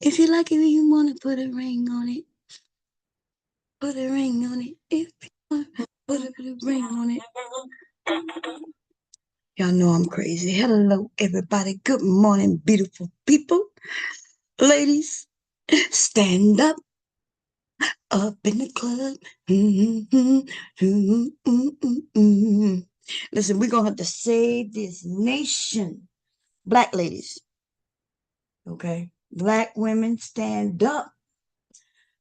If you like it, you want to put a ring on it. Put a ring on it. If you want to put a ring on it. Y'all know I'm crazy. Hello, everybody. Good morning, beautiful people. Ladies, stand up in the club. Listen, we're going to have to save this nation. Black ladies, okay? Black women, stand up.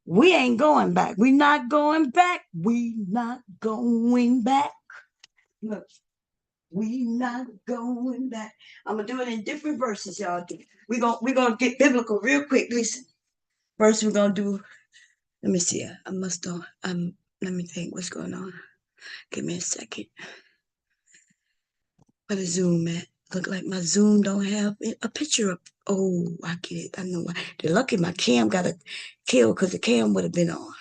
We ain't going back. We not going back. We not going back. Look, we not going back. I'm gonna do it in different verses, y'all. We're gonna get biblical real quick. Listen. First, we're gonna do. Let me see. I must have. Let me think. What's going on? Give me a second. Where the Zoom at? Look like my Zoom don't have a picture of. Oh, I get it. I know why. They're lucky my cam got a kill because the cam would have been on.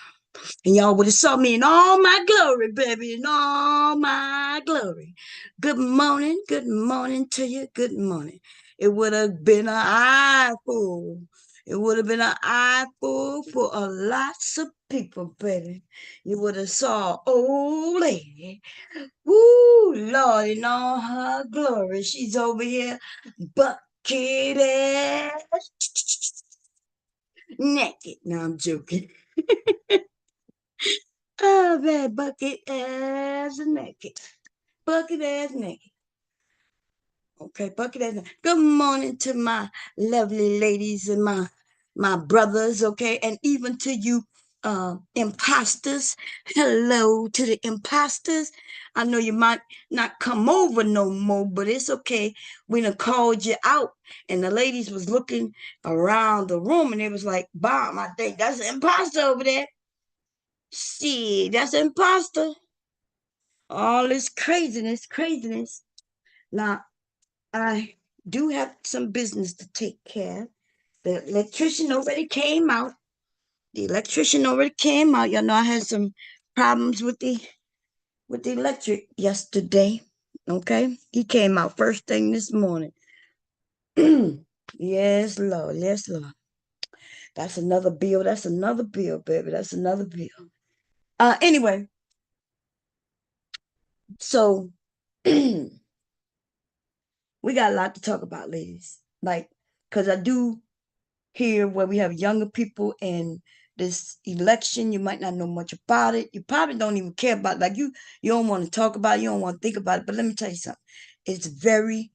And y'all would have saw me in all my glory, baby, in all my glory. Good morning to you. Good morning. It would have been an eyeful. It would have been an eyeful for a lots of people, baby. You would have saw old lady. Woo, Lord, in all her glory. She's over here bucket ass naked. No, I'm joking. Oh, man, bucket ass naked. Bucket ass naked. Okay, bucket ass naked. Good morning to my lovely ladies and my brothers, okay, and even to you imposters. Hello to the imposters. I know you might not come over no more, but it's okay. We done called you out. And the ladies was looking around the room and it was like, Bomb, I think that's an imposter over there. See, that's an imposter. All this craziness. Now, I do have some business to take care of. The electrician already came out. Y'all know I had some problems with the electric yesterday. Okay, he came out first thing this morning. Yes, Lord. Yes, Lord. That's another bill. That's another bill, baby. That's another bill. Anyway, so we got a lot to talk about, ladies. Like, because I do here where we have younger people in this election. You might not know much about it. You probably don't even care about it. Like you don't want to talk about it. You don't want to think about it. But let me tell you something. It's very,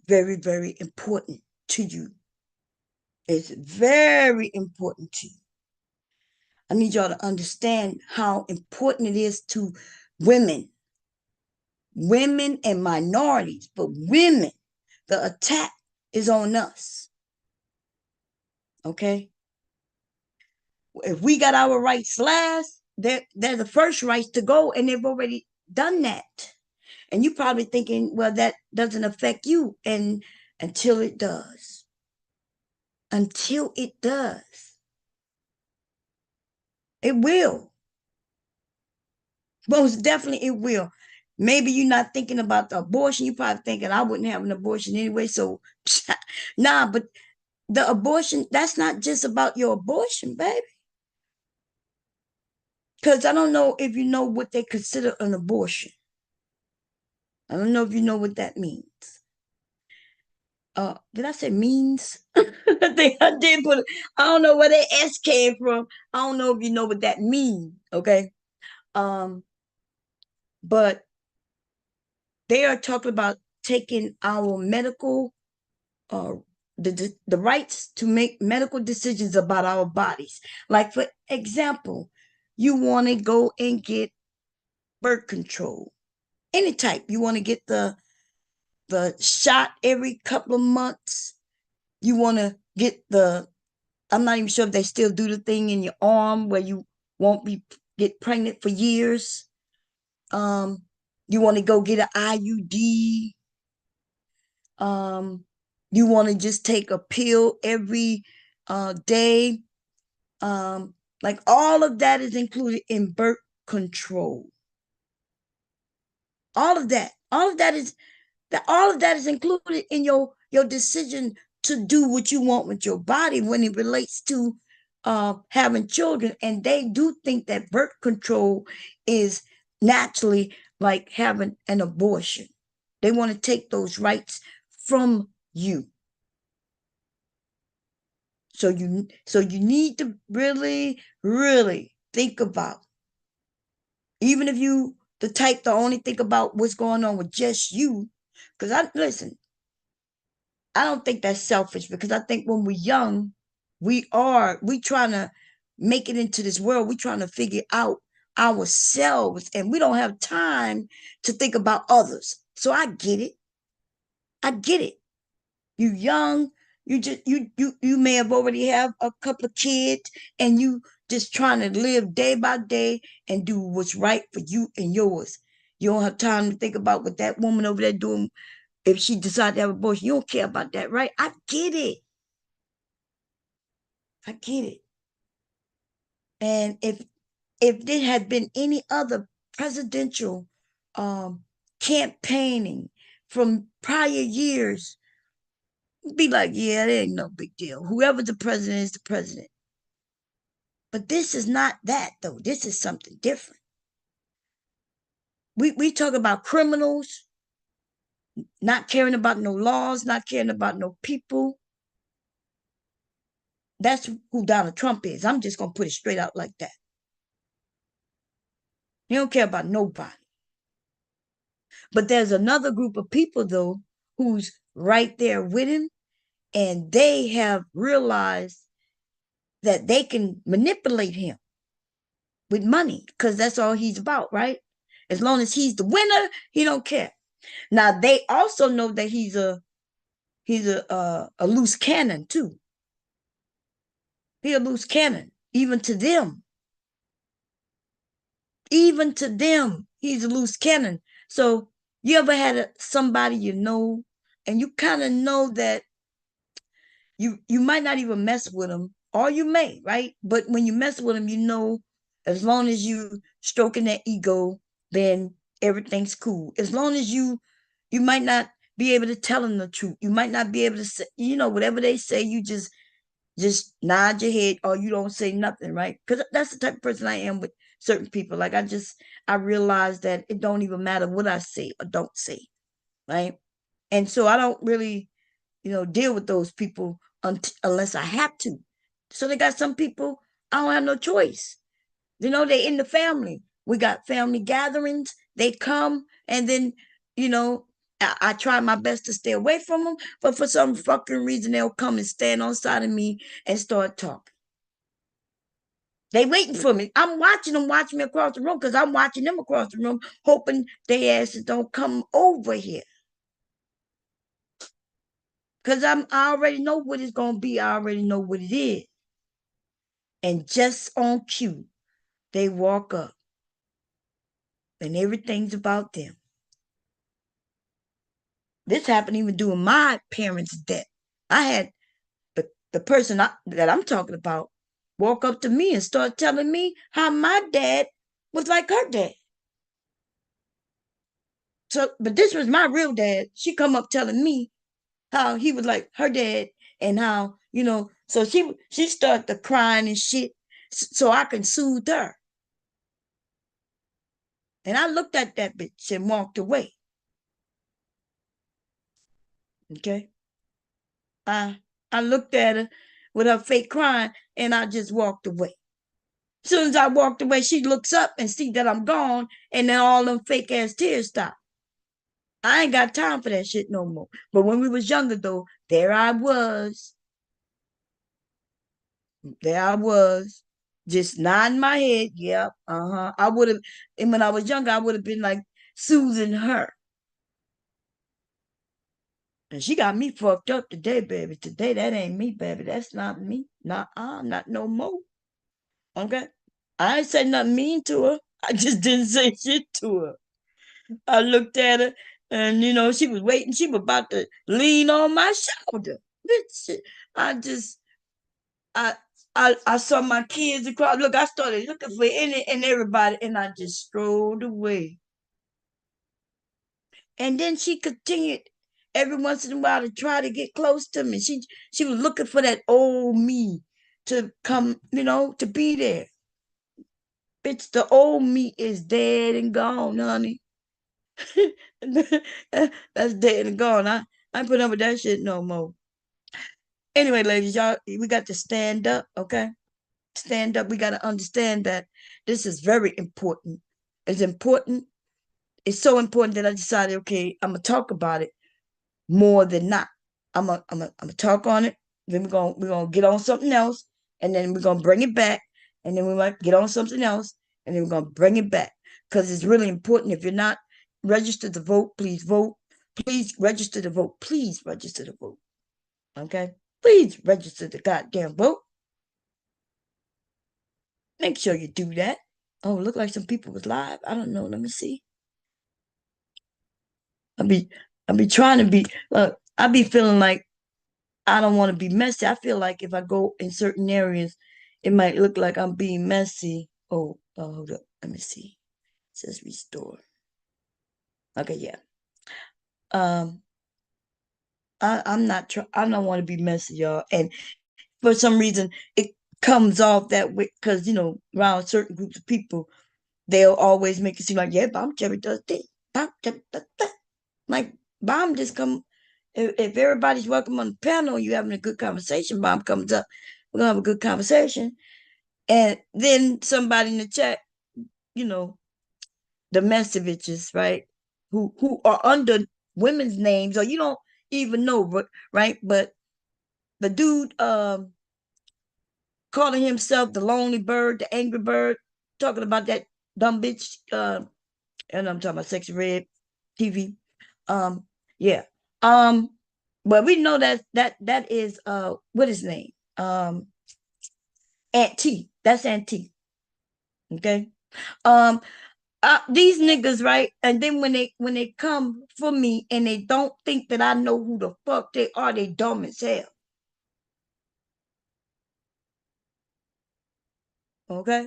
very, very important to you. It's very important to you. I need y'all to understand how important it is to women and minorities, but women. The attack is on us. Okay? If we got our rights last, they're the first rights to go, and they've already done that. And you're probably thinking, well, that doesn't affect you, and until it does. Until it does. It will. Most definitely it will. Maybe you're not thinking about the abortion. You're probably thinking, I wouldn't have an abortion anyway. So, nah, but the abortion, that's not just about your abortion, baby. Because I don't know if you know what they consider an abortion. I don't know if you know what that means. Did I say means? I did put. I don't know where that S came from. I don't know if you know what that means. Okay. But they are talking about taking our medical, uh, the rights to make medical decisions about our bodies. Like for example, you want to go and get birth control, any type. You want to get the shot every couple of months. You want to get I'm not even sure if they still do the thing in your arm where you won't get pregnant for years. You want to go get an IUD. You want to just take a pill every day. Like all of that is included in birth control. All of that is that all of that is included in your decision to do what you want with your body when it relates to having children. And they do think that birth control is naturally like having an abortion. They want to take those rights from you. So you need to really, really think about, even if you the type to only think about what's going on with just you. Because I don't think that's selfish, because I think when we're young, we trying to make it into this world. We trying to figure out ourselves, and we don't have time to think about others. So I get it. I get it. You young, you may have already have a couple of kids, and you just trying to live day by day and do what's right for you and yours. You don't have time to think about what that woman over there doing if she decides to have abortion. You don't care about that, right? I get it. I get it. And if there had been any other presidential um campaigning from prior years, be like, yeah, it ain't no big deal. Whoever the president is the president. But this is not that though. This is something different. We talk about criminals not caring about no laws, not caring about no people. That's who Donald Trump is. I'm just gonna put it straight out like that. He don't care about nobody. But there's another group of people though who's right there with him, and they have realized that they can manipulate him with money, because that's all he's about, right? As long as he's the winner, he don't care. Now they also know that he's a loose cannon too. He a loose cannon, even to them. Even to them, he's a loose cannon. So you ever had somebody and you kind of know that you might not even mess with them, or you may, right? But when you mess with them, as long as you stroking that ego, then everything's cool. As long as you might not be able to tell them the truth. You might not be able to say, whatever they say, you just nod your head, or you don't say nothing, right? Because that's the type of person I am with certain people. Like I realize that it don't even matter what I say or don't say, right? And so I don't really, deal with those people unless I have to. So they got some people I don't have no choice. They in the family. We got family gatherings. They come, and then, you know, I try my best to stay away from them, but for some fucking reason they'll come and stand on side of me and start talking. They waiting for me. I'm watching them watch me across the room, because I'm watching them across the room, hoping their asses don't come over here. Because I already know what it's gonna be. I already know what it is. And just on cue, they walk up, and everything's about them. This happened even during my parents' death. I had the person that I'm talking about walk up to me and start telling me how my dad was like her dad. So, but this was my real dad. She come up telling me how he was like her dad, and how, so she started to crying and shit, so I can soothe her. And I looked at that bitch and walked away. Okay. I looked at her with her fake crying, and I just walked away. As soon as I walked away, she looks up and see that I'm gone, and then all them fake ass tears stop. I ain't got time for that shit no more. But when we was younger though, there I was, just nodding my head. Yep, I would have, and when I was younger, I would have been like soothing her. And she got me fucked up today, baby. Today, that ain't me, baby. That's not me. Not no more. Okay? I ain't say nothing mean to her. I just didn't say shit to her. I looked at her, and she was waiting. She was about to lean on my shoulder. Bitch, I just I saw my kids across. Look, I started looking for any and everybody, and I just strolled away. And then she continued every once in a while to try to get close to me. She was looking for that old me to come, to be there. Bitch, the old me is dead and gone, honey. That's dead and gone. I ain't put up with that shit no more. Anyway, ladies, y'all, we got to stand up, okay? Stand up. We got to understand that this is very important. It's important. It's so important that I decided, okay, I'm gonna talk about it more than not. I'm gonna talk on it. Then we're gonna get on something else, and then we're gonna bring it back, and then we might get on something else, and then we're gonna bring it back because it's really important. If you're not registered to vote, please vote. Please register to vote. Please register to vote. Okay. Please register the goddamn vote. Make sure you do that. Oh, look like some people was live. I don't know. Let me see. I be I be trying to be. Look, I be feeling like I don't want to be messy. I feel like if I go in certain areas, it might look like I'm being messy. Oh, hold up. Let me see. It says restore. Okay, yeah. Um, I'm not. I don't want to be messy, y'all. And for some reason, it comes off that way because around certain groups of people, they'll always make it seem like, yeah, Bomb Jerry does this. Bomb Jerry does that. Like Bomb just come. If everybody's welcome on the panel, you having a good conversation. Bomb comes up. We're gonna have a good conversation. And then somebody in the chat, you know, the Menceviches, right? Who are under women's names, or you don't even know, but right? But the dude calling himself the lonely bird, the angry bird, talking about that dumb bitch, and I'm talking about Sexy Red TV. Um, yeah. Um, but we know that is what is his name? Aunt T. That's Aunt T. Okay. Um, these niggas, right? And then when they come for me and they don't think that I know who the fuck they are, they dumb as hell. Okay?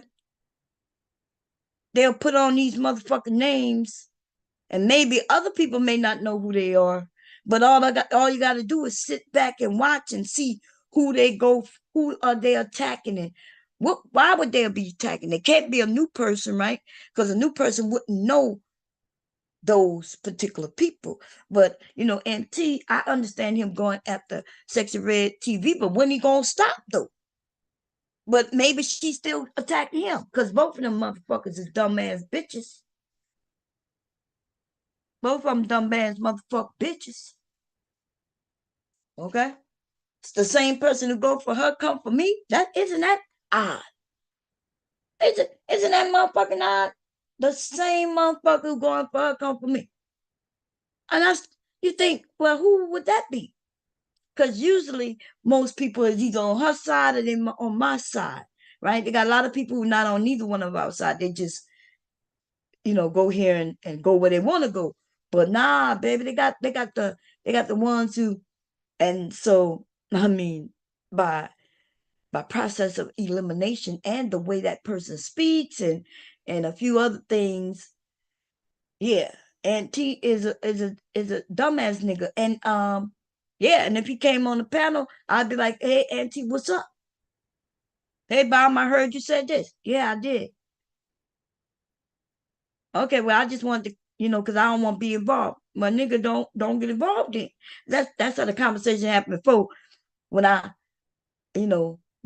They'll put on these motherfucking names, and maybe other people may not know who they are, but all you got to do is sit back and watch and see who are they attacking, and why would they be attacking? They can't be a new person, right? Because a new person wouldn't know those particular people. But MT, I understand him going after Sexy Red TV, but when he gonna stop though? But maybe she's still attacking him because both of them motherfuckers is dumbass bitches. Both of them dumbass motherfucker bitches. Okay, it's the same person who go for her come for me. That isn't that odd? Isn't that motherfucking odd? The same motherfucker who going for her come for me. And that's you think, well, who would that be? Because usually most people is either on her side or they on my side, right? They got a lot of people who not on neither one of our side. They just, go here and go where they want to go. But nah, baby, they got the ones who, and so I mean, by by process of elimination and the way that person speaks and a few other things, yeah. And T is a dumbass nigga. And yeah, and if he came on the panel, I'd be like, hey, Auntie, what's up? Hey, Bob, I heard you said this. Yeah, I did. Okay, well, I just wanted to, because I don't want to be involved. My nigga don't get involved in. That's how the conversation happened before when I,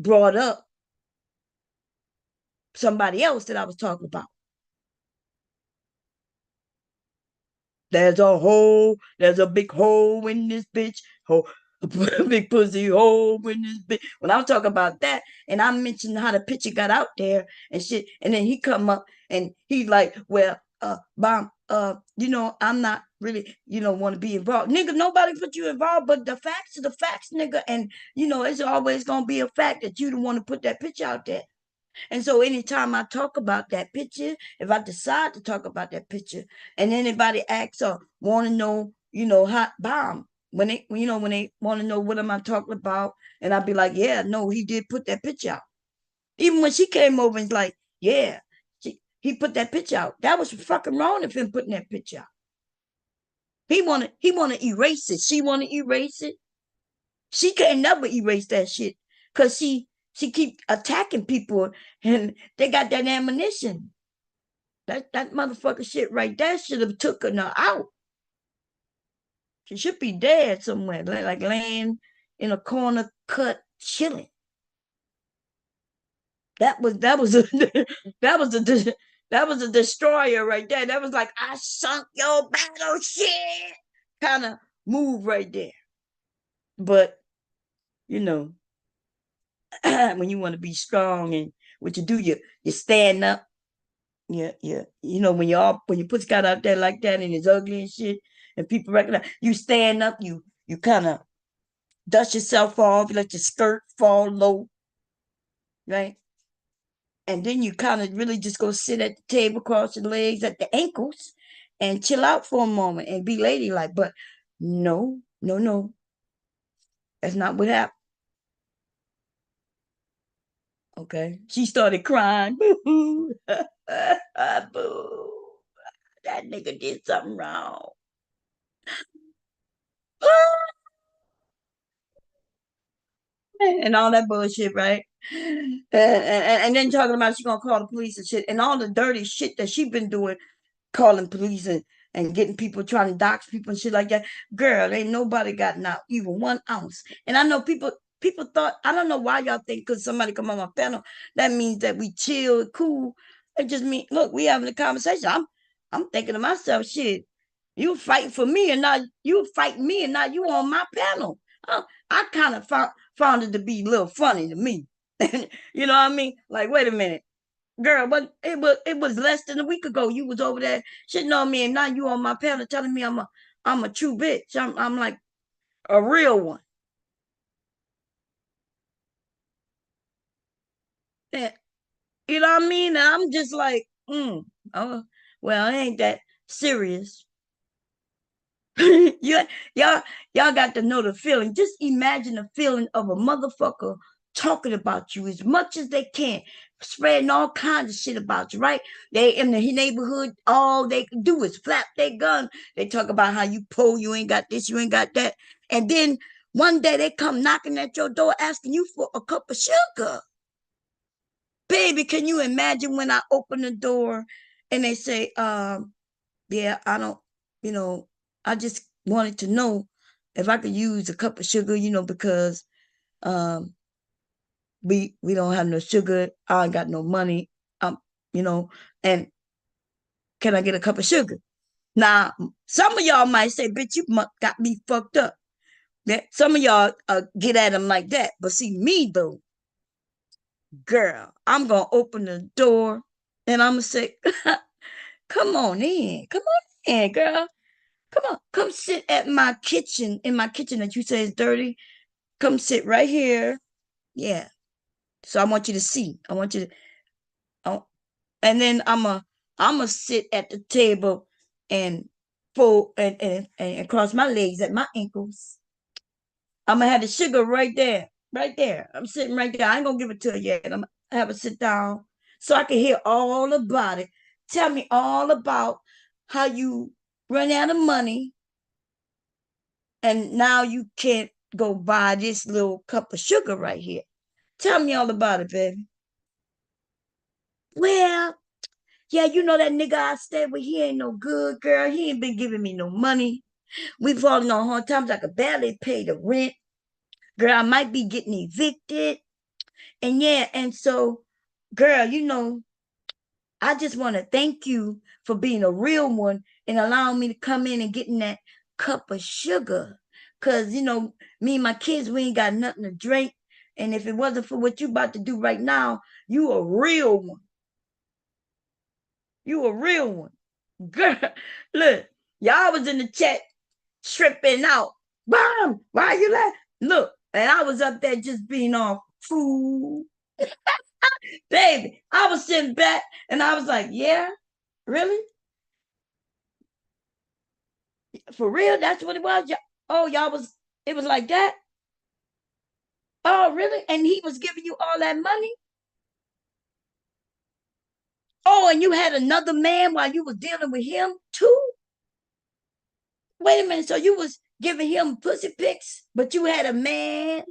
brought up somebody else that I was talking about. There's a big hole in this bitch. Hole, a big pussy hole in this bitch. When I'm talking about that, and I mentioned how the picture got out there and shit, and then he come up and he's like, well, Bomb, I'm not really, want to be involved. Nigga, nobody put you involved, but the facts are the facts, nigga. And, it's always going to be a fact that you don't want to put that picture out there. And so anytime I talk about that picture, if I decide to talk about that picture, and anybody asks or want to know, hot bomb, when they want to know what am I talking about, and I'd be like, yeah, no, he did put that picture out. Even when she came over and like, yeah, he put that picture out. That was fucking wrong of him putting that picture out. He wanna erase it. She wanna erase it. She can't never erase that shit because she keep attacking people and they got that ammunition. That motherfucker shit right there should have taken her out. She should be dead somewhere, like laying in a corner, cut, chilling. That was a that was a that was a destroyer right there. That was like I sunk your battleship kind of move right there. But you know, when you want to be strong and what you do, you stand up. Yeah, yeah. When you put Scott out there like that and it's ugly and shit, and people recognize you stand up, you kind of dust yourself off, you let your skirt fall low, right? And then you kind of really just go sit at the table, cross your legs at the ankles, and chill out for a moment and be ladylike. But no, no, no, that's not what happened. Okay, she started crying. Boo, boo. That nigga did something wrong. And all that bullshit, right? And then talking about she gonna call the police and shit, and all the dirty shit that she been doing, calling police and getting people trying to dox people and shit like that. Girl, ain't nobody gotten out even 1 ounce. And I know people thought, I don't know why y'all think because somebody come on my panel that means that we chill, cool. It just mean look, we having a conversation. I'm thinking to myself, shit, you fighting for me and now you fighting me and now you on my panel. I kind of found it to be a little funny to me. You know what I mean? Like, wait a minute, girl, but it was less than a week ago. You was over there shitting on me, and now you on my panel telling me I'm a true bitch. I'm like a real one. And, you know what I mean? And I'm just like, oh, well, it ain't that serious. you, y'all, y'all got to know the feeling. Just imagine the feeling of a motherfucker talking about you as much as they can, spreading all kinds of shit about you, right? They in the neighborhood, all they can do is flap their gun. They talk about how you poor, you ain't got this, you ain't got that. And then one day they come knocking at your door asking you for a cup of sugar. Baby, can you imagine when I open the door and they say, yeah, I don't, you know, I just wanted to know if I could use a cup of sugar, because um we don't have no sugar. I ain't got no money. Um, you know, and can I get a cup of sugar? Now, some of y'all might say, bitch, you got me fucked up. That some of y'all get at them like that. But see, me though, girl, I'm gonna open the door and I'm gonna say, come on in. Come on in, girl. Come on, come sit at my kitchen, in my kitchen that you say is dirty. Come sit right here. Yeah. So I want you to see. I want you to, oh, and then I'm a sit at the table and fold and cross my legs at my ankles. I'm gonna have the sugar right there, right there. I'm sitting right there. I ain't gonna give it to her yet. I'm gonna have her sit down so I can hear all about it. Tell me all about how you run out of money and now you can't go buy this little cup of sugar right here. Tell me all about it, baby. Well, yeah, that nigga I stayed with, he ain't no good, girl. He ain't been giving me no money. We falling on hard times. I could barely pay the rent. Girl, I might be getting evicted. And yeah, and so, girl, I just want to thank you for being a real one and allowing me to come in and getting that cup of sugar. Cause me and my kids, we ain't got nothing to drink. And if it wasn't for what you about to do right now, you a real one. You a real one. Girl, look, y'all was in the chat tripping out. Mom, why you laughing? Look, and I was up there just being all fool. Baby, I was sitting back and I was like, yeah, really? For real? That's what it was? Oh, it was like that? Oh, really? And he was giving you all that money? Oh, and you had another man while you was dealing with him too? Wait a minute. So you was giving him pussy pics, but you had a man.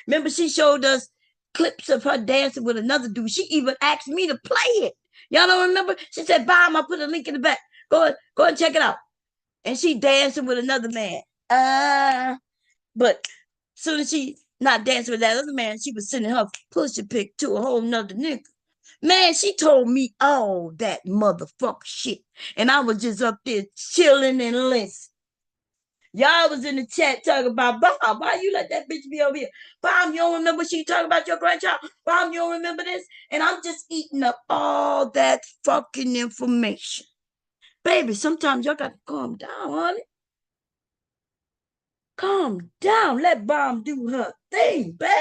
Remember, she showed us clips of her dancing with another dude. She even asked me to play it. Y'all don't remember? She said, "Bomb, I put a link in the back. Go and check it out." And she dancing with another man. But soon as she not dancing with that other man, she was sending her pussy pic to a whole nother nigga. Man, she told me all that motherfucker shit. And I was just up there chilling and listening. Y'all was in the chat talking about Bob. Why you let that bitch be over here? Bob, you don't remember she talking about your grandchild? Bob, you don't remember this? And I'm just eating up all that fucking information. Baby, sometimes y'all got to calm down, honey. Calm down. Let Bomb do her thing, baby.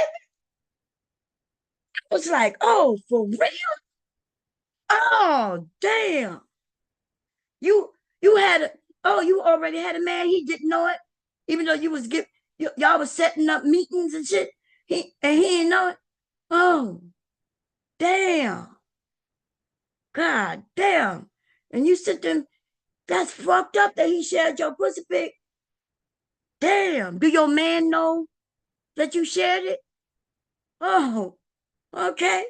I was like, oh, for real? Oh, damn. You had a you already had a man, he didn't know it, even though you was y'all was setting up meetings and shit. He didn't know it. Oh, damn. God damn. And you sit there, that's fucked up that he shared your pussy pic. Damn. Do your man know that you shared it? Oh, okay.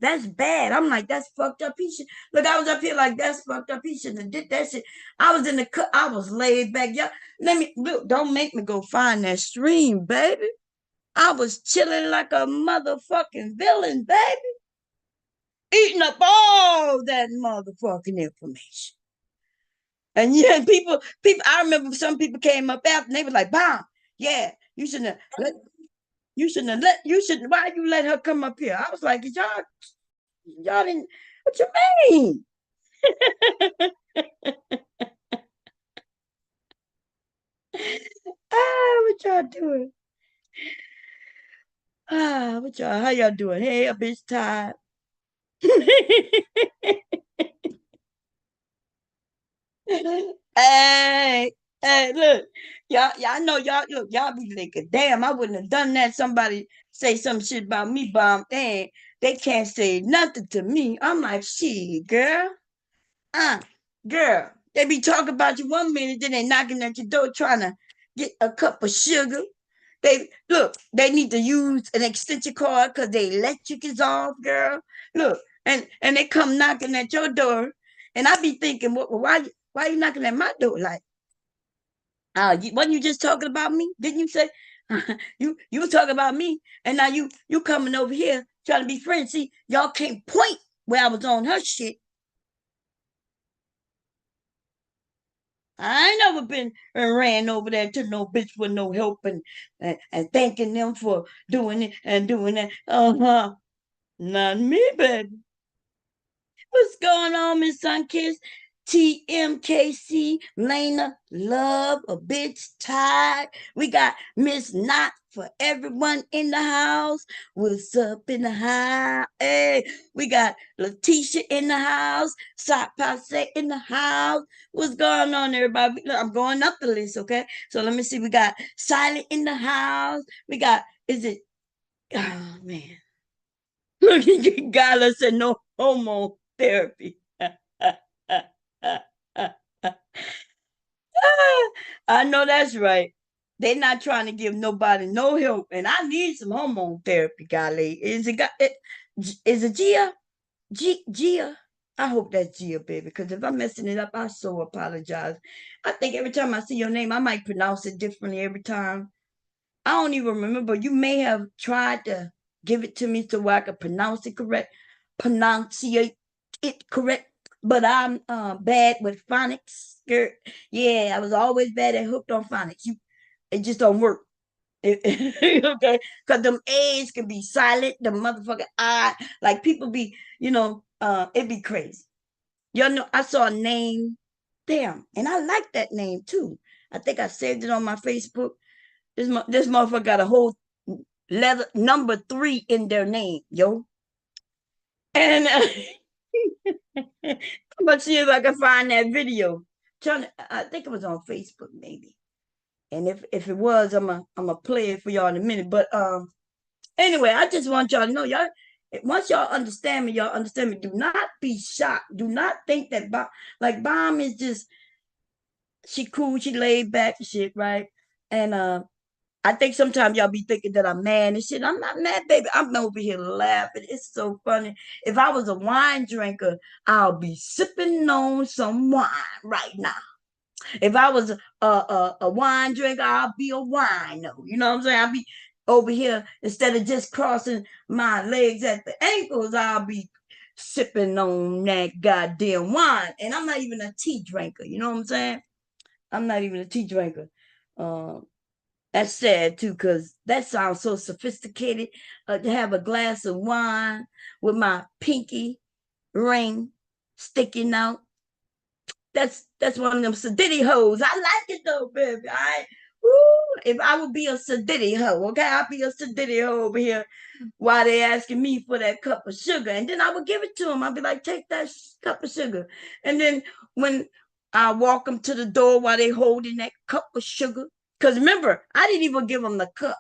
That's bad. I'm like, that's fucked up. He should look. I was up here like that's fucked up. He shouldn't have did that shit. I was in the cut. I was laid back. Y'all, let me look. Don't make me go find that stream, baby. I was chilling like a motherfucking villain, baby, eating up all that motherfucking information. And yeah, people. I remember some people came up after and they were like, "Bomb, yeah, you shouldn't have let. You shouldn't have let. You shouldn't. Why you let her come up here?" I was like, y'all didn't. What you mean? What y'all doing? What y'all? How y'all doing? Hey, a bitch tired. Hey, hey, look, y'all know y'all look, y'all be thinking, damn, I wouldn't have done that. Somebody say some shit about me, bomb. They can't say nothing to me. I'm like, shit, girl. Uh, girl. They be talking about you one minute, then they knocking at your door trying to get a cup of sugar. They look, they need to use an extension cord because they electric is off, girl. Look, and they come knocking at your door, and I be thinking, why are you knocking at my door? Like, wasn't you just talking about me? Didn't you say you was talking about me, and now you coming over here trying to be friends? See, y'all can't point where I was on her shit. I ain't never been and ran over there to no bitch with no help and thanking them for doing it and doing that. Not me, baby. What's going on, Miss Sunkiss? TMKC, Lena, love, a bitch tired. We got Miss Not for everyone in the house. What's up in the house? Hey, we got Letitia in the house. Sock Passe in the house. What's going on, everybody? Look, I'm going up the list, okay? So let me see. We got Silent in the house. We got, is it, oh man. Look, Gala said no hormone therapy. I know that's right. They're not trying to give nobody no help, and I need some hormone therapy, golly. Is it Gia? Gia? I hope that's Gia, baby, because if I'm messing it up, I so apologize. I think every time I see your name, I might pronounce it differently every time. I don't even remember. You may have tried to give it to me so I could pronunciate it correct. But I'm bad with phonics. Yeah, I was always bad at hooked on phonics. It just don't work. Okay, because them A's can be silent. The motherfucking I, like people be, it be crazy. You know, I saw a name, damn, and I like that name too. I think I saved it on my Facebook. This motherfucker got a whole letter number 3 in their name, yo. And I'm gonna see if I can find that video. I think it was on Facebook, maybe. And if it was, I'm gonna play it for y'all in a minute. But anyway, I just want y'all to know, y'all. Once y'all understand me, y'all understand me. Do not be shocked. Do not think that bomb is just She cool, she laid back and shit, right? And I think sometimes y'all be thinking that I'm mad and shit. I'm not mad, baby. I'm over here laughing. It's so funny. If I was a wine drinker, I'll be sipping on some wine right now. If I was a wine drinker, I'll be a wino. You know what I'm saying? I'll be over here instead of just crossing my legs at the ankles. I'll be sipping on that goddamn wine. And I'm not even a tea drinker. You know what I'm saying? I'm not even a tea drinker. Um, that's sad too, because that sounds so sophisticated. To have a glass of wine with my pinky ring sticking out. That's one of them sedity hoes. I like it though, baby. If I would be a sedity hoe, okay, I'll be a sedity hoe over here while they asking me for that cup of sugar, and then I would give it to them. I'd be like, take that cup of sugar, and then when I walk them to the door while they holding that cup of sugar, because remember, I didn't even give them the cup.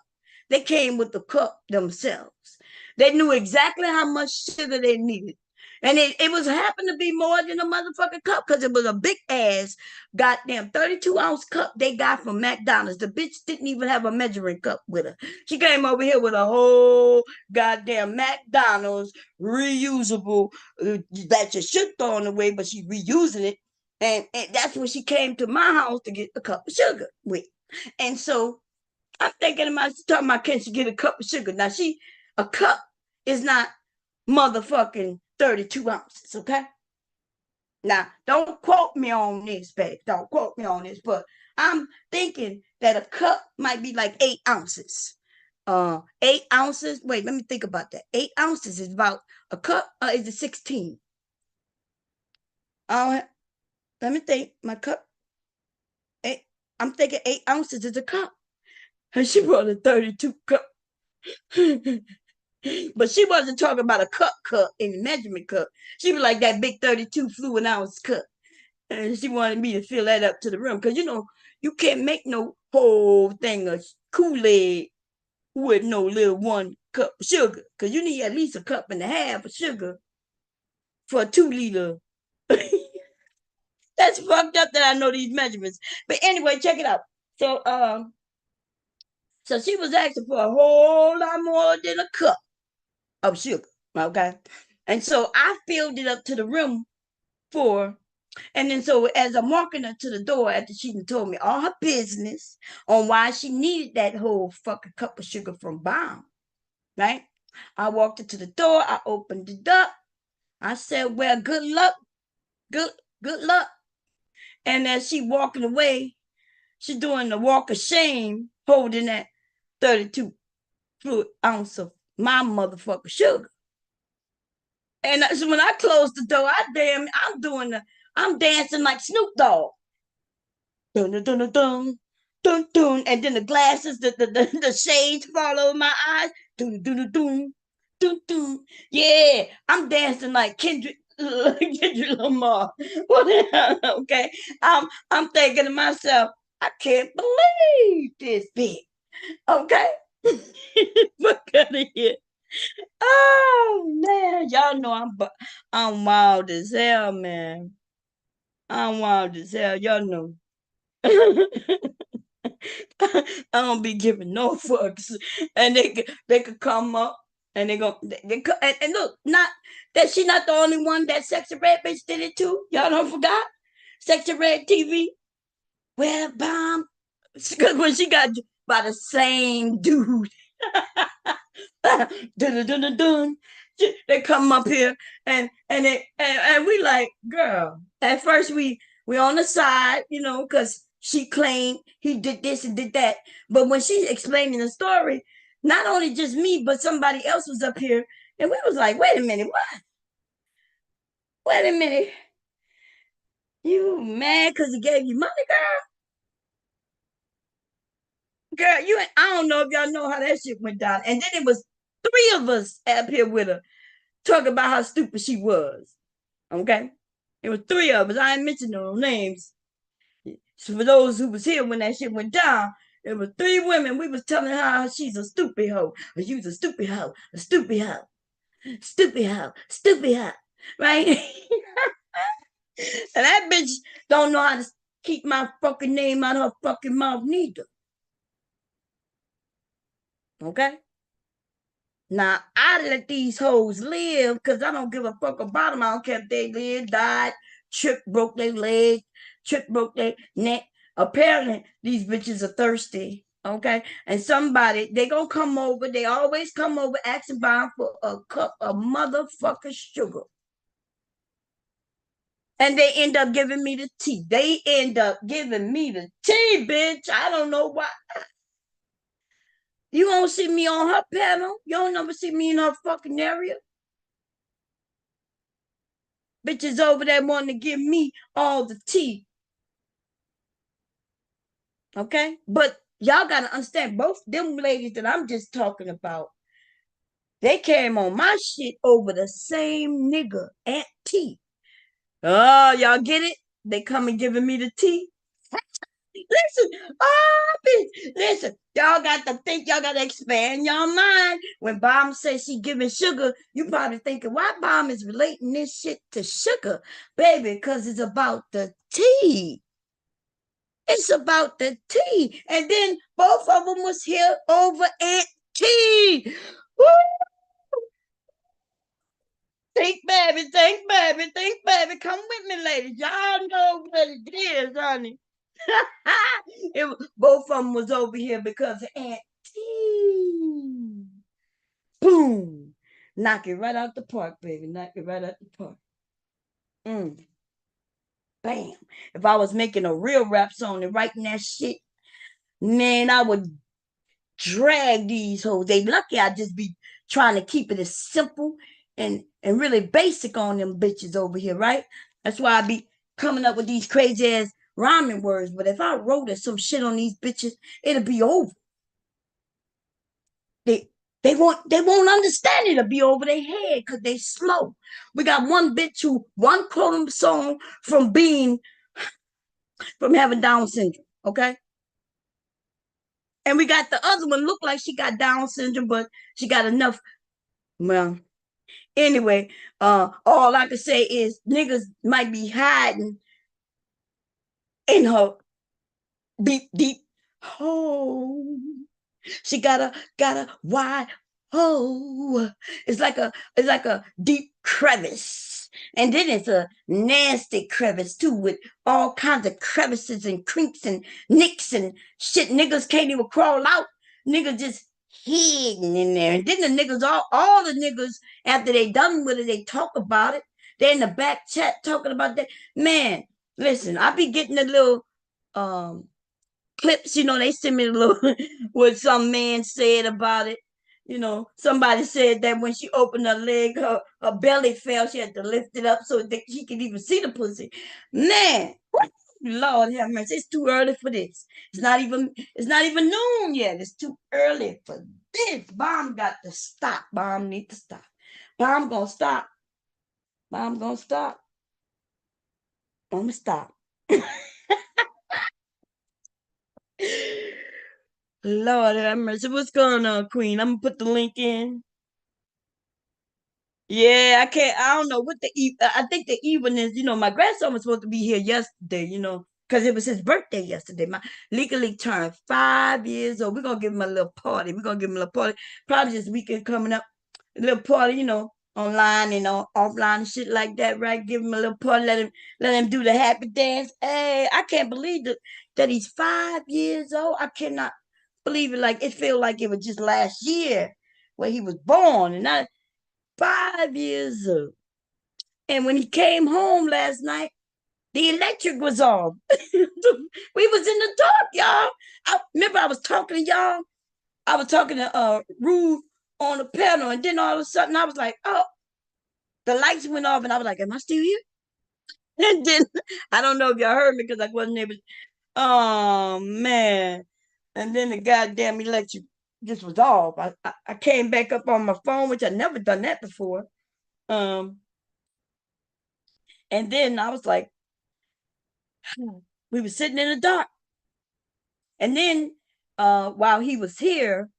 They came with the cup themselves. They knew exactly how much sugar they needed. And it was happened to be more than a motherfucking cup because it was a big ass goddamn 32-ounce cup they got from McDonald's. The bitch didn't even have a measuring cup with her. She came over here with a whole goddamn McDonald's reusable that you should throw away, but she reusing it. And that's when she came to my house to get a cup of sugar with. And so I'm thinking to myself, talking about can she get a cup of sugar? Now a cup is not motherfucking 32 ounces, okay? Now, don't quote me on this, babe. Don't quote me on this, but I'm thinking that a cup might be like 8 ounces. 8 ounces. Wait, let me think about that. 8 ounces is about a cup, is it 16? Uh, Let me think. My cup, eight, I'm thinking 8 ounces is a cup. And she brought a 32 cup. But she wasn't talking about a cup in the measurement cup. She was like that big 32 fluid ounce cup. And she wanted me to fill that up to the rim. Because, you can't make no whole thing of Kool-Aid with no little 1 cup of sugar. Because you need at least a cup and a half of sugar for a 2 liter. That's fucked up that I know these measurements. But anyway, check it out. So she was asking for a whole lot more than a cup of sugar. Okay. And so I filled it up to the rim for, and then so as I'm walking her to the door after she told me all her business on why she needed that whole fucking cup of sugar from Bomb, right? I walked her to the door, I opened it up, I said, well, good luck, good good luck. And as she walking away, she doing the walk of shame, holding that 32 fluid ounce of my motherfucking sugar. And so when I closed the door, I'm dancing like Snoop Dogg. Dun, dun, dun, dun, dun, dun. And then the glasses, the shades fall over my eyes. Dun, dun, dun, dun, dun, dun. Yeah, I'm dancing like Kendrick Lamar. Okay, I'm thinking to myself, I can't believe this bitch. Okay, fuck out of here. Oh man, y'all know I'm wild as hell, man. I'm wild as hell. Y'all know. I don't be giving no fucks, and they could come up and and look, not that she not the only one that Sexy Red bitch did it too. Y'all don't forgot Sexy Red TV. Well, bomb, because when she got by the same dude. Dun, dun, dun, dun, dun. They come up here and we like, girl. At first we on the side, because she claimed he did this and did that. But when she's explaining the story, not only just me, but somebody else was up here, and we was like, wait a minute, what? Wait a minute, you mad because he gave you money, girl? Girl, I don't know if y'all know how that shit went down. And then it was 3 of us up here with her talking about how stupid she was. Okay? It was 3 of us. I ain't mentioning no names. So for those who was here when that shit went down, it was 3 women. We was telling her how she's a stupid hoe. She was a stupid hoe, a stupid hoe, stupid hoe, stupid hoe. Right? And that bitch don't know how to keep my fucking name out of her fucking mouth neither. Okay? Now, I let these hoes live because I don't give a fuck about them. I don't care if they live, died, tripped, broke their leg, tripped, broke their neck. Apparently, these bitches are thirsty. Okay? And somebody, they gonna come over. They always come over asking Bob for a cup of motherfucking sugar. And they end up giving me the tea. They end up giving me the tea, bitch. I don't know why. You don't see me on her panel. You don't never see me in her fucking area. Bitches over there wanting to give me all the tea. Okay? But y'all gotta understand, both them ladies that I'm just talking about, they came on my shit over the same nigga, Aunt T. Oh, y'all get it? They come and giving me the tea. Listen, bitch, listen. Y'all got to think. Y'all got to expand your mind. When Bomb says she giving sugar, you probably thinking, why Bomb is relating this shit to sugar, baby? Because it's about the tea. It's about the tea. And then both of them was here over Aunt T. Woo! Think, baby, think, baby, think, baby. Come with me, ladies. Y'all know what it is, honey. Both of them was over here because of Aunt T. Boom. Knock it right out the park, baby. Knock it right out the park. Bam. If I was making a real rap song and writing that shit, man, I would drag these hoes. They lucky I just be trying to keep it as simple and really basic on them bitches over here, right? That's why I be coming up with these crazy ass rhyming words. But if I wrote some shit on these bitches, it'll be over. They they won't understand it. It'll be over their head because they slow. We got one bitch who one chromosome from having Down syndrome. Okay. And we got the other one look like she got Down syndrome, but she got enough. Well, anyway, all I can say is niggas might be hiding in her deep hole. She got a wide hole. It's like a deep crevice. And then it's a nasty crevice too, with all kinds of crevices and crinks and nicks and shit. Niggas can't even crawl out. Niggas just hidden in there. And then the niggas, all the niggas, after they done with it, they talk about it. They're in the back chat talking about that. Man, listen, I be getting a little clips, they send me a little what some man said about it. Somebody said that when she opened her leg, her belly fell. She had to lift it up so that she could even see the pussy. Man, Lord have mercy. It's too early for this. It's not even noon yet. It's too early for this. Bomb got to stop. Bomb need to stop. Bomb gonna stop. Bomb gonna stop. I'm gonna stop. Lord have mercy. What's going on, Queen? I'm gonna put the link in. Yeah, I can't. I don't know what I think the even is. My grandson was supposed to be here yesterday. Because it was his birthday yesterday. My legally turned 5 years old. We're gonna give him a little party. We're gonna give him a little party. Probably this weekend coming up. A little party, online and offline and shit like that, right? Give him a little party. Let him do the happy dance. Hey, I can't believe that he's 5 years old. I cannot believe it. Like it feel like it was just last year where he was born, and not 5 years old. And when he came home last night, the electric was off. We was in the dark, y'all. I remember I was talking to y'all. I was talking to Ruth on the panel, and then all of a sudden I was like, oh, the lights went off, and I was like, am I still here? And then I don't know if y'all heard me because I wasn't able. Oh man! And then the goddamn electric just was off. I came back up on my phone, which I never done that before. Um, and then I was like, we were sitting in the dark. And then while he was here,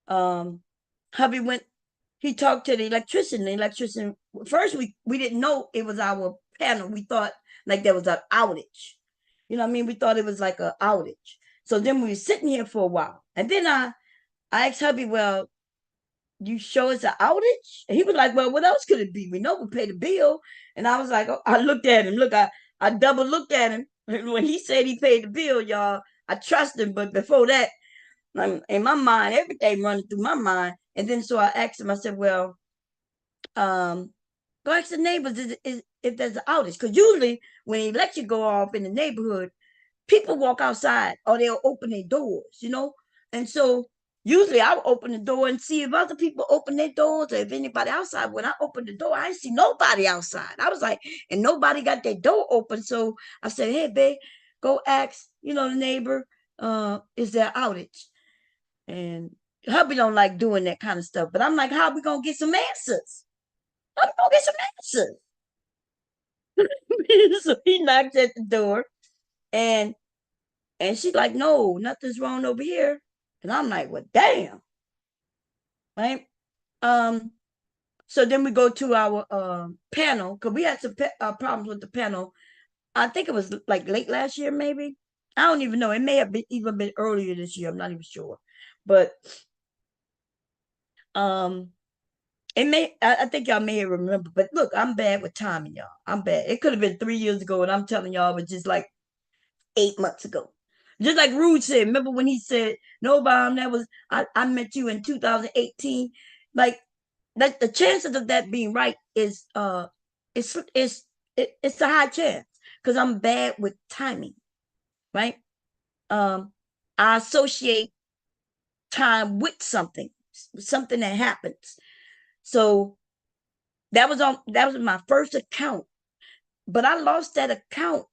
hubby went, he talked to the electrician. The electrician, first we didn't know it was our panel. We thought like there was an outage. You know what I mean? We thought it was like an outage. So then we were sitting here for a while. And then I asked hubby, well, you show us an outage? And he was like, well, what else could it be? We know we paid the bill. And I was like, oh, I looked at him. Look, I double looked at him. When he said he paid the bill, y'all, I trust him. But before that, in my mind, everything running through my mind. And then so I asked him, I said, well, go ask the neighbors if there's an outage. Because usually when the electric go off in the neighborhood, people walk outside or they'll open their doors, you know? And so usually I would open the door and see if other people open their doors or if anybody outside. When I opened the door, I didn't see nobody outside. I was like, and nobody got their door open. So I said, hey, babe, go ask, the neighbor, is there outage? And hubby don't like doing that kind of stuff. But I'm like, how are we going to get some answers? How are we going to get some answers? So he knocked at the door and she's like, no, nothing's wrong over here. And I'm like, well, damn. Right. Um, so then we go to our panel because we had some problems with the panel. I think it was like late last year, maybe. I don't even know. It may have been even been earlier this year. I'm not even sure. But um I think y'all may remember. But look, I'm bad with timing, y'all. I'm bad. It could have been 3 years ago, and I'm telling y'all it was just like 8 months ago. Just like Rude said, remember when he said, no, Bomb, that was, I met you in 2018. Like, that the chances of that being right is, it's a high chance because I'm bad with timing, right? Um, I associate time with something that happens. So that was my first account, but I lost that account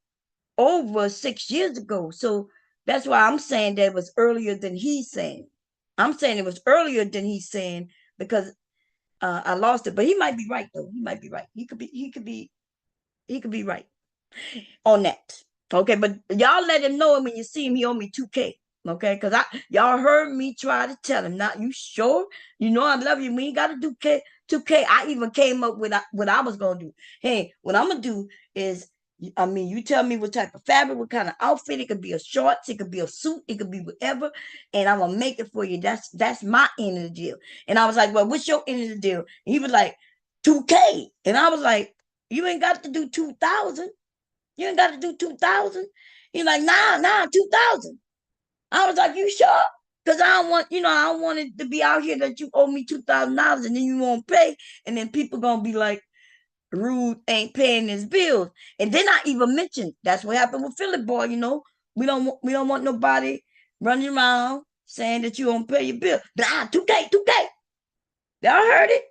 over 6 years ago. So that's why I'm saying that it was earlier than he's saying. I'm saying it was earlier than he's saying because I lost it. But he might be right though. He might be right. He could be right on that. Okay, but y'all let him know when you see him, he owe me 2K. Okay, because y'all heard me try to tell him. Not you sure? You know I love you. We ain't gotta do 2K. I even came up with what I was gonna do. Hey, what I'm gonna do is you tell me what type of fabric, what kind of outfit. It could be a shorts, it could be a suit, it could be whatever, and I'm gonna make it for you. That's my end of the deal. And I was like, well, what's your end of the deal? And he was like, 2K. And I was like, you ain't got to do 2,000. You ain't got to do 2,000. He's like, nah, 2,000. I was like, you sure? Because I don't want, I don't want it to be out here that you owe me $2,000 and then you won't pay. And then people gonna be like, Rude ain't paying his bills. And then I even mentioned that's what happened with Philip Boy, We don't want nobody running around saying that you don't pay your bill. Nah, 2K. Y'all heard it.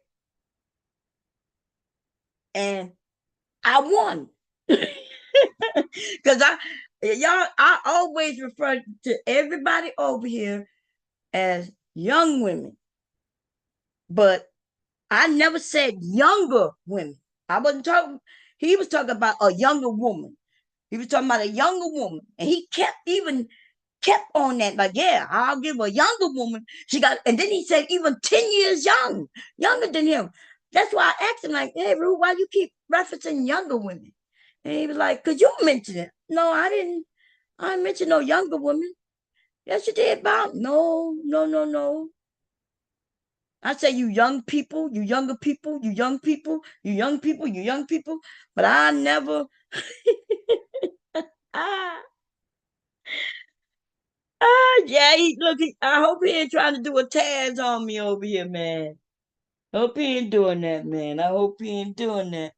And I won. Because I always refer to everybody over here as young women, but I never said younger women. I wasn't talking, he was talking about a younger woman. He was talking about a younger woman. And he kept on that, like, yeah, I'll give a younger woman. And then he said even 10 years younger than him. That's why I asked him, like, hey, Rue, why you keep referencing younger women? And he was like, could you mention it? No, I didn't. I didn't mention no younger woman. Yes, you did, Bob. No. I say you young people, you younger people, you young people, you young people, you young people. But I never. ah, yeah. I hope he ain't trying to do a Taz on me over here, man. Hope he ain't doing that, man. I hope he ain't doing that.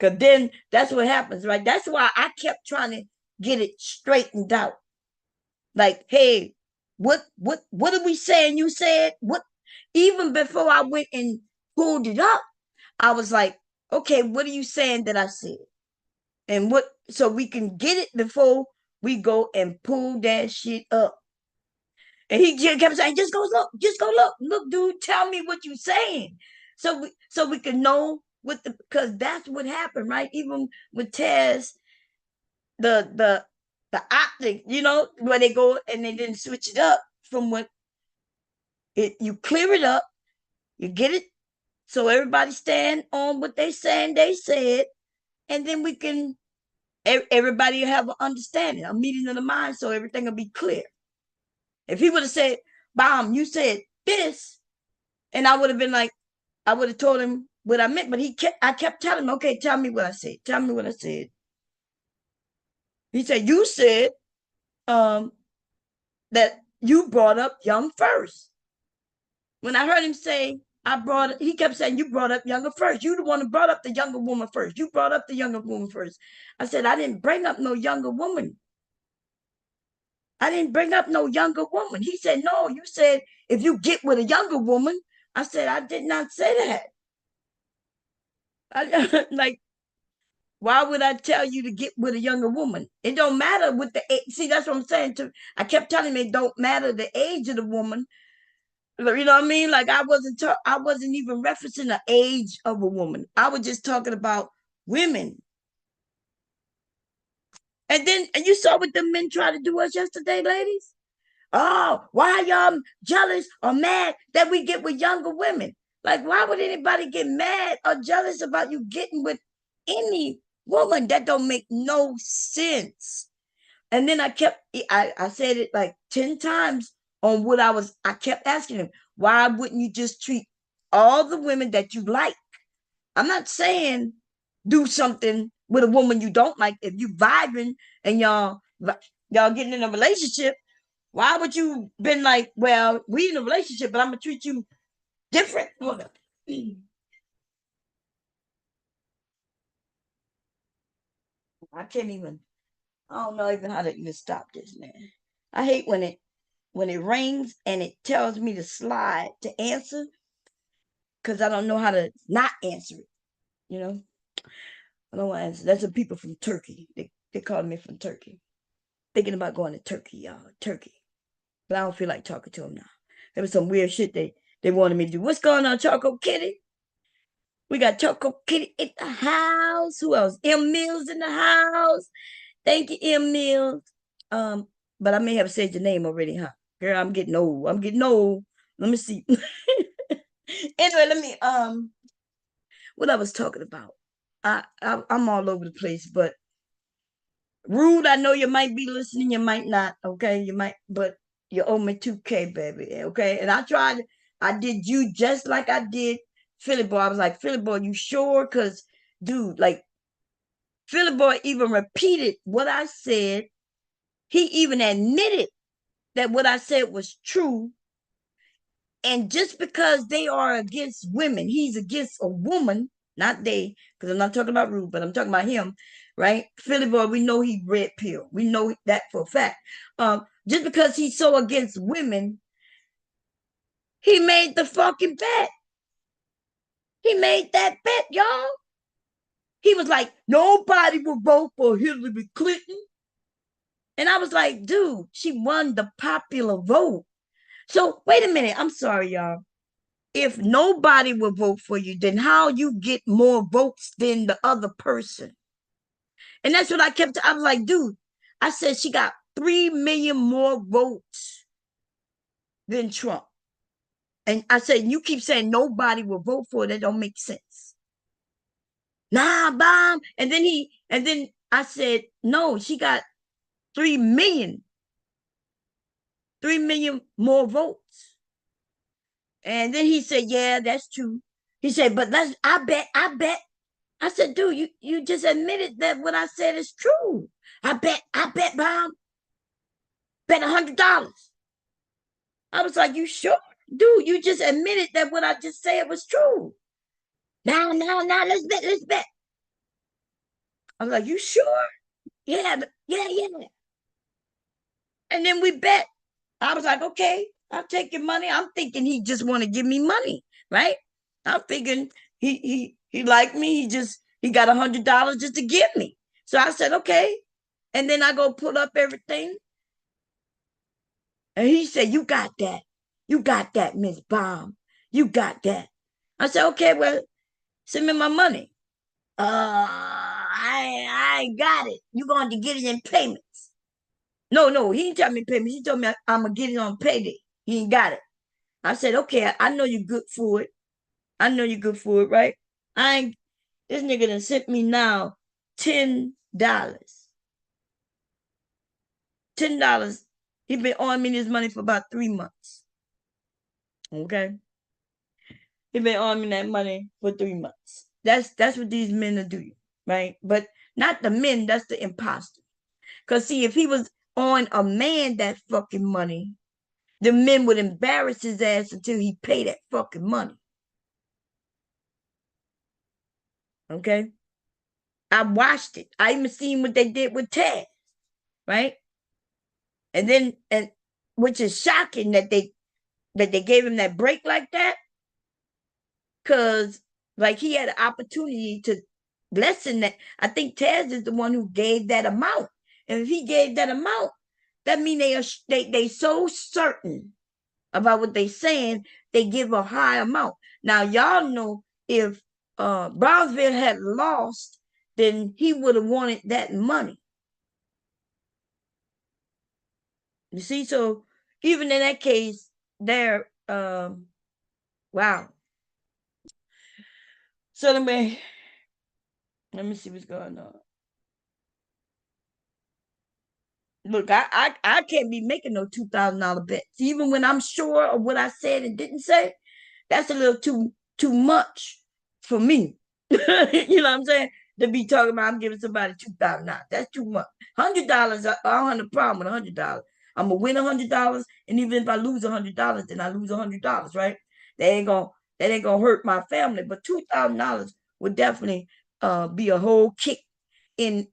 Cause then that's what happens, right? That's why I kept trying to get it straightened out. Like, hey, what are we saying? You said what? Even before I went and pulled it up, I was like, okay, what are you saying that I said? And what so we can get it before we go and pull that shit up. And he just kept saying, just go look. Look, dude, tell me what you're saying. So we can know what because that's what happened, right? Even with Tez, the the optic, where they go and they didn't switch it up from what you clear it up, you get it so everybody stand on what they saying they said, and then we can Everybody have an understanding, a meeting of the mind, so everything will be clear. If he would have said, Bomb, you said this, and I would have been like, I would have told him what I meant, but I kept telling him, okay, tell me what I said. Tell me what I said. He said, you said that you brought up young first. When I heard him say, he kept saying, you brought up younger first. You the one who brought up the younger woman first. You brought up the younger woman first. I said, I didn't bring up no younger woman. I didn't bring up no younger woman. He said, no, you said, if you get with a younger woman. I said, I did not say that. Like, why would I tell you to get with a younger woman? It don't matter with the age. See, that's what I'm saying. I kept telling him it don't matter the age of the woman. You know what I mean? Like I wasn't even referencing the age of a woman. I was just talking about women. And then and you saw what the men tried to do us yesterday, ladies. Oh, why y'all jealous or mad that we get with younger women? Like, why would anybody get mad or jealous about you getting with any woman? That don't make no sense. And then I said it like 10 times on what I kept asking him, why wouldn't you just treat all the women that you like? I'm not saying do something with a woman you don't like. If you vibing and y'all getting in a relationship, why would you been like, well, we in a relationship, but I'm gonna treat you different? Hold up. I can't even. I don't know even how to even stop this, man. I hate when it rings and it tells me to slide to answer because I don't know how to not answer it. You know, I don't want to answer. That's the people from Turkey. They called me from Turkey. Thinking about going to Turkey, y'all. Turkey. But I don't feel like talking to them now. There was some weird shit they wanted me to do. What's going on, Choco Kitty? We got Choco Kitty in the house. Who else? M Mills in the house. Thank you, M Mills. Um, but I may have said your name already, huh? Girl, I'm getting old. I'm getting old. Let me see. Anyway, let me what I was talking about. I'm all over the place, but Rude, I know you might be listening, you might not, okay? You might, but you owe me 2K, baby, okay? And I did you just like I did Philly Boy. I was like, Philly Boy, you sure? Because, dude, like, Philly Boy even repeated what I said. He even admitted that what I said was true. And just because they are against women, he's against a woman, not they, because I'm not talking about Rude, but I'm talking about him, right? Philly Boy, we know he red pill. We know that for a fact. Just because he's so against women, he made the fucking bet. He made that bet, y'all. He was like, nobody will vote for Hillary Clinton. And I was like, dude, she won the popular vote. So wait a minute. I'm sorry, y'all. If nobody will vote for you, then how you get more votes than the other person? And that's what I was like, dude, I said she got 3 million more votes than Trump. And I said, you keep saying nobody will vote for it. That don't make sense. Nah, Bomb. And then I said, no, she got 3 million, 3 million more votes. And then he said, yeah, that's true. He said, but I bet. I said, dude, you just admitted that what I said is true. I bet, Bob, bet $100. I was like, you sure? Dude, you just admitted that what I just said was true. Now, let's bet. I was like, you sure? Yeah. And then we bet. I was like, okay, I'll take your money. I'm thinking he just want to give me money, right? I'm thinking he liked me. He got $100 just to give me. So I said, okay. And then I go pull up everything. And he said, you got that. You got that, Miss Bomb. You got that. I said, okay, well, send me my money. I ain't got it. You're going to get it in payments. No, he didn't tell me payments. He told me I'm going to get it on payday. He ain't got it. I said, okay, I know you're good for it. I know you're good for it, right? This nigga done sent me now 10 $10. $10. He been owing me this money for about 3 months. Okay. He been owing me that money for 3 months. That's what these men are doing, right? But not the men, that's the imposter. Because see, if he was owing a man that fucking money, the men would embarrass his ass until he paid that fucking money. Okay? I watched it. I even seen what they did with Ted, right? And then, and which is shocking that they gave him that break like that, because like he had an opportunity to lessen that. I think Taz is the one who gave that amount, and if he gave that amount, that means they so certain about what they saying, they give a high amount. Now y'all know if Brownsville had lost, then he would have wanted that money. You see, so even in that case, there, wow. So let me see what's going on. Look, I can't be making no $2,000 bets, even when I'm sure of what I said and didn't say. That's a little too much for me. You know what I'm saying? To be talking about I'm giving somebody $2,000. That's too much. $100, I don't have a problem with $100. I'm gonna win $100, and even if I lose $100, then I lose $100, right? That ain't gonna hurt my family. But $2,000 would definitely be a whole kick in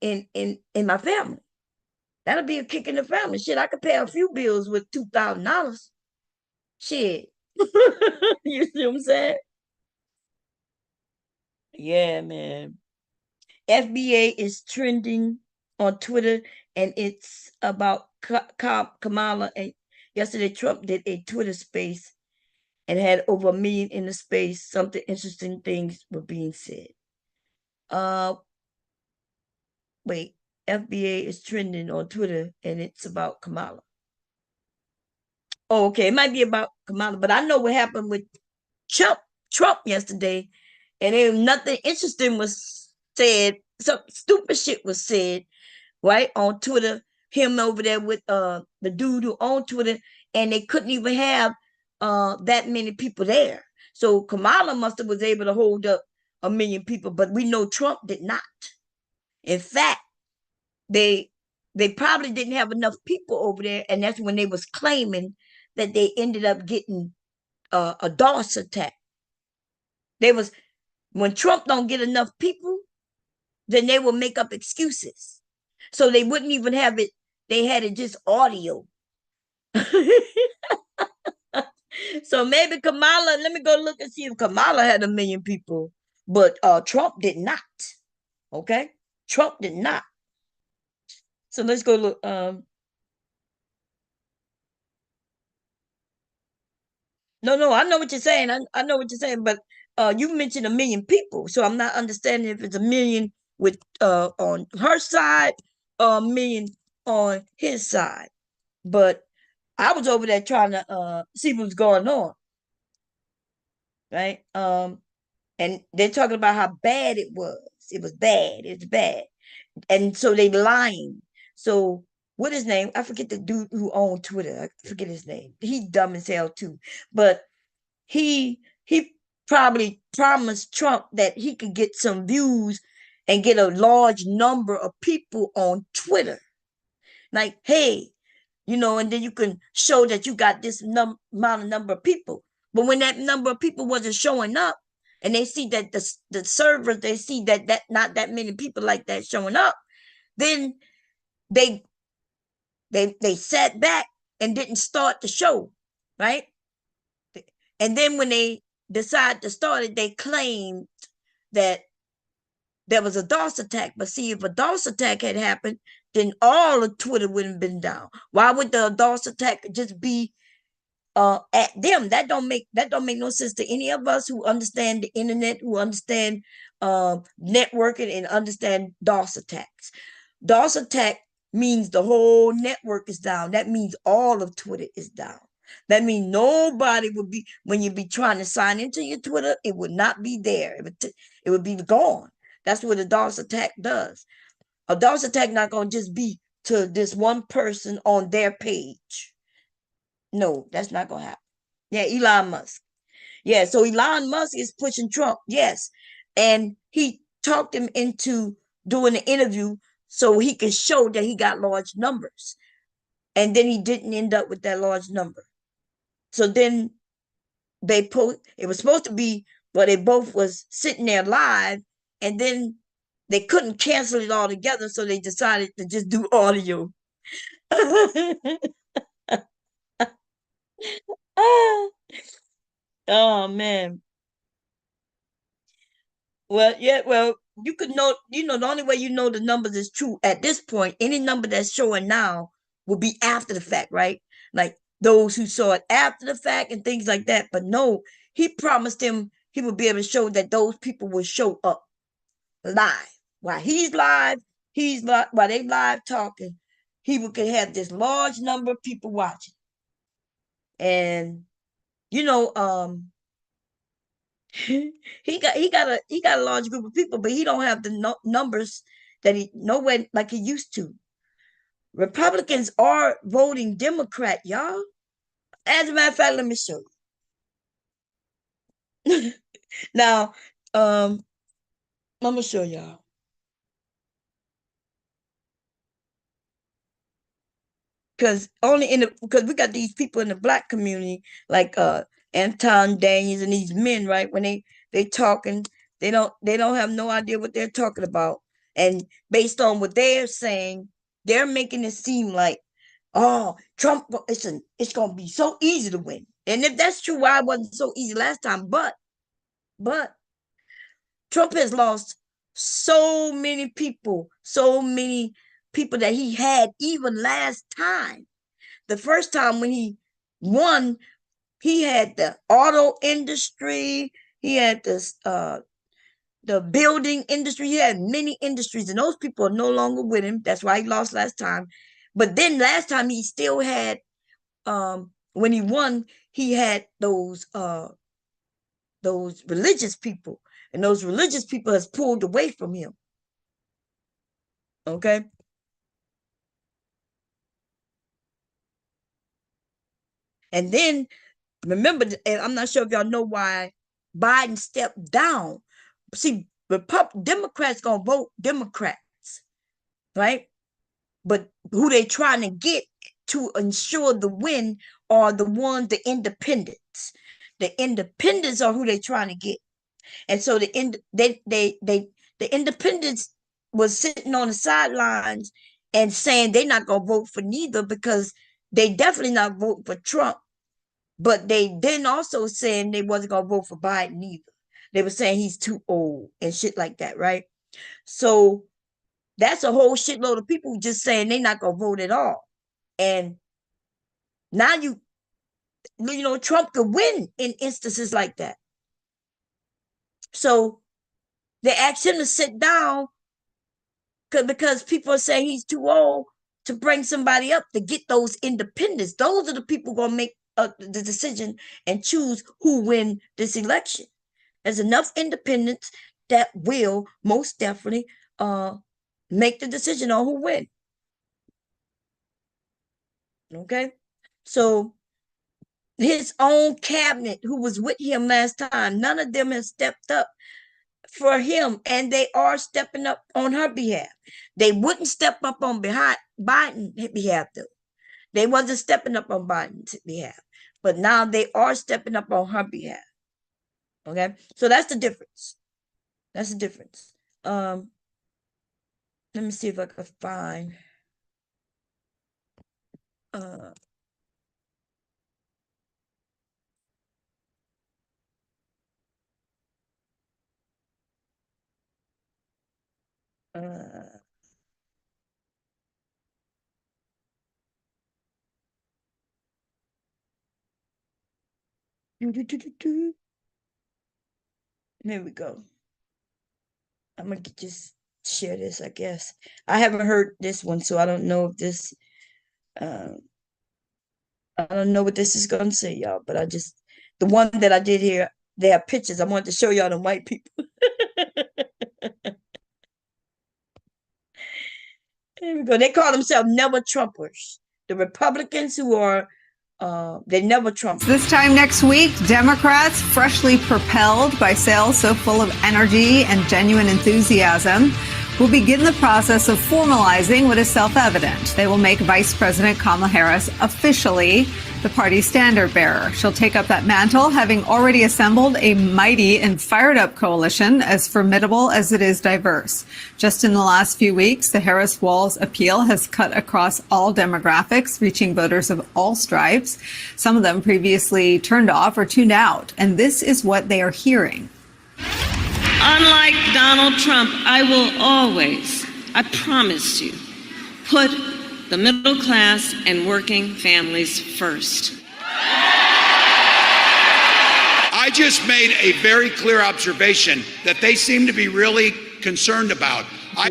my family. That'll be a kick in the family. Shit, I could pay a few bills with $2,000. Shit. You see what I'm saying? Yeah, man. FBA is trending on Twitter, and it's about Kamala. And yesterday, Trump did a Twitter space and had over 1 million in the space. Something interesting things were being said. Uh, wait. FBA is trending on Twitter, and it's about Kamala. Oh, okay. It might be about Kamala, but I know what happened with Trump yesterday, and then nothing interesting was said. Some stupid shit was said, right, on Twitter. Him over there with the dude who owned Twitter, and they couldn't even have that many people there. So Kamala must have was able to hold up 1 million people, but we know Trump did not. In fact, they probably didn't have enough people over there, and that's when they was claiming that they ended up getting a DOS attack. They was when Trump don't get enough people, then they will make up excuses. So they wouldn't even have it. They had it just audio. So maybe Kamala. Let me go look and see if Kamala had 1 million people, but Trump did not. Okay, Trump did not. So let's go look. No, I know what you're saying. I know what you're saying, but you mentioned 1 million people, so I'm not understanding if it's 1 million with on her side or 1 million on his side. But I was over there trying to see what was going on, right? And they're talking about how bad it was. It was bad. It's bad, and so they lying. So what his name? I forget the dude who owned Twitter. I forget his name. He dumb as hell too, but he probably promised Trump that he could get some views and get a large number of people on Twitter. Like, hey, and then you can show that you got this amount of number of people. But when that number of people wasn't showing up, and they see that the servers, they see that not that many people like that showing up, then they sat back and didn't start the show, right? And then when they decided to start it, they claimed that there was a DOS attack. But see, if a DOS attack had happened, then all of Twitter wouldn't have been down. Why would the DOS attack just be at them? That don't make no sense to any of us who understand the internet, who understand networking and understand DOS attacks. DOS attack means the whole network is down. That means all of Twitter is down. That means nobody would be, when you be trying to sign into your Twitter, it would not be there. It would be gone. That's what a DOS attack does. A DOS attack not gonna just be to this one person on their page. No, that's not gonna happen. Yeah, Elon Musk. Yeah, so Elon Musk is pushing Trump. Yes, and he talked him into doing an interview so he could show that he got large numbers, and then he didn't end up with that large number. So then it was supposed to be, well, they both was sitting there live, and then they couldn't cancel it all together, so they decided to just do audio. Oh man. Well, yeah, well, you could know, the only way you know the numbers is true at this point, any number that's showing now will be after the fact, right? Like those who saw it after the fact and things like that. But no, he promised them he would be able to show that those people will show up live. While while they live talking, could have this large number of people watching. And you know, he got a large group of people, but he don't have the numbers that he nowhere like he used to. Republicans are voting Democrat, y'all. As a matter of fact, let me show you. Now, I'm gonna show y'all. Because we got these people in the black community like Anton Daniels and these men, right? When they talking, they don't have no idea what they're talking about. And based on what they're saying, they're making it seem like, oh, Trump, it's gonna be so easy to win. And if that's true, why it wasn't so easy last time? But Trump has lost so many people that he had even last time. The first time when he won, he had the auto industry, he had the building industry, he had many industries, and those people are no longer with him. That's why he lost last time. But then last time he still had, when he won, he had those religious people, and those religious people has pulled away from him. Okay. And then remember, and I'm not sure if y'all know why Biden stepped down. See, Democrats gonna vote Democrats, right? But who they trying to get to ensure the win are the independents. The independents are who they trying to get. And so the independents was sitting on the sidelines and saying they're not gonna vote for neither because they definitely not vote for Trump. But they then also saying they wasn't gonna vote for Biden either. They were saying he's too old and shit like that, right? So that's a whole shitload of people just saying they're not gonna vote at all. And now Trump could win in instances like that. So they asked him to sit down because people are saying he's too old to bring somebody up to get those independents. Those are the people gonna make the decision and choose who win this election. There's enough independents that will most definitely make the decision on who win. Okay, so his own cabinet, who was with him last time, none of them has stepped up for him, and they are stepping up on her behalf. They wouldn't step up on Biden's behalf, though. They wasn't stepping up on Biden's behalf, but now they are stepping up on her behalf. Okay, so that's the difference. That's the difference. Let me see if I can find. Uh, uh, There we go. I'm gonna just share this, I guess. I haven't heard this one, so I don't know if this. Uh, I don't know what this is gonna say, y'all. But the one that I did here, they have pictures. I wanted to show y'all the white people. Here we go. They call themselves never Trumpers. The Republicans who are they never Trumpers. This time next week, Democrats, freshly propelled by sales so full of energy and genuine enthusiasm, will begin the process of formalizing what is self-evident. They will make Vice President Kamala Harris officially the party's standard bearer. She'll take up that mantle, having already assembled a mighty and fired-up coalition as formidable as it is diverse. Just in the last few weeks, the Harris Walls appeal has cut across all demographics, reaching voters of all stripes, some of them previously turned off or tuned out. And this is what they are hearing. Unlike Donald Trump, I will always, I promise you, put the middle class and working families first. I just made a very clear observation that they seem to be really concerned about. I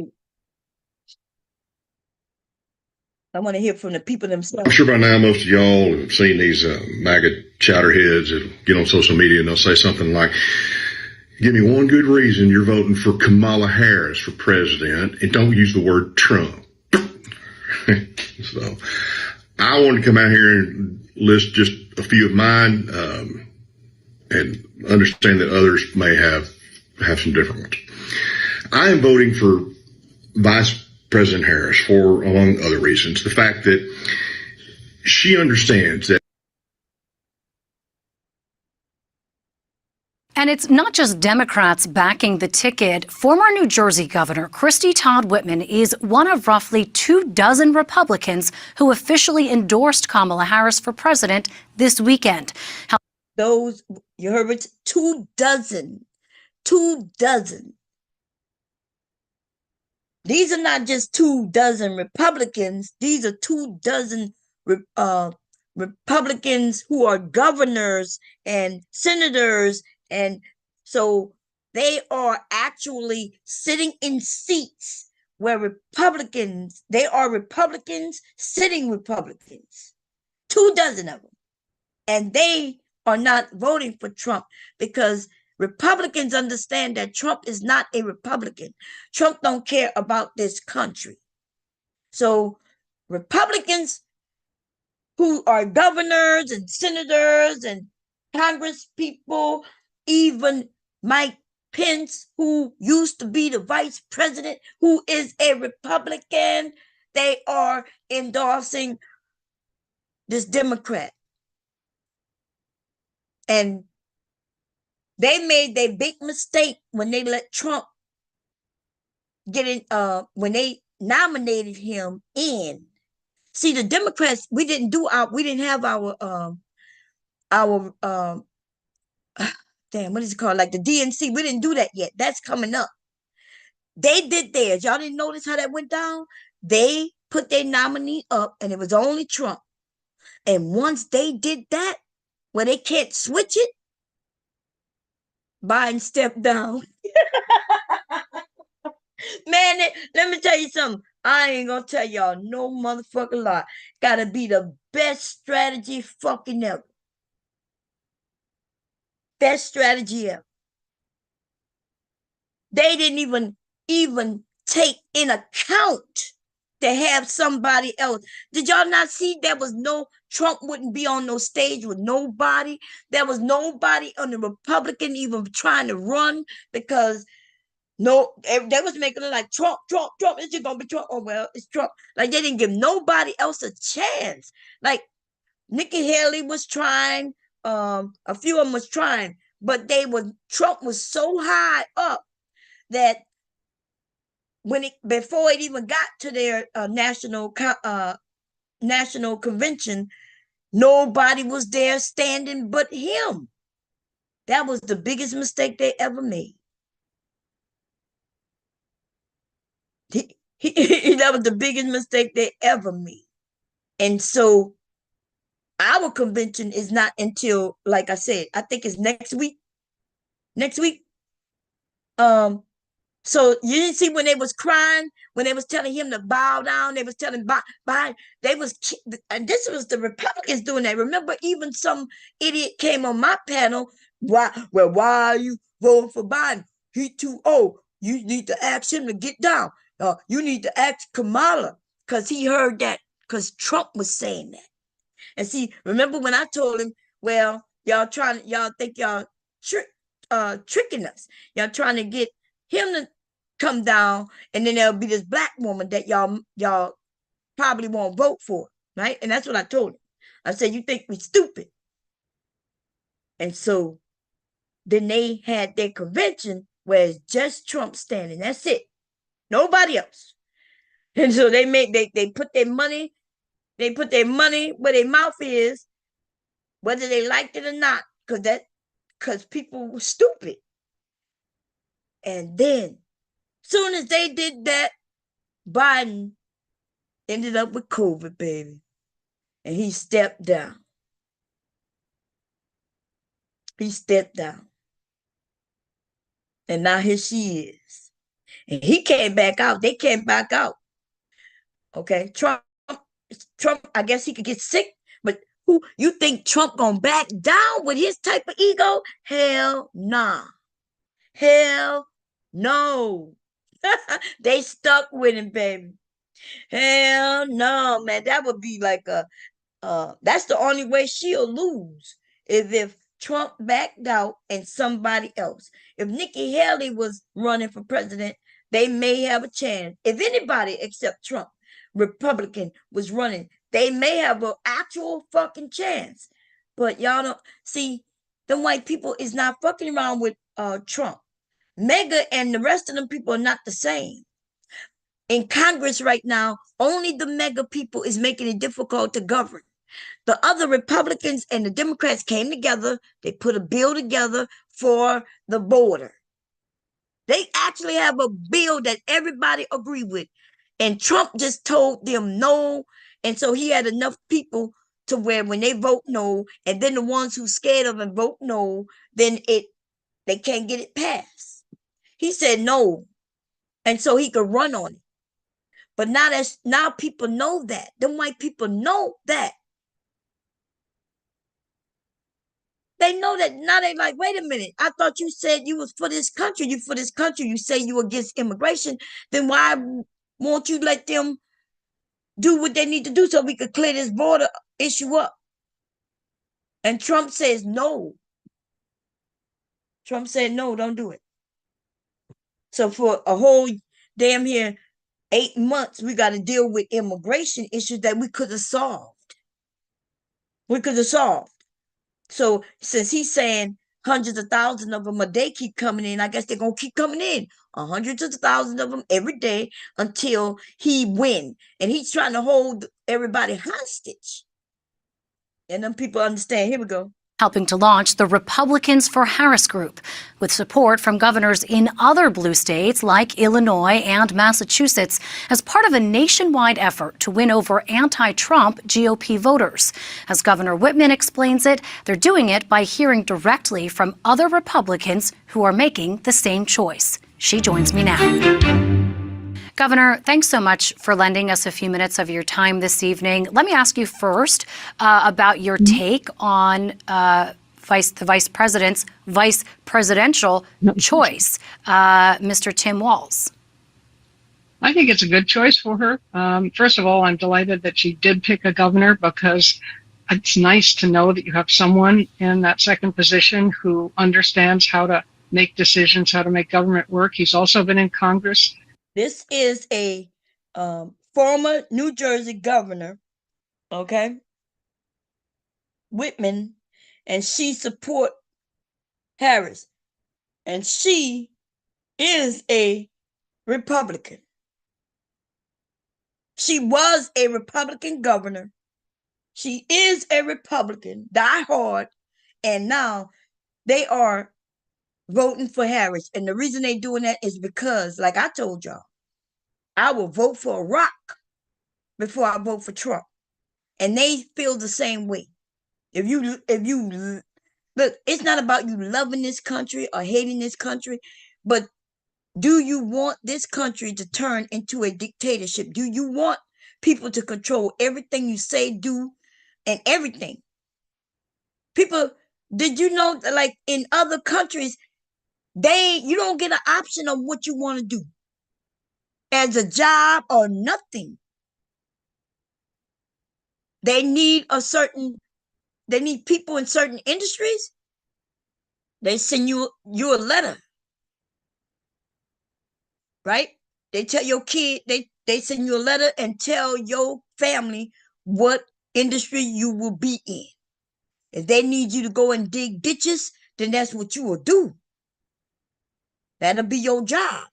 want to hear from the people themselves. I'm sure by now most of y'all have seen these MAGA chowderheads that get on social media and they'll say something like, give me one good reason you're voting for Kamala Harris for president, and don't use the word Trump. So I wanted to come out here and list just a few of mine, and understand that others may have some different ones. I am voting for Vice President Harris for, among other reasons, the fact that she understands that. And it's not just Democrats backing the ticket. Former New Jersey Governor Christie Todd Whitman is one of roughly 24 Republicans who officially endorsed Kamala Harris for president this weekend. Those, you heard it, 24. These are not just 24 Republicans. These are 24 Republicans who are governors and senators. And so they are actually sitting in seats where they are Republicans sitting Republicans, 24 of them. And they are not voting for Trump because Republicans understand that Trump is not a Republican. Trump don't care about this country. So Republicans who are governors and senators and Congress people, even Mike Pence, who used to be the vice president, who is a Republican, they are endorsing this Democrat. And they made their big mistake when they let Trump get in, when they nominated him in. See, the Democrats, we didn't have our damn, what is it called? Like the DNC, we didn't do that yet. That's coming up. They did theirs. Y'all didn't notice how that went down? They put their nominee up and it was only Trump. And once they did that, where they can't switch it, Biden stepped down. Man, let me tell you something. I ain't gonna tell y'all no motherfucking lie. Gotta be the best strategy fucking ever. Best strategy ever. They didn't even take in account to have somebody else. Did y'all not see there was Trump wouldn't be on no stage with nobody. There was nobody on the Republican even trying to run because they was making it like Trump, it's just gonna be Trump. Oh, well, it's Trump. Like they didn't give nobody else a chance. Like Nikki Haley was trying, a few of them was trying, but Trump was so high up that before it even got to their national convention, nobody was there standing but him. That was the biggest mistake they ever made. That was the biggest mistake they ever made. And so our convention is not until, like I said, I think it's next week. So you didn't see when they was crying, when they was telling him to bow down, they was telling Biden, and this was the Republicans doing that. Remember, even some idiot came on my panel. Why are you voting for Biden? He too old. You need to ask him to get down. You need to ask Kamala, because he heard that because Trump was saying that. And see, remember when I told him, well, y'all think y'all tricking us. Y'all trying to get him to come down, and then there'll be this black woman that y'all probably won't vote for, right? And that's what I told him. I said, you think we stupid. And so then they had their convention where it's just Trump standing. That's it. Nobody else. And so they put their money where their mouth is, whether they liked it or not, because people were stupid. And then, soon as they did that, Biden ended up with COVID, baby. And he stepped down. He stepped down. And now here she is. And he came back out. They came back out. Okay, Trump, I guess he could get sick, but who you think Trump gonna back down with his type of ego? Hell nah. Hell no. They stuck with him, baby. Hell no, man. That would be like that's the only way she'll lose, is if Trump backed out and somebody else. If Nikki Haley was running for president, they may have a chance. If anybody except Trump, Republican, was running, they may have an actual fucking chance. But y'all don't see, them white people is not fucking around with Trump. Mega and the rest of them people are not the same. In Congress right now, only the mega people is making it difficult to govern. The other Republicans and the Democrats came together. They put a bill together for the border. They actually have a bill that everybody agree with. And Trump just told them no. And so he had enough people to where when they vote no, and then the ones who scared of him vote no, then they can't get it passed. He said no. And so he could run on it. But now people know that. Them white people know that. They know that. Now they like, wait a minute. I thought you said you was for this country. You for this country. You say you against immigration. Then why won't you let them do what they need to do so we could clear this border issue up? And Trump says no. Trump said no, don't do it. So for a whole damn here 8 months, we got to deal with immigration issues that we could have solved. We could have solved. So since he's saying hundreds of thousands of them a day keep coming in, I guess they're going to keep coming in. Hundreds of thousands of them every day until he win. And he's trying to hold everybody hostage. And them people understand. Here we go. Helping to launch the Republicans for Harris group, with support from governors in other blue states like Illinois and Massachusetts, as part of a nationwide effort to win over anti-Trump GOP voters. As Governor Whitman explains it, they're doing it by hearing directly from other Republicans who are making the same choice. She joins me now. Governor, thanks so much for lending us a few minutes of your time this evening. Let me ask you first about your take on the vice president's vice presidential choice, Mr. Tim Walz. I think it's a good choice for her. First of all, I'm delighted that she did pick a governor, because it's nice to know that you have someone in that second position who understands how to make decisions, how to make government work. He's also been in Congress. This is a former New Jersey governor, okay, Whitman, and she support Harris. And she is a Republican. She was a Republican governor. She is a Republican, die hard, and now they are voting for Harris. And the reason they're doing that is because, like I told y'all, I will vote for a rock before I vote for Trump. And they feel the same way. If you look, it's not about you loving this country or hating this country, but do you want this country to turn into a dictatorship? Do you want people to control everything you say, do, and everything? People, did you know that, like in other countries, you don't get an option of what you want to do. as a job or nothing. They need people in certain industries. They send you a letter, right? They tell your kid, they send you a letter and tell your family what industry you will be in. If they need you to go and dig ditches, then that's what you will do. That'll be your job.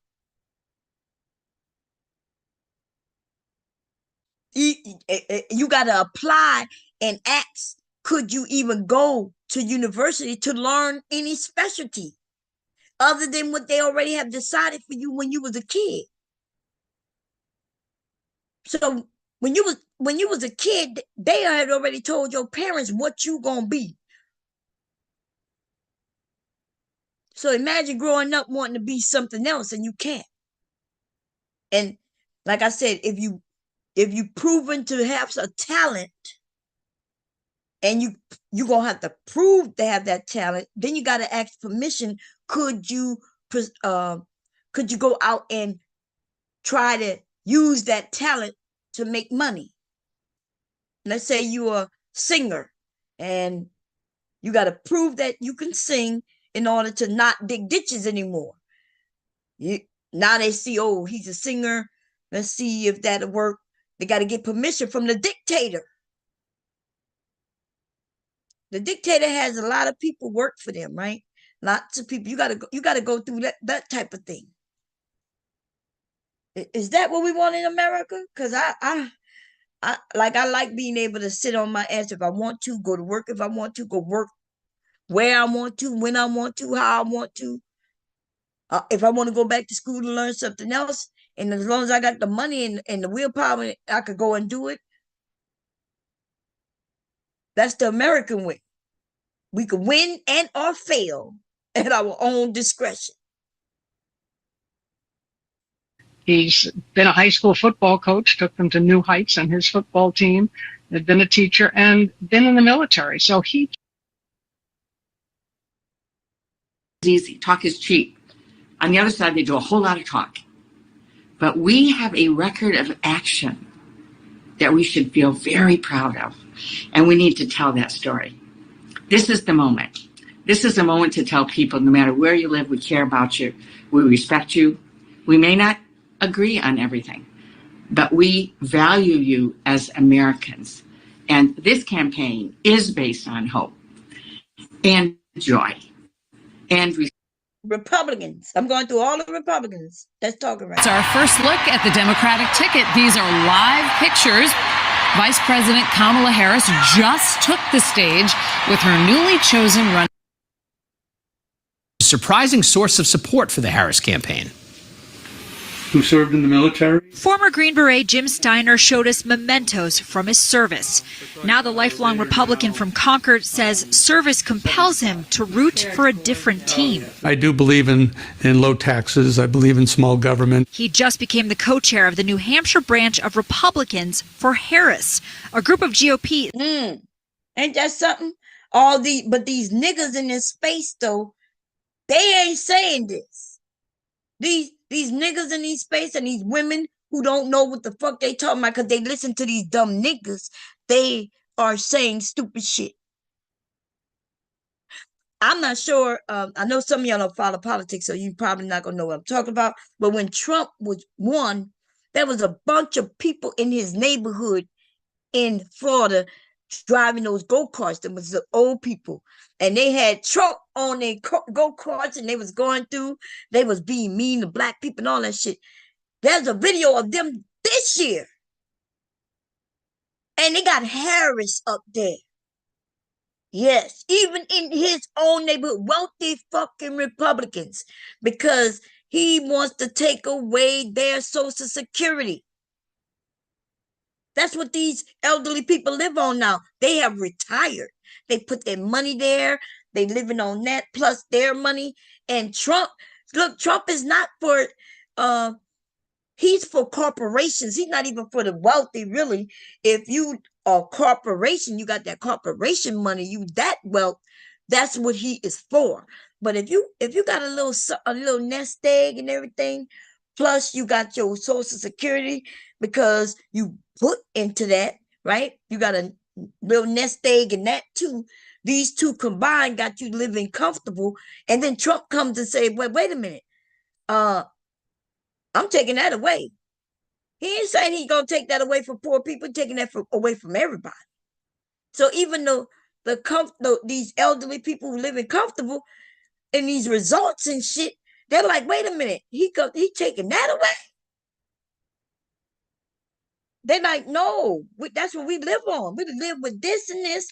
You got to apply and ask, could you even go to university to learn any specialty other than what they already have decided for you when you was a kid? So when you was a kid, they had already told your parents what you gonna be. So imagine growing up wanting to be something else and you can't. And like I said, if you proven to have a talent, and you gonna have to prove to have that talent, then you got to ask permission. Could you go out and try to use that talent to make money? Let's say you're a singer and you got to prove that you can sing in order to not dig ditches anymore. Now they see, oh, he's a singer. Let's see if that'll work. They got to get permission from the dictator. The dictator has a lot of people work for them, right? Lots of people. You gotta go through that type of thing. Is that what we want in America? Because I like being able to sit on my ass if I want to, go to work if I want to, go work where I want to, when I want to, how I want to. If I want to go back to school to learn something else, and as long as I got the money and the willpower, I could go and do it. That's the American way. We could win and or fail at our own discretion. He's been a high school football coach, took them to new heights on his football team, had been a teacher, and been in the military. So he... It's easy. Talk is cheap. On the other side, they do a whole lot of talk. But we have a record of action that we should feel very proud of. And we need to tell that story. This is the moment. This is the moment to tell people, no matter where you live, we care about you. We respect you. We may not agree on everything, but we value you as Americans. And this campaign is based on hope and joy and Republicans. I'm going through all the Republicans that's talking right now. It's our first look at the Democratic ticket. These are live pictures. Vice President Kamala Harris just took the stage with her newly chosen running. Surprising source of support for the Harris campaign. Who served in the military? Former Green Beret Jim Steiner showed us mementos from his service. Now the lifelong Republican from Concord says service compels him to root for a different team. I do believe in low taxes. I believe in small government. He just became the co-chair of the New Hampshire branch of Republicans for Harris, a group of GOP. Ain't that something? But these niggas in this space, though, they ain't saying this. These niggas in these space and these women who don't know what the fuck they talking about because they listen to these dumb niggas, they are saying stupid shit. I'm not sure. I know some of y'all don't follow politics, so you probably not gonna know what I'm talking about. But when Trump was won, there was a bunch of people in his neighborhood in Florida driving those go-karts. There was the old people, and they had Trump on their go-karts, and they was going through. They was being mean to black people and all that shit. There's a video of them this year, and they got Harris up there. Yes, even in his own neighborhood, wealthy fucking Republicans, because he wants to take away their Social Security. That's what these elderly people live on now. They have retired. They put their money there. They living on that plus their money. And Trump, look, Trump is not for, he's for corporations. He's not even for the wealthy, really. If you are a corporation, you got that corporation money, you that wealth, that's what he is for. But if you got a little nest egg and everything, Plus, you got your Social Security because you put into that, right? You got a little nest egg in that too. These two combined got you living comfortable. And then Trump comes and say, wait a minute. I'm taking that away. He ain't saying he's gonna take that away from poor people, taking that away from everybody. So even though these elderly people who living comfortable and these results and shit, they're like, wait a minute, he taking that away. They're like, no, that's what we live on. We live with this and this.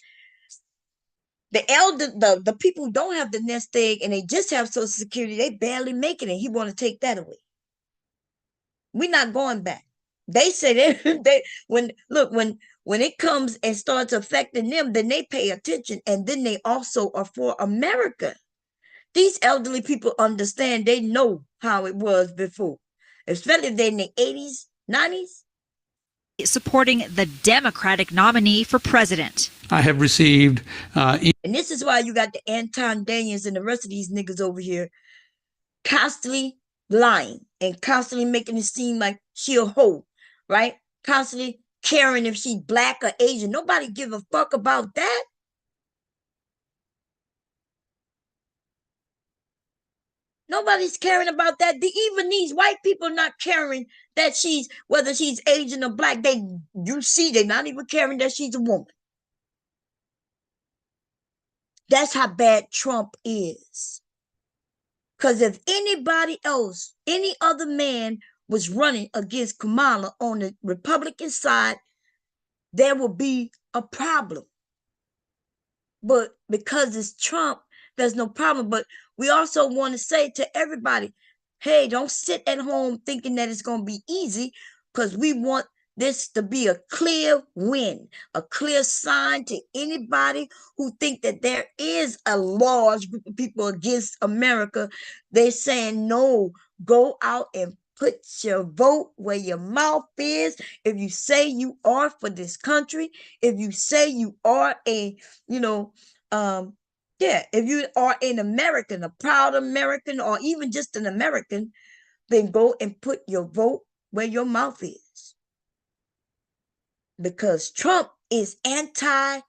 The people who don't have the nest egg and they just have Social Security, they barely making it. He want to take that away. We're not going back. They say when it comes and starts affecting them, then they pay attention, and then they also are for America. These elderly people understand. They know how it was before, especially if they're in the 80s, 90s. Supporting the Democratic nominee for president. I have received. And this is why you got the Anton Daniels and the rest of these niggas over here constantly lying and constantly making it seem like she a hoe, right? Constantly caring if she black or Asian. Nobody give a fuck about that. Nobody's caring about that. Even these white people not caring that whether she's Asian or black. You see, they're not even caring that she's a woman. That's how bad Trump is. Because if anybody else, any other man was running against Kamala on the Republican side, there will be a problem. But because it's Trump, there's no problem. But we also want to say to everybody, hey, don't sit at home thinking that it's going to be easy, because we want this to be a clear win, a clear sign to anybody who think that there is a large group of people against America. They're saying, no, go out and put your vote where your mouth is. If you say you are for this country, if you say you are if you are an American, a proud American, or even just an American, then go and put your vote where your mouth is. Because Trump is anti-USA.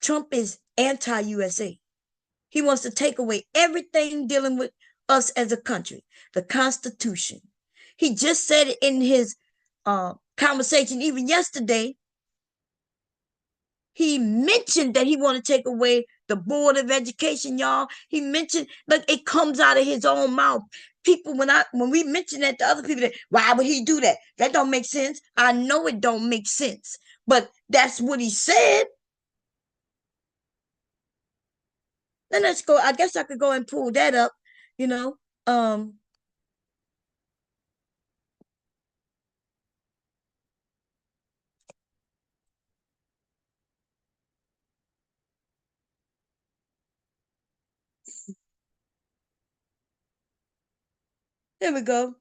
Trump is anti-USA. He wants to take away everything dealing with us as a country, the Constitution. He just said it in his conversation, even yesterday. He mentioned that he want to take away the Board of Education, y'all. He mentioned, like, it comes out of his own mouth. People, when we mention that to other people, why would he do that? That don't make sense. I know it don't make sense, but that's what he said. Then let's go. I guess I could go and pull that up, There we go.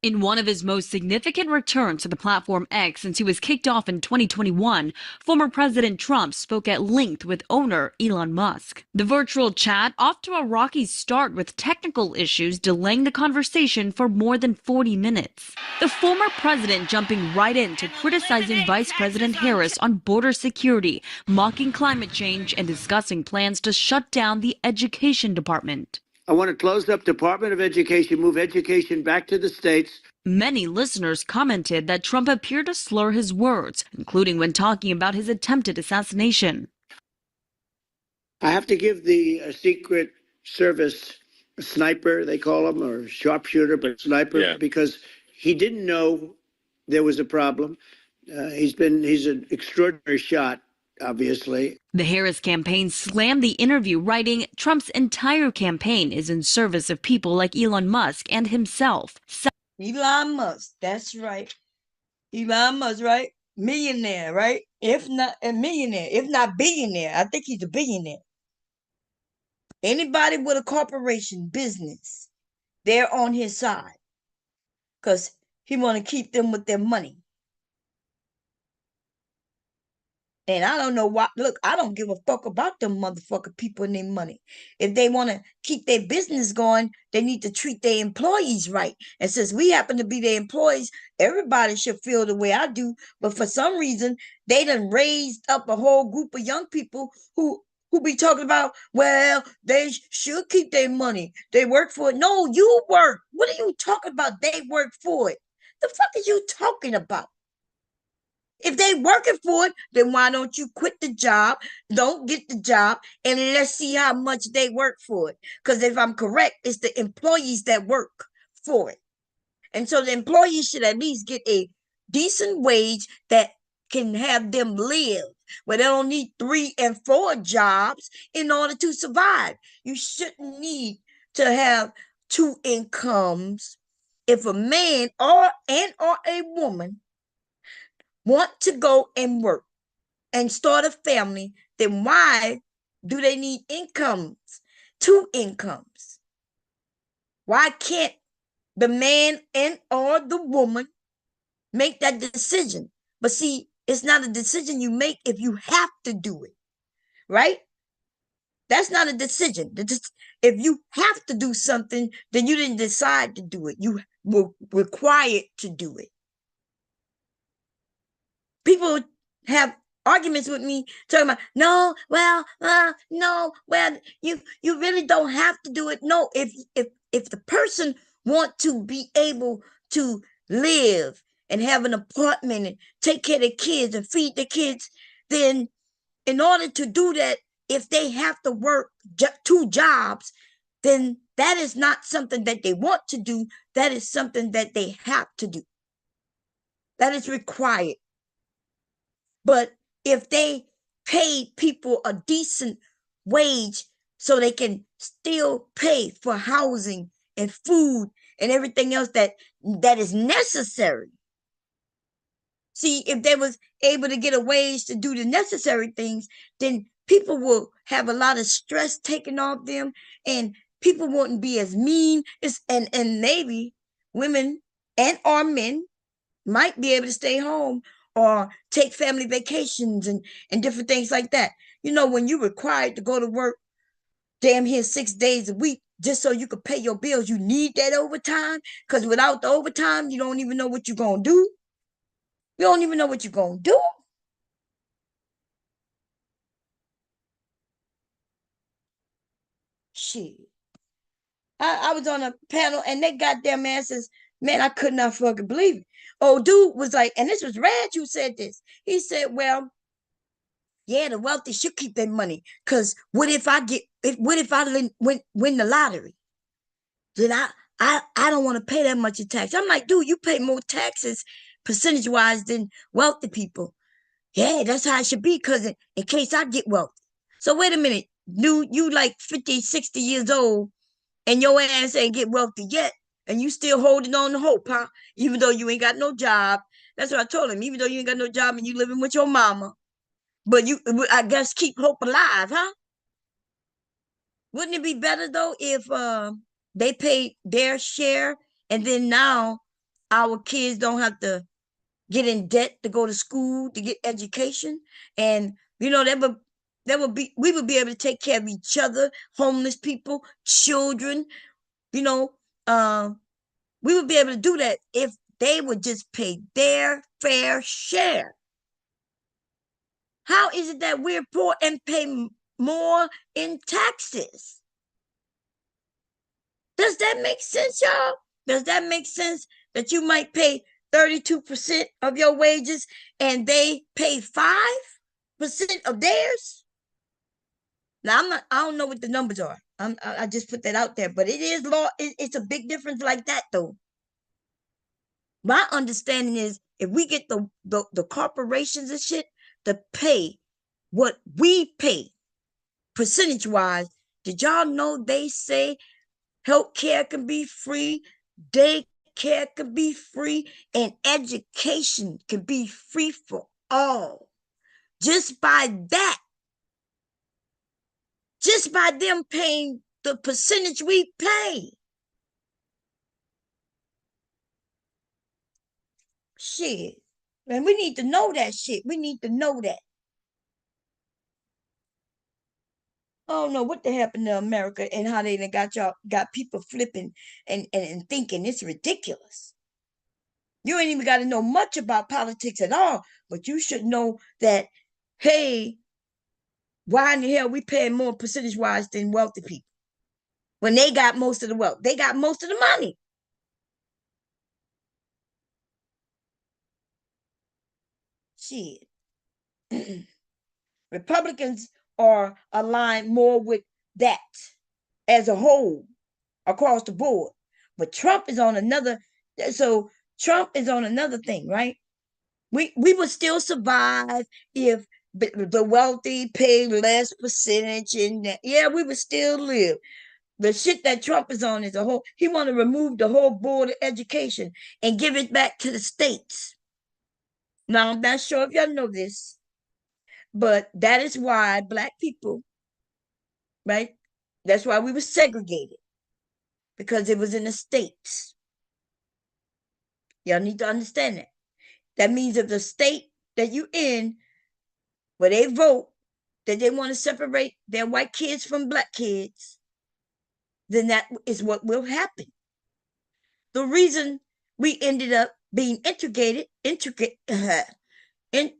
In one of his most significant returns to the platform X since he was kicked off in 2021, former President Trump spoke at length with owner Elon Musk. The virtual chat off to a rocky start with technical issues delaying the conversation for more than 40 minutes. The former president jumping right into criticizing Vice President Harris on border security, mocking climate change, and discussing plans to shut down the education department. I want to close up Department of Education, move education back to the states. Many listeners commented that Trump appeared to slur his words, including when talking about his attempted assassination. I have to give the Secret Service a sniper, they call him, or sharpshooter, but sniper, because he didn't know there was a problem. He's an extraordinary shot, obviously. The Harris campaign slammed the interview, writing, Trump's entire campaign is in service of people like Elon Musk and himself. Elon Musk, that's right. Elon Musk, right? Millionaire, right? If not a millionaire, if not billionaire. I think he's a billionaire. Anybody with a corporation, business, they're on his side. Because he want to keep them with their money. And I don't know why. Look, I don't give a fuck about them motherfucking people and their money. If they want to keep their business going, they need to treat their employees right. And since we happen to be their employees, everybody should feel the way I do. But for some reason, they done raised up a whole group of young people who be talking about, well, they should keep their money. They work for it. No, you work. What are you talking about? They work for it. The fuck are you talking about? If they working for it, then why don't you quit the job, don't get the job, and let's see how much they work for it? Because if I'm correct, it's the employees that work for it. And so the employees should at least get a decent wage that can have them live, where they don't need 3 and 4 jobs in order to survive. You shouldn't need to have 2 incomes. If a man or a woman want to go and work and start a family, then why do they need incomes? 2 incomes. Why can't the man and or the woman make that decision? But see, it's not a decision you make if you have to do it, right? That's not a decision. If you have to do something, then you didn't decide to do it. You were required to do it. People have arguments with me talking about, no, well, you really don't have to do it. No, if the person want to be able to live and have an apartment and take care of their kids and feed their kids, then in order to do that, if they have to work 2 jobs, then that is not something that they want to do. That is something that they have to do. That is required. But if they pay people a decent wage so they can still pay for housing and food and everything else that is necessary. See, if they was able to get a wage to do the necessary things, then people will have a lot of stress taken off them, and people wouldn't be as mean. And maybe women and or men might be able to stay home or take family vacations and different things like that. You know, when you're required to go to work damn near 6 days a week just so you could pay your bills, you need that overtime, because without the overtime, you don't even know what you're going to do. You don't even know what you're going to do. Shit. I was on a panel and they got their asses, man, I could not fucking believe it. Oh, dude was like, and this was Rad who said this. He said, well, yeah, the wealthy should keep their money. Cause what if I win the lottery? Then I don't want to pay that much in tax. I'm like, dude, you pay more taxes percentage wise than wealthy people. Yeah, that's how it should be. Cause in case I get wealthy. So wait a minute, dude, you like 50, 60 years old and your ass ain't get wealthy yet. And you still holding on to hope, huh? Even though you ain't got no job. That's what I told him. Even though you ain't got no job and you living with your mama. But you, I guess, keep hope alive, huh? Wouldn't it be better though if they paid their share, and then now our kids don't have to get in debt to go to school to get education, and you know we would be able to take care of each other, homeless people, children. You know, we would be able to do that if they would just pay their fair share. How is it that we're poor and pay more in taxes? Does that make sense, y'all? Does that make sense that you might pay 32% of your wages and they pay 5% of theirs? Now, I don't know what the numbers are. I just put that out there, but it is law. It's a big difference like that, though. My understanding is if we get the corporations and shit to pay what we pay percentage wise, did y'all know they say healthcare can be free, daycare can be free, and education can be free for all? Just by that, just by them paying the percentage we pay. Shit. And we need to know that shit. We need to know that. I don't know what happened to America and how they got people flipping and thinking it's ridiculous. You ain't even got to know much about politics at all, but you should know that, hey, why in the hell we paying more percentage wise than wealthy people when they got most of the wealth? They got most of the money. Shit. Republicans are aligned more with that as a whole across the board. But Trump is on another, so Trump is on another thing, right? We would still survive if the wealthy paid less percentage, and yeah, we would still live. The shit that Trump is on is a whole. He want to remove the whole board of education and give it back to the states. Now I'm not sure if y'all know this, but that is why black people, right? That's why we were segregated, because it was in the states. Y'all need to understand that. That means if the state that you in, where they vote that they want to separate their white kids from black kids, then that is what will happen. The reason we ended up being integrated, in, I can't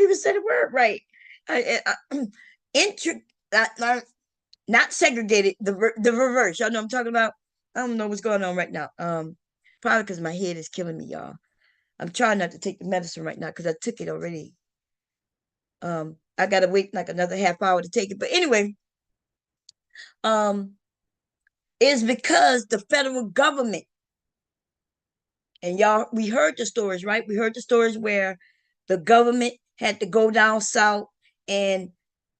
even say the word right. Not segregated, the reverse. Y'all know what I'm talking about? I don't know what's going on right now. Probably because my head is killing me, y'all. I'm trying not to take the medicine right now because I took it already. I gotta wait like another half hour to take it. But anyway, is because the federal government, and y'all, we heard the stories, right? We heard the stories where the government had to go down south and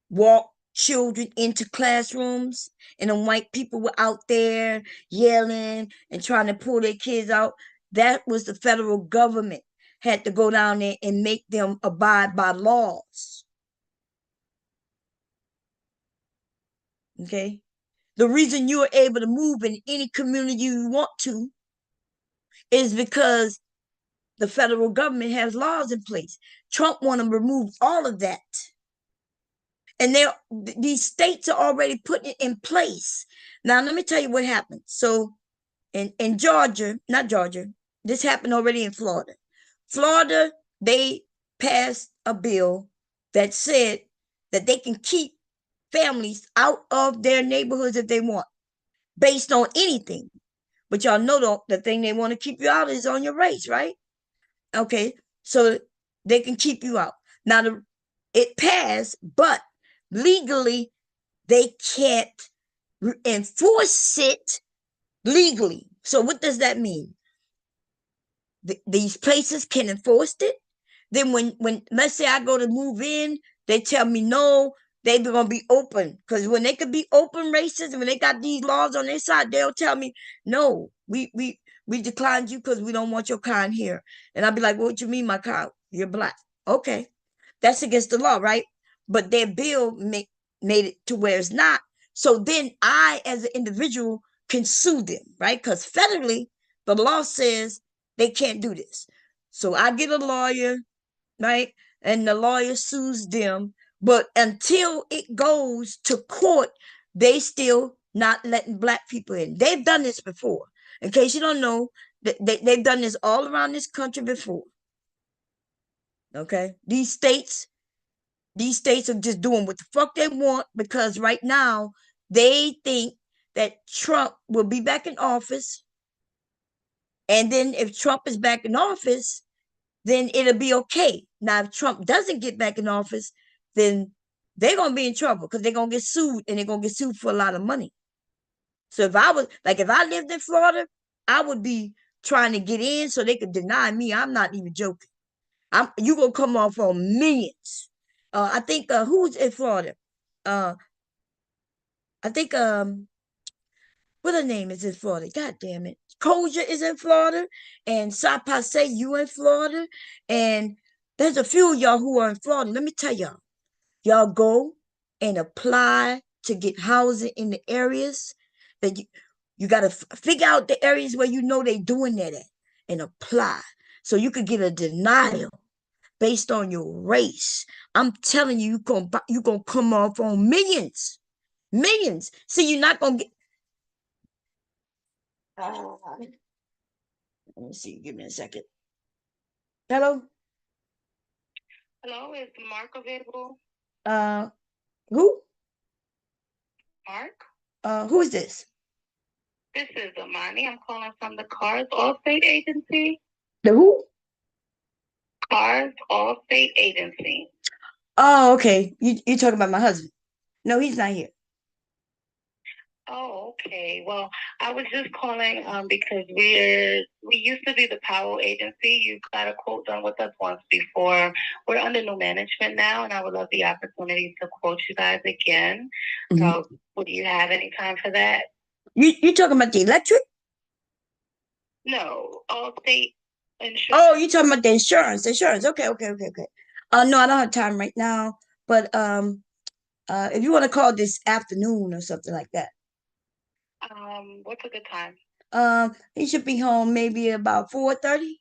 walk children into classrooms, and the white people were out there yelling and trying to pull their kids out. That was the federal government had to go down there and make them abide by laws. Okay. The reason you are able to move in any community you want to is because the federal government has laws in place. Trump want to remove all of that. And these states are already putting it in place. Now, let me tell you what happened. So in Georgia, not Georgia, this happened already in Florida. Florida, they passed a bill that said that they can keep families out of their neighborhoods if they want, based on anything. But y'all know the thing they want to keep you out is on your race, right? Okay, so they can keep you out. Now, it passed, but legally, they can't enforce it legally. So what does that mean? These places can enforce it. Then when let's say I go to move in, they tell me no, they're gonna be open. Because when they could be open races and when they got these laws on their side, they'll tell me, no, we declined you because we don't want your kind here. And I'll be like, what you mean my kind? You're black. Okay. That's against the law, right? But their bill made it to where it's not. So then I, as an individual, can sue them, right? Because federally, the law says they can't do this. So I get a lawyer, right? And the lawyer sues them. But until it goes to court, they still not letting black people in. They've done this before. In case you don't know, they've done this all around this country before. Okay? These states are just doing what the fuck they want because right now they think that Trump will be back in office. And then if Trump is back in office, then it'll be okay. Now, if Trump doesn't get back in office, then they're going to be in trouble because they're going to get sued and they're going to get sued for a lot of money. So if I lived in Florida, I would be trying to get in so they could deny me. I'm not even joking. You going to come off on millions. I think, who's in Florida? I think, what her name is in Florida? God damn it. Koja is in Florida, and Sapase, you in Florida, and there's a few of y'all who are in Florida. Let me tell y'all go and apply to get housing in the areas that you got to figure out the areas where you know they doing that at and apply so you could get a denial. based on your race. I'm telling you, you're gonna come off on millions. Millions. See, you're not gonna get. Let me see. Give me a second. Hello. Hello, is Mark available? Who? Mark? Who is this? This is Amani. I'm calling from the Cars Allstate Agency. The who? Cars Allstate Agency. Oh, okay. You talking about my husband? No, he's not here. Oh, okay. Well, I was just calling because we used to be the Powell Agency. You got a quote done with us once before. We're under new management now, and I would love the opportunity to quote you guys again. Mhm. Would you have any time for that? You talking about the electric? No, Allstate Insurance. Oh, you talking about the insurance? Insurance. Okay. No, I don't have time right now. But if you want to call this afternoon or something like that. What's a good time? He should be home maybe about 4:30.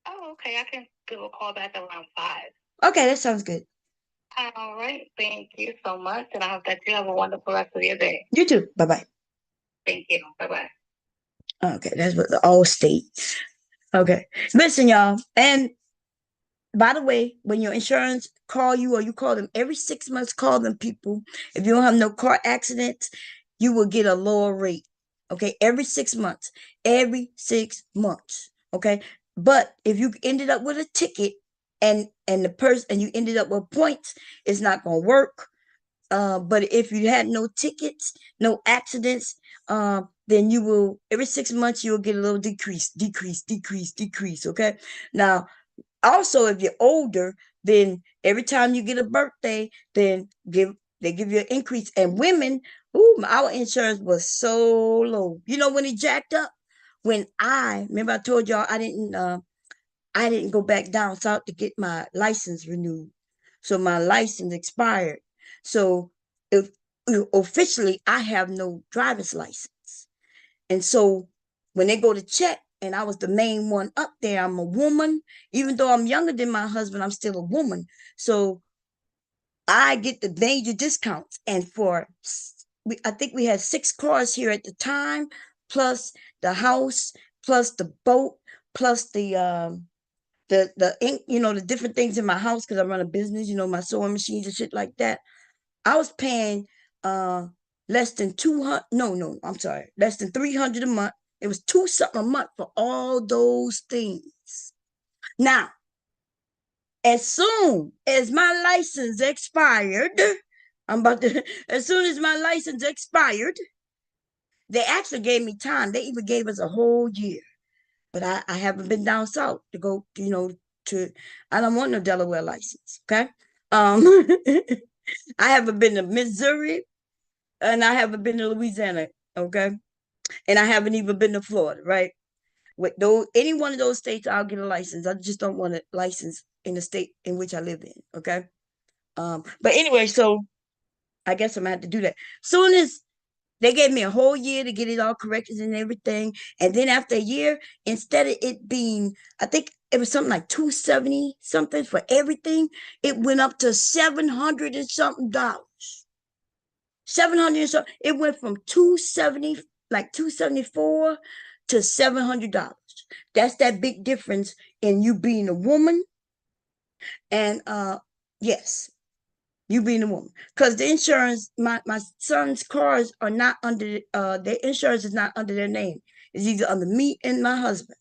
Oh, okay. I can give a call back around 5. Okay, that sounds good. All right. Thank you so much. And I hope that you have a wonderful rest of your day. You too. Bye-bye. Thank you. Bye-bye. Okay, that's what the Allstate. Okay. Listen, y'all. And by the way, when your insurance call you or you call them every 6 months, call them people. If you don't have no car accidents, you will get a lower rate. Okay, every 6 months. Every 6 months. Okay. But if you ended up with a ticket and the person and you ended up with points, it's not gonna work. But if you had no tickets, no accidents, then you will every 6 months you'll get a little decrease. Okay. Now, also, if you're older, then every time you get a birthday, then they give you an increase. And women, our insurance was so low. You know when it jacked up? When I remember I told y'all I didn't go back down south to get my license renewed. So my license expired. So if officially I have no driver's license. And so when they go to check, and I was the main one up there, I'm a woman. Even though I'm younger than my husband, I'm still a woman. So I get the major discounts. And I think we had 6 cars here at the time, plus the house, plus the boat, plus the ink, the different things in my house because I run a business, my sewing machines and shit like that. I was paying less than 200. No, I'm sorry, less than 300 a month. It was 2 something a month for all those things. Now, as soon as my license expired, as soon as my license expired, they actually gave me time. They even gave us a whole year. But I haven't been down south to go, I don't want no Delaware license. Okay. I haven't been to Missouri and I haven't been to Louisiana. Okay. And I haven't even been to Florida, right? With those, any one of those states, I'll get a license. I just don't want a license in the state in which I live in. Okay. But anyway, so I guess I'm gonna have to do that. Soon as they gave me a whole year to get it all corrected and everything. And then after a year, instead of it being, I think it was something like 270 something for everything, it went up to 700 and something dollars. 700 and something. It went from 270, like 274 to $700. That's that big difference in you being a woman. And yes, you being a woman, because the insurance, my son's cars are not under their insurance is not under their name. It's either under me and my husband.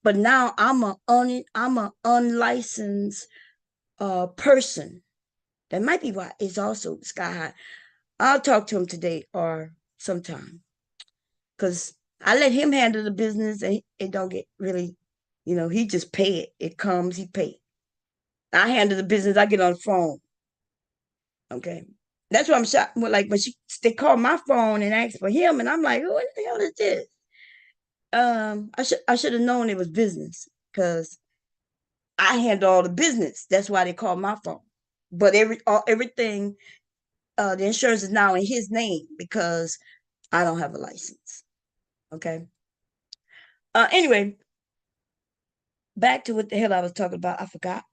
But now I'm a unlicensed person. That might be why it's also sky high. I'll talk to him today or sometime, because I let him handle the business and it don't get really, he just pay it. It comes, he pay it. I handle the business. I get on the phone. Okay. That's why I'm shocked. Like when they called my phone and asked for him, and I'm like, who in the hell is this? I should have known it was business because I handle all the business. That's why they called my phone. But everything, the insurance is now in his name because I don't have a license. Okay. Anyway, back to what the hell I was talking about. I forgot.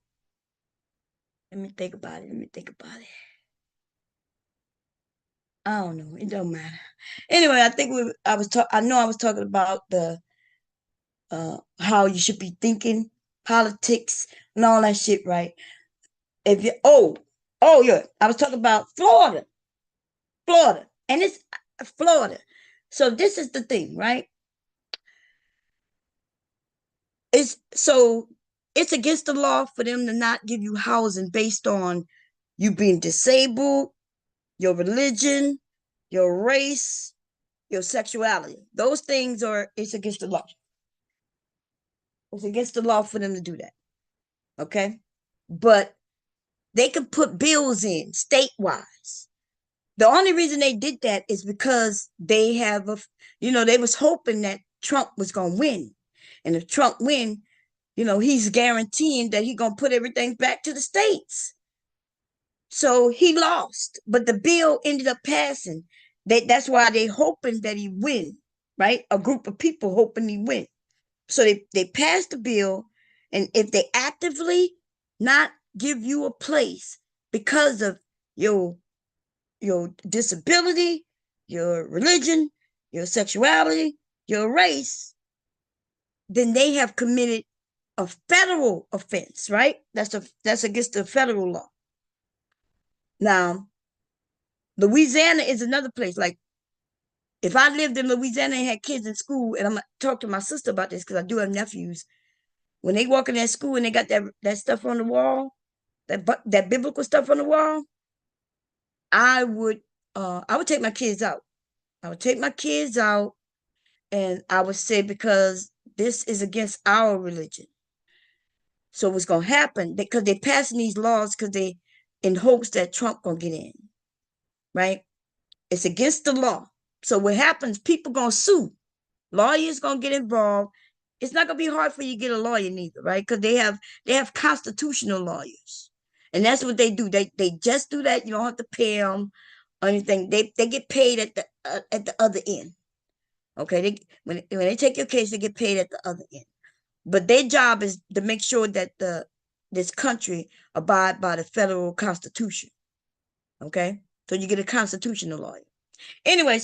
Let me think about it. I don't know. It don't matter. Anyway, I was talking about the how you should be thinking, politics, and all that shit, right? If you yeah, I was talking about Florida, and it's Florida. So this is the thing, right? It's against the law for them to not give you housing based on you being disabled, your religion, your race, your sexuality. Those things it's against the law. It's against the law for them to do that. Okay? But they could put bills in statewide. The only reason they did that is because they they was hoping that Trump was going to win. And if Trump win, he's guaranteeing that he's going to put everything back to the states. So he lost, but the bill ended up passing. That's why they hoping that he win, right? A group of people hoping he win. So they passed the bill, and if they actively not give you a place because of your disability, your religion, your sexuality, your race, then they have committed a federal offense, right? That's against the federal law. Now, Louisiana is another place. Like, if I lived in Louisiana and had kids in school, and I'm gonna talk to my sister about this because I do have nephews, when they walk in that school and they got that stuff on the wall, that biblical stuff on the wall, I would take my kids out. I would take my kids out, and I would say, because this is against our religion. So what's gonna happen? Because they're passing these laws because they in hopes that Trump gonna get in, right? It's against the law. So what happens? People gonna sue. Lawyers gonna get involved. It's not gonna be hard for you to get a lawyer neither, right? Because they have constitutional lawyers, and that's what they do. They just do that. You don't have to pay them or anything. They get paid at the other end. Okay, when they take your case, they get paid at the other end. But their job is to make sure that this country abide by the federal constitution. Okay, so you get a constitutional lawyer. Anyway,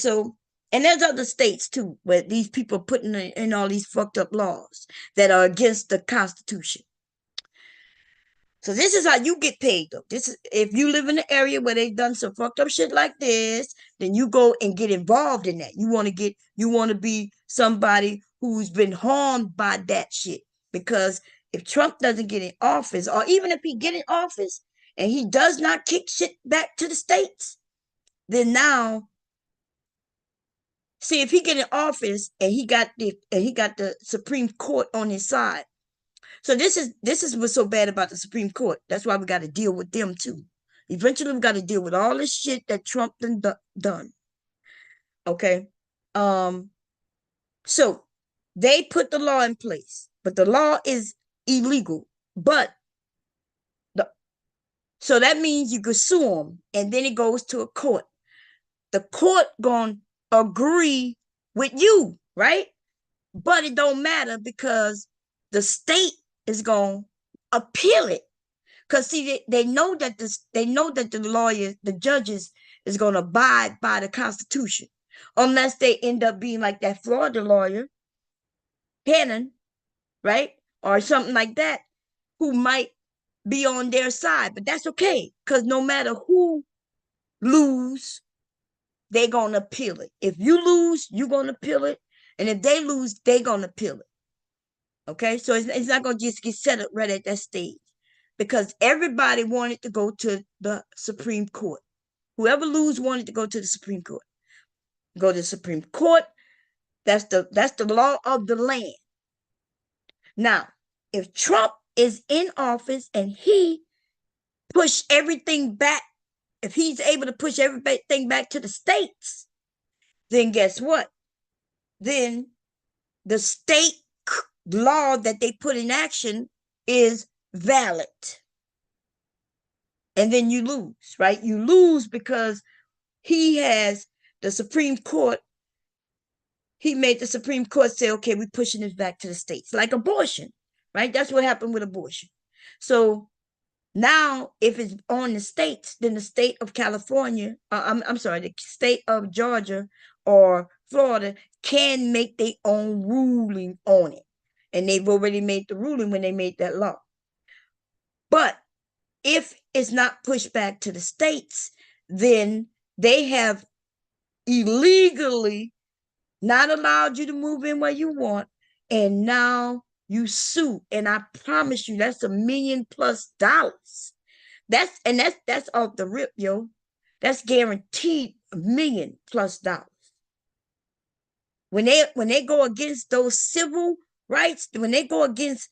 and there's other states too where these people are putting in all these fucked up laws that are against the Constitution. So this is how you get paid, though. This is if you live in an area where they've done some fucked up shit like this, then you go and get involved in that. You want to be somebody who's been harmed by that shit. Because if Trump doesn't get in office, or even if he get in office and he does not kick shit back to the states, then now, see, if he get in office and he got the Supreme Court on his side. So this is what's so bad about the Supreme Court. That's why we got to deal with them too. Eventually, we got to deal with all this shit that Trump done. Okay. So they put the law in place, but the law is illegal. So that means you could sue them, and then it goes to a court. The court gonna agree with you, right? But it don't matter because the state is gonna appeal it. Because see, they know that the judges is gonna abide by the Constitution, unless they end up being like that Florida lawyer, Hannon, right? Or something like that, who might be on their side. But that's okay, because no matter who lose, they're gonna appeal it. If you lose, you're gonna appeal it. And if they lose, they're gonna appeal it. Okay, so it's not gonna just get set up right at that stage, because everybody wanted to go to the Supreme Court. Whoever lose wanted to go to the Supreme Court. Go to the Supreme Court. That's the law of the land. Now, if Trump is in office and he push everything back, if he's able to push everything back to the states, then guess what? Then the state law that they put in action is valid. And then you lose, right? You lose because he has the Supreme Court. He made the Supreme Court say, okay, we're pushing this back to the states, like abortion, right? That's what happened with abortion. So Now, if it's on the states, then the state of California, I'm sorry, the state of Georgia or Florida can make their own ruling on it. And they've already made the ruling when they made that law. But if it's not pushed back to the states, then they have illegally not allowed you to move in where you want, and now you sue. And I promise you, that's $1 million+ That's off the rip, yo. That's guaranteed $1 million+ When they go against those civil rights, when they go against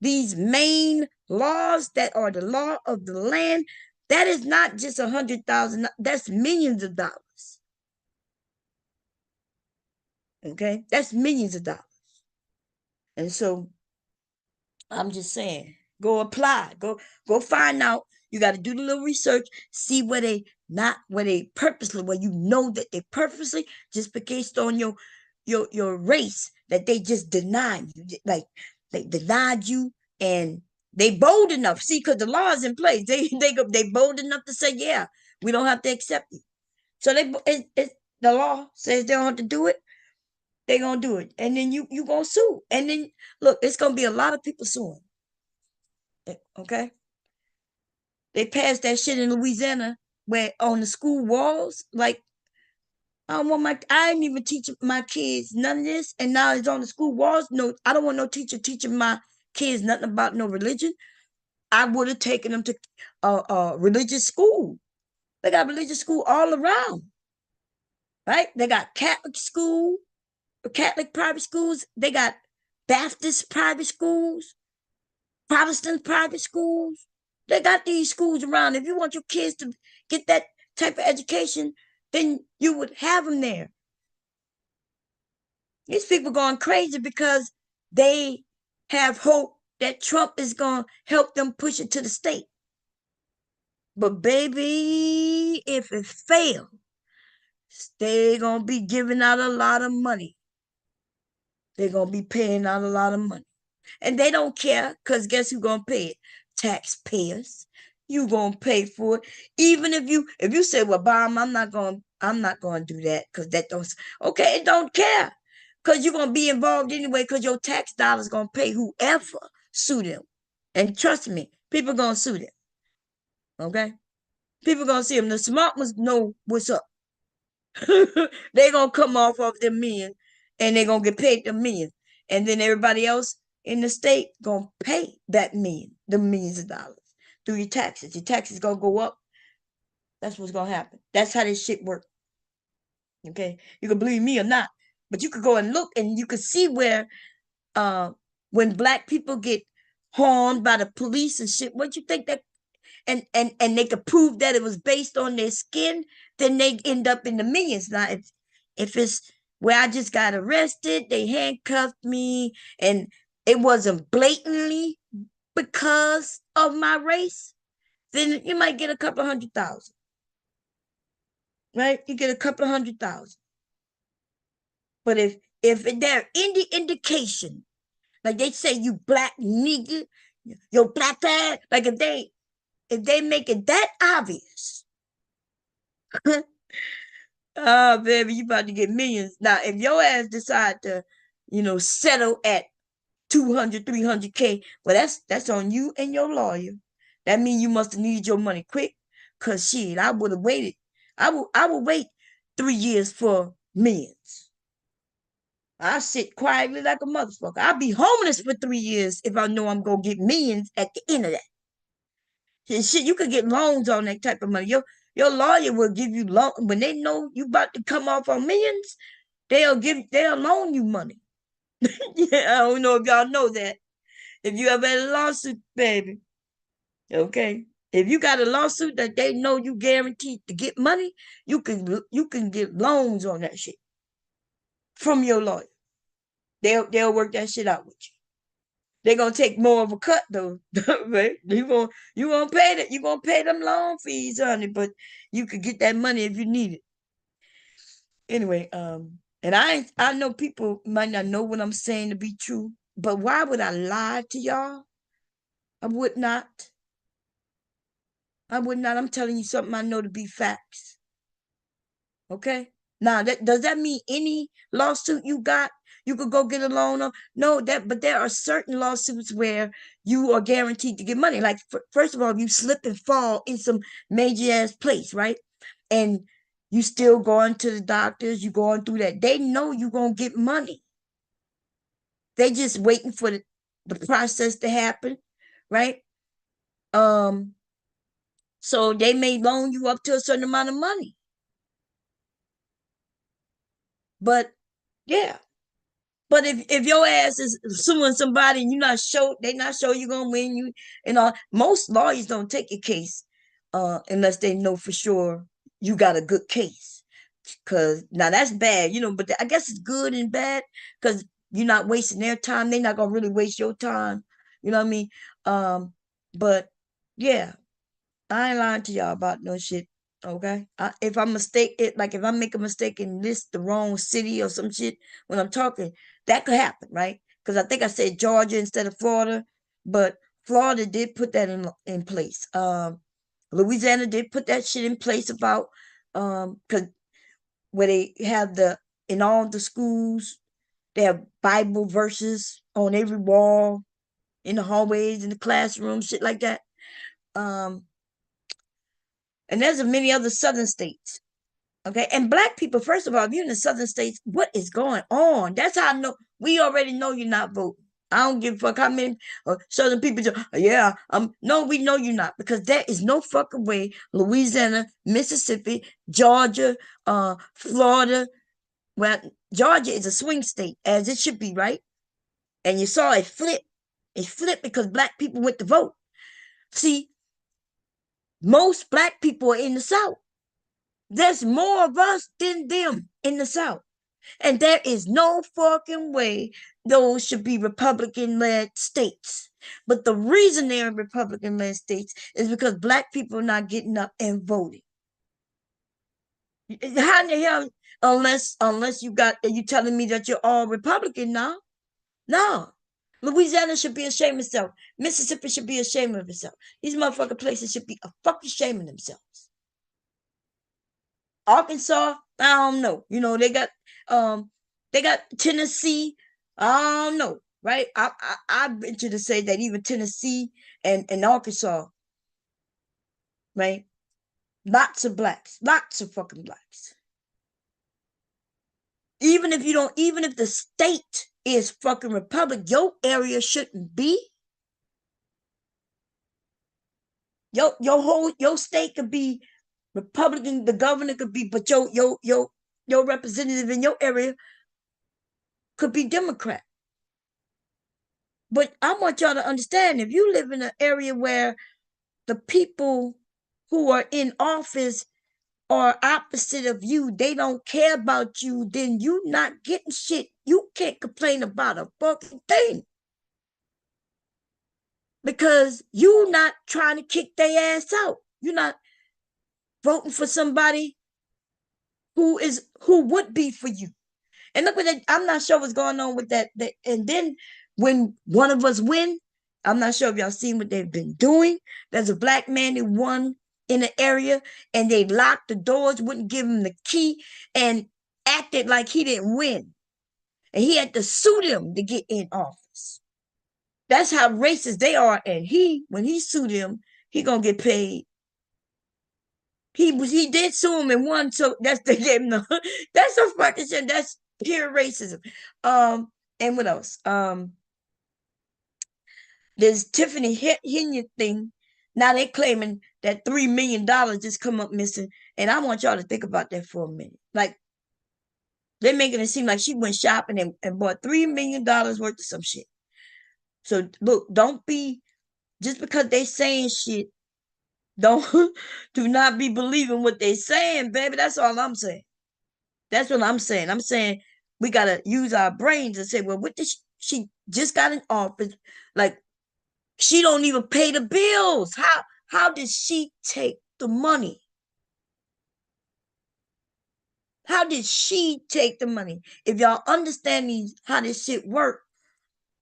these main laws that are the law of the land, that is not just 100,000, that's millions of dollars. Okay, that's millions of dollars. And so I'm just saying, go apply, go find out. You got to do the little research, see where they purposely, where you know that they purposely, just based on your race, that they just denied you, like they denied you, and they bold enough. See, because the law is in place, they bold enough to say, yeah, we don't have to accept you. So the law says they don't have to do it. They're gonna do it, and then you gonna sue, and then look, it's gonna be a lot of people suing. Okay, they passed that shit in Louisiana where on the school walls, like I didn't even teach my kids none of this, and now it's on the school walls. No, I don't want no teacher teaching my kids nothing about no religion. I would have taken them to religious school. They got religious school all around, right? They got Catholic school, Catholic private schools. They got Baptist private schools, Protestant private schools. They got these schools around. If you want your kids to get that type of education, then you would have them there. These people going crazy because they have hope that Trump is going to help them push it to the state. But baby, if it fails, they're going to be giving out a lot of money. They're going to be paying out a lot of money. And they don't care, because guess who's going to pay it? Taxpayers. You going to pay for it. Even if you say, well, Bob, I'm not going to do that, because that don't, okay, it don't care. Because you're going to be involved anyway, because your tax dollars going to pay whoever sue them. And trust me, people going to sue them. Okay? People going to see them. The smart ones know what's up. They're going to come off of $1 million, and they're going to get paid $1 million. And then everybody else in the state going to pay that the millions of dollars through your taxes. Your taxes going to go up. That's what's going to happen. That's how this shit works. Okay? You can believe me or not, but you could go and look, and you could see where when Black people get harmed by the police and shit, what you think that, and they could prove that it was based on their skin, then they end up in the millions. Now, if it's where I just got arrested, they handcuffed me, and it wasn't blatantly because of my race, then you might get a couple 100,000. Right? You get a couple 100,000. But if there any indication, like they say, you Black nigga, your Black fag, like if they make it that obvious, oh baby, you about to get millions. Now, if your ass decide to, settle at 200, 300K, well, that's on you and your lawyer. That means you must have needed your money quick, cause shit, I would have waited. I would wait 3 years for millions. I sit quietly like a motherfucker. I'll be homeless for 3 years if I know I'm gonna get millions at the end of that. Shit, you could get loans on that type of money. Your lawyer will give you loan when they know you about to come off on millions. They'll loan you money. Yeah, I don't know if y'all know that. If you ever had a lawsuit, baby, okay. If you got a lawsuit that they know you guaranteed to get money, you can get loans on that shit from your lawyer. They'll work that shit out with you. They're gonna take more of a cut though. Right? You gonna pay that. You gonna pay them loan fees, honey. But you could get that money if you need it. Anyway, and I know people might not know what I'm saying to be true, but why would I lie to y'all? I would not. I would not. I'm telling you something I know to be facts. Okay? Now, does that mean any lawsuit you got, you could go get a loan on? No, but there are certain lawsuits where you are guaranteed to get money. Like, first of all, if you slip and fall in some major ass place, right? And you still going to the doctors, you going through that. They know you gonna get money. They just waiting for the process to happen, right? So they may loan you up to a certain amount of money. But yeah. But if your ass is suing somebody and they not sure you're gonna win, most lawyers don't take a case unless they know for sure you got a good case. Cause now that's bad, but I guess it's good and bad because you're not wasting their time. They're not gonna really waste your time. You know what I mean? But yeah, I ain't lying to y'all about no shit. Okay. If I mistake it, like if I make a mistake and list the wrong city or some shit when I'm talking, that could happen, right? Because I think I said Georgia instead of Florida, but Florida did put that in place. Louisiana did put that shit in place about because where they have in all the schools, they have Bible verses on every wall, in the hallways, in the classroom, shit like that. And there's many other southern states. Okay. And black people, first of all, if you're in the southern states, what is going on? That's how I know. We already know you're not voting. I don't give a fuck how many southern people do. Yeah, no, we know you're not, because there is no fucking way Louisiana, Mississippi, Georgia, Florida. Well, Georgia is a swing state, as it should be, right? And you saw it flip. It flipped because black people went to vote. See, most black people are in the South. There's more of us than them in the South. And there is no fucking way those should be Republican-led states. But the reason they're in Republican-led states is because black people are not getting up and voting. How in the hell, unless you telling me that you're all Republican now? No. Louisiana should be ashamed of itself. Mississippi should be ashamed of itself. These motherfucking places should be a fucking shame of themselves. Arkansas, I don't know. They got Tennessee. I don't know, right? I venture to say that even Tennessee and Arkansas, right? Lots of blacks, lots of fucking blacks. Even if the state is fucking republic, your area shouldn't be. Your state could be Republican, the governor could be, but your representative in your area could be Democrat. But I want y'all to understand, if you live in an area where the people who are in office are opposite of you, they don't care about you, then you not getting shit. You can't complain about a fucking thing. Because you not trying to kick their ass out. You're not voting for somebody who would be for you. And look what I'm not sure what's going on with that. And then when one of us win, I'm not sure if y'all seen what they've been doing. There's a black man who won in an area and they locked the doors, wouldn't give him the key, and acted like he didn't win. And he had to sue them to get in office. That's how racist they are. And when he sued him, he gonna get paid. He did sue him and won, so that's the game. No, that's a fucking shit. That's pure racism. And what else? There's Tiffany Henry thing. Now they're claiming that $3 million just come up missing. And I want y'all to think about that for a minute. Like, they're making it seem like she went shopping and bought $3 million worth of some shit. So look, don't be, just because they saying shit, do not be believing what they saying, baby. That's all I'm saying. That's what I'm saying. I'm saying we gotta use our brains and say, well, what did she just got in office? Like, she don't even pay the bills. How did she take the money? How did she take the money? If y'all understand how this shit work,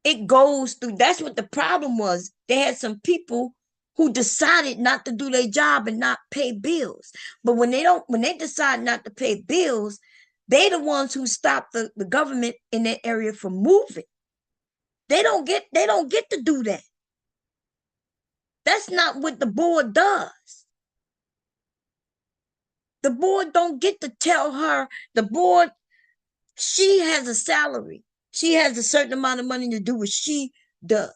it goes through. That's what the problem was. They had some people who decided not to do their job and not pay bills. But when they decide not to pay bills, they the ones who stop the government in that area from moving. They don't get to do that. That's not what the board does. The board don't get to tell her. The board, she has a salary. She has a certain amount of money to do what she does.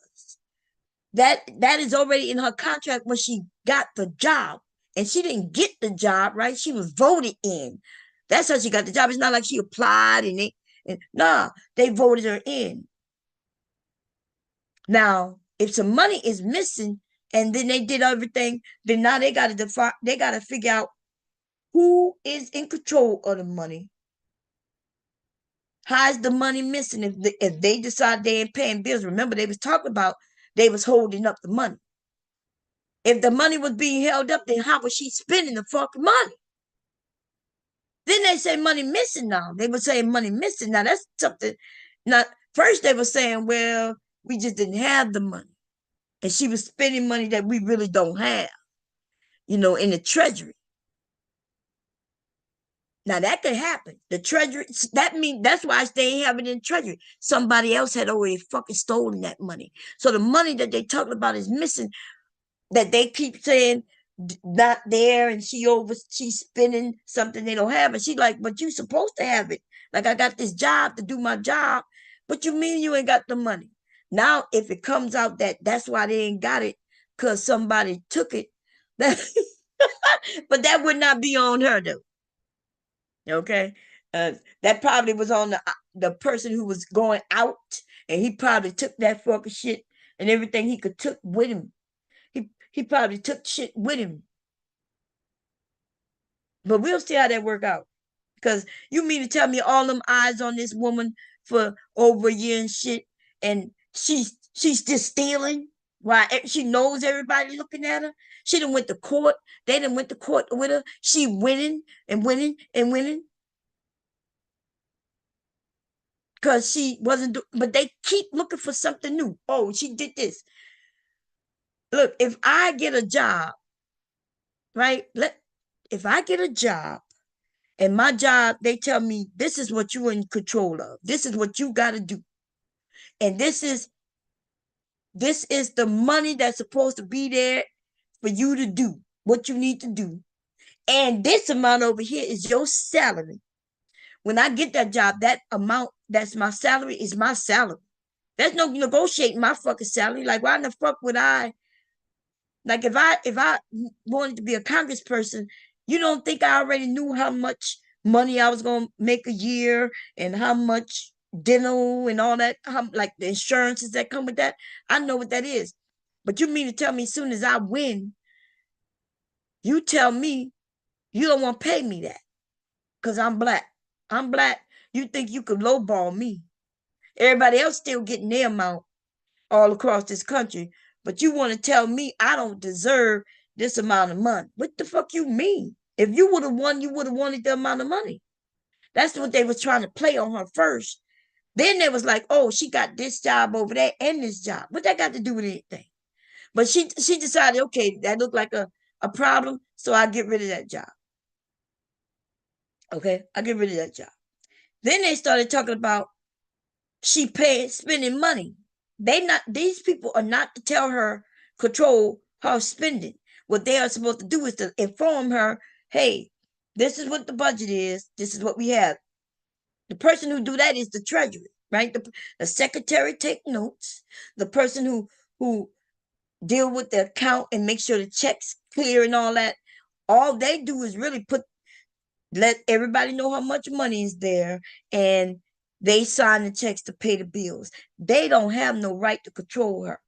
That is already in her contract when she got the job. And she didn't get the job, right? She was voted in. That's how she got the job. It's not like she applied they voted her in. Now, if some money is missing and then they did everything, then now they got to figure out who is in control of the money. How is the money missing if they decide they ain't paying bills? Remember, they was talking about they was holding up the money. If the money was being held up, then how was she spending the fucking money? Then they say money missing now. They were saying money missing. Now that's something. Now, first they were saying, well, we just didn't have the money. And she was spending money that we really don't have, in the treasury. Now that could happen. The treasury, that's why they have it in treasury. Somebody else had already fucking stolen that money. So the money that they talking about is missing, that they keep saying not there, and she's spending something they don't have. And she like, but you supposed to have it. Like, I got this job to do my job. But you mean you ain't got the money? Now, if it comes out that that's why they ain't got it, because somebody took it, but that would not be on her though. Okay, that probably was on the person who was going out, and he probably took that fucking shit and everything he could took with him. He probably took shit with him. But we'll see how that work out. Because you mean to tell me all them eyes on this woman for over a year and shit, and she's just stealing while she knows everybody looking at her? She done went to court. They done went to court with her. She winning and winning and winning. Because she wasn't, but they keep looking for something new. Oh, she did this. Look, if I get a job, right? If I get a job, and my job, they tell me, this is what you're in control of. This is what you got to do. And this is the money that's supposed to be there for you to do what you need to do. And this amount over here is your salary. When I get that job, that amount that's my salary is my salary. There's no negotiating my fucking salary. Like, why in the fuck would I? Like, if I wanted to be a congressperson, you don't think I already knew how much money I was going to make a year and how much dental and all that, like the insurances that come with that? I know what that is. But you mean to tell me as soon as I win, you tell me you don't want to pay me that because I'm black. I'm black. You think you could lowball me? Everybody else still getting their amount all across this country. But you want to tell me I don't deserve this amount of money. What the fuck you mean? If you would have won, you would have wanted the amount of money. That's what they was trying to play on her first. Then they was like, oh, she got this job over there and this job. What that got to do with anything? But she decided, okay, that looked like a problem, so I get rid of that job. Okay, I get rid of that job. Then they started talking about she spending money. These people are not to tell her, control her spending. What they are supposed to do is to inform her, hey, this is what the budget is. This is what we have. The person who do that is the treasury, right? The secretary take notes. The person who deal with the account and make sure the checks clear and all that. All they do is really let everybody know how much money is there, and they sign the checks to pay the bills. They don't have no right to control her.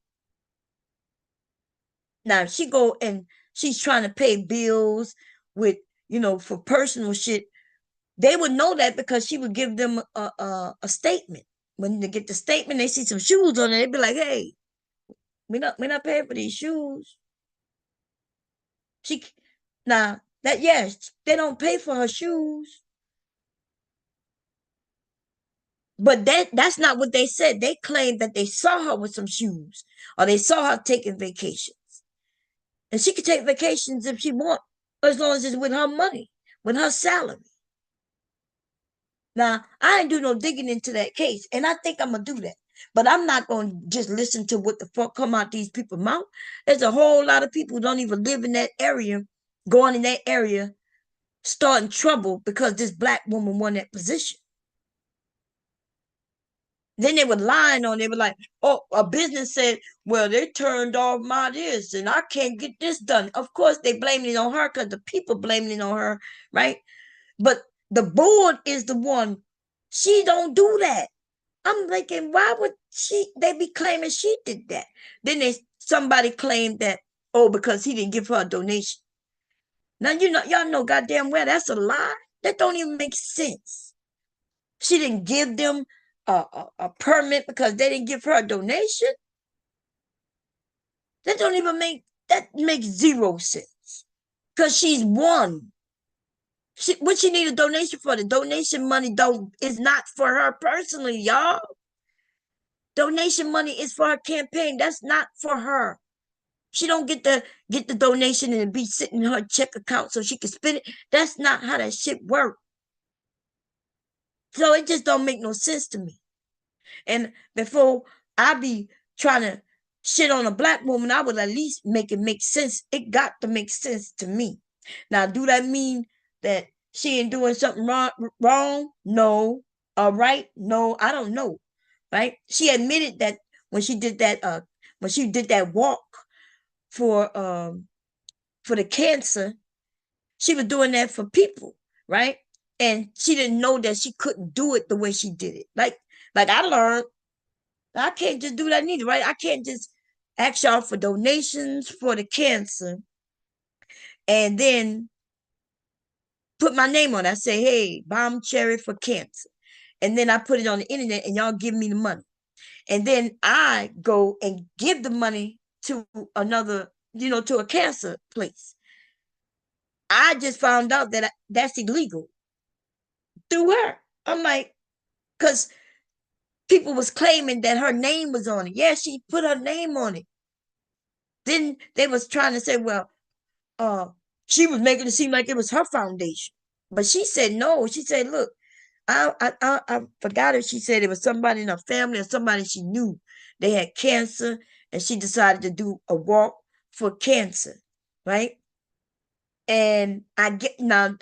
Now, if she go and she's trying to pay bills with, for personal shit, they would know that because she would give them a statement. When they get the statement, they see some shoes on it. They'd be like, hey, we're not paying for these shoes. They don't pay for her shoes. But that's not what they said. They claimed that they saw her with some shoes, or they saw her taking vacations. And she could take vacations if she want, as long as it's with her money, with her salary. Now, I ain't do no digging into that case, and I think I'm gonna do that. But I'm not gonna just listen to what the fuck come out these people's mouth. There's a whole lot of people who don't even live in that area, going in that area, starting trouble because this black woman won that position. Then they were lying on. They were like, "Oh, a business said, well, they turned off my this, and I can't get this done." Of course, they blaming it on her because the people blaming it on her, right? But the board is the one. She don't do that. I'm thinking, why would they be claiming she did that? Then somebody claimed that, oh, because he didn't give her a donation. Now, y'all know goddamn well that's a lie. That don't even make sense. She didn't give them a permit because they didn't give her a donation. That makes zero sense. Because she's won. What she need a donation for? The donation money is not for her personally, y'all. Donation money is for her campaign. That's not for her. She don't get the donation and be sitting in her check account so she can spend it. That's not how that shit works. So it just don't make no sense to me. And before I be trying to shit on a black woman, I would at least make it make sense. It got to make sense to me. Now, do that mean that she ain't doing something wrong? No. All right? No, I don't know. Right? She admitted that when she did that walk for the cancer, she was doing that for people, right? And she didn't know that she couldn't do it the way she did it. Like I learned, I can't just do that neither, right? I can't just ask y'all for donations for the cancer and then put my name on it. I say, hey, bomb cherry for cancer. And then I put it on the internet and y'all give me the money. And then I go and give the money to another, to a cancer place. I just found out that that's illegal through her. I'm like, because people was claiming that her name was on it. Yeah, she put her name on it. Then they was trying to say, well, she was making it seem like it was her foundation. But she said no. She said, look, I forgot if she said it was somebody in her family or somebody she knew. They had cancer and she decided to do a walk for cancer, right? And I get now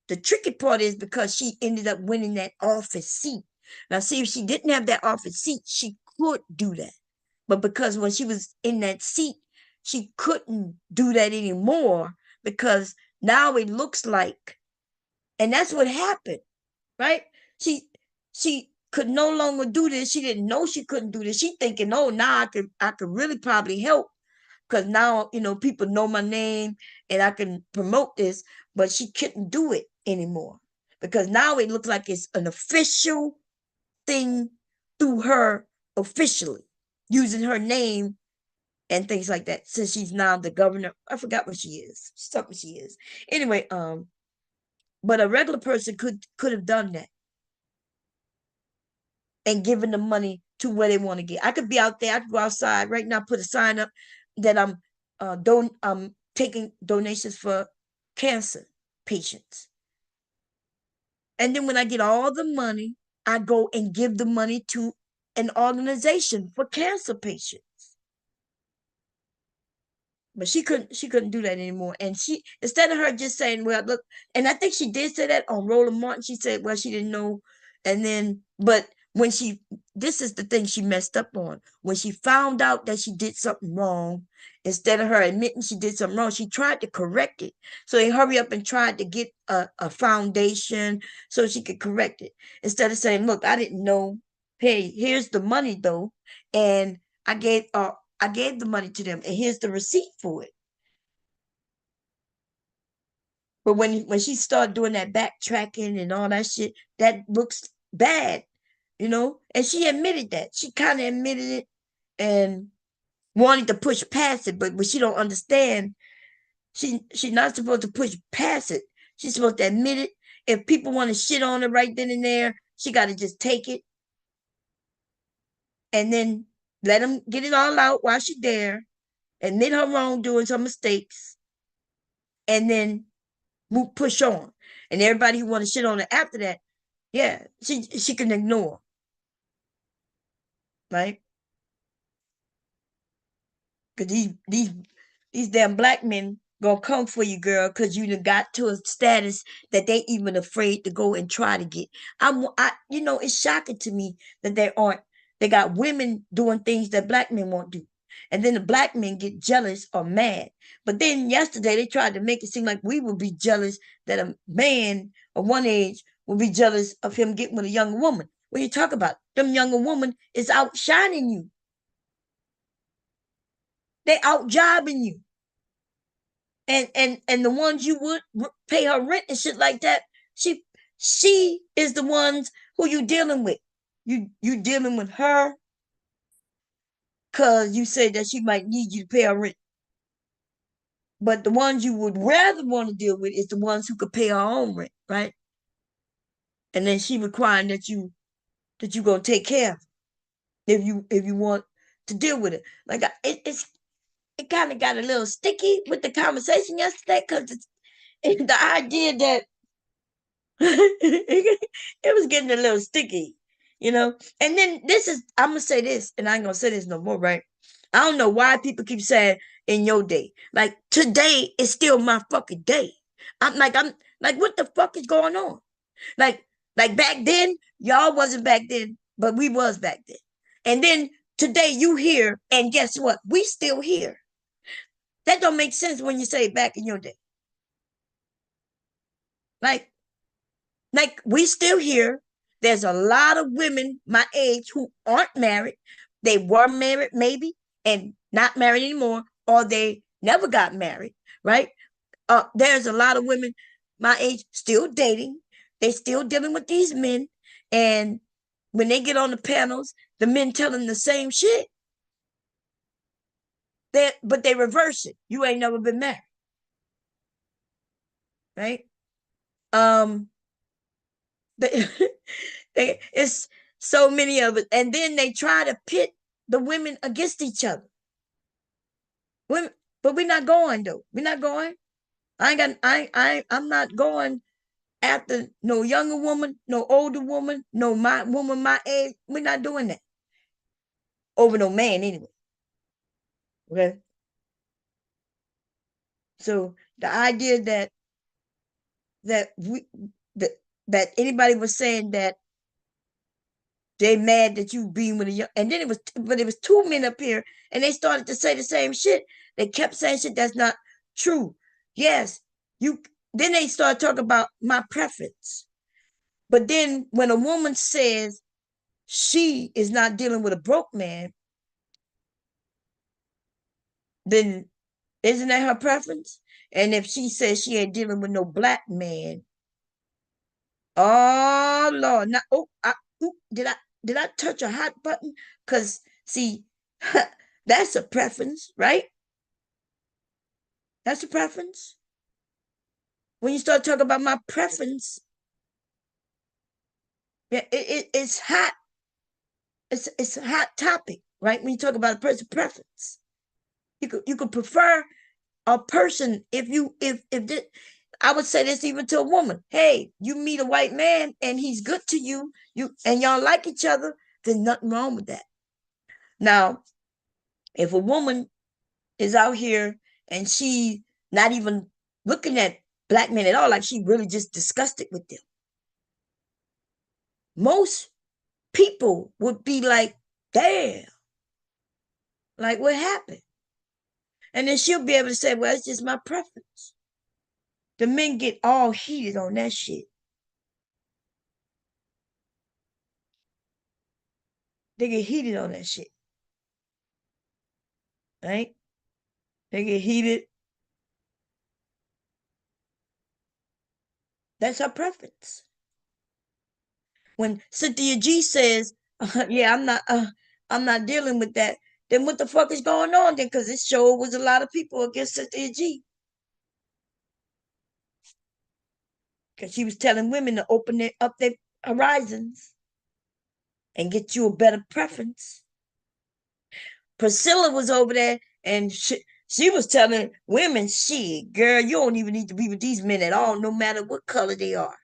the tricky part is because she ended up winning that office seat. Now, see, if she didn't have that office seat, she could do that. But because when she was in that seat, she couldn't do that anymore because now it looks like, and that's what happened, right? She could no longer do this. She didn't know she couldn't do this. She thinking, oh, now I could really probably help because now, people know my name and I can promote this, but she couldn't do it anymore because now it looks like it's an official thing through her officially using her name and things like that since she's now the governor. I forgot what she is. Something she is. Anyway, but a regular person could have done that and given the money to where they want to get. I could be out there. I could go outside right now, put a sign up that I'm taking donations for cancer patients. And then when I get all the money, I go and give the money to an organization for cancer patients. But she couldn't do that anymore. And she, instead of her just saying, well, look, and I think she did say that on Roland Martin. She said, well, she didn't know. And then, but when this is the thing she messed up on. When she found out that she did something wrong, instead of her admitting she did something wrong, she tried to correct it. So they hurry up and tried to get a foundation so she could correct it. Instead of saying, look, I didn't know. Hey, here's the money though. And I gave the money to them and here's the receipt for it. But when she started doing that backtracking and all that shit, that looks bad, and she admitted that. She kind of admitted it and wanted to push past it, but what she don't understand, she's not supposed to push past it. She's supposed to admit it. If people want to shit on her right then and there, she got to just take it and then let them get it all out while she's there. admit her wrongdoings, her mistakes, and then push on. And everybody who want to shit on her after that, yeah, she can ignore, right? Because these damn black men gonna come for you, girl, because you done got to a status that they even afraid to go and try to get. It's shocking to me that they got women doing things that black men won't do. And then the black men get jealous or mad. But then yesterday they tried to make it seem like we would be jealous that a man of one age would be jealous of him getting with a younger woman. What you talk about? Them younger woman is outshining you. They out jobbing you. And the ones you would pay her rent and shit like that, she is the ones who you dealing with. You dealing with her because you said that she might need you to pay her rent. But the ones you would rather want to deal with is the ones who could pay her own rent, right? And then she requiring that you gonna take care of if you want to deal with it. Like it kind of got a little sticky with the conversation yesterday because it's the idea that it was getting a little sticky, And then I'm gonna say this, and I ain't gonna say this no more, right? I don't know why people keep saying in your day. Like today is still my fucking day. I'm like, what the fuck is going on? Like back then, y'all wasn't back then, but we was back then. And then today you here, and guess what? We still here. That don't make sense when you say back in your day. Like we still here. There's a lot of women my age who aren't married. They were married maybe and not married anymore, or they never got married, right? There's a lot of women my age still dating. They still dealing with these men. And when they get on the panels, the men tell them the same shit. But they reverse it. You ain't never been married. Right? It's so many of it, and then they try to pit the women against each other. Women, but we're not going though. We're not going. I'm not going after no younger woman, no older woman, no my woman my age. We're not doing that over no man anyway. Okay. So the idea that that anybody was saying that they mad that you being with a young, and then it was two men up here, and they started to say the same shit. They kept saying shit that's not true. Yes, you. Then they started talking about my preference. But then when a woman says she is not dealing with a broke man, then isn't that her preference? And if she says she ain't dealing with no black man, oh Lord, now did I touch a hot button? Because see, that's a preference, right? That's a preference. When you start talking about my preference, yeah, it's hot. It's a hot topic, right? When you talk about a person's preference, you could prefer a person if this, I would say this even to a woman. Hey, you meet a white man and he's good to you, and y'all like each other, there's nothing wrong with that. Now, if a woman is out here and she not even looking at black men at all, like she really just disgusted with them, most people would be like, damn, like what happened? And then she'll be able to say, well, it's just my preference. The men get all heated on that shit. They get heated on that shit. Right? They get heated. That's her preference. When Cynthia G says, yeah, I'm not dealing with that, then what the fuck is going on then? Because it sure was a lot of people against Cynthia G. Because she was telling women to open up their horizons and get you a better preference. Priscilla was over there And she was telling women, shit, girl, you don't even need to be with these men at all, no matter what color they are.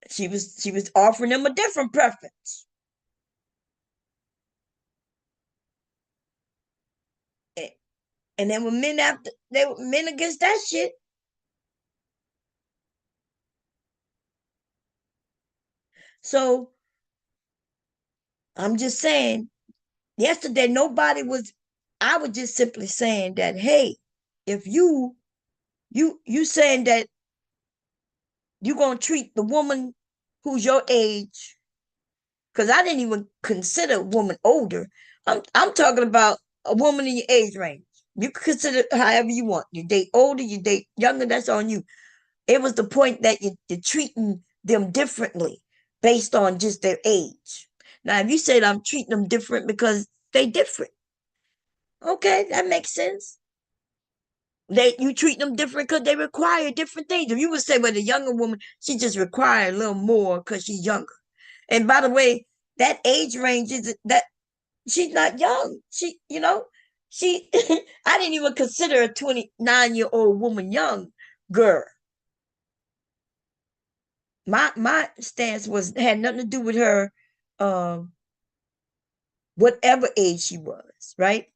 She was offering them a different preference. And then when they were men against that shit. So I'm just saying, yesterday I was just simply saying that, hey, if you saying that you're gonna treat the woman who's your age, because I didn't even consider a woman older. I'm talking about a woman in your age range. You can consider however you want. You date older, you date younger, that's on you. It was the point that you're treating them differently based on just their age. Now, if you said I'm treating them different because they different, okay, that makes sense. You treat them different because they require different things. If you would say, well, the younger woman, she just require a little more because she's younger. And by the way, that age range is that she's not young. She I didn't even consider a 29-year-old woman young girl. My stance had nothing to do with her, whatever age she was, right?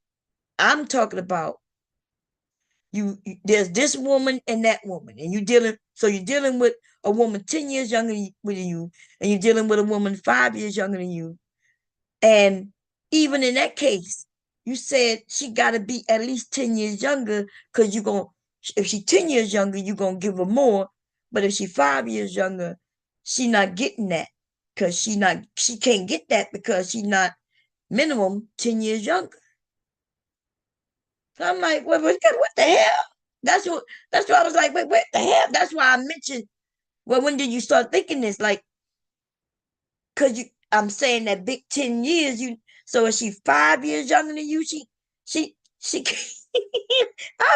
I'm talking about there's this woman and that woman, and you're dealing with a woman 10 years younger than you, and you're dealing with a woman 5 years younger than you. And even in that case, you said she got to be at least 10 years younger, because if she's 10 years younger, you're going to give her more. But if she's 5 years younger, she not getting that, because she can't get that because she's not minimum 10 years younger. So I'm like, what the hell? That's what I was like, wait, what the hell? That's why I mentioned, well, when did you start thinking this? Like, because I'm saying that big 10 years, so is she 5 years younger than you? She I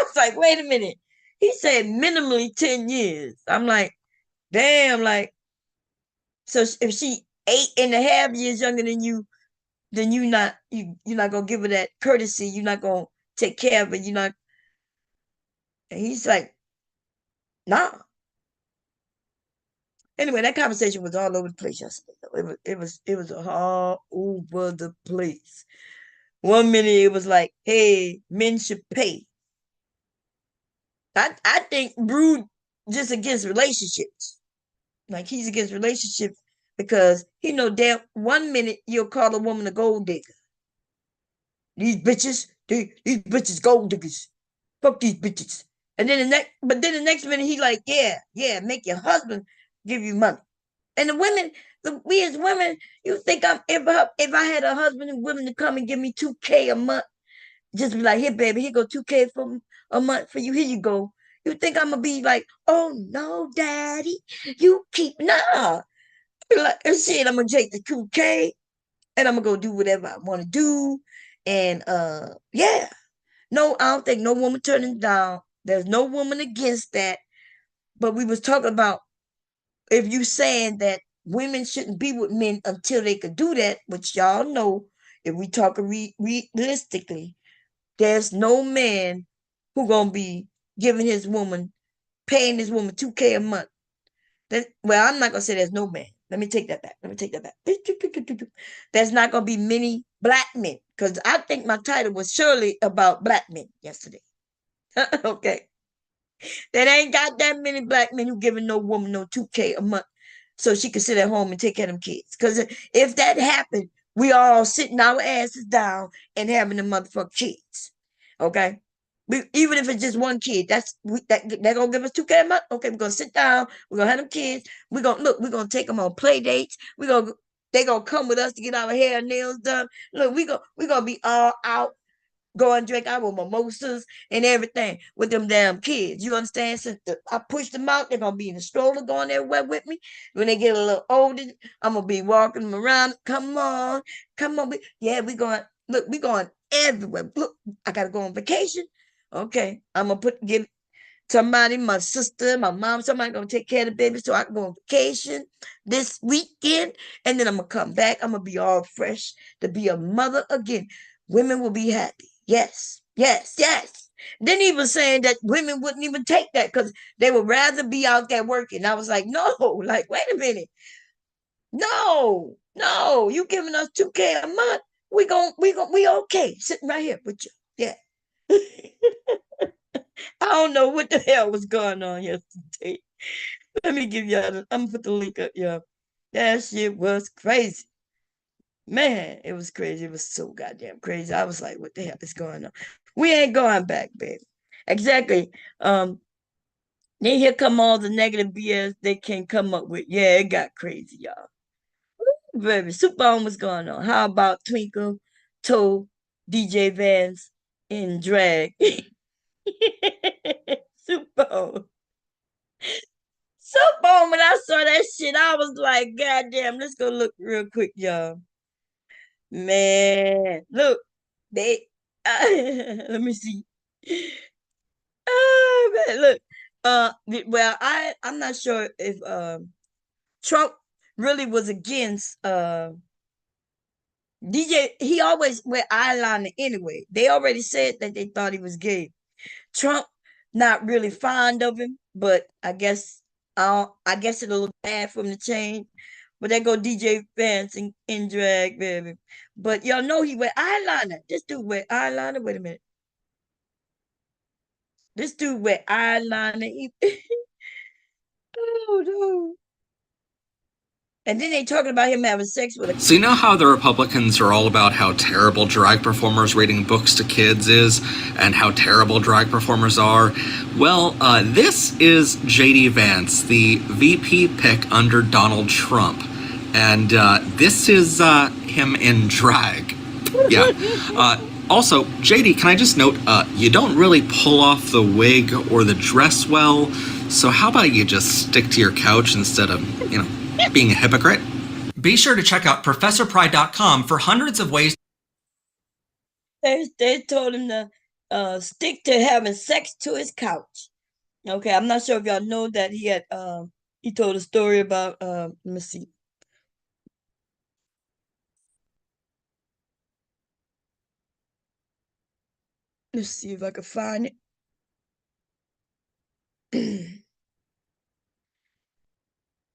was like, wait a minute. He said minimally 10 years. I'm like, damn, like, so if she 8.5 years younger than you, then you're not gonna give her that courtesy. You're not gonna take care of her. You're not. And he's like, nah. Anyway, that conversation was all over the place yesterday. It was all over the place. 1 minute it was like, hey, men should pay. I think Brood just against relationships. Like, he's against relationships because he know damn 1 minute you'll call a woman a gold digger. These bitches gold diggers. Fuck these bitches. And then the next minute he like, yeah, make your husband give you money. And the women, we as women, you think if I had a husband who's willing to come and give me $2K a month, just be like, here, baby, here go $2K for a month for you. Here you go. You think I'm gonna be like, oh no, daddy, you keep nah. Like, shit, I'm gonna take the $2K and I'm gonna go do whatever I want to do. And yeah. No, I don't think no woman turning down. There's no woman against that. But we was talking about, if you saying that women shouldn't be with men until they could do that, which y'all know, if we talk realistically, there's no man who gonna be giving paying his woman $2K a month. Well, I'm not gonna say there's no man. Let me take that back. There's not gonna be many black men, because I think my title was surely about black men yesterday. Okay. There ain't got that many black men who giving no woman no $2K a month so she can sit at home and take care of them kids. Because if that happened, we all sitting our asses down and having the motherfucking kids. Okay? Even if it's just one kid, they're gonna give us $2K a month. Okay, we're gonna sit down, we're gonna have them kids, we're gonna take them on play dates, they gonna come with us to get our hair and nails done. Look, we gonna be all out, go and drink our mimosas and everything with them damn kids. You understand? Since I pushed them out, they're gonna be in the stroller going everywhere with me. When they get a little older, I'm gonna be walking them around. Come on. We going everywhere. Look, I gotta go on vacation. Okay, I'm gonna give somebody, my sister, my mom, somebody gonna take care of the baby so I can go on vacation this weekend, and then I'm gonna come back. I'm gonna be all fresh to be a mother again. women will be happy. Yes, yes, yes. Then he was saying that women wouldn't even take that because they would rather be out there working. I was like, no, like, wait a minute. No, no, you giving us $2K a month. We okay. Sitting right here with you. Yeah. I don't know what the hell was going on yesterday. Let me give y'all, I'm gonna put the link up, y'all. That shit was crazy. Man, it was crazy. It was so goddamn crazy. I was like, what the hell is going on? We ain't going back, baby. Exactly. Then here come all the negative BS they can come up with. Yeah, it got crazy, y'all. Baby, Super Bowl was going on. How about Twinkle Toe DJ Vans in drag? Super Bowl. Super Bowl, when I saw that shit, I was like, God damn, let's go look real quick, y'all. Man, look, they let me see. Oh man, look. Well, I'm not sure if Trump really was against DJ. He always wear eyeliner anyway. They already said that they thought he was gay. Trump not really fond of him, but I guess it'll look bad for him to change. But they go DJ Vance in drag, baby. But y'all know he wear eyeliner. This dude wear eyeliner. Wait a minute. This dude wear eyeliner. Oh no. And then they talking about him having sex with a. So you know how the Republicans are all about how terrible drag performers reading books to kids is and how terrible drag performers are? Well, this is J.D. Vance, the VP pick under Donald Trump. And this is him in drag. Yeah. Also, JD, can I just note, you don't really pull off the wig or the dress well, so how about you just stick to your couch instead of, being a hypocrite? Be sure to check out ProfessorPry.com for hundreds of ways. They told him to stick to having sex to his couch. Okay, I'm not sure if y'all know that he told a story about let me see. Let's see if I can find it.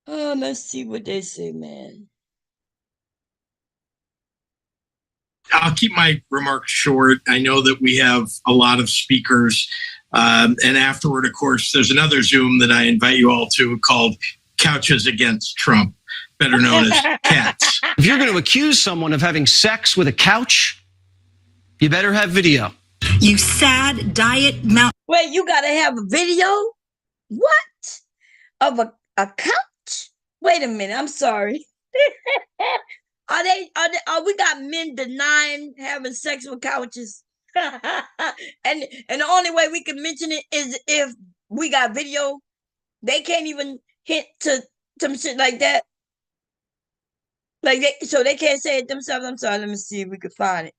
Oh, let's see what they say, man. I'll keep my remarks short. I know that we have a lot of speakers. And afterward, of course, there's another Zoom that I invite you all to called Couches Against Trump, better known as CATS. If you're going to accuse someone of having sex with a couch, you better have video. You sad diet mount. Wait, you gotta have a video? What? Of a couch? Wait a minute, I'm sorry. Are we got men denying having sex with couches? and the only way we can mention it is if we got video. They can't even hint to some shit like that. So they can't say it themselves. I'm sorry, let me see if we can find it.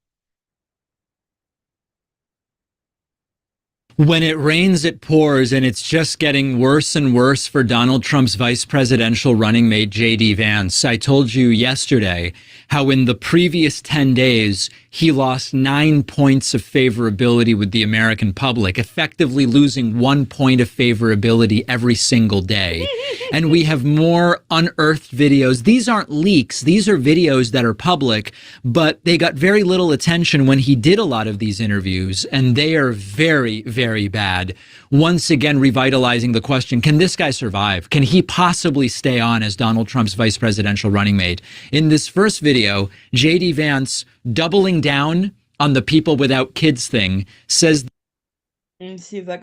When it rains, it pours, and it's just getting worse and worse for Donald Trump's vice presidential running mate, J.D. Vance. I told you yesterday how in the previous 10 days, he lost 9 points of favorability with the American public, effectively losing 1 point of favorability every single day. And we have more unearthed videos. These aren't leaks. These are videos that are public, but they got very little attention when he did a lot of these interviews, and they are very, very bad. Once again, revitalizing the question, can this guy survive? Can he possibly stay on as Donald Trump's vice presidential running mate? In this first video, J.D. Vance, doubling down on the people without kids thing, says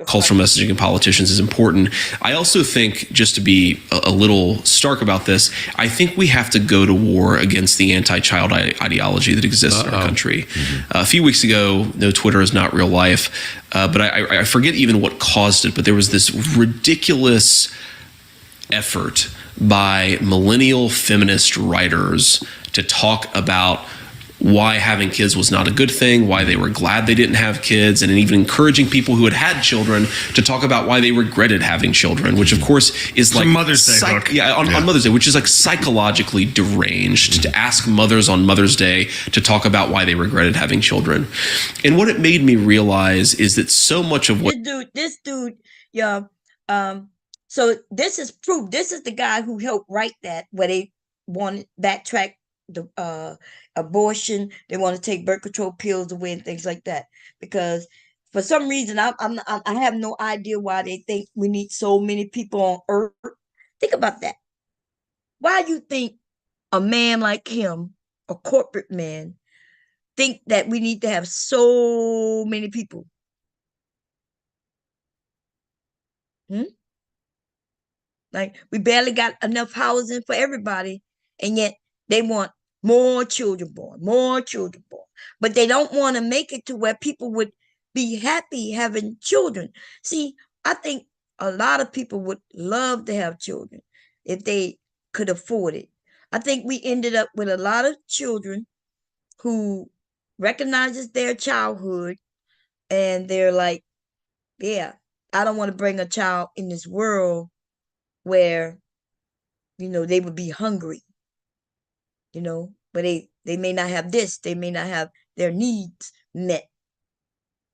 cultural messaging in politicians is important. I also think, just to be a little stark about this, I think we have to go to war against the anti-child ideology that exists in our country. A few weeks ago, no, Twitter is not real life, but I forget even what caused it, but there was this ridiculous effort by millennial feminist writers to talk about why having kids was not a good thing, why they were glad they didn't have kids, and even encouraging people who had had children to talk about why they regretted having children, which of course is like Mother's Day hook. on Mother's Day, which is like psychologically deranged to ask mothers on Mother's Day to talk about why they regretted having children. And what it made me realize is that so much of what this dude, yeah. So this is proof. This is the guy who helped write that, where they wanted backtrack the abortion. They want to take birth control pills away and things like that. Because for some reason, I have no idea why they think we need so many people on Earth. Think about that. Why you think a man like him, a corporate man, think that we need to have so many people? Like, we barely got enough housing for everybody, and yet they want more children born. But they don't want to make it to where people would be happy having children. See, I think a lot of people would love to have children if they could afford it. I think we ended up with a lot of children who recognizes their childhood, and they're like, yeah, I don't want to bring a child in this world where, they would be hungry, but they may not have this, they may not have their needs met.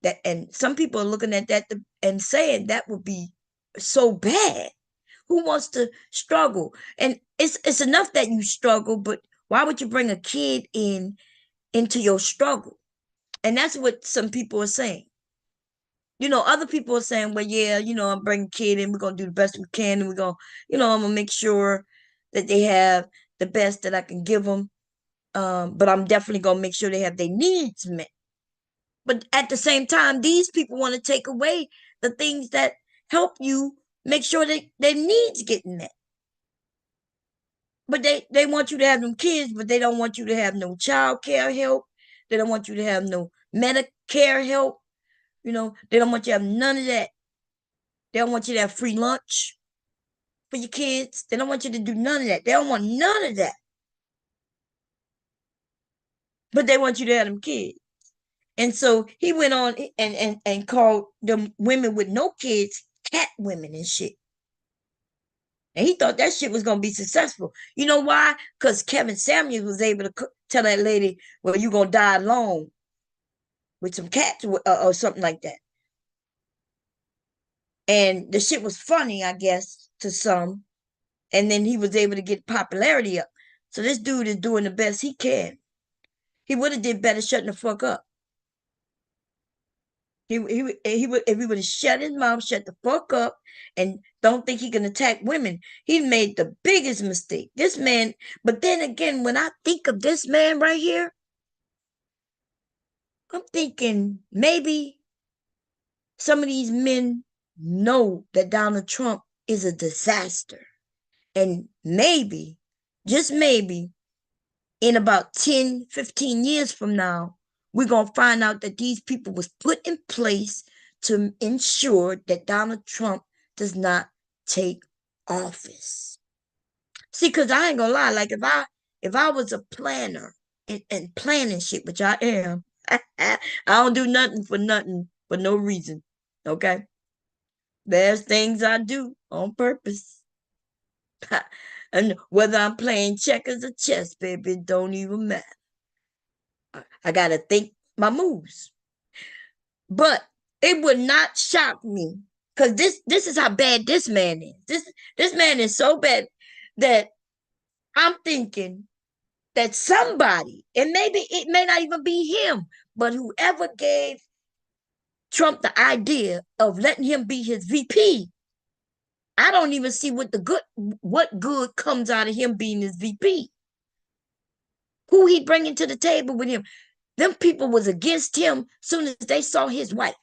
That, and some people are looking at that and saying that would be so bad. Who wants to struggle? And it's enough that you struggle, but why would you bring a kid into your struggle? And that's what some people are saying. Other people are saying, well, yeah, I'm bringing a kid in, we're going to do the best we can, and we're going to, I'm going to make sure that they have the best that I can give them. But I'm definitely going to make sure they have their needs met. But at the same time, these people want to take away the things that help you make sure that their needs get met. But they want you to have them kids, but they don't want you to have no child care help. They don't want you to have no Medicare help. They don't want you to have none of that. They don't want you to have free lunch for your kids. They don't want you to do none of that. They don't want none of that. But they want you to have them kids. And so he went on and called them women with no kids cat women and shit. And he thought that shit was going to be successful. You know why? Because Kevin Samuels was able to tell that lady, well, you're going to die alone with some cats or something like that. And the shit was funny, I guess, to some. And then he was able to get popularity up. So this dude is doing the best he can. He would have did better shutting the fuck up. He would, if he would have shut his mouth, shut the fuck up, and don't think he can attack women. He made the biggest mistake. This man, but then again, when I think of this man right here, I'm thinking maybe some of these men know that Donald Trump is a disaster. And maybe, just maybe, in about 10, 15 years from now, we're going to find out that these people was put in place to ensure that Donald Trump does not take office. See, because I ain't going to lie, like if I was a planner and planning shit, which I am, I don't do nothing for no reason, okay? There's things I do on purpose. And whether I'm playing checkers or chess, baby, it don't even matter. I gotta think my moves. But it would not shock me, because this is how bad this man is. This man is so bad that I'm thinking that somebody, and maybe it may not even be him, but whoever gave Trump the idea of letting him be his VP, I don't even see what good comes out of him being his VP. Who he bringing to the table with him? Them people was against him soon as they saw his wife.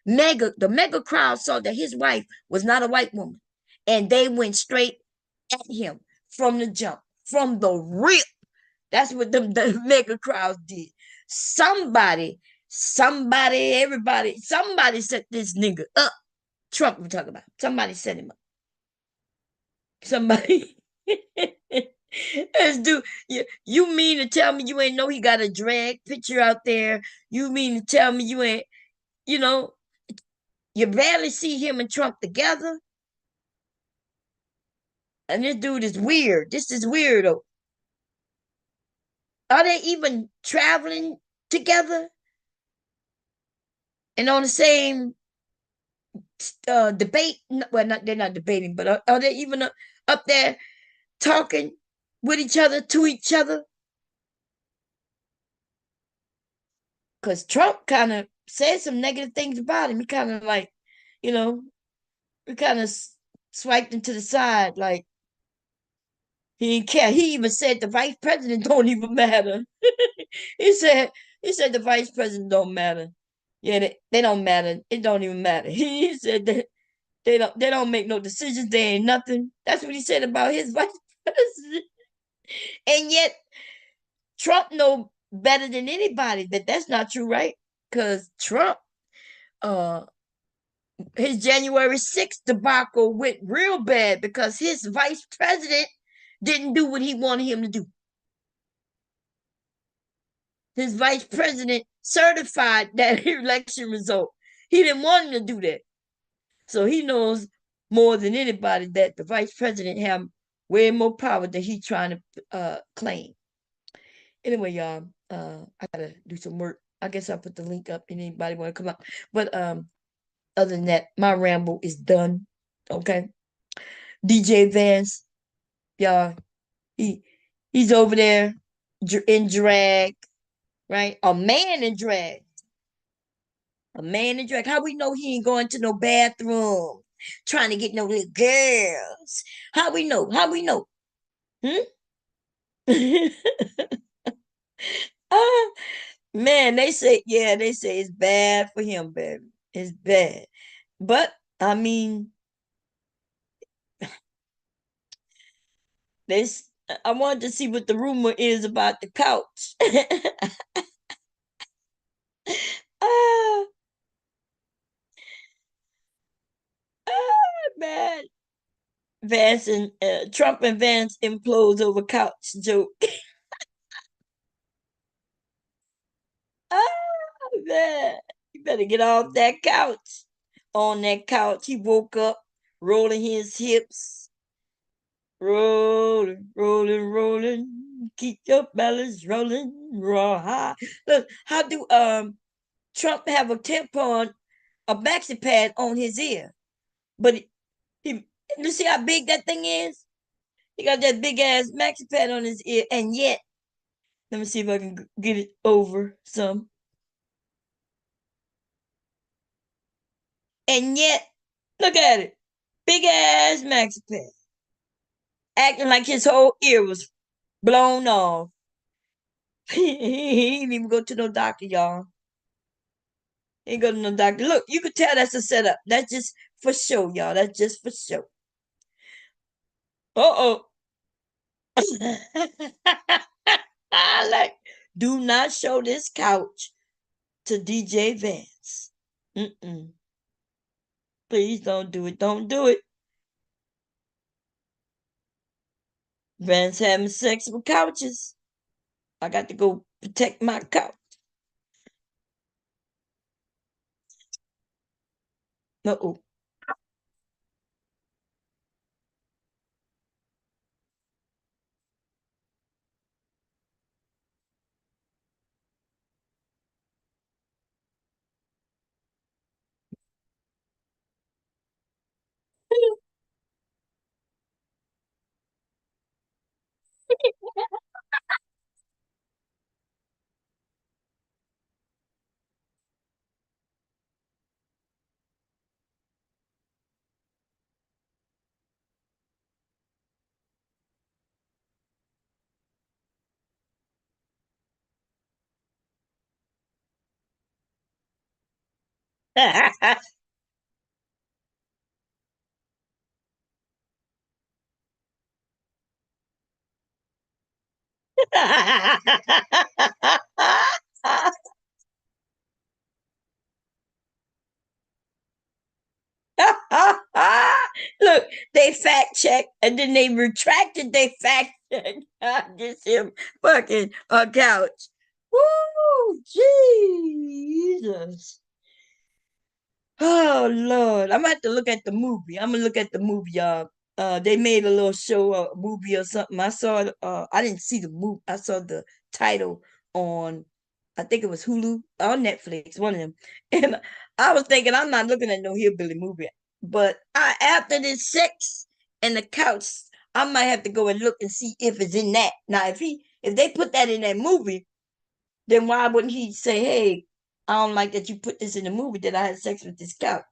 The mega crowd saw that his wife was not a white woman, and they went straight at him from the jump, from the rip. That's what the mega crowds did. Somebody, everybody, somebody set this nigga up. Trump, we're talking about. Somebody set him up. Somebody. Let's do. You mean to tell me you ain't know he got a drag picture out there? You mean to tell me you ain't, you know, you barely see him and Trump together? And this dude is weird. This is weirdo. Are they even traveling together and on the same debate? Well, not they're not debating, but are they even up there talking with each other to each other? Because Trump kind of said some negative things about him. He kind of like, you know, we kind of swiped him to the side, like he didn't care. He even said the vice president don't even matter. he said the vice president don't matter. Yeah, they don't matter. It don't even matter. He said that they don't make no decisions. They ain't nothing. That's what he said about his vice president. And yet Trump know better than anybody that that's not true, right? Because Trump, his January 6th debacle went real bad because his vice president didn't do what he wanted him to do. His vice president certified that election result. He didn't want him to do that. So he knows more than anybody that the vice president have way more power than he trying to claim. Anyway, y'all, I gotta do some work. I guess I'll put the link up and anybody want to come up. But other than that, my ramble is done. Okay. DJ Vance, y'all, he's over there in drag, right? A man in drag. A man in drag. How we know he ain't going to no bathroom trying to get no little girls? How we know? How we know? Ah, man, they say it's bad for him, baby. It's bad. But I mean, this I wanted to see what the rumor is about the couch. ah, man. Vance and Trump and Vance implodes over couch joke. Man, you better get off that couch. On that couch, he woke up, rolling his hips, rolling, rolling, rolling. Keep your balance rolling, raw high. Look, how do Trump have a tampon, a maxi pad on his ear? But he you see how big that thing is? He got that big ass maxi pad on his ear, and yet, let me see if I can get it over some. And yet, look at it. Big ass maxi pad. Acting like his whole ear was blown off. he didn't even go to no doctor, y'all. He ain't go to no doctor. Look, you could tell that's a setup. That's just for show, y'all. That's just for show. Uh-oh. Like, do not show this couch to DJ Vance. Please don't do it. Don't do it. Vance having sex with couches. I got to go protect my couch. Uh-oh. Look, they fact check, and then they retracted they fact check. Just him fucking a couch. Woo, Jesus. Oh Lord, I'm gonna have to look at the movie. I'm gonna look at the movie, y'all. They made a little show, a movie or something. I saw. I didn't see the movie. I saw the title on. I think it was Hulu or Netflix, one of them. And I was thinking, I'm not looking at no hillbilly movie. But after this sex and the couch, I might have to go and look and see if it's in that. Now, if they put that in that movie, then why wouldn't he say, "Hey, I don't like that you put this in the movie that I had sex with this couch"?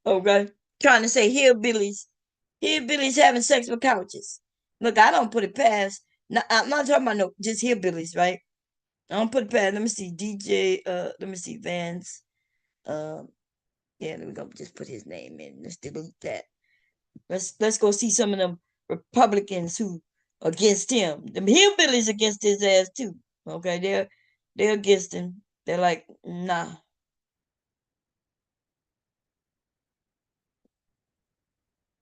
Okay, trying to say hillbillies having sex with couches. Look, I don't put it past. I'm not talking about no just hillbillies, right? I don't put it past. Let me see, DJ. Let me see, Vance. Yeah, let me go. Just put his name in. Let's delete that. Let's go see some of them Republicans who against him. The hillbillies against his ass too. Okay, they're against him. They're like, nah.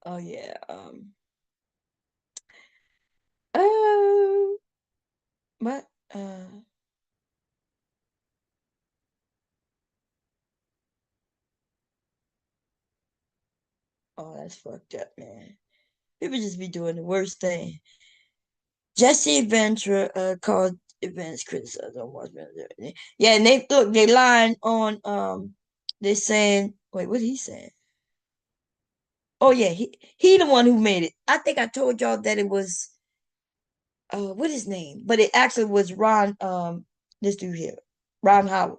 Oh yeah. Uh, what? Oh, that's fucked up, man. People just be doing the worst thing. Jesse Ventura called events criticized. Yeah, and they lying on they saying, wait, what he saying? Oh yeah, he the one who made it. I think I told y'all that it was what his name? But it actually was Ron this dude here. Ron Howard.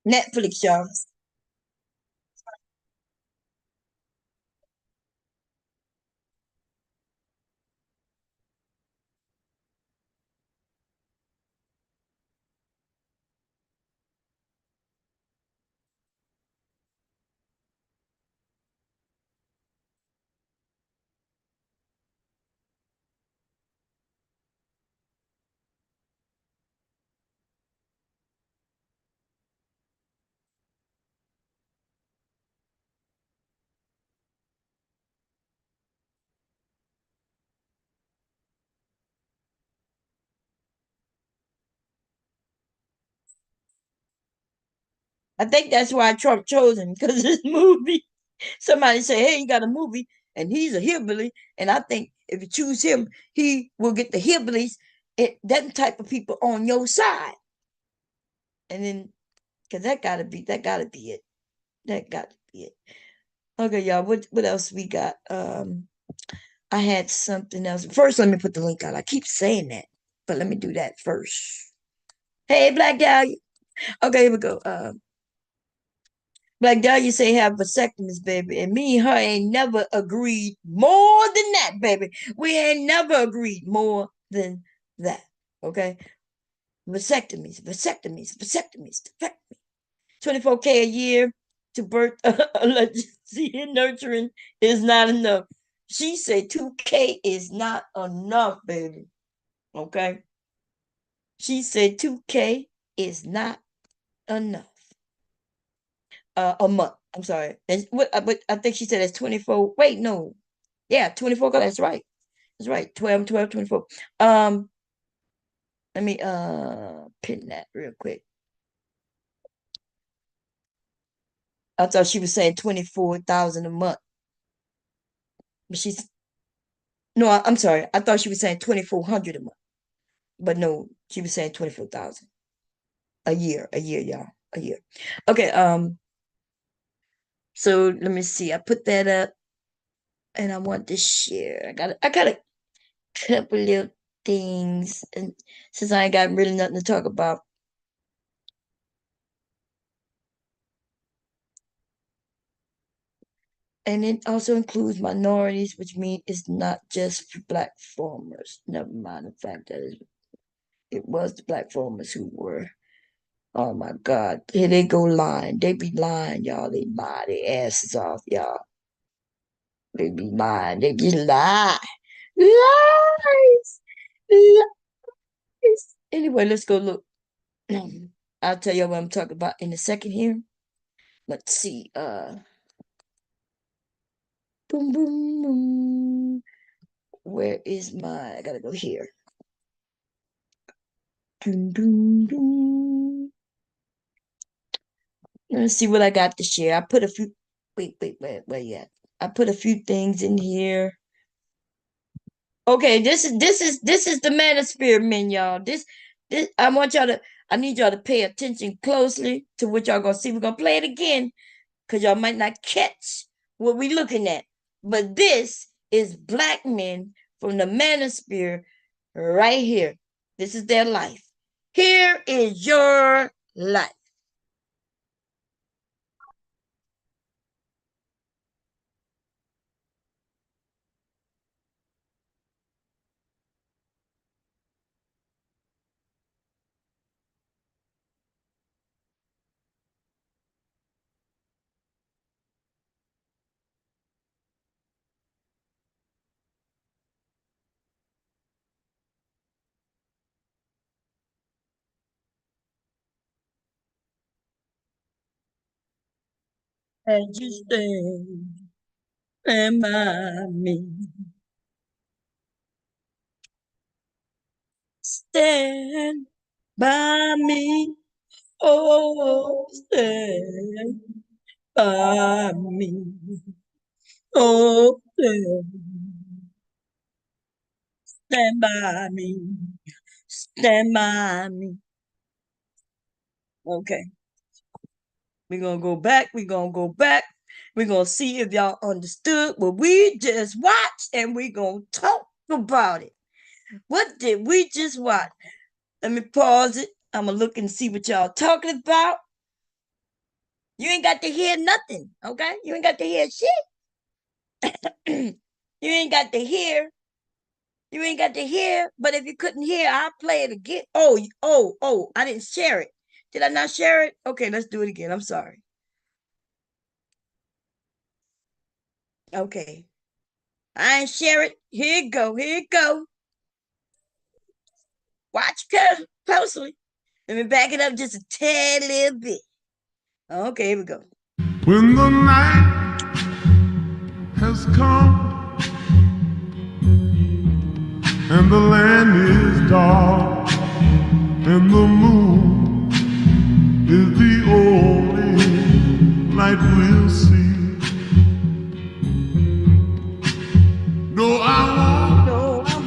Netflix, y'all. I think that's why Trump chose him because of this movie. Somebody say, "Hey, you got a movie, and he's a hillbilly," and I think if you choose him, he will get the hillbillies, that type of people on your side, and then because that gotta be it. That got to be it. Okay, y'all. What else we got? I had something else. First, let me put the link out. I keep saying that, but let me do that first. Hey, Black Dahlia. Okay, here we go. Black Dahlia say have vasectomies, baby. And me and her ain't never agreed more than that, baby. We ain't never agreed more than that. Okay? Vasectomies, vasectomies, vasectomies, vasectomies. 24K a year to birth electricity and nurturing is not enough. She said 2K is not enough, baby. Okay? She said 2K is not enough. A month. I'm sorry. But I think she said it's 24. Wait, no. Yeah, 24. That's right. That's right. 12, 12, 24. Let me pin that real quick. I thought she was saying 24,000 a month. But she's no, I'm sorry. I thought she was saying 2,400 a month. But no, she was saying 24,000 a year, y'all. A year. Okay, so let me see. I put that up and I want to share. I got a couple of things, and since I ain't got really nothing to talk about, and it also includes minorities, which means it's not just for black farmers. Never mind the fact that it was the black farmers who were. Oh my God, here they go lying. They be lying, y'all. They lie their asses off, y'all. They be lying. They just lie. Lies. Anyway, let's go look. I'll tell you what I'm talking about in a second here. Let's see. Boom, boom, boom. Where is my? I gotta go here. Doom, doom, doom. Let's see what I got to share. I put a few. Wait, where you at? I put a few things in here. Okay, this is the manosphere, men, y'all. This I want y'all to. I need y'all to pay attention closely to what y'all gonna see. We're gonna play it again because y'all might not catch what we're looking at. But this is black men from the manosphere right here. This is their life. Here is your life. And you stand by me. Stand by me. Oh, stand by me. Oh, stand by me. Stand by me. Okay. We're going to go back. We're going to go back. We're going to see if y'all understood what we just watched, and we're going to talk about it. What did we just watch? Let me pause it. I'm going to look and see what y'all talking about. You ain't got to hear nothing, okay? You ain't got to hear shit. You ain't got to hear. You ain't got to hear. But if you couldn't hear, I'll play it again. Oh, I didn't share it. Did I not share it? Okay, let's do it again. I'm sorry. Okay. I ain't share it. Here you go. Here you go. Watch closely. Let me back it up just a tad little bit. Okay, here we go. When the night has come and the land is dark and the moon is the only light we'll see. No, I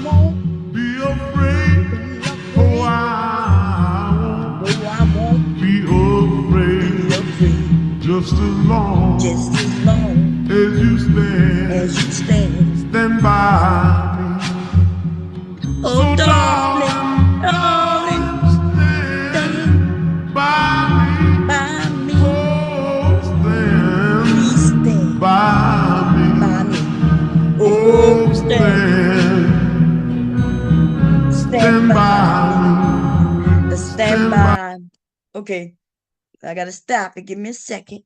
won't be afraid. Oh, I won't be afraid. Just as long as you stand by me. Oh, so darling, stand by me. Oh, stand by me. Oh, stand by me. Stand by. Okay, I gotta stop it. Give me a second.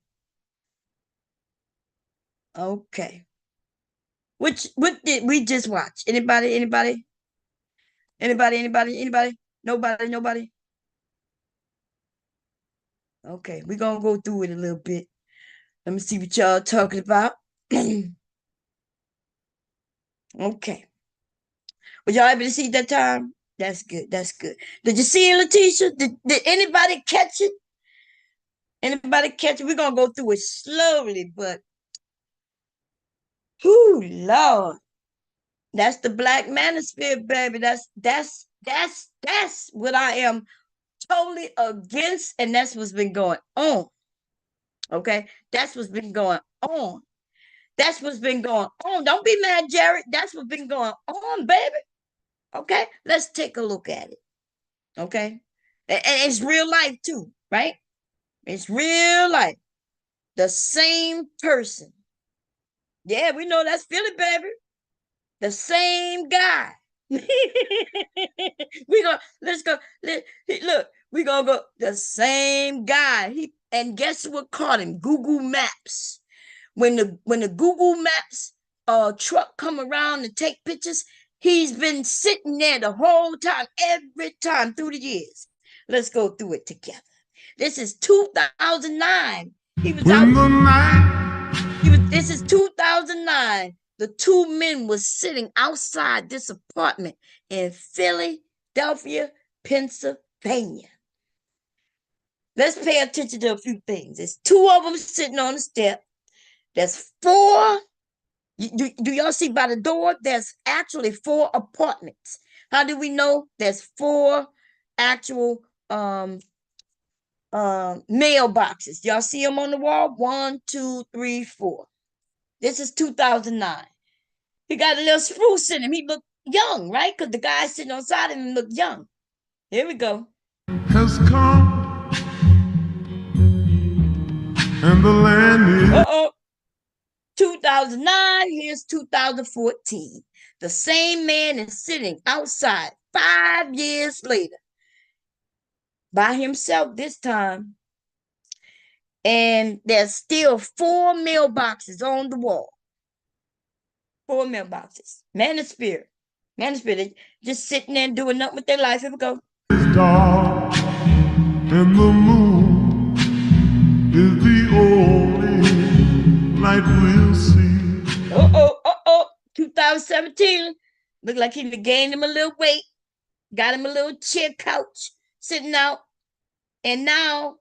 Okay. What did we just watch? Anybody? Nobody? Okay, we're gonna go through it a little bit. Let me see what y'all talking about. Okay. Was y'all able to see that time? That's good. Did you see it, Letitia? Did anybody catch it? Anybody catch it? We're gonna go through it slowly, but whoo, Lord. That's the black manosphere, baby. That's what I am totally against, and that's what's been going on. Okay, that's what's been going on. That's what's been going on. Don't be mad, Jared. That's what's been going on, baby. Okay, let's take a look at it. Okay, and it's real life too, right? It's real life. The same person. Yeah, we know that's Philly, baby. The same guy. Let's go. Look, we gonna go. The same guy. And guess what caught him? Google Maps. When the Google Maps truck come around to take pictures, He's been sitting there the whole time, every time through the years. Let's go through it together. This is 2009. He was this is 2009. The two men were sitting outside this apartment in Philadelphia, Pennsylvania. Let's pay attention to a few things. There's two of them sitting on the step. There's four. Do y'all see by the door? There's actually four apartments. How do we know? There's four actual mailboxes. Y'all see them on the wall? 1, 2, 3, 4. This is 2009. He got a little spruce in him. He looked young, right? Because the guy sitting on side of him looked young. Here we go. Has come and the land is 2009, here's 2014. The same man is sitting outside 5 years later by himself this time. And there's still four mailboxes on the wall. Four mailboxes. Manosphere. Manosphere, they just sitting there and doing nothing with their life. Here we go. dark and the moon is the only light we'll see. 2017. Look like he gained him a little weight. Got him a little chair couch sitting out. And now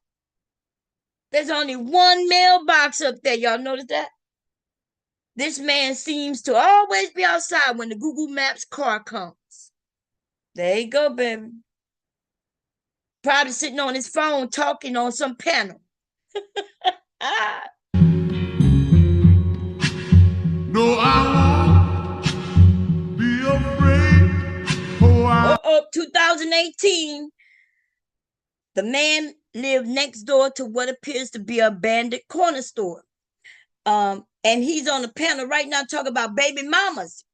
there's only one mailbox up there. Y'all notice that? This man seems to always be outside when the Google Maps car comes. There you go, baby. Probably sitting on his phone talking on some panel. No, I won't be afraid. 2018. The man lived next door to what appears to be an abandoned corner store. And he's on the panel right now talking about baby mamas,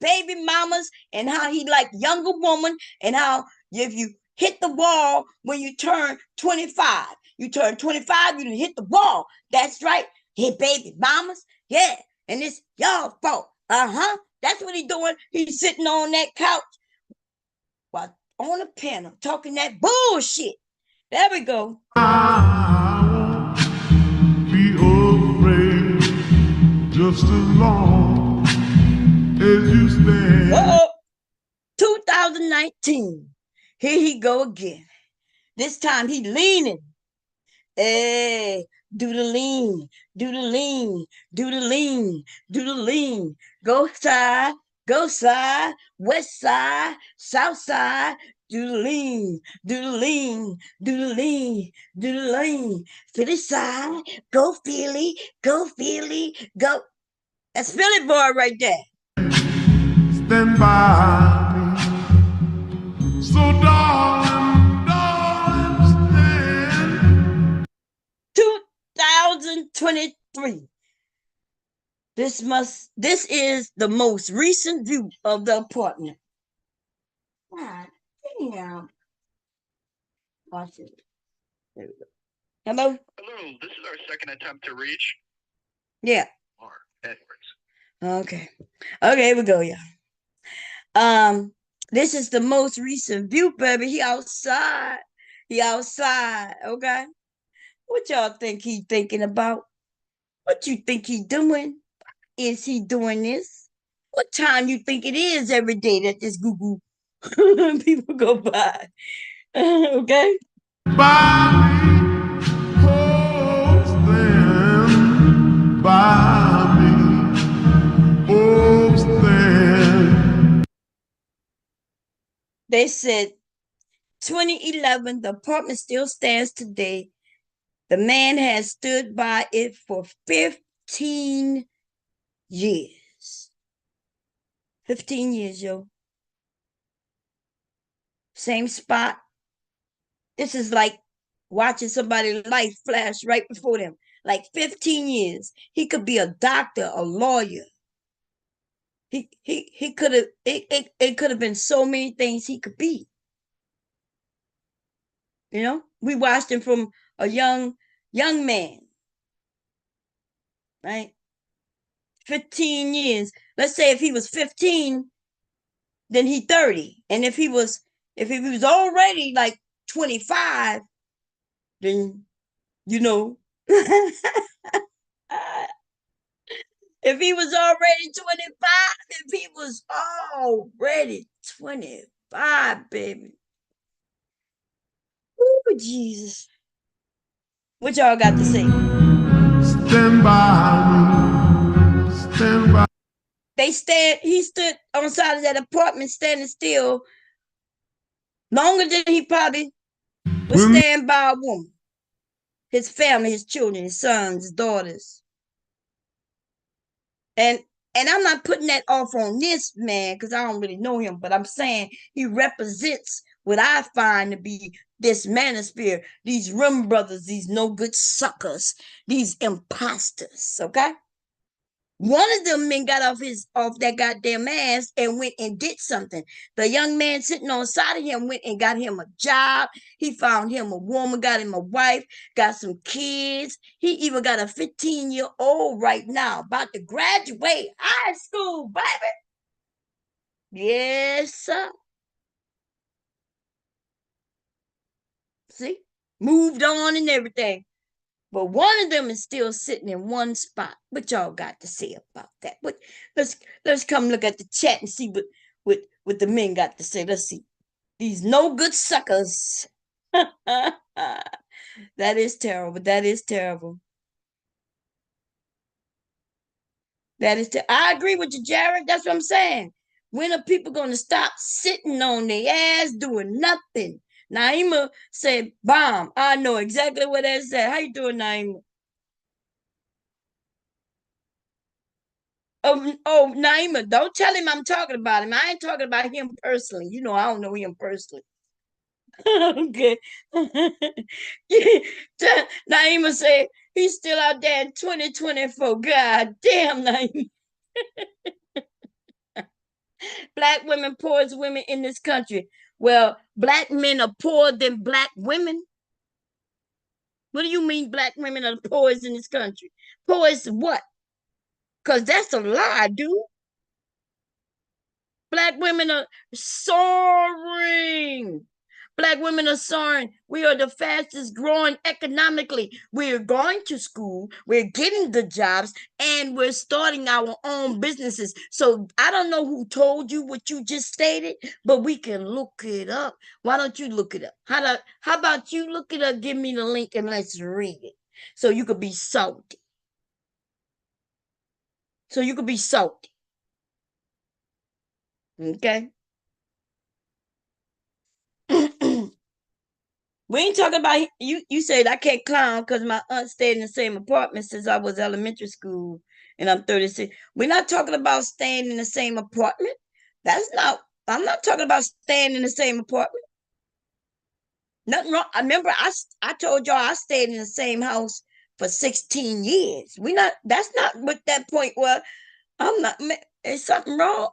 and how he like younger woman, and how if you hit the wall when you turn 25, you turn 25, you hit the wall. That's right. Hit baby mamas. Yeah. And it's y'all fault. That's what he's doing. He's sitting on that couch while on a panel talking that bullshit. There we go. Be afraid just as long as you stand. 2019. Here he go again. This time he leaning. Hey, do the lean, do the lean, do the lean, do the lean. Go side, west side, south side. Do the lean, do the lean, do the lean, do the lean. Philly side, go Philly, go Philly, go. That's Philly boy right there. Stand by me. So darling, stand. 2023. This is the most recent view of the apartment. God damn. Watch it. There we go. Hello? Hello, this is our second attempt to reach. Yeah. Mark Edwards. Okay, here we go, y'all. This is the most recent view, baby. He outside, okay? What y'all think he thinking about? What you think he doing? Is he doing this? What time you think it is every day that this Google people go by? Okay? By me, oh, stand by me, oh, stand. They said 2011, the apartment still stands today. The man has stood by it for 15 years. 15 years, yo. Same spot. This is like watching somebody's life flash right before them. Like 15 years. He could be a doctor, a lawyer. He could have, it could have been so many things he could be. You know, we watched him from a young man, right? 15 years. Let's say if he was 15, then he 30. And if he was already like 25, then you know if he was already 25, if he was already 25, baby. Oh, Jesus. What y'all got to say? Stand by me. Stand by. He stood on the side of that apartment standing still longer than he probably would stand by a woman. His family, his children, his sons, his daughters. And I'm not putting that off on this man because I don't really know him, but I'm saying he represents what I find to be this manosphere, these rum brothers, these no good suckers, these imposters, okay? One of them men got off that goddamn ass and went and did something. The young man sitting on the side of him went and got him a job. He found him a woman, got him a wife, got some kids. He even got a 15-year-old right now about to graduate high school, baby. Yes, sir. See? Moved on and everything. But one of them is still sitting in one spot. What y'all got to say about that? Let's come look at the chat and see what the men got to say. Let's see. These no good suckers. That is terrible. That is terrible. I agree with you, Jared. That's what I'm saying. When are people going to stop sitting on their ass doing nothing? Naima said, "Bomb." I know exactly what that said. How you doing, Naima? Oh, Naima, don't tell him I'm talking about him. I ain't talking about him personally. You know, I don't know him personally. Okay. Naima said he's still out there in 2024. God damn, Naima. Black women poor as women in this country. Well, black men are poorer than black women. What do you mean black women are the poorest in this country? Poor as what? Because that's a lie, dude. Black women are soaring. Black women are soaring. We are the fastest growing economically. We're going to school, we're getting the jobs, and we're starting our own businesses. So I don't know who told you what you just stated, but we can look it up. Why don't you look it up? How about you look it up? Give me the link and let's read it. So you could be salty. Okay. We ain't talking about you. You said I can't clown because my aunt stayed in the same apartment since I was elementary school, and I'm 36. We're not talking about staying in the same apartment. That's not. I'm not talking about staying in the same apartment. Nothing wrong. I remember I told y'all I stayed in the same house for 16 years. We not. That's not what that point was. I'm not. Is something wrong?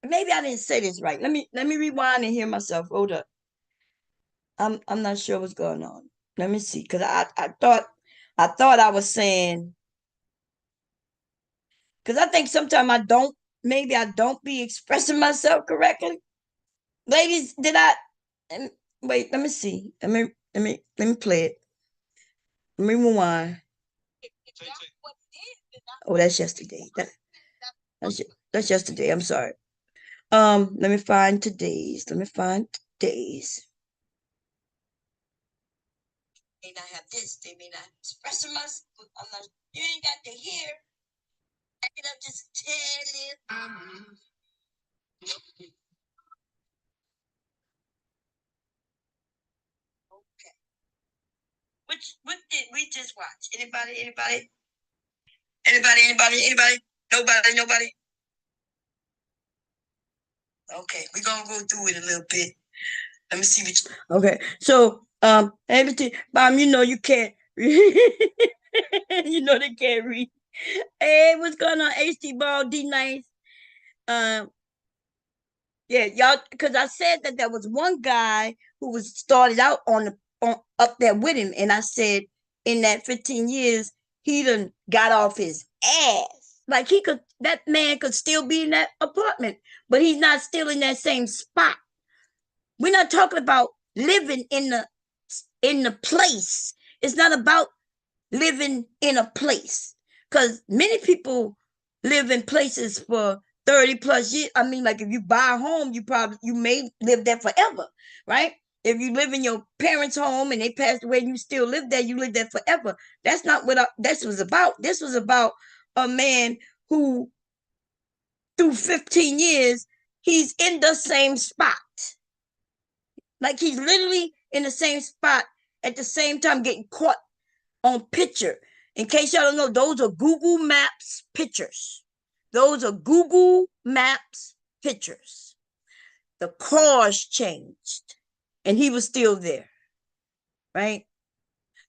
Maybe I didn't say this right. Let me rewind and hear myself. Hold up. I'm not sure what's going on. Let me see, because I thought I was saying, because I think sometimes I don't be expressing myself correctly. Ladies, did I wait, let me see. Let me play it. Let me rewind. Oh, that's yesterday. That's yesterday. I'm sorry. Let me find today's. May not have this, they may not express myself. I'm not, you ain't got to hear. I can just tell it. Okay. What did we just watch? Anybody? Nobody? Okay, we're gonna go through it a little bit. Let me see what okay. So everything, you know you can't you know they can't read. Hey, what's going on? HD Ball D Nice. Yeah, y'all, because I said that there was one guy who was started out on up there with him, and I said in that 15 years he done got off his ass. Like that man could still be in that apartment, but he's not still in that same spot. We're not talking about living in the place. It's not about living in a place, because many people live in places for 30 plus years. I mean, like if you buy a home, you may live there forever, right? If you live in your parents' home and they passed away and you still live there, you live there forever. That's not what this was about. This was about a man who, through 15 years, he's in the same spot. Like he's literally in the same spot at the same time getting caught on picture. In case y'all don't know, those are Google Maps pictures. Those are Google Maps pictures. The cars changed and he was still there, right?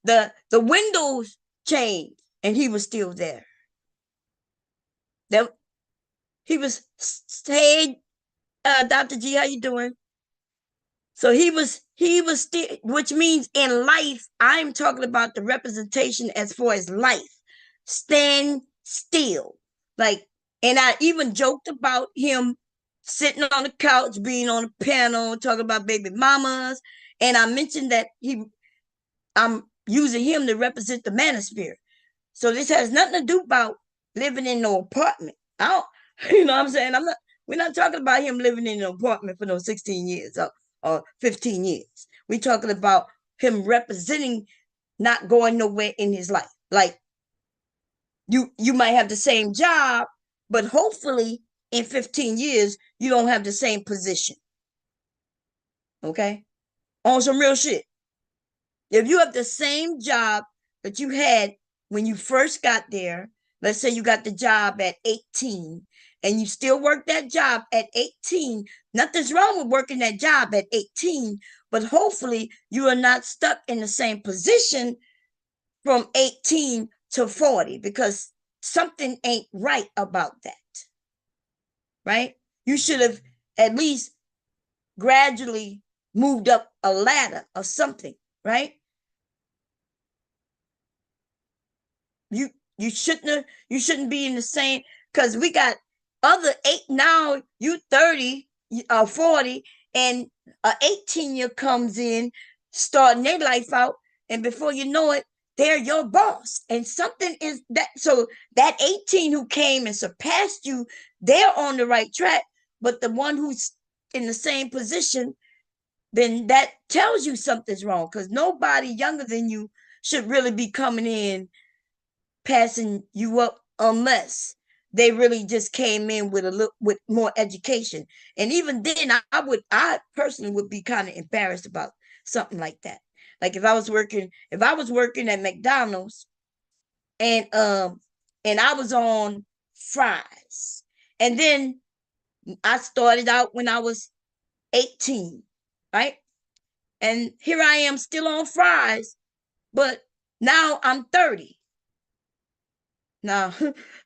The windows changed and he was still there. He was, hey, Dr. G, how you doing? So he was still, which means in life, I'm talking about the representation as far as life. Stand still. Like, and I even joked about him sitting on the couch, being on a panel, talking about baby mamas. And I mentioned that I'm using him to represent the manosphere. So this has nothing to do about living in no apartment. I don't, you know what I'm saying? We're not talking about him living in an apartment for no 16 years or 15 years. We're talking about him representing not going nowhere in his life. Like you might have the same job, but hopefully in 15 years, you don't have the same position. Okay? On some real shit. If you have the same job that you had when you first got there, let's say you got the job at 18 and you still work that job at 18, nothing's wrong with working that job at 18, but hopefully you are not stuck in the same position from 18 to 40, because something ain't right about that, right? You should have at least gradually moved up a ladder or something, right? You shouldn't be in the same, because we got other eight now. You 30 or 40, and a 18-year comes in, starting their life out, and before you know it, they're your boss. And something is that, so that 18 who came and surpassed you, they're on the right track, but the one who's in the same position, then that tells you something's wrong, because nobody younger than you should really be coming in passing you up unless they really just came in with with more education. And even then, I personally would be kind of embarrassed about something like that. Like if I was working at McDonald's and I was on fries, and then I started out when I was 18, right? And here I am still on fries, but now I'm 30. Now,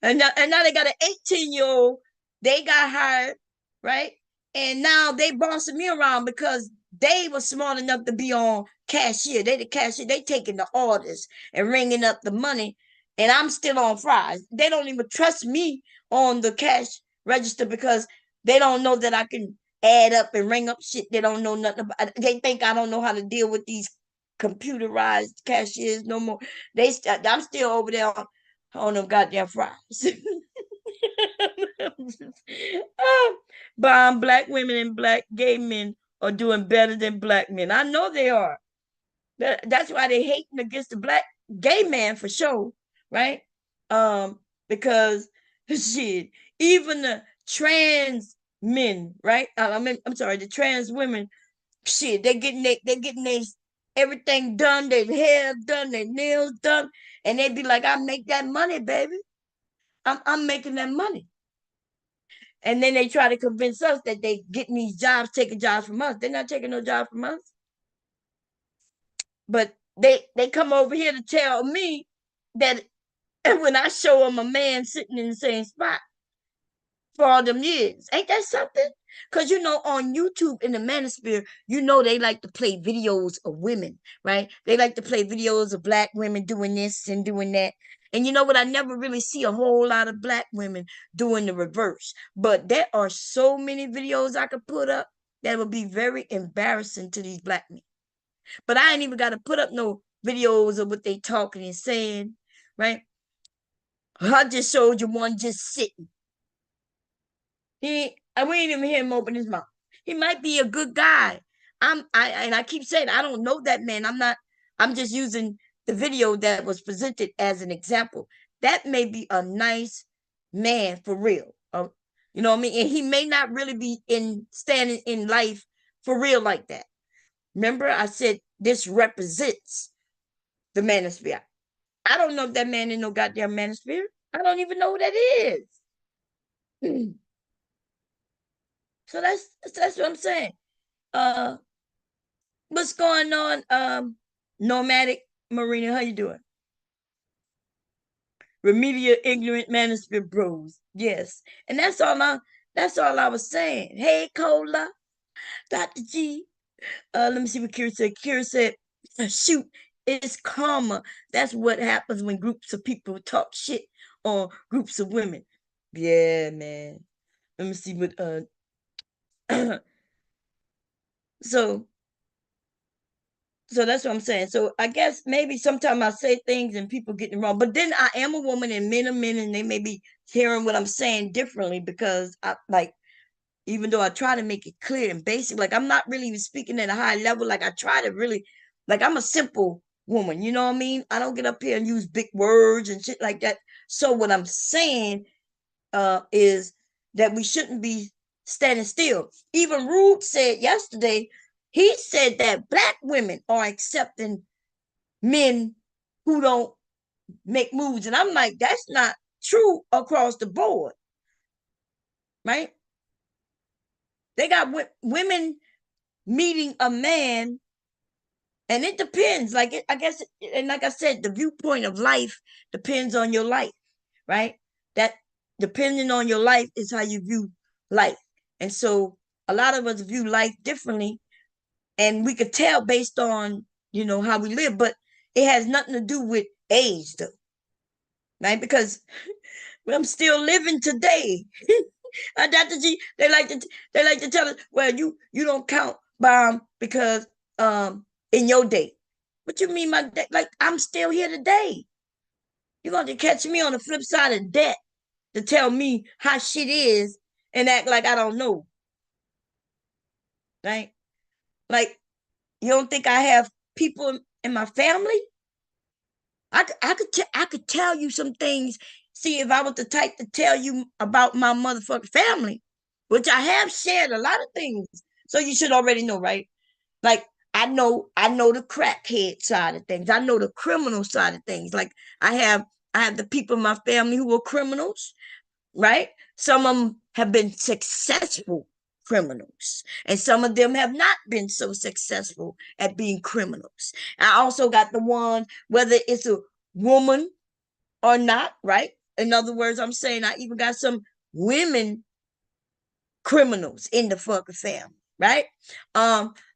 and now they got an 18-year-old. They got hired, right? And now they bossing me around because they were smart enough to be on cashier. They the cashier. They taking the orders and ringing up the money, and I'm still on fries. They don't even trust me on the cash register because they don't know that I can add up and ring up shit. They don't know nothing about. They think I don't know how to deal with these computerized cashiers no more. I'm still over there on them goddamn fries. Black women and black gay men are doing better than black men. I know they are. That's why they hating against the black gay man for sure, right? Because shit, even the trans men, right? I'm sorry, the trans women, shit, they're getting their everything done, their hair done, their nails done, and they be like, I make that money, baby. I'm making that money. And then they try to convince us that they getting these jobs, taking jobs from us. They're not taking no job from us. But they come over here to tell me that when I show them a man sitting in the same spot for all them years, ain't that something? Because on YouTube in the manosphere, they like to play videos of women, right? They like to play videos of black women doing this and doing that. And you know what? I never really see a whole lot of Black women doing the reverse. But there are so many videos I could put up that would be very embarrassing to these Black men. But I ain't even got to put up no videos of what they talking and saying, right? I just showed you one just sitting. We ain't even hear him open his mouth. He might be a good guy. I keep saying I don't know that man. I'm just using the video that was presented as an example. That may be a nice man for real. You know what I mean? And he may not really be standing in life for real like that. Remember, I said this represents the manosphere. I don't know if that man in no goddamn manosphere. I don't even know who that is. So that's what I'm saying. What's going on? Nomadic Marina, how you doing? Remedial ignorant manosphere bros. Yes. And that's all I was saying. Hey Cola, Dr. G. Let me see what Kira said. Kira said, shoot, it's karma. That's what happens when groups of people talk shit on groups of women. Yeah, man. Let me see what so that's what I'm saying. So I guess maybe sometimes I say things and people get it wrong. But then I am a woman and men are men, and they may be hearing what I'm saying differently because I like, even though I try to make it clear and basic, like I'm not really even speaking at a high level. Like I try to really, like I'm a simple woman, you know what I mean? I don't get up here and use big words and shit like that. So what I'm saying is that we shouldn't be standing still. Even Rude said yesterday, he said that Black women are accepting men who don't make moves. And I'm like, that's not true across the board, right? They got women meeting a man, and it depends. I guess, and like I said, the viewpoint of life depends on your life, right? That depending on your life is how you view life. And so a lot of us view life differently, and we could tell based on, how we live, but it has nothing to do with age though, right? Because I'm still living today. Dr. G, they like to tell us, well, you don't count bomb because in your day. What you mean my day? Like I'm still here today. You're going to catch me on the flip side of that to tell me how shit is and act like I don't know. Right? Like, you don't think I have people in my family? I could tell you some things. See, if I was the type to tell you about my motherfucking family, which I have shared a lot of things, so you should already know, right? Like I know the crackhead side of things. I know the criminal side of things. Like I have the people in my family who are criminals, right? Some of them have been successful criminals, and some of them have not been so successful at being criminals. I also got the ones, whether it's a woman or not, right? In other words, I'm saying I even got some women criminals in the fucking family, right?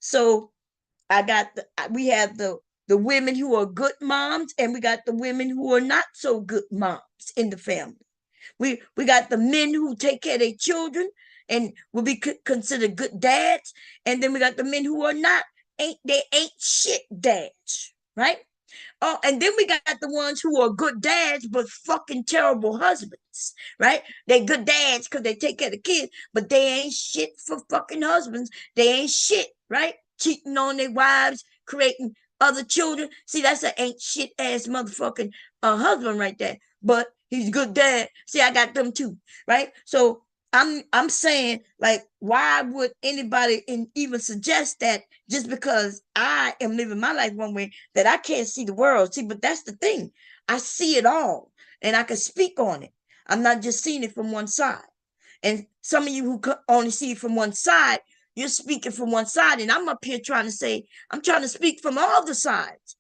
So I got we have the women who are good moms, and we got the women who are not so good moms in the family. We got the men who take care of their children and will be considered good dads, and then we got the men who are not, ain't shit dads, right? Oh, and then we got the ones who are good dads but fucking terrible husbands, right? They good dads because they take care of the kids, but they ain't shit for fucking husbands. They ain't shit, right? Cheating on their wives, creating other children. See, that's an ain't shit ass motherfucking husband right there. But he's a good dad. See, I got them too, right? So I'm saying, like, why would anybody even suggest that just because I am living my life one way that I can't see the world? See, but that's the thing. I see it all and I can speak on it. I'm not just seeing it from one side. And some of you who only see it from one side, you're speaking from one side, and I'm up here trying to say, I'm trying to speak from all the sides.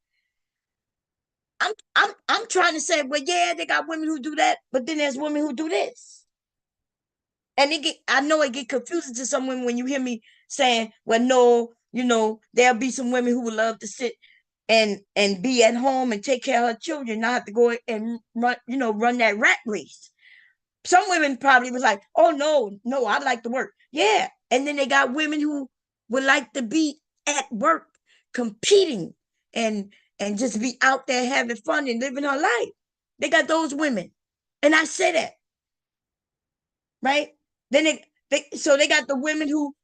I'm trying to say, well, yeah, they got women who do that, but then there's women who do this. And I know it get confusing to some women when you hear me saying, well, no, there'll be some women who would love to sit and be at home and take care of her children, not have to go and run that rat race. Some women probably was like, oh no, I'd like to work. Yeah. And then they got women who would like to be at work competing and just be out there having fun and living her life. They got those women. And I say that. Right? Then they got the women who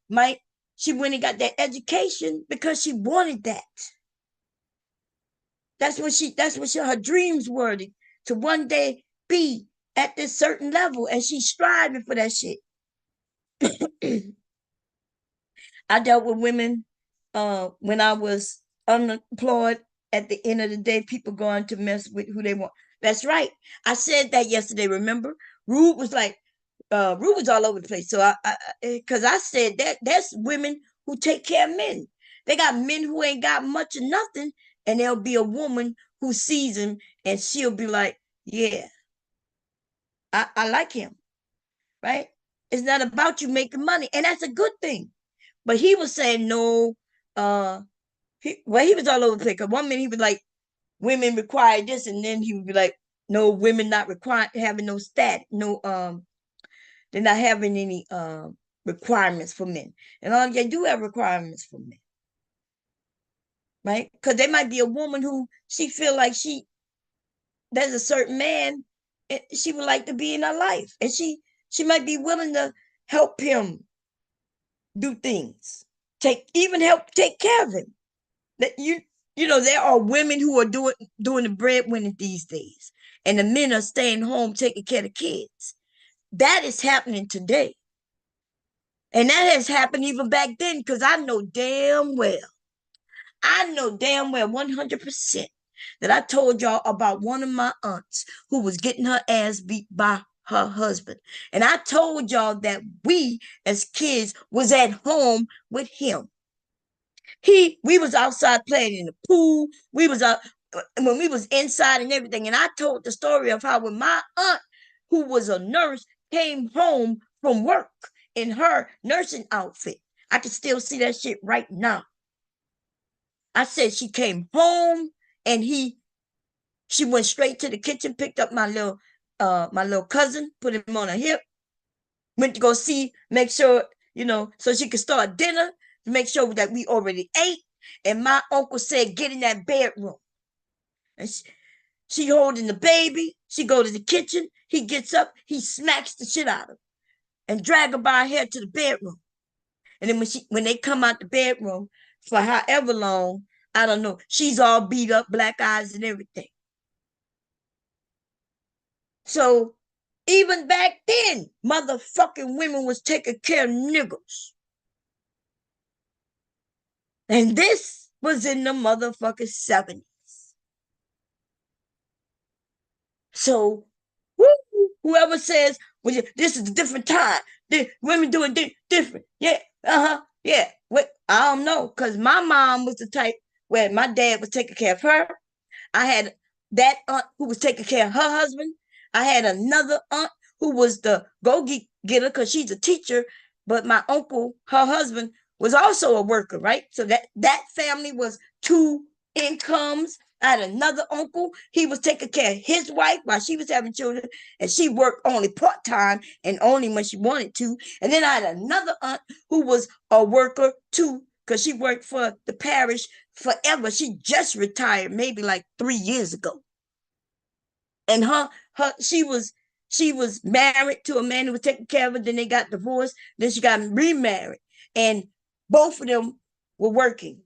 she went and got that education because she wanted that. That's what her dreams were to one day be at this certain level, and she's striving for that shit. I dealt with women when I was unemployed. At the end of the day, people going to mess with who they want. That's right. I said that yesterday. Remember, Rude was like, Rude was all over the place. So because I said that there's women who take care of men. They got men who ain't got much of nothing, and there'll be a woman who sees him, and she'll be like, yeah, I like him. Right? It's not about you making money, and that's a good thing. But he was saying no. He was all over the place. Cause one minute he was like, women require this, and then he would be like, no, women not requiring having no they're not having any requirements for men. And they do have requirements for men. Right? Because there might be a woman who she feel like there's a certain man she would like to be in her life. And she might be willing to help him do things. Help take care of him. That there are women who are doing the breadwinning these days, and the men are staying home taking care of kids. That is happening today, and that has happened even back then. Because I know damn well, 100% that I told y'all about one of my aunts who was getting her ass beat by her husband, and I told y'all that we as kids was at home with him. We was outside playing in the pool. We was out when we was inside and everything. And I told the story of how when my aunt, who was a nurse, came home from work in her nursing outfit. I can still see that shit right now. I said she came home and she went straight to the kitchen, picked up my little cousin, put him on her hip, went to go make sure, so she could start dinner, to make sure that we already ate. And my uncle said, get in that bedroom. And she holding the baby. She go to the kitchen. He gets up. He smacks the shit out of her and drag her by her hair to the bedroom. And then when they come out the bedroom for however long, I don't know, she's all beat up, black eyes and everything. So even back then, motherfucking women was taking care of niggas. And this was in the motherfucking 70s. So whoever says, well, this is a different time, women doing different. Yeah, yeah. I don't know, because my mom was the type where my dad was taking care of her. I had that aunt who was taking care of her husband. I had another aunt who was the go-getter because she's a teacher, but my uncle, her husband, was also a worker, right? So that family was two incomes. I had another uncle. He was taking care of his wife while she was having children, and she worked only part-time and only when she wanted to. And then I had another aunt who was a worker too, because she worked for the parish forever. She just retired maybe like 3 years ago. And she was married to a man who was taking care of her. Then they got divorced. Then she got remarried. And both of them were working.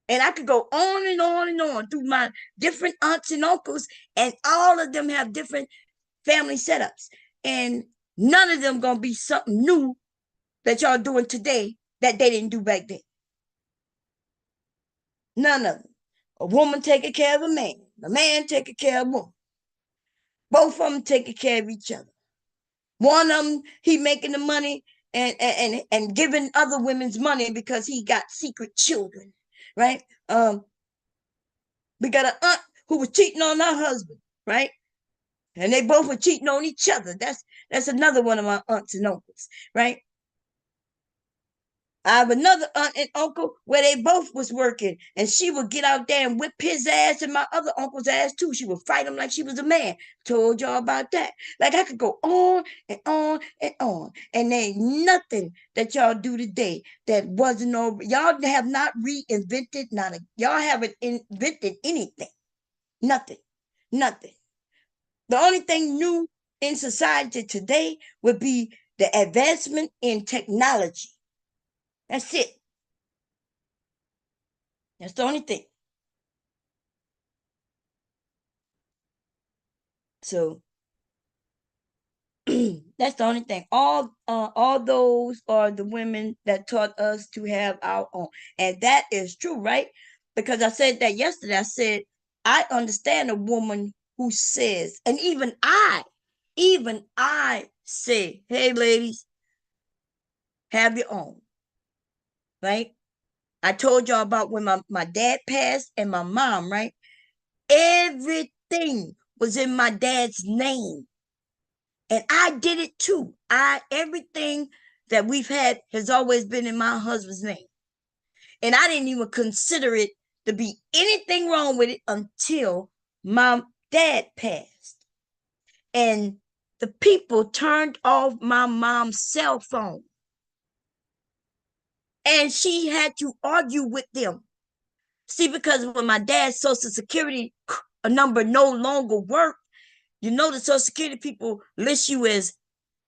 And I could go on and on and on through my different aunts and uncles, and all of them have different family setups. And none of them gonna be something new that y'all doing today that they didn't do back then. None of them. A woman taking care of a man taking care of a woman. Both of them taking care of each other. One of them, he making the money and giving other women's money because he got secret children, right? We got an aunt who was cheating on her husband, right? And they both were cheating on each other. That's another one of my aunts and uncles, right? I have another aunt and uncle where they both was working, and she would get out there and whip his ass and my other uncle's ass too. She would fight him like she was a man. Told y'all about that. Like I could go on and on and on, and there ain't nothing that y'all do today that wasn't over. Y'all have not reinvented y'all haven't invented anything. Nothing. Nothing. The only thing new in society today would be the advancement in technology. That's it. That's the only thing. So that's the only thing. All those are the women that taught us to have our own, and that is true, right? Because I said that yesterday. I said I understand a woman who says, and even I say, "Hey, ladies, have your own." Right? I told y'all about when my dad passed and my mom, right? Everything was in my dad's name. And I did it too. Everything that we've had has always been in my husband's name. And I didn't even consider it to be anything wrong with it until my dad passed. And the people turned off my mom's cell phone. And she had to argue with them. See, because when my dad's Social Security number no longer worked, you know the Social Security people list you as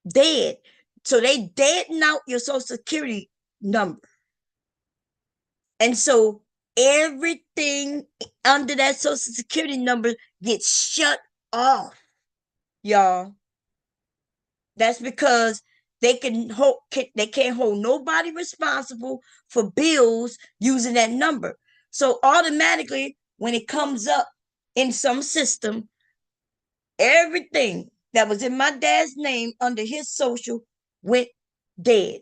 dead. So they deaden out your Social Security number. And so everything under that Social Security number gets shut off, y'all. That's because they can't hold nobody responsible for bills using that number. So automatically, when it comes up in some system, everything that was in my dad's name under his social went dead.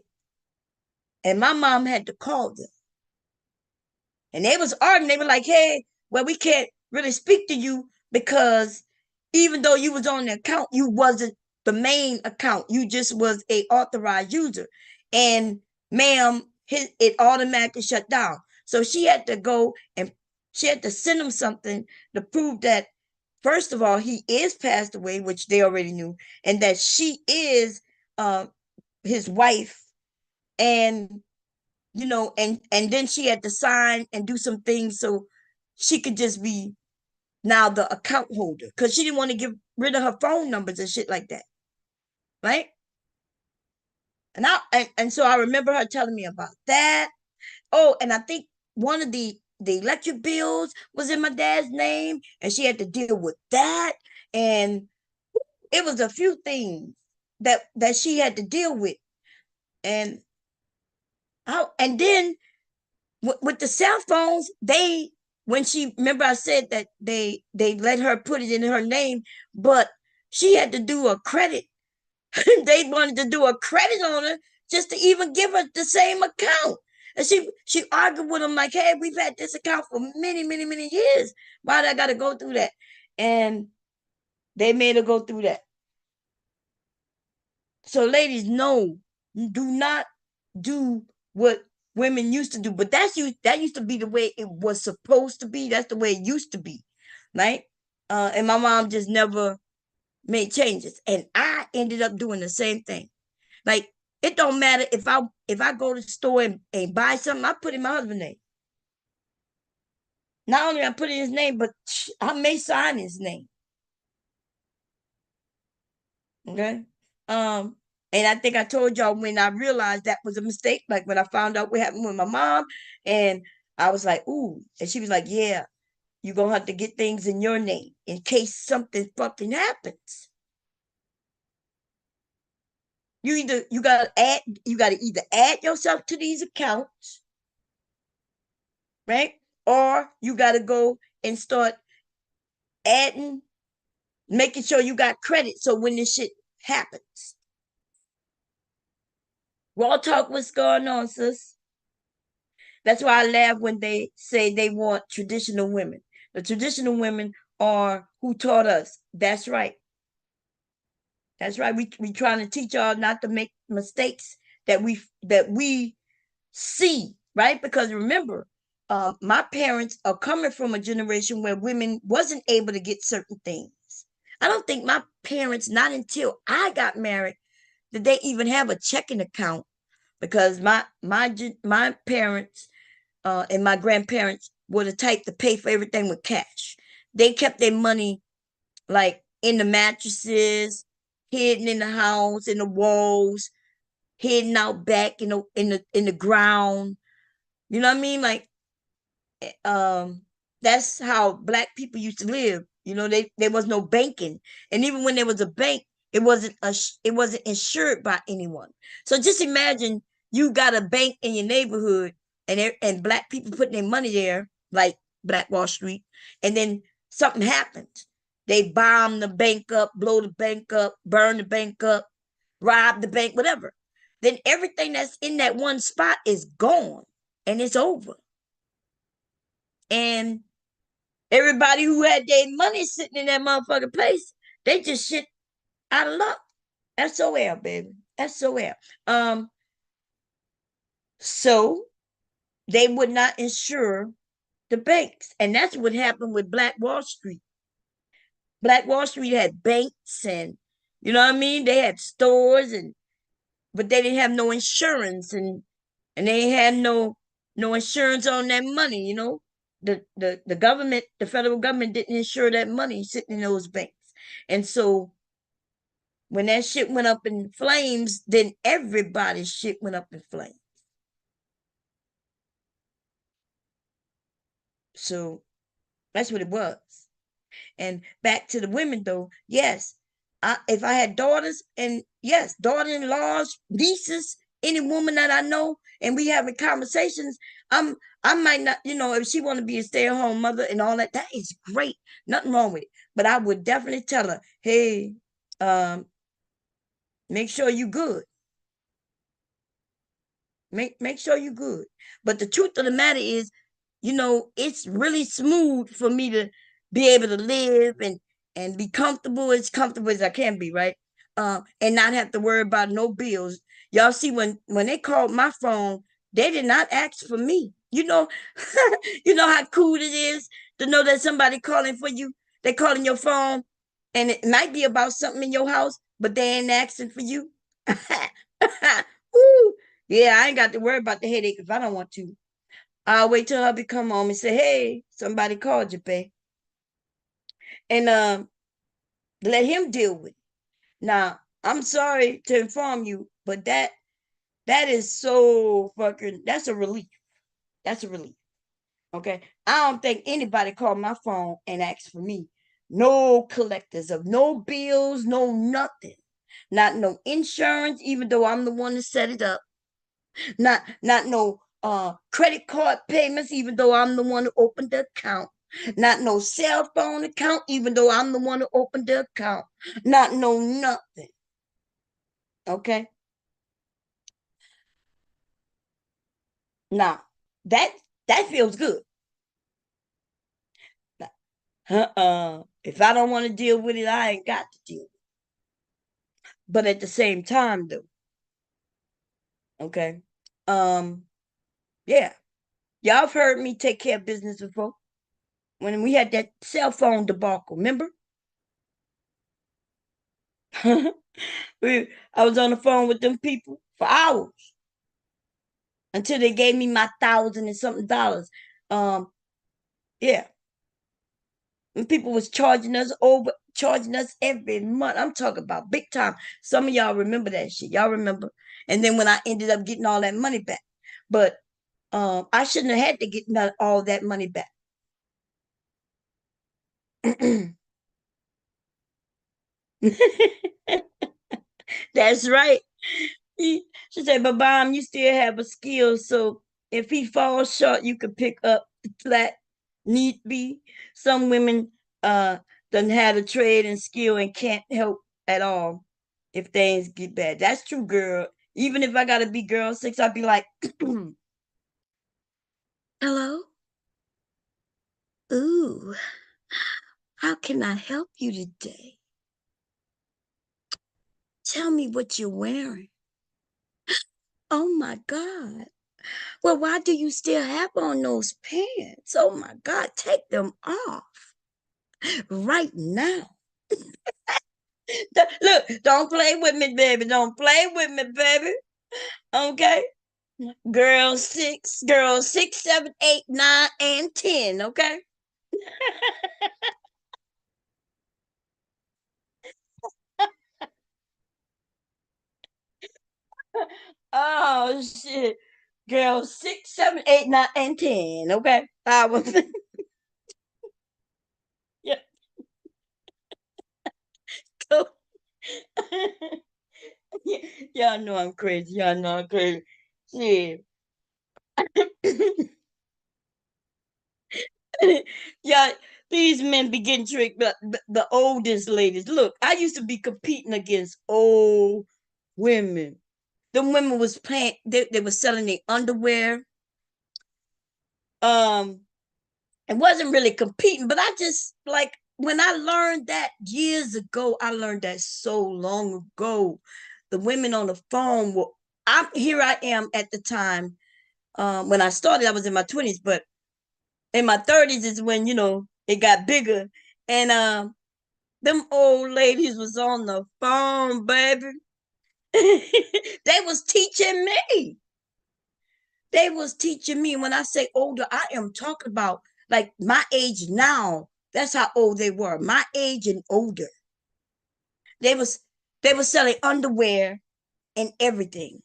And my mom had to call them. And they was arguing. They were like, hey, well, we can't really speak to you because even though you was on the account, you wasn't the main account. You just was a authorized user. And ma'am, it automatically shut down. So she had to go and she had to send him something to prove that, first of all, he is passed away, which they already knew, and that she is his wife. And and then she had to sign and do some things so she could just be now the account holder, because she didn't want to get rid of her phone numbers and shit like that, right? And so I remember her telling me about that. Oh, and I think one of the electric bills was in my dad's name, and she had to deal with that. And it was a few things that she had to deal with. And then with the cell phones, when she, remember I said that they let her put it in her name, but she had to do a credit. They wanted to do a credit on her just to even give her the same account. And she argued with them like, hey, we've had this account for many, many, many years. Why did I got to go through that? And they made her go through that. So ladies, no, do not do what women used to do. But that used to be the way it was supposed to be. That's the way it used to be, right? And my mom just never made changes. And I ended up doing the same thing. Like, it don't matter if I go to the store and buy something, I put in my husband's name. Not only I put in his name, but I may sign his name. Okay. And I think I told y'all when I realized that was a mistake, like when I found out what happened with my mom, and I was like, ooh, and she was like, yeah, you're gonna have to get things in your name in case something fucking happens. You gotta either add yourself to these accounts, right? Or you gotta go and start adding, making sure you got credit so when this shit happens. Raw talk, what's going on, sis? That's why I laugh when they say they want traditional women. The traditional women are who taught us. That's right. That's right. We trying to teach y'all not to make mistakes that we see, right? Because remember, my parents are coming from a generation where women wasn't able to get certain things. I don't think my parents, not until I got married, did they even have a checking account, because my parents and my grandparents were the type to pay for everything with cash. They kept their money like in the mattresses, hidden in the house, in the walls, hidden out back in the ground. You know what I mean? Like that's how black people used to live. You know, there was no banking, and even when there was a bank, it wasn't insured by anyone. So just imagine you got a bank in your neighborhood, and black people putting their money there, like Black Wall Street, and then something happens. They bomb the bank up, blow the bank up, burn the bank up, rob the bank, whatever. Then everything that's in that one spot is gone, and it's over. And everybody who had their money sitting in that motherfucking place, they just shit out of luck. SOL, baby. SOL. So they would not insure the banks. And that's what happened with Black Wall Street. Black Wall Street had banks, and you know what I mean? They had stores, but they didn't have no insurance, and they had no insurance on that money, you know. The government, the federal government didn't insure that money sitting in those banks. And so when that shit went up in flames, then everybody's shit went up in flames. So that's what it was. And back to the women though, yes, if I had daughters, and yes, daughter-in-laws, nieces, any woman that I know, and we having conversations, I might not, you know, if she want to be a stay-at-home mother and all that, that is great, nothing wrong with it. But I would definitely tell her, hey, make sure you good. Make sure you good. But the truth of the matter is, you know, it's really smooth for me to be able to live and be comfortable as I can be, right? And not have to worry about no bills. Y'all see, when they called my phone, they did not ask for me. You know, you know how cool it is to know that somebody calling for you. They calling your phone, and it might be about something in your house, but they ain't asking for you. Woo. Yeah, I ain't got to worry about the headache if I don't want to. I'll wait till hubby come home and say, hey, somebody called you, babe. And let him deal with it. Now, I'm sorry to inform you, but that is so fucking, that's a relief. That's a relief. Okay. I don't think anybody called my phone and asked for me. No collectors of no bills, no nothing. Not no insurance, even though I'm the one that set it up. Not no credit card payments, even though I'm the one who opened the account. Not no cell phone account, even though I'm the one who opened the account. Not no nothing. Okay. Now that feels good. If I don't want to deal with it, I ain't got to deal with it. But at the same time, though, okay. Yeah. Y'all have heard me take care of business before. When we had that cell phone debacle, remember? I was on the phone with them people for hours until they gave me my $1,000 and something dollars. Yeah. And people was charging us every month. I'm talking about big time. Some of y'all remember that shit. Y'all remember? And then when I ended up getting all that money back, but I shouldn't have had to get all that money back. That's right. She said, but Mom, you still have a skill. So if he falls short, you can pick up the slack. Need be. Some women doesn't have a trade and skill and can't help at all if things get bad. That's true, girl. Even if I gotta be girl 6, I'd be like, hello? Ooh, how can I help you today? Tell me what you're wearing. Oh my God. Well, why do you still have on those pants? Oh my God, take them off right now. Look, don't play with me, baby. Don't play with me, baby. Okay? Girl 6, 7, 8, 9, and 10, okay? Oh shit. Girl 6, 7, 8, 9, and 10, okay? I was yeah. Cool. Y'all know I'm crazy. Y'all know I'm crazy. Shit. Yeah, these men be getting tricked. But the oldest ladies. Look, I used to be competing against old women. The women was paying. They were selling their underwear. Um, it wasn't really competing, but I just like when I learned that years ago. I learned that so long ago. The women on the phone were. I'm here. I am at the time. When I started, I was in my 20s, but in my 30s is when it got bigger, and them old ladies was on the phone, baby. They was teaching me. They was teaching me. When I say older, I am talking about like my age now. That's how old they were. My age and older. They was they were selling underwear and everything.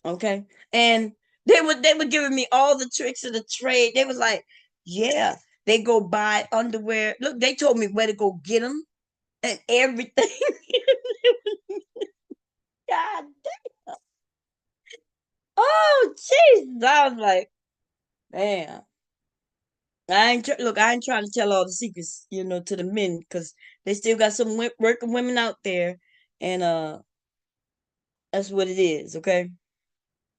Okay. And they were giving me all the tricks of the trade. They was like, yeah, they go buy underwear. Look, they told me where to go get them and everything. God damn. Oh, jeez. I was like, man. Look, I ain't trying to tell all the secrets, to the men, because they still got some working women out there, and that's what it is, okay?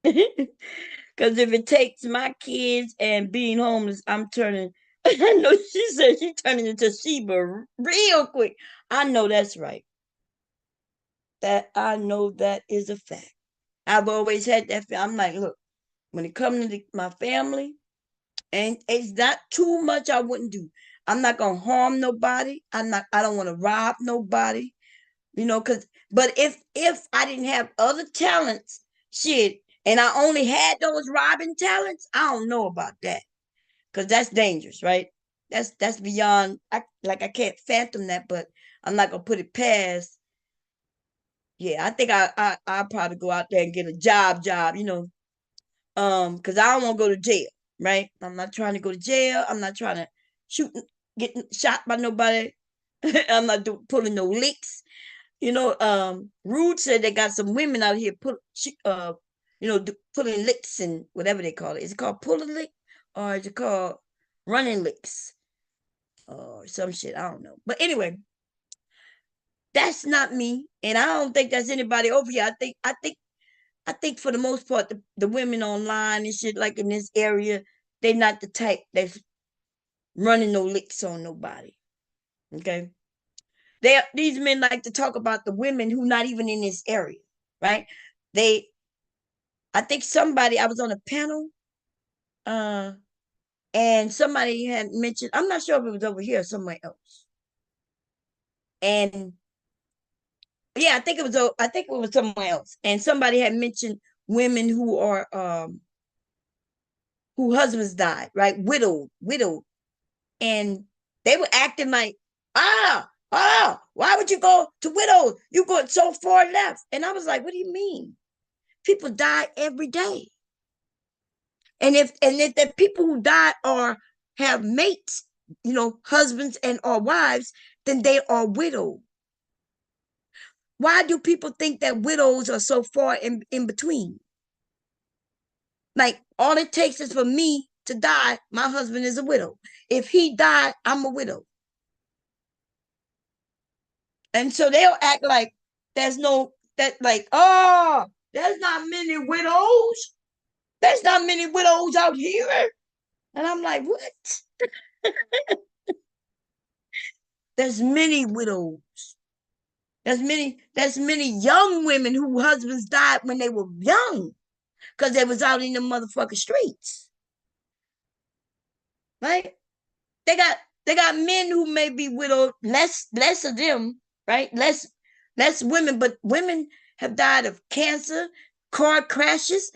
Because if it takes my kids and being homeless, I'm turning. I know she said she's turning into Sheba real quick. I know that's right. That I know that is a fact. I've always had that. I'm like, look, when it comes to my family, and it's not too much I wouldn't do. I'm not gonna harm nobody. I don't want to rob nobody. Cause but if I didn't have other talents, shit, and I only had those robbing talents, I don't know about that. Cause that's dangerous, right? That's beyond I can't phantom that, but I'm not gonna put it past. Yeah, I think I'll probably go out there and get a job, because I don't want to go to jail, right? I'm not trying to go to jail. I'm not trying to shoot, get shot by nobody. I'm not pulling no licks. Rude said they got some women out here pulling licks and whatever they call it. Is it called pulling lick or is it called running licks or some shit? I don't know. But anyway, that's not me, and I don't think that's anybody over here. I think for the most part, the women online and shit like in this area, they not the type that's running no licks on nobody. Okay. These men like to talk about the women who not even in this area, right? They I think I was on a panel, uh, and somebody had mentioned, I'm not sure if it was over here or somewhere else. And yeah, I think it was somewhere else. And somebody had mentioned women who husbands died, right? Widowed. And they were acting like, why would you go to widows? You go so far left. And I was like, what do you mean? People die every day. And if the people who die have mates, husbands and or wives, then they are widowed. Why do people think that widows are so far in between? Like all it takes is for me to die. My husband is a widow. If he died, I'm a widow. And so they'll act like there's no that like, oh, there's not many widows. There's not many widows out here. And I'm like, what? There's many widows. There's many young women whose husbands died when they were young. because they was out in the motherfucking streets. Right? They got men who may be widowed, less of them, right? Less women, but women have died of cancer, car crashes,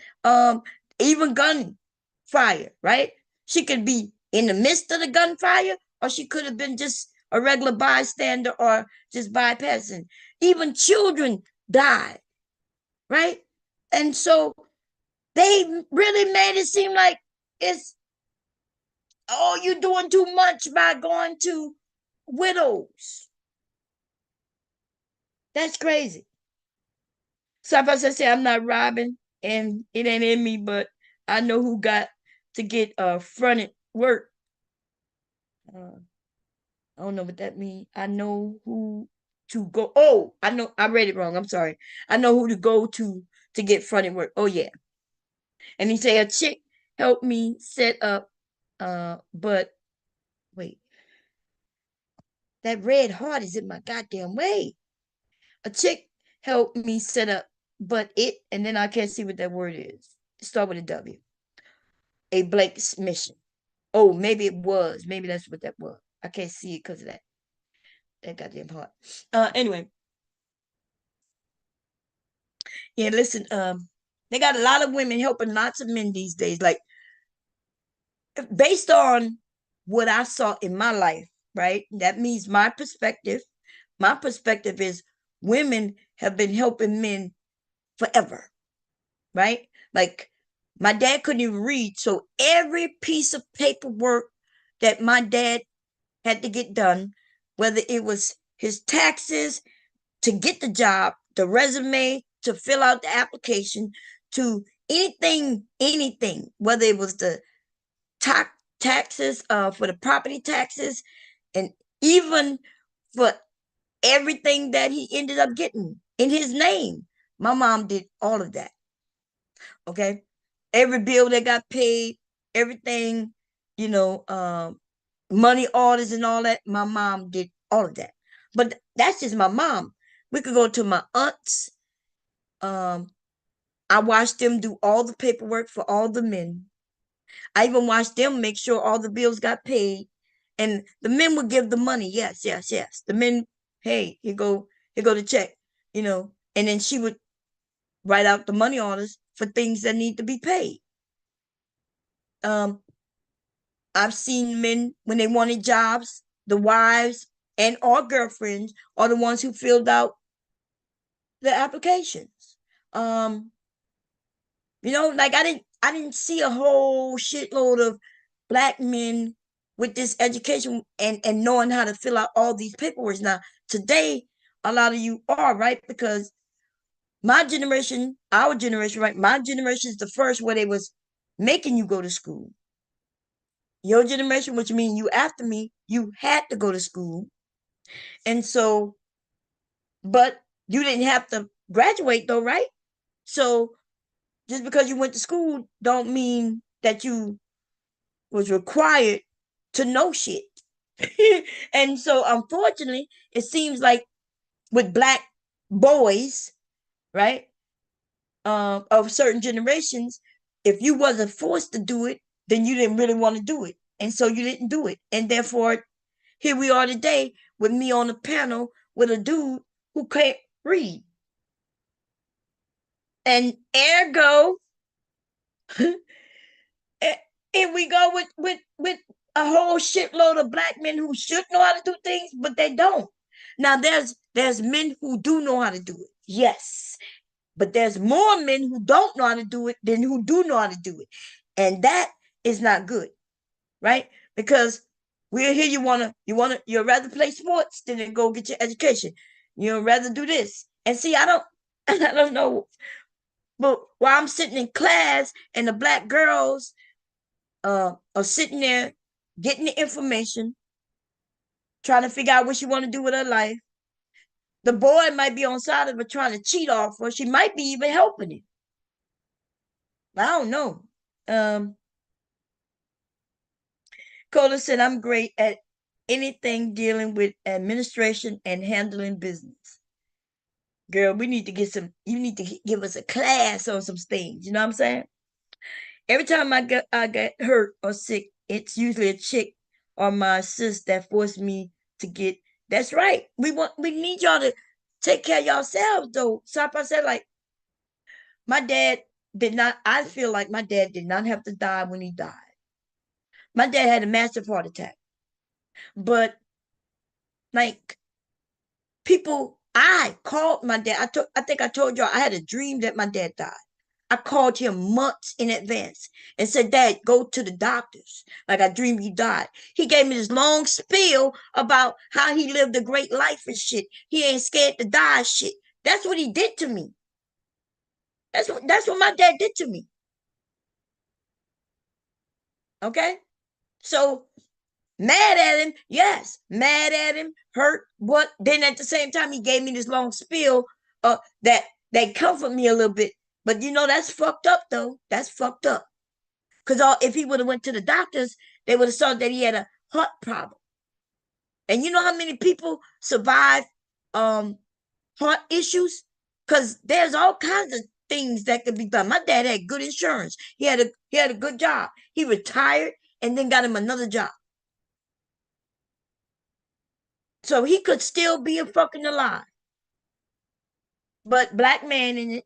even gunfire, right? She could be in the midst of the gunfire, or she could have been just a regular bystander or just bypassing. Even children died, right? And so they really made it seem like it's, oh, you're doing too much by going to widows. That's crazy. So if I say I'm not robbing and it ain't in me, but I know who got to get fronted work. I don't know what that means. I know who to go. Oh, I know. I read it wrong. I'm sorry. I know who to go to get fronted work. Oh yeah. And he say a chick helped me set up. But wait, that red heart is in my goddamn way. A chick helped me set up, but it, and then I can't see what that word is. Start with a W. A blank mission. Oh, maybe it was. Maybe that's what that was. I can't see it because of that. That goddamn heart. Anyway. Yeah, listen, they got a lot of women helping lots of men these days. Like, based on what I saw in my life, right? That means my perspective. My perspective is women have been helping men forever, right? Like, my dad couldn't even read, so every piece of paperwork that my dad had to get done, whether it was his taxes, to get the job, the resume, to fill out the application, to anything, whether it was the taxes for the property taxes, and even for everything that he ended up getting in his name. My mom did all of that. Okay. Every bill that got paid, everything, money orders and all that, my mom did all of that. But that's just my mom. We could go to my aunts. I watched them do all the paperwork for all the men. I even watched them make sure all the bills got paid. And the men would give the money. Yes. The men, hey, here go the check, and then she would write out the money orders for things that need to be paid. I've seen men when they wanted jobs, the wives and or girlfriends are the ones who filled out the applications. Like I didn't see a whole shitload of black men with this education and knowing how to fill out all these paperwork. Now, today, a lot of you are, right? Because my generation, our generation, right? My generation is the first where they was making you go to school. Your generation, which means you after me, you had to go to school. And so, but you didn't have to graduate though, right? So just because you went to school don't mean that you was required to know shit. And so unfortunately, it seems like with black boys, right, of certain generations, if you wasn't forced to do it, then you didn't really want to do it. And so you didn't do it. And therefore, here we are today with me on the panel with a dude who can't read. And ergo, here we go with a whole shitload of black men who should know how to do things, but they don't. Now there's men who do know how to do it. Yes. But there's more men who don't know how to do it than who do know how to do it. And that is not good. Right? Because we're here, you'd rather play sports than to go get your education. You'd rather do this. And see, I don't know. But while I'm sitting in class and the black girls are sitting there getting the information, trying to figure out what she want to do with her life, the boy might be on side of her trying to cheat off her. She might be even helping him. I don't know. Cola said, I'm great at anything dealing with administration and handling business. Girl, you need to give us a class on some things. You know what I'm saying? Every time I get hurt or sick, it's usually a chick or my sis that forced me to get. That's right. We need y'all to take care of yourselves though. So I said, like, my dad did not. I feel like my dad did not have to die when he died. My dad had a massive heart attack, but like people, I called my dad. I think I told y'all I had a dream that my dad died. I called him months in advance and said, Dad, go to the doctors. Like I dreamed he died. He gave me this long spiel about how he lived a great life and shit. He ain't scared to die shit. That's what he did to me. That's what my dad did to me. Okay? So mad at him, yes, mad at him, hurt, what? Then at the same time, he gave me this long spiel that comfort me a little bit. But you know, that's fucked up though. That's fucked up. Because if he would have went to the doctors, they would have saw that he had a heart problem. And you know how many people survive heart issues? Because there's all kinds of things that could be done. My dad had good insurance. He had a good job. He retired and then got him another job. So he could still be a fucking alive. But black man in it.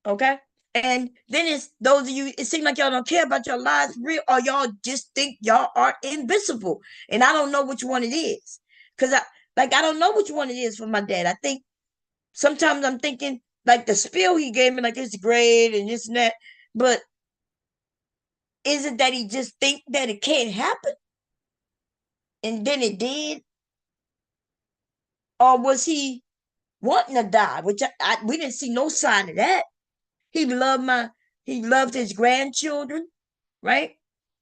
Okay? And then it's those of you, it seems like y'all don't care about your lives real, or y'all just think y'all are invincible. And I don't know which one it is. Because I don't know which one it is for my dad. I think sometimes I'm thinking like the spiel he gave me, like it's great and this and that. But is it that he just think that it can't happen? And then it did? Or was he wanting to die? Which we didn't see no sign of that. He loved his grandchildren, right?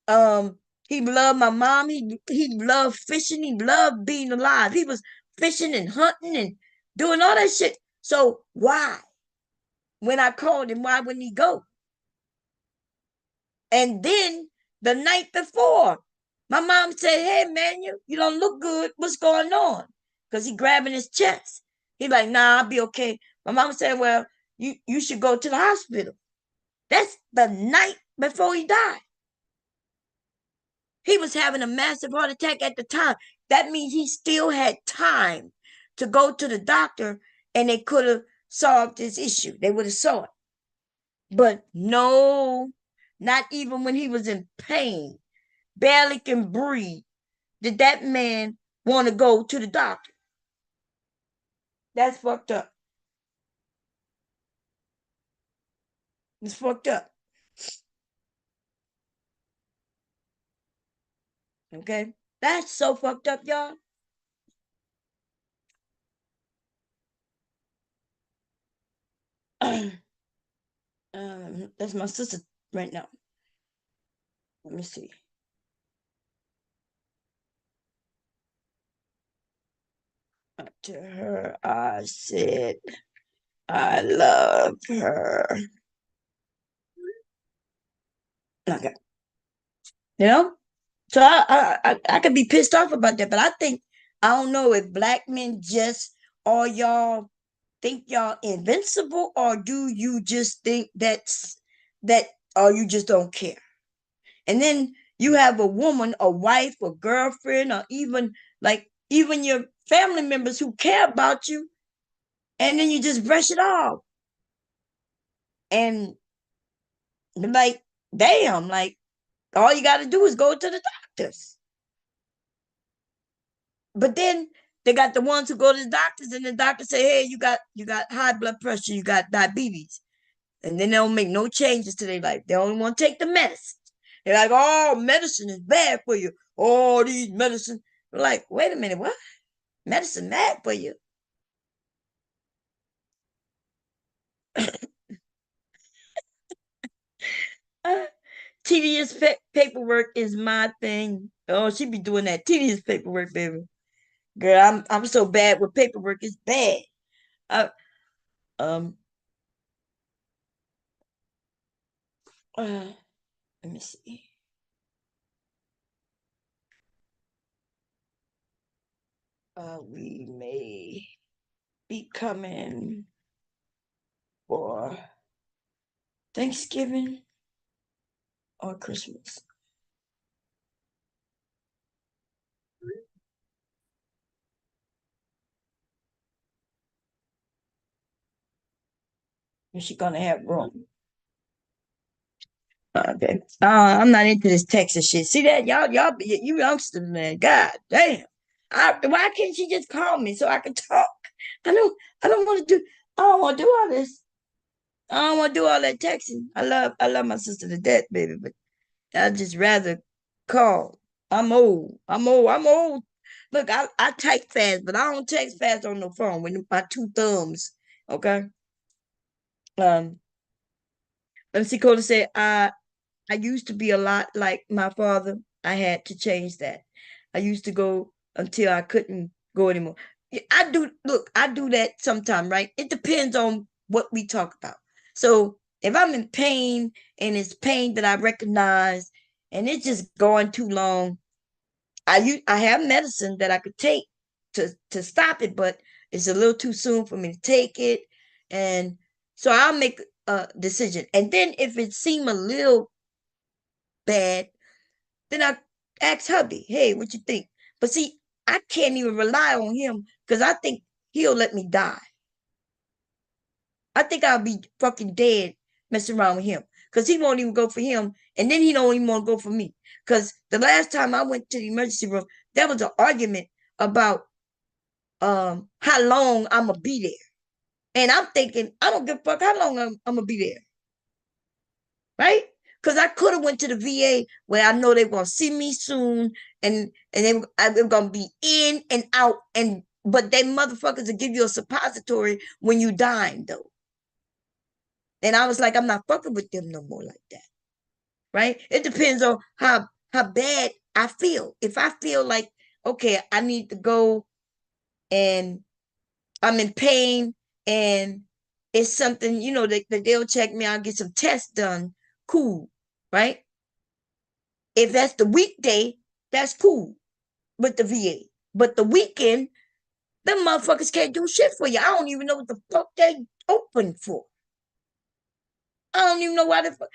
He loved my mom. He loved fishing. He loved being alive. He was fishing and hunting and doing all that shit. So why? When I called him, why wouldn't he go? And then the night before, my mom said, "Hey man, you don't look good. What's going on?" Because he grabbing his chest. He like, "Nah, I'll be okay." My mom said, "Well, you should go to the hospital." That's the night before he died. He was having a massive heart attack at the time. That means he still had time to go to the doctor and they could have solved this issue. They would have saw it. But no, not even when he was in pain, barely can breathe, did that man want to go to the doctor. That's fucked up. It's fucked up. Okay? That's so fucked up, y'all. That's my sister right now. Let me see. To her, I said, I love her. Okay. You know? So I could be pissed off about that, but I don't know if black men just, or y'all think y'all invincible, or do you just think that, or you just don't care? And then you have a woman, a wife, a girlfriend, or even your family members who care about you, and then you just brush it off. And like, damn, like all you got to do is go to the doctors. But then they got the ones who go to the doctors, and the doctor say, "Hey, you got high blood pressure, you got diabetes," and then they don't make no changes to their life. They only want to take the medicine. They're like, "Oh, medicine is bad for you. Oh, these medicine." We're like, wait a minute, what? Medicine bad for you? Tedious paperwork is my thing. Oh, she be doing that tedious paperwork, baby. Girl, I'm so bad with paperwork. It's bad. Uh, um. Let me see. We may be coming for Thanksgiving or Christmas? Is she gonna have room? Okay. I'm not into this Texas shit. See that? Y'all, you youngsters, man. God damn. Why can't she just call me so I can talk? I don't. I don't want to do. I don't want to do all this. I don't want to do all that texting. I love my sister to death, baby, but I just rather call. I'm old. I'm old. I'm old. Look, I type fast, but I don't text fast on the phone with my two thumbs. Okay. MC Cole said, I used to be a lot like my father. I had to change that. I used to go until I couldn't go anymore. I do look, I do that sometime, right? It depends on what we talk about. So if I'm in pain and it's pain that I recognize and it's just going too long, I have medicine that I could take to stop it, but it's a little too soon for me to take it. And so I'll make a decision. And then if it seems a little bad, then I ask hubby, hey, what you think? But see, I can't even rely on him because I think he'll let me die. I think I'll be fucking dead messing around with him because he won't even go for him. And then he don't even want to go for me. Because the last time I went to the emergency room, there was an argument about how long I'm going to be there. And I'm thinking, I don't give a fuck how long I'm going to be there. Right? Because I could have went to the VA where I know they were going to see me soon and they were going to be in and out. But they motherfuckers will give you a suppository when you dying, though. And I was like, I'm not fucking with them no more like that. Right? It depends on how bad I feel. If I feel like, okay, I need to go and I'm in pain and it's something, that they'll check me, I'll get some tests done, cool, right? If that's the weekday, that's cool with the VA. But the weekend, them motherfuckers can't do shit for you. I don't even know what the fuck they open for. I don't even know why the fuck.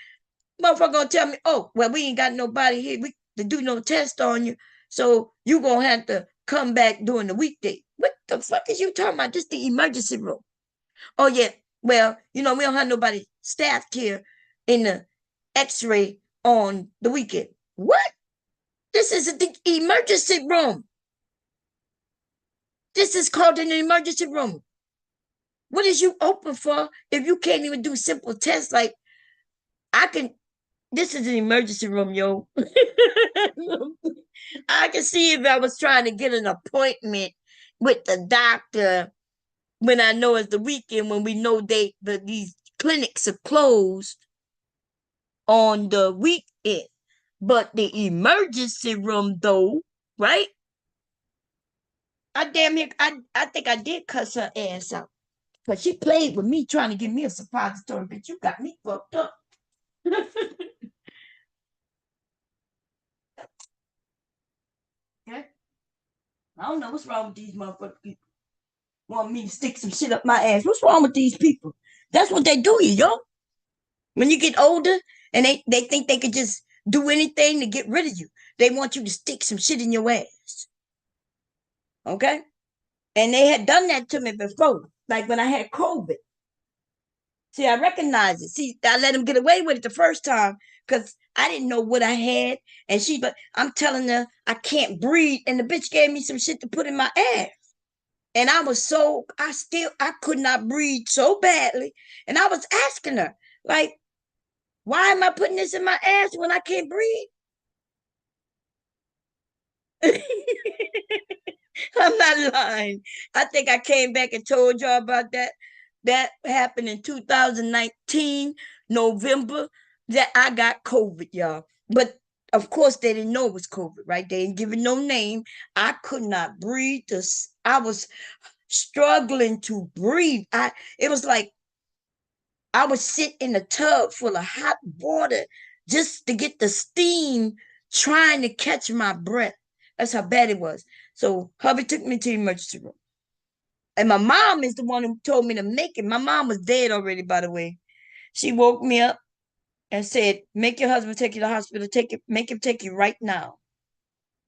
Motherfucker gonna tell me, oh, well, we ain't got nobody here to do no test on you. So you gonna have to come back during the weekday. What the fuck is you talking about? This the emergency room. Oh, yeah. Well, we don't have nobody staffed here in the x-ray on the weekend. What? This is the emergency room. This is called an emergency room. What is you open for if you can't even do simple tests like this is an emergency room, yo. I can see if I was trying to get an appointment with the doctor when I know it's the weekend, when we know these clinics are closed on the weekend. But the emergency room, though, right? I think I did cuss her ass out. But she played with me trying to give me a suppository, but you got me fucked up. Okay? I don't know what's wrong with these motherfucking people. Want me to stick some shit up my ass. What's wrong with these people? That's what they do, yo. When you get older and they think they could just do anything to get rid of you. They want you to stick some shit in your ass. Okay? And they had done that to me before, like when I had COVID. See, I recognize it. See, I let them get away with it the first time because I didn't know what I had. But I'm telling her I can't breathe. And the bitch gave me some shit to put in my ass. And I could not breathe so badly. And I was asking her, like, why am I putting this in my ass when I can't breathe? I'm not lying. I think I came back and told y'all about that. That happened in 2019, November, that I got COVID, y'all. But of course, they didn't know it was COVID, right? They didn't give it no name. I could not breathe. I was struggling to breathe. It was like I would sit in a tub full of hot water just to get the steam, trying to catch my breath. That's how bad it was. So hubby took me to the emergency room. And my mom is the one who told me to make it. My mom was dead already, by the way. She woke me up and said, make your husband take you to the hospital, make him take you right now.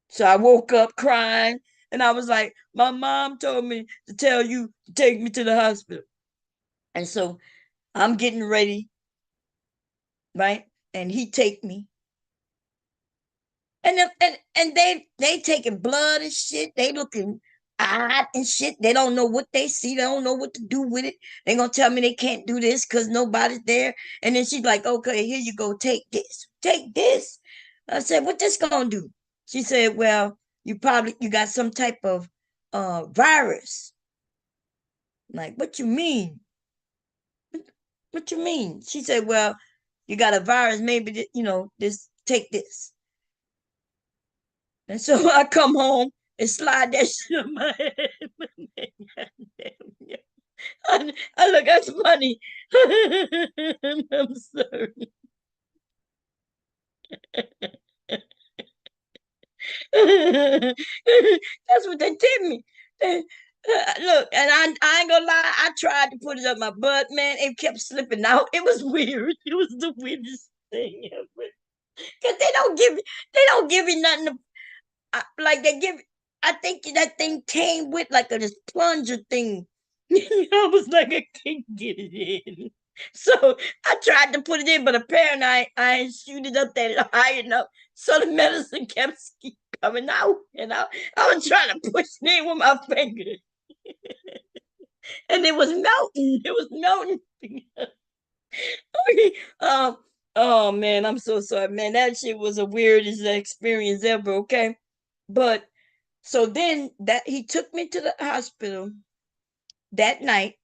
So I woke up crying, and I was like, my mom told me to tell you to take me to the hospital. And so I'm getting ready, right? And he take me. And they taking blood and shit. They looking odd and shit. They don't know what they see. They don't know what to do with it. They gonna tell me they can't do this because nobody's there. And then she's like, okay, here you go, take this. Take this. I said, what this gonna do? She said, well, you got some type of virus. I'm like, what you mean? What you mean? She said, well, you got a virus, maybe this take this. And so I come home and slide that shit on my head. I look, that's funny. I'm sorry. That's what they did me. Look, and I ain't gonna lie, I tried to put it up my butt, man. It kept slipping out. It was weird. It was the weirdest thing ever. Cause they don't give you nothing to, like they give. I think that thing came with like this plunger thing. I was like, I can't get it in. So I tried to put it in, but apparently I ain't shoot it up that high enough. So the medicine kept coming out, and I was trying to push it in with my finger. And it was melting. It was melting. Okay. Oh man, I'm so sorry, man. That shit was the weirdest experience ever, okay? But so then that he took me to the hospital that night.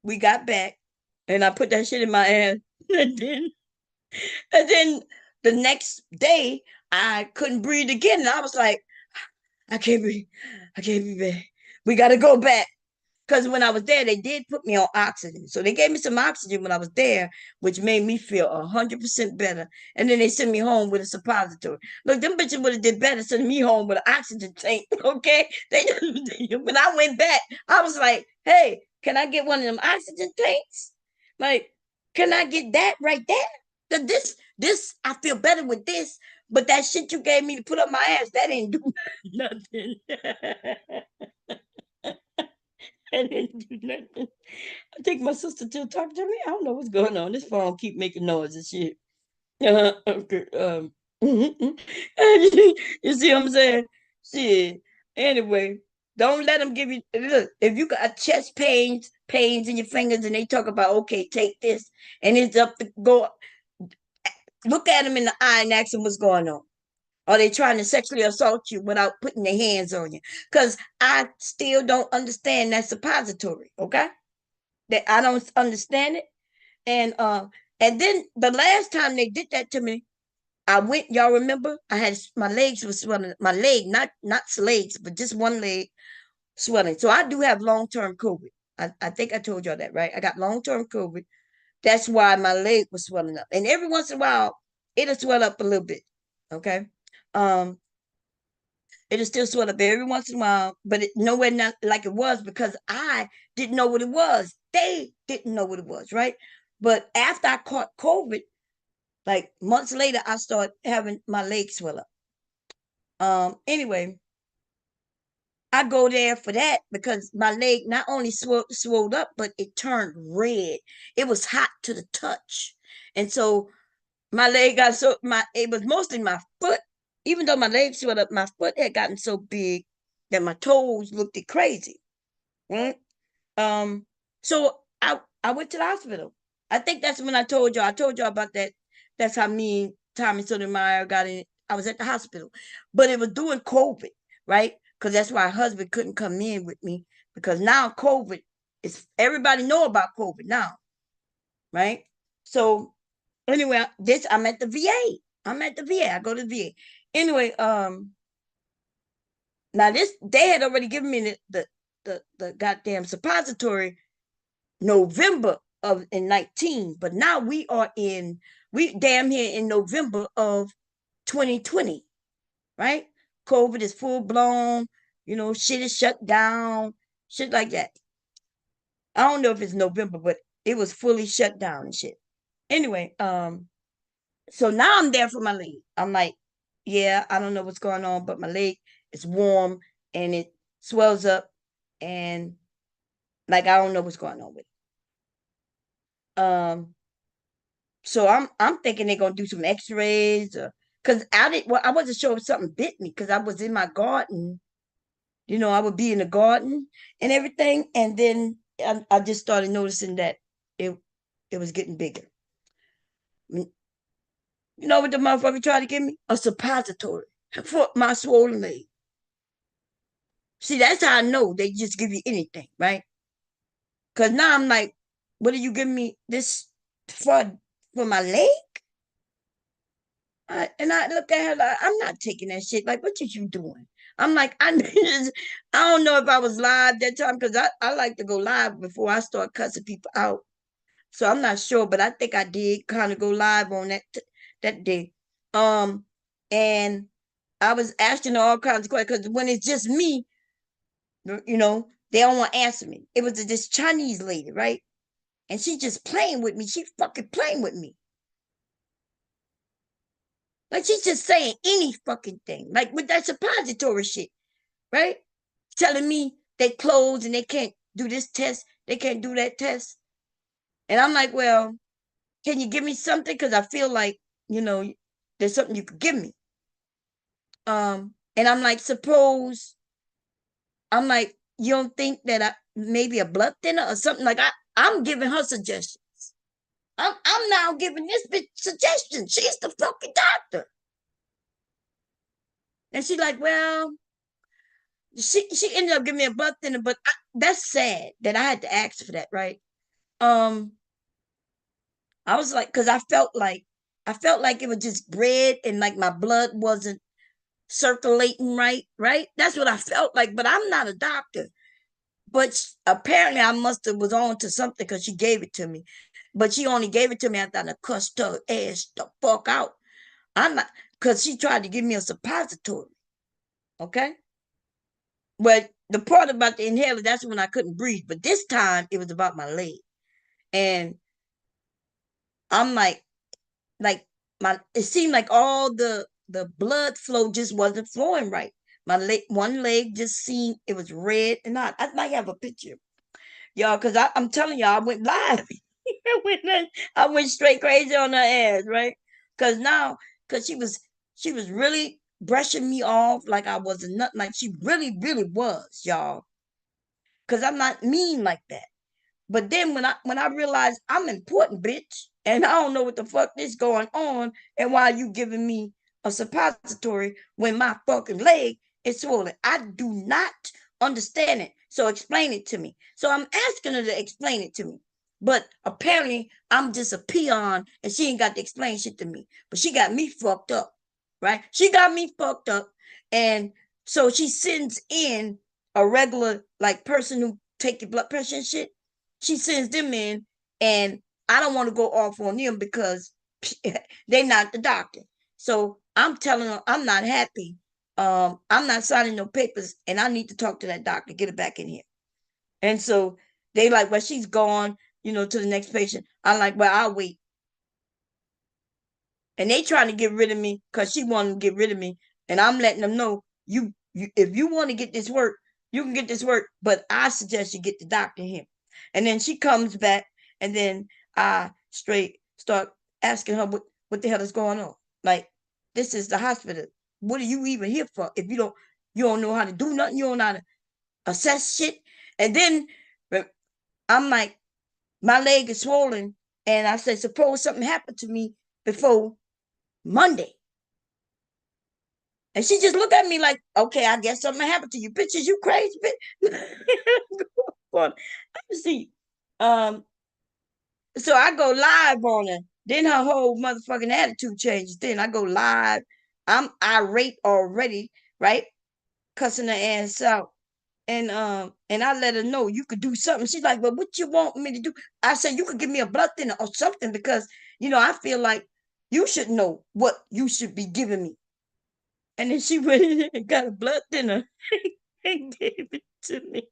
We got back, and I put that shit in my ass. And then the next day I couldn't breathe again. And I was like, I can't breathe. I can't breathe. We gotta go back. Because when I was there, they did put me on oxygen. So they gave me some oxygen when I was there, which made me feel 100% better. And then they sent me home with a suppository. Look, them bitches would have did better sending me home with an oxygen tank, okay? When I went back, I was like, hey, can I get one of them oxygen tanks? Like, can I get that right there? This, I feel better with this, but that shit you gave me to put up my ass, that ain't do nothing. I didn't do nothing. I think my sister still talking to me. I don't know what's going on. This phone keep making noise and shit. Okay. You see what I'm saying? Shit. Anyway, don't let them give you. Look, if you got chest pains in your fingers, and they talk about, okay, take this, and it's up to go. Look at them in the eye and ask them what's going on. Are they trying to sexually assault you without putting their hands on you? Because I still don't understand that suppository, okay? That I don't understand it. And then the last time they did that to me, I went, y'all remember? I had my legs was swelling, my leg, not legs, but just one leg swelling. So I do have long-term COVID. I think I told y'all that, right? I got long-term COVID. That's why my leg was swelling up. And every once in a while, it'll swell up a little bit. Okay. Um, it'll still swell up every once in a while, but nowhere not like it was because I didn't know what it was. They didn't know what it was, right? But after I caught COVID, like months later, I started having my legs swell up. Anyway, I go there for that because my leg not only swelled up, but it turned red. It was hot to the touch. And so my leg got it was mostly my foot. Even though my leg swelled up, my foot had gotten so big that my toes looked crazy. Right? So I went to the hospital. I think that's when I told y'all about that. That's how me, Tommy Sotomayor got in. I was at the hospital, but it was during COVID, right? Because that's why my husband couldn't come in with me because now COVID is everybody know about COVID now, right? So anyway, I'm at the VA. I'm at the VA. I go to the VA. Anyway, now this they had already given me the goddamn suppository November of in 19, but now we damn here in November of 2020, right? COVID is full blown, shit is shut down, shit like that. I don't know if it's November, but it was fully shut down and shit. Anyway, So now I'm there for my leg. I'm like, yeah, I don't know what's going on, but my leg is warm and it swells up, and like I don't know what's going on with it. So I'm thinking they're gonna do some X-rays, cause I wasn't sure if something bit me, cause I was in my garden. You know, I would be in the garden and everything, and then I just started noticing that it it was getting bigger. You know what the motherfucker tried to give me? A suppository for my swollen leg. See, that's how I know they just give you anything, right? Cause now I'm like, what are you giving me this for my leg? And I look at her like, I'm not taking that shit. Like, what are you doing? I'm like, I don't know if I was live that time, because I like to go live before I start cussing people out. So I'm not sure, but I think I did kind of go live on that day. And I was asking her all kinds of questions, because when it's just me, you know, they don't want to answer me. It was this Chinese lady, right? And she just playing with me. She fucking playing with me. Like, she's just saying any fucking thing. Like with that suppository shit, right? Telling me they closed and they can't do this test, they can't do that test. And I'm like, well, can you give me something? Because I feel like, you know, there's something you could give me. And I'm like, I'm like, you don't think that maybe a blood thinner or something? Like, I'm giving her suggestions. I'm now giving this bitch suggestions. She's the fucking doctor. And she's like, well, she ended up giving me a blood thinner, but that's sad that I had to ask for that, right? I was like, because I felt like it was just bread, and like my blood wasn't circulating right. That's what I felt like, but I'm not a doctor. But apparently, I must have was on to something, because she gave it to me. But she only gave it to me after I cussed her ass the fuck out. I'm not, because she tried to give me a suppository. Okay. But the part about the inhaler, that's when I couldn't breathe. But this time it was about my leg. And I'm like it seemed like all the blood flow just wasn't flowing right. My leg, one leg just seemed, it was red. And I might have a picture, y'all, because I'm telling y'all, I went live. I went straight crazy on her ass, right? Because she was really brushing me off like I was a nut, like she really, really was, y'all. Because I'm not mean like that. But then when I realized I'm important, bitch, and I don't know what the fuck is going on, and why you giving me a suppository when my fucking leg is swollen, I do not understand it. So explain it to me. So I'm asking her to explain it to me. But apparently I'm just a peon, and she ain't got to explain shit to me. But she got me fucked up, right? She got me fucked up, and so she sends in a regular like person who take your blood pressure and shit. She sends them in, and I don't want to go off on them because they're not the doctor. So I'm telling them I'm not happy. I'm not signing no papers, and I need to talk to that doctor, get it back in here. And so they like, well, she's gone, to the next patient. I'm like, well, I'll wait. And they trying to get rid of me because she wanted to get rid of me. And I'm letting them know, you if you want to get this work, you can get this work, but I suggest you get the doctor here. And then she comes back, and then I straight start asking her what the hell is going on. Like, this is the hospital. What are you even here for? If you don't know how to do nothing, you don't know how to assess shit. And then I'm like, my leg is swollen, and I said, suppose something happened to me before Monday. And she just looked at me like, okay, I guess something happened to you. Bitches, you crazy, bitch. Let me see. So I go live on her. Then her whole motherfucking attitude changes. Then I go live. I'm irate already, right? Cussing her ass out. And I let her know you could do something. She's like, well, what you want me to do? I said, you could give me a blood thinner or something, because I feel like you should know what you should be giving me. And then she went in and got a blood thinner and gave it to me.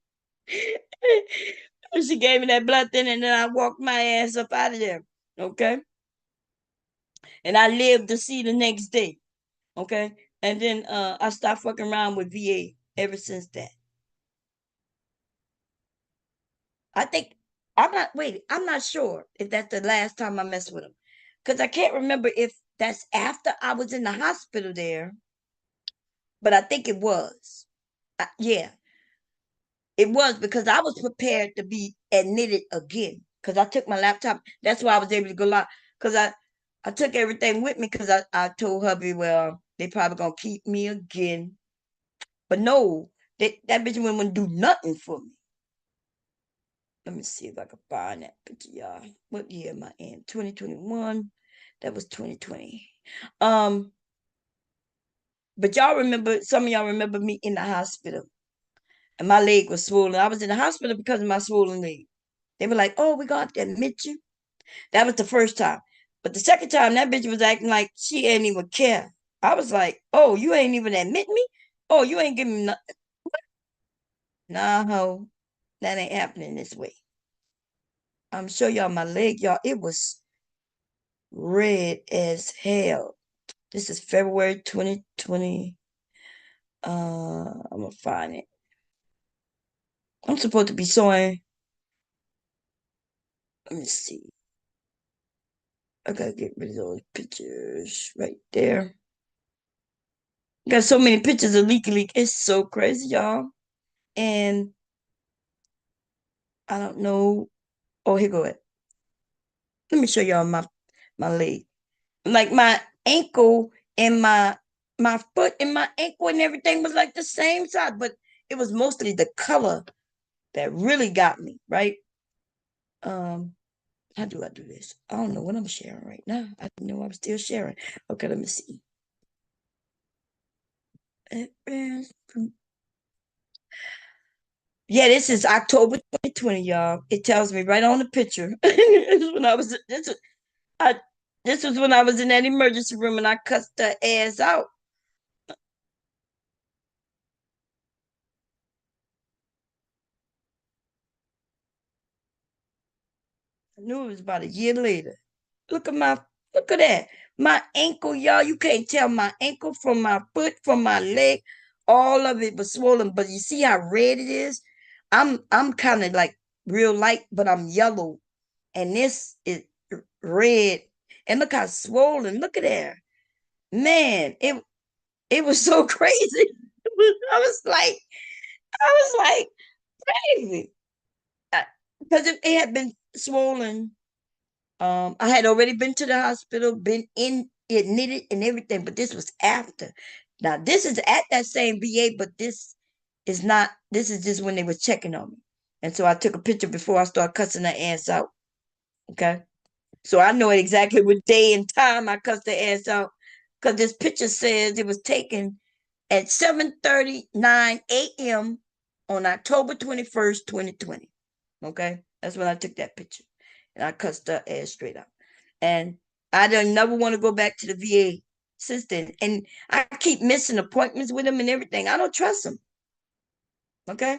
She gave me that blood thinner, and then I walked my ass up out of there. Okay. And I lived to see the next day. Okay. And then I stopped fucking around with VA ever since that. I think I'm not sure if that's the last time I messed with them. Because I can't remember if that's after I was in the hospital there. But I think it was. Yeah, it was because I was prepared to be admitted again. Because I took my laptop. That's why I was able to go live. Because I took everything with me because I told hubby, well, they probably gonna keep me again. But no, that bitch wouldn't do nothing for me. Let me see if I can find that picture, y'all. What year am I in? 2021. That was 2020. But y'all remember, some of y'all remember me in the hospital. And my leg was swollen. I was in the hospital because of my swollen leg. They were like, oh, we got to admit you. That was the first time. But the second time, that bitch was acting like she ain't even care. I was like, oh, you ain't even admit me? Oh, you ain't giving me nothing. Nah, ho. That ain't happening this way. I'm show y'all my leg, y'all. It was red as hell. This is February 2020. I'm gonna find it. I'm supposed to be showing. Let me see. I gotta get rid of those pictures right there. Got so many pictures of Leaky Leak. It's so crazy, y'all. And I don't know. Oh, here go it. Let me show y'all my leg. Like my ankle and my foot and my ankle and everything was like the same size, but it was mostly the color that really got me, right? How do I do this? I don't know what I'm sharing right now. I didn't know I'm still sharing. Okay, let me see. Yeah, this is October 2020, y'all. It tells me right on the picture. This is when I was this was when I was in that emergency room and I cussed her ass out. I knew it was about a year later. Look at that. My ankle, y'all. You can't tell my ankle from my foot, from my leg. All of it was swollen. But you see how red it is? I'm kind of like real light, but I'm yellow. And this is red. And look how swollen. Look at that. Man, it was so crazy. I was like crazy. Because it had been swollen. I had already been to the hospital, been in admitted and everything, but this was after. Now this is at that same VA, but this is not. This is just when they were checking on me, and so I took a picture before I started cussing her ass out. Okay, so I know exactly what day and time I cussed her ass out, because this picture says it was taken at 7:39 a.m. on October 21st, 2020. Okay, that's when I took that picture, and I cussed her ass straight out. And I don't never want to go back to the VA since then. And I keep missing appointments with them and everything. I don't trust them. Okay.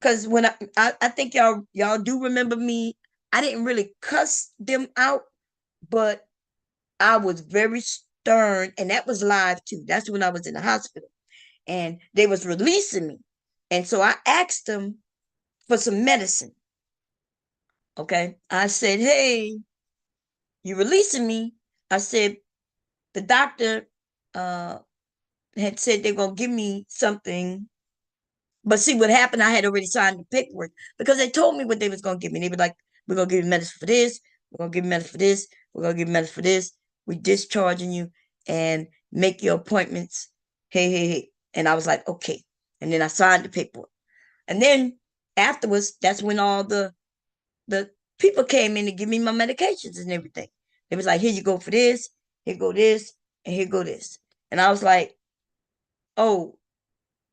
Because when I think y'all do remember me, I didn't really cuss them out, but I was very stern, and that was live too. That's when I was in the hospital, and they was releasing me, and so I asked them for some medicine. Okay, I said, "Hey, you releasing me?" I said, "The doctor had said they're gonna give me something." But see what happened, I had already signed the paperwork because they told me what they was gonna give me. They were like, we're gonna give you medicine for this, we're gonna give you medicine for this, we're gonna give you medicine for this, we discharging you and make your appointments. Hey. And I was like, okay. And then I signed the paperwork. And then afterwards, that's when all the people came in to give me my medications and everything. It was like, here you go for this, here go this, and here go this. And I was like, oh,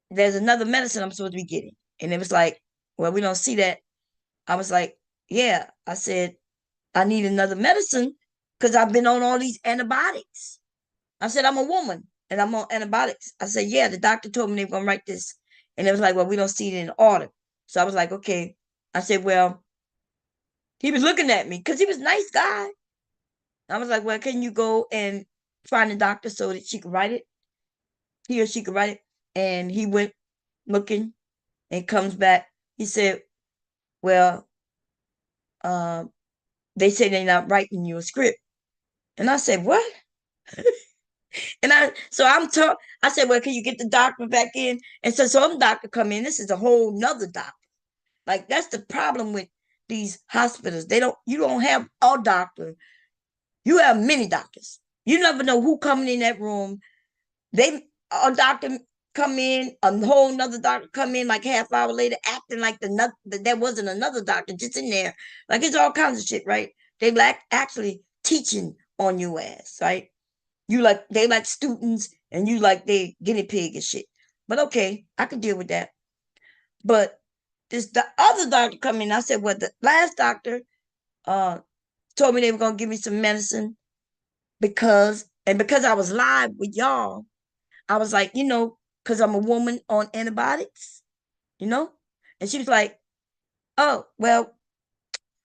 there's another medicine I'm supposed to be getting. And it was like, well, we don't see that. I was like, yeah. I said, I need another medicine because I've been on all these antibiotics. I said, I'm a woman and I'm on antibiotics. I said, yeah, the doctor told me they were going to write this. And it was like, well, we don't see it in order. So I was like, okay. I said, well, he was looking at me because he was a nice guy. I was like, well, can you go and find a doctor so that she could write it? He or she could write it. And he went looking and comes back. He said, well, they say they're not writing you a script. And I said, what? And I said, well, can you get the doctor back in? And so some doctor come in. This is a whole nother doctor. Like, that's the problem with these hospitals. You don't have a doctor. You have many doctors. You never know who coming in that room. A doctor come in, a whole nother doctor come in like half hour later, acting like there wasn't another doctor just in there. Like, it's all kinds of shit, right? They actually teaching on your ass, right? They like students, and you like they guinea pig and shit. But okay, I can deal with that. But the other doctor come in. I said, well, the last doctor told me they were gonna give me some medicine because I was live with y'all. I was like, because I'm a woman on antibiotics, and she was like, oh, well,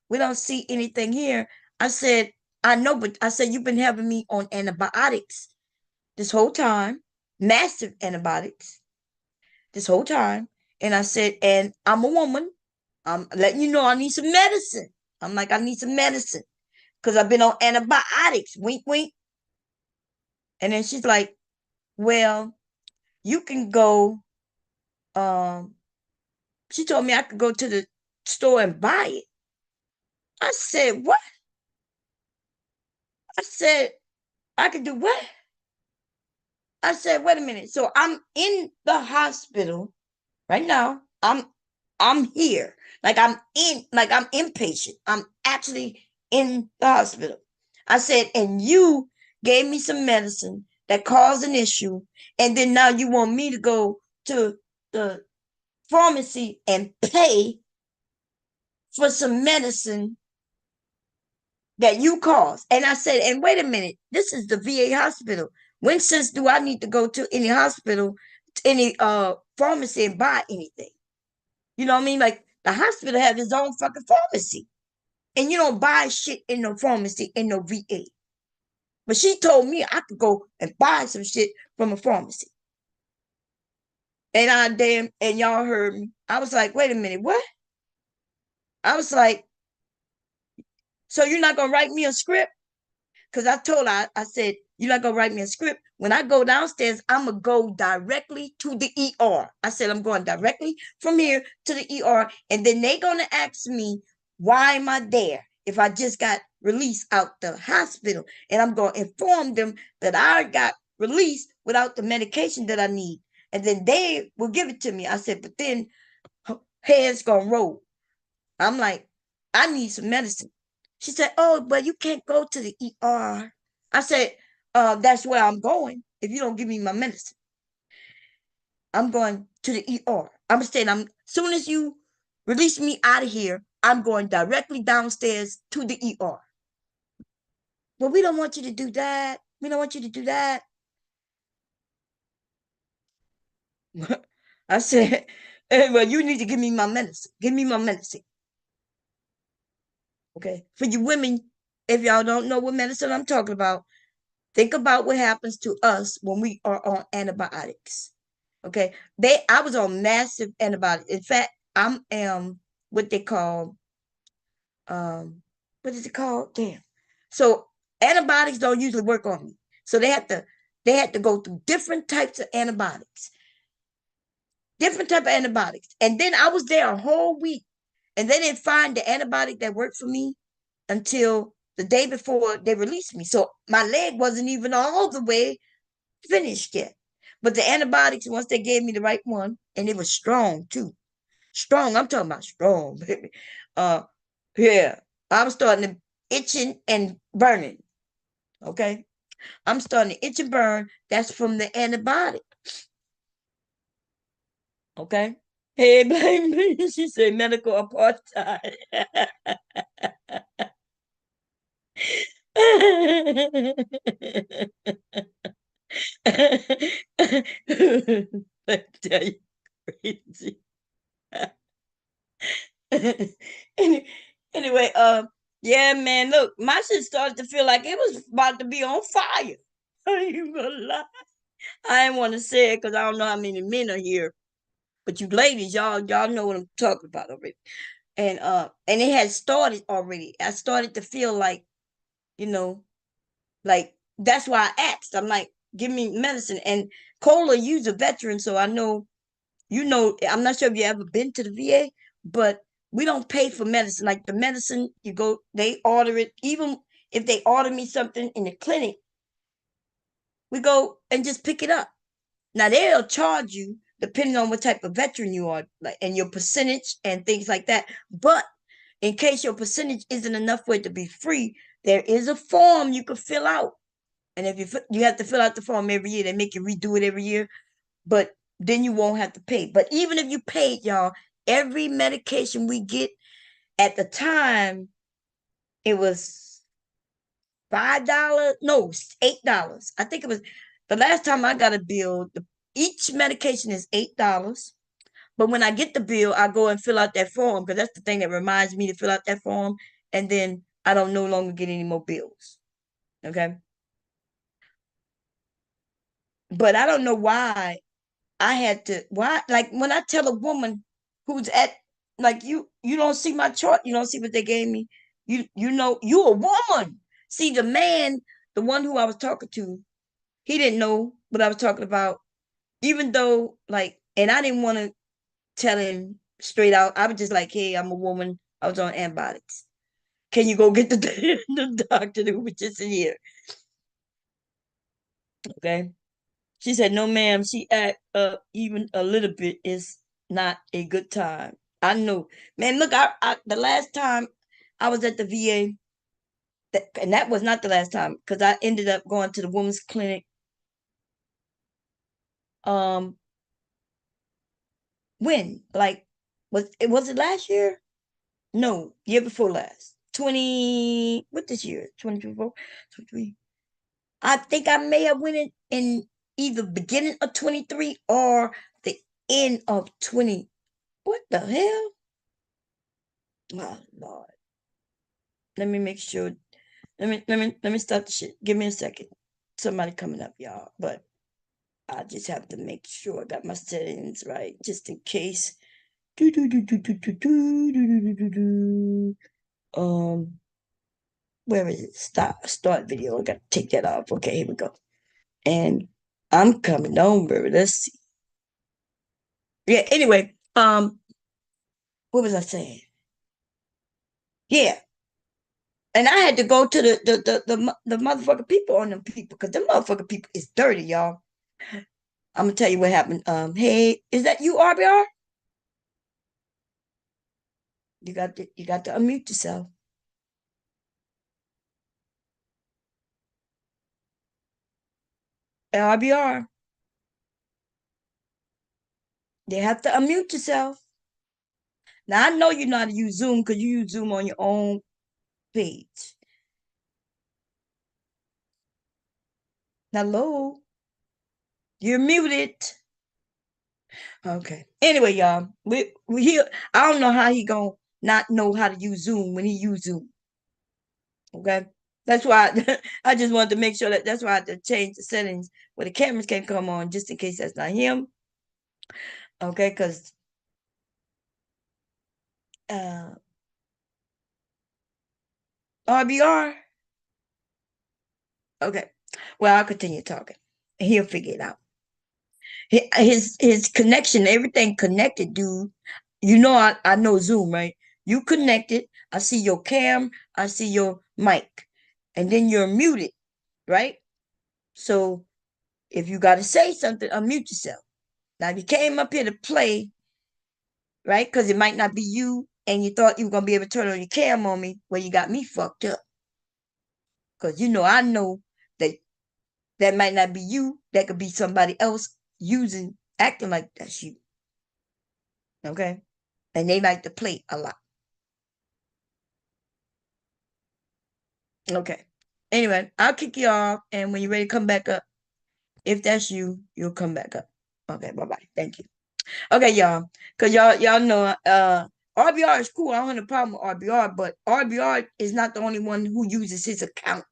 we don't see anything here. I said, I know, but I said, you've been having me on antibiotics this whole time, massive antibiotics this whole time. And I said, and I'm a woman. I'm letting you know I need some medicine. I'm like, I need some medicine because I've been on antibiotics. Wink, wink. And then she's like, well, you can go. She told me I could go to the store and buy it. I said, what? I said, I could do what? I said, wait a minute. So I'm in the hospital right now. I'm here. Like I'm inpatient. I'm actually in the hospital. I said, and you gave me some medicine that caused an issue. And then now you want me to go to the pharmacy and pay for some medicine that you caused. And I said, and wait a minute, this is the VA hospital. When since do I need to go to any hospital, any pharmacy and buy anything? You know what I mean? Like the hospital has its own fucking pharmacy. And you don't buy shit in no pharmacy in no VA. But she told me I could go and buy some shit from a pharmacy. And and y'all heard me. I was like, wait a minute, what? I was like, so you're not gonna write me a script? Because I told her, I said, you're not gonna write me a script. When I go downstairs, I'm gonna go directly to the ER. I said, I'm going directly from here to the ER. And then they're gonna ask me, why am I there if I just got released out the hospital? And I'm gonna inform them that I got released without the medication that I need. And then they will give it to me. I said, but then heads gonna roll. I'm like, I need some medicine. She said, oh, but you can't go to the ER. I said, that's where I'm going if you don't give me my medicine. I'm going to the ER. I'm saying, soon as you release me out of here, I'm going directly downstairs to the ER. Well, we don't want you to do that. We don't want you to do that. I said, hey, well, you need to give me my medicine. Give me my medicine. Okay. For you women, if y'all don't know what medicine I'm talking about, think about what happens to us when we are on antibiotics. Okay. I was on massive antibiotics. In fact, I am what they call, what is it called? Damn. So antibiotics don't usually work on me. So they had to go through different types of antibiotics. Different type of antibiotics. And then I was there a whole week. And they didn't find the antibiotic that worked for me until the day before they released me. So my leg wasn't even all the way finished yet. But the antibiotics, once they gave me the right one, and it was strong too. Strong, I'm talking about strong, baby. Yeah, I'm starting to itching and burning. Okay. I'm starting to itch and burn. That's from the antibiotic. Okay. Hey, blame me. She said medical apartheid. Let me tell you crazy. Anyway, Yeah, man. Look, my shit started to feel like it was about to be on fire. I ain't gonna lie. I didn't want to say it because I don't know how many men are here. But you ladies, y'all know what I'm talking about already. And it had started already. I started to feel like, you know, like that's why I asked. I'm like, give me medicine. And Cola, you's a veteran, so I know, I'm not sure if you ever been to the VA, but we don't pay for medicine. Like the medicine, you go, they order it. Even if they order me something in the clinic, we go and just pick it up. Now they'll charge you depending on what type of veteran you are, like, and your percentage and things like that. But in case your percentage isn't enough for it to be free, there is a form you can fill out. And if you have to fill out the form every year, they make you redo it every year. But then you won't have to pay. But even if you paid, y'all, every medication we get at the time, it was $5, no, $8. I think it was the last time I got a bill. Each medication is $8. But when I get the bill, I go and fill out that form because that's the thing that reminds me to fill out that form. And then I don't no longer get any more bills. Okay. But I don't know why I had to, like when I tell a woman who's at, like, you don't see my chart, you don't see what they gave me. You know, you a woman. See, the man, the one who I was talking to, he didn't know what I was talking about, even though, like, and I didn't want to tell him straight out. I was just like, hey, I'm a woman. I was on antibiotics. Can you go get the, the doctor who was just in here? Okay. She said, no, ma'am. She act even a little bit is not a good time. I know. Man, look, I the last time I was at the VA, and that was not the last time, because I ended up going to the women's clinic. Um, when? Like, was it last year? No, year before last. 20, what this year? 2024? 23. I think I may have went in either beginning of 23 or the end of 20. What the hell? Oh Lord. Let me make sure. Let me start the shit. Give me a second. Somebody coming up, y'all. But I just have to make sure I got my settings right, just in case. Where is it? Start video. I gotta take that off. Okay, here we go. And I'm coming over. Let's see. Yeah, anyway, what was I saying? Yeah. And I had to go to the motherfucking people on them people, because the motherfucking people is dirty, y'all. I'm gonna tell you what happened. Hey, is that you, RBR? You got to unmute yourself. RBR. You have to unmute yourself. Now I know you know how to use Zoom because you use Zoom on your own page. Hello. You're muted. Okay. Anyway, y'all, we here. I don't know how he gonna not know how to use Zoom when he use Zoom. Okay. That's why I just wanted to make sure that's why I had to change the settings where the cameras can come on, just in case that's not him. Okay, because RBR. Okay. Well, I'll continue talking. He'll figure it out. His connection, everything connected, dude. You know, I know Zoom, right? You connected. I see your cam. I see your mic, and then you're muted, right? So if you got to say something, unmute yourself. Now, if you came up here to play, right? Because it might not be you, and you thought you were gonna be able to turn on your cam on me, well, you got me fucked up. Because I know that that might not be you. That could be somebody else acting like that's you. Okay? And they like to play a lot. Okay. Anyway, I'll kick you off, and when you're ready to come back up, if that's you, you'll come back up. Okay, bye-bye. Thank you. Okay, y'all. Cause y'all know RBR is cool. I don't have a problem with RBR, but RBR is not the only one who uses his account,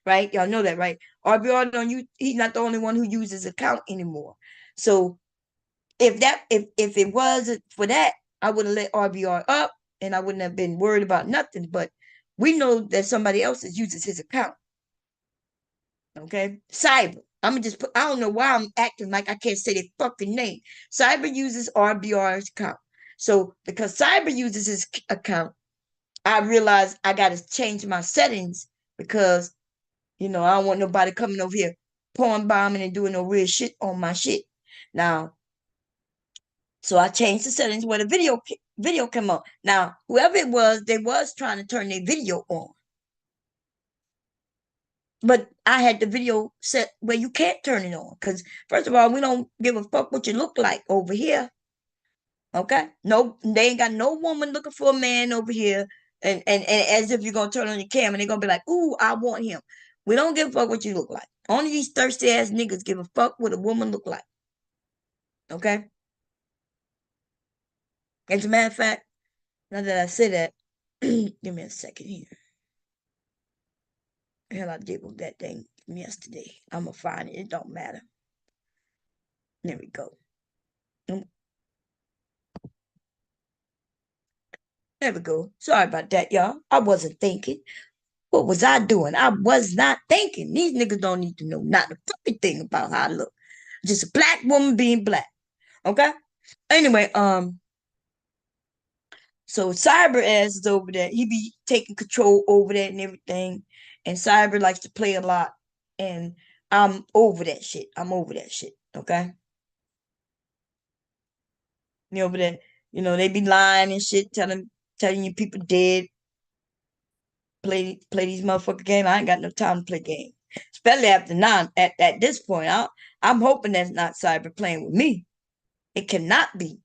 right? Y'all know that, right? RBR don't use. He's not the only one who uses account anymore. So if it wasn't for that, I would have let RBR up, and I wouldn't have been worried about nothing. But we know that somebody else uses his account. Okay, Cyber. I'm gonna just put. I don't know why I'm acting like I can't say their fucking name. Cyber uses RBR's account. So because Cyber uses his account, I realized I got to change my settings because I don't want nobody coming over here porn bombing and doing no real shit on my shit. Now, so I changed the settings where the video came on. Now, whoever it was, they was trying to turn their video on. But I had the video set where you can't turn it on. Because, first of all, we don't give a fuck what you look like over here. Okay? No, they ain't got no woman looking for a man over here. And as if you're going to turn on your camera, they're going to be like, ooh, I want him. We don't give a fuck what you look like. Only these thirsty ass niggas give a fuck what a woman look like. Okay? As a matter of fact, now that I say that, give me a second here. Hell, I giggled that thing from yesterday. I'm going to find it. It don't matter. There we go. There we go. Sorry about that, y'all. I wasn't thinking. What was I doing? I was not thinking. These niggas don't need to know not a fucking thing about how I look. Just a black woman being black. Okay? Anyway, so Cyber ass is over there. He be taking control over that and everything. And Cyber likes to play a lot. And I'm over that shit. I'm over that shit. Okay? Over there, they be lying and shit, telling you people dead. Play these motherfucking games. I ain't got no time to play games. Especially after 9. At this point, I'm hoping that's not Cyber playing with me. It cannot be.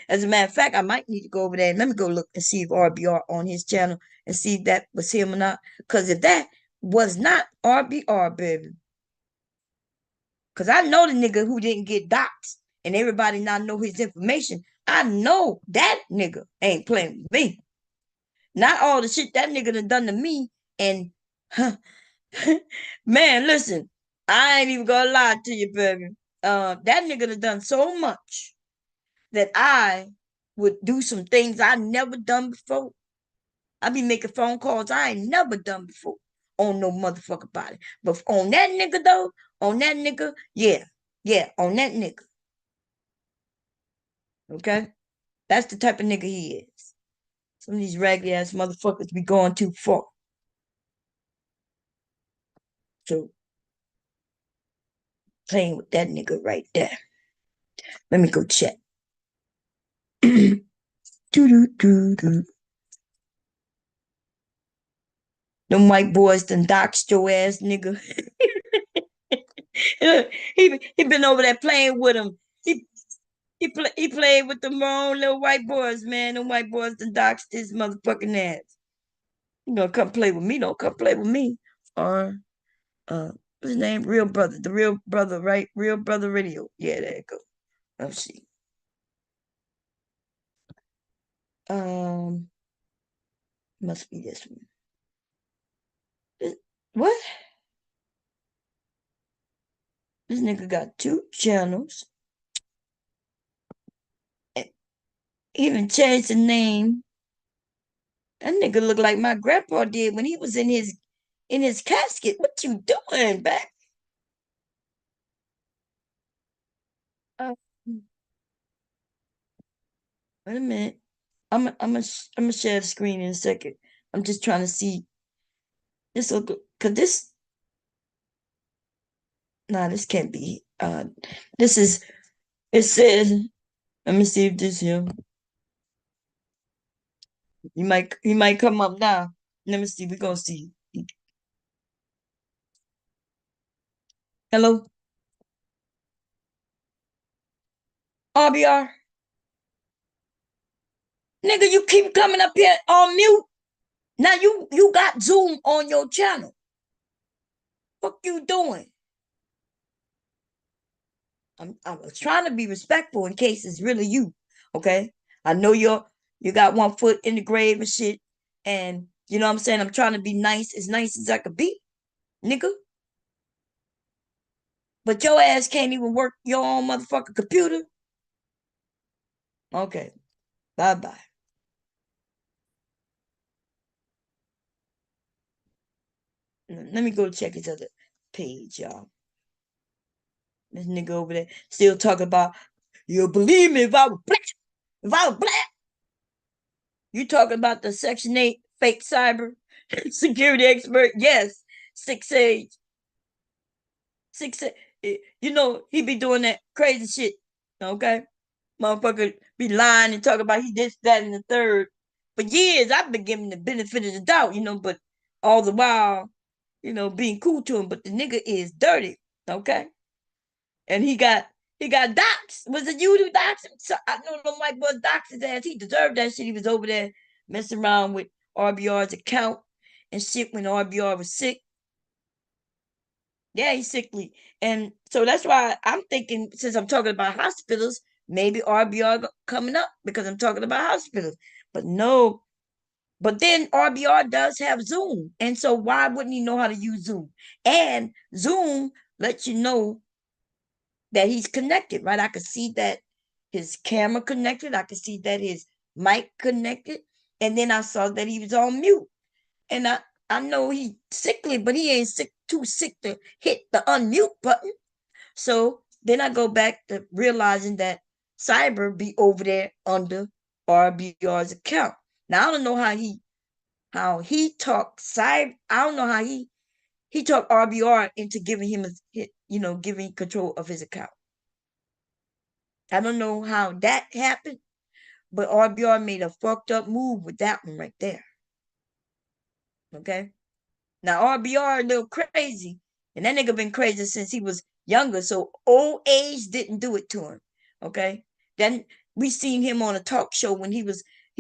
As a matter of fact, I might need to go over there and let me go look and see if RBR on his channel and see if that was him or not. Because if that was not RBR, baby. Because I know the nigga who didn't get doxxed and everybody not know his information. I know that nigga ain't playing with me. Not all the shit that nigga done to me. And man, listen, I ain't even gonna lie to you, baby. That nigga done so much that I would do some things I never done before. I be making phone calls I ain't never done before on no motherfucker body. But on that nigga though, yeah, on that nigga. Okay? That's the type of nigga he is. Some of these raggedy ass motherfuckers be going too far. So, playing with that nigga right there. Let me go check. Do. Them white boys done doxed your ass, nigga. he been over there playing with him. He played with them wrong little white boys, man. Them white boys done doxed his motherfucking ass. You gonna come play with me? Don't come play with me. Or what's his name? Real Brother. The Real Brother, right? Real Brother Radio. Yeah, there you go. Let's see. Must be this one. What? This nigga got 2 channels. Even changed the name. That nigga look like my grandpa did when he was in his casket. What you doing, back? Wait a minute. I'm gonna share the screen in a second. I'm just trying to see. This look, cause this. Nah, this can't be. This is. It says. Let me see if this him. He might come up now. Let me see. We gonna see. Hello, RBR. Nigga, you keep coming up here on mute. Now you got Zoom on your channel. What you doing? I was trying to be respectful in case it's really you. Okay. I know You got one foot in the grave and shit. And you know what I'm saying? I'm trying to be nice as I could be, nigga. But your ass can't even work your own motherfucking computer. Okay. Bye-bye. Let me go check his other page, y'all. This nigga over there still talking about, you'll believe me if I was black. If I was black. You talking about the Section 8 fake cyber security expert? Yes. 6 6 you know, he be doing that crazy shit. Okay? Motherfucker be lying and talking about he this, that, and the third. For years, I've been giving the benefit of the doubt, you know, but all the while, you know, being cool to him. But the nigga is dirty. Okay? And he got doxxed. Was it you who doxed him? So I know the white boy doxed his ass. He deserved that shit. He was over there messing around with RBR's account and shit when RBR was sick. Yeah, he's sickly. And so that's why I'm thinking, since I'm talking about hospitals, maybe RBR coming up because I'm talking about hospitals. But no. But then RBR does have Zoom. And so why wouldn't he know how to use Zoom? And Zoom lets you know that he's connected, right? I could see that his camera connected. I could see that his mic connected. And then I saw that he was on mute. And I know he's sickly, but he ain't too sick to hit the unmute button. So then I go back to realizing that Cyber be over there under RBR's account. Now I don't know how he talked Cyber. I don't know how he talked RBR into giving him giving control of his account. I don't know how that happened, but RBR made a fucked up move with that one right there. Okay. Now RBR a little crazy, and that nigga been crazy since he was younger. So old age didn't do it to him. Okay. Then we seen him on a talk show when he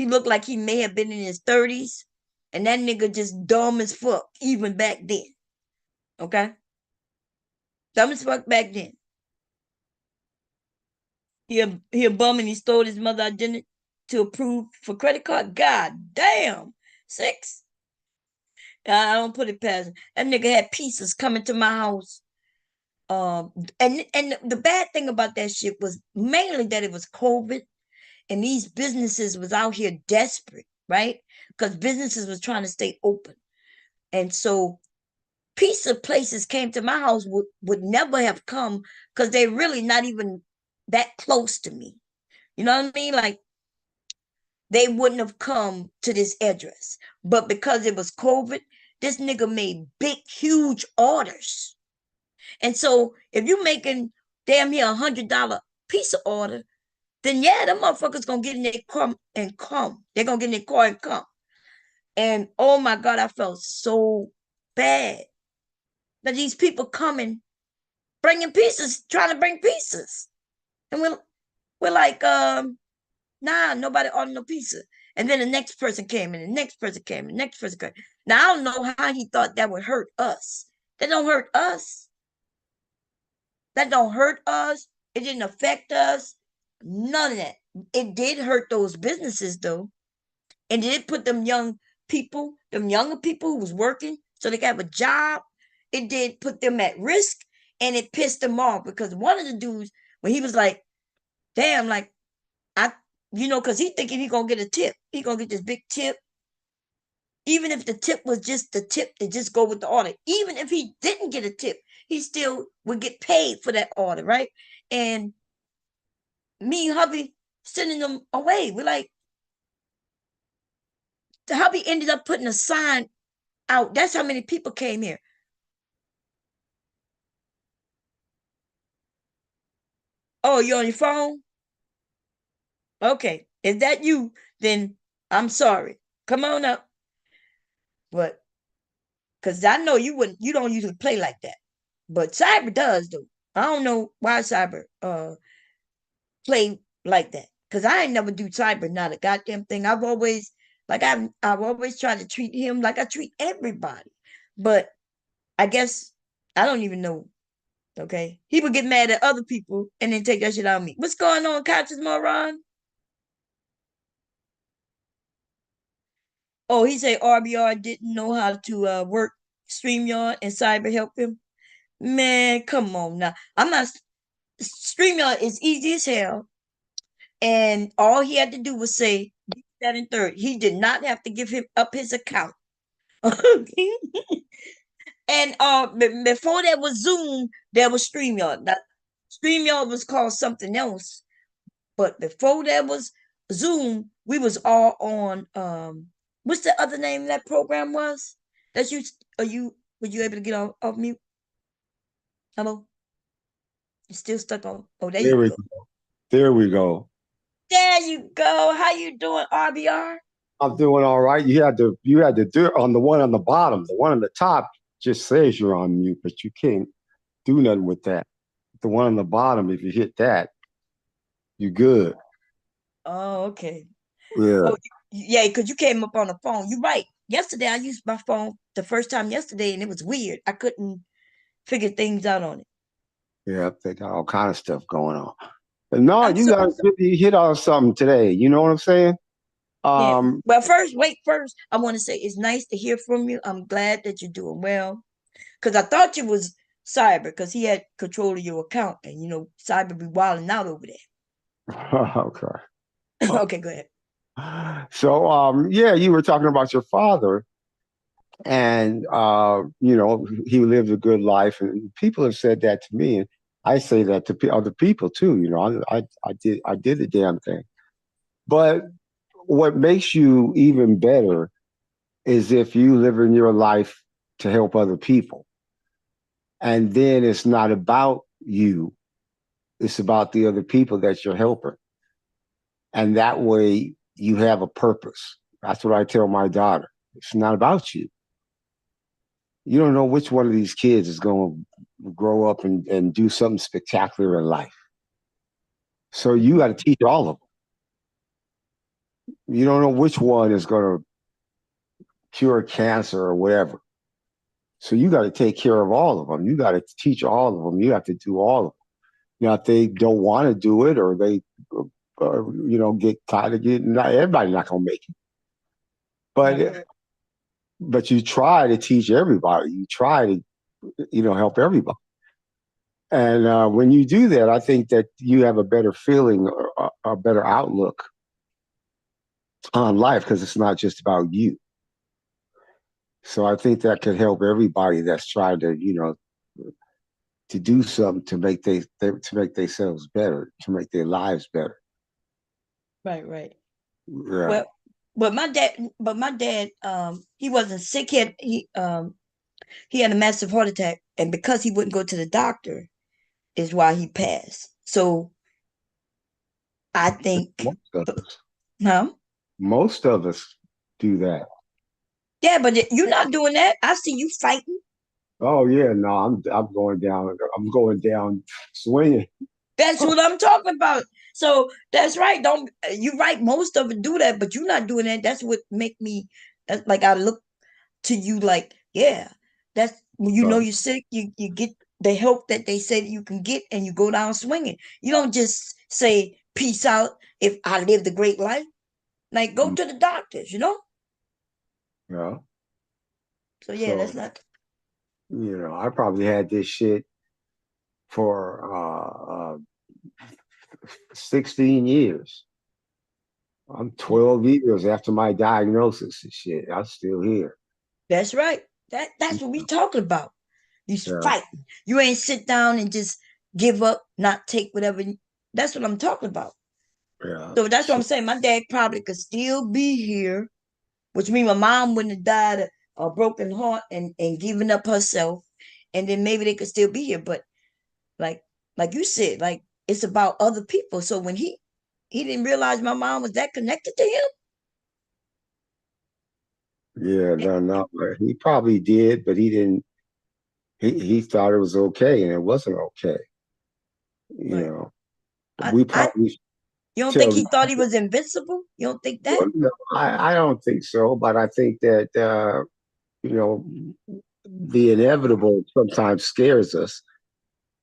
looked like he may have been in his 30s, and that nigga just dumb as fuck even back then. Okay. Dumb as fuck back then. He a bum and he stole his mother identity to approve for credit card. God damn. 6. I don't put it past him. That nigga had pieces coming to my house. And the bad thing about that shit was mainly that it was COVID and these businesses was out here desperate, right? Because businesses was trying to stay open. And so pizza places came to my house would never have come because they really not even that close to me. You know what I mean? Like they wouldn't have come to this address. But because it was COVID, this nigga made big, huge orders. And so if you making damn near $100 pizza order, then yeah, the motherfuckers gonna get in their car and come. They're gonna get in their car and come. And oh my God, I felt so bad that these people coming, bringing pieces, trying to bring pieces. And we're like, nah, nobody ordered no pizza. And then the next person came, and the next person came, and the next person came. Now, I don't know how he thought that would hurt us. That don't hurt us. That don't hurt us. It didn't affect us. None of that. It did hurt those businesses, though. And it did put them younger people who was working so they could have a job. It did put them at risk, and it pissed them off because one of the dudes, when he was like, damn, like, because he thinking he gonna get a tip. He gonna get this big tip. Even if the tip was just the tip to just go with the order. Even if he didn't get a tip, he still would get paid for that order, right? And me and hubby sending them away. We're like, the hubby ended up putting a sign out. That's how many people came here. Oh, you on your phone? Okay. If that you, then I'm sorry. Come on up. But because I know you don't usually play like that. But Cyber does though. I don't know why Cyber play like that. Cause I ain't never do Cyber not a goddamn thing. I've always tried to treat him like I treat everybody. But I guess I don't even know. Okay. He would get mad at other people and then take that shit out on me. What's going on, Conscious Moron? Oh, he said RBR didn't know how to work StreamYard and Cyber helped him. Man, come on now. I'm not. StreamYard is easy as hell, and all he had to do was say that in third. He did not have to give him up his account. And before there was Zoom, there was StreamYard. That StreamYard was called something else, but before there was Zoom, we was all on what's the other name that program was? That you are you were you able to get off mute? Hello? You still stuck on there you go. There we go. There you go. How you doing, RBR? I'm doing all right. You had to do it on the one on the bottom. The one on the top just says you're on mute, but you can't do nothing with that. The one on the bottom, if you hit that, you're good. Oh, okay. Yeah. Oh, yeah, because you came up on the phone. You're right. Yesterday, I used my phone the first time yesterday, and it was weird. I couldn't figure things out on it. Yeah, they got all kind of stuff going on. But no, you hit on something today. You know what I'm saying? Yeah. Well, first, I want to say it's nice to hear from you. I'm glad that you're doing well. Because I thought you was Cyber, because he had control of your account, and Cyber be wilding out over there. Okay. Okay, go ahead. So, yeah, you were talking about your father, and he lived a good life, and people have said that to me, and I say that to other people too. I did the damn thing, but what makes you even better is if you live in your life to help other people, and then it's not about you; it's about the other people that you're helping, and that way you have a purpose. That's what I tell my daughter. It's not about you. You don't know which one of these kids is going to grow up and do something spectacular in life. So you got to teach all of them. You don't know which one is going to cure cancer or whatever. So you got to take care of all of them. You got to teach all of them. You have to do all of them. Now, if they don't want to do it, or they, get tired of getting, everybody's not going to make it. But you try to teach everybody. You try to, help everybody. And when you do that, I think that you have a better feeling, or a better outlook on life, because it's not just about you. So I think that could help everybody that's trying to, to do something to make themselves better, to make their lives better. Right. Yeah. Well, but my dad, he wasn't sick. He had a massive heart attack, and because he wouldn't go to the doctor, is why he passed. So I think most of us do that. Yeah, but you're not doing that. I see you fighting. Oh yeah, no, I'm going down. I'm going down swinging. That's what I'm talking about. So that's right. You're right. Most of it do that, but you're not doing that. That's what make me. That's like I look to you like, yeah. That's when you know you're sick. You get the help that they say that you can get, and you go down swinging. You don't just say peace out if I lived a great life. Like go to the doctors, Yeah. So yeah, that's not. I probably had this shit for 16 years. I'm 12 years after my diagnosis and shit. I'm still here. That's right. That's what we talking about. You fighting. You ain't sit down and just give up, not take whatever. That's what I'm talking about. Yeah. So that's what I'm saying. My dad probably could still be here, which means my mom wouldn't have died of a broken heart and giving up herself, and then maybe they could still be here. But like you said, like it's about other people. So when he didn't realize my mom was that connected to him. Yeah, no, he probably did, but he didn't. He thought it was okay, and it wasn't okay. We probably. You don't think he thought he was invincible? You don't think that? Well, no, I don't think so, but I think that the inevitable sometimes scares us.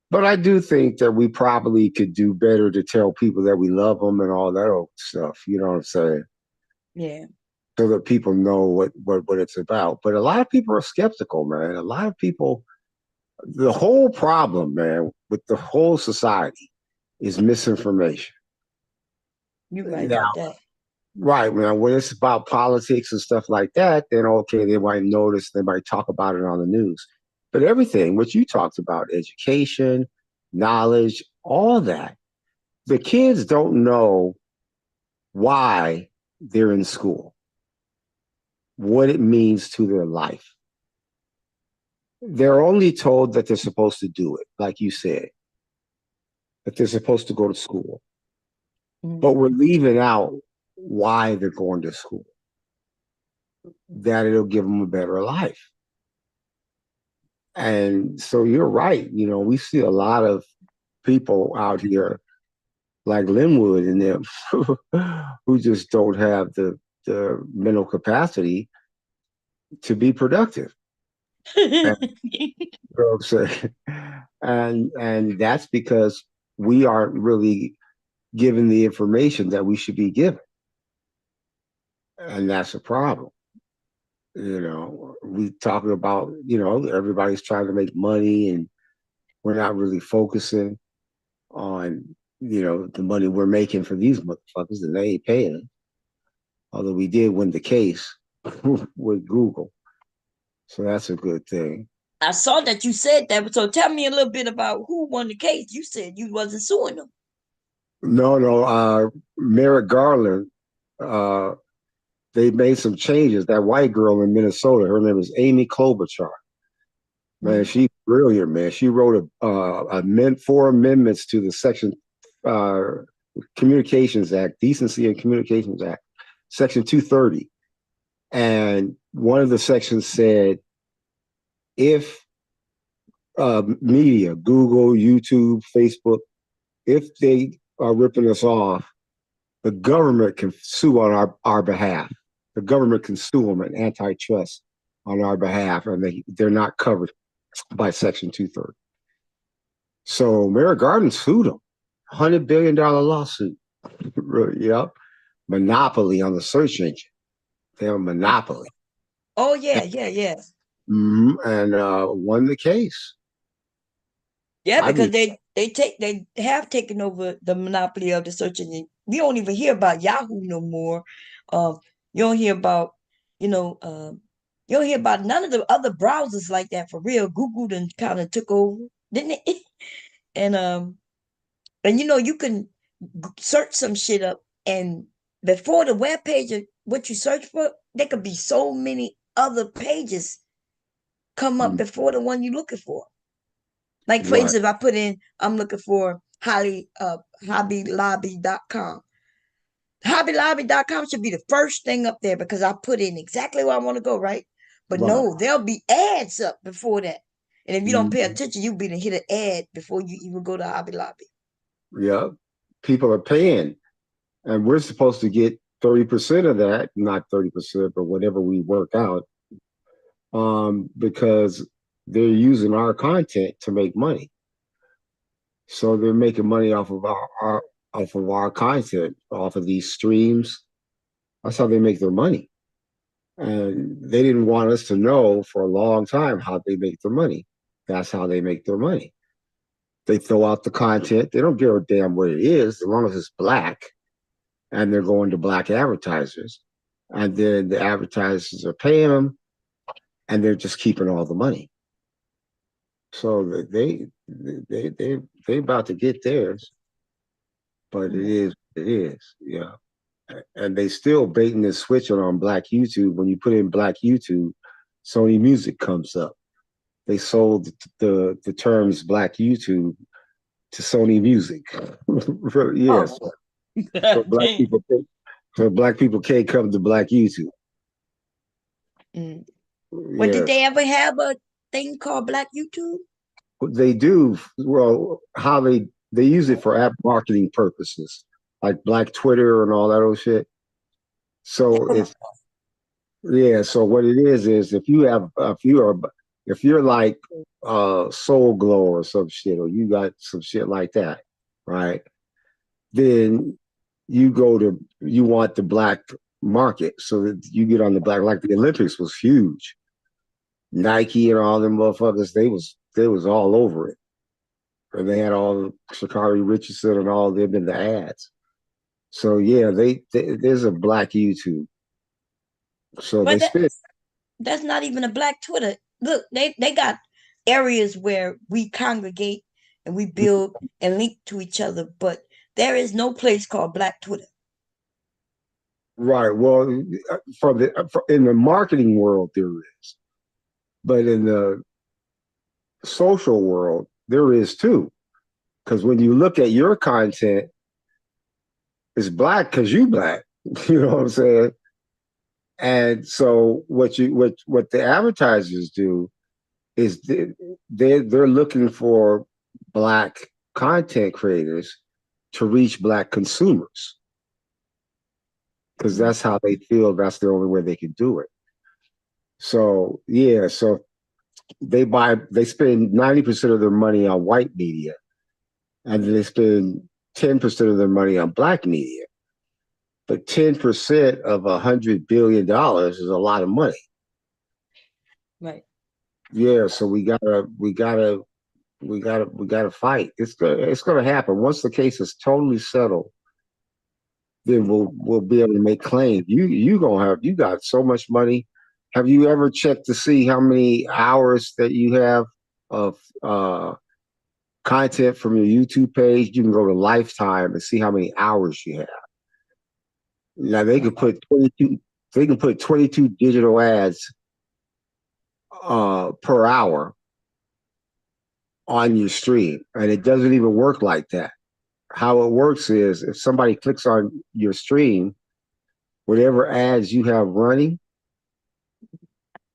But I do think that we probably could do better to tell people that we love them and all that old stuff. You know what I'm saying? Yeah. so that people know what it's about. But a lot of people are skeptical, man. A lot of people, the whole problem, man, with the whole society is misinformation. You're right Now, about that. right, man. When it's about politics and stuff like that, then okay, they might notice, they might talk about it on the news. But everything, what you talked about, education, knowledge, all that, the kids don't know why they're in school, what it means to their life. They're only told that they're supposed to do it, like you said, that they're supposed to go to school. But we're leaving out why they're going to school, that it'll give them a better life. And so you're right. You know, we see a lot of people out here like Linwood and them who just don't have the mental capacity to be productive. And, you know what I'm saying? And that's because we aren't really given the information that we should be given. And that's a problem. You know, we talking about, you know, everybody's trying to make money and we're not really focusing on, you know, the money we're making for these motherfuckers and they ain't paying us. Although we did win the case with Google. So that's a good thing. I saw that you said that. So tell me a little bit about who won the case. You said you wasn't suing them. No, Merrick Garland, they made some changes. That white girl in Minnesota, her name is Amy Klobuchar. Man, she's brilliant, man. She wrote 4 amendments to the Section Communications Act, Decency and Communications Act, Section 230. And one of the sections said, if media, Google, YouTube, Facebook, if they are ripping us off, the government can sue on our behalf. The government can sue them in antitrust on our behalf, and they're not covered by Section 230. So Merrick Garland sued them. $100 billion lawsuit. Yep. Monopoly on the search engine. They have a monopoly. Oh, yeah. And won the case. Yeah, because they have taken over the monopoly of the search engine. We don't even hear about Yahoo no more. You don't hear about, you don't hear about none of the other browsers like that for real. Google done kind of took over, didn't it? And you can search some shit up, and before the web page of what you search for, there could be so many other pages come up before the one you're looking for. Like, for instance, if I put in, I'm looking for hobbylobby.com. Hobbylobby.com should be the first thing up there because I put in exactly where I want to go, right? But no, there'll be ads up before that. And if you don't pay attention, you'll be to hit an ad before you even go to Hobby Lobby. Yeah. People are paying. And we're supposed to get 30% of that, not 30%, but whatever we work out, because they're using our content to make money. So they're making money off of our content, off of these streams. That's how they make their money. And they didn't want us to know for a long time how they make their money. That's how they make their money. They throw out the content. They don't give a damn what it is, as long as it's black. And they're going to black advertisers. And then the advertisers are paying them, and they're just keeping all the money. So they about to get theirs, but it is, yeah. And they still baiting and switching on Black YouTube. When you put in Black YouTube, Sony Music comes up. They sold the terms Black YouTube to Sony Music. Yes. So black people can't come to Black YouTube. Well, did they ever have a thing called Black YouTube? They do. Well, how they use it for app marketing purposes, like Black Twitter and all that old shit. So so what it is if you're like Soul Glow or some shit, or you got some shit like that, right? Then you want the Black market so that you get on the black. Like the Olympics was huge. Nike and all them motherfuckers, they was all over it. And they had all Sha'Carri Richardson and all them in the ads. So yeah, there's a black YouTube. So But they spent. that's not even a black Twitter. Look, they got areas where we congregate and we build and link to each other, but there is no place called black Twitter. Right. Well, in the marketing world there is, but in the social world there is too. Because when you look at your content, it's black because you black. You know what I'm saying? And so what the advertisers do is they're looking for black content creators to reach black consumers, because that's how they feel that's the only way they can do it. So yeah, so they spend 90% of their money on white media, and they spend 10% of their money on black media. But 10% of $100 billion is a lot of money. Right. Yeah, so we gotta fight. It's gonna happen. Once the case is totally settled, then we'll be able to make claims. You got so much money. Have you ever checked to see how many hours that you have of content from your YouTube page? You can go to Lifetime and see how many hours you have. Now they could put 22. They can put 22 digital ads per hour on your stream, and it doesn't even work like that. How it works is if somebody clicks on your stream, whatever ads you have running,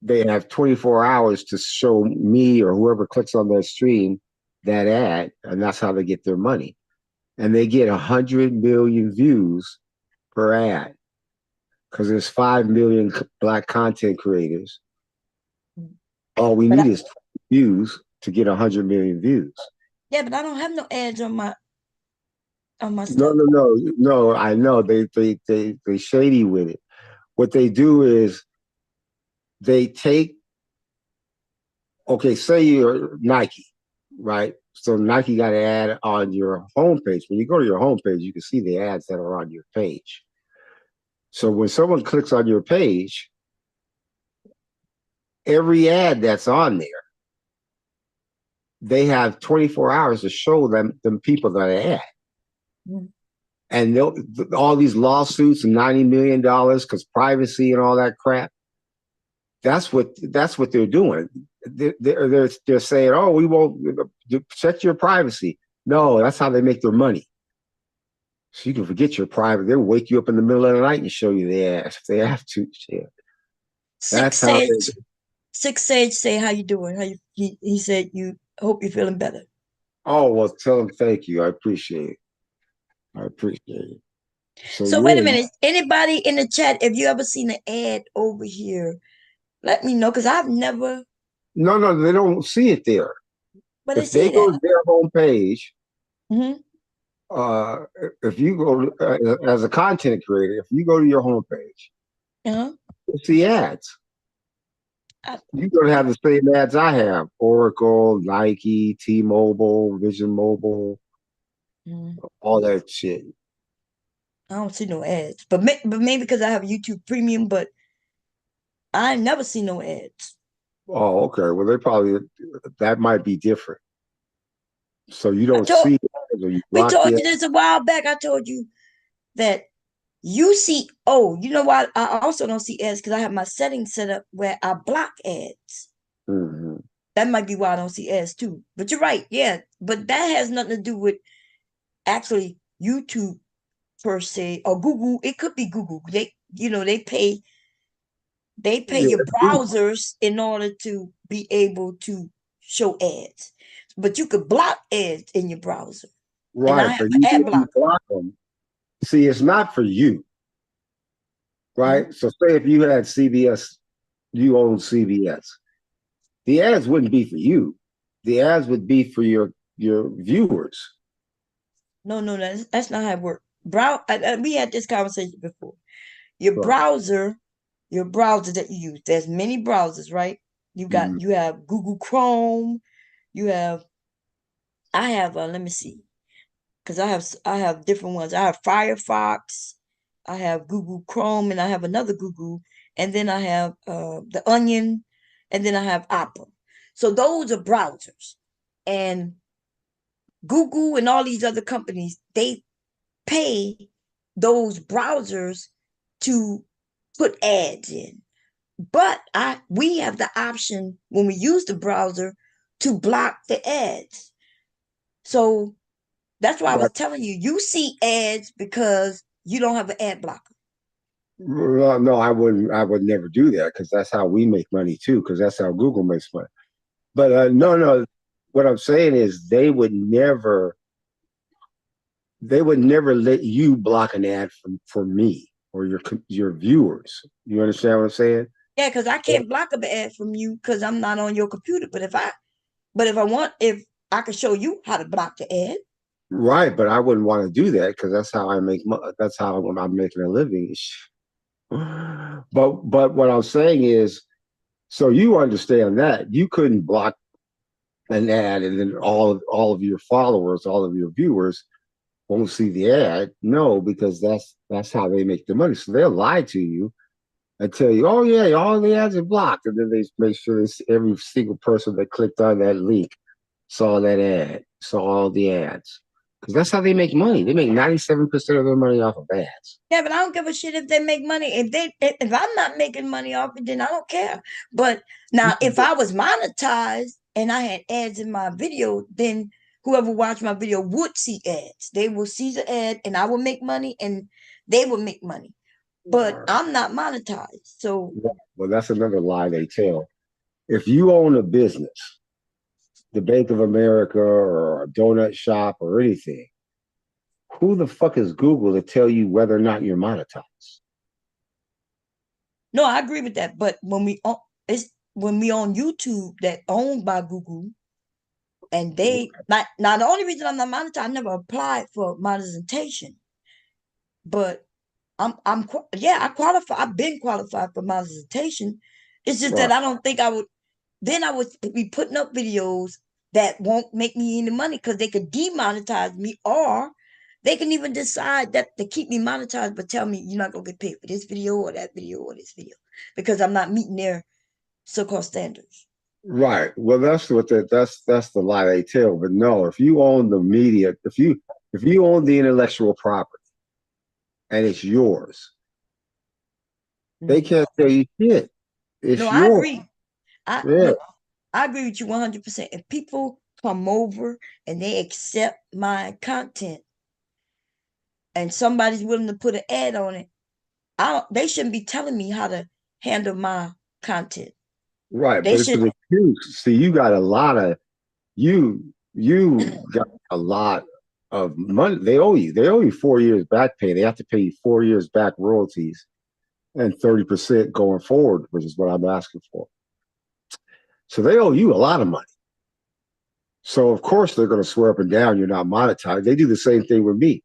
they have 24 hours to show me or whoever clicks on that stream that ad, and that's how they get their money. And they get 100 million views per ad, because there's 5 million black content creators. All we need is 20 views to get 100 million views. Yeah, but I don't have no ads on my stuff. No. I know they shady with it. What they do is they take. Okay, say you're Nike, right? So Nike got an ad on your homepage. When you go to your homepage, you can see the ads that are on your page. So when someone clicks on your page, every ad that's on there, they have 24 hours to show them people that ad. Mm-hmm. And all these lawsuits and $90 million because privacy and all that crap. That's what they're doing. They're saying, oh, we won't protect your privacy. No, that's how they make their money. So you can forget your private. They'll wake you up in the middle of the night and show you the ads if they have to. Yeah. That's how. Six Sage say, how you doing? He said, you hope you're feeling better. Oh, well, tell him thank you. I appreciate it. So wait a minute. Anybody in the chat, if you ever seen an ad over here, let me know, because I've never. No, they don't see it there. But if they go to their homepage, if you go as a content creator, if you go to your homepage, you'll see ads. You're going to have the same ads I have: Oracle, Nike, T-Mobile, Vision Mobile, all that shit. I don't see no ads, but maybe because I have YouTube Premium, but I never see no ads. Oh, okay. Well, that might be different. So you don't see it. We told you this a while back. I told you that you see. Oh, you know why I also don't see ads? Because I have my settings set up where I block ads. Mm-hmm. That might be why I don't see ads too. But you're right. Yeah, but that has nothing to do with actually YouTube per se, or Google. It could be Google. They pay your browsers in order to be able to show ads, but you could block ads in your browser. Right, but you block them. See, it's not for you, right? So say if you had CBS, you own CBS, the ads wouldn't be for you. The ads would be for your viewers. No, that's not how it works. We had this conversation before. Your Right. browser that you use. There's many browsers, right? You have Google Chrome. I have let me see, because I have different ones. I have Firefox, I have Google Chrome, and I have another Google, and then I have the Onion, and then I have Opera. So those are browsers, and Google and all these other companies, they pay those browsers to put ads in. But we have the option when we use the browser to block the ads. So that's why I was telling you, you see ads because you don't have an ad blocker. No, I wouldn't. I would never do that because that's how we make money too. Because that's how Google makes money. But no. What I'm saying is they would never let you block an ad for me or your viewers. You understand what I'm saying? Yeah, because I can't block an ad from you because I'm not on your computer. But if I could show you how to block the ad. Right, but I wouldn't want to do that because that's how I make. That's how I'm making a living. But what I'm saying is, so you understand that you couldn't block an ad and then all of your followers, all of your viewers won't see the ad. No, because that's how they make their money. So they'll lie to you and tell you, oh yeah, all the ads are blocked, and then they make sure every single person that clicked on that link saw that ad, saw all the ads. Because that's how they make money. They make 97% of their money off of ads. Yeah, but I don't give a shit if they make money. If I'm not making money off it, then I don't care. But now, if I was monetized and I had ads in my video, then whoever watched my video would see ads. They will see the ad, and I will make money, and they will make money. But I'm not monetized, so. Well, that's another lie they tell. If you own a business, the Bank of America or a donut shop or anything, who the fuck is Google to tell you whether or not you're monetized? No, I agree with that. But when we on YouTube that owned by Google, and they now the only reason I'm not monetized, I never applied for monetization, but I qualify. I've been qualified for monetization. It's just that I don't think I would. Then I would be putting up videos that won't make me any money because they could demonetize me, or they can even decide that to keep me monetized, but tell me you're not gonna get paid for this video or that video or this video because I'm not meeting their so-called standards. Right. Well, that's the lie they tell. But no, if you own the media, if you own the intellectual property and it's yours, they can't tell you shit. It's yours. I agree. Look, I agree with you 100%. If people come over and they accept my content and somebody's willing to put an ad on it, they shouldn't be telling me how to handle my content. Right, but it's an excuse. See, you got a lot of you got a lot of money. They owe you. They owe you 4 years back pay. They have to pay you 4 years back royalties and 30% going forward, which is what I'm asking for. So they owe you a lot of money. So of course they're going to swear up and down you're not monetized. They do the same thing with me.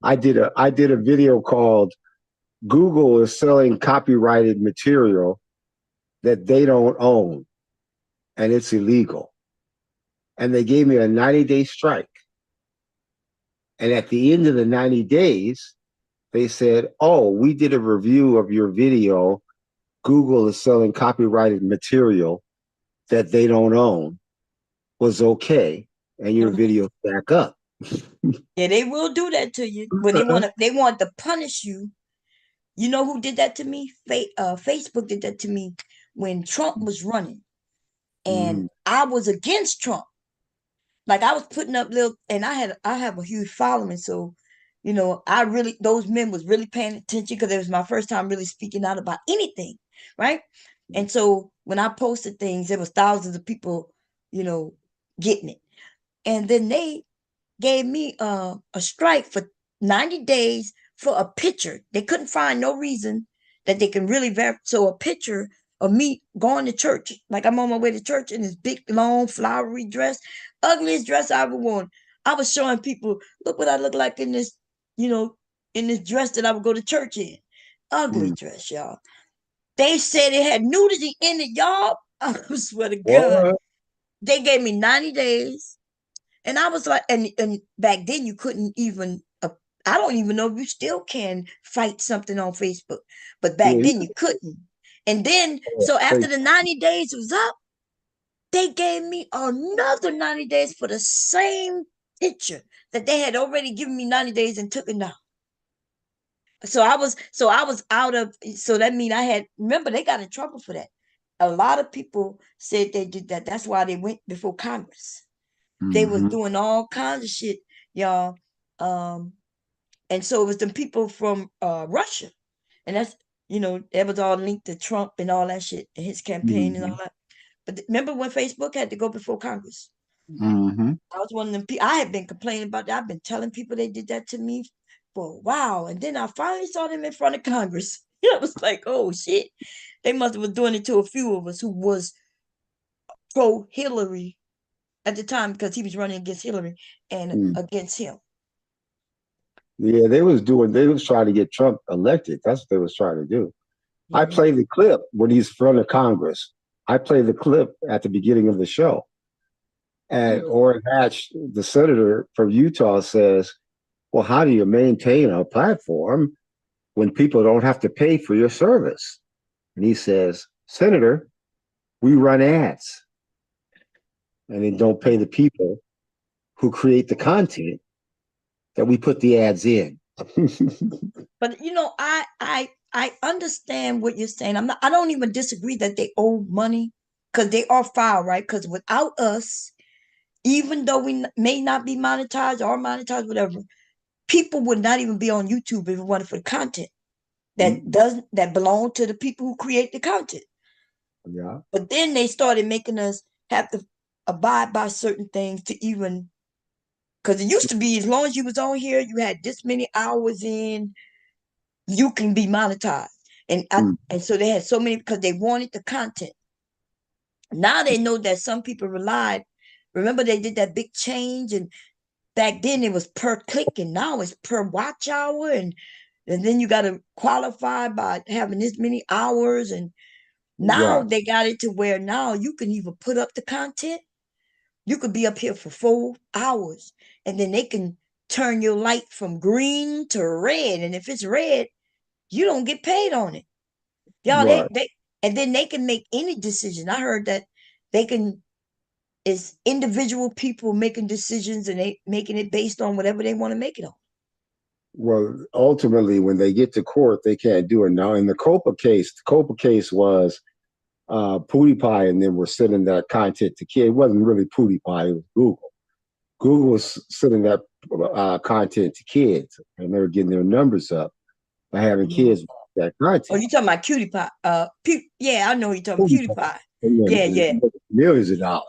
I did a video called Google is selling copyrighted material that they don't own, and it's illegal. And they gave me a 90-day strike. And at the end of the 90 days, they said, oh, we did a review of your video. Google is selling copyrighted material that they don't own, was okay, and your video back up. Yeah, they will do that to you, but they want to punish you. You know who did that to me? Facebook did that to me when Trump was running, and I was against Trump. Like I was putting up and I have a huge following, so those men was really paying attention because it was my first time really speaking out about anything, right? And so when I posted things, there was thousands of people, getting it, and then they gave me a strike for 90 days for a picture. They couldn't find no reason that they can really verify. So a picture of me going to church, like I'm on my way to church in this big, long, flowery dress, ugliest dress I ever worn. I was showing people, look what I look like in this, in this dress that I would go to church in. ugly dress, y'all. They said it had nudity in it, y'all. I swear to God. What? They gave me 90 days. And I was like, and back then you couldn't even, I don't even know if you still can fight something on Facebook, but back Yeah, then you couldn't. And then, so after the 90 days was up, they gave me another 90 days for the same picture that they had already given me 90 days and took it down. So I was out of, so that mean I had, remember they got in trouble for that. A lot of people said they did that. That's why they went before Congress. They was doing all kinds of shit, y'all. And so it was the people from Russia. And that's, that was all linked to Trump and all that shit and his campaign and all that. But remember when Facebook had to go before Congress? I was one of them people. I had been complaining about that. I've been telling people they did that to me for a while. And then I finally saw them in front of Congress. I was like, oh shit. They must have been doing it to a few of us who was pro Hillary at the time because he was running against Hillary and against him. Yeah, they was trying to get Trump elected. That's what they was trying to do. I played the clip when he's in front of Congress. I played the clip at the beginning of the show. And Orrin Hatch, the senator from Utah, says, well, how do you maintain a platform when people don't have to pay for your service? And he says, Senator, we run ads and then don't pay the people who create the content that we put the ads in. But I understand what you're saying. I don't even disagree that they owe money because they are foul, right? Because without us, even though we may not be monetized or monetized, whatever, people would not even be on YouTube if it wasn't for the content that belong to the people who create the content. Yeah. But then they started making us have to abide by certain things to even, because it used to be as long as you was on here, you had this many hours in, you can be monetized. And so they had so many because they wanted the content. Now they know that some people relied. Remember they did that big change, and back then it was per click, and now it's per watch hour, and then you got to qualify by having this many hours. And now they got it to where now you can even put up the content. You could be up here for 4 hours, and then they can turn your light from green to red. And if it's red, you don't get paid on it. Y'all, they and then they can make any decision. I heard that they can, it's individual people making decisions and they making it based on whatever they want to make it on. Well, ultimately, when they get to court, they can't do it. Now, in the Copa case was PewDiePie and them were sending that content to kids. It wasn't really PewDiePie, it was Google. Google was sending that content to kids, and they were getting their numbers up by having kids watch that content. Oh, you talking about PewDiePie? Yeah, I know you're talking PewDiePie. Yeah. Millions of dollars.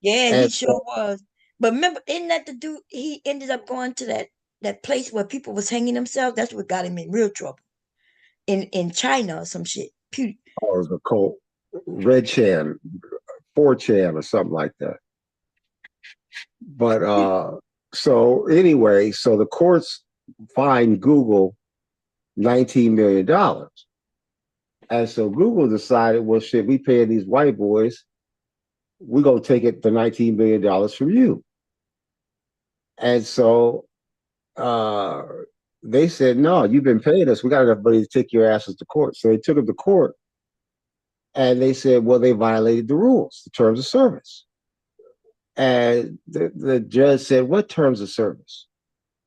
Yeah, he sure was. But remember, isn't that the dude? He ended up going to that place where people was hanging themselves. That's what got him in real trouble. In China or some shit. Oh, it was a cult. Red Chan, 4chan or something like that. But so anyway, so the courts fined Google $19 million. And so Google decided, well, shit, we paying these white boys, we're going to take the $19 million from you. And so they said, no, you've been paying us. We got enough money to take your asses to court. So they took them to court. And they said, well, they violated the rules, the terms of service. And the judge said, what terms of service?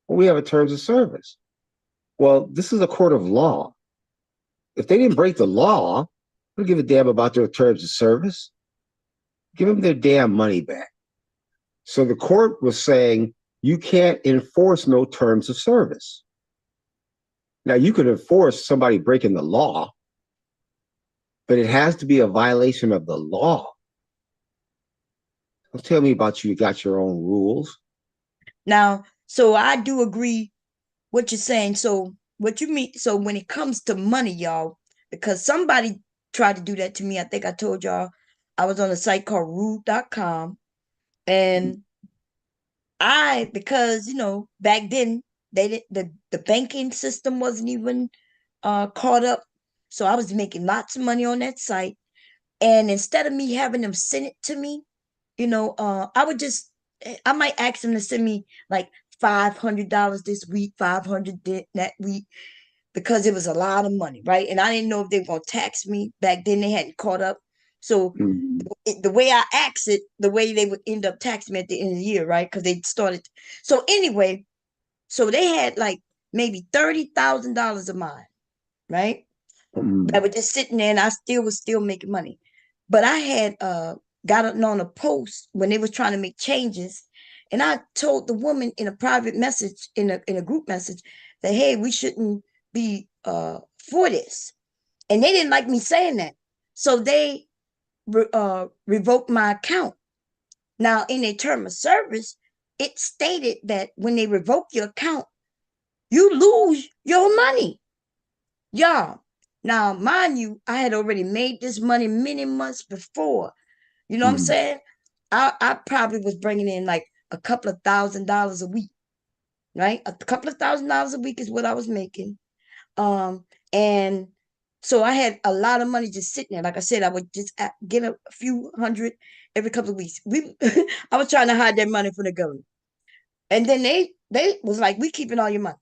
Well, we have a terms of service. Well, this is a court of law. If they didn't break the law, I don't give a damn about their terms of service. Give them their damn money back. So the court was saying, you can't enforce no terms of service. Now, you could enforce somebody breaking the law, but it has to be a violation of the law. Don't tell me about you got your own rules. Now, so I do agree what you're saying. So what you mean, so when it comes to money, y'all, because somebody tried to do that to me. I think I told y'all I was on a site called rude.com. And because, back then they didn't, the banking system wasn't even caught up. So I was making lots of money on that site. And instead of me having them send it to me, I might ask them to send me like $500 this week, 500 that week, because it was a lot of money, right? And I didn't know if they were going to tax me. Back then they hadn't caught up. So the way I asked it, the way they would end up taxing me at the end of the year, right? Because they started. So anyway, so they had like maybe $30,000 of mine, right? That were just sitting there, and I was still making money. But I had got on a post when they was trying to make changes, and I told the woman in a private message, in a group message, that hey, we shouldn't be for this. And they didn't like me saying that. So they revoked my account. Now, in a term of service, it stated that when they revoke your account, you lose your money. Y'all. Now, mind you, I had already made this money many months before. You know what I'm saying? I probably was bringing in like a couple of $1,000s a week, right? A couple of $1,000s a week is what I was making. And so I had a lot of money just sitting there. Like I said, I would just get a few hundred every couple of weeks. I was trying to hide that money from the government. And then they was like, we keeping all your money.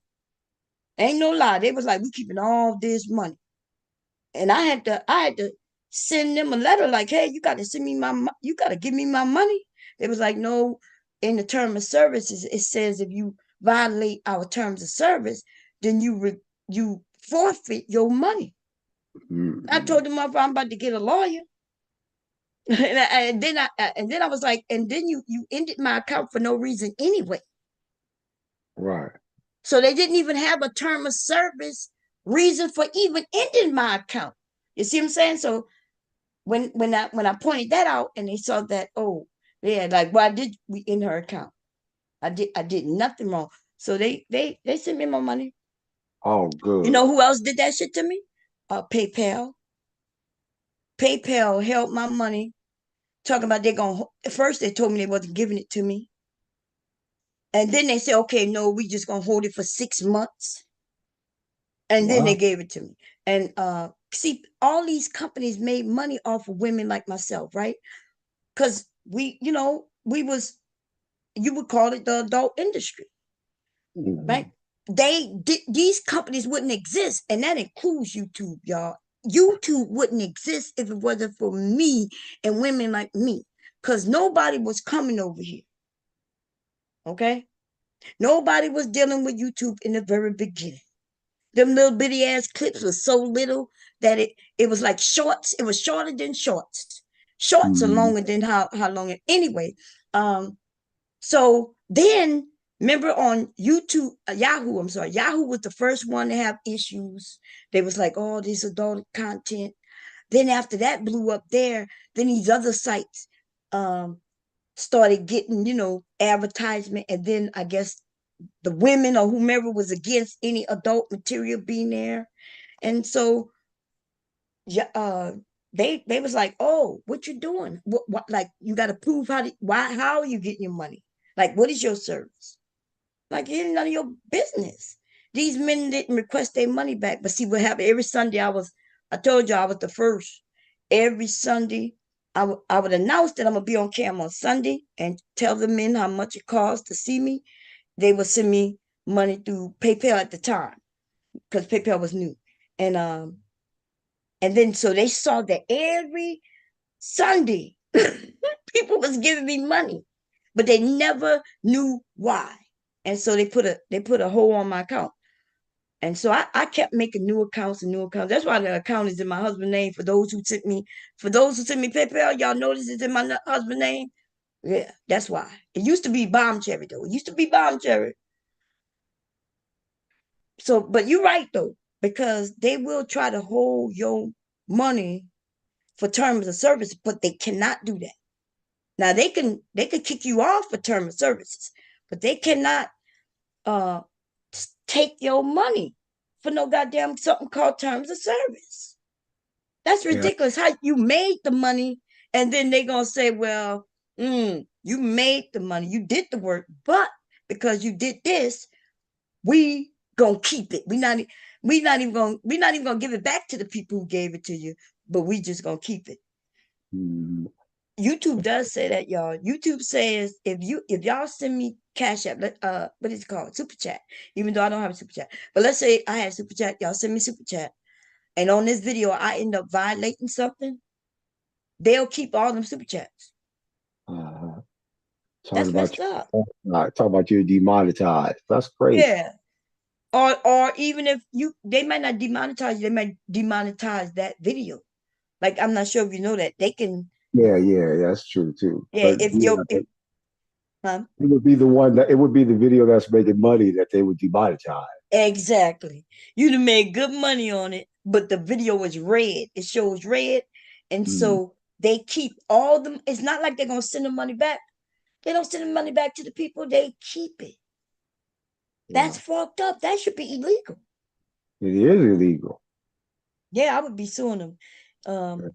Ain't no lie. They was like, we keeping all this money. And I had to send them a letter like, hey, you got to send me you got to give me my money. They was like, no, in the term of services, it says if you violate our terms of service, then you forfeit your money. I told them I'm about to get a lawyer. and then I was like, and then you ended my account for no reason anyway. Right. So they didn't even have a term of service reason for even ending my account. You see what I'm saying? So when I pointed that out and they saw that, oh yeah, like, why did we end her account? I did nothing wrong. So they sent me my money. Oh, good. You know who else did that shit to me? PayPal. PayPal held my money, talking about first they told me they wasn't giving it to me. And then they said, okay, no, we just gonna hold it for 6 months. And then they gave it to me. And see, all these companies made money off of women like myself, right? Because we was, you would call it the adult industry, right? These companies wouldn't exist, and that includes YouTube, y'all. YouTube wouldn't exist if it wasn't for me and women like me, because nobody was coming over here. Okay? Nobody was dealing with YouTube in the very beginning. Them little bitty ass clips was so little that it was like shorts. It was shorter than shorts. Shorts are longer than how long it anyway. So then remember on YouTube, Yahoo was the first one to have issues. They was like, oh, this adult content. Then after that blew up there, then these other sites started getting, advertisement. And then I guess the women or whomever was against any adult material being there. And so they was like, oh, what you doing? What like, you got to prove how are you getting your money? Like, what is your service? Like, it ain't none of your business. These men didn't request their money back. But see what happened? Every Sunday I told you I was the first. Every Sunday, I would announce that I'm going to be on camera on Sunday and tell the men how much it costs to see me. They would send me money through PayPal at the time, because PayPal was new. And then so they saw that every Sunday people was giving me money, but they never knew why. And so they put a hold on my account. And so I kept making new accounts and new accounts. That's why the account is in my husband's name. For those who sent me PayPal, y'all notice it's in my husband's name. Yeah, that's why. It used to be Bomb Cherry though. It used to be Bomb Cherry. So, but you're right though, because they will try to hold your money for terms of service, but they cannot do that. Now they can kick you off for term of services, but they cannot take your money for no goddamn something called terms of service. That's ridiculous. How you made the money, and then they gonna say, well, you made the money, you did the work, but because you did this, we gonna keep it. We not even gonna give it back to the people who gave it to you, but we just gonna keep it. Mm-hmm. YouTube does say that, y'all. YouTube says if y'all send me Cash App, what is it called? Super Chat. Even though I don't have a Super Chat, but let's say I had Super Chat, y'all send me Super Chat, and on this video I end up violating something, they'll keep all them Super Chats. Uh-huh. That's messed up. Talk about you demonetized. That's crazy. Yeah. Or even if they might not demonetize you, they might demonetize that video. Like, I'm not sure if you know that they can. Yeah, that's true too. Yeah, But if it would be the one that it would be the video that's making money that they would demonetize. Exactly. You'd have made good money on it, but the video is red. It shows red. And so they keep all them. It's not like they're gonna send the money back. They don't send the money back to the people, they keep it. That's fucked up. That should be illegal. It is illegal. Yeah, I would be suing them. I'll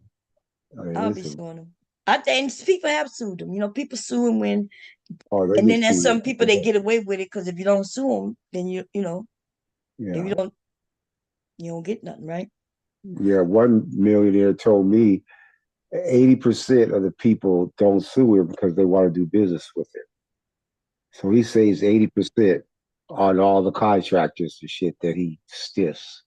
be suing them. I think people have sued them. You know, people sue them when, and then there's some people they get away with it because if you don't sue them, then you know, if you don't get nothing, right? Yeah, one millionaire told me 80% of the people don't sue him because they want to do business with him. So he saves 80% on all the contractors and shit that he stiffs.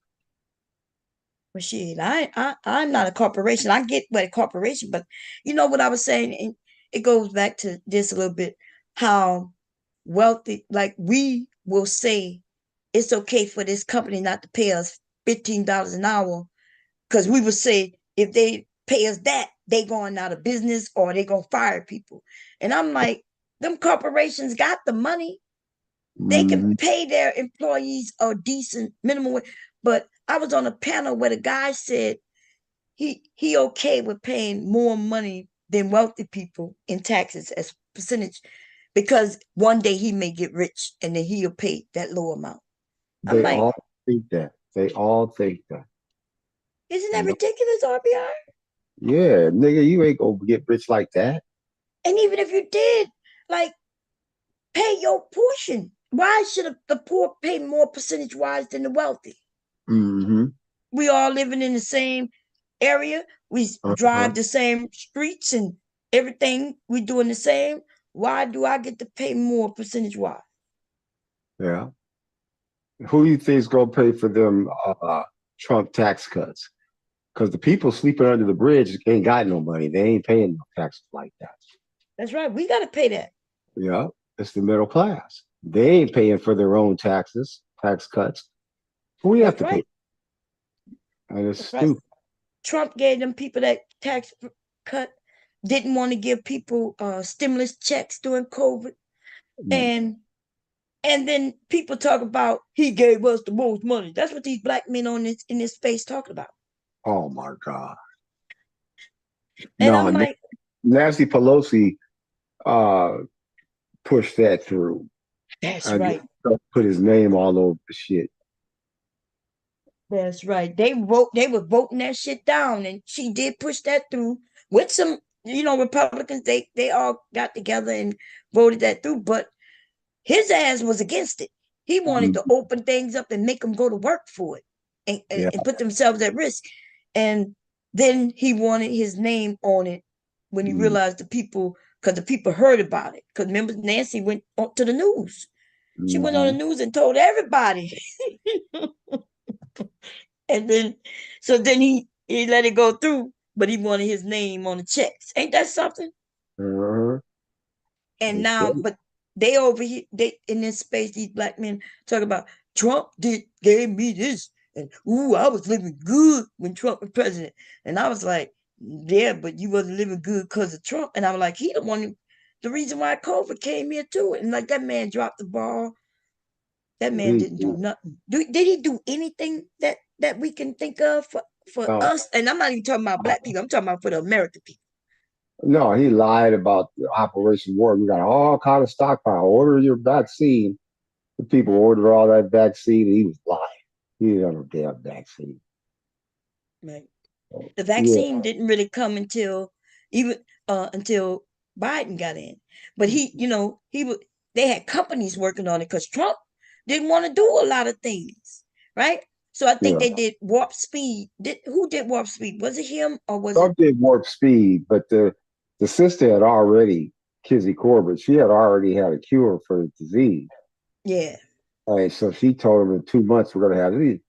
Well, shit, I'm not a corporation. I get what a corporation, but you know what I was saying, and it goes back to this a little bit, how wealthy, like we will say it's okay for this company not to pay us $15 an hour, because we would say if they pay us that, they going out of business or they gonna fire people. And I'm like, them corporations got the money. They can pay their employees a decent minimum wage. But I was on a panel where the guy said he okay with paying more money than wealthy people in taxes as percentage, because one day he may get rich and then he'll pay that low amount. I'm They like, all think that. They all think that. isn't that ridiculous, RBI? Yeah, nigga, you ain't gonna get rich like that. And even if you did, like, pay your portion. Why should the poor pay more percentage wise than the wealthy? Mm-hmm. We all living in the same area. We drive the same streets and everything. We doing the same. Why do I get to pay more percentage wise? Yeah. Who do you think is gonna pay for them Trump tax cuts? Because the people sleeping under the bridge ain't got no money. They ain't paying no taxes like that. That's right. We got to pay that. Yeah, it's the middle class. They ain't paying for their own tax cuts. We have to pay. And it's stupid. Trump gave them people that tax cut, didn't want to give people stimulus checks during COVID. And then people talk about he gave us the most money. That's what these black men in this space talking about. Oh my God. And no, I'm like, Nancy Pelosi pushed that through. That's right. Put his name all over the shit. That's right. They were voting that shit down, and she did push that through with some, Republicans. They all got together and voted that through, but his ass was against it. He wanted to open things up and make them go to work for it and put themselves at risk. And then he wanted his name on it when he realized because the people heard about it. Because remember, Nancy went to the news. She went on the news and told everybody. And then, he let it go through, but he wanted his name on the checks. Ain't that something? And now, but they over here, they in this space, these black men talk about Trump gave me this, and I was living good when Trump was president. And I was like, yeah, but you wasn't living good because of Trump. And I was like, he the reason why COVID came here too. And like, that man dropped the ball. That man didn't do nothing. Did he do anything that we can think of for us? And I'm not even talking about black people. I'm talking about for the American people. No, he lied about Operation War. We got all kind of stockpile. Order your vaccine. The people ordered all that vaccine, and he was lying. He didn't have no damn vaccine. Right. The vaccine didn't really come until Biden got in. But they had companies working on it because Trump didn't want to do a lot of things, right? So I think Yeah. they did Warp Speed. Who did Warp Speed? Was it him or was Trump did Warp Speed, but the sister had already, Kizzy Corbett, she had already had a cure for the disease. Yeah. And so she told him in 2 months we're going to have it.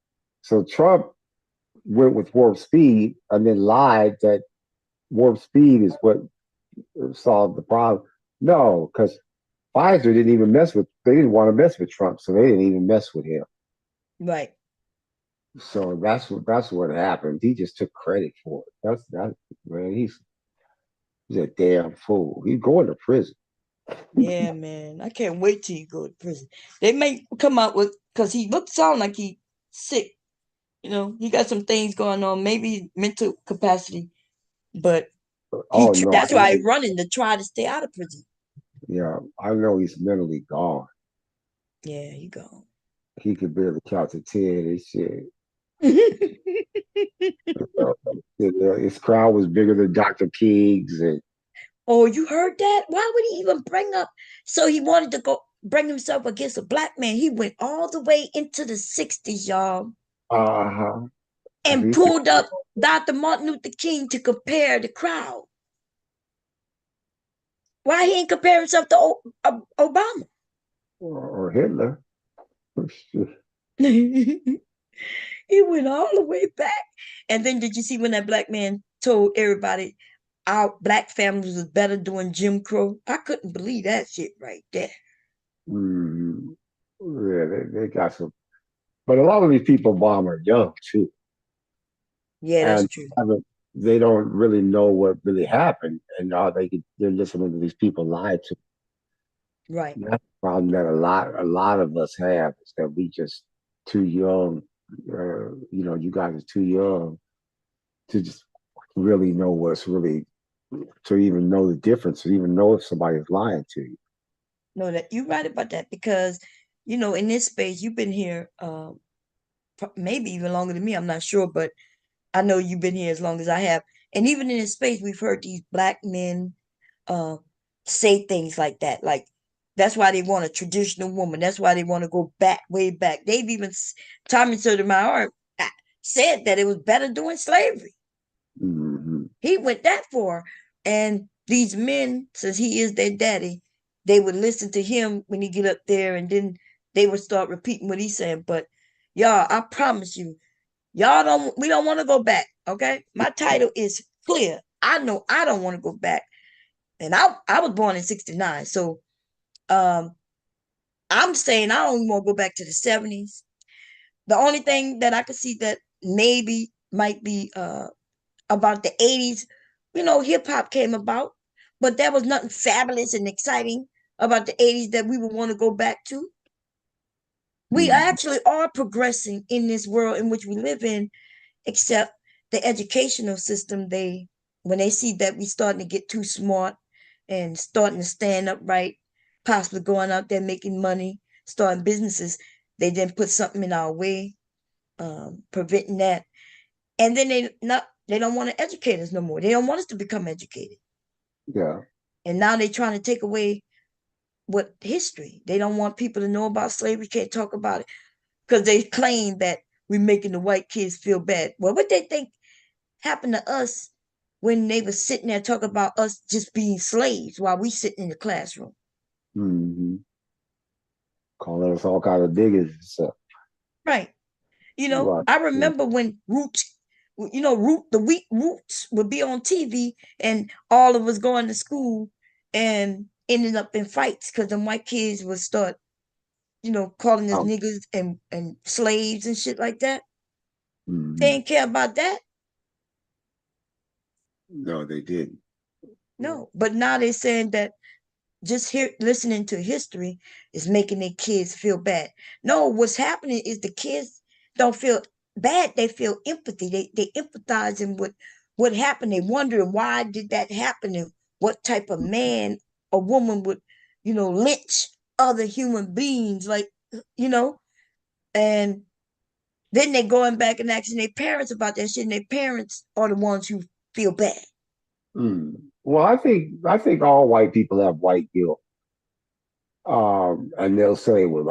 So Trump went with Warp Speed and then lied that Warp Speed is what solved the problem. No, because Pfizer didn't even they didn't want to mess with Trump, so they didn't even mess with him. Right. So that's what happened. He just took credit for it. Man, he's a damn fool. He's going to prison. Yeah, man. I can't wait till you go to prison. They may come out with, because he sound like he sick. You know, he got some things going on, maybe mental capacity, but Oh no, that's why he's running to try to stay out of prison. Yeah, I know he's mentally gone. Yeah, he gone. He could barely count to 10 and shit. His crowd was bigger than Dr. King's. And oh, you heard that? Why would he even bring up? So he wanted to go bring himself against a black man. He went all the way into the 60s, y'all. And pulled up Dr. Martin Luther King to compare the crowd. Why he ain't compare himself to Obama? Or Hitler. He went all the way back. And then did you see when that black man told everybody our black families was better doing Jim Crow? I couldn't believe that shit right there. Yeah, they got some. But a lot of these people bomb are young too. Yeah, that's true. They don't really know what really happened, and they're listening to these people lie to. Right. That's the problem that a lot of us have, is that we just too young. You guys are too young to just really know what's really, to even know the difference, to even know if somebody's lying to you. No, that you're right about that, because in this space you've been here maybe even longer than me. I'm not sure, but I know you've been here as long as I have. And even in this space, we've heard these black men say things like that. Like, that's why they want a traditional woman. That's why they want to go back, way back. They've even, Tommy Sotomayor said that it was better doing slavery. He went that far. And these men, since he is their daddy, they would listen to him when he get up there, and then they would start repeating what he's saying. But y'all, I promise you, we don't want to go back. Okay. My title is clear. I know I don't want to go back. And I was born in 69. So I'm saying I don't want to go back to the 70s. The only thing that I could see that maybe might be about the 80s, hip hop came about, but there was nothing fabulous and exciting about the 80s that we would want to go back to. We actually are progressing in this world in which we live in, except the educational system, when they see that we starting to get too smart and starting to stand upright, possibly going out there making money, starting businesses, they then put something in our way, preventing that. And then they don't want to educate us no more. They don't want us to become educated. Yeah. And now they're trying to take away what history. They don't want people to know about slavery, can't talk about it, because they claim that we're making the white kids feel bad. Well, what they think happened to us when they were sitting there talking about us just being slaves while we sitting in the classroom. Calling us all kind of niggas and stuff. Right. I remember when the Roots would be on TV, and all of us going to school and ending up in fights because them white kids would start, calling us niggas and slaves and shit like that. They didn't care about that. No, they didn't. No, but now they're saying that just listening to history is making their kids feel bad. No, what's happening is the kids don't feel bad. They feel empathy. They empathize in what happened. They wondering why did that happen, and what type of man or woman would, lynch other human beings, like, and then they going back and asking their parents about that shit, and their parents are the ones who feel bad. Well, I think all white people have white guilt. And they'll say, well,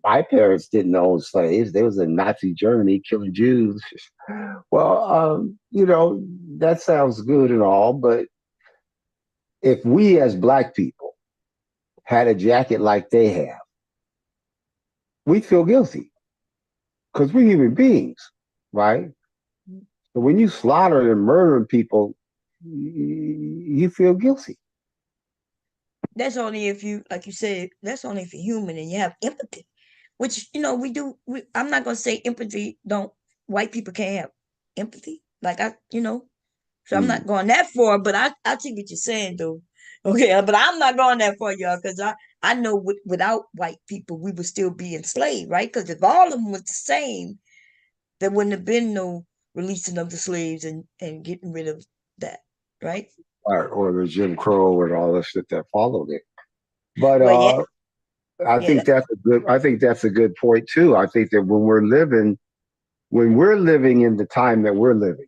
my parents didn't own slaves. They was in Nazi Germany killing Jews. Well, that sounds good and all, but if we as Black people had a jacket like they have, we'd feel guilty because we're human beings, right? But when you slaughter and murdering people, you feel guilty. That's only if you, like you said, that's only if you're human and you have empathy, which, we do. I'm not going to say empathy, white people can't have empathy. So I'm not going that far, but I see what you're saying, though. Okay, but I'm not going that far, y'all, because I know without white people, we would still be enslaved, right? Because if all of them was the same, there wouldn't have been no releasing of the slaves and getting rid of that, right? Or the Jim Crow and all the shit that followed it. But Well, yeah. I think that's a good point too. I think that when we're living in the time that we're living,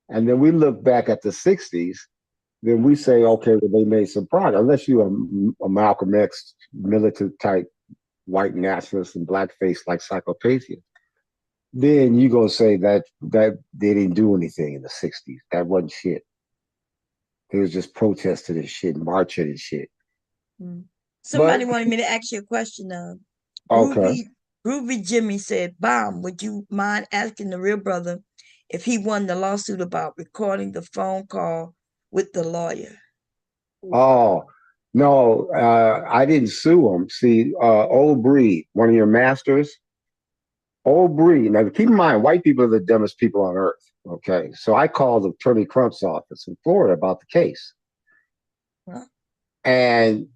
and then we look back at the 60s, then we say, okay, well, they made some progress. Unless you're a Malcolm X militant type white nationalist and blackface like Psychopathia, then you gonna say that they didn't do anything in the 60s. That wasn't shit. They was just protesting and shit, marching and shit. Somebody wanted me to ask you a question. Okay. Groovy Jimmy said, "Bomb, would you mind asking the real brother if he won the lawsuit about recording the phone call with the lawyer?" Oh, no, I didn't sue him. See, Old Breed, one of your masters, Old Breed. Now, keep in mind, white people are the dumbest people on earth. Okay. So I called Attorney Crump's office in Florida about the case. Huh? And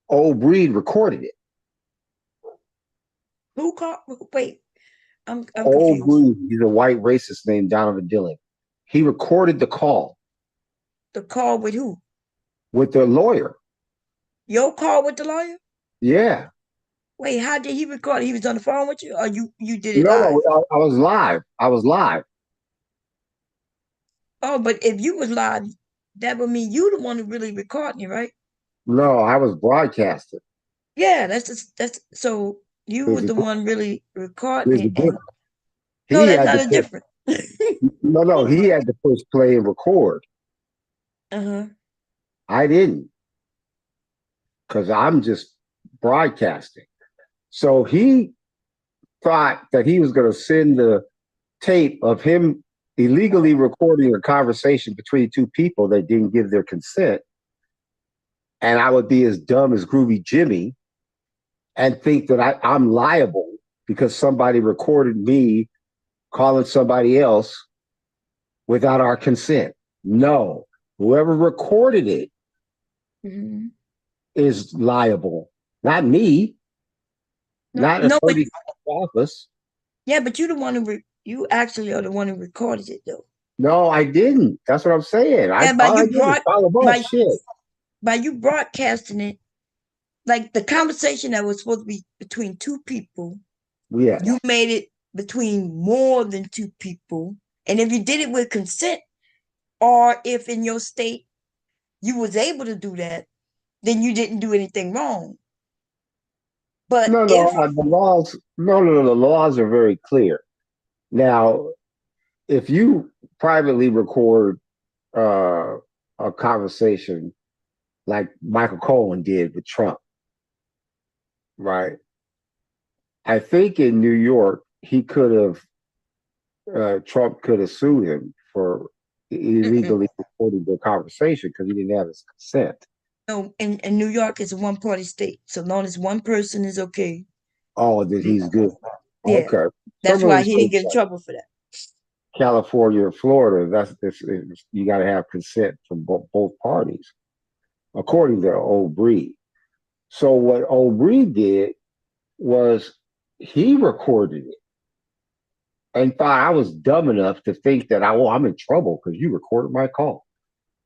Old Breed recorded it. Who called? Wait, I'm Old confused. Breed, he's a white racist named Donovan Dillon. He recorded the call. The call with who? With the lawyer. Your call with the lawyer? Yeah. Wait, how did he record it? He was on the phone with you, or you did it No, live? I was live. I was live. Oh, but if you was live, that would mean you the one who really recording it, right? No, I was broadcasting. Yeah, that's so you was the one really recording it. And, no, He that's had not to a difference. no, he had to push play and record. Uh-huh. I didn't, because I'm just broadcasting. So he thought that he was going to send the tape of him illegally recording a conversation between two people that didn't give their consent. And I would be as dumb as Groovy Jimmy and think that I'm liable because somebody recorded me calling somebody else without our consent. No, whoever recorded it is liable, not me, not Attorney office. Yeah, but you the one who you actually are the one who recorded it, though. No, I didn't. That's what I'm saying. Yeah, by you broadcasting it, like the conversation that was supposed to be between two people, you made it between more than two people. And if you did it with consent, or if in your state you was able to do that, then you didn't do anything wrong. But the laws, the laws are very clear. Now, if you privately record a conversation like Michael Cohen did with Trump, right? I think in New York, he could have, Trump could have sued him for illegally recording the conversation because he didn't have his consent. No, in New York, it's a one-party state. So long as one person is okay. Oh, that he's good. Yeah, okay. That's why he didn't get in trouble for that. California or Florida, you got to have consent from both parties, according to Old Breed. So what Old Breed did was he recorded it and thought I was dumb enough to think that I'm in trouble because you recorded my call.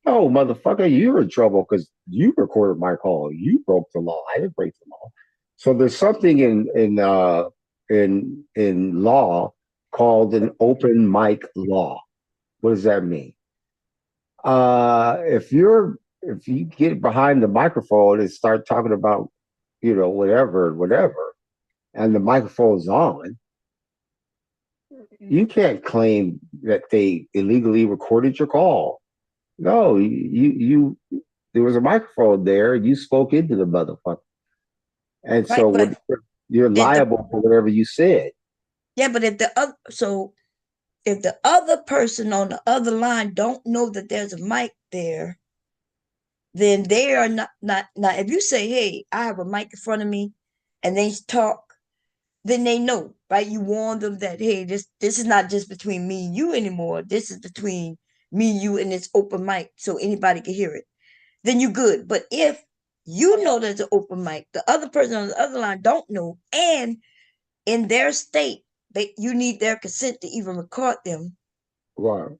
No, motherfucker, you're in trouble because you recorded my call. You broke the law. I didn't break the law. So there's something in law called an open mic law. What does that mean? If you're if you get behind the microphone and start talking about, whatever, and the microphone's on, you can't claim that they illegally recorded your call. No, you there was a microphone there, and you spoke into the motherfucker, and Right, so but you're if the liable for whatever you said. yeah, but if the other person on the other line don't know that there's a mic there, then they are not. If you say, "Hey, I have a mic in front of me," and they talk, then they know, right? You warn them that, "Hey, this is not just between me and you anymore. This is between me, you, and this open mic, so anybody can hear it." Then you good. But if you know there's an open mic, the other person on the other line don't know, and in their state, you need their consent to even record them. Right.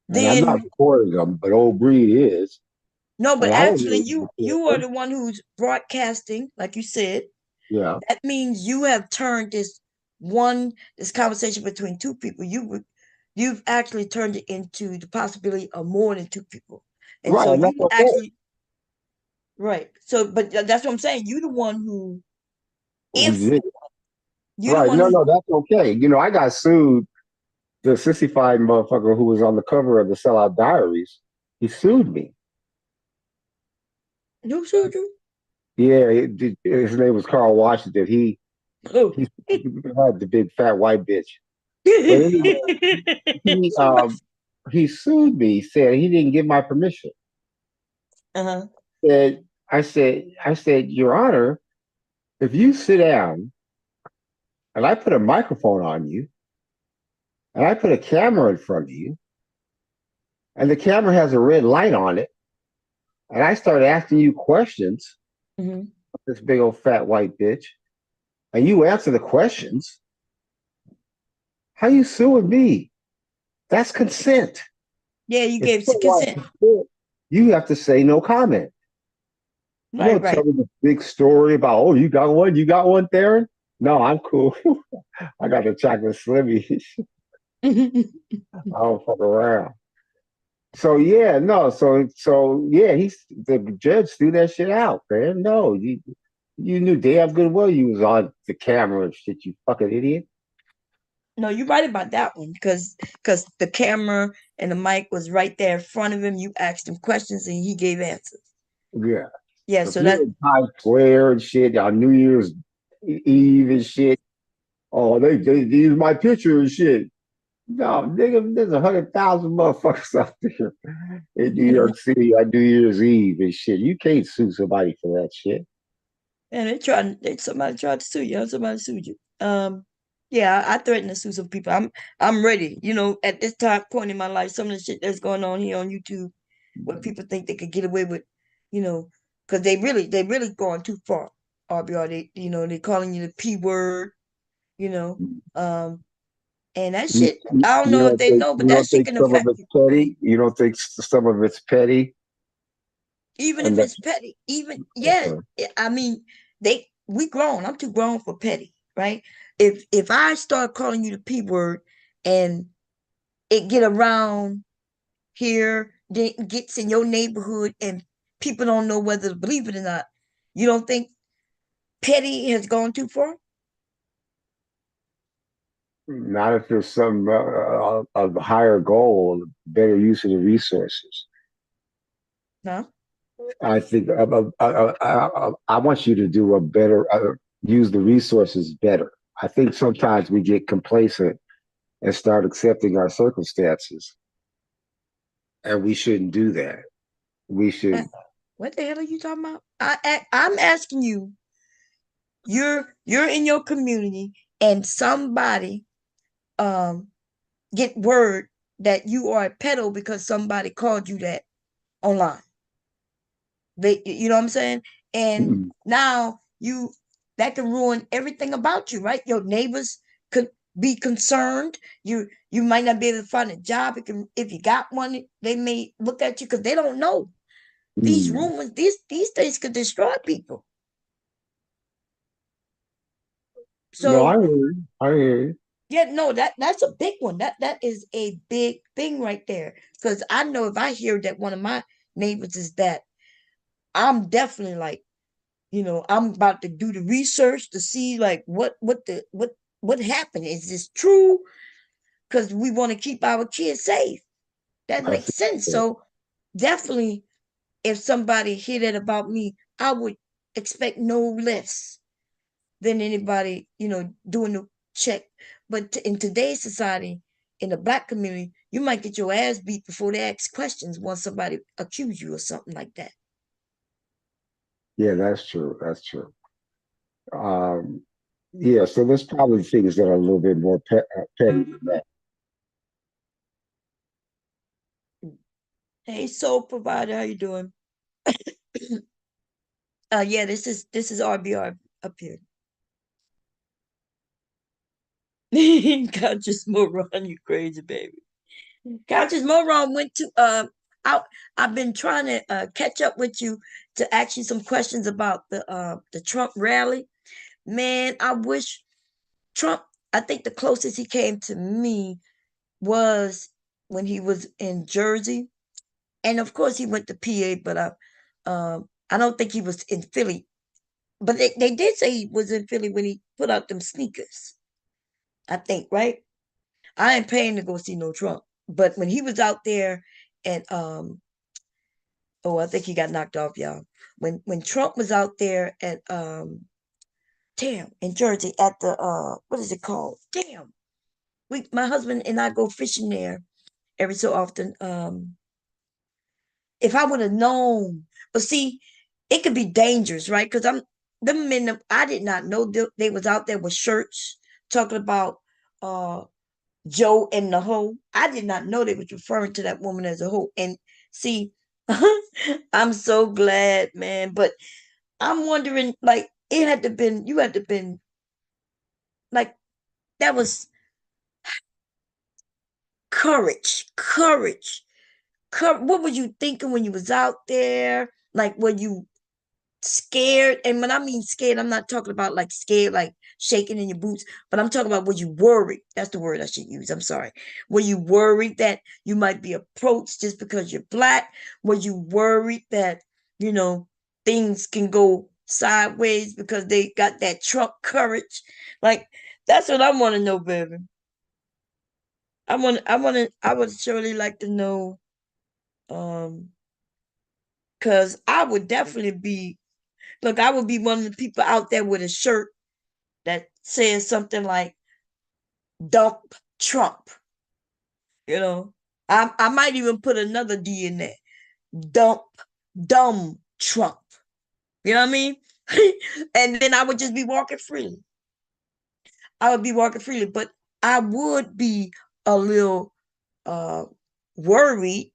And I'm not Then recording them, but Old Breed is. no, but And I don't actually, know. you are the one who's broadcasting, like you said. Yeah. That means you have turned this conversation between two people. You've actually turned it into the possibility of more than two people, and Right. so And that's you okay. actually right. So, but that's what I'm saying. You the one who, if you the Right. one No, who, no, that's okay. I got sued. The sissified motherfucker who was on the cover of the Sellout Diaries, he sued me. who sued you? Yeah, his name was Carl Washington. He Oh. had the big fat white bitch. But anyway, he sued me. Said he didn't give my permission. Uh-huh. I said, Your Honor, if you sit down and I put a microphone on you and I put a camera in front of you and the camera has a red light on it and I start asking you questions, Mm-hmm. this big old fat white bitch, and you answer the questions, how you suing me? That's consent. Yeah, you If gave you don't want consent. consent, you have to say no comment. You Right, don't tell right. me the big story about, oh, you got one, Theron? No, I'm cool. I got the chocolate slimmies. I don't fuck around. So yeah, no, so yeah, the judge threw that shit out, man. No, you knew damn good well you was on the camera and shit, you fucking idiot. No, you're right about that one because the camera and the mic was right there in front of him. You asked him questions and he gave answers. Yeah. Yeah, So if so you're that in Times Square and shit on New Year's Eve and shit, oh, they use my picture and shit. No, nigga, there's 100,000 motherfuckers out there in New York City on New Year's Eve and shit. You can't sue somebody for that shit. and somebody tried to sue you. Somebody sued you. Yeah, I threatened to sue some people. I'm ready. At this point in my life, some of the shit that's going on here on YouTube, where people think they could get away with, because they really going too far. RBR, they calling you the P word, you know, um, and that You, shit. I don't know if they know, but you that don't shit think can some of affect it's you. petty? You don't think some of it's petty? Even And if that, it's petty, yeah, okay. I mean, we grown. I'm too grown for petty, right? If I start calling you the P word and it get around here, then it gets in your neighborhood and people don't know whether to believe it or not, you don't think petty has gone too far? Not if there's some of higher goal, better use of the resources. No. I think I want you to do a better use the resources better. I think sometimes we get complacent and start accepting our circumstances, and we shouldn't do that. We should. What the hell are you talking about? I'm asking you. You're in your community and somebody um get word that you are a pedo because somebody called you that online. You know what I'm saying? And now that can ruin everything about you, right? Your neighbors could be concerned. You might not be able to find a job. If you got one, they may look at you because they don't know. These rumors, these things could destroy people. No, I So hear you. I hear you. yeah, no, that's a big one. That is a big thing right there. Because I know if I hear that one of my neighbors is that I'm definitely like, I'm about to do the research to see like what happened. Is this true? Because we want to keep our kids safe. That makes sense. So definitely, if somebody hear that about me, I would expect no less than anybody, doing the check. But in today's society, in the Black community, you might get your ass beat before they ask questions once somebody accuse you or something like that. Yeah, that's true. That's true. Um, yeah, so there's probably things that are a little bit more petty than that. Hey, soul provider, how you doing? Yeah, this is RBR up here. Conscious moron, you crazy baby. Conscious moron went to I've been trying to catch up with you to ask you some questions about the Trump rally. Man, I wish Trump, I think the closest he came to me was when he was in Jersey. And of course he went to PA, but I don't think he was in Philly. But they did say he was in Philly when he put out them sneakers. I think, right? I ain't paying to go see no Trump. But when he was out there and oh, I think he got knocked off, y'all. When Trump was out there at damn in Jersey at the what is it called? Damn. My husband and I go fishing there every so often. If I would have known, but see, it could be dangerous, right? Because them men, I did not know they was out there with shirts talking about Joe and the hoe. I did not know they was referring to that woman as a hoe. And see, I'm so glad, man. But I'm wondering, like, it had to been, you had to been like that was courage. What were you thinking when you was out there? Like, were you scared? And when I mean scared, I'm not talking about like scared, like shaking in your boots, but I'm talking about were you worried? That's the word I should use. I'm sorry. Were you worried that you might be approached just because you're Black? Were you worried that, you know, things can go sideways because they got that Trump courage? Like, that's what I want to know, baby. I would surely like to know, um, because I would definitely be, look, I would be one of the people out there with a shirt that says something like dump Trump. You know, I might even put another D in there. Dump dumb Trump. You know what I mean? And then I would just be walking freely. I would be walking freely, but I would be a little uh worried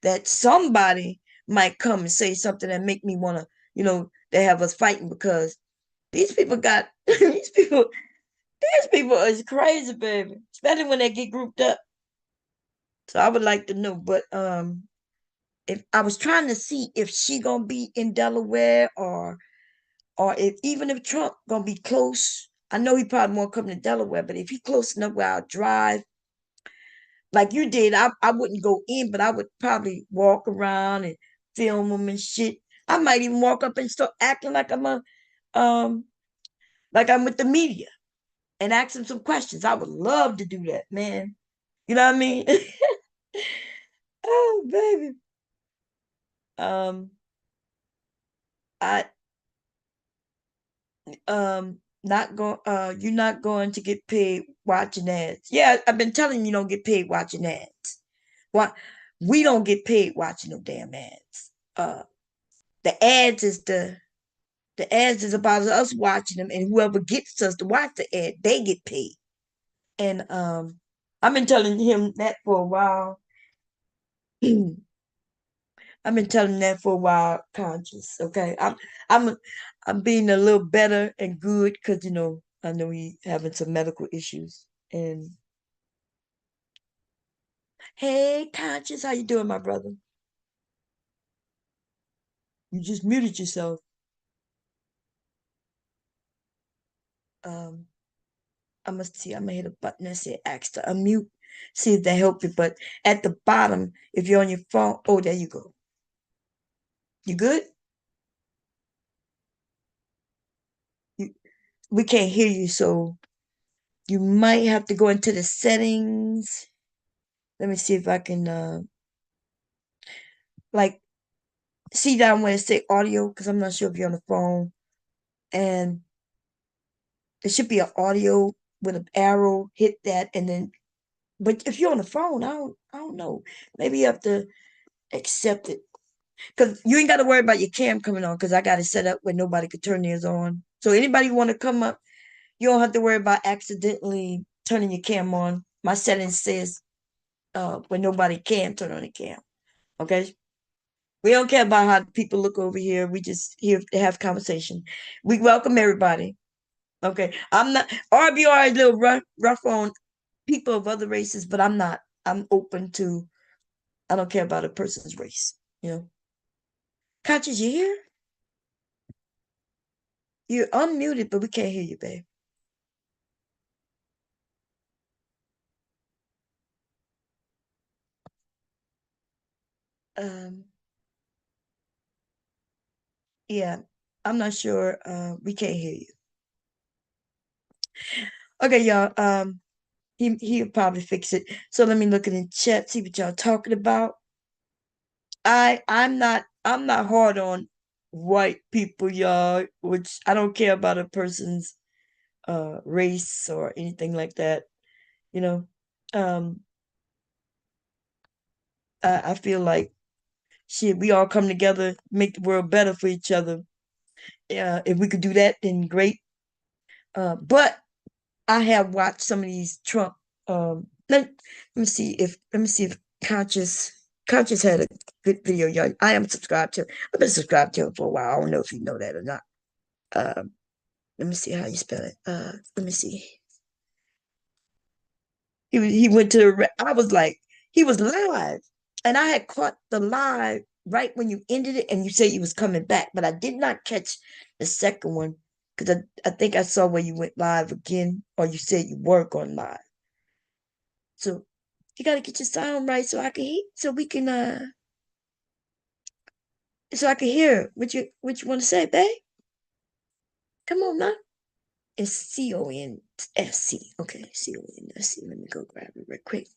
that somebody might come and say something that make me want to, they have us fighting because these people got these people is crazy, baby. Especially when they get grouped up. So I would like to know. But if I was trying to see if she gonna be in Delaware or if even if Trump gonna be close. I know he probably won't come to Delaware, but if he close enough where I'll drive, like you did, I wouldn't go in, but I would probably walk around and film them and shit. I might even walk up and start acting like um like I'm with the media and ask him some questions. I would love to do that, man. You know what I mean? Oh, baby. Um, I not going you're not going to get paid watching ads. Yeah, I've been telling you don't get paid watching ads. Why we don't get paid watching no damn ads. The ads is the ads is about us watching them, and whoever gets us to watch the ad, they get paid. And I've been telling him that for a while. I've been telling him that for a while, conscious. Okay, I'm I'm being a little better and good because I know he having some medical issues. And hey, conscious, how you doing, my brother? You just muted yourself. Um, I must see. I'm gonna hit a button that said "Ask to unmute." See if that help you. But at the bottom, if you're on your phone, oh, there you go. You good? We can't hear you, so you might have to go into the settings. Let me see if I can like see down where it say audio, because I'm not sure if you're on the phone. And there should be an audio with an arrow. Hit that, and then. But if you're on the phone, I don't know. Maybe you have to accept it, because you ain't got to worry about your cam coming on. Because I got it set up where nobody could turn theirs on. So anybody want to come up, you don't have to worry about accidentally turning your cam on. My settings says when nobody can turn on the cam. Okay. We don't care about how people look over here. We just here to have conversation. We welcome everybody. Okay. I'm not RBR is a little rough on people of other races, but I'm not. I'm open to I don't care about a person's race, you know. Conscious, you here? You're unmuted, but we can't hear you, babe. Um yeah, I'm not sure. We can't hear you. Okay, y'all. He'll probably fix it. So let me look in the chat, see what y'all talking about. I'm not hard on white people, y'all, which I don't care about a person's race or anything like that, you know. Um I feel like shit, we all come together, make the world better for each other. Yeah, if we could do that, then great. But I have watched some of these Trump. Let me see if Conscious had a good video. Y'all, I am subscribed to. I've been subscribed to him for a while. I don't know if you know that or not. Um, let me see how you spell it. Let me see. He went to the. I was like, he was live, and I had caught the live right when you ended it, and you said you was coming back, but I did not catch the second one because I think I saw where you went live again, or you said you were going live. So you got to get your sound right so I can hear, so I can hear what you want to say, babe. Come on now. It's CONSC. Okay, CONSC. Let me go grab it real quick.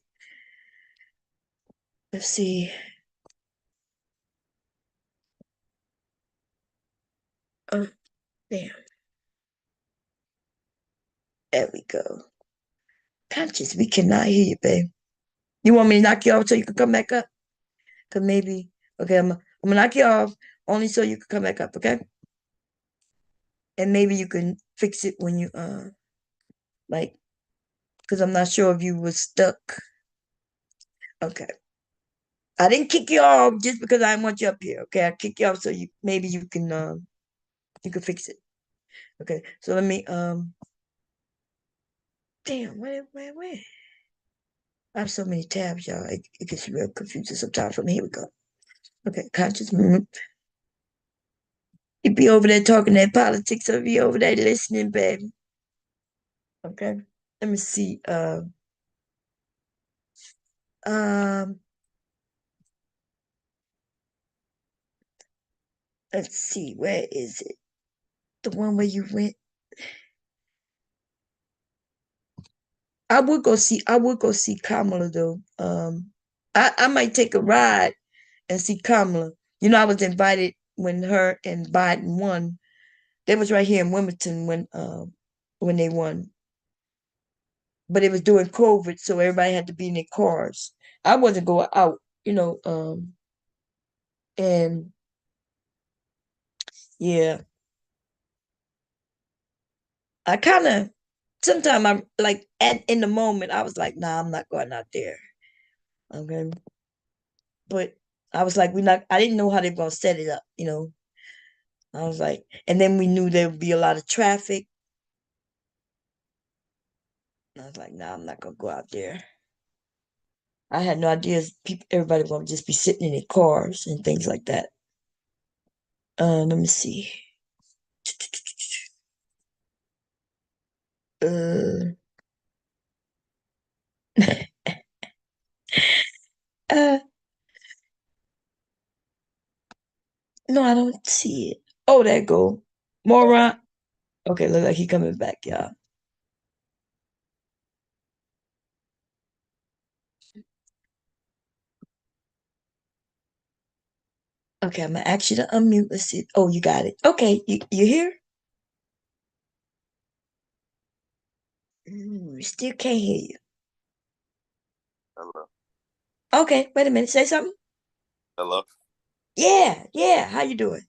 Let's see. Oh, damn. There we go. Conscious, we cannot hear you, babe. You want me to knock you off so you can come back up? Cause maybe. Okay, I'm gonna knock you off only so you can come back up. Okay. And maybe you can fix it when you like, because I'm not sure if you was stuck. Okay. I didn't kick you off just because I want you up here. Okay, I kick you off so you maybe you can fix it. Okay, so let me damn where I have so many tabs, y'all. It gets real confusing sometimes. From here we go. Okay, conscious movement. You be over there talking that politics, or be over there listening, baby. Okay, let me see. Um, let's see. Where is it? The one where you went. I would go see. I would go see Kamala though. I might take a ride and see Kamala. You know, I was invited when her and Biden won. They was right here in Wilmington when they won. But it was during COVID, so everybody had to be in their cars. I wasn't going out, you know, and yeah, I kind of sometimes I'm like in the moment I was like, nah, I'm not going out there. Okay, but I was like, I didn't know how they were gonna set it up, you know. I was like, and then we knew there would be a lot of traffic. I was like, nah, I'm not gonna go out there. I had no idea everybody gonna just be sitting in their cars and things like that. Let me see. Uh, uh, No, I don't see it. Oh, there go. Moron. Okay, look like he coming back, y'all. Okay, I'm gonna ask you to unmute. Let's see. Oh, you got it. Okay, you here? Still can't hear you. Hello. Okay, wait a minute. Say something. Hello. Yeah. How you doing?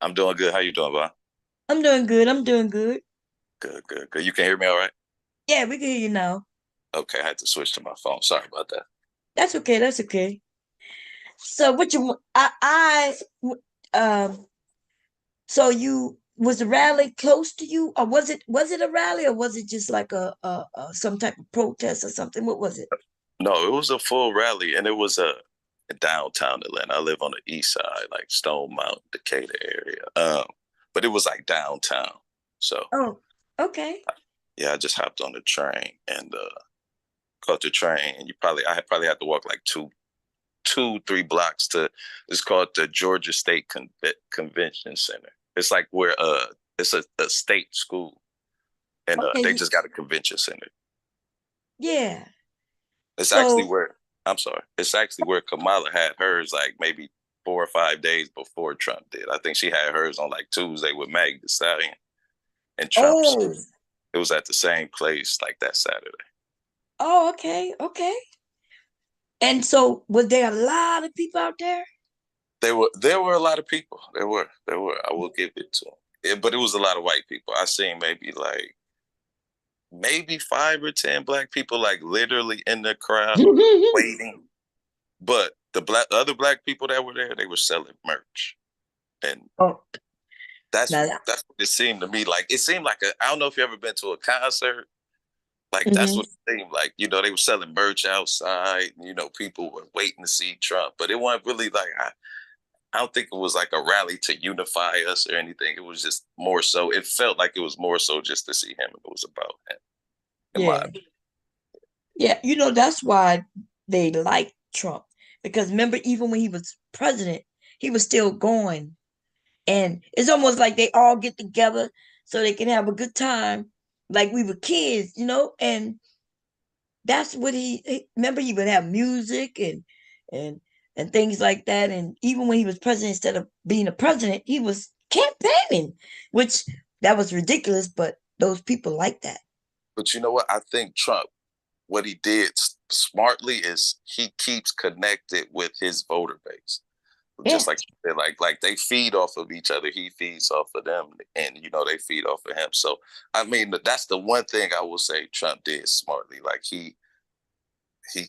I'm doing good. How you doing, Bob? I'm doing good. I'm doing good. Good. You can hear me all right? Yeah, we can hear you now. Okay, I had to switch to my phone. Sorry about that. That's okay. That's okay. So what you um so you was the rally close to you, or was it a rally, or was it just like a some type of protest or something? What was it? No, it was a full rally, and it was downtown Atlanta. I live on the east side, like Stone Mountain, Decatur area. But it was like downtown. So Oh, okay. yeah, I just hopped on the train and caught the train, and I probably had to walk like 3 blocks to. It's called the Georgia State Convention Center. It's like where it's a state school, and Okay. they just got a convention center. Yeah. It's actually So where I'm sorry. It's actually where Kamala had hers like maybe 4 or 5 days before Trump did. I think she had hers on like Tuesday with Meg Thee Stallion and Trump's. oh It was at the same place like that Saturday. oh okay. And so was there a lot of people out there? There were a lot of people. There were. I will give it to them. But it was a lot of white people. I seen maybe 5 or 10 black people like literally in the crowd waiting. But the other black people that were there, they were selling merch, and that's what it seemed to me like. It seemed like I don't know if you ever been to a concert. Like that's what it seemed like. They were selling merch outside. People were waiting to see Trump, but it wasn't really like I don't think it was like a rally to unify us or anything. It was just more so. It felt like it was more so just to see him, and it was about him. Yeah. Yeah, that's why they like Trump. Because remember, even when he was president, he was still going. And it's almost like they all get together so they can have a good time, like we were kids. And that's what remember, he would have music and and things like that. And even when he was president, instead of being a president, he was campaigning, which that was ridiculous, but those people like that. But you know what? I think Trump, what he did smartly is he keeps connected with his voter base. Just like you said, like they feed off of each other. He feeds off of them, and they feed off of him. So I mean, that's the one thing I will say Trump did smartly. Like he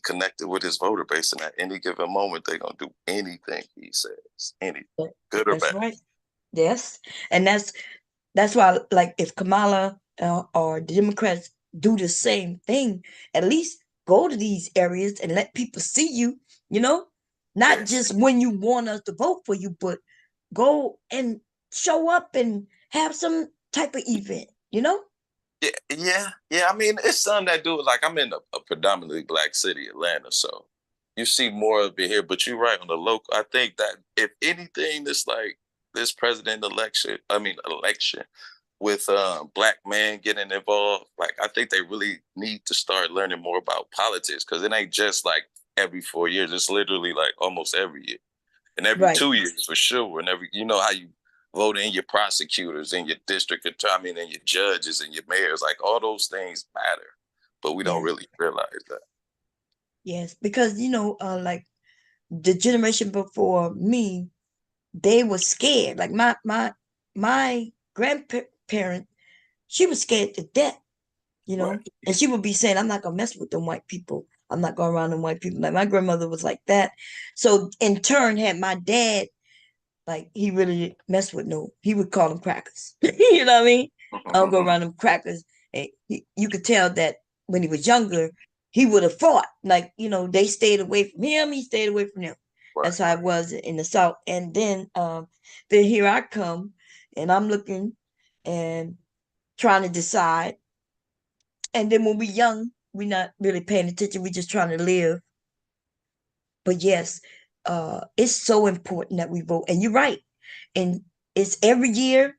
connected with his voter base, and at any given moment, they're gonna do anything he says, anything, good or That's bad. right. Yes, and that's why, like, if Kamala or the Democrats do the same thing, at least go to these areas and let people see you. Not just when you want us to vote for you, but go and show up and have some type of event. Yeah. I mean, it's some that do it. Like I'm in a predominantly black city, Atlanta, so you see more of it here. But you're right on the local. I think that if anything, this like this election with black men getting involved, like I think they really need to start learning more about politics because it ain't just like every 4 years. It's literally like almost every year, and every 2 years for sure. And every how you vote in your prosecutors and your district attorney and your judges and your mayors, like all those things matter, but we don't really realize that. Yes, because like the generation before me, they were scared. Like my grandparent, she was scared to death. And she would be saying, "I'm not gonna mess with them white people. I'm not going around them white people." Like my grandmother was like that. So in turn, had my dad, like he really didn't mess with no. He would call them crackers. You know what I mean? I'll go around them crackers. And you could tell that when he was younger, he would have fought. Like they stayed away from him. He stayed away from them. That's how it was in the South. And then here I come, and I'm looking and trying to decide. And then when we're young, we're not really paying attention. We're just trying to live. But yes, it's so important that we vote. And you're right. And it's every year,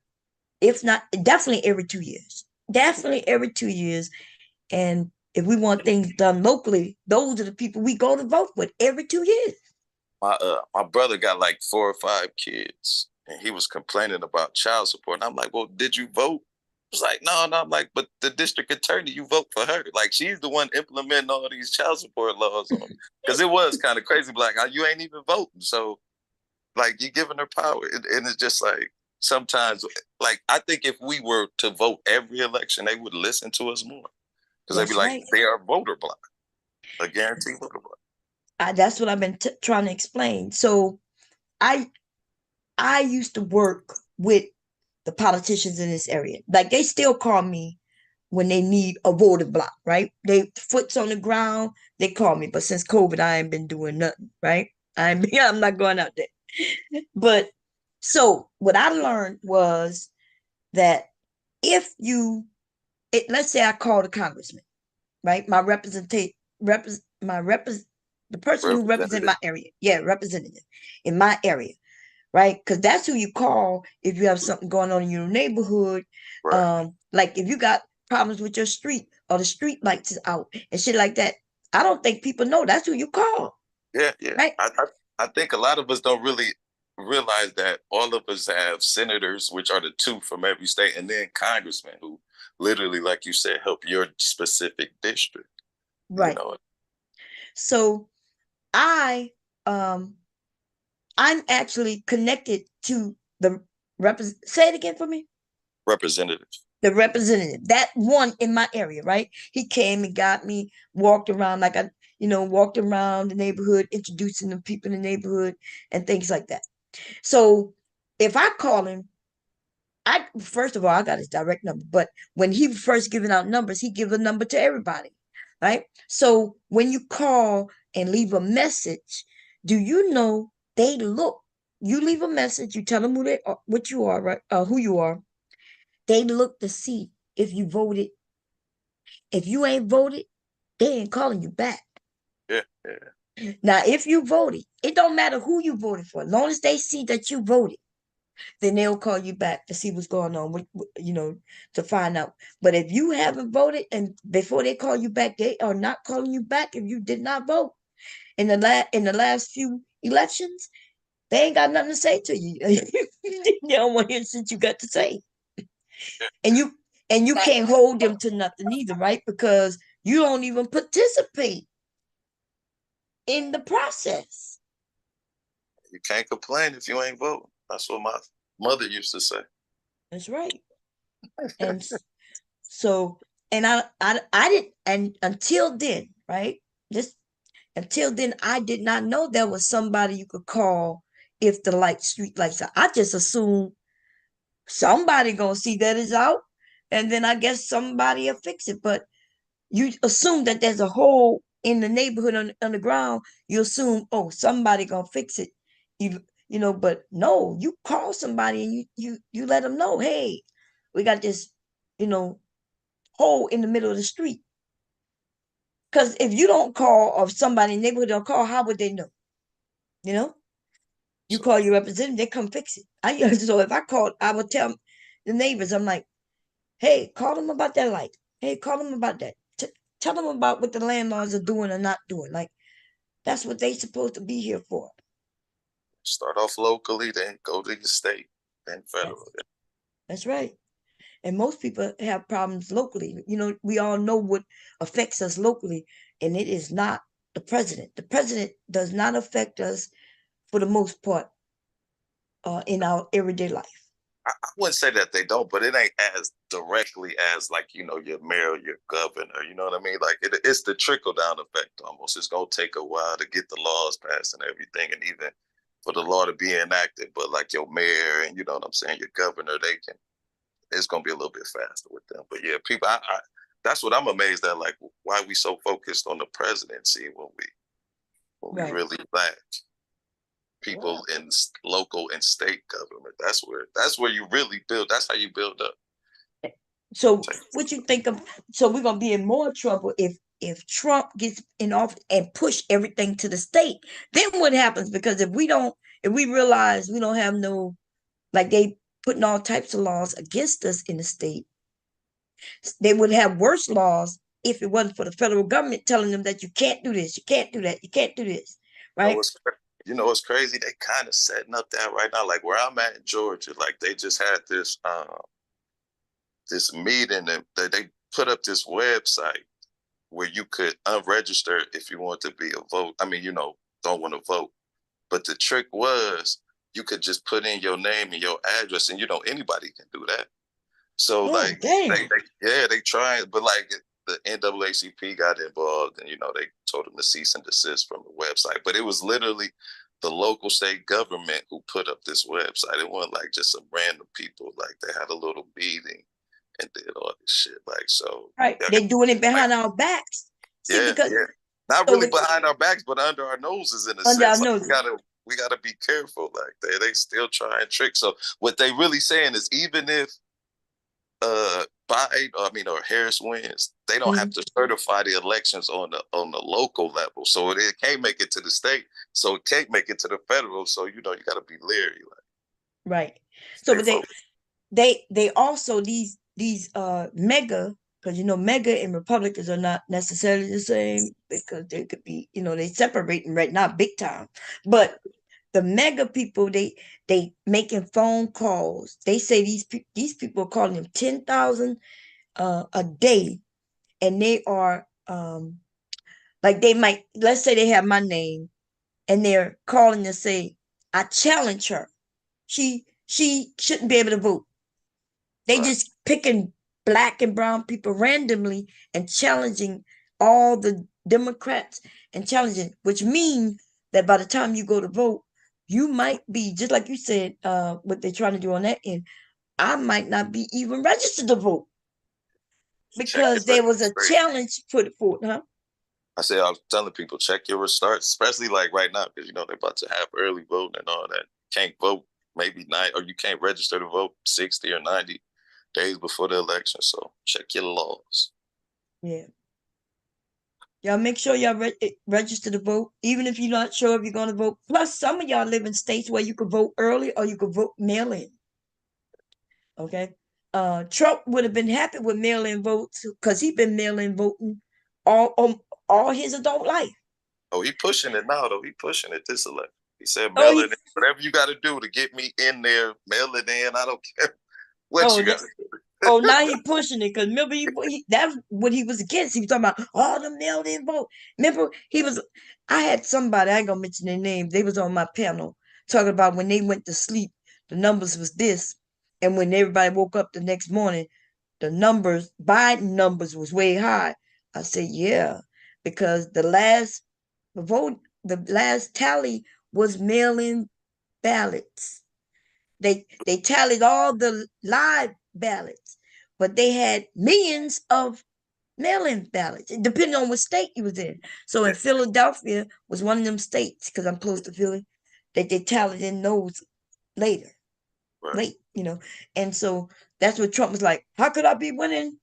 if not, definitely every 2 years. Definitely every 2 years. And if we want things done locally, those are the people we go to vote with every 2 years. My brother got like 4 or 5 kids, and he was complaining about child support. And I'm like, well, did you vote? He was like, no. I'm like, but the district attorney, you vote for her. Like, she's the one implementing all these child support laws on. Because it was kind of crazy. Like, you ain't even voting. So, like, you're giving her power. And it's just like, sometimes, like, I think if we were to vote every election, they would listen to us more. Because they'd be like, they are voter block, a guaranteed voter block. That's what I've been trying to explain. So I used to work with the politicians in this area. Like, they still call me when they need a voter block, right? They foot's on the ground, they call me. But since COVID, I ain't been doing nothing, right? I'm not going out there. But so what I learned was that if let's say I call the congressman, right? The person who represents my area. Yeah, representative in my area, right? Because that's who you call if you have something going on in your neighborhood. Right. Like if you got problems with your street or the street lights is out and shit like that. I don't think people know that's who you call. Yeah. Right? I think a lot of us don't really realize that all of us have senators, which are the 2 from every state, and then congressmen who literally, like you said, help your specific district. Right. You know? So I'm actually connected to the say it again for me. Representative. The representative, that one in my area, right? He came and got me, walked around like walked around the neighborhood, introducing the people in the neighborhood and things like that. So if I call him, first of all, I got his direct number, but when he first giving out numbers, he give a number to everybody, right? So when you call and leave a message, do you know you leave a message, you tell them what you are, right? Who you are. They look to see if you voted. If you ain't voted, they ain't calling you back. Yeah. Now, if you voted, it don't matter who you voted for. As long as they see that you voted, then they'll call you back to see what's going on, to find out. But if you haven't voted and before they call you back, they are not calling you back if you did not vote. In the last few elections, they ain't got nothing to say to you. They don't want to hear shit you got to say. And you can't hold them to nothing either, right? Because you don't even participate in the process. You can't complain if you ain't voting. That's what my mother used to say. That's right. And so, and I didn't, and until then, right? Until then, I did not know there was somebody you could call if the street lights out. I just assumed somebody gonna see that is out, and then I guess somebody will fix it. But you assume that there's a hole in the neighborhood on the ground. You assume, oh, somebody gonna fix it. But no, you call somebody and you let them know, hey, we got this, hole in the middle of the street. Because if you don't call, or somebody in the neighborhood don't call, how would they know? You call your representative, they come fix it. So if I called, I would tell the neighbors, I'm like, hey, call them about that light. Hey, call them about that. Tell them about what the landlords are doing or not doing. Like, that's what they supposed to be here for. Start off locally, then go to the state, then federal. That's right. And most people have problems locally. We all know what affects us locally, and it is not the president. The president does not affect us for the most part in our everyday life. I wouldn't say that they don't, but it ain't as directly as your mayor, your governor. You know what I mean? Like it's the trickle down effect almost. It's gonna take a while to get the laws passed and everything, and even for the law to be enacted. But like your mayor and your governor, it's gonna be a little bit faster with them. But yeah, people, I that's what I'm amazed at. Like why we so focused on the presidency when we really lack people in local and state government. That's where you really build. That's how you build up. So what you think of? So we're gonna be in more trouble if Trump gets in office and push everything to the state. Then what happens? Because if we realize we don't have no like they putting all types of laws against us in the state. They would have worse laws if it wasn't for the federal government telling them that you can't do this, you can't do that, you can't do this, right? You know what's crazy? They kind of setting up that right now. Like where I'm at in Georgia, like they just had this this meeting and they put up this website where you could unregister if you want to be a vote. I mean, don't want to vote. But the trick was you could just put in your name and your address, and anybody can do that. So they tried, but like the NAACP got involved, and they told them to cease and desist from the website. But it was literally the local state government who put up this website. It wasn't like just some random people. Like they had a little meeting and did all this shit. Like so, right? They doing it behind our backs. See, because not really behind our backs, but under our noses in a sense. Like we gotta be careful. Like they still try and trick. So what they really saying is even if Biden, or Harris wins, they don't have to certify the elections on the local level. So it can't make it to the state. So it can't make it to the federal. So you gotta be leery. Right. So but they also these mega, because mega and Republicans are not necessarily the same, because they could be, they separating right now big time. But the mega people, they making phone calls. They say these people are calling them 10,000 a day, and they are like they might, let's say they have my name, and they're calling to say, I challenge her. She shouldn't be able to vote. They just picking black and brown people randomly and challenging all the Democrats and challenging, which means that by the time you go to vote, you might be, just like you said, what they're trying to do on that end, I might not be even registered to vote because there was a challenge put forth, huh? I was telling people, check your restarts, especially like right now, because they're about to have early voting and all that. Can't vote maybe 9, or you can't register to vote 60 or 90 days before the election. So check your laws. Yeah. Y'all make sure y'all register to vote, even if you're not sure if you're going to vote. Plus, some of y'all live in states where you could vote early or you could vote mail-in. Okay. Trump would have been happy with mail-in votes because he's been mail-in voting all his adult life. Oh, he pushing it now, though. He pushing it this election. He said, mail it in. Whatever you got to do to get me in there, mail it in. I don't care what you got to do. Now he pushing it, because remember, that's what he was against. He was talking about all the mail-in vote. Remember, I had somebody, I ain't gonna mention their name, they was on my panel talking about when they went to sleep, the numbers was this. And when everybody woke up the next morning, the Biden numbers was way high. I said, yeah, because the last tally was mail-in ballots. They tallied all the live ballots, but they had millions of mail-in ballots, depending on what state you was in. So in Philadelphia was one of them states, because I'm close to Philly, that they tallied in those later. Late, and so that's what Trump was like, how could I be winning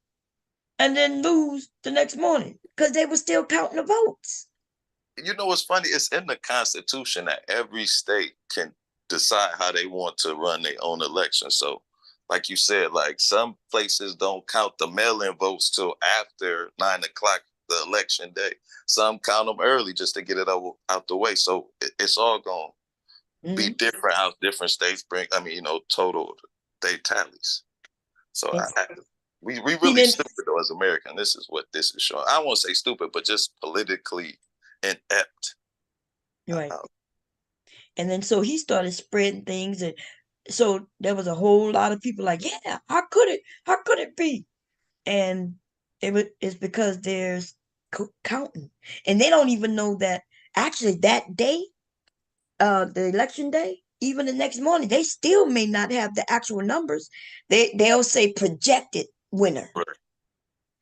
and then lose the next morning? Because they were still counting the votes. You know what's funny? It's in the Constitution that every state can decide how they want to run their own election. So, like you said, like some places don't count the mail-in votes till after 9 o'clock the election day. Some count them early just to get it out the way. So it's all going to be different how different states bring, total day tallies. So we really stupid though as Americans. This is what this is showing. I won't say stupid, but just politically inept. Right. And then so he started spreading things, and so there was a whole lot of people like, yeah, how could it be? And it's because there's counting, and they don't even know that actually that day, the election day, even the next morning, they still may not have the actual numbers. They'll say projected winner,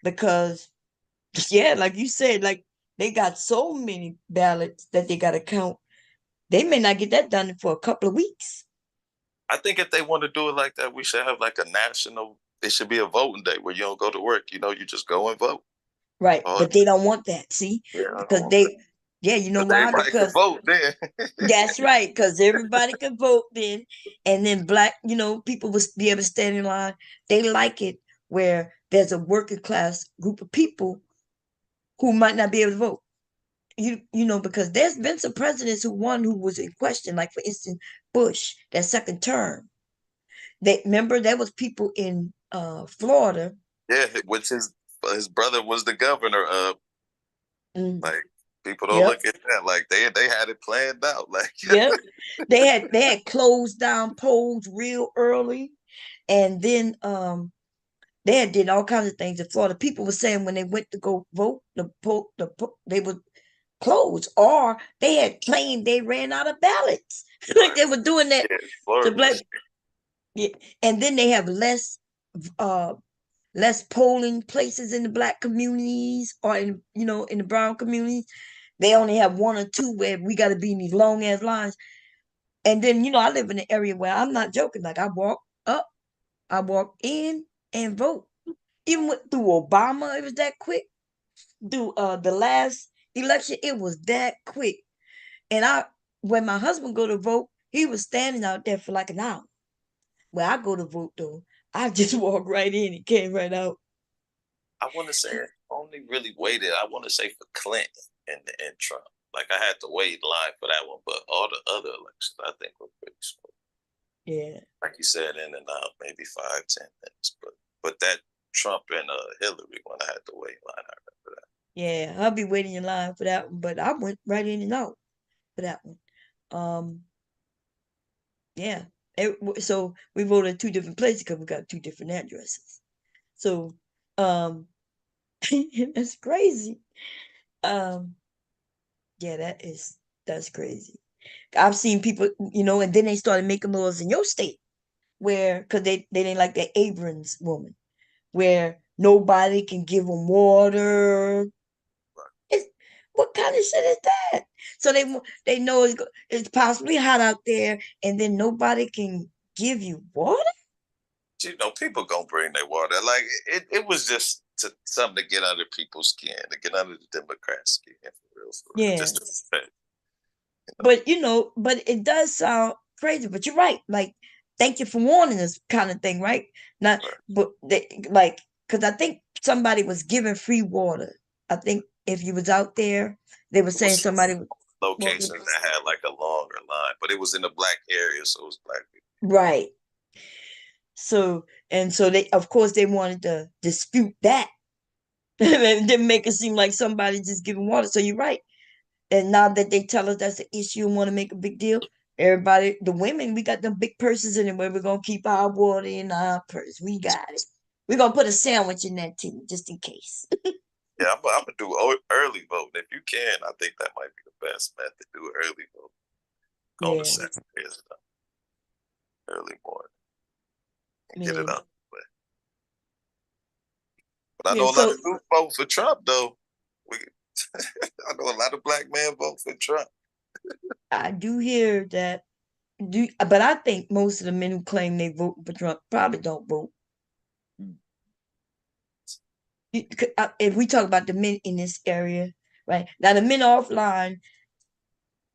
because like you said, like they got so many ballots that they got to count. They may not get that done for a couple of weeks. I think if they want to do it like that, we should have like a national. It should be a voting day where you don't go to work. You just go and vote. Right, but they don't want that. See, because Yeah, you know why? Everybody Because could vote then. that's right, because everybody could vote then, and then black, people would be able to stand in line. They like it where there's a working class group of people who might not be able to vote. Because there's been some presidents who won who was in question, like for instance, Bush, that second term. They remember there was people in Florida. Yeah, which his brother was the governor of. Like people don't Yep. look at that. Like they had it planned out. Like Yep. They had closed down polls real early, and then they had did all kinds of things in Florida. People were saying when they went to go vote, they would close, or they had claimed they ran out of ballots. Like they were doing that to black. Yeah. And then they have less polling places in the black communities or in the brown communities. They only have one or two where we got to be in these long ass lines. And then I live in an area where I'm not joking. Like I walk up, I walk in and vote. Even through Obama, it was that quick. Through the last election, it was that quick. And when my husband go to vote, he was standing out there for like an hour. When I go to vote though, I just walk right in and came right out. I want to say I only really waited. I want to say for Clinton and Trump. Like I had to wait in line for that one, but all the other elections I think were pretty smooth. Yeah. Like you said, in and out, maybe 5-10 minutes. But that Trump and Hillary one, I had to wait in line. I remember that. Yeah, I'll be waiting in line for that one, but I went right in and out for that one. Yeah. So we voted at 2 different places because we got 2 different addresses. So, that's crazy. Yeah, that's crazy. I've seen people, and then they started making laws in your state where, because they didn't like that Abrams woman, where nobody can give them water. What kind of shit is that? So they know it's possibly hot out there, and then nobody can give you water. People gonna bring their water. Like it was just something to get under people's skin, to get under the Democrats' skin, for real. Yeah. Just to respect. But but it does sound crazy. But you're right. Like, thank you for warning us, kind of thing, right? Not, but because I think somebody was giving free water. I think if you was out there, they were saying somebody locations that had like a longer line, but it was in the black area, so it was black people. Right. So they, of course, they wanted to dispute that. And didn't make it seem like somebody just giving water. So you're right. And now that they tell us that's an issue and want to make a big deal, everybody, the women, we got them big purses anyway. We're gonna keep our water in our purse. We got it. We're gonna put a sandwich in that too, just in case. Yeah, I'm gonna do early voting if you can. I think that might be the best method. Do early voting. Go to Saturday early morning. Get it up. But I know a lot of people vote for Trump though. I know a lot of black men vote for Trump. I do hear that. But I think most of the men who claim they vote for Trump probably don't vote. If we talk about the men in this area, right now, the men offline,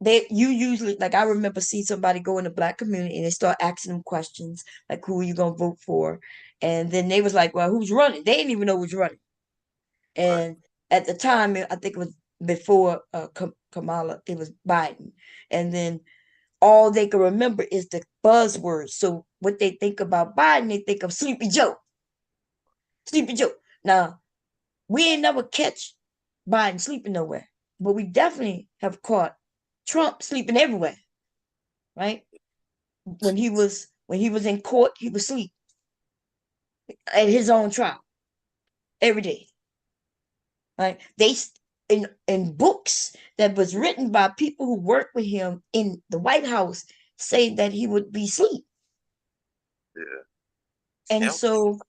you usually, like, I remember seeing somebody go in the black community and they start asking them questions like, who are you gonna vote for? And then they was like, well, who's running? They didn't even know who's running. And at the time, I think it was before Kamala, it was Biden. And then all they can remember is the buzzwords. So what they think about Biden, they think of Sleepy Joe. Sleepy Joe. Now, we ain't never catch Biden sleeping nowhere, but we definitely have caught Trump sleeping everywhere, right? When he was in court, he was asleep at his own trial every day, right? They in books that was written by people who worked with him in the White House say that he would be asleep. Yeah. And so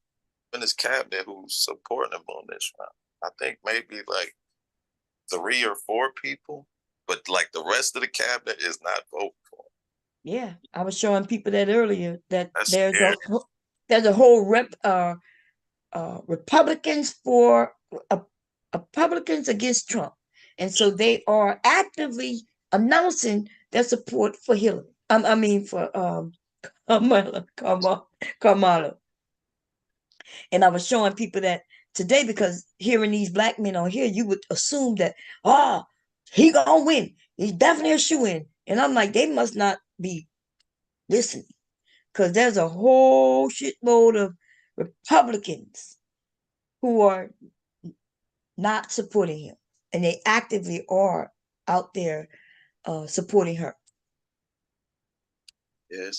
in his cabinet who's supporting him on this round. I think maybe like 3 or 4 people, but like the rest of the cabinet is not voting for him. Yeah, I was showing people that earlier that there's a whole Republicans against Trump, And so they are actively announcing their support for Hillary. I mean for Kamala. And I was showing people that today, because hearing these black men on here, you would assume that, he gonna win. He's definitely a shoe-in. And I'm like, they must not be listening, because there's a whole shitload of Republicans who are not supporting him. And they actively are out there supporting her. Yeah,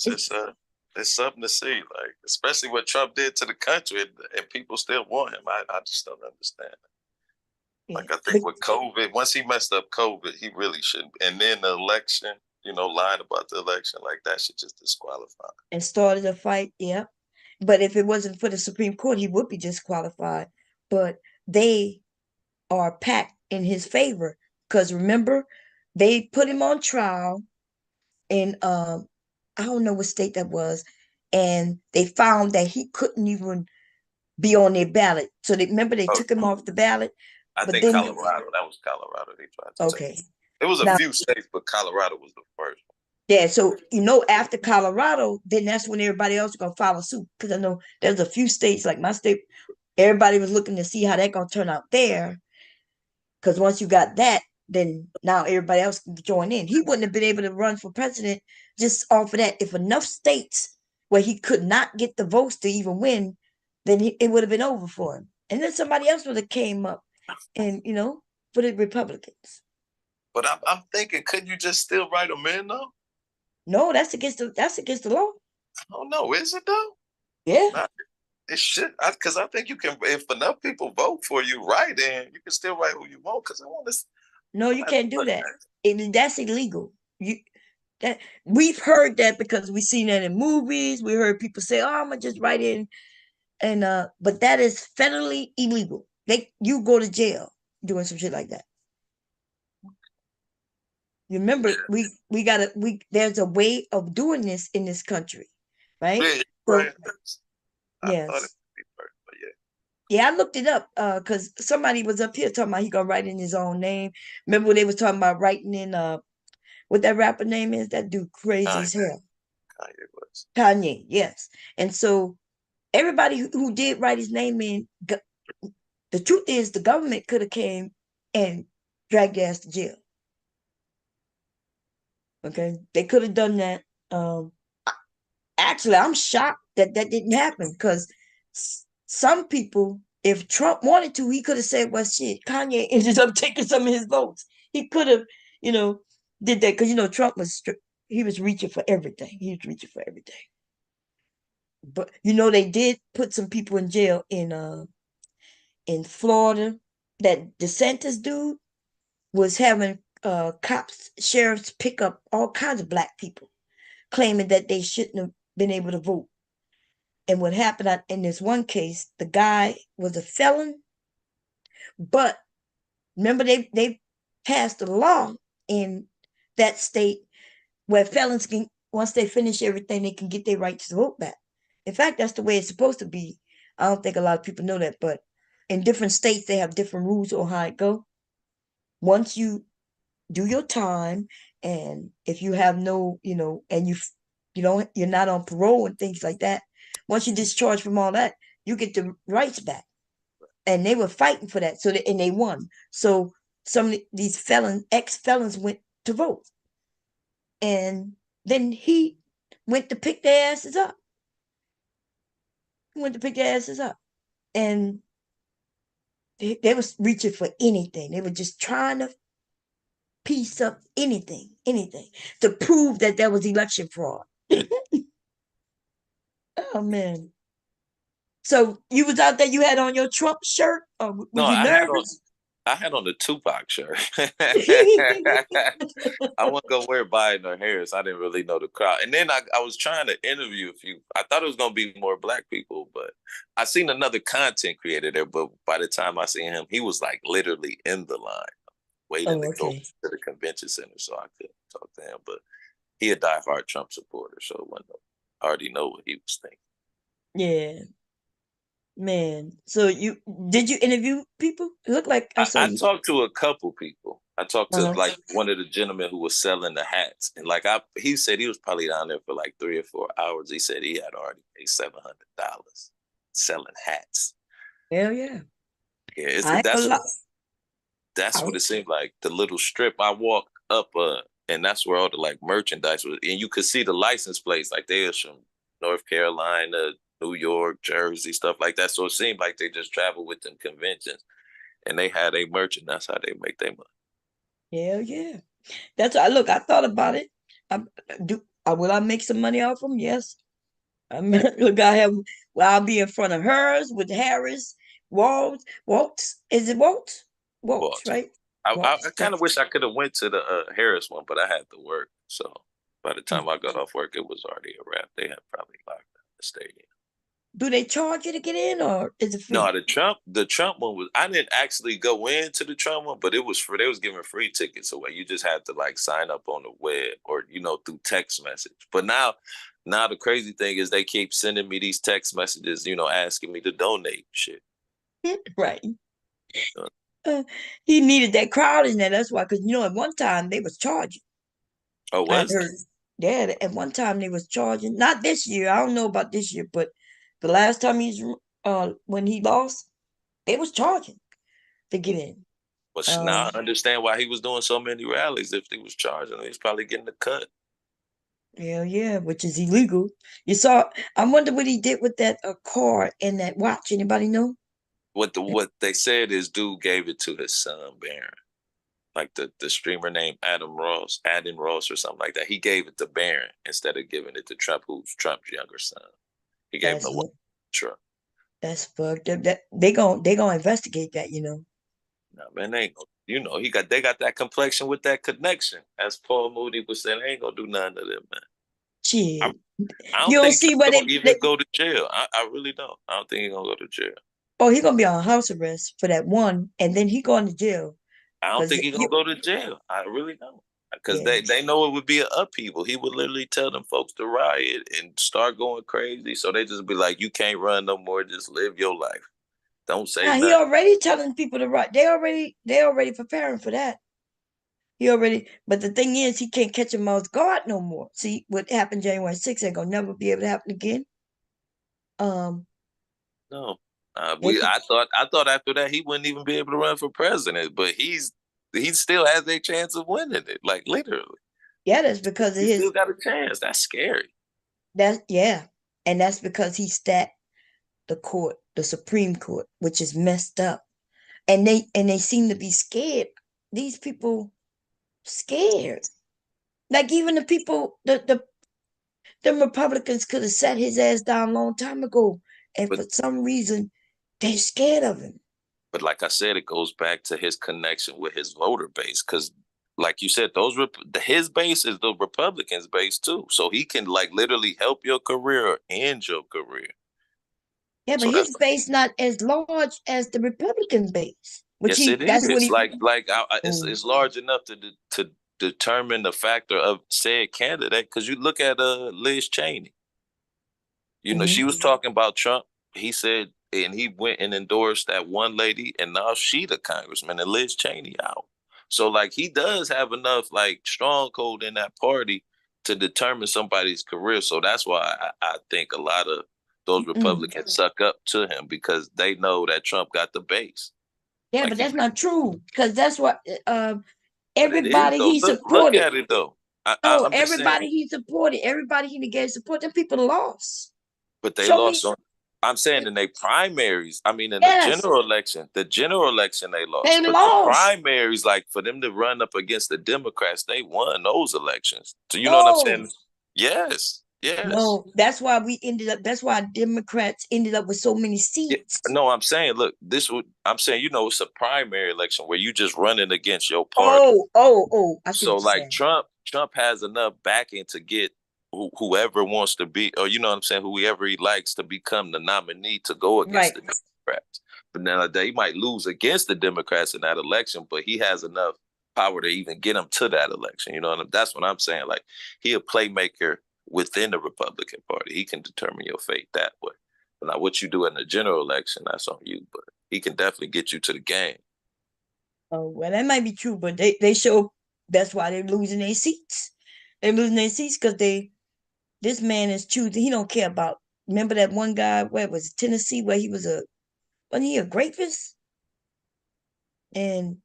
it's something to see, like, especially what Trump did to the country, and people still want him. I just don't understand. Like, I think with COVID, once he messed up COVID, he really shouldn't. And then the election, lying about the election, like, that should just disqualify. And started a fight, yeah. But if it wasn't for the Supreme Court, he would be disqualified. But they are packed in his favor, because remember, they put him on trial in I don't know what state that was, and they found that he couldn't even be on their ballot. So they took him off the ballot. I think Colorado. That was Colorado. They tried to okay. take. It was a few states, but Colorado was the first one. Yeah, so after Colorado, then that's when everybody else is gonna follow suit. Because I know there's a few states, like my state, everybody was looking to see how that gonna turn out there. Because once you got that, then now everybody else can join in. He wouldn't have been able to run for president just off of that. If enough states where he could not get the votes to even win, then it would have been over for him. And then somebody else would have came up and, for the Republicans. But I'm thinking, could you just still write them in, though? No, that's against the law. I don't know. Is it, though? Yeah. It should, because I think you can, if enough people vote for you, write in, you can still write who you want. Because I want to. No, you can't do that. That's illegal. We've heard that because we've seen that in movies. We heard people say, "Oh, I'm gonna just write in," and but that is federally illegal. You go to jail doing some shit like that. You remember, there's a way of doing this in this country, right? Yeah, right. Yes. Yeah, I looked it up because somebody was up here talking about he gonna write in his own name. Remember when they was talking about writing in what that rapper name is? That dude crazy as hell. Kanye, yes. And so everybody who did write his name in, the truth is the government could have came and dragged their ass to jail. Okay, they could have done that. Actually, I'm shocked that didn't happen, because some people, if Trump wanted to, he could have said, well, shit, Kanye ended up taking some of his votes. He could have, did that, because, Trump he was reaching for everything. He was reaching for everything. But, they did put some people in jail in Florida. That DeSantis dude was having cops, sheriffs pick up all kinds of black people, claiming that they shouldn't have been able to vote. And what happened in this one case, the guy was a felon, but remember they passed a law in that state where felons can, once they finish everything, they can get their right to vote back. In fact, that's the way it's supposed to be. I don't think a lot of people know that, but in different states, they have different rules on how it go. Once you do your time, and if you have no, and you're not on parole and things like that, once you discharge from all that, you get the rights back. And they were fighting for that, and they won. So some of these ex-felons went to vote, and then he went to pick their asses up. And they was reaching for anything. They were just trying to piece up anything to prove that there was election fraud. Oh man! So you was out there. You had on your Trump shirt. Or were you nervous? I had on the Tupac shirt. I wasn't gonna wear Biden or Harris. I didn't really know the crowd. And then I was trying to interview a few. I thought it was gonna be more black people, but I seen another content creator there. But by the time I seen him, he was like literally in the line, waiting to go to the convention center, so I couldn't talk to him. But he a diehard Trump supporter, so I already know what he was thinking. Yeah. Man, so did you interview people? It looked like I saw you. Talked to a couple people. I talked to like one of the gentlemen who was selling the hats, and like he said he was probably down there for like 3 or 4 hours. He said he had already paid $700 selling hats. Hell yeah. Yeah, I ain't gonna lie. that's what it seemed like. The little strip I walked up, and that's where all the like merchandise was, and you could see the license plates, like they was from North Carolina, New York, Jersey, stuff like that. So it seemed like they just traveled with them conventions, and they had a merchant. That's how they make their money. Hell yeah. That's I look. I thought about it. Will I make some money off them? Yes. I mean, look, I'll be in front of hers with Harris, Waltz. Is it Waltz? Waltz, right? I kind of wish I could have went to the Harris one, but I had to work. So by the time I got off work, it was already a wrap. They had probably locked down the stadium. Do they charge you to get in, or is it free? No, the Trump one was. I didn't actually go into the Trump one, but it was free. They was giving free tickets away. You just had to like sign up on the web or through text message. But now the crazy thing is they keep sending me these text messages, asking me to donate shit. Right. He needed that crowd in there. That's why, because at one time they was charging. Oh, was? I heard, yeah, at one time they was charging. Not this year. I don't know about this year, but the last time when he lost, they was charging to get in. But now I understand why he was doing so many rallies. If he was charging, he's probably getting a cut. Hell yeah, which is illegal. I wonder what he did with that car and that watch. Anybody know? What they said is dude gave it to his son, Barron. Like the streamer named Adam Ross or something like that. He gave it to Barron instead of giving it to Trump, who's Trump's younger son. He gave him the Trump. That's fucked up. They gonna investigate that, No, man, they ain't gonna, they got that complexion with that connection. As Paul Moody was saying, they ain't gonna do none of them, man. Shit. I don't think he's gonna even go to jail. I really don't. I don't think he's gonna go to jail. Oh, he's gonna be on house arrest for that one, and then he going to jail. I don't think he's gonna go to jail. I really don't. Because they know it would be an upheaval. He would literally tell them folks to riot and start going crazy. So they just be like, you can't run no more. Just live your life. Don't say nothing. He already telling people to riot. They already preparing for that. But the thing is, he can't catch him off guard no more. See, what happened January 6th ain't gonna never be able to happen again. No. I thought after that he wouldn't even be able to run for president, but he still has a chance of winning it, like literally. Yeah, that's because he still got a chance. That's scary. And that's because he stacked the Supreme Court, which is messed up, and they seem to be scared. These people scared. Like even the people, the Republicans could have sat his ass down a long time ago, and for some reason they're scared of him. But like I said, it goes back to his connection with his voter base, because like you said, his base is the Republicans' base too. So he can like literally help your career or end your career. Yeah, but his base not as large as the Republican base. Yes, it is. It's large enough to determine the factor of said candidate. Because you look at Liz Cheney. She was talking about Trump. He said, and he went and endorsed that one lady, and now she the congressman, and Liz Cheney out. So like he does have enough like stronghold in that party to determine somebody's career. So that's why I think a lot of those Republicans suck up to him, because they know that Trump got the base. Yeah, but that's not true, because that's what everybody he supported. Look at it though. Everybody he supported, everybody he gave support, them people lost. But they lost on. I'm saying in their primaries. I mean, in the general election, they lost. The primaries, like for them to run up against the Democrats, they won those elections. So you know what I'm saying? Yes. No, that's why that's why Democrats ended up with so many seats. Yeah, no, I'm saying, look, it's a primary election where you just running against your party. I see. So like Trump has enough backing to get whoever wants to be, or whoever he likes to become the nominee to go against the Democrats. But now they might lose against the Democrats in that election, but he has enough power to even get them to that election. That's what I'm saying. Like, he a playmaker within the Republican Party. He can determine your fate that way. But now what you do in the general election, that's on you. But he can definitely get you to the game. Oh, well, that might be true, but they show that's why they're losing their seats. They're losing their seats because this man is choosing. He don't care about. Remember that one guy? Where was it, Tennessee? Where he wasn't he a rapist? And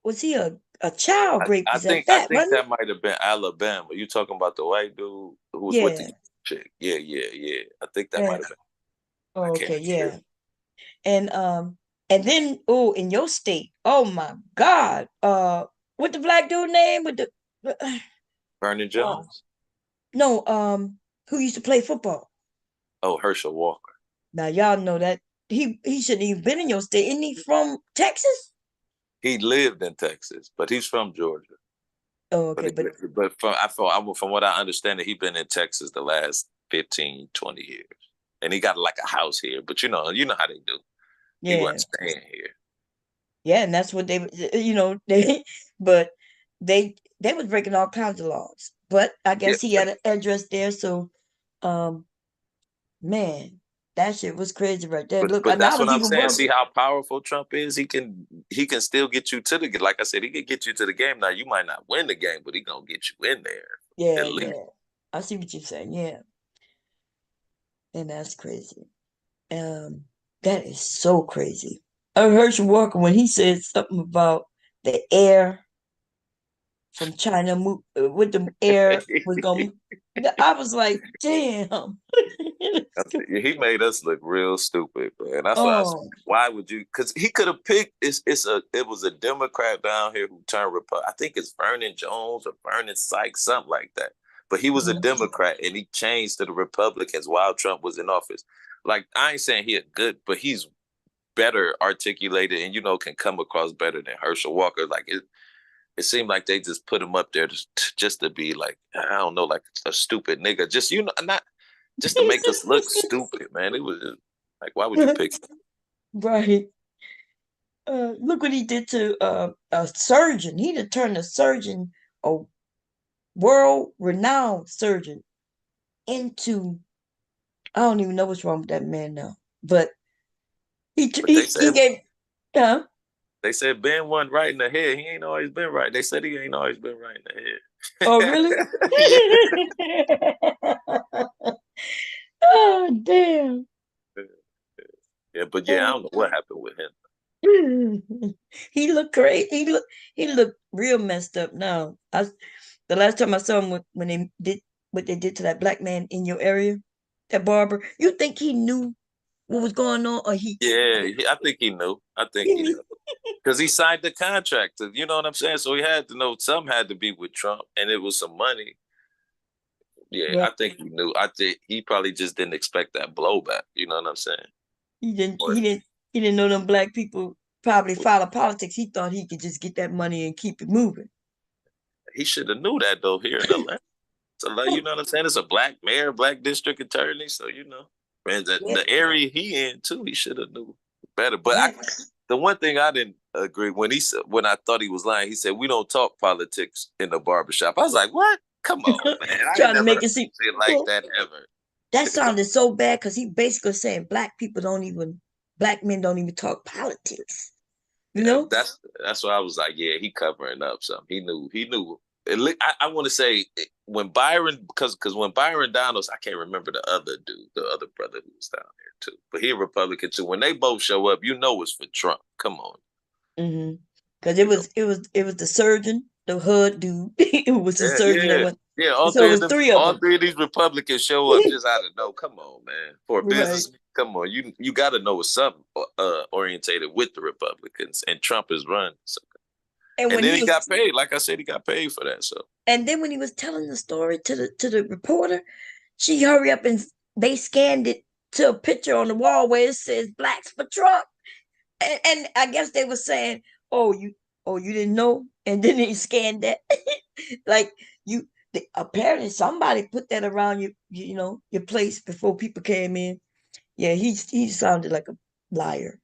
was he a child I rapist at think I that? think Wasn't that might have been Alabama. You talking about the white dude who he? was with Yeah, the chick? Yeah, yeah, yeah. I think that yeah. might have been. I Oh, can't okay, remember. yeah. And then in your state, oh my God, what the black dude name with the Vernon uh, Jones. no, who used to play football? Oh, Herschel Walker. Now y'all know that he shouldn't even been in your state. Isn't he from Texas? He lived in Texas, but he's from Georgia. Oh, But okay, but from what I understand, he been in Texas the last 15, 20 years, and he got like a house here. But you know how they do. He yeah, wasn't staying here. yeah, and that's what they, they, but they was breaking all kinds of laws. But I Yeah, guess he had an address there, so um, man, that shit was crazy right there. Look, but and I that's what was I'm even saying. See wondering. how powerful Trump is. He can still get you to the, like I said, he can get you to the game. Now you might not win the game, but he gonna get you in there Yeah, at least. yeah, I see what you're saying. Yeah, and that's crazy. Um, that is so crazy. I heard Herschel Walker when he said something about the air from China with the air was going. I was like, damn. He made us look real stupid, man. That's why I said, Oh, why would you? Because he could have picked. It was a Democrat down here who turned Republican. I think it's Vernon Jones or Vernon Sykes, something like that. But he was a mhm. Democrat and he changed to the Republicans while Trump was in office. Like I ain't saying he's good, but he's better articulated and can come across better than Herschel Walker. Like it seemed like they just put him up there just to be like, I don't know, like a stupid nigga. Just not just to make us look stupid, man. It was like, why would you pick? Right. Look what he did to a surgeon. He done turned a surgeon, a world-renowned surgeon, into I don't even know what's wrong with that man now. But he But he gave huh? they said Ben wasn't right in the head. He ain't always been right. They said he ain't always been right in Oh, the really? head. Yeah. Oh, damn. Yeah, but yeah, I don't know what happened with him. He looked great. He looked real messed up now. The last time I saw him when they did what they did to that black man in your area, that barber. You think he knew what was going on, or Yeah, I think he knew. I think he he knew? knew. Because he signed the contract. You know what I'm saying? So he had to know something had to be with Trump, and it was some money. Yeah, Right. I think he knew. I think he probably just didn't expect that blowback. You know what I'm saying? He didn't. Or He didn't. He didn't know them black people probably follow politics. He thought he could just get that money and keep it moving. he should have knew that though here in Atlanta. So like, you know what I'm saying? It's a black mayor, black district attorney. So man, Yeah. the area he in too, he should have knew better. But Yeah. the one thing I didn't agree when he said when I thought he was lying, he said we don't talk politics in the barbershop. I was like, what? Come on, man! I ain't Trying to never make heard it seem shit like that ever. that sounded so bad because he basically saying black men don't even talk politics. You Yeah, know? that's why I was like, yeah, he covering up something. He knew. I want to say when Byron, because when Byron Donalds, I can't remember the other dude, the other brother who was down there too, but he a Republican too. When they both show up, it's for Trump. Come on, Mm-hmm. Because it was the surgeon, the hood dude. It was the yeah, surgeon that yeah, went. yeah. So it was three of All them. three of these Republicans show up just out of no. Come on, man. For a Right. business, come on. You got to know it's something orientated with the Republicans, and Trump is running. So. And And when then he he was got paid. Like I said, he got paid for that. So and then when he was telling the story to the reporter, she hurry up and they scanned it to a picture on the wall where it says blacks for Trump. And I guess they were saying, you didn't know? And then they scanned that. Like apparently somebody put that around your place before people came in. Yeah, he sounded like a liar.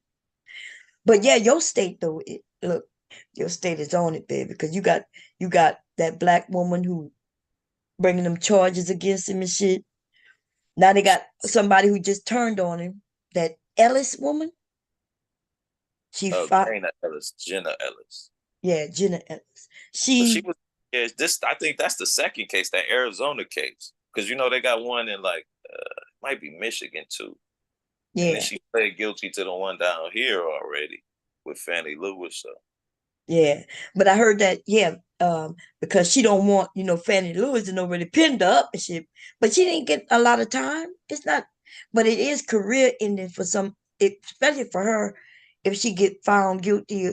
But yeah, your state though, look, your state is on it, baby, because you got that black woman who bringing them charges against him and shit. Now they got somebody who just turned on him. That Ellis woman, She fought. Jenna Ellis. Yeah, Jenna Ellis. She was. Yeah, this. I think that's the second case, that Arizona case, because they got one in might be Michigan too. Yeah. And then she pled guilty to the one down here already with Fannie Lewis. So. Yeah, but I heard that, because she don't want, Fannie Lewis to already pinned her up and shit. But she didn't get a lot of time. It's not, but it is career ending for especially for her, if she get found guilty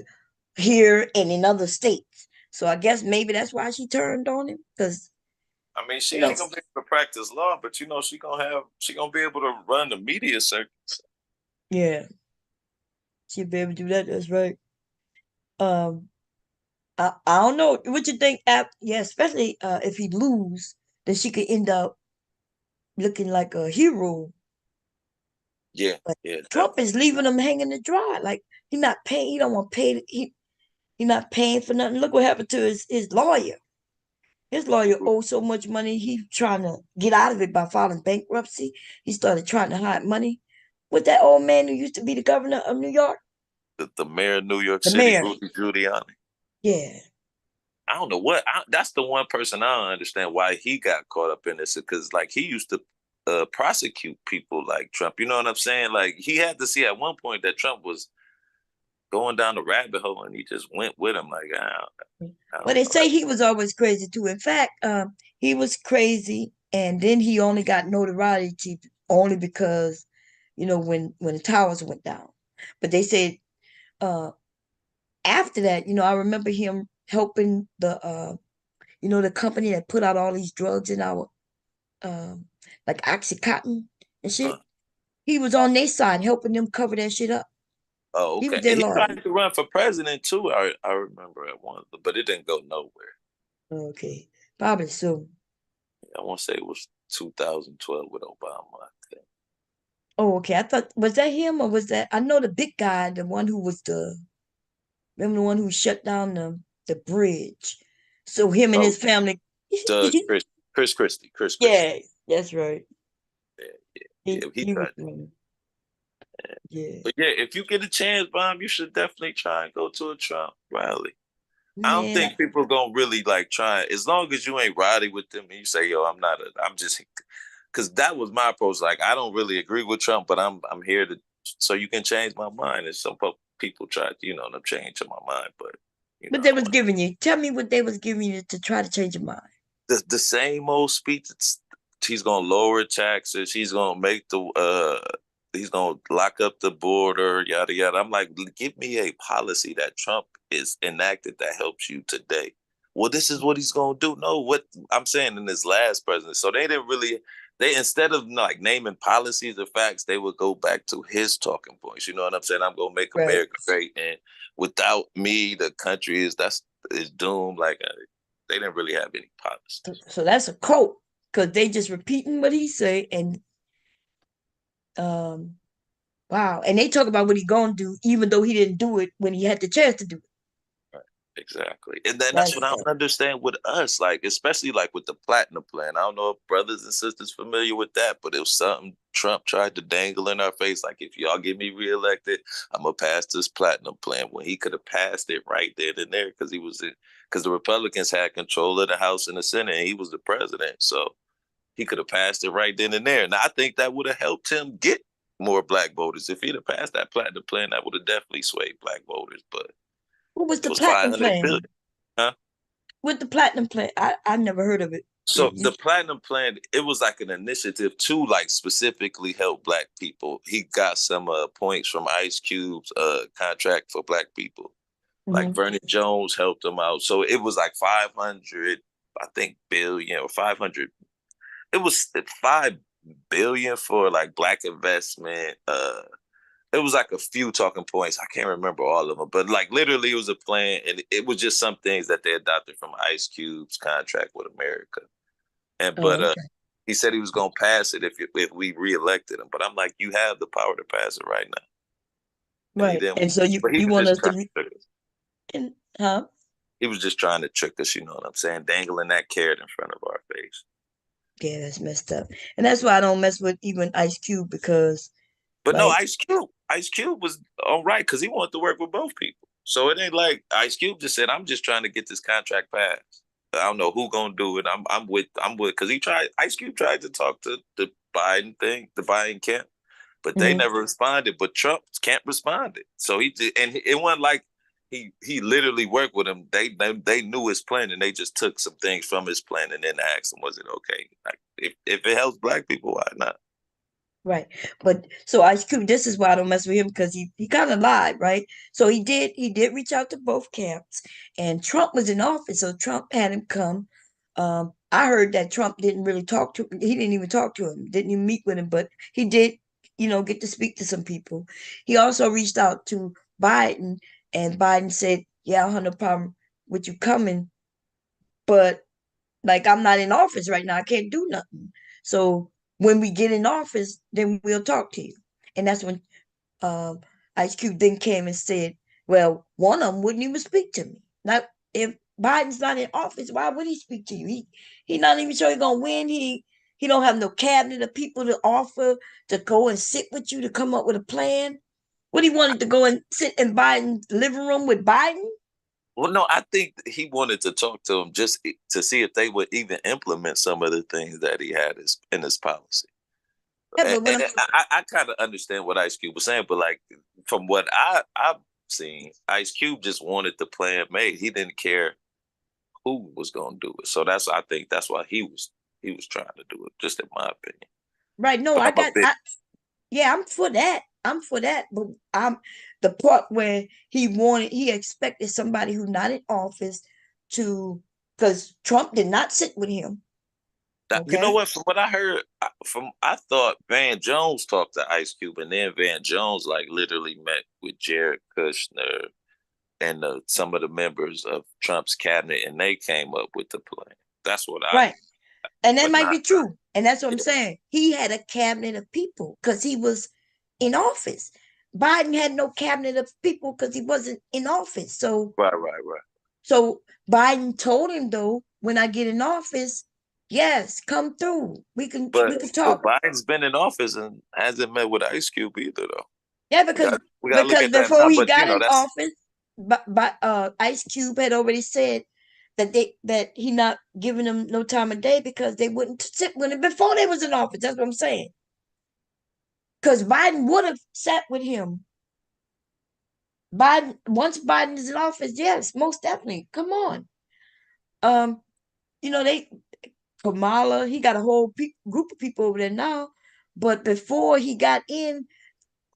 here and in other states. So I guess maybe that's why she turned on him, because. I mean, she ain't gonna be able to practice law, but she gonna be able to run the media circuits. Yeah, she'll be able to do that. That's right. I don't know what you think. Especially if he lose, then she could end up looking like a hero. Yeah, but yeah. Trump is leaving him hanging to dry. Like he not paying. He don't want to pay. He not paying for nothing. Look what happened to his lawyer. His lawyer owed so much money. He trying to get out of it by filing bankruptcy. He started trying to hide money. With that old man who used to be the governor of New York, the mayor of New York the City, mayor. Rudy Giuliani. Yeah. I don't know what. That's the one person I don't understand why he got caught up in this, because he used to prosecute people like Trump. You know what I'm saying? Like he had to see at one point that Trump was going down the rabbit hole, and he just went with him. Like, Well, they say he was always crazy too. In fact, he was crazy, and then he only got notoriety only because, when the towers went down. But they said, after that, I remember him helping the company that put out all these drugs in our, like OxyContin and shit. He was on their side helping them cover that shit up. Oh, He okay. was their He lawyer. tried to run for president too. I remember at one, but it didn't go nowhere. Okay, probably so. I want to say it was 2012 with Obama, I think. Oh, okay. I thought, was that him or was that? I know the big guy, the one who was remember the one who shut down the bridge. So him and his family. Chris Christie. Yeah, that's right. Yeah, he tried. Yeah. But yeah, if you get a chance, Bob, you should definitely try and go to a Trump rally. I don't think people are gonna really try, as long as you ain't rowdy with them and you say, yo, I'm just, because that was my approach. Like, I don't really agree with Trump, but I'm here so you can change my mind. And some people tried to, them change my mind, but What they was giving you? Tell me what they was giving you to try to change your mind. The same old speech. He's gonna lower taxes. He's gonna make he's gonna lock up the border, yada yada. I'm like, give me a policy that Trump is enacted that helps you today. Well, this is what he's gonna do. No, what I'm saying in this last president. So they didn't really. They, instead of naming policies or facts, they would go back to his talking points. You know what I'm saying? I'm gonna make America great, and without me, the country is doomed. They didn't really have any policies. So that's a quote, because they just repeating what he said, and wow, and they talk about what he gonna do, even though he didn't do it when he had the chance to do it. Right. Exactly, and then that's what I don't understand with us, especially with the platinum plan. I don't know if brothers and sisters familiar with that, but it was something Trump tried to dangle in our face. Like, if y'all get me reelected, I'm gonna pass this platinum plan. When he could have passed it right then and there, because the Republicans had control of the House and the Senate, and he was the president, so he could have passed it right then and there. And I think that would have helped him get more black voters. If he'd have passed that platinum plan, that would have definitely swayed black voters. But what was the platinum plan? Billion. Huh? With the platinum plan, I never heard of it. So the platinum plan, it was like an initiative to specifically help black people. He got some points from Ice Cube's contract for black people. Like Vernon Jones helped him out. So it was 500, I think, billion or 500. It was 5 billion for black investment. It was a few talking points. I can't remember all of them, but literally it was a plan, and it was just some things that they adopted from Ice Cube's contract with America. And he said he was gonna pass it if we reelected him. But I'm like, you have the power to pass it right now. Right. And so you want us to He was just trying to trick us, you know what I'm saying? Dangling that carrot in front of our face. Yeah, that's messed up. And that's why I don't mess with even Ice Cube, because But no, Right. Ice Cube was all right because he wanted to work with both people. So it ain't like Ice Cube just said, "I'm just trying to get this contract passed. I don't know who gonna do it. I'm with because Ice Cube tried to talk to the Biden thing, the Biden camp, but they never responded. But Trump can't respond it. So he did, and it wasn't like he literally worked with him. They knew his plan and they just took some things from his plan and then asked him, was it okay? Like if it helps black people, why not? Right. But so Ice Cube, this is why I don't mess with him, because he kind of lied, right? So he did reach out to both camps, and Trump was in office, so Trump had him come. I heard that Trump didn't really talk to he didn't even talk to him, didn't even meet with him, but he did, get to speak to some people. He also reached out to Biden, and Biden said, "Yeah, I have no problem with you coming, but like I'm not in office right now, I can't do nothing. So when we get in office, then we'll talk to you." And that's when um, Ice Cube then came and said, "Well, one of them wouldn't even speak to me. Not if Biden's not in office, why would he speak to you? He not even sure he's gonna win. He don't have no cabinet of people to offer to go and sit with you to come up with a plan. What he wanted to go and sit in Biden's living room with Biden?" Well, no, I think he wanted to talk to him just to see if they would even implement some of the things that he had in his policy. Yeah, And, but when I kind of understand what Ice Cube was saying, but like from what I've seen, Ice Cube just wanted the plan made. He didn't care who was going to do it. So I think that's why he was trying to do it. Just in my opinion. right, no, But yeah, I'm for that. I'm for that. But I'm the part where he expected somebody who's not in office to, because Trump did not sit with him. You know Okay. what? From what I heard, I thought Van Jones talked to Ice Cube, and then Van Jones like literally met with Jared Kushner and some of the members of Trump's cabinet, and they came up with the plan. That's what I. Right. And that But might not. be true. And that's what I'm saying. He had a cabinet of people because he was in office. Biden had no cabinet of people because he wasn't in office. So Right. So Biden told him though, when I get in office, yes, come through. We can But talk. Biden's been in office and hasn't met with Ice Cube either, though. Yeah, because we gotta look at that before now. he But got in that's office, Ice Cube had already said that he not giving them no time of day because they wouldn't sit with him before they was in office. That's what I'm saying. Because Biden would have sat with him. Once Biden is in office, yes, most definitely. Come on. They Kamala, he got a whole group of people over there now. But before he got in,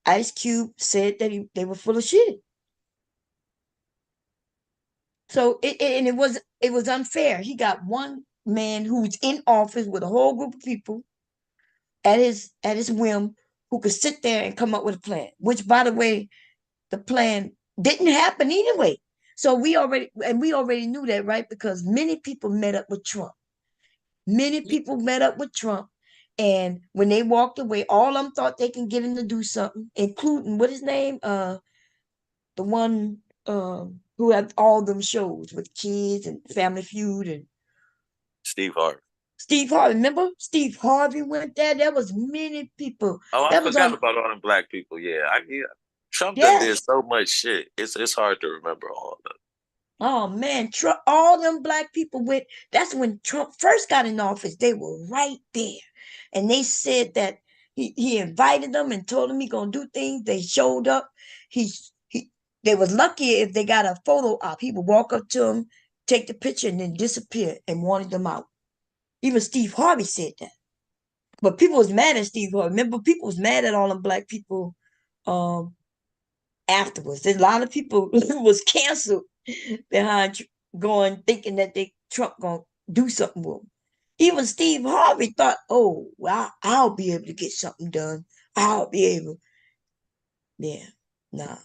Ice Cube said that they were full of shit. So it was unfair. He got one man who's in office with a whole group of people at his whim who could sit there and come up with a plan. Which, by the way, the plan didn't happen anyway. So we already knew that, right? Because many people met up with Trump. Many people met up with Trump, and when they walked away, all of them thought they can get him to do something, including what his name, the one who had all them shows with kids and Family Feud and Steve Harvey. Steve Harvey. Remember, Steve Harvey went there. There was many people. Oh, I That was forgot on. about all them black people. Yeah, Trump done did Yes. so much shit. It's hard to remember all of it. Oh man, Trump, all them black people went. That's when Trump first got in office. They were right there. And they said that he invited them and told them he gonna do things. They showed up. He they was lucky if they got a photo op. He would walk up to them, take the picture, and then disappear and wanted them out. Even Steve Harvey said that. But people was mad at Steve Harvey. Remember, people was mad at all them black people afterwards. There's a lot of people who was canceled behind going thinking that Trump gonna do something with him. Even Steve Harvey thought, "Oh, well, I'll be able to get something done. I'll be able." Yeah, nah.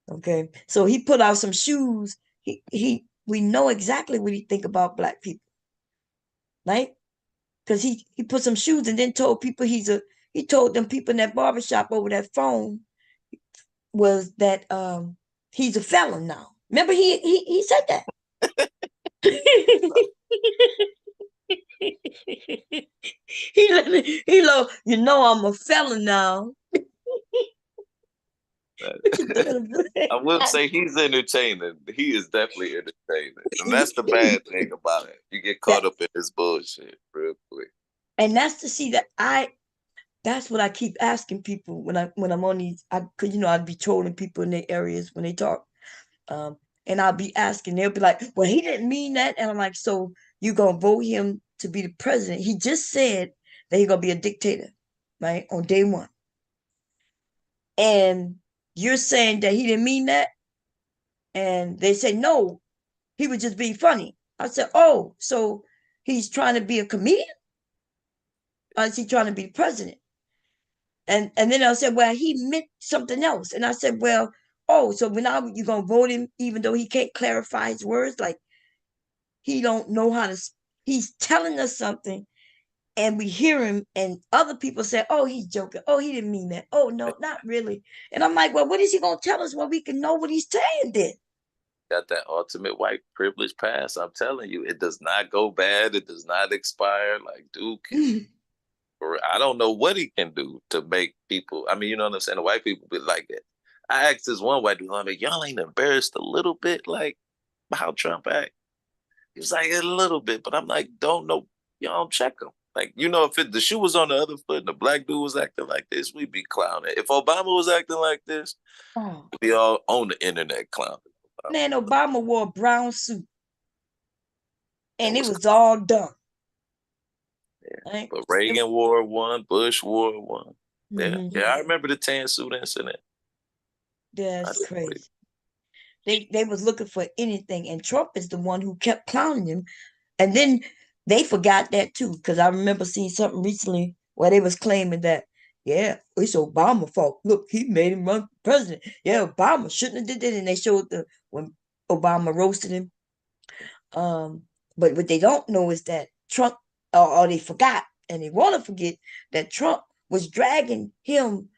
Okay, so he put out some shoes. We know exactly what he think about black people, right? Because he put some shoes and then told people he told them people in that barbershop over that phone was that he's a felon now. Remember he said that. He I'm a felon now. I will say he's entertaining. He is definitely entertaining. And that's the bad thing about it. You get caught up in this bullshit real quick. And that's to see that that's what I keep asking people when I'm on these, cause I'd be trolling people in their areas when they talk. And I'll be asking, they'll be like, well, he didn't mean that. And I'm like, so you gonna vote him to be the president? He just said that he's gonna be a dictator, right? On day one. And you're saying that he didn't mean that? And they say, no, he was just being funny. I said, oh, so he's trying to be a comedian? Or is he trying to be the president? And then I said, well, he meant something else. And I said, well, oh, so now you're going to vote him even though he can't clarify his words? Like, he don't know how to, he's telling us something and we hear him and other people say, oh, he's joking. Oh, he didn't mean that. Oh, no, not really. And I'm like, well, what is he going to tell us when we can know what he's saying then? Got that ultimate white privilege pass. I'm telling you, it does not go bad. It does not expire. Like, dude, I don't know what he can do to make people. I mean, you know what I'm saying? The white people be like that. I asked this one white dude, I mean, y'all ain't embarrassed a little bit, like how Trump act? He was like, a little bit, but I'm like, don't know. Y'all don't check him. Like, if the shoe was on the other foot and the black dude was acting like this, we'd be clowning. If Obama was acting like this, we'd be all on the internet clowning. Man, Obama wore a brown suit. And it was all dumb. Yeah. Right? But Reagan wore one, Bush wore one. Yeah, yeah, I remember the tan suit incident. That's crazy. They was looking for anything, and Trump is the one who kept clowning him. And then they forgot that too, because I remember seeing something recently where they was claiming that, yeah, it's Obama's fault. Look, he made him run for president. Yeah, Obama shouldn't have did that. And they showed when Obama roasted him. But what they don't know is that Trump, or they forgot, and they want to forget that Trump was dragging him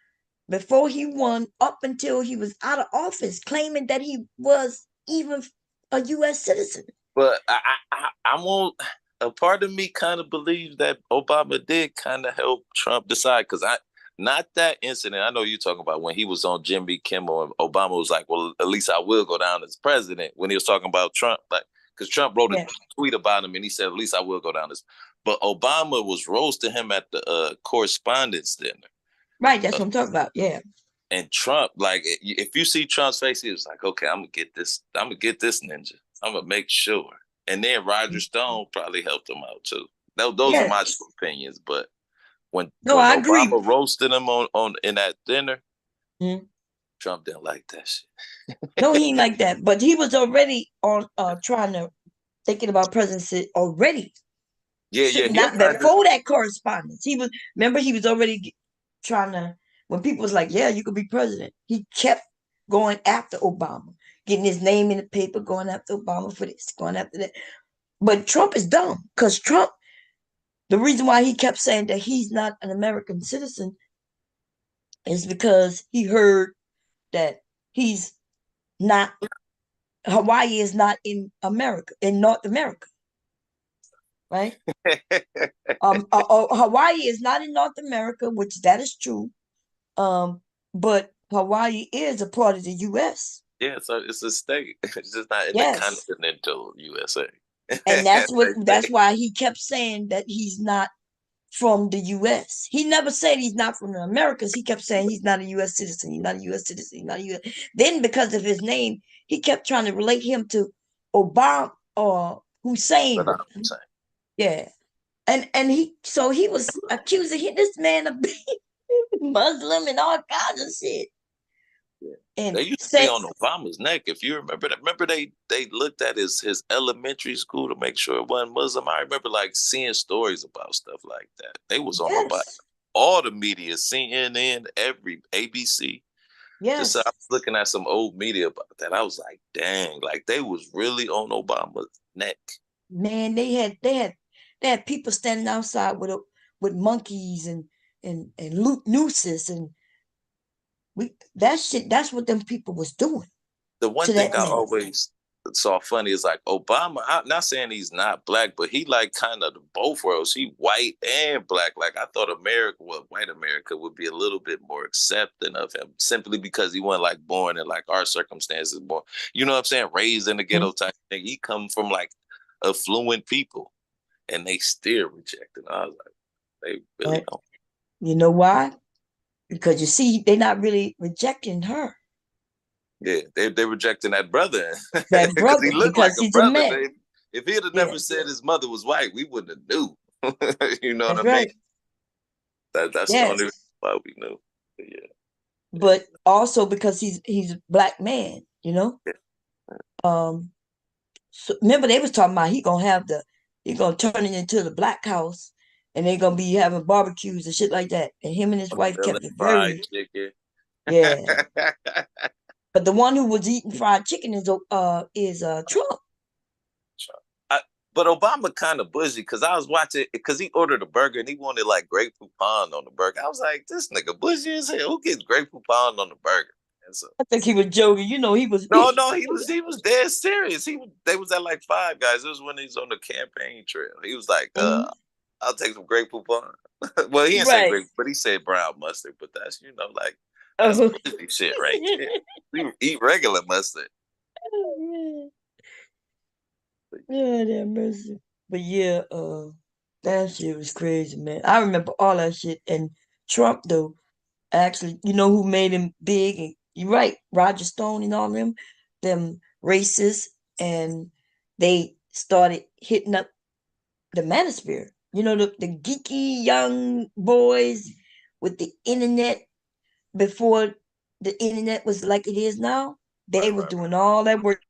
before he won up until he was out of office, claiming that he was even a U.S. citizen. But I won't. A part of me kind of believes that Obama did kind of help Trump decide, because not that incident. I know you're talking about when he was on Jimmy Kimmel and Obama was like, well, at least I will go down as president, when he was talking about Trump, like, because Trump wrote a tweet about him and he said, at least I will go down as. But Obama was roasting him at the correspondence dinner. Right, that's what I'm talking about. Yeah. And Trump, like, if you see Trump's face, he was like, okay, I'm gonna get this ninja. I'm gonna make sure. And then Roger Stone probably helped him out too. Those are my opinions. But when Obama roasted him on in that dinner, Trump didn't like that shit. No, he ain't like that. But he was already on thinking about presidency already. Yeah. Not before that correspondence. He was already trying to, when people was like, yeah, you could be president. He kept going after Obama, getting his name in the paper, going after Obama for this, going after that. But Trump is dumb, because Trump, the reason why he kept saying that he's not an American citizen is because he heard that Hawaii is not in America, in North America. Right? Hawaii is not in North America, which that is true. But Hawaii is a part of the U.S. Yeah, so it's a state. It's just not in the continental USA. And that's why he kept saying that he's not from the U.S. He never said he's not from the Americas. He kept saying he's not a U.S. citizen. He's not a U.S. citizen. He's not a U.S. Then because of his name, he kept trying to relate him to Obama or Hussein. Yeah. And he was accusing this man of being Muslim and all kinds of shit. Yeah. And they used to be on Obama's neck, if you remember that. Remember they looked at his elementary school to make sure it wasn't Muslim. I remember like seeing stories about stuff like that. They was on about all the media, CNN, every ABC. Yes. I was looking at some old media about that. I was like, dang, like they was really on Obama's neck. Man, they had people standing outside with monkeys and nooses, and that's what them people was doing. The one thing I always saw funny is like Obama. I'm not saying he's not black, but he like kind of the both worlds. He white and black. Like I thought white America would be a little bit more accepting of him simply because he wasn't like born in like our circumstances, born, you know what I'm saying, raised in the ghetto type thing. He come from like affluent people, and they still reject it. I was like, they really don't. You know why? Because you see, they're not really rejecting her. Yeah, they're rejecting that brother. That brother, he looked because like a he's brother. a man. If he had never said his mother was white, we wouldn't have knew. You know That's what I mean? right. That's the only reason why we knew. But yeah. But also because he's a black man, you know. So remember they was talking about he gonna turn it into the black house, and they gonna be having barbecues and shit like that. And him and his wife kept it fried very chicken. Yeah. But the one who was eating fried chicken is Trump. But Obama kind of bougie because I was watching because he ordered a burger and he wanted like Grey Poupon on the burger. I was like, this nigga bougie as hell. Who gets Grey Poupon on the burger? And so, I think he was joking. You know, he was. No, he was dead serious. They was at like Five Guys. It was when he was on the campaign trail. He was like, I'll take some Grey Poupon. Well, he didn't say grape, but he said brown mustard. But that's like that's bougie shit right there. We eat regular mustard. Yeah, that mercy. But yeah, that shit was crazy, man. I remember all that shit. And Trump, though, actually, you know who made him big? And you're right, Roger Stone and all them racists, and they started hitting up the manosphere. You know, the geeky young boys with the internet before the internet was like it is now. They was doing all that work.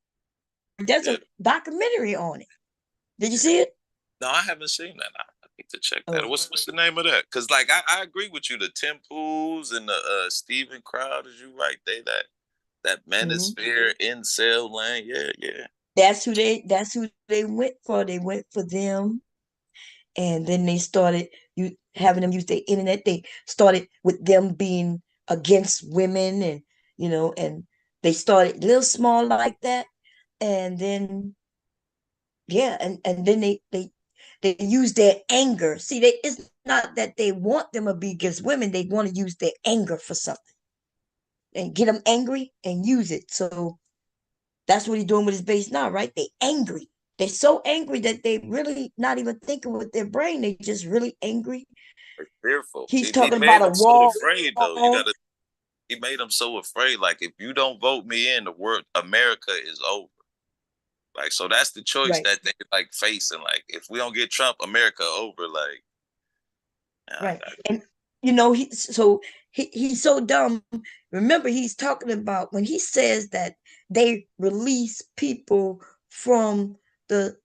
There's a documentary on it. Did you see it? No, I haven't seen that. I need to check that. What's the name of that? Because like I agree with you. The Tim Pools and the Steven Crowd, as you right, that manosphere incel land. Yeah. That's who they went for. They went for them. And then they started having them use the internet. They started with them being against women, and and they started little small like that. And then and then they use their anger. See, it's not that they want them to be against women. They want to use their anger for something and get them angry and use it. So that's what he's doing with his base now, right? They angry. They're so angry that they really not even thinking with their brain. They just really angry. They're fearful. He's He talking made about a them wall. so afraid, though. He made them so afraid. Like, if you don't vote me in, the word America is over. Like, so that's the choice that they like facing. Like, if we don't get Trump, America over. Like, right. And he's so dumb. Remember, he's talking about when he says that they release people from the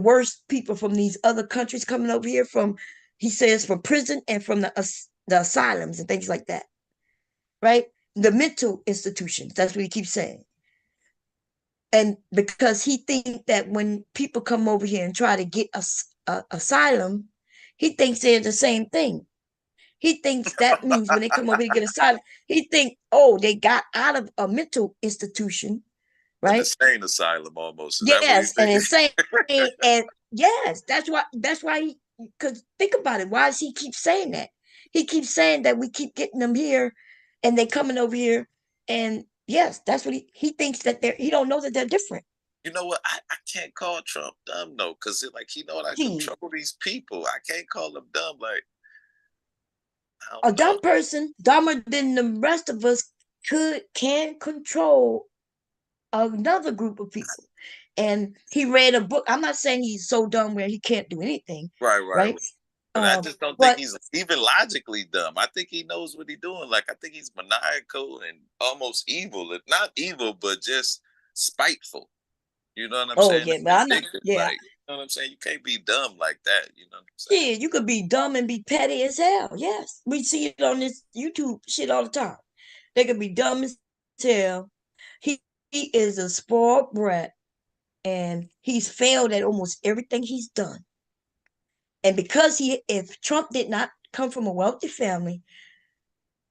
worst people from these other countries coming over here from, he says, from prison and from the asylums and things like that, right? The mental institutions. That's what he keeps saying. And because he thinks that when people come over here and try to get asylum, he thinks they're the same thing. He thinks that means when they come over here to get asylum, he think, oh, they got out of a mental institution, right? An insane asylum almost. Is yes, that what an insane. And yes, that's why he, because think about it. Why does he keep saying that? He keeps saying that we keep getting them here and they coming over here. And yes, that's what he thinks that he don't know that they're different. You know what? I can't call Trump dumb though, because like he know I control these people. I can't call them dumb. Like a dumb person, dumber than the rest of us, can control another group of people. And he read a book. I'm not saying he's so dumb where he can't do anything. Right. But I just don't think he's even logically dumb. I think he knows what he's doing. Like, I think he's maniacal and almost evil. If not evil, but just spiteful. You know what I'm saying? Yeah, but I know. Yeah. Like, you know what I'm saying? You can't be dumb like that. You know what I'm saying? Yeah, you could be dumb and be petty as hell. Yes. We see it on this YouTube shit all the time. They could be dumb as hell. He is a spoiled brat, and he's failed at almost everything he's done. And because if Trump did not come from a wealthy family,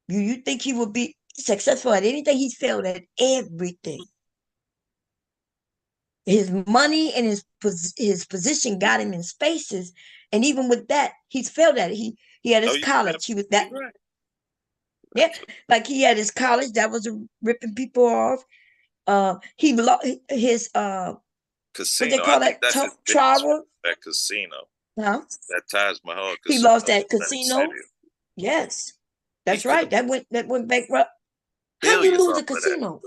you think he would be successful at anything? He's failed at everything. His money and his position got him in spaces, and even with that, he's failed at it. He had his college. He was that. Right. Yeah, like he had his college that was ripping people off. He lost his what they Casino. I call think that that's his biggest travel. that casino. Huh? That Taj Mahal He casino. lost that Atlantic casino. City. Yes, He that's could right. have That went bankrupt. How you billions lose off a of that. casino?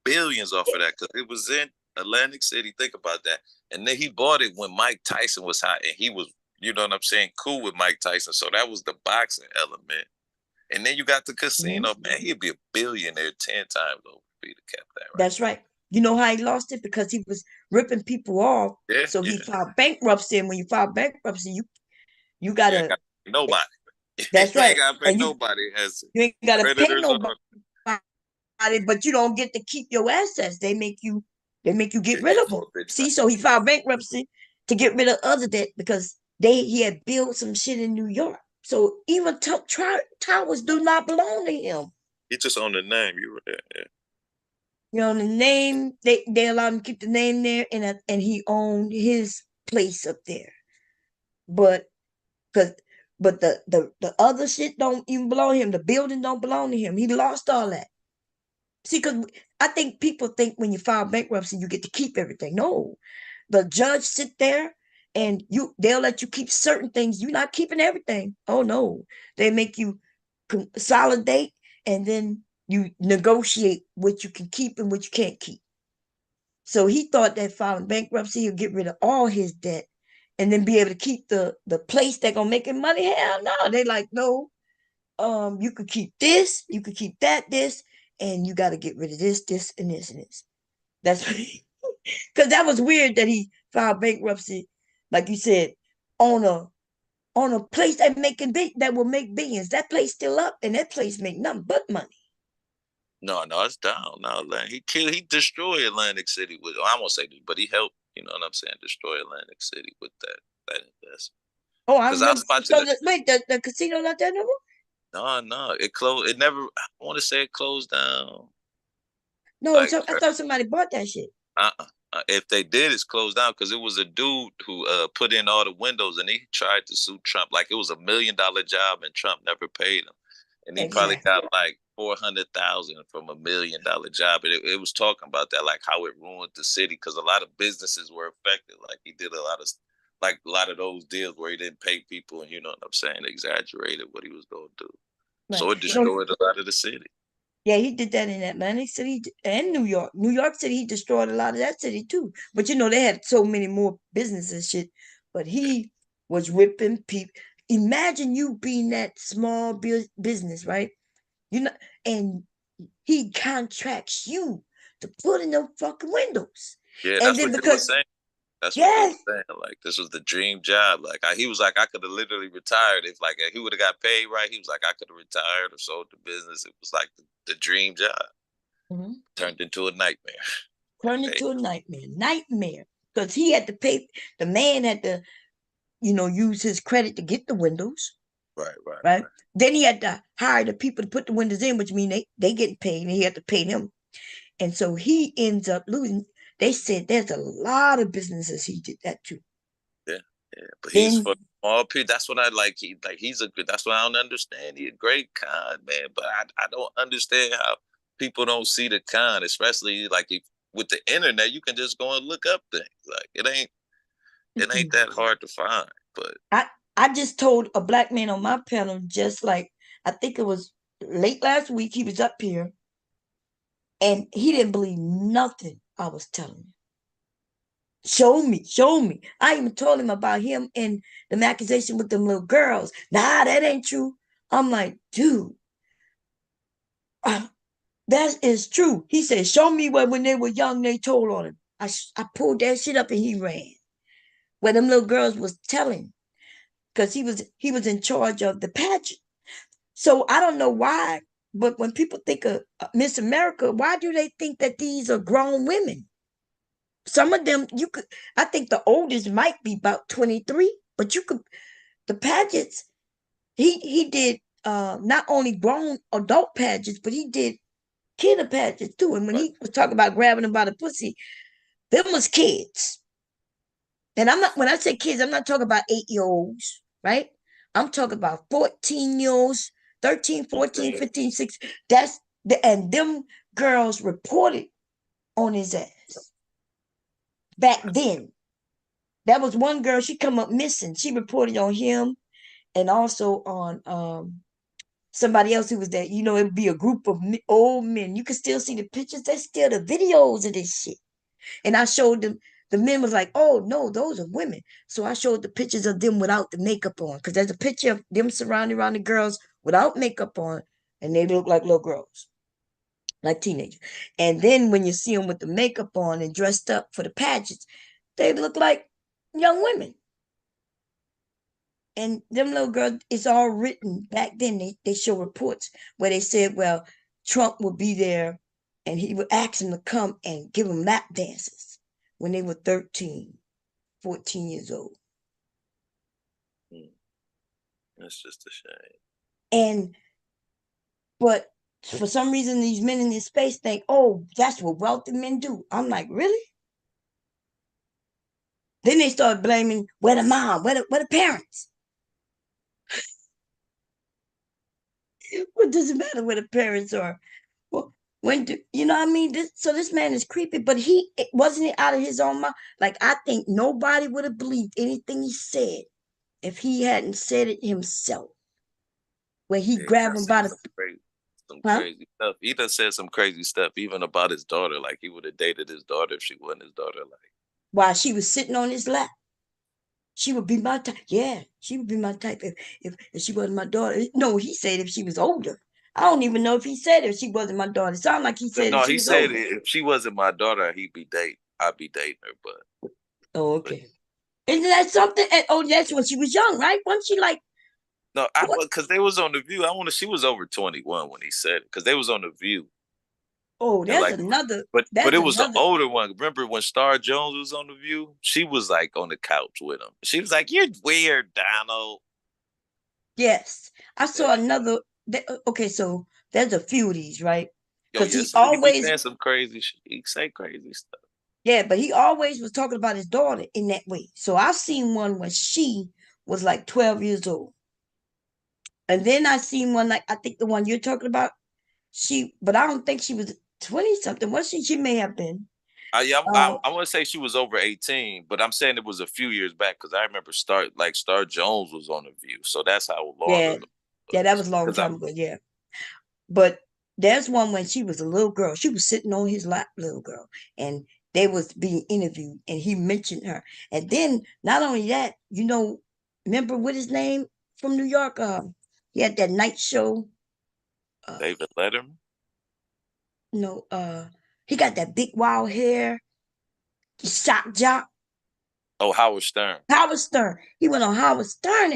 Billions off of that because it was in Atlantic City. Think about that. And then he bought it when Mike Tyson was hot, and he was, you know what I'm saying, cool with Mike Tyson. So that was the boxing element. And then you got the casino. Man, he'd be a billionaire 10 times over if he'd have kept that right. That's right. You know how he lost it? Because he was ripping people off. Yeah, So he filed bankruptcy. And when you file bankruptcy, you gotta ain't got to pay nobody. That's You right. ain't got to pay And nobody as you ain't gotta pay creditors nobody, but you don't get to keep your assets. They make you get rid of them. See, so he filed bankruptcy to get rid of other debt because he had built some shit in New York. So even towers do not belong to him. He just owned the name. You were there. Yeah. You know, the name, they allowed him to keep the name there, and he owned his place up there. But the other shit don't even belong to him. The building don't belong to him. He lost all that. See, because I think people think when you file bankruptcy, you get to keep everything. No, the judge sit there and they'll let you keep certain things. You're not keeping everything. Oh no, they make you consolidate, and then you negotiate what you can keep and what you can't keep. So he thought that filing bankruptcy, he'll get rid of all his debt and then be able to keep the place that gonna make him money. Hell no, they like, no, you could keep this, you could keep this, and you got to get rid of this, and this, and this. That's because that was weird that he filed bankruptcy, like you said, on a place that will make billions. That place still up, and that place make nothing but money. No, it's down. No, he destroyed Atlantic City with, I won't say this, but he helped, you know what I'm saying, destroy Atlantic City with that investment. Oh, I remember. Wait, the casino not there no more? No, it closed. It never, I want to say it closed down. No, like, I thought somebody bought that shit. If they did, it's closed down because it was a dude who put in all the windows and he tried to sue Trump. Like it was $1 million job and Trump never paid him. And he probably got like 400,000 from $1 million job. And it was talking about that, like how it ruined the city because a lot of businesses were affected. Like he did a lot of those deals where he didn't pay people, and you know what I'm saying, exaggerated what he was going to do. Right. So it destroyed a lot of the city. Yeah, he did that in Atlantic City and New York. New York City, he destroyed a lot of that city too. But you know, they had so many more businesses shit. But he was ripping people. Imagine you being that small business, right? You know, and he contracts you to put in those fucking windows. Yeah, that's what he was saying. That's what he was saying. Like this was the dream job. Like he was like, I could have literally retired if like he would have got paid right. He was like, I could have retired or sold the business. It was like the dream job. Turned into a nightmare. Nightmare. Because he had to pay. The man had to, use his credit to get the windows. Right. Then he had to hire the people to put the windows in, which means they getting paid, and he had to pay them. And so he ends up losing. They said there's a lot of businesses he did that to. Yeah. But he's for small people. That's what I like. He's a good. That's what I don't understand. He's a great con man, but I don't understand how people don't see the con, especially like with the internet, you can just go and look up things. Like it ain't that hard to find. But I just told a black man on my panel, just like I think it was late last week. He was up here, and he didn't believe nothing I was telling him. Show me. I even told him about him and the accusation with them little girls. Nah, that ain't true. I'm like, dude, that is true. He said, show me where when they were young, they told on him. I pulled that shit up and he ran. Where them little girls was telling, because he was in charge of the pageant. So I don't know why, but when people think of Miss America, why do they think that these are grown women? Some of them, I think the oldest might be about 23, but the pageants, he did not only grown adult pageants, but he did kid pageants too. And when he was talking about grabbing them by the pussy, Them was kids. And when I say kids, I'm not talking about 8-year-olds, right? I'm talking about 14-year-olds, 13, 14, 15, 16. And them girls reported on his ass back then. That was one girl, she come up missing. She reported on him and also on somebody else who was there. You know, it'd be a group of old men. You can still see the pictures. There's still the videos of this shit. And I showed them, the men was like, oh no, those are women. So I showed the pictures of them without the makeup on. Because there's a picture of them surrounding around the girls without makeup on, and they look like little girls, like teenagers. And then when you see them with the makeup on and dressed up for the pageants, they look like young women. And them little girls, it's all written back then. They show reports where they said, well, Trump would be there and he would ask them to come and give them lap dances when they were 13, 14 years old. That's just a shame. But for some reason, these men in this space think, oh, that's what wealthy men do. I'm like, really? Then they start blaming, where the mom, where the parents? What does it matter where the parents are? Well, you know what I mean? So this man is creepy, but it wasn't out of his own mouth. Like, I think nobody would have believed anything he said if he hadn't said it himself. Where he grabbed him by the crazy stuff. He done said some crazy stuff, even about his daughter. Like he would have dated his daughter if she wasn't his daughter. Like while she was sitting on his lap. She would be my type. Yeah, she would be my type if she wasn't my daughter. No, he said if she was older. I don't even know if he said if she wasn't my daughter. It sounded like he said no, if she he was said older. if she wasn't my daughter, I'd be dating her. But okay, isn't that something? Oh, that's when she was young, right? Wasn't she like? No, because they was on the View. She was over 21 when he said it, because they was on the View. Oh, there's another. But it was the older one. Remember when Star Jones was on the View? She was like on the couch with him. She was like, "You're weird, Donald." Yes, I saw another. Okay, so there's a few of these, right? Because he be saying some crazy shit. He say crazy stuff. Yeah, but he always was talking about his daughter in that way. So I've seen one when she was like 12 years old. And then I seen one like I think the one you're talking about. But I don't think she was 20 something. Was she? She may have been. I want to say she was over 18, but I'm saying it was a few years back because I remember Star Jones was on the View, so that's how long. Yeah, that was a long time ago. Yeah, but there's one when she was a little girl. She was sitting on his lap, little girl, and they was being interviewed, and he mentioned her. And then not only that, remember what his name from New York? He had that night show. David Letterman. No, he got that big wild hair. Shock jock. Oh, Howard Stern. Howard Stern. He went on Howard Stern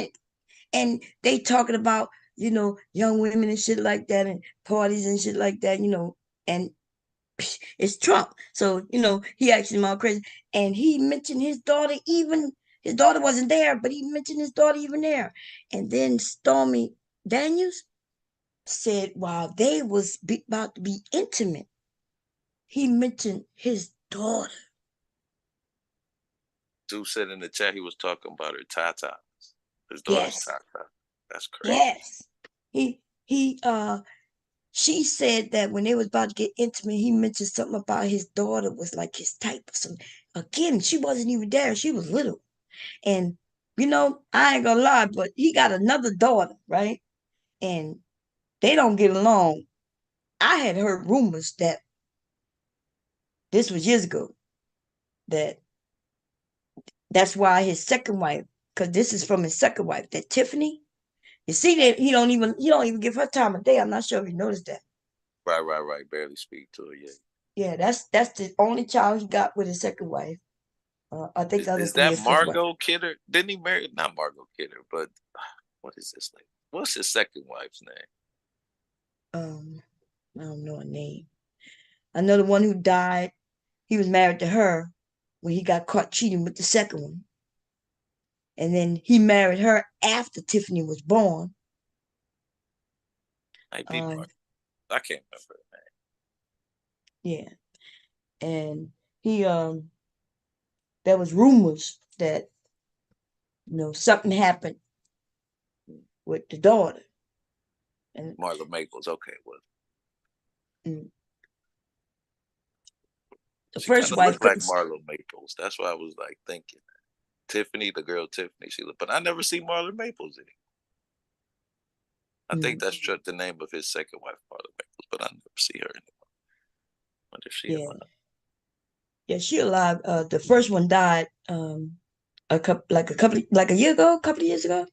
and they talking about, young women and shit like that and parties and shit like that, and it's Trump. So, he asked him all crazy. And he mentioned his daughter his daughter wasn't there, but he mentioned his daughter even there. And then Stormy Daniels said while they was about to be intimate, he mentioned his daughter. Dude said in the chat he was talking about her Tata. His daughter's Tata. That's crazy. Yes. She said that when they was about to get intimate, he mentioned something about his daughter was like his type or something. Again, she wasn't even there. She was little. And, I ain't gonna lie, but he got another daughter, right? And they don't get along. I had heard rumors that this was years ago, that's why his second wife, because this is from his second wife, that Tiffany. You see that he don't even give her time of day. I'm not sure if you noticed that. Right. Barely speak to her yet. Yeah, that's the only child he got with his second wife. I think is that Margot Kidder? Didn't he marry not Margot Kidder, but what is this name? What's his second wife's name? I don't know her name. I know the one who died. He was married to her when he got caught cheating with the second one. And then he married her after Tiffany was born. I can't remember her name. Yeah. And he there was rumors that, something happened with the daughter. And Marla Maples, okay, well, the she first kind of wife looked like couldn't. Marla Maples. That's what I was like thinking. Tiffany, the girl Tiffany, she looked, but I never see Marla Maples in it. I think that's the name of his second wife, Marla Maples, but I never see her anymore. I wonder if she alive. Yeah, she alive. The first one died like a year ago, a couple of years ago.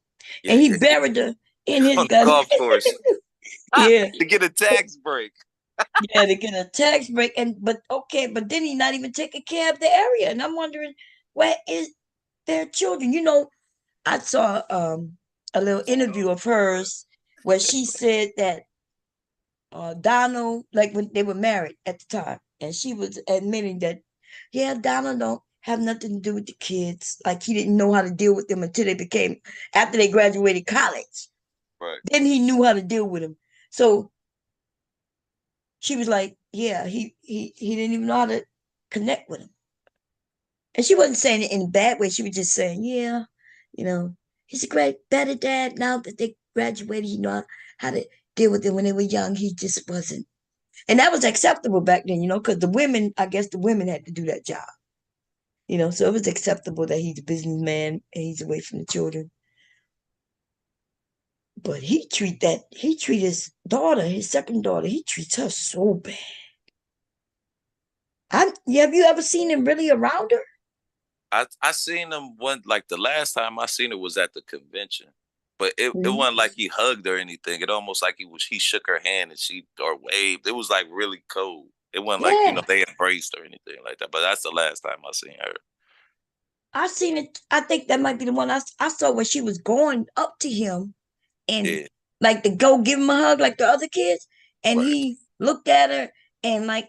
Yeah, and he buried her in his on the golf course. Yeah. To get a tax break. Yeah, to get a tax break. But then he not even taking care of the area. And I'm wondering, where is their children? I saw a little interview of hers where she said that Donald, like when they were married at the time, and she was admitting that, yeah, Donald don't have nothing to do with the kids. Like he didn't know how to deal with them until after they graduated college. Right. Then he knew how to deal with them. So she was like, yeah, he didn't even know how to connect with him. And she wasn't saying it in a bad way. She was just saying, yeah, he's a better dad now that they graduated. He know how to deal with them when they were young. He just wasn't. And that was acceptable back then, because I guess the women had to do that job. So it was acceptable that he's a businessman and he's away from the children. But he treat his daughter, his second daughter, he treats her so bad. Have you ever seen him really around her? I seen him the last time I seen it was at the convention. But it wasn't like he hugged or anything. It almost like he shook her hand and or waved. It was like really cold. It wasn't like, they embraced or anything like that. But that's the last time I seen her. I seen it. I think that might be the one I saw when she was going up to him and like to go give him a hug like the other kids. And he looked at her and like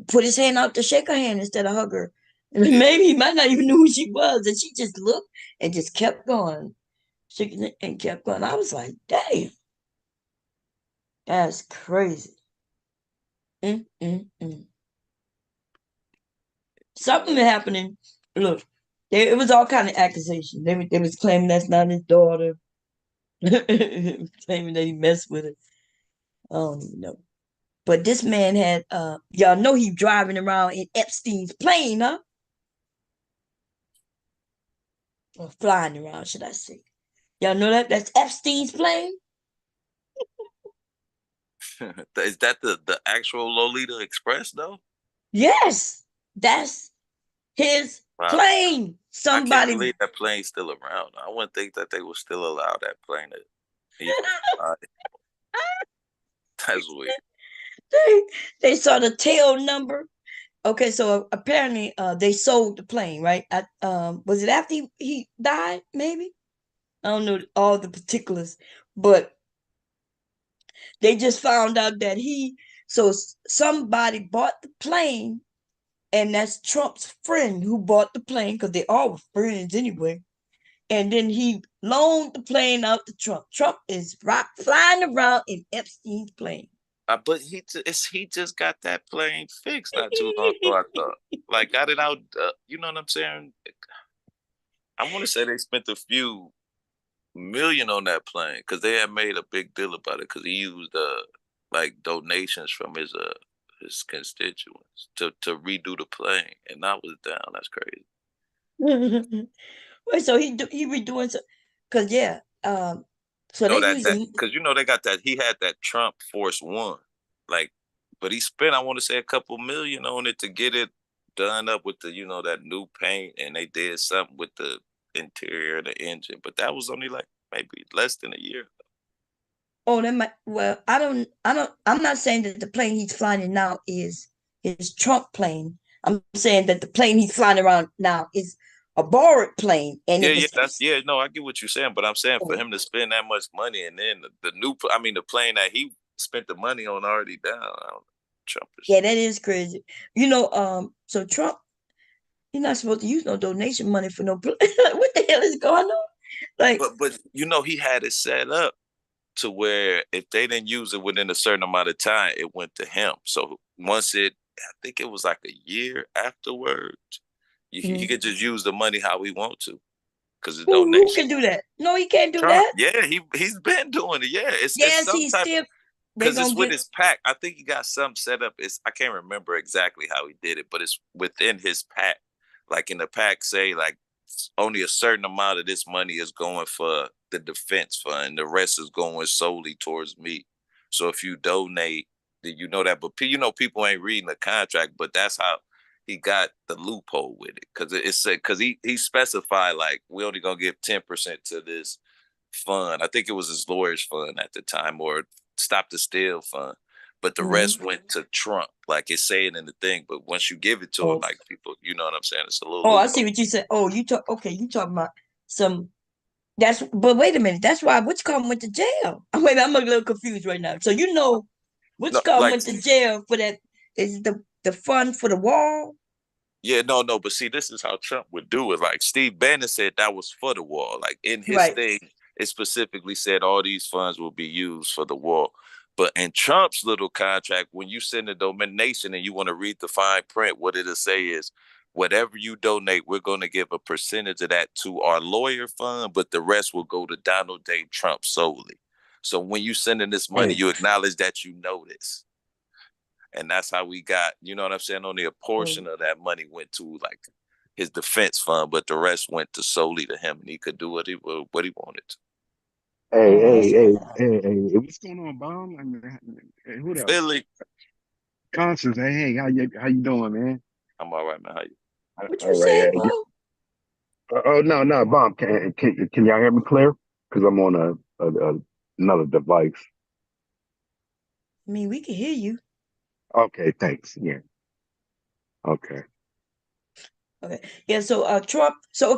put his hand out to shake her hand instead of hug her. And maybe he might not even know who she was. And she just looked and just kept going. Shaking it and kept going. I was like, damn. That's crazy. Something happening. Look, it was all kind of accusations. They was claiming that's not his daughter. Claiming that he messed with her. I don't even know. But this man had y'all know he driving around in Epstein's plane, huh? Or flying around, should I say. Y'all know that's Epstein's plane? Is that the actual Lolita Express though? Yes. That's his plane. I can't believe that plane's still around. I wouldn't think that they would still allow that plane to even fly. That's weird. They saw the tail number. Okay, so apparently they sold the plane, right? Was it after he died, maybe? I don't know all the particulars, but they just found out that somebody bought the plane, and that's Trump's friend who bought the plane, because they all were friends anyway. And then he loaned the plane out to Trump. Trump is flying around in Epstein's plane. But he just got that plane fixed not too long ago, I thought. Like, got it out, you know what I'm saying? I want to say they spent a few million on that plane because they had made a big deal about it because he used like donations from his constituents to redo the plane, and that was down. That's crazy. Wait, so he redoing so? Because so they using because they got that. He had that Trump Force One, like, but he spent, I want to say, a couple million on it to get it done up with the that new paint, and they did something with the interior of the engine, but that was only like maybe less than a year. Oh, that might. Well, I'm not saying that the plane he's flying in now is his Trump plane. I'm saying that the plane he's flying around now is a borrowed plane, and no, I get what you're saying, but I'm saying for him to spend that much money, and then the plane that he spent the money on already down. I don't know. Trump is. Yeah, that is crazy. So Trump, he's not supposed to use no donation money for no plane. What the hell is going on? Like, but he had it set up to where if they didn't use it within a certain amount of time, it went to him. So once I think it was like a year afterwards, He could just use the money how we want to, because it's Who donation. can do that? No, he can't do Trump, that. yeah, he's been doing it. Yeah, it's Yes, some he's type, still. because it's with his pack. I think he got some set up. I can't remember exactly how he did it, but it's within his pack. Like in the pack, say like only a certain amount of this money is going for the defense fund, the rest is going solely towards me. So if you donate, then you know that. But people ain't reading the contract, but that's how he got the loophole with it, because it said, because he specified like we only gonna give 10% to this fund. I think it was his lawyer's fund at the time, or Stop the Steal fund. But the rest went to Trump, like it's saying in the thing. But once you give it to him, like people, you know what I'm saying? It's a little. Oh, I see what you said. Oh, you talking about some. But wait a minute. That's why Witchcom went to jail. Wait, I'm a little confused right now. So Witchcom went to jail for that. Is the fund for the wall? Yeah, no, but see, this is how Trump would do it. Like Steve Bannon said that was for the wall. Like in his thing, it specifically said all these funds will be used for the wall. But in Trump's little contract, when you send a donation and you want to read the fine print, what it'll say is, whatever you donate, we're going to give a percentage of that to our lawyer fund, but the rest will go to Donald J. Trump solely. So when you send in this money, you acknowledge that you know this. And that's how we got, you know what I'm saying? Only a portion of that money went to like his defense fund, but the rest went to solely to him, and he could do what he wanted to. Hey, what's going on, Bomb? Hey, who that? Philly. Constance, hey, how you doing, man? I'm all right, man. How you? What you say, bro? No, Bomb. Can y'all hear me clear? Because I'm on another device. I mean, we can hear you. Okay, thanks. Yeah. Okay. Yeah. So Trump. So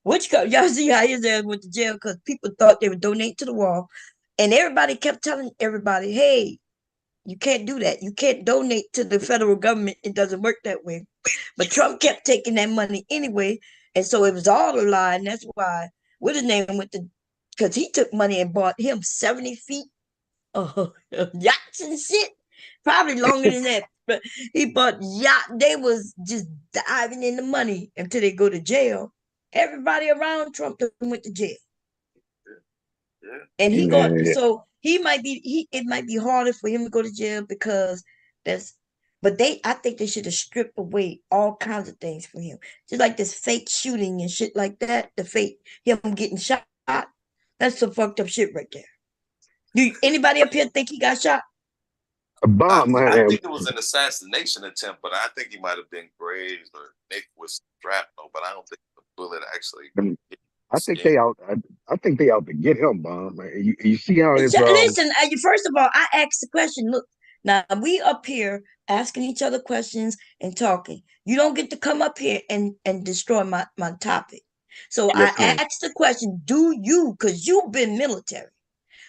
Witchcom. Y'all see how his ass went to jail because people thought they would donate to the wall, and everybody kept telling everybody, "Hey, you can't do that. You can't donate to the federal government. It doesn't work that way." But Trump kept taking that money anyway, and so it was all a lie. And that's why what his name went to, because he took money and bought him 70 feet of yachts and shit. Probably longer than that. But he bought yacht. They was just diving in the money until they go to jail. Everybody around Trump went to jail. And so he might be it might be harder for him to go to jail because I think they should have stripped away all kinds of things from him. Just like this fake shooting and shit like that, him getting shot. That's some fucked up shit right there. Do anybody up here think he got shot? A bomb. I think it was an assassination attempt, but I think he might have been grazed or Nick was strapped. But I don't think the bullet actually. I think they out. I think they out to get him, Bomb. You see how it's. Listen, first of all, I asked the question. Look, now we up here asking each other questions and talking. You don't get to come up here and destroy my topic. So I asked the question: do you, because you've been military,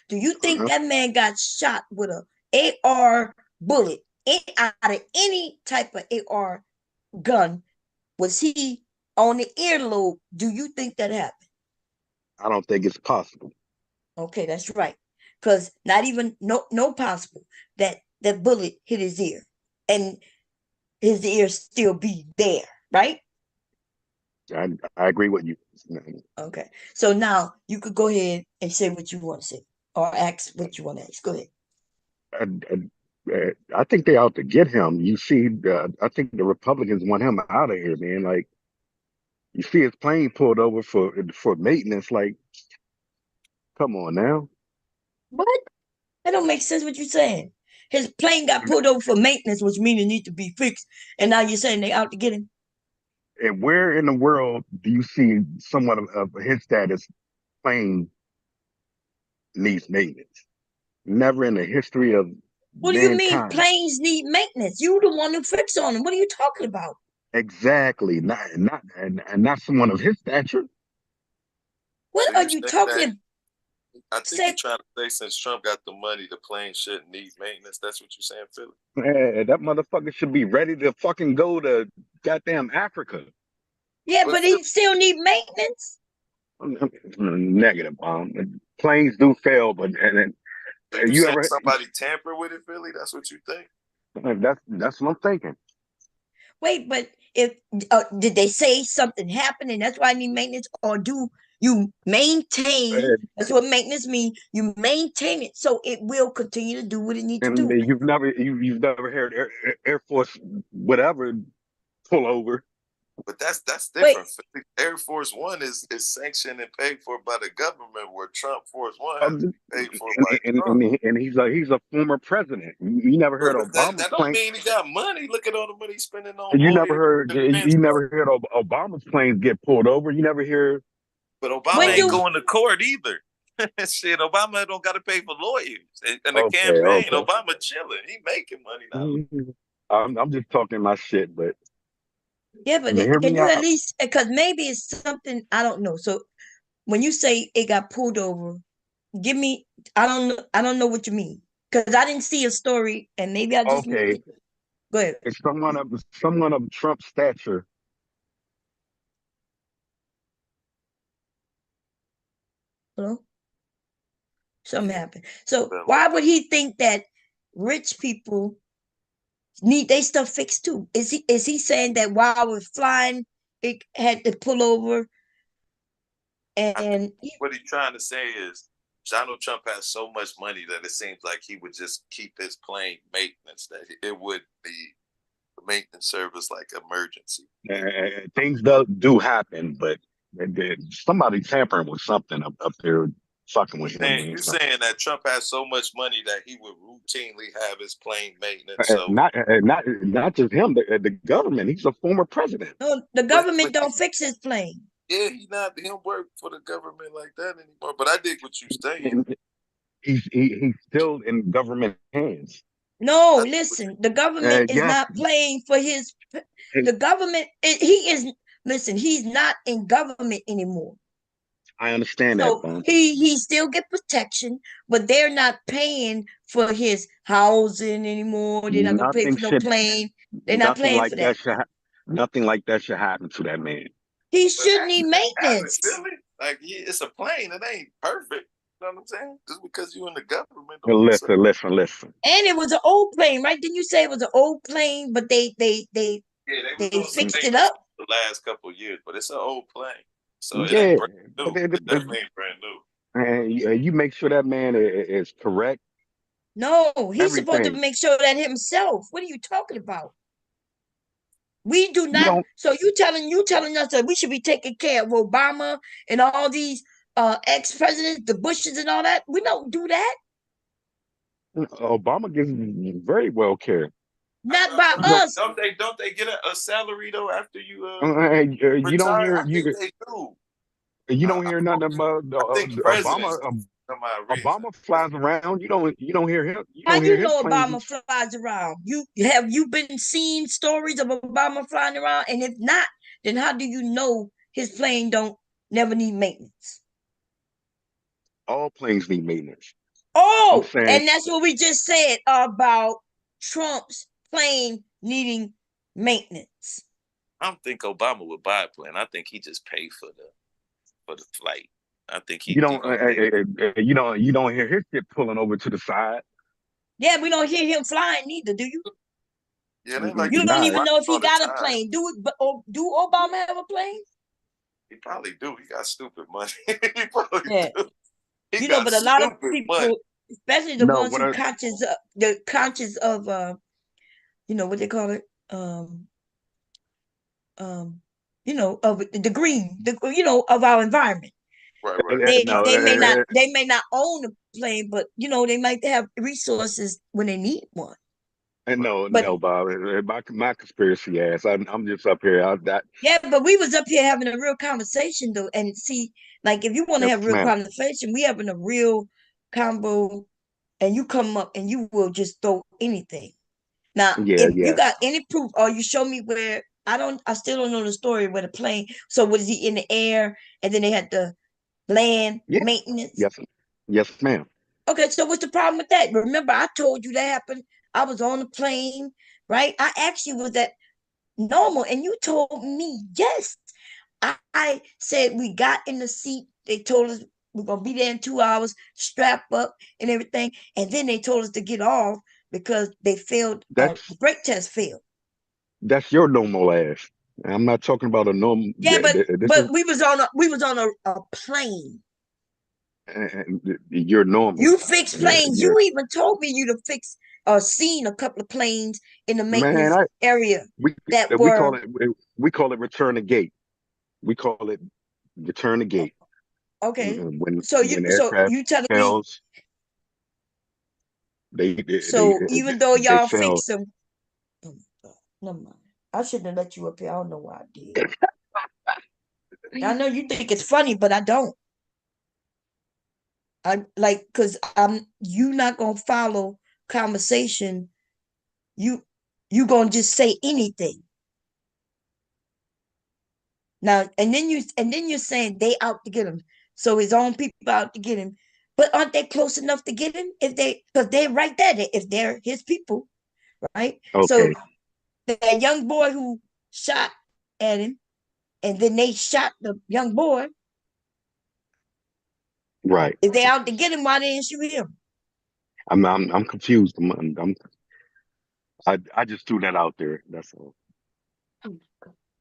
do you think that man got shot with a AR bullet out of any type of AR gun? Was he on the earlobe? Do you think that happened? I don't think it's possible. Okay, that's right. Because not even no possible that bullet hit his ear and his ear still be there, right? I agree with you. Okay. So now you could go ahead and say what you want to say or ask what you want to ask. Go ahead. I think they ought to get him. You see, I think the Republicans want him out of here, man. Like, you see his plane pulled over for maintenance. Like, come on now. What? That don't make sense what you're saying. His plane got pulled over for maintenance, which means it needs to be fixed. And now you're saying they out to get him? And where in the world do you see someone of his status plane needs maintenance? Never in the history of what do you mean planes need maintenance? You the one who fixed on them. What are you talking about? Exactly. Not someone of his stature. What are you talking about? I think you're trying to say since Trump got the money, the plane shouldn't need maintenance. That's what you're saying, Philly? Yeah, that motherfucker should be ready to fucking go to goddamn Africa. Yeah, but he still need maintenance. Negative, Bomb. Planes do fail, but you ever somebody tamper with it, Philly? That's what you think? That's what I'm thinking. Wait, but if did they say something happened and that's why I need maintenance, or do you maintain? That's what maintenance means. You maintain it so it will continue to do what it needs to And do. you've never heard Air Force whatever pull over. But that's Wait. different. Air Force One is sanctioned and paid for by the government, where Trump Force One has to be paid for by Trump. And he's a former president. You never heard But Obama's that don't plane. mean he got money. Look at all the money he's spending on You lawyers. never heard Obama's planes get pulled over. You never hear. But Obama ain't going to court either. Shit, Obama don't got to pay for lawyers and the campaign. Okay. Obama chilling. He making money now. I'm just talking my shit, but yeah, but can you at least, because maybe it's something I don't know. So when you say it got pulled over, give me, I don't know what you mean, because I didn't see a story, and maybe I just okay. Go ahead. It's someone of Trump's stature. Hello? Something happened. So why would he think that rich people need their stuff fixed too? Is he saying that while I was flying, it had to pull over? And what he's trying to say is Donald Trump has so much money that it seems like he would just keep his plane maintenance, that it would be the maintenance service like emergency. Things do happen, but somebody tampering with something up there, fucking with him. You're saying that Trump has so much money that he would routinely have his plane maintenance. So not just him, the government. He's a former president. No, the government don't fix his plane. Yeah, he don't work for the government like that anymore. But I dig what you're saying. He's still in government hands. No, listen, the government is not playing for his. The government, he's not in government anymore. I understand so that. He still get protection, but they're not paying for his housing anymore. They're not gonna pay for no plane. They're not paying for that. Nothing like that should happen to that man. He shouldn't need maintenance. Like it's a plane. It ain't perfect. You know what I'm saying? Just because you're in the government. Listen. And it was an old plane, right? Didn't you say it was an old plane, but they fixed it up the last couple of years, but it's an old plane. So it ain't brand new. It definitely ain't brand new. And you make sure that man is correct. No, he's supposed to make sure that himself. What are you talking about? We do not. So you telling us that we should be taking care of Obama and all these ex-presidents, the Bushes and all that? We don't do that. Obama gets very well care. Not by us. Don't they get a salary though after you you don't hear they do. You don't hear nothing about Obama. Obama flies around. You don't hear him. How you know Obama flies around? Have you been seeing stories of Obama flying around? And if not, then how do you know his plane don't never need maintenance? All planes need maintenance. Oh, and that's what we just said about Trump's plane needing maintenance. I don't think Obama would buy a plane. I think he just paid for the flight. I think you don't hear his shit pulling over to the side. Yeah, we don't hear him flying neither, do you? Yeah, you don't even know if he got a plane. Do Obama have a plane? He probably do. He got stupid money. He probably do. But a lot of people, especially the ones who conscious of what they call it, of the green, of our environment. Right. They may not own a plane, but they might have resources when they need one. And no, Bob. My conspiracy ass. I'm just up here. Yeah, but we was up here having a real conversation though, and see, like if you want to have a real conversation, we having a real combo, and you come up and you will just throw anything. Now, if you got any proof, or you show me where I still don't know the story where the plane. So was he in the air, and then they had to land maintenance? Yes, ma'am. Okay, so what's the problem with that? Remember, I told you that happened. I was on the plane, right? I actually was at normal, and you told me yes. I said we got in the seat. They told us we're gonna be there in 2 hours, strap up and everything, and then they told us to get off because they failed. The brake test failed. That's your normal ass. I'm not talking about a normal. Yeah, This but is we was on a plane. you're normal. You fix Yeah, planes. yeah. You even told me you to fix or seen a couple of planes in the Man, maintenance area we that we were call it return to gate. We call it return to gate. okay. When So aircraft you telling me fails, so even though they y'all fail. fix them, oh my God, never mind. I shouldn't have let you up here. I don't know why I did. I know you think it's funny, but I don't. I like because I'm you not gonna follow conversation. You you gonna just say anything now, and then you're saying they out to get him. So his own people out to get him, but aren't they close enough to get him if they because they're right there if they're his people, right? So Okay, that young boy who shot at him, and then they shot the young boy. right. If they out to get him, why they didn't shoot him? I'm confused. I just threw that out there. That's all.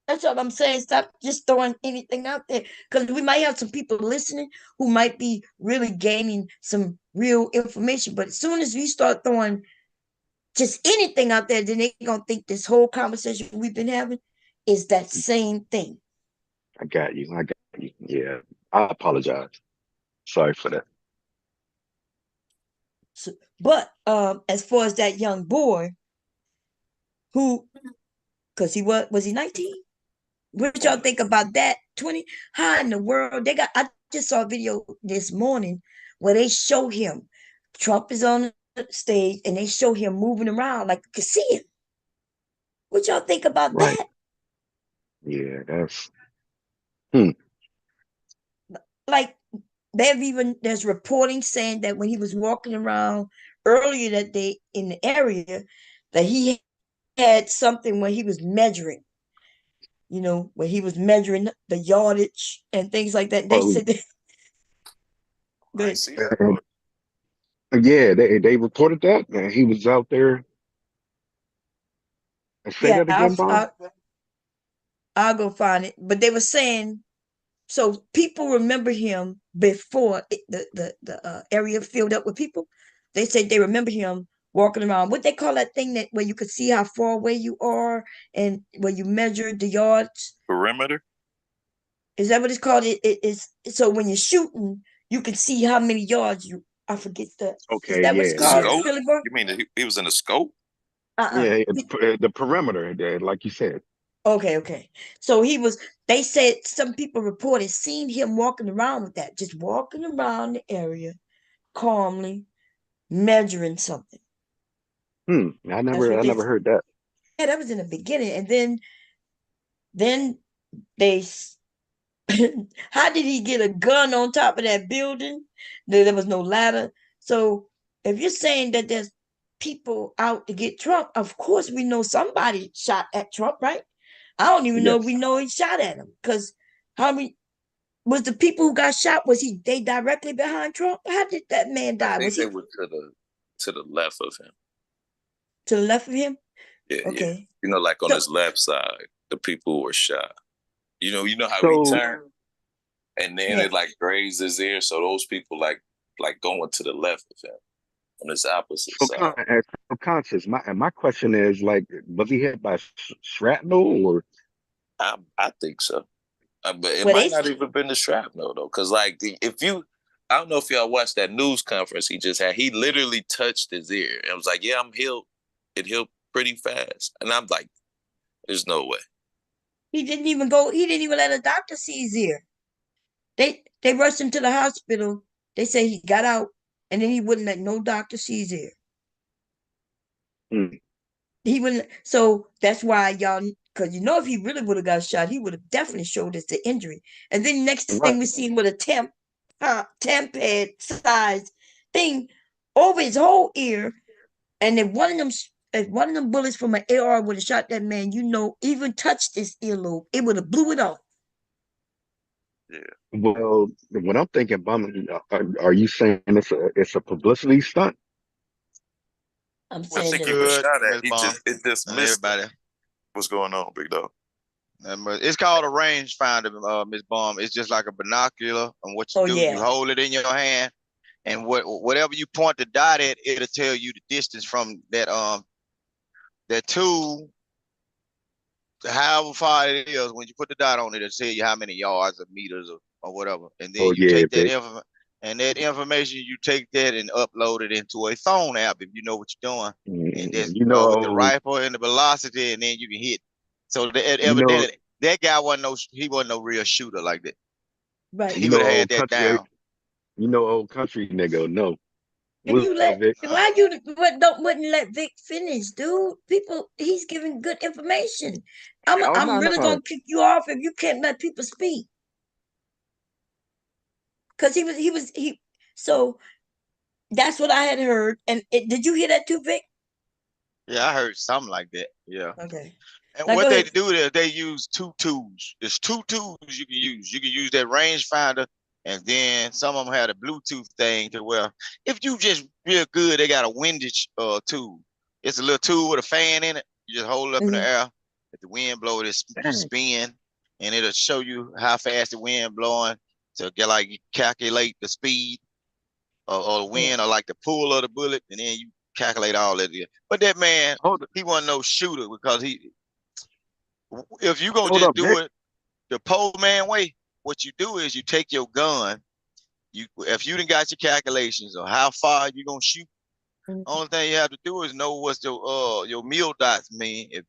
That's all I'm saying. Stop just throwing anything out there because we might have some people listening who might be really gaining some real information. But as soon as we start throwing just anything out there, then they're gonna think this whole conversation we've been having is that same thing. I got you. I got you. Yeah, I apologize. Sorry for that. So, but as far as that young boy who, because was he 19? What y'all think about that? 20? How in the world they got? I just saw a video this morning where they show him. Trump is on the stage and they show him moving around like you can see him. What y'all think about Right. that? Yeah, that's Like there's reporting saying that when he was walking around earlier that day in the area, that he had something where he was measuring. Where he was measuring the yardage and things like that. They well. said that. I see that. Yeah, they reported that. He was out there. Say Yeah, that again, Bob. I'll go find it. But they were saying so people remember him before the area filled up with people. They said they remember him walking around. What they call that thing that where you could see how far away you are and where you measure the yards. Perimeter? Is that what it's called? It is so when you're shooting, you can see how many yards you. I forget that. Is Okay, that what it's yeah, The called, yeah, scope? Billy Boy? You mean he was in the scope? Uh-uh. yeah. The perimeter, like you said. Okay. So they said some people reported seeing him walking around with that, just walking around the area calmly, measuring something. I That's what they never said. heard that. Yeah, that was in the beginning. And then they, how did he get a gun on top of that building? There was no ladder. So if you're saying that there's people out to get Trump, of course we know somebody shot at Trump, right? I don't even know if Yes. we know he shot at him because how many was the people who got shot? Was they directly behind Trump? How did that man I die? think Was they he were to the left of him. to the left of him? Yeah, yeah. Okay. Like on So his left side, the people who were shot. You know how he So turned and then yeah, it like grazed his ear. So those people like going to the left of him on his opposite so, side. conscious. My question is like, was he hit by shrapnel or? I think so. But it well might not even been the shrapnel though, because if you, I don't know if y'all watched that news conference he just had. He literally touched his ear and was like, "Yeah, I'm healed. It healed pretty fast." And I'm like, "There's no way." he didn't even go. He didn't even let a doctor see his ear. They rushed him to the hospital. They say he got out, and then he wouldn't let no doctor see his ear. Hmm, He wouldn't. So that's why y'all, because if he really would have got shot, he would have definitely showed us the injury. And then next thing right. we see him with a pad size thing over his whole ear, and if one of them bullets from an AR would have shot that man, even touched his earlobe, it would have blew it off. Yeah. Well, what I'm thinking, are you saying it's a publicity stunt? I'm I saying think that he was shot at. It just missed him. everybody. What's going on, big dog? It's called a rangefinder, Miss Baum. It's just like a binocular, and what you Oh do, you yeah. hold it in your hand, and whatever you point the dot at, it'll tell you the distance from that tool, however far it is. When you put the dot on it, it'll tell you how many yards or meters or whatever, and then Oh you yeah, take Vic. that information, you take that and upload it into a phone app if you know what you're doing, and just You with the know, rifle and the velocity, and then you can hit. So you know, evidently that guy wasn't no real shooter like that. Right. He would have had old that country, down. old country nigga. No, And what's you up, let Vic? why wouldn't let Vic finish, dude? People, he's giving good information. Oh I'm no, really no. gonna kick you off if you can't let people speak. Cause he. So that's what I had heard. And did you hear that too, Vic? Yeah, I heard something like that. Yeah. Okay. And Now what go they ahead. do is they use two tools. There's two tools you can use. You can use that rangefinder, and then some of them have a Bluetooth thing to where if you just real good, they got a windage tool. It's a little tool with a fan in it. You just hold it up in the Mhm. air. If the wind blow, it spin, and it'll show you how fast the wind blowing to get like you calculate the speed or the wind or like the pull of the bullet, and then you calculate all that. But that man, he wasn't no shooter because if you gonna Hold just up, do Vic. it the pole man way, what you do is you take your gun. If you done got your calculations of how far you gonna shoot, only thing you have to do is know what your meal dots mean. If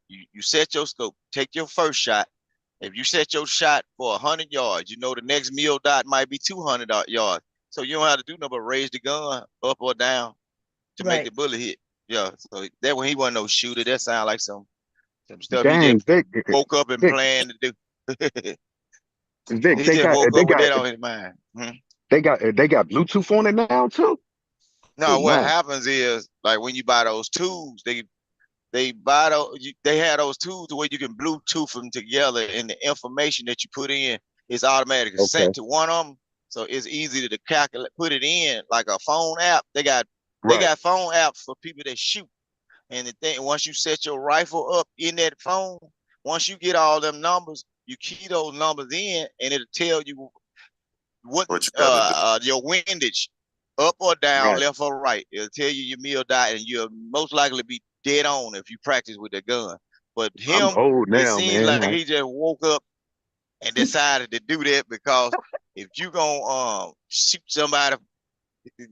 you set your scope, take your first shot. If you set your shot for 100 yards, you know the next meal dot might be 200 yards. So you don't have to do nothing but raise the gun up or down to make Right. the bullet hit. Yeah. So that when he wasn't no shooter, that sound like some stuff he Dang, just Vic. woke up and Vic, planned to do. Vic. He just woke up with that on his mind. They got Bluetooth on it now too. Oh No, what my. happens is like when you buy those tools, they have those tools to where you can Bluetooth them together, and the information that you put in is automatically Okay. sent to one of them. So it's easy to calculate, put it in like a phone app. They got Right. phone apps for people that shoot. And the thing, once you set your rifle up in that phone, once you get all them numbers, you key those numbers in, and it'll tell you what your windage, up or down, Right. left or right. It'll tell you your meal diet, and you'll most likely be dead on if you practice with the gun. But I'm him, old it now, seems man. like he just woke up and decided to do that because if you gonna shoot somebody,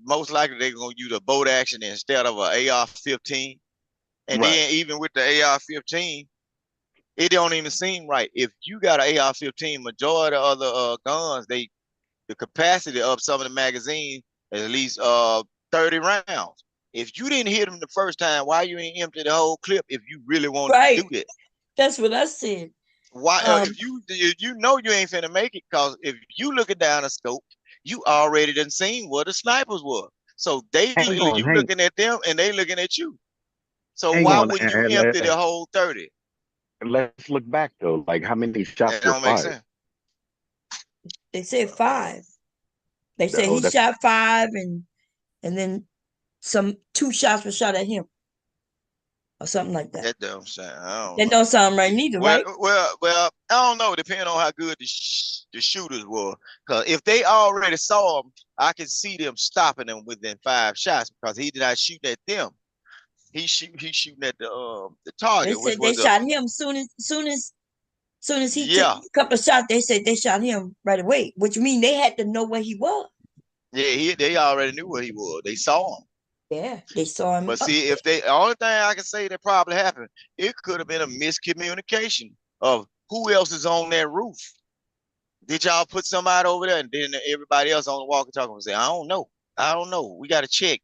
most likely they're gonna use a bolt action instead of an AR-15. And Right. then even with the AR-15, it don't even seem right. If you got an AR-15, majority of the guns, the capacity of some of the magazines is at least 30 rounds. If you didn't hit them the first time, why you ain't empty the whole clip if you really want to Right. do that? That's what I said. Why if you know you ain't finna make it, cause if you looking down a scope, you already done seen where the snipers were. So Hang on, you looking at them and they looking at you. So hang why on, wouldn't you empty the whole 30? let's look back though. Like how many shots That were don't make fired? sense. They said 5. They said Oh, he that's shot 5, and then some 2 shots were shot at him or something like that. That don't sound. I don't That know. don't sound right neither, Well, right? I don't know. Depending on how good the shooters were, because if they already saw them, I can see them stopping them within 5 shots because he did not shoot at them. He's shooting at the They target, which said they was the shot him soon as he took yeah a couple of shots. They said they shot him right away, which means they had to know where he was. yeah they already knew what he was. They saw him. Yeah, they saw him But up see, if they only thing I can say that probably happened, it could have been a miscommunication of who else is on that roof. Did y'all put somebody over there? And then everybody else on the walkie talkie would say, I don't know. I don't know. We got to check.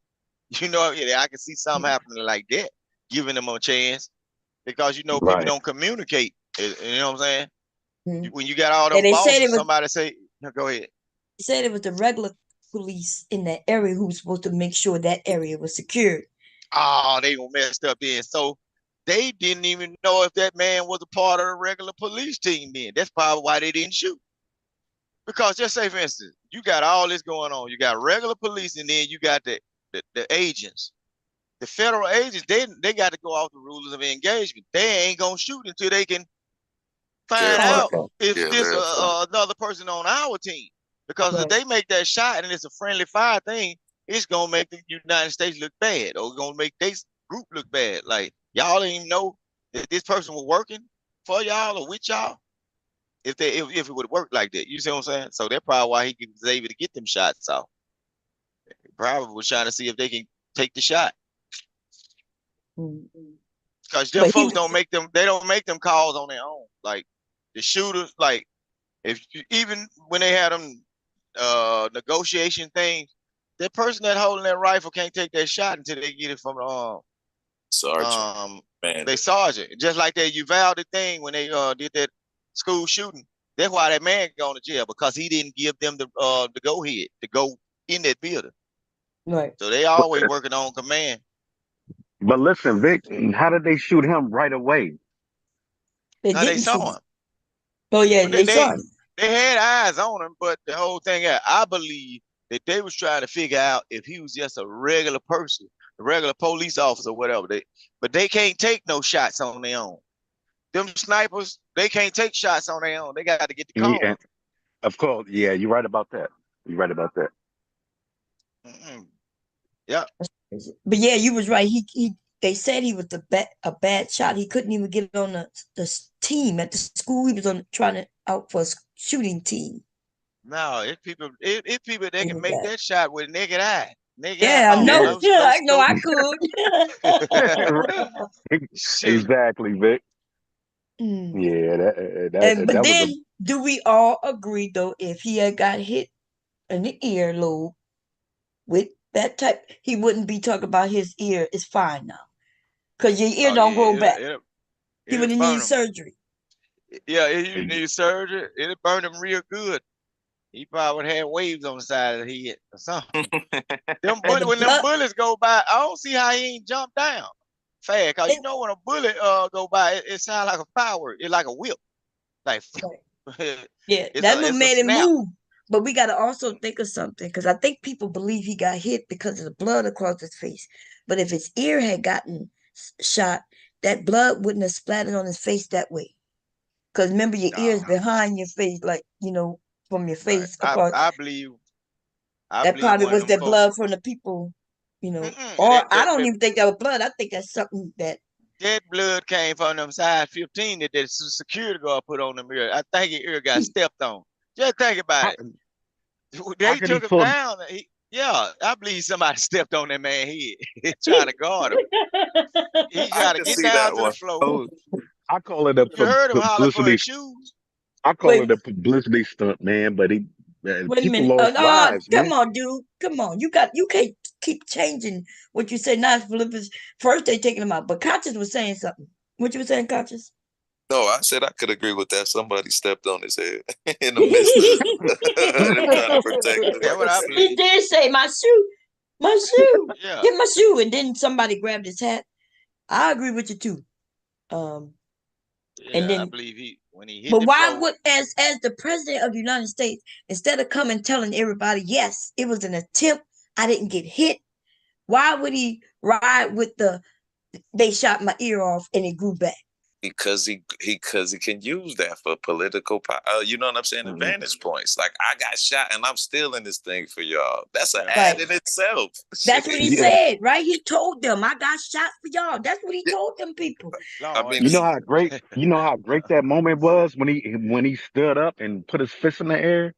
You know, yeah, I can see something happening like that, giving them a chance because, people right. don't communicate. You know what I'm saying? there. When you got all And them they said bosses, somebody say, no, go ahead. it was the regular police in that area who was supposed to make sure that area was secured. Oh, they gonna messed up then. So they didn't even know if that man was a part of the regular police team then. That's probably why they didn't shoot. Because just say, for instance, you got all this going on. You got regular police, and then you got the agents. The federal agents, they got to go off the rules of engagement. They ain't gonna shoot until they can find out if Yeah, this verify. another person on our team. Because if they make that shot and it's a friendly fire thing, it's gonna make the United States look bad, or gonna make this group look bad. Like y'all didn't even know that this person was working for y'all or with y'all. If it would work like that, you see what I'm saying? So that's probably why he was able to get them shots off. He probably was trying to see if they can take the shot. Because them folks don't make them. They don't make them calls on their own. Like the shooters, like even when they had them negotiation things, that person that holding that rifle can't take that shot until they get it from sergeant. They sergeant. Just like that Uvalde thing when they did that school shooting. That's why that man gone to jail, because he didn't give them the go ahead to go in that building. Right. So they always working on command. But listen, Vic, how did they shoot him right away? They saw him. Oh yeah, they saw him. They had eyes on him, but the whole thing, I believe that they was trying to figure out if he was just a regular person, a regular police officer, whatever. But they can't take no shots on their own. Them snipers, they can't take shots on their own. They got to get the call. Yeah, of course. Yeah, you're right about that. You're right about that. Yeah. But yeah, you was right. They said he was a bad shot. He couldn't even get on the team at the school. He was on trying out for a shooting team. No, it's people that can make that shot with naked eye. Yeah, I know. I know I could. Exactly, Vic. Yeah, But that was then, do we all agree though? If he had got hit in the earlobe with that type, he wouldn't be talking about his ear. It's fine now, because your ear don't grow back. He would have needed surgery. Yeah, if you need surgery, it'll burn him real good. He probably would have had waves on the side of the head or something. When them bullets go by, I don't see how he ain't jumped down fast. Cause you know when a bullet go by, it sounds like a firework. It's like a whip. Like yeah, that's what made him move. But we got to also think of something, because I think people believe he got hit because of the blood across his face. But if his ear had gotten shot, that blood wouldn't have splattered on his face that way. Because remember, your ear is behind your face, like, from your face across. I believe that probably was the blood from the people, or I don't even think that was blood. I think that's something that blood came from them size 15 that the security guard put on them ear. I think his ear got stepped on. Just think about it. They took him down. I believe somebody stepped on that man's head trying to guard him. He tried to get down to the floor. I call it a publicity. I call it a publicity stunt, man. But wait a minute. Lost lives, come on, dude. Come on. You can't keep changing what you say now. First they taking him out, but Conscious was saying something. What you were saying, Conscious? No, I said I could agree with that. Somebody stepped on his head in the midst of them trying to protect him. That's what I believe. He did say, my shoe. Get my shoe. And then somebody grabbed his hat. I agree with you too. And then I believe when he hit but the why floor, would as the president of the United States, instead of coming telling everybody, yes, it was an attempt, I didn't get hit, why would he ride with they shot my ear off and it grew back? Because he can use that for political power. You know what I'm saying? Advantage points. Like, I got shot and I'm still in this thing for y'all. That's an ad in itself. That's what he said, right? He told them, I got shot for y'all. That's what he told them people. I mean, you know how great that moment was when he stood up and put his fist in the air.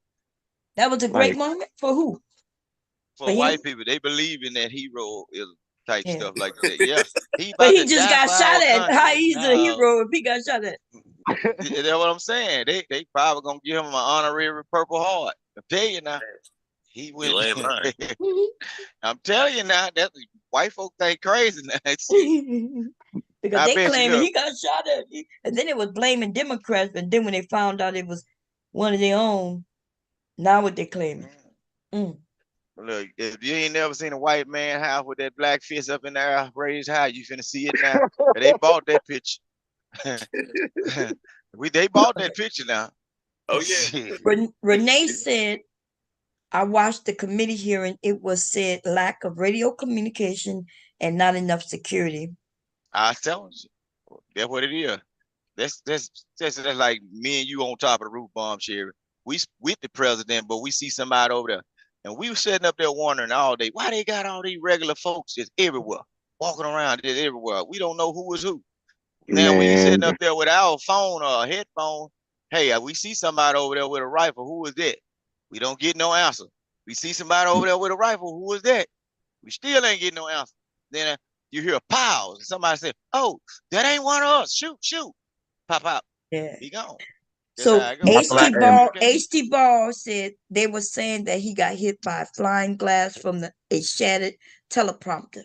That was a great moment for who? For white people, they believe in that hero type stuff like that. Yeah, but he just got shot at. How he's a hero if he got shot at? That's what I'm saying. They probably gonna give him an honorary Purple Heart. I tell you now, he went. You ain't lying. I'm telling you now, that white folk think crazy now. Because they claiming he got shot at, and then it was blaming Democrats, and then when they found out it was one of their own, now what they claiming? Look, if you ain't never seen a white man house with that black fist up in there raised high, you finna see it now. They bought that picture. They bought that picture now. Oh yeah. Renee said, I watched the committee hearing. It was said lack of radio communication and not enough security. I was telling you, that's what it is. That's like me and you on top of the roof, bomb Sherry. We with the president, but we see somebody over there, and we were sitting up there wondering all day why they got all these regular folks just everywhere, walking around just everywhere. We don't know who is who. Now when you sitting Man, up there with our phone or a headphone, hey, we see somebody over there with a rifle. Who is that? We don't get no answer. We see somebody over there with a rifle. Who is that? We still ain't getting no answer. Then you hear a pause. Somebody say, "Oh, that ain't one of us. Shoot, shoot." Pop out. Yeah. He gone. That's So how it goes. HT Ball said they were saying that he got hit by a flying glass from a shattered teleprompter.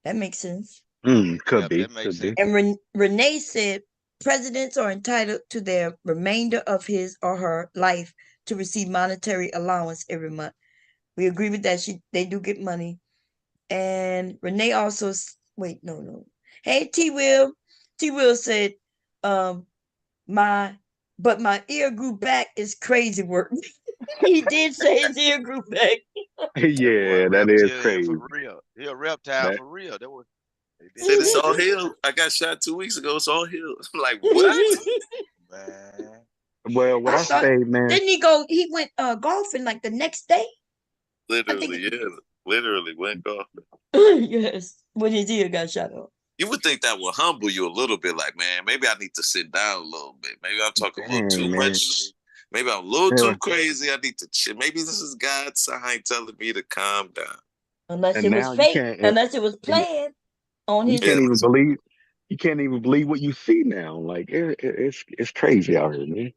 That makes sense. Could be. That makes sense. And Renee said presidents are entitled to their remainder of his or her life to receive monetary allowance every month. We agree with that. They do get money. And Renee also wait, no. Hey, T Will said, my ear grew back is crazy work. He did say his ear grew back. Yeah, that is crazy. For real. He a reptile for real. That was. Said it's all healed. I got shot 2 weeks ago. It's all healed. I'm like, what? Man. Well, what I say, man. Didn't he go? He went golfing like the next day. Literally, yeah. Literally went golfing. Yes, when his ear got shot off. You would think that would humble you a little bit. Like, man, maybe I need to sit down a little bit. Maybe I'm talking a little too much. Maybe I'm a little too crazy. I need to chill. Maybe this is God's sign telling me to calm down. Unless it was fake. Unless it was planned on his. You can't even believe what you see now. Like it's crazy out here, man.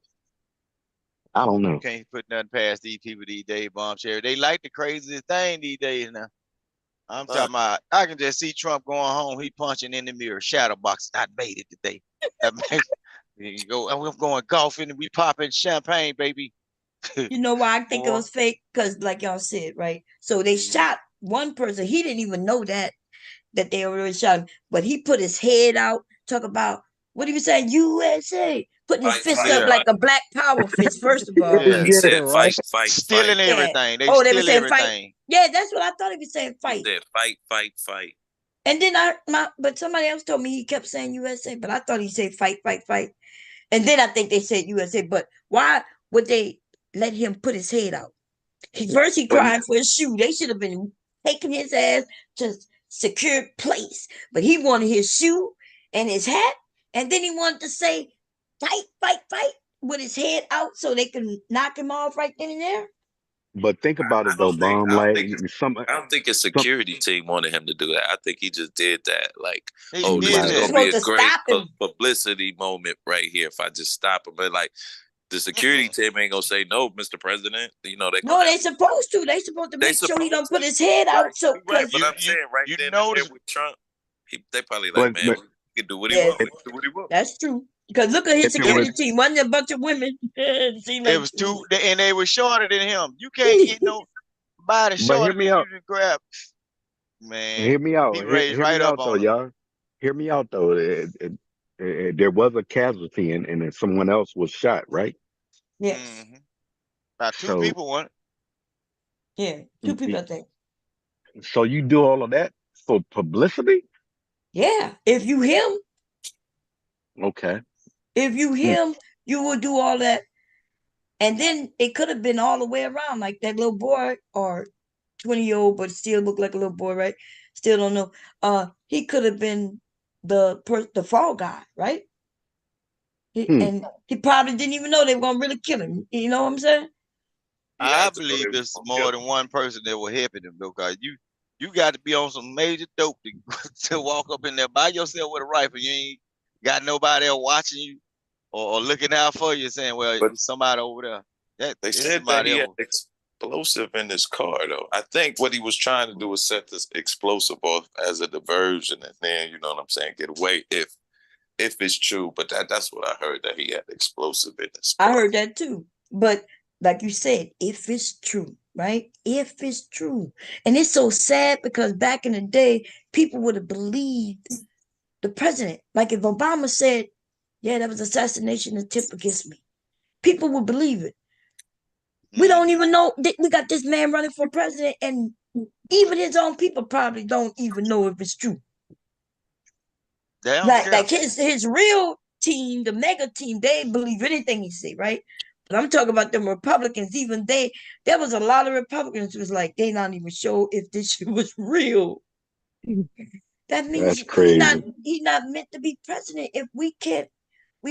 I don't know. You can't put nothing past these people these days, bomb Sherry. They like the craziest thing these days now. I'm talking about, I can just see Trump going home. He punching in the mirror, shadow box. I made it today. You go, I'm going golfing and we popping champagne, baby. You know why I think it was fake? Because like y'all said, right? So they shot one person. He didn't even know that they already shot him. But he put his head out, talk about, what he was saying, USA. Putting his fist up like a black power fist, first of all. He said fight, stealing everything. They were saying fight. Yeah, that's what I thought he was saying, fight. He said fight. And then but somebody else told me he kept saying USA, but I thought he said fight. And then I think they said USA, but why would they let him put his head out? First he cried for his shoe. They should have been taking his ass to secure place. But he wanted his shoe and his hat, and then he wanted to say fight with his head out so they can knock him off right then and there. But think about it though, Bomb. I don't think his security team wanted him to do that. I think he just did that. Like, this is gonna be a great publicity moment right here if I just stop him. But like, the security team ain't gonna say no, Mr. President. You know they supposed to. They supposed to make sure he don't put his head out. So, right, but I'm saying then with Trump, they probably like, man, he can do what he wants. That's true. Because look at his security team. Wasn't a bunch of women. It was two, and they were shorter than him. You can't get nobody shorter than you to grab. Man, hear me out. He raised right up on y'all. Hear me out though. There was a casualty and someone else was shot, right? Yes. Mm-hmm. About two people won. Yeah, 2 people, I think. So you do all of that for publicity? Yeah, if you him. Okay. If you him, you will do all that. And then it could have been all the way around, like that little boy or 20-year-old, but still look like a little boy, right? Still don't know. He could have been the fall guy, right? And he probably didn't even know they were gonna really kill him. You know what I'm saying? I believe there's more than one person that will help him because you got to be on some major dope to walk up in there by yourself with a rifle. You ain't got nobody else watching you or looking out for you, saying, "Well, there's somebody over there." They said that he had explosive in his car, though. I think what he was trying to do was set this explosive off as a diversion, and then you know what I'm saying, get away if it's true. But that's what I heard, that he had explosive in his car. I heard that too. But like you said, if it's true, right? If it's true. And it's so sad because back in the day, people would have believed the president. Like if Obama said, yeah, that was assassination attempt against me, people would believe it. We don't even know. We got this man running for president, and even his own people probably don't even know if it's true. Like his real team, the mega team, they believe anything he say, right? But I'm talking about them Republicans. Even there was a lot of Republicans who was like, they not even sure if this shit was real. That means That's crazy. he's not meant to be president if we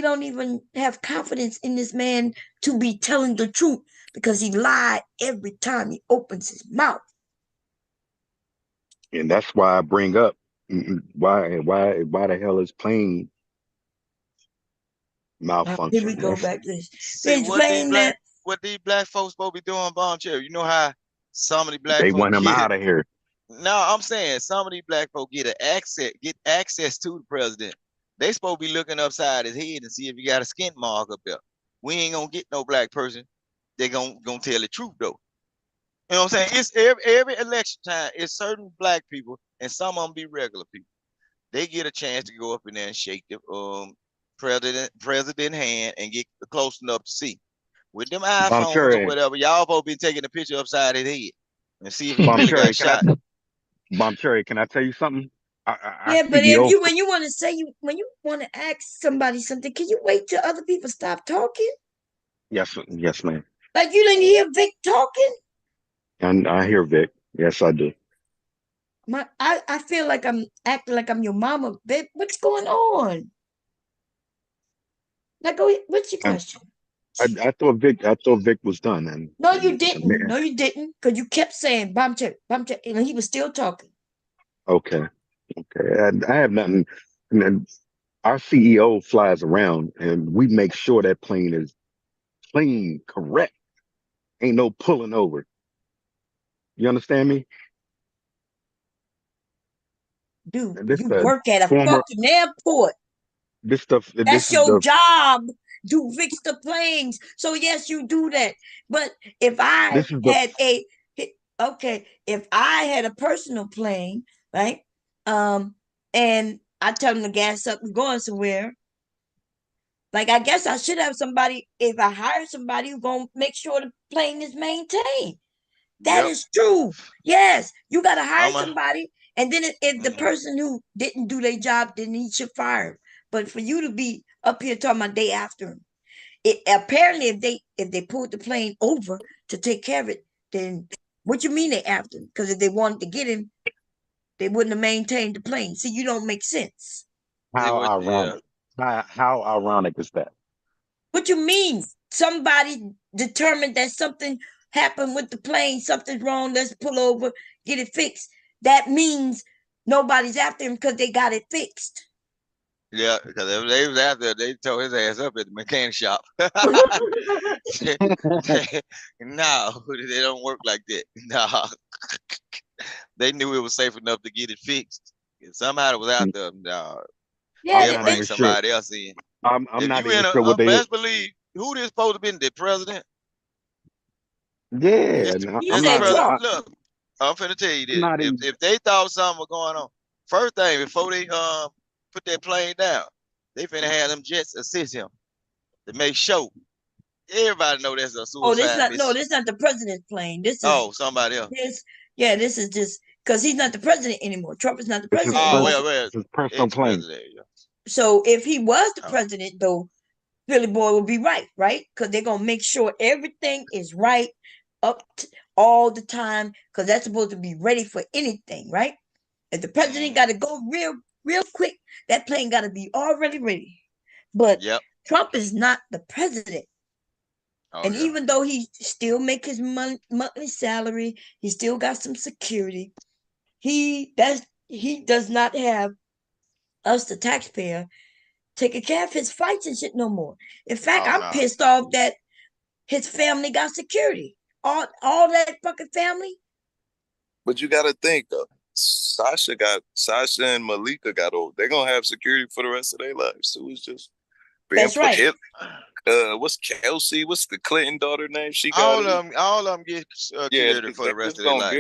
don't even have confidence in this man to be telling the truth because he lied every time he opens his mouth. And that's why I bring up why the hell is plane Here we malfunction? go That's back to this. See what these black folks supposed to be doing, bombshell. You know how some of the black they folks want him get out of here. No, I'm saying some of these black folks get access to the president. They supposed to be looking upside his head and see if he got a skin mark up there. We ain't gonna get no black person. They gonna tell the truth though. You know what I'm saying? It's every election time. It's certain black people, and some of them be regular people. They get a chance to go up in there and shake the president hand and get close enough to see. With them Bomb iPhones or Cherry, whatever, y'all supposed to be taking a picture upside his head and see if he Bomb really Cherry, got shot. Bomb Cherry, can I tell you something? Our Yeah, but CEO, when you want to say when you want to ask somebody something, can you wait till other people stop talking? yes, ma'am. Like you didn't hear Vic talking? And I hear Vic. Yes, I do. I feel like I'm acting like I'm your mama, Vic. What's going on? Now go ahead. What's your question? I thought Vic was done. No, you didn't. No, you didn't. Because you kept saying bomb check, and he was still talking. Okay. I have nothing. And then our CEO flies around, and we make sure that plane is clean, correct. Ain't no pulling over. You understand me? Dude, And this you the work at a former. fucking airport. This stuff. That's This is your the. job to fix the planes. So yes, you do that. But if I This is the. had if I had a personal plane, right? And I tell them to gas up and going somewhere. Like I guess I should have somebody. If I hire somebody who's gonna make sure the plane is maintained. That Yep. is true. Yes, you got to hire I'm a, somebody, and then if the person who didn't do their job, then he should fire him. But for you to be up here talking about day after him, apparently if they pulled the plane over to take care of it, then what you mean they after him? Because if they wanted to get him, they wouldn't have maintained the plane. See, you don't make sense. How yeah. ironic. How ironic is that? What you mean? Somebody determined that something happened with the plane, something's wrong, let's pull over, get it fixed. That means nobody's after him because they got it fixed. Yeah, because if they was after, they tore his ass up at the mechanic shop. No, they don't work like that. No, they knew it was safe enough to get it fixed. If somebody was out there, they'll bring somebody else in. I'm if not you even in sure what they. best believe who this supposed to be, the president. Yeah, I'm not. Look, I'm finna tell you this. Not even. If they thought something was going on, first thing before they put that plane down, they finna have them jets assist him to make sure everybody know that's a suicide mission. This is not the president's plane. This is somebody else. This is just because he's not the president anymore. Trump is not the This is president anymore. his personal plane. So if he was the president, though, Philly boy will be right? Because they're gonna make sure everything is right all the time, because that's supposed to be ready for anything, right? If the president got to go real quick, that plane got to be already ready. But Trump is not the president. Even though he still make his monthly salary, he still got some security. He does not have us, the taxpayer, taking care of his fights and shit no more. In fact, I'm pissed off that his family got security. All that fucking family. But you got to think though, Sasha and Malika got old. They're gonna have security for the rest of their lives. So it's just that's right. What's Kelsey? What's the Clinton daughter name? She got all of them get security for the rest of their life.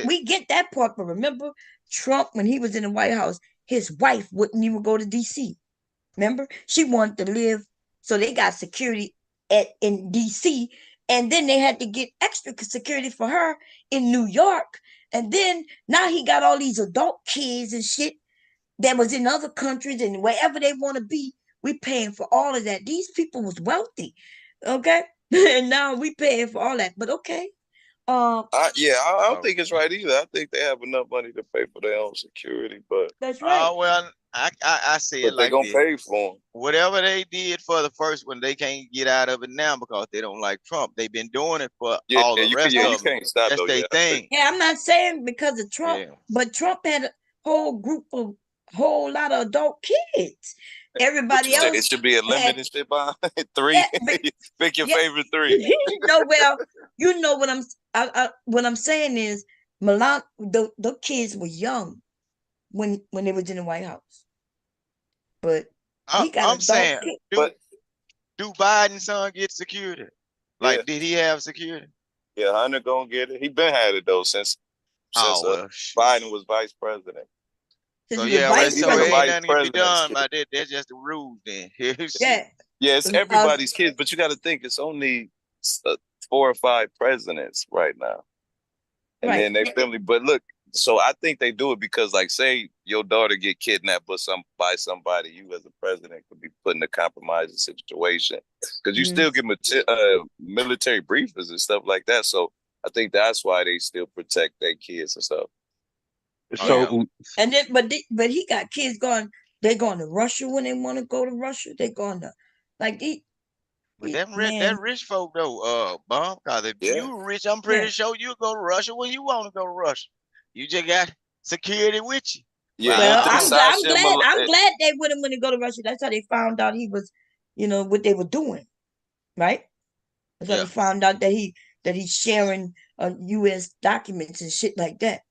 We get that part, but remember Trump when he was in the White House, his wife wouldn't even go to DC. Remember, she wanted to live, so they got security in DC, and then they had to get extra security for her in New York, and then now he got all these adult kids and shit. that was in other countries and wherever they want to be. We paying for all of that. These people was wealthy, okay? And now we paying for all that. But okay. I don't think it's right either. I think they have enough money to pay for their own security, but that's right. Well, I say it like they're gonna this. pay for them. Whatever they did for the first one, they can't get out of it now because they don't like Trump. They've been doing it for all the rest of them. You can't stop That's though. their thing. Yeah, I'm not saying because of Trump, but Trump had a whole lot of adult kids. Everybody else, it should be a limit and shit by 3. Pick your favorite 3. You know what I'm saying is the kids were young when they was in the White House, but I'm saying, do Biden's son get security? Like, did he have security? Yeah, Hunter gonna get it. He been had it though since Biden was vice president. So yeah, so ain't nothing to be done about that. That's just the rules then. Yeah, it's everybody's kids, but you got to think it's only 4 or 5 presidents right now, and then they family. But look, so I think they do it because, like, say your daughter get kidnapped by somebody, you as a president could be put in a compromising situation because you still get military briefings and stuff like that. So I think that's why they still protect their kids and stuff. So and then, but he got kids going. They're going to Russia when they want to go to Russia. They're going to But that rich folk though, Bomb. Cause if you rich, I'm pretty sure you go to Russia when you want to go to Russia. You just got security with you. Yeah, well, I'm glad they with him when they go to Russia. That's how they found out he was, what they were doing, right? That's how they found out that he's sharing U.S. documents and shit like that.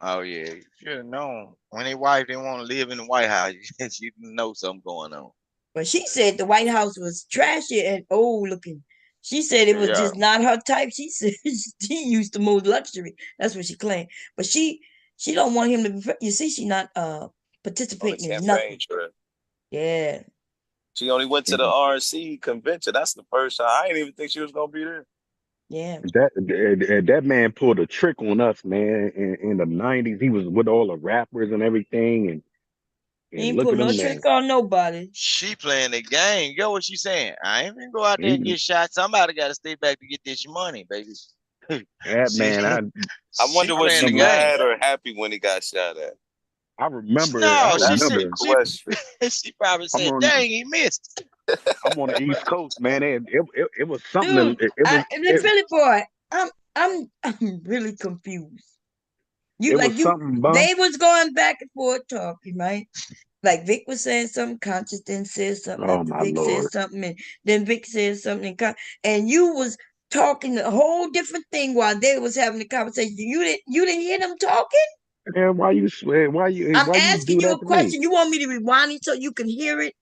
Oh yeah, you should have known. When their wife didn't want to live in the White House, you know something going on. But she said the White House was trashy and old looking. She said it was just not her type. She said she used the most luxury. That's what she claimed. But she don't want him to be. You see, she not participating in nothing. Yeah. She only went to the RNC convention. That's the first time. I didn't even think she was gonna be there. Yeah. That man pulled a trick on us, man. In the 90s, he was with all the rappers and everything, and he ain't put no trick on nobody. She playing the game. Get what she saying? I ain't gonna go out there and get shot. Somebody got to stay back to get this money, baby. Man, I wonder was she mad or happy when he got shot at? I remember. She probably said, "Dang, he missed." I'm on the East Coast, man. It was something. Dude, Philly boy, I'm really confused. They was going back and forth talking, right? Like Vic was saying something, Conscious then said something, after Vic said something, and then Vic said something, and you was talking a whole different thing while they was having the conversation. You didn't hear them talking? And why you swear? I'm asking you a question. You want me to rewind it so you can hear it?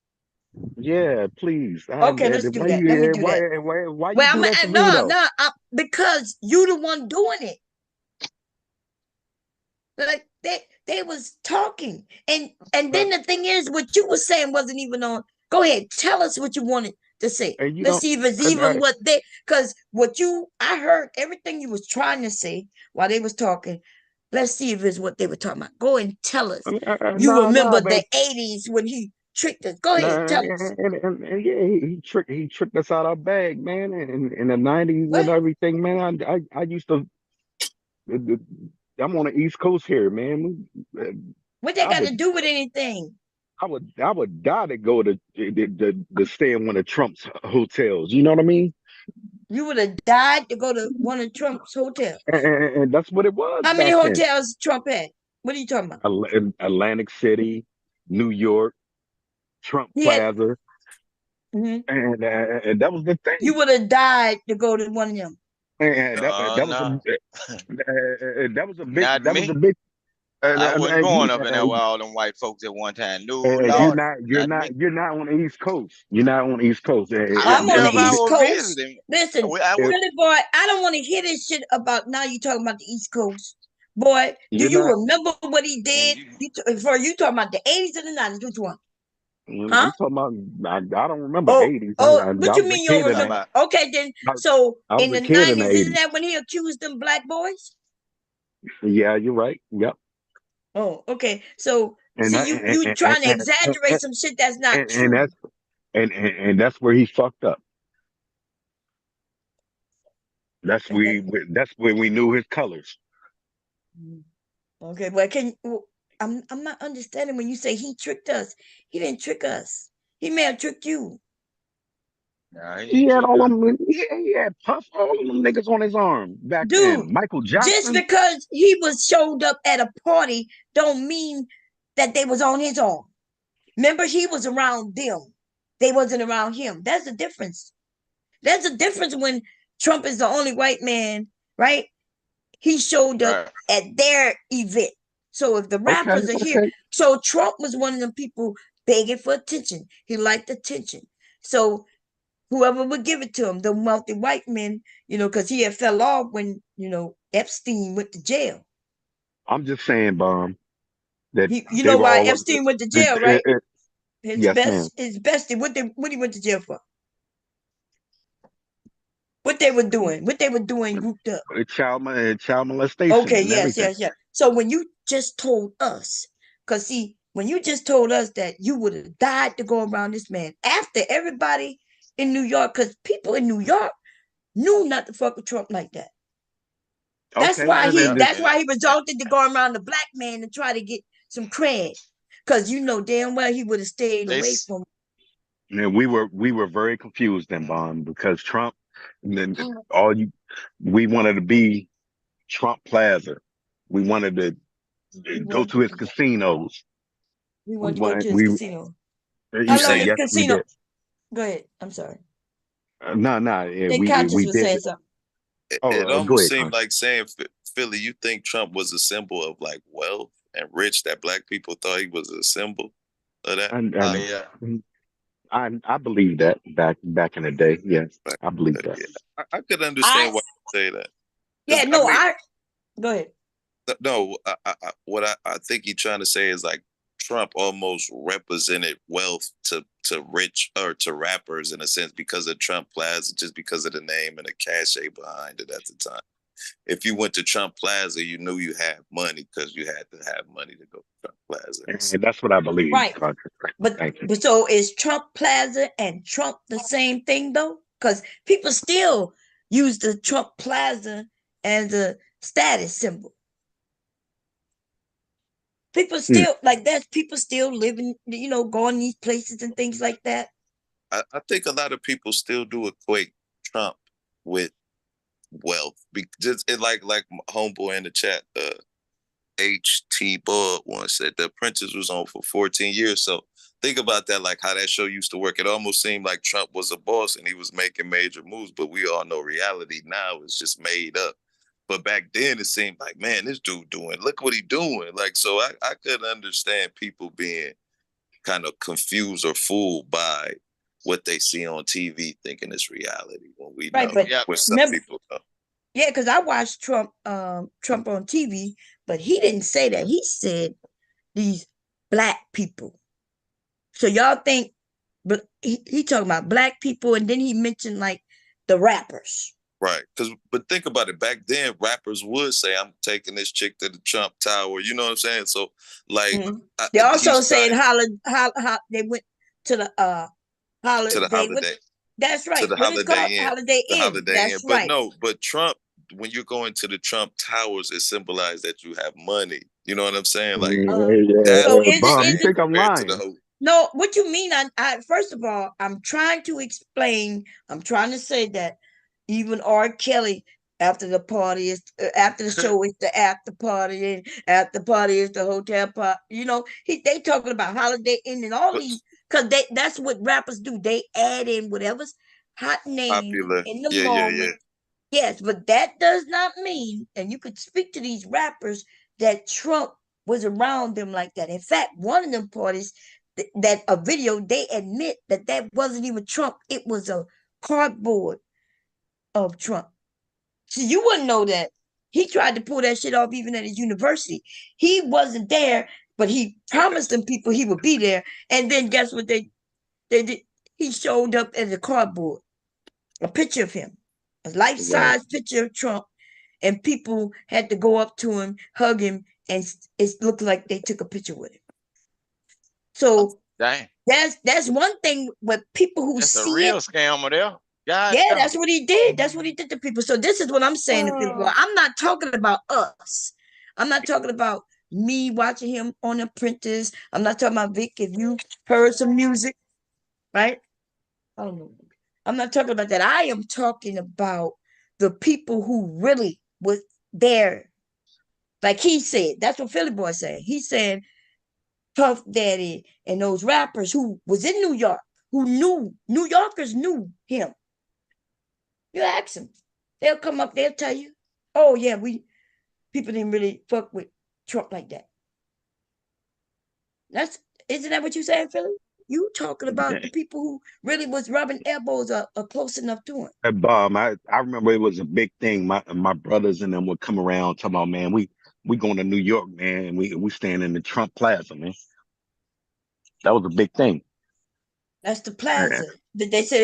Yeah, please. Okay, let's do that. Let me do that. Why you do that to me, though? Because you the one doing it. Like they was talking, and then the thing is, what you were saying wasn't even on. Go ahead, tell us what you wanted to say. Let's see if it's even what they. Because I heard everything you was trying to say while they was talking. Let's see if it's what they were talking about. Go and tell us. You remember the 80s when he tricked us. Go ahead, tell us. And yeah, he tricked us out our bag, man. And in the 90s and everything, man. I used to. I'm on the East Coast here, man. What they got to do with anything? I would die to go to stay in one of Trump's hotels. You know what I mean? You would have died to go to one of Trump's hotels. And that's what it was. How many hotels Trump had? What are you talking about? Atlantic City, New York, Trump Plaza. And that was the thing. You would have died to go to one of them. And that was a big. I wasn't going up in there with all them white folks at one time. No, you're not on the East Coast. You're not on the East Coast. I'm on the East Coast. Listen, really, boy, I don't want to hear this shit about now. You talking about the East Coast, boy? Do you remember what he did? You talking about the 80s and the 90s? Which one? I'm talking about. I don't remember 80s. What you mean you don't remember? Okay, then. So in the 90s, isn't that when he accused them black boys? Yeah, you're right. Yep. Oh, okay. So And See, that, you trying to exaggerate some shit that's not and true. that's where he fucked up. That's where we knew his colors. Okay, well, I'm not understanding when you say he tricked us. He didn't trick us. He may have tricked you. Nah, he He ain't had tricked all us. them. He had Puff, all of them niggas on his arm back Dude, then. Michael just Jackson. because he was showed up at a party don't mean that they was on his arm. Remember, he was around them. They wasn't around him. That's the difference. There's a difference when Trump is the only white man, right? He showed up Right. at their event. So if the Okay, rappers are here, okay. so Trump was one of them people begging for attention. He liked attention. So whoever would give it to him, the wealthy white men, because he had fell off when, Epstein went to jail. I'm just saying, Bomb, that You they know were why all. Epstein went to jail, right? His Yes, ma'am. bestie, what he went to jail for? What they were doing grouped up. Child molestation Okay, and yes, everything. yes, yes. So when you just told us, because see, when you just told us that you would have died to go around this man after everybody in New York, because people in New York knew not to fuck with Trump like that. That's Okay, why and he then that's why he resulted to go around the black man and try to get some cred. Because you know damn well he would have stayed away from. and we were very confused then, Bond, because Trump, and then Mm. we wanted to be Trump Plaza. We wanted to We go want to his casinos. we We want to go want to his we casino. You How long saying is the yes we casino? did. Go ahead. I'm sorry. No, yeah, They we conscious was did. saying something. it Go almost ahead, seemed Con. like saying Philly, you think Trump was a symbol of like wealth and rich, that black people thought he was a symbol of that? And Yeah. I believe that back in the day. Yes, I believe that. Yeah, I could understand I why you say that. yeah, I no, mean, go ahead. no, what I think he's trying to say is like Trump almost represented wealth to rich or to rappers in a sense because of Trump Plaza, just because of the name and the cachet behind it at the time. If you went to Trump Plaza, you knew you had money because you had to have money to go to Trump Plaza. And that's what I believe, Right. Contra. But Thank you. but so is Trump Plaza and Trump the same thing though? Because people still use the Trump Plaza as a status symbol. People still like that's people still living, going these places and things like that. I think a lot of people still do equate Trump with wealth. Just like homeboy in the chat, H.T. Bud once said the Apprentice was on for 14 years. So think about that, like how that show used to work. It almost seemed like Trump was a boss and he was making major moves, but we all know reality now is just made up. But back then it seemed like, man, this dude look what he doing. Like, so I could understand people being kind of confused or fooled by what they see on TV, thinking it's reality when we Right, know but what some remember, people know. yeah, because I watched Trump on TV, but he didn't say that. He said these black people. So y'all think, but he talking about black people, and then he mentioned like the rappers. Right. But think about it. Back then, rappers would say, I'm taking this chick to the Trump Tower. You know what I'm saying? So, like, They also he's said trying they went to the to the holiday. holiday, That's to right. the What is called Holiday Inn, Holiday the Inn. Holiday Inn. That's But right. no, but Trump, when you're going to the Trump Towers, it symbolized that you have money. You know what I'm saying? Like, that's So what you Bob, say you think I'm compared to the lying? whole. No, what you mean? I first of all, I'm trying to explain. I'm trying to say that even R. Kelly after the party is after the show is the after party, and after party is the hotel party. They talking about Holiday Inn and all these because that's what rappers do. They add in whatever's hot name Popular. in the Yeah, yeah, yeah. moment. Yes, but that does not mean, and you could speak to these rappers that Trump was around them like that. In fact, one of them parties that a video they admit that wasn't even Trump. It was a cardboard of Trump. So you wouldn't know that. He tried to pull that shit off even at his university. He wasn't there, but he promised them people he would be there. And then guess what they did? He showed up as a cardboard, a picture of him, a Right. life-size picture of Trump, and people had to go up to him, hug him, and it looked like they took a picture with him. So Dang. that's one thing with people who That's see a real it. scammer there. God Yeah, damn. that's what he did. That's what he did to people. So this is what I'm saying to people. I'm not talking about us. I'm not talking about me watching him on Apprentice. I'm not talking about Vic. If you heard some music, right? I don't know. I'm not talking about that. I am talking about the people who really was there. Like he said, that's what Philly Boy said. He said Puff Daddy and those rappers who was in New York, who knew, New Yorkers knew him. You ask them, they'll come up, they'll tell you, oh yeah, people didn't really fuck with Trump like that. Isn't that what you saying, Philly? You talking about the people who really was rubbing elbows are close enough to him. I remember it was a big thing. My brothers and them would come around talking about, man, we going to New York, man, and we stand in the Trump Plaza, man. That was a big thing. That's the plaza. They said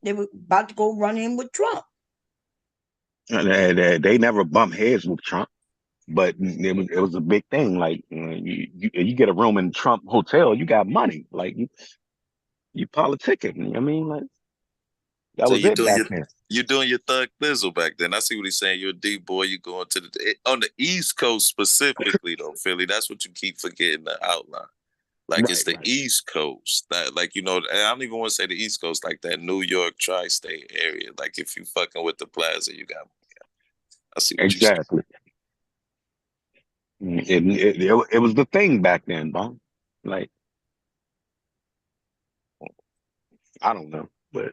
they were about to go run in with Trump. They never bumped heads with Trump, but it was a big thing. Like you get a room in Trump Hotel, you got money. Like you politicking. I mean, like that So was it back then. you're doing your thug thizzle back then. I see what he's saying. You're a deep boy. You're going to on the East Coast specifically, though, Philly. That's what you keep forgetting to outline. Like it's the East Coast. That, like, you know, I don't even want to say the East Coast, like that New York tri-state area. Like if you fucking with the plaza, you got. I see what Exactly. It was the thing back then, Bob. Like I don't know, but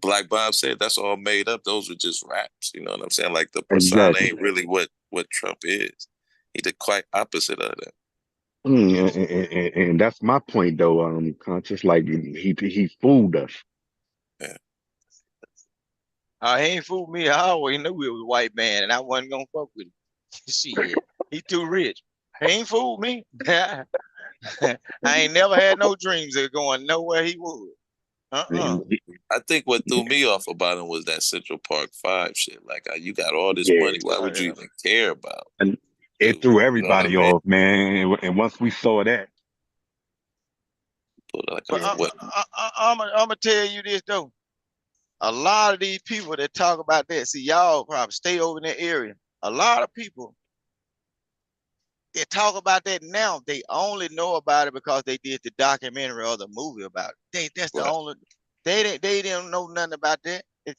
Black Bob said that's all made up. Those were just raps. You know what I'm saying? Like the persona exactly. ain't really what Trump is. He the quite opposite of that. And that's my point, though. Conscious, like he fooled us. Yeah. He ain't fooled me. I always knew he was a white man, and I wasn't gonna fuck with him. Shit, he too rich. He ain't fooled me. I ain't never had no dreams of going nowhere he would. I think what threw me off about him was that Central Park 5 shit. Like, you got all this money. Why would you even care about? And it threw everybody off, man. And once we saw that, I'm gonna tell you this though. A lot of these people that talk about that, see, y'all probably stay over in that area. A lot of people that talk about that now, they only know about it because they did the documentary or the movie about it. That's the only. They didn't know nothing about that. If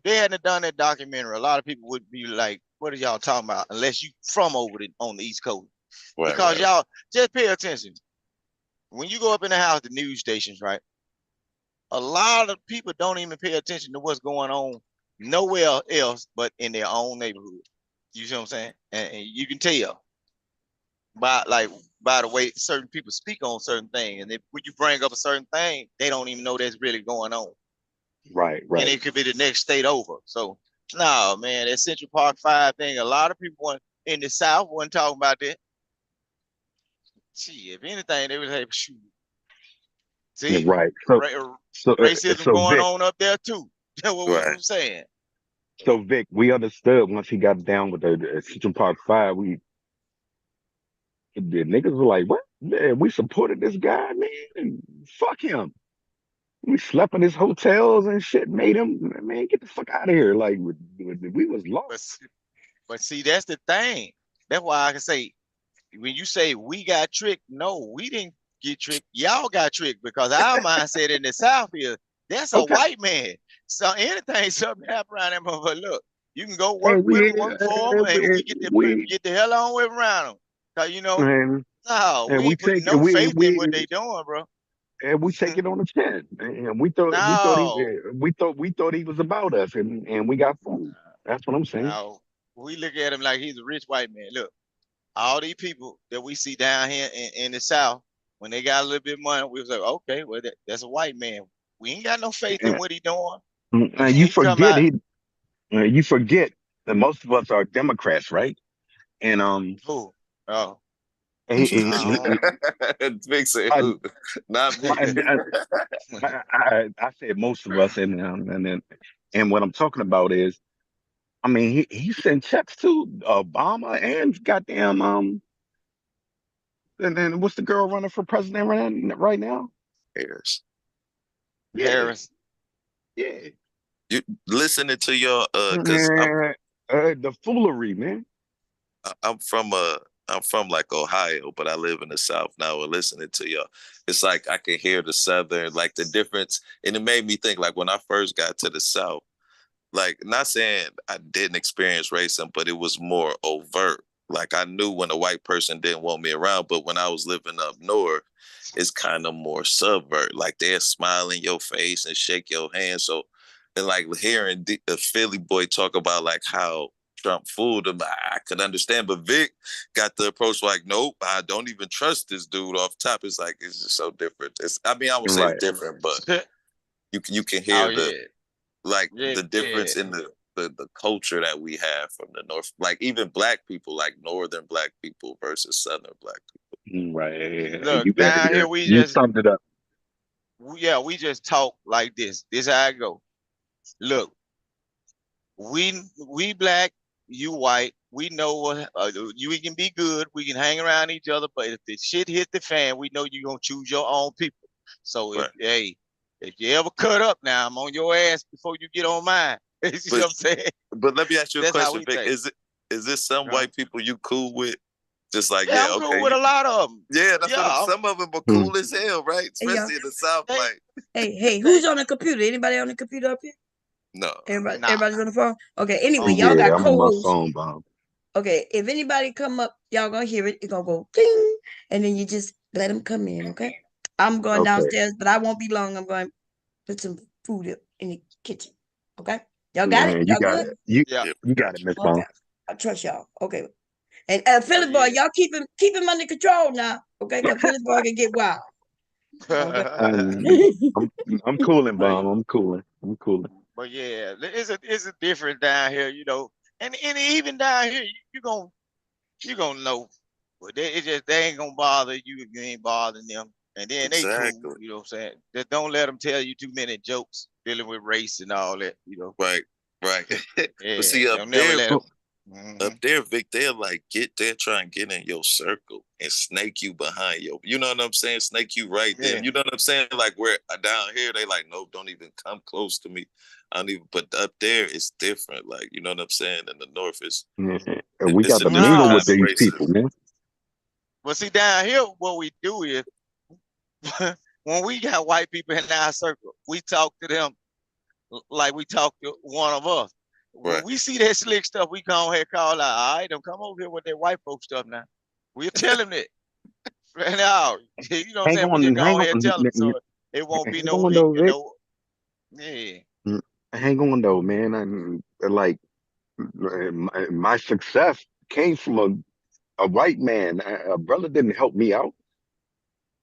they hadn't done that documentary, a lot of people would be like, "What are y'all talking about?" Unless you from over on the East Coast, because y'all just pay attention. When you go up in the house, the news stations, right? A lot of people don't even pay attention to what's going on nowhere else but in their own neighborhood. You see what I'm saying? And you can tell by the way certain people speak on certain things, and when you bring up a certain thing, they don't even know that's really going on. Right. And it could be the next state over. So no, man, that Central Park 5 thing, a lot of people in the South wasn't talking about that. See, if anything, they would say, shoot. See, right. So racism going Vic, on up there too. That's what I'm saying. So Vic, we understood once he got down with the Central Park 5, the niggas were like, what? Man, we supported this guy, man, and fuck him. We slept in his hotels and shit, made him, man, get the fuck out of here. Like, we was lost. But see, that's the thing. That's why I can say, when you say we got tricked, no, we didn't get tricked. Y'all got tricked, because our mindset in the South is, that's a white man. So anything, something happen around him, but look, you can go work with him, work for him, and we get the hell on with around him. Cause you know, we ain't putting no faith in what they doing, bro. And we take it on the chin, and we thought he was about us, and we got fooled. That's what I'm saying. No, we look at him like he's a rich white man. Look, all these people that we see down here in the South, when they got a little bit of money, we was like, okay, well, that's a white man. We ain't got no faith in what he doing. You forget that most of us are Democrats, right? And who? Oh. Big say who? Not me. I said most of us, and what I'm talking about is, I mean, he sent checks to Obama and goddamn And then what's the girl running for president right now? Harris. Yeah, Harris. yeah. You listening to your because The foolery, man. I'm from like Ohio, but I live in the South now. And listening to y'all, it's like I can hear the Southern, like the difference, and it made me think like when I first got to the South, like not saying I didn't experience racism, but it was more overt. Like I knew when a white person didn't want me around, but when I was living up north, it's kind of more subvert. Like they'll smile in your face and shake your hand. So, and like hearing a Philly boy talk about like how Trump fooled him, I could understand. But Vic got the approach like, nope, I don't even trust this dude off top. It's like it's just so different. I mean, I would say it's Right. different, but you can Oh hear yeah. the difference in the culture that we have from the North, like even black people, like Northern black people versus Southern black people. Right. Look, You got down here it. You summed it up. we just talk like this. This how I go. Look, we black, you white. We know what we can be good. We can hang around each other, but if the shit hit the fan, we know you're gonna choose your own people. So if you ever cut up now, I'm on your ass before you get on mine. You know what I'm saying? But let me ask you a That's how question, we Vic. think. Is this some white people you cool with? Just like, Yeah, I'm cool with a lot of them. Yeah, that's what some of them are cool as hell, right? Hey, y'all. Especially in the South. Like, Hey, who's on the computer? Anybody on the computer up here? no. Everybody's on the phone? Okay, anyway, Oh y'all yeah, got I'm on my co-hosts. phone, Bob. Okay, if anybody come up, y'all gonna hear it. It's gonna go ding, and then you just let them come in, okay? I'm going Okay. downstairs, but I won't be long. I'm going to put some food up in the kitchen, okay? Y'all got it? Man, you Y'all got good? it. You got it, Miss Bone. Okay, I trust y'all. Okay, and Philly boy, y'all keep him under control now, okay? Because Philly boy can get wild. Okay. I'm cooling, Bob. I'm cooling. But yeah, it's a difference down here, you know. And even down here, you gonna know. But they ain't gonna bother you if you ain't bothering them. And then they cool, you know what I'm saying? Just don't let them tell you too many jokes dealing with race and all that, you know. Right. Yeah, But see, they'll never let them. Up there, Vic, they'll like try and get in your circle and snake you behind you know what I'm saying? Snake you right there. You know what I'm saying? Like where down here, they like, nope, don't even come close to me. I don't even, but up there, it's different. Like, you know what I'm saying? In the North, And we it's got a to different mingle kind with of these racism. people, man. Well, see, down here, what we do is when we got white people in our circle, we talk to them like we talk to one of us. When we see that slick stuff, we come here call out, all right, don't come over here with that white folk stuff now. We'll tell them that. Right now, you know what I'm saying? We just go ahead and tell them so it won't be Hang no, on though, you Vic. know, yeah. Hang on though, man. I'm like my success came from a white man. A brother didn't help me out.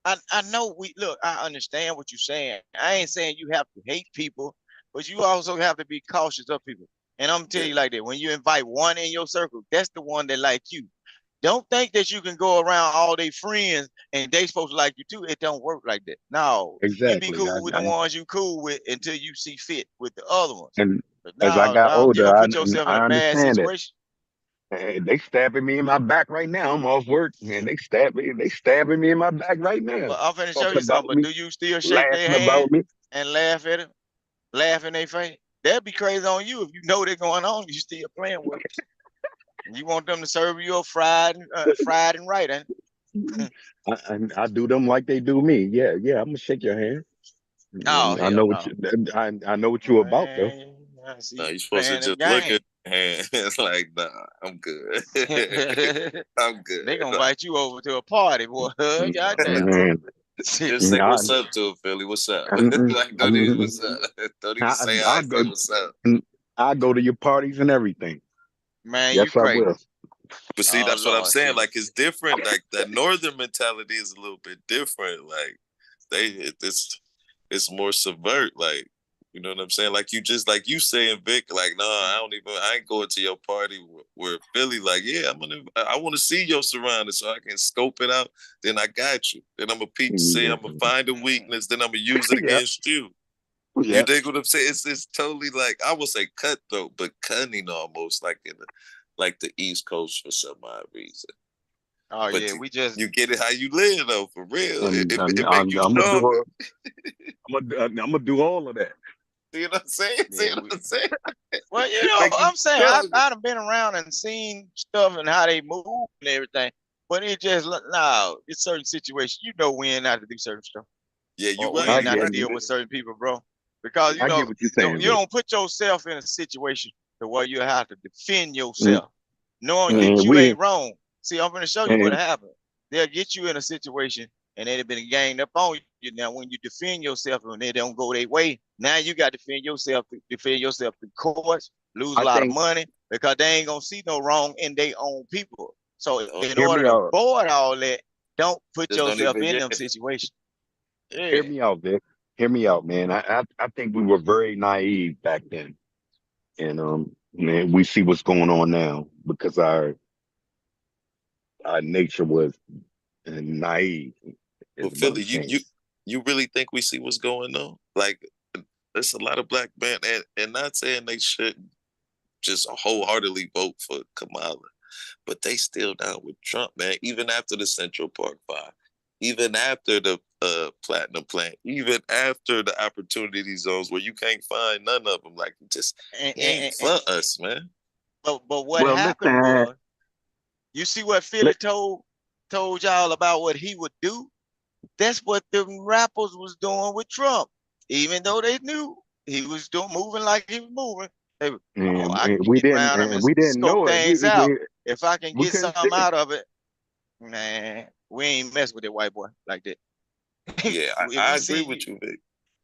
I know I understand what you're saying. I ain't saying you have to hate people, but you also have to be cautious of people. And I'm gonna tell you like that. When you invite one in your circle, that's the one that like you. Don't think that you can go around all their friends and they supposed to like you too. It don't work like that. No, you be Exactly. cool with the ones you cool with until you see fit with the other ones. And But as I got no, you older, gonna put yourself in a I bad understand it. situation. They stabbing me in my back right now. I'm off work, and they stabbing me in my back right now. But I'm finna show Talking you about something. But me, do you still shake their laughing hand about me. and laugh at them? Laugh in their face? That'd be crazy on you if you know they're going on. You still playing with them. You want them to serve you up fried and right, ain't it? I do them like they do me. Yeah. I'm gonna shake your hand. Oh I hell know what no. I know what you're about though. I see No, you you're supposed to playing the just look game. at hands like, nah, I'm good. I'm good. They gonna invite you over to a party, boy. Goddamn. Just say what's up to him, Philly. What's up? Like, don't even what's up. Don't even say hi. Say what's up. I go to your parties and everything. Man, you Yes, I crazy. will. But see, Oh, that's what I'm Lord, saying. see. Like, it's different. Like that northern mentality is a little bit different. Like it's more subvert. Like, you know what I'm saying? Like like you saying, Vic. Like, no, I ain't going to your party. Where Philly, like, yeah, I want to see your surroundings so I can scope it out. Then I got you. Then I'm gonna find a weakness. Then I'm gonna use it against you. You dig what I'm saying? It's totally like I would say cutthroat, but cunning almost like the East Coast for some odd reason. Oh but yeah, we just you get it how you live though, for real. And It I'm make you gonna stronger. I'm gonna do all of that. See what I'm saying? See yeah. what I'm saying? Well, you know, Make you I'm saying stronger. I've been around and seen stuff and how they move and everything, but it just no, it's certain situations. You know when not to do certain stuff Yeah, you or right. I when You not to get right. deal with certain people, bro. Because you I get know what you're saying, you Vic. don't put yourself in a situation to where you have to defend And, yourself, knowing that and you we ain't wrong. See, I'm going to show you what and happened. They'll get you in a situation and they've been ganged up on you. Now, when you defend yourself and they don't go their way, now you got to defend yourself in courts, lose a I lot of think money because they ain't gonna see no wrong in their own people. So, in hear order me to out. avoid all that, don't put Just don't yourself even in yeah. them situations. Hear Yeah. me out, Vic. Hear me out, man. I think we were very naive back then, and man, we see what's going on now because our nature was naive. Is But what I'm Philly, saying. you really think we see what's going on? Like, there's a lot of black men, and not saying they shouldn't just wholeheartedly vote for Kamala, but they still down with Trump, man. Even after the Central Park Five, even after the Platinum Plant, even after the opportunity zones where you can't find none of them, like And, he ain't and, and, for us, man. but what Well, happened listen, was, you see what Philly let, told y'all about what he would do? That's what the rappers was doing with Trump. Even though they knew he was doing moving like he was moving, they were, oh, I can we get didn't, around him and and we didn't scope know it. things out. If I can We get couldn't see something it. out of it, man, we ain't mess with that white boy like that. Yeah, If I we agree see with you, you, Vic.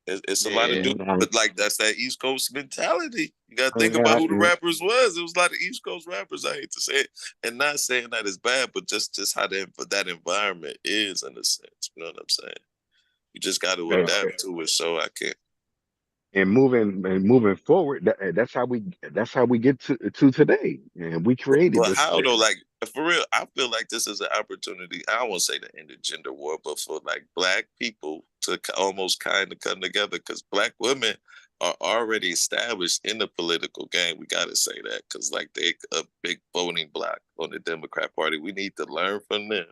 It's a lot of yeah, dudes, but like that's that East Coast mentality. You got to think And, about who the rappers was. It was a lot of East Coast rappers. I hate to say it, and not saying that is bad, but just how that environment is in a sense. You know what I'm saying? You just got to and, adapt to it. So I can't. and moving forward, that's how we get to today, and we created But this. how though? Like for real, I feel like this is an opportunity. I won't say to end the gender war, but for like black people to almost kind of come together because black women are already established in the political game. We got to say that because like they a big voting bloc on the Democrat Party. We need to learn from them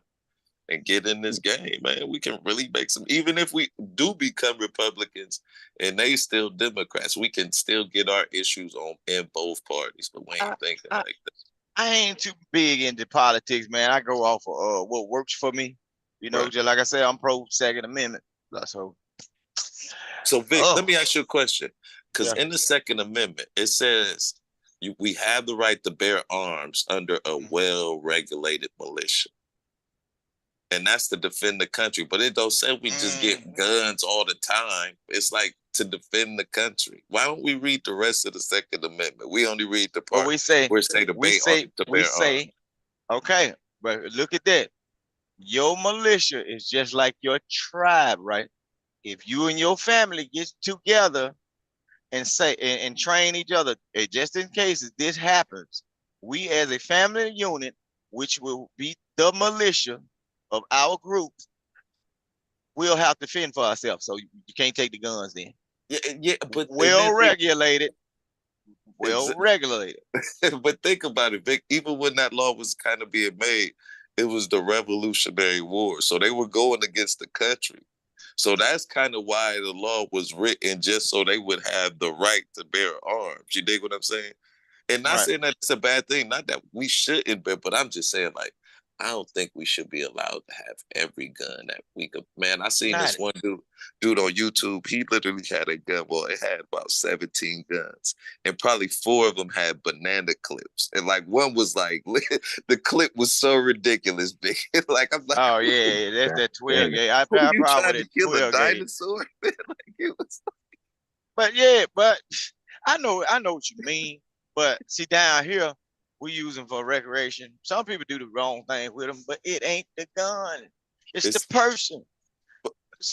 and get in this game, man. We can really make some. Even if we do become Republicans and they still Democrats, we can still get our issues on in both parties. But we I, ain't thinking I, like that. I ain't too big into politics, man. I go off of what works for me. You know, Right. just like I said, I'm pro Second Amendment. So, So Vic, let me ask you a question. Because yeah. in the Second Amendment, it says we have the right to bear arms under a well-regulated militia. And that's to defend the country. But it don't say we just get guns all the time. It's like to defend the country. Why don't we read the rest of the Second Amendment? We only read the But part where it say to bear arms. okay, but look at that. Your militia is just like your tribe, right? If you and your family get together and say and train each other, just in case if this happens, we as a family unit, which will be the militia of our group, we'll have to fend for ourselves. So you can't take the guns then. Yeah, but well regulated. But think about it, Vic. Even when that law was kind of being made, it was the Revolutionary War, so they were going against the country. So that's kind of why the law was written, just so they would have the right to bear arms. You dig what I'm saying? And not saying that it's a bad thing, not that we shouldn't, but I'm just saying, like, I don't think we should be allowed to have every gun that we could. Man, I seen this one dude on YouTube. He literally had a gun. Well, it had about 17 guns, and probably 4 of them had banana clips. And like one was like, the clip was so ridiculous, big. Like I'm like, oh yeah, that's that 12 gauge. I who you probably trying to kill a 12 gauge. dinosaur? Like it was. But yeah, but I know what you mean. But see, down here, we use them for recreation. Some people do the wrong thing with them, but it ain't the gun. It's the person.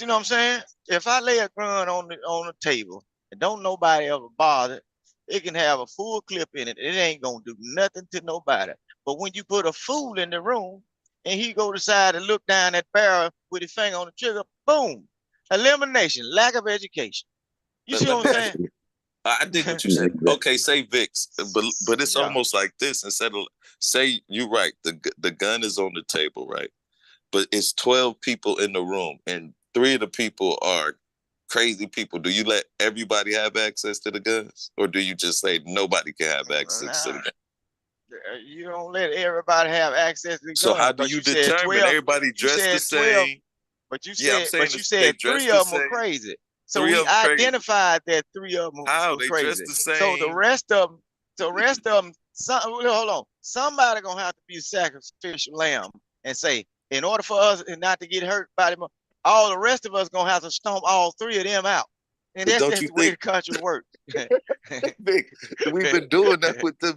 You know what I'm saying? If I lay a gun on the table and don't nobody ever bother, it can have a full clip in it. It ain't gonna do nothing to nobody. But when you put a fool in the room and he go decide to look down that barrel with his finger on the trigger, boom, elimination, lack of education. You see what I'm saying? I dig what you said. Okay, say Vicks, but it's Yeah. almost like this. Instead of say you're right, the gun is on the table, right? But it's 12 people in the room, and 3 of the people are crazy people. Do you let everybody have access to the guns, or do you just say nobody can have access to the guns? You don't let everybody have access to the So how guns, do but you you said determine 12. everybody You dressed the said 12, same? but you Yeah, I'm said, saying they 3 dress the of them were same. crazy. So 3 we of them crazy. identified that 3 of them How were they dress crazy. the So the same? rest of them, hold on. Somebody gonna have to be a sacrificial lamb and say, in order for us not to get hurt by them, all the rest of us gonna have to stomp all 3 of them out. And But that's don't just you the way think, the country works. Vic, we've been doing that with them?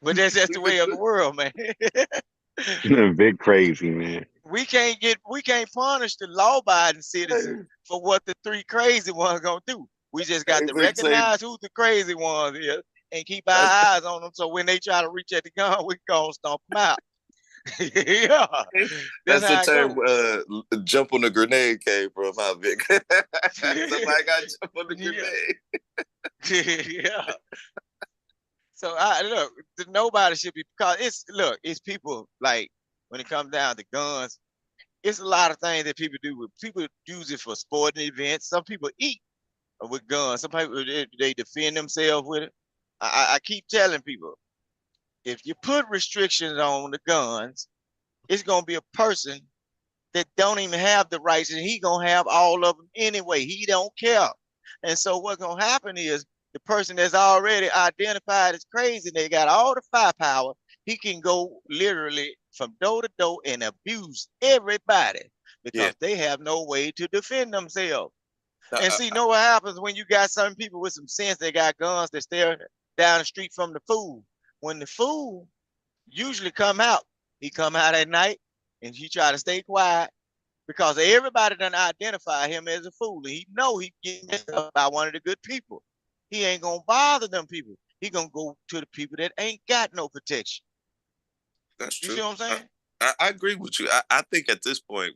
But that's just the way of the world, man. Big crazy, man. We can't punish the law-abiding citizens for what the 3 crazy ones gonna do. We just got to Vic say, recognize who the crazy ones is and keep our eyes on them. So when they try to reach at the gun, we go and stomp them out. Yeah, that's the how it term. goes. Jump on the grenade came from, huh, Vic? Somebody got to jump on the grenade. Yeah. So nobody should be, because it's people, like when it comes down to guns, it's a lot of things that people do. People use it for sporting events. Some people eat with guns. Some people they defend themselves with it. I keep telling people, if you put restrictions on the guns, it's gonna be a person that don't even have the rights, and he gonna have all of them anyway. He don't care. And so what's gonna happen is the person that's already identified as crazy, they got all the firepower, he can go literally from door to door and abuse everybody because they have no way to defend themselves. And see, know what happens when you got some people with some sense, they got guns that stare down the street from the fool. When the fool usually come out, he come out at night and he try to stay quiet because everybody done identify him as a fool. And he know he getting messed up by one of the good people. He ain't gonna bother them people. He gonna go to the people that ain't got no protection. That's true. You see what I'm saying? I agree with you. I think at this point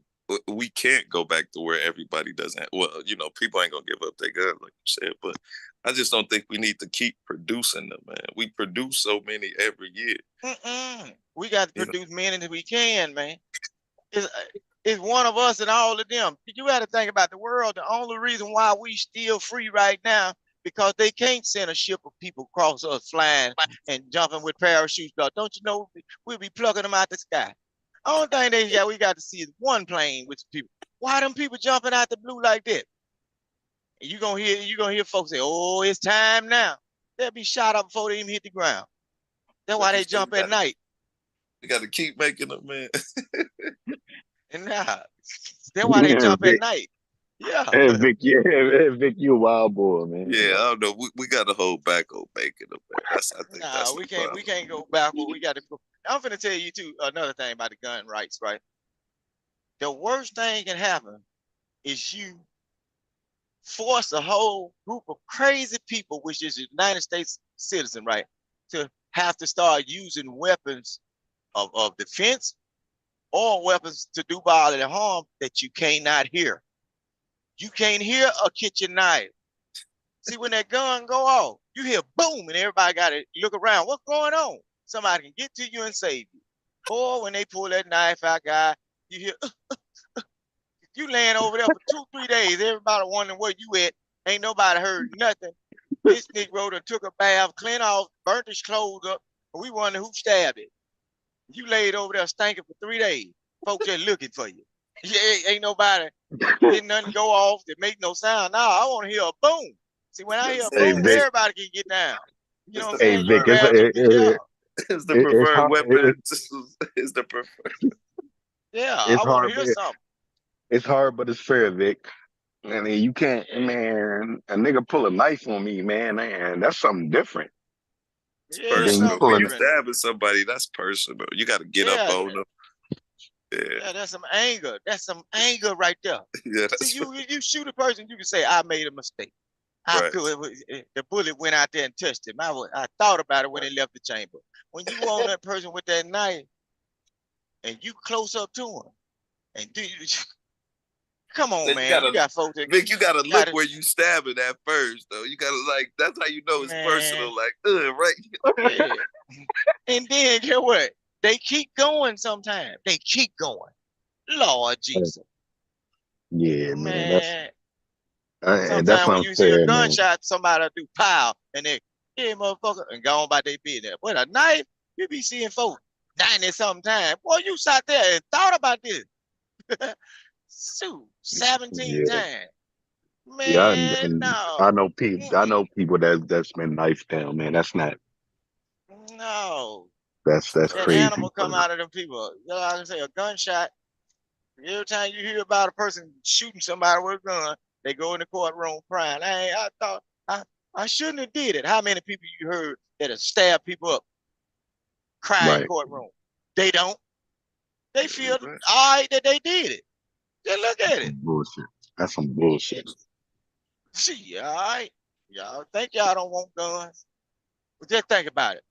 we can't go back to where everybody doesn't. Well, people ain't gonna give up their guns, like you said. But I just don't think we need to keep producing them, man. We produce so many every year. We got to produce many that we can, man. It's one of us and all of them. You got to think about the world. The only reason why we still free right now because they can't send a ship of people across us flying and jumping with parachutes. Don't you know we'll be plucking them out the sky? Only thing we got to see is one plane with people. Why them people jumping out the blue like that? And you gonna hear folks say, "Oh, it's time now." They'll be shot up before they even hit the ground. That's why they jump at night. We got to keep making them, man. And that's why they jump at night. Yeah. Hey, Vic, Vic, you a wild boy, man. Yeah, I don't know. We got to hold back on making them, man. I think that's we the can't. problem. We can't go backward. We got to go. I'm gonna tell you too another thing about the gun rights, right? The worst thing can happen is you force a whole group of crazy people, which is a United States citizen, right, to have to start using weapons of defense or weapons to do bodily harm that you cannot hear. You can't hear a kitchen knife. See, when that gun go off, you hear boom, and everybody got to look around. What's going on? Somebody can get to you and save you. Or when they pull that knife out, guy, you hear, you laying over there for 2-3 days. Everybody wondering where you at. Ain't nobody heard nothing. This Negro done took a bath, cleaned off, burnt his clothes up, and we wonder who stabbed it. You laid over there stinking for 3 days. Folks just looking for you. Ain't nobody didn't nothing go off that make no sound. Now I want to hear a boom. See, when I hear a boom, everybody can get down. You know what I'm saying? You grab it's the preferred weapon. It's the preferred. Yeah, I want to hear something. It's hard, but it's fair, Vic. I mean, you can't, man. A nigga pull a knife on me, man. That's something different. It's personal. When you stabbing somebody, that's personal. You got to get up on them. Yeah, that's some anger. That's some anger right there. Yeah, see, you shoot a person, you can say, I made a mistake. The bullet went out there and touched him. I thought about it when it left the chamber. When you on that person with that knife and you close up to him, and Come on, So man. You got folks that Vic, you gotta look gotta, where you stabbing at first, though. You gotta that's how you know it's man, personal. Like, right? yeah. And then get what? They keep going sometimes. They keep going. Lord Jesus. Yeah, man. Man. And that's Sometimes what when I'm you see a saying, man. gunshot, somebody do pow and they, yeah, motherfucker, and go on by their business. With a knife, you be seeing folks 90-something times. Boy, you sat there and thought about this. Shoot, 17 Yeah, times. yeah. Man, And no. I know people that's been knifed down, man. That's not. No. That's That crazy. animal come out of them people. You know what I'm saying? A gunshot. Every time you hear about a person shooting somebody with a gun, they go in the courtroom crying. Hey, I thought I shouldn't have did it. How many people you heard that have stabbed people up crying Right. courtroom? They don't. They feel all right that they did it. Just look at it. Bullshit. That's some bullshit. See, all right. Y'all think y'all don't want guns. But just think about it.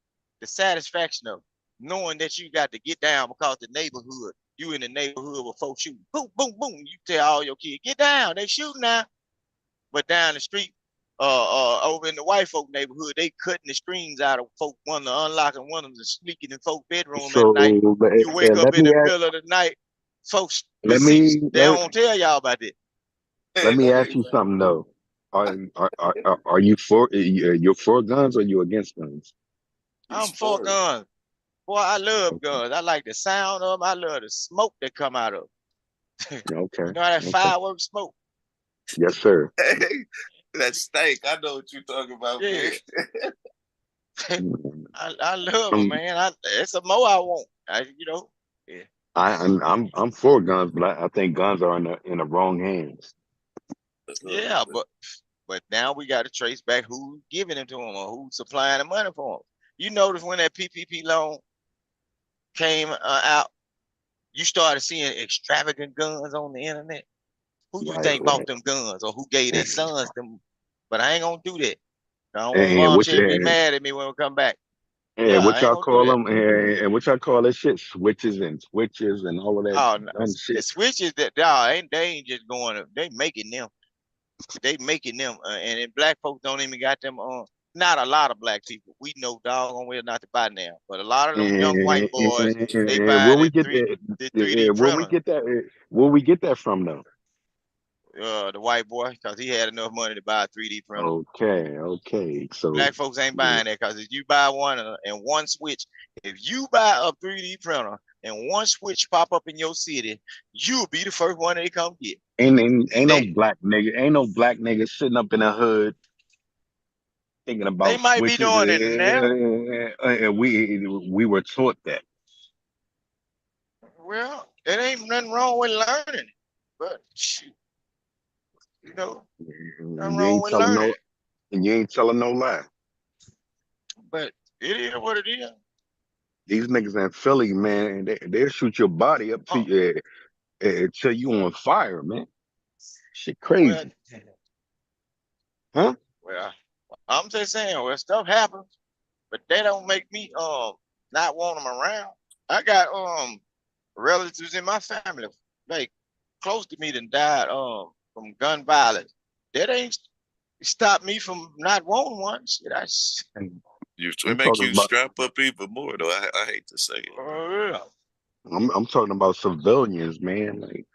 The satisfaction of knowing that you got to get down because the neighborhood, you in the neighborhood with folks shooting. Boom, boom, boom. You tell all your kids, get down. They shooting now. But down the street, over in the white folk neighborhood, they cutting the screens out of folk, one of them unlocking, one of them sneaking in folk bedroom at So night. You wake up let in me the ask, middle of the night, folks let deceased. me They don't tell y'all about it. let me ask you something though. Are you for you're for guns or you against guns? I'm for guns. Boy, I love guns. I like the sound of them. I love the smoke that come out of them. Okay. You know that Okay. fireworks smoke? Yes, sir. Hey, that steak. I know what you're talking about, Yeah. Vic. I love them, man. It's a more I want. Yeah. I'm for guns, but I think guns are in the wrong hands. Yeah, but now we got to trace back who's giving them to them or who's supplying the money for them. You notice when that PPP loan came out, you started seeing extravagant guns on the internet. Who you think bought them guns or who gave their sons them? But I ain't gonna do that. I don't want mom to be mad at me when we come back. Yeah, what I ain't y'all gonna do call that. them? And what y'all call that shit? Switches and switches and all of that Oh, no, gun the shit. switches that they ain't just going. They making them. They making them, and then black folks don't even got them on. Not a lot of black people. We know doggone well not to buy now, but a lot of them young white boys, they buy Where we them get 3D where we printer. get that? Where we get that from though? The white boy, because he had enough money to buy a 3D printer. Okay. So Black folks ain't buying that because if you buy one and one switch, if you buy a 3D printer and one switch pop up in your city, you'll be the first one they come get. ain't no black nigga sitting up in the hood thinking about They might be switches. doing it now. And we were taught that. Well, it ain't nothing wrong with learning, but shoot, nothing You wrong ain't with telling learning. no, and you ain't telling no lie. But it is what it is. These niggas in Philly, man, they'll shoot your body up to you till you on fire, man. Shit crazy. Huh? Well, I'm just saying, well, stuff happens, but they don't make me not want them around. I got relatives in my family, like close to me, that died from gun violence. That ain't stop me from not wanting one. Shit, It make you strap up even more, though. I hate to say it. Oh yeah. I'm talking about civilians, man. Like,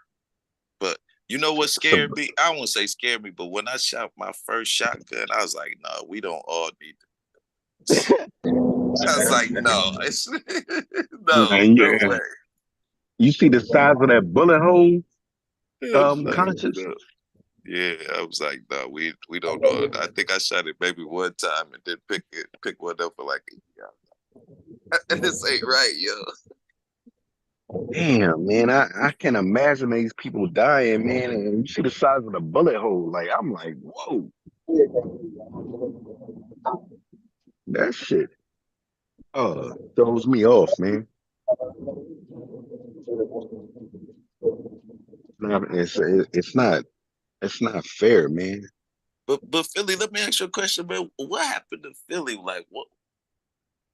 but you know what scared me? I won't say scared me, but when I shot my first shotgun, I was like, no, we don't all need to. I was like, no, it's no way. You see the size of that bullet hole, conscious. No. Yeah, I was like, no, we don't know. I think I shot it maybe one time and then pick one up for like a year. This ain't right, yo. Damn, man, I can imagine these people dying, man. And you see the size of the bullet hole. Like, I'm like, whoa. That shit throws me off, man. It's not fair, man. But Philly, let me ask you a question, man. What happened to Philly? Like what?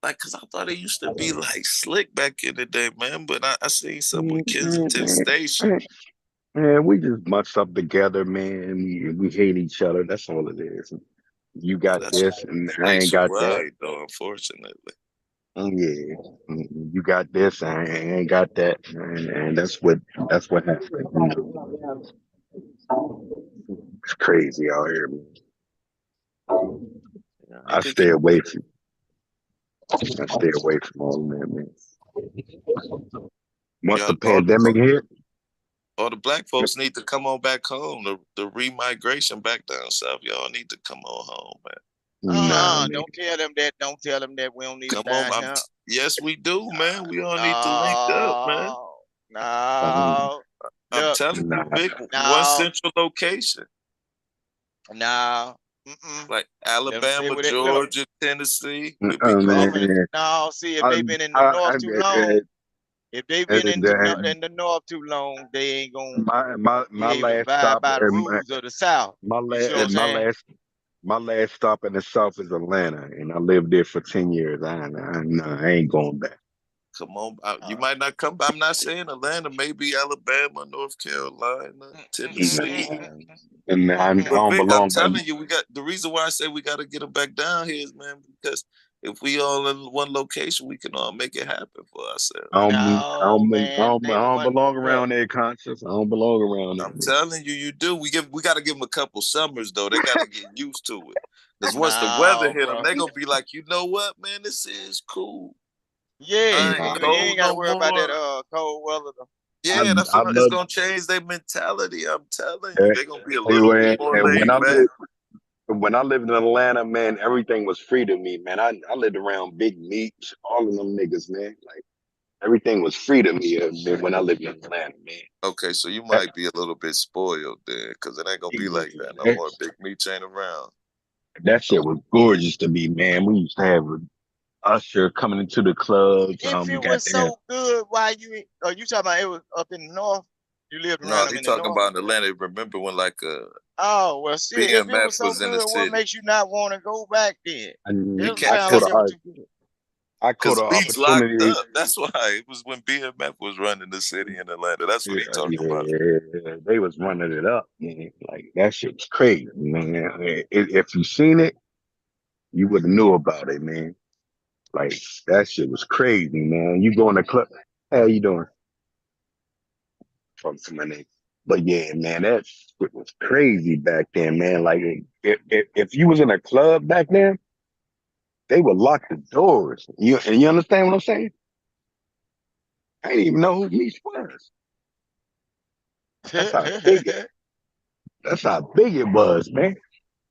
Like, cause I thought it used to be like slick back in the day, man. But I seen some with Kensington Station. Man, we just bunched up together, man. We hate each other. That's all it is. You got That's this, and I ain't got that. nationwide, though. Unfortunately, Yeah, you got this, and I ain't got that, and that's what happened. It's crazy out here, man. I I think stay away from. I stay away from all that, man. Once y'all, the pandemic hit, all the black folks need to come on back home. The remigration back down south. Y'all need to come on home, man. nah, man. Don't tell them that. Don't tell them that we don't need them Come on, down here. yes, we do, man. We all need to link up, man. No, no. I'm Look, telling you, big one no, central location, no. Mm-mm. like Let them stay Alabama, with it. Look, Georgia, Tennessee. We'll be up in covered. Man, no. See, if I, they been in the I, north too long, if they been in and in the north too long, they ain't gonna my be able to last abide stop, by the rules of the South. my You see last what I'm saying? my last stop in the South is Atlanta, and I lived there for 10 years. I ain't going back. Come on, you might not come. I'm not saying Atlanta, maybe Alabama, North Carolina, Tennessee. And I But don't Vic, I'm belong back. telling you, we got the reason why I say we got to get them back down here is, man, because if we all in one location, we can all make it happen for ourselves. No, man. I don't belong around there, conscious. I don't belong around there. I'm telling you, you do. We got to give them a couple summers though. They got to get used to it. Because once the weather hit them, Bro. they gonna be like, you know what, man, this is cool. Yeah, I ain't you cold ain't got to no worry about that more. cold weather. Though. Yeah, that's I what it's love. gonna change their mentality. I'm telling you, eh, they're gonna be a little bit more and laid back. when I lived in Atlanta, man, everything was free to me, man. I lived around Big Meats, all of them niggas, man. Like everything was free to me when I lived in Atlanta, man. Okay, so you might be a little bit spoiled there, because it ain't gonna be like that no more. Big meat ain't around. That shit was gorgeous to me, man. We used to have Usher coming into the clubs. If it was Goddamn. so good, why you? Are you talking about it was up in the north? You lived No, around them he in the talking north. about Atlanta. Remember when Oh well, shit. If it BMF was so was in the good, what city? makes you not want to go back then? It can't sound like caught that was too good. I caught because an Beats locked opportunity. up. That's why it was when BMF was running the city in Atlanta. That's what he talking about. Yeah, they was running it up, man. Like that shit was crazy, man. If you seen it, you would have knew about it, man. Like that shit was crazy, man. You go in the club. How you doing? From my name. But yeah, man, that shit was crazy back then, man. Like if you was in a club back then, they would lock the doors. You understand what I'm saying? I didn't even know who Meech was. That's how big it. That's how big it was, man.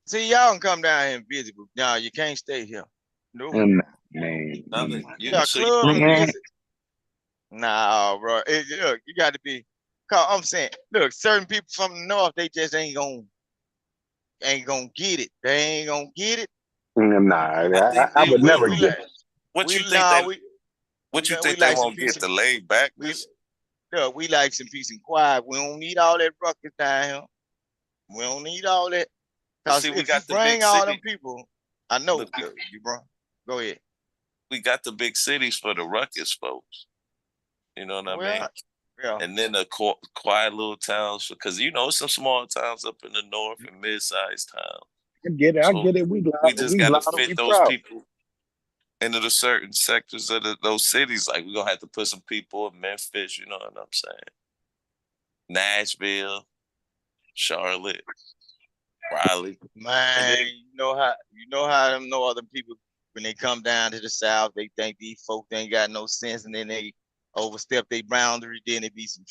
See, y'all can come down here and visit, but no, you can't stay here. No. And man, Yeah, clubs and visit. Nah, bro. Look, you got to be. Cause I'm saying, look, certain people from the north, they just ain't gonna get it. They ain't gonna get it. Nah, I would never get it. What you think they like some won't peace get the laid backness? We like some peace and quiet. We don't need all that ruckus down here. We don't need all that. Cause if you bring all them people, I know you bro. Go ahead. We got the big cities for the ruckus folks. You know what I mean? Yeah. And then the quiet little towns, because some small towns up in the north and mid-sized towns. I get it. We just got to fit those people into the certain sectors of those cities. Like, we're going to have to put some people in Memphis, you know what I'm saying? Nashville, Charlotte, Raleigh. Man, you know how them northern people, when they come down to the south, they think these folks ain't got no sense, and then they overstep their boundary. Then it be some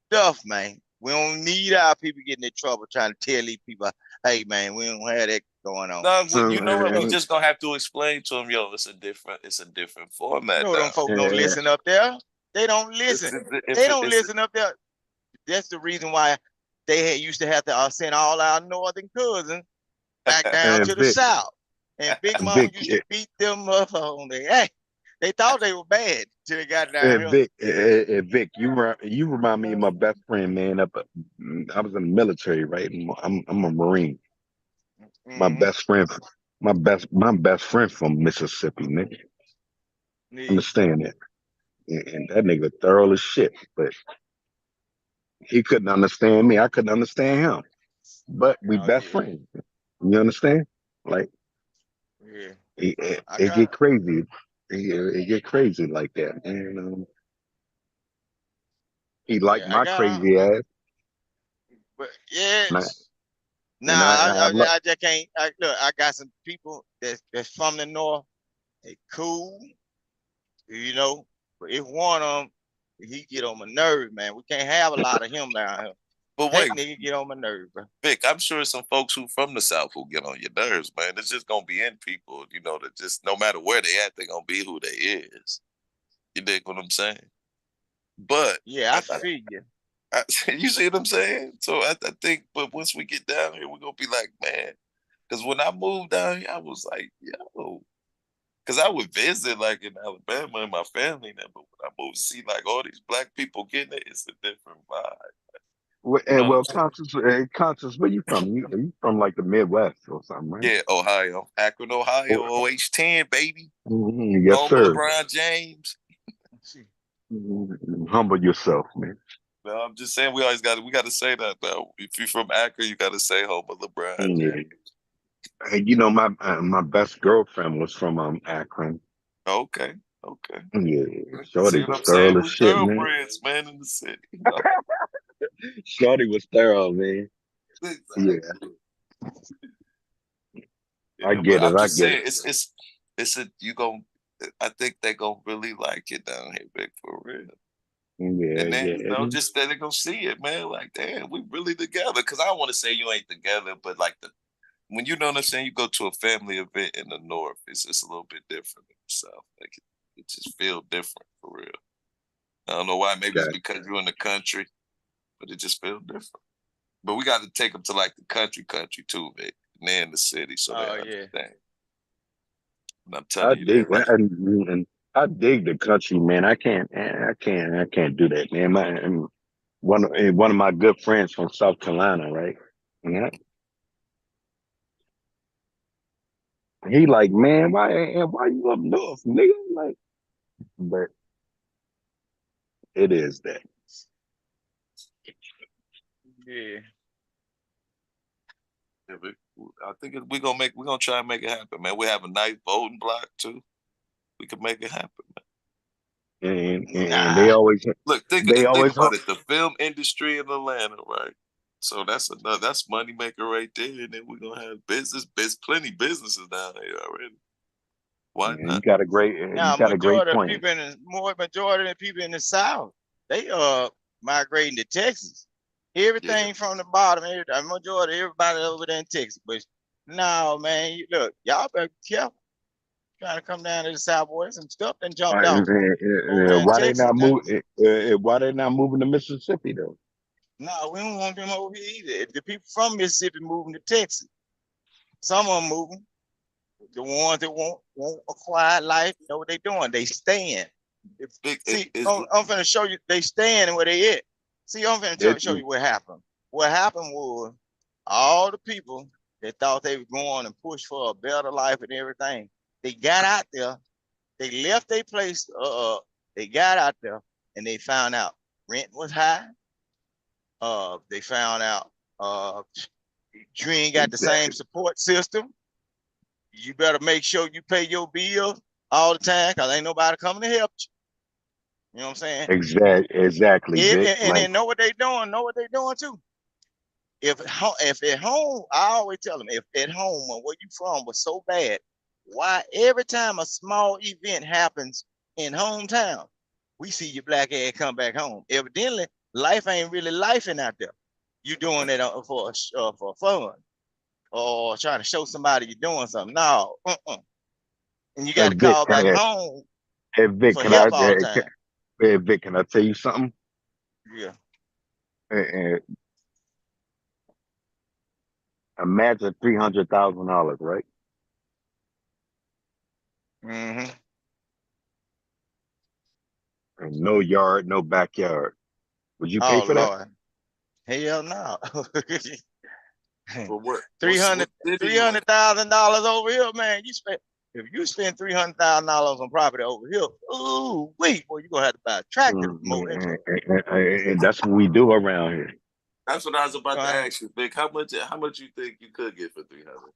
stuff, man. We don't need our people getting in trouble trying to tell these people, hey, man, we don't have that going on. No, you know what? We just gonna have to explain to them, it's a different format. You know them folks don't listen up there. They don't listen. They don't listen up there. That's the reason why they used to have to send all our northern cousins back down to the south. And Big Mama used to beat them up on their ass. They thought they were bad till they got down here. Vic, you remind me of my best friend, man. I was in the military, right? I'm a Marine. Mm-hmm. My best friend from Mississippi, nigga. Understand that? And that nigga thorough as shit, but He couldn't understand me. I couldn't understand him. But we Oh best yeah, friends. You understand? Like yeah. I it get got, crazy. It get crazy like that. And he liked yeah, I my got, crazy ass. but yeah. And Nah, I just can't. Look, I got some people that's from the north. They cool, you know. But if one of them, he get on my nerve, man. We can't have a lot of him down here. But That wait, nigga get on my nerve, bro. Vic, I'm sure some folks who from the South will get on your nerves, man. It's just gonna be in people, you know, that just no matter where they at, they gonna be who they is. You dig what I'm saying? But Yeah, I feel you. you see what I'm saying? So I think, but once we get down here, we're gonna be like, man, because when I moved down here, I was like, yo, because I would visit like in Alabama and my family, and but when I moved to see like all these black people getting it, it's a different vibe. You know what I'm well, saying? Conscious, where you from? You from like the Midwest or something, right? Yeah, Ohio, Akron, Ohio, Oh, OH10, baby. yes, Home of sir. LeBron James. Humble yourself, man. No, I'm just saying we gotta say that though. If you're from Akron, you gotta say home of LeBron Yeah. James. And you know, my best girlfriend was from Akron. Okay, okay. Yeah, See Shorty what was I'm saying? thorough as We shit, man. thoroughbreds, man, in the city. You know? Shorty was thorough, man. Yeah, Exactly. I Yeah, but get it. I'm I just get it. saying it's a you gon' I think they gonna really like it down here, Vic, for real. Yeah, And then, you yeah. know, just that they gonna see it, man. Like, damn, we really together. Cause I don't want to say you ain't together, but like when you know what I'm saying, you go to a family event in the north, it's just a little bit different than the south. Like it just feel different for real. I don't know why. Maybe it's Got because you're in the country, but it just feels different. But we got to take them to like the country too, Vic. And they're in the city, so they Oh yeah. understand. And I'm I telling you dig that. that. And I dig the country, man. I can't do that, man. One of my good friends from South Carolina, right? Yeah. He like, man, why you up north, nigga? Like, but it is that. Yeah. Yeah, I think we're gonna try and make it happen, man. We have a nice voting block too. We can make it happen, And Nah. Look, think they always about it. The film industry in Atlanta, right? So that's money maker right there. And then we're gonna have plenty businesses down here already. Why you not? got a Now great majority of point. people majority of the people in the South, they migrating to Texas. Everything from the bottom, a majority of everybody over there in Texas. But no, man, look, y'all better be careful. Trying to come down to the South, boys, some stuff then jumped off over there in Why they Texas not now. move? Why they not moving to Mississippi though? No, we don't want them over here either. If the people from Mississippi moving to Texas, some of them moving. The ones that won't acquire life, you know what they doing? They staying. I'm finna show you they staying where they at. See, I'm finna show you what happened. What happened was all the people that thought they were going and push for a better life and everything, they got out there, they left their place, they got out there and they found out rent was high. They found out you ain't got the same support system. You better make sure you pay your bill all the time because ain't nobody coming to help you. You know what I'm saying? Exactly, Vic. And they know what they doing, too. If at home, I always tell them, if at home where you from was so bad, why every time a small event happens in hometown, we see your black ass come back home. Evidently, life ain't really lifing out there. You doing it for fun or trying to show somebody you're doing something. No, and you got to Vic, call back home hey Vic, for help all the time. hey Vic, can I tell you something? Yeah. Imagine $300,000, right? Mm-hmm. And no yard, no backyard. Would you pay Oh for that? Lord, hell no. But what? $300,000 over here, man. You spend If you spend $300,000 on property over here, ooh, wait, boy, you're gonna have to buy a tractor to mow that truck. And that's what we do around here. That's what I was about to ask you, Vic. How much you think you could get for 300,000?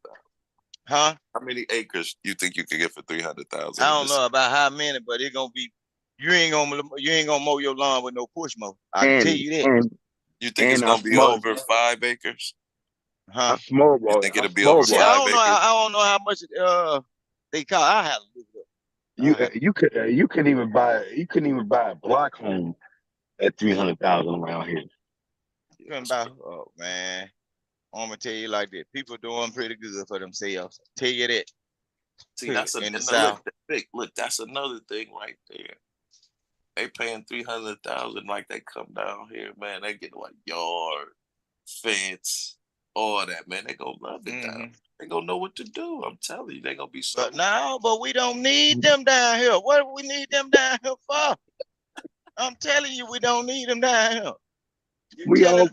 Huh? How many acres you think you could get for 300,000? I don't know about how many, but it's gonna be. You ain't gonna mow your lawn with no push mower. I can tell you that. You think it's gonna be over 5 acres? Huh? You think it'll be over 5 I don't acres? know. I don't know how much they call. I have to look it up. You couldn't even buy a block home at 300,000 around here. You couldn't buy. Oh man, I'm gonna tell you like this: people doing pretty good for themselves. Tell you that. See, that's in the South. Look, that's another thing right there. They paying 300,000 like they come down here, man. They get like yard, fence, all that, man. They gonna love it down. They gonna know what to do. I'm telling you, they gonna be so. But we don't need them down here. What do we need them down here for? I'm telling you, we don't need them down here. Look,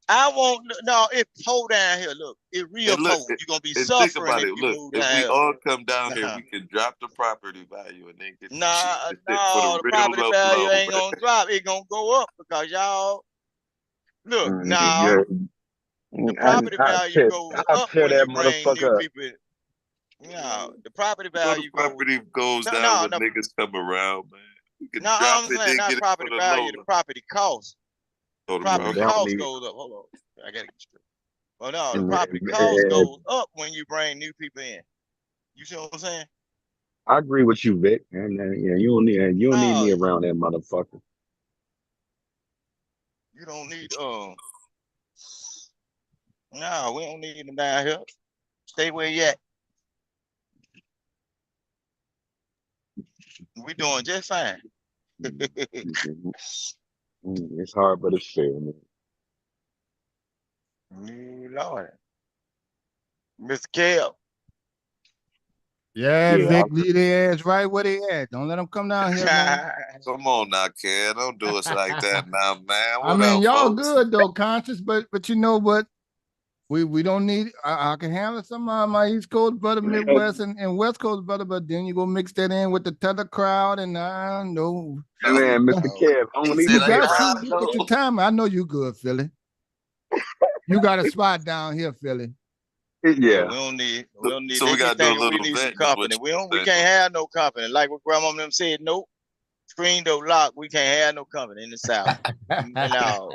I won't. No, it's poor down here. Look, it's real poor. You're gonna be suffering if you move down here. If we all come down here, we can drop the property value and then get no, the property value ain't gonna drop. It's gonna go up because y'all look now. The property value goes up when you bring new people in. No, the property value goes down when niggas come around, man. No, I'm saying not property value, the property cost. The property cost goes up. Hold on. I gotta get straight. Well, no, the property cost goes up when you bring new people in. You see what I'm saying? I agree with you, Vic. And you don't need me around that motherfucker. You don't need no, we don't need them down here. Stay where you at. We doing just fine. It's hard, but it's fair, man. Lord. Mr. Kell. Yeah, Vic, leave their ass right where they at. Don't let them come down here, man. Come on now, Kel. Don't do us like that now, man. I mean, y'all good though, conscious, but you know what? We don't need. I can handle some of my East Coast brother, Midwest and West Coast brother, but then you go mix that in with the tether crowd, and I know. Man, Mr. Kev, you got you get your time. I know you good, Philly. You got a spot down here, Philly. Yeah. We don't need. So we got to do a little we need some company. We can't have no company. Like what grandma and them said, nope. Screen door lock. We can't have no company in the South. No.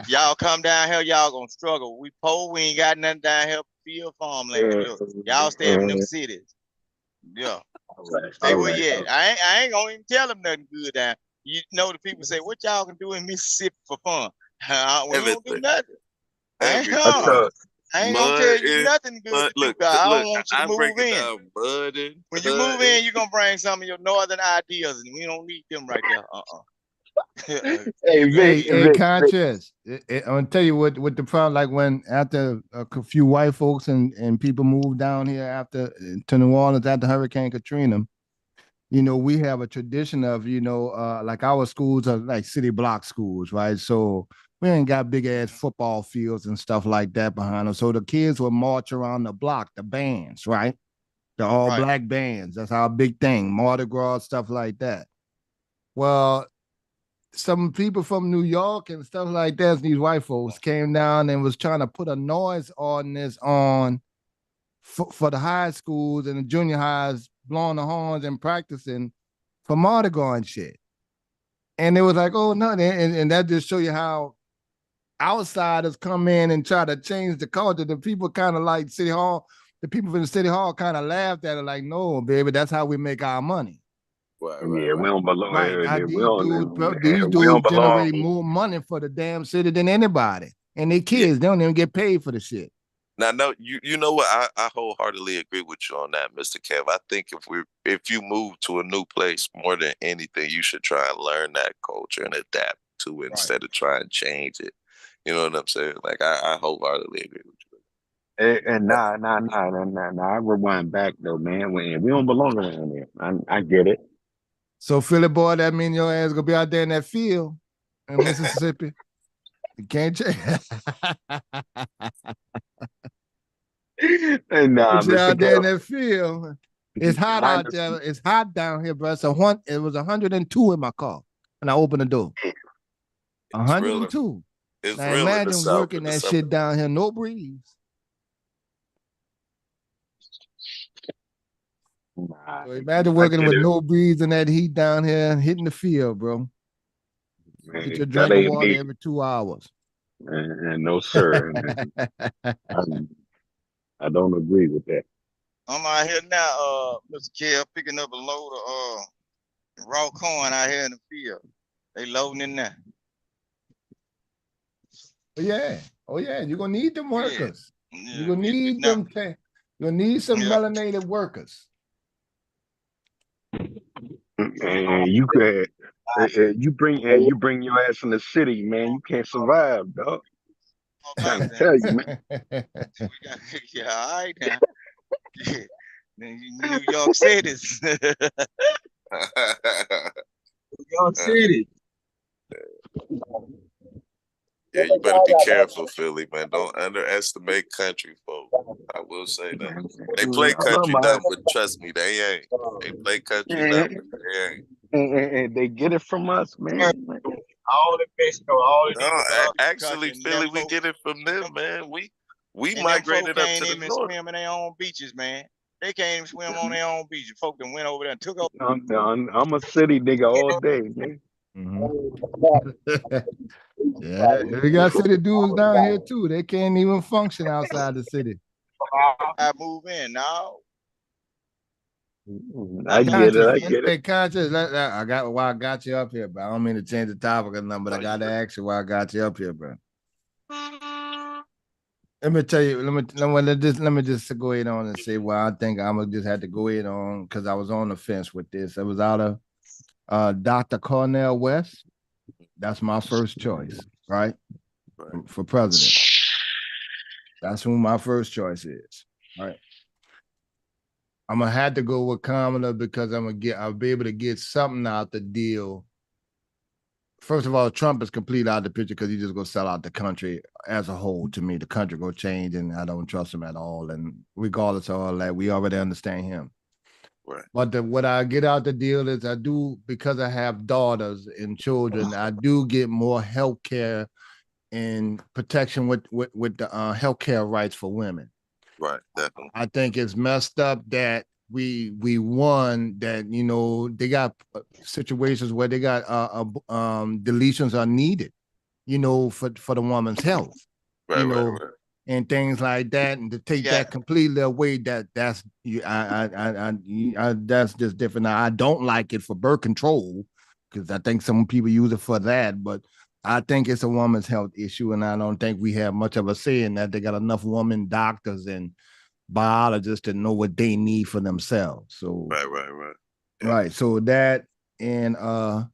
Y'all come down here, y'all gonna struggle. We poor, we ain't got nothing down here. Field farmland. Y'all stay in them cities. Yeah. Stay where you at. I ain't gonna even tell them nothing good down. You know the people say, what y'all can do in Mississippi for fun? We don't do nothing. I ain't gonna tell you nothing good to do. I don't want you to move in. When you move in, you're gonna bring some of your northern ideas, and we don't need them right there. Hey, conscious. I'm gonna tell you what the problem. Like when after a few white folks and people moved down here after to New Orleans after Hurricane Katrina, you know, we have a tradition of like our schools are like city block schools, right? So we ain't got big ass football fields and stuff like that behind us. So the kids would march around the block, the bands, right? The all black bands. That's our big thing. Mardi Gras, stuff like that. Well, some people from New York and stuff like that, these white folks came down and was trying to put a noise ordinance on for the high schools and the junior highs, blowing the horns and practicing for Mardi Gras and shit. And it was like, oh no, and that just show you how outsiders come in and try to change the culture. The people kind of like City Hall, the people from the City Hall kind of laughed at it like, no, baby, that's how we make our money. We don't belong. These dudes generate more money for the damn city than anybody. And they kids, they don't even get paid for the shit. Now, no, you know what? I wholeheartedly agree with you on that, Mr. Kev. I think if you move to a new place, more than anything, you should try and learn that culture and adapt to it instead of trying to change it. You know what I'm saying? Like I wholeheartedly agree with you. And nah. I rewind back though, man. We don't belong around there. I get it. So Philly boy, that mean your ass gonna be out there in that field in Mississippi. You can't change. And out there in that field. It's hot out Minus, there. It's hot down here, bro. It was 102 in my car when I opened the door. It's real. 102. It's Now real in the imagine South working in the that summer. shit down here, no breeze. nah, So imagine I working get with it, no breeze and that heat down here, hitting the field, bro. Get man. your That drink of ain't water me. every 2 hours. And no, sir. And I don't agree with that. I'm out here now, Mr. Kell, picking up a load of raw corn out here in the field. They loading in there. Oh yeah. You're gonna need them workers. Yeah, You're gonna need them. You're gonna need some melanated workers. And you could, you bring your ass in the city, man. You can't survive, dog. Trying to tell you, man. Yeah, all right now. Yeah. New York City. New York City. Yeah, you better be careful, Philly, man. Don't underestimate country folk. I will say that. They play country dumb, but trust me, they ain't. They play country dumb, but they ain't. And they get it from us, man. All in Mexico, all in No, actually, country, Philly, we get it from them, man. We and migrated them folk up to can't the even north. swim in their own beaches, man. They can't even swim on their own beach. Folk that went over there and took over. I'm a city nigga all day, man. Yeah, we got city dudes down here too. They can't even function outside the city. I move in now. I get it. Hey, conscious. I got why I got you up here, bro. I don't mean to change the topic or nothing, but I got to ask you why I got you up here, bro. Let me tell you. Let me just go ahead on and say why I think I'm gonna just have to go ahead on because I was on the fence with this. It was out of Dr. Cornel West. That's my first choice, right? For president. That's who my first choice is. All right. I'm gonna have to go with Kamala because I'll be able to get something out the deal. First of all, Trump is completely out of the picture because he's just gonna sell out the country as a whole. To me, the country gonna change, and I don't trust him at all. And regardless of all that, we already understand him. Right. But what I get out the deal is I do, because I have daughters and children, I do get more health care and protection with the health care rights for women. Right, definitely. I think it's messed up that we won that, they got situations where they got deletions are needed, for the woman's health, right. And things like that, and to take that completely away, that's just different. Now, I don't like it for birth control because I think some people use it for that, but I think it's a woman's health issue, and I don't think we have much of a say in that. They got enough women doctors biologists to know what they need for themselves. So right. Yeah. Right. So that, and I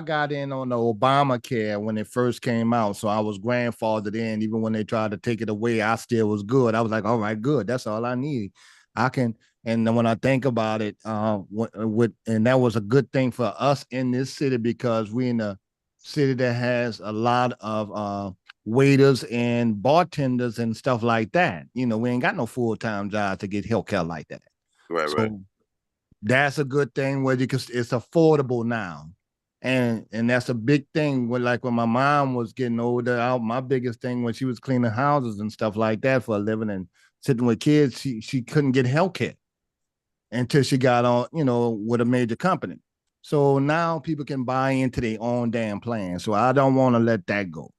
got in on the Obamacare when it first came out. So I was grandfathered in. Even when they tried to take it away, I still was good. I was like, all right, good. That's all I need. I can. And then when I think about it, and that was a good thing for us in this city because we in a city that has a lot of waiters and bartenders and stuff like that. We ain't got no full-time job to get healthcare like that. Right. That's a good thing where it's affordable now. And that's a big thing when my mom was getting older, my biggest thing when she was cleaning houses and stuff like that for a living and sitting with kids, she couldn't get healthcare until she got on, with a major company. So now people can buy into their own damn plan. So I don't want to let that go.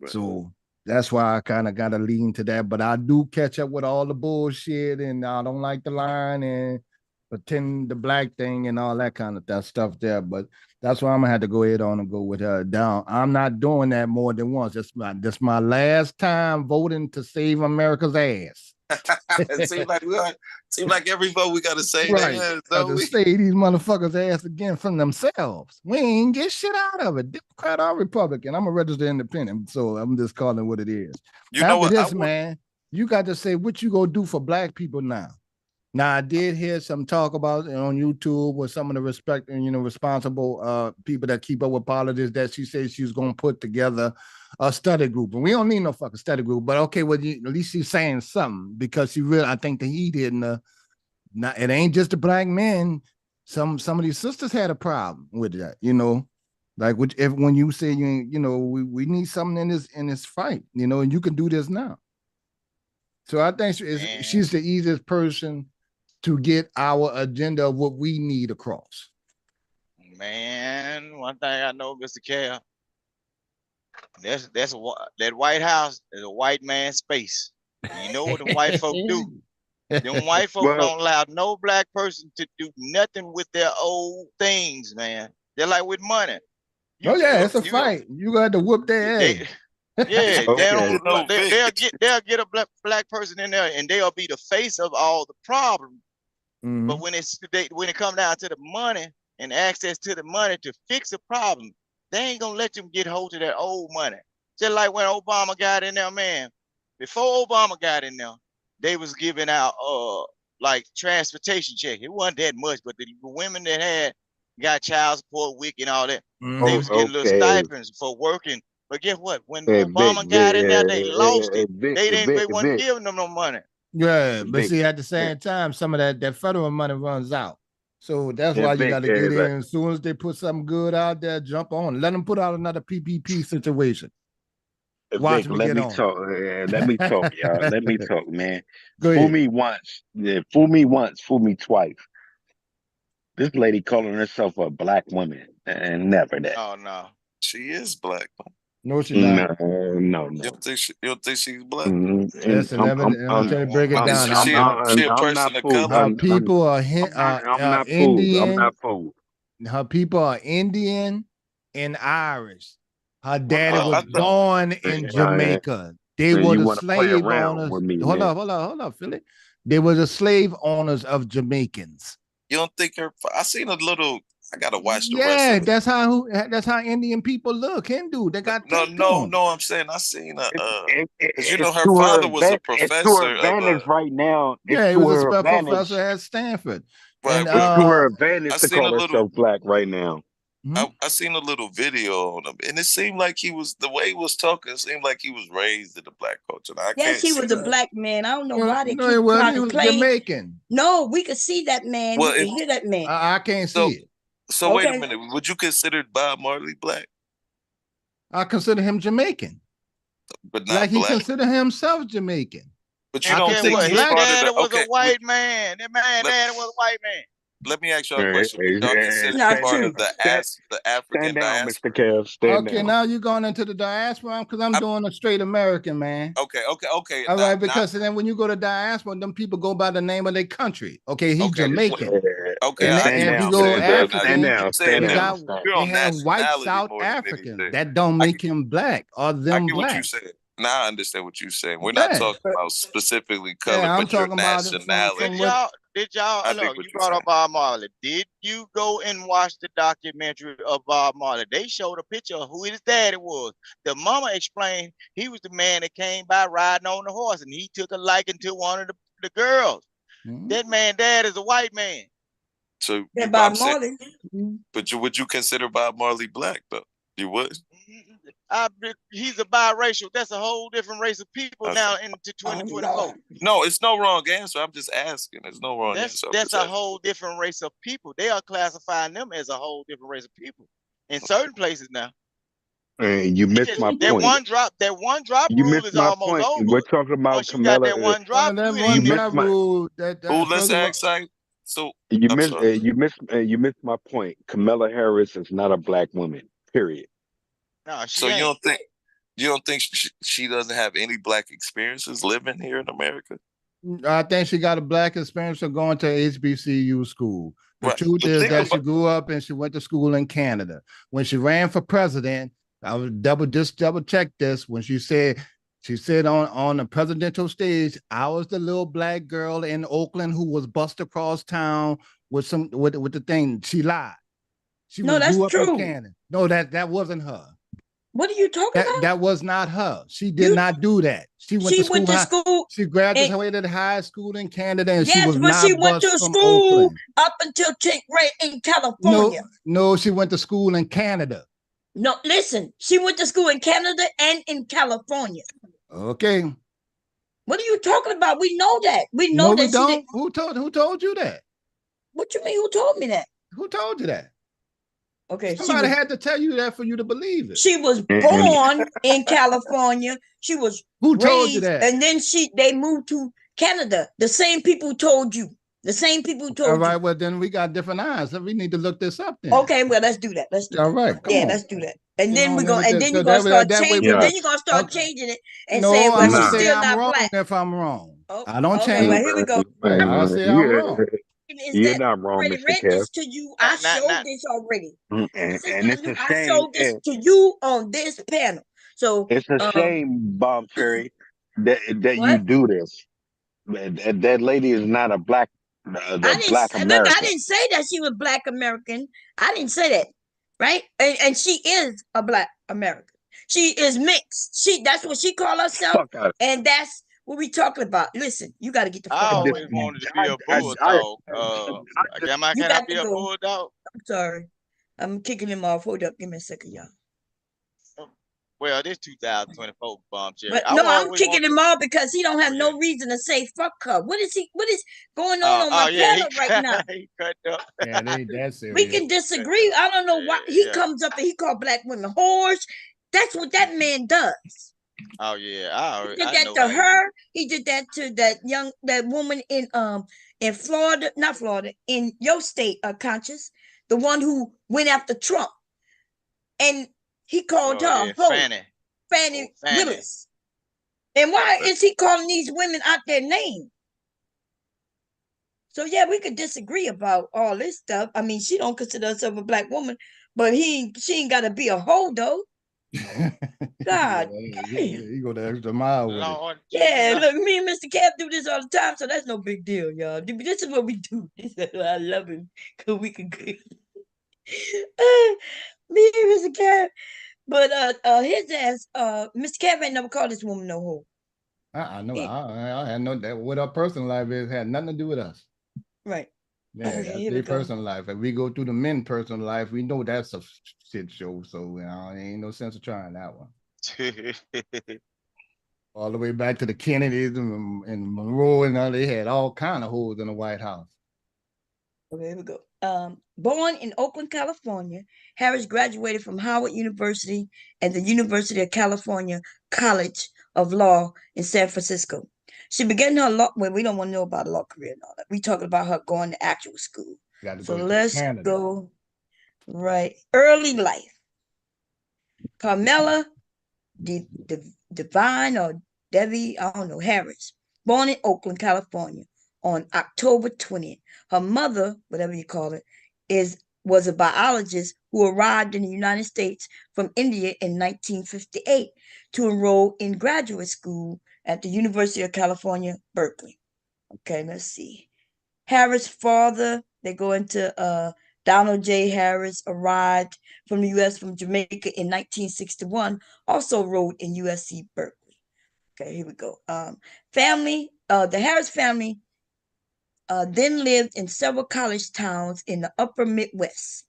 Right. So that's why I kind of got to lean to that. But I do catch up with all the bullshit, and I don't like the line and pretend the black thing and all that kind of that stuff there. But that's why I'm gonna have to go ahead on and go with her down. I'm not doing that more than once. That's my last time voting to save America's ass. It seems like every vote we gotta save their ass, don't we? Save these motherfuckers' ass again from themselves. We ain't get shit out of it. Democrat or Republican. I'm a registered independent, so I'm just calling it what it is. After this, man, you got to say what you gonna do for black people now. Now, I did hear some talk about it on YouTube with some of the responsible people that keep up with politics that she said she was going to put together a study group. And we don't need no fucking study group, but okay, well, at least she's saying something because she really, I think the heat in it ain't just the black men. Some of these sisters had a problem with that, like when you say, we need something in this fight, and you can do this now. So I think she's the easiest person to get our agenda of what we need across. Man, one thing I know, Mr. Cal, that White House is a white man's space. You know what the white folk do? Them white folk don't allow no black person to do nothing with their old things, man. They're like with money. It's a fight. You got to whoop their ass. Yeah, they'll get a black person in there and they'll be the face of all the problem. Mm-hmm. But when it comes down to the money and access to the money to fix a problem, they ain't gonna let them get hold of that old money. Just like when Obama got in there, man. Before Obama got in there, they was giving out like transportation check. It wasn't that much, but the women that got child support, WIC and all that, they was getting little stipends for working. But guess what? When Obama got in there, they lost it. They wasn't giving them no money. Yeah, but see, at the same time, some of that federal money runs out. So that's why you got to get in. As soon as they put something good out there, jump on. Let them put out another PPP situation. Watch me get on. Let me talk, y'all. Let me talk, man. Fool me once, fool me twice. This lady calling herself a black woman, and never that. Oh no, she is black. No, she's not. No. You don't think she's black? Listen, let me break it down. She a person of color. Her people are Indian. I'm not fooled. Her people are Indian and Irish. Her daddy was born in Jamaica. They were the slave owners. Hold up, Philly. They were the slave owners of Jamaicans. You don't think I seen a little. I gotta watch the rest of it. That's how Indian people look. Hindu. They got no. I'm saying I seen because her to father was a professor. It's to her advantage right now. He was a professor at Stanford. Right, and to her advantage to call herself black right now. I seen a little video on him, and it seemed like the way he was talking, it seemed like he was raised in the black culture. Yes, he was a black man. I don't know why they keep trying to play. Jamaican. No, we could see that man. We can hear that man. I can't see it. So wait a minute. Would you consider Bob Marley black? I consider him Jamaican. But not he consider himself Jamaican. But you don't think his dad was a white man. That man dad was a white man. Let me ask y'all a question. Y'all consider part of the African diaspora? Mr. Kev. Stand down. Now you're going into the diaspora because I'm doing a straight American, man. Okay. All right, because then when you go to diaspora, them people go by the name of their country. Okay, he's Jamaican. Okay, and if you go African, they have white South African. That don't make him black or them I get black. What you said. Now I understand what you're saying. We're not talking about specifically color, but your nationality. Did y'all look? You brought up Bob Marley. Did you go and watch the documentary of Bob Marley? They showed a picture of who his daddy was. The mama explained he was the man that came by riding on the horse, and he took a liking to one of the girls. That man, dad, is a white man. So Bob Marley. But would you consider Bob Marley black though? You would. He's a biracial. That's a whole different race of people now into 2024. No, it's no wrong answer. I'm just asking. There's no wrong answer. That's a whole different race of people. They are classifying them as a whole different race of people in certain places now. You missed my point. That one drop you rule is almost point. over. We're talking about once you got that one drop, you missed rule. Let's ask. So you missed my point. Kamala Harris is not a black woman. Period. No, so ain't. You don't think she doesn't have any black experiences living here in America? I think she got a black experience of going to HBCU school. The truth is that she grew up and she went to school in Canada. When she ran for president, I would double check this. When she said on the presidential stage, I was the little black girl in Oakland who was bussed across town with the thing. She lied. No, that's true. No, that wasn't her. What are you talking about? That was not her. She did not do that. She went to school. She graduated high school in Canada, and she was not she went bused to from school Oakland. up until right in California. No, she went to school in Canada. No, listen, she went to school in Canada and in California. Okay. What are you talking about? We know that. We know no, that. We don't. Who told you that? What you mean? Who told me that? Who told you that? Okay, somebody had to tell you that for you to believe it. She was born in California. She was who told you that? And then they moved to Canada. The same people told you. The same people told you. All right, well then we got different eyes, so we need to look this up then. Okay, well let's do that. Let's do All right, come on. Let's do that. And then we're gonna you're gonna start changing. Then you're gonna start changing it and say, well, she's still not black. If I'm wrong. I don't change. Well, here we go. I'll say I'm wrong. You're not wrong, I already Mr. read Kev. this to you. I showed this already. And it's a shame. I showed this to you on this panel. So it's a shame, Bomb Cherry, that you do this. That lady is not a black black American. I didn't say that she was Black American. I didn't say that, right? And she is a Black American. She is mixed. That's what she called herself, and that's what we talking about. Listen, you got to get the fuck I out. always wanted to be a bulldog. Can I be a bulldog? I'm sorry. I'm kicking him off. Hold up. Give me a second, y'all. Well, this 2024 Bomb Cherry. But no, I'm kicking him off because he don't have no reason to say fuck her. What is going on my panel right now? He cut up. Yeah, they ain't that serious. We can disagree. I don't know why he comes up and he called black women whores. That's what that man does. Oh yeah, he did that to her. He did that to that woman in Florida, not Florida, in your state, Conscious, the one who went after Trump, and he called her Fannie Willis. And why is he calling these women out their name? So yeah, we could disagree about all this stuff. I mean, she don't consider herself a black woman, but she ain't got to be a hoe though. God, you go the extra mile with it. Yeah, look, me and Mr. Kev do this all the time, so that's no big deal, y'all. This is what we do. I love him because we can. Me and Mr. Kev, but his ass, Mr. Kev ain't never called this woman no hoe. I know. I know that what our personal life is had nothing to do with us. Right. Yeah, that's their personal life. If we go through the men's personal life, we know that's a shit show. So there ain't no sense of trying that one. All the way back to the Kennedys and Monroe and all, they had all kind of hoes in the White House. Okay, here we go. Born in Oakland, California, Harris graduated from Howard University and the University of California College of Law in San Francisco. She began her law. Well, we don't want to know about a law career and all that. We talking about her going to actual school. So let's go right. Early life. Carmela Divine or Debbie, I don't know, Harris, born in Oakland, California on October 20th. Her mother, whatever you call it, was a biologist who arrived in the United States from India in 1958 to enroll in graduate school at the University of California, Berkeley. Okay, let's see. Harris' father, they go into Donald J. Harris, arrived from the U.S. from Jamaica in 1961, also enrolled in USC Berkeley. Okay, here we go. The Harris family then lived in several college towns in the upper Midwest.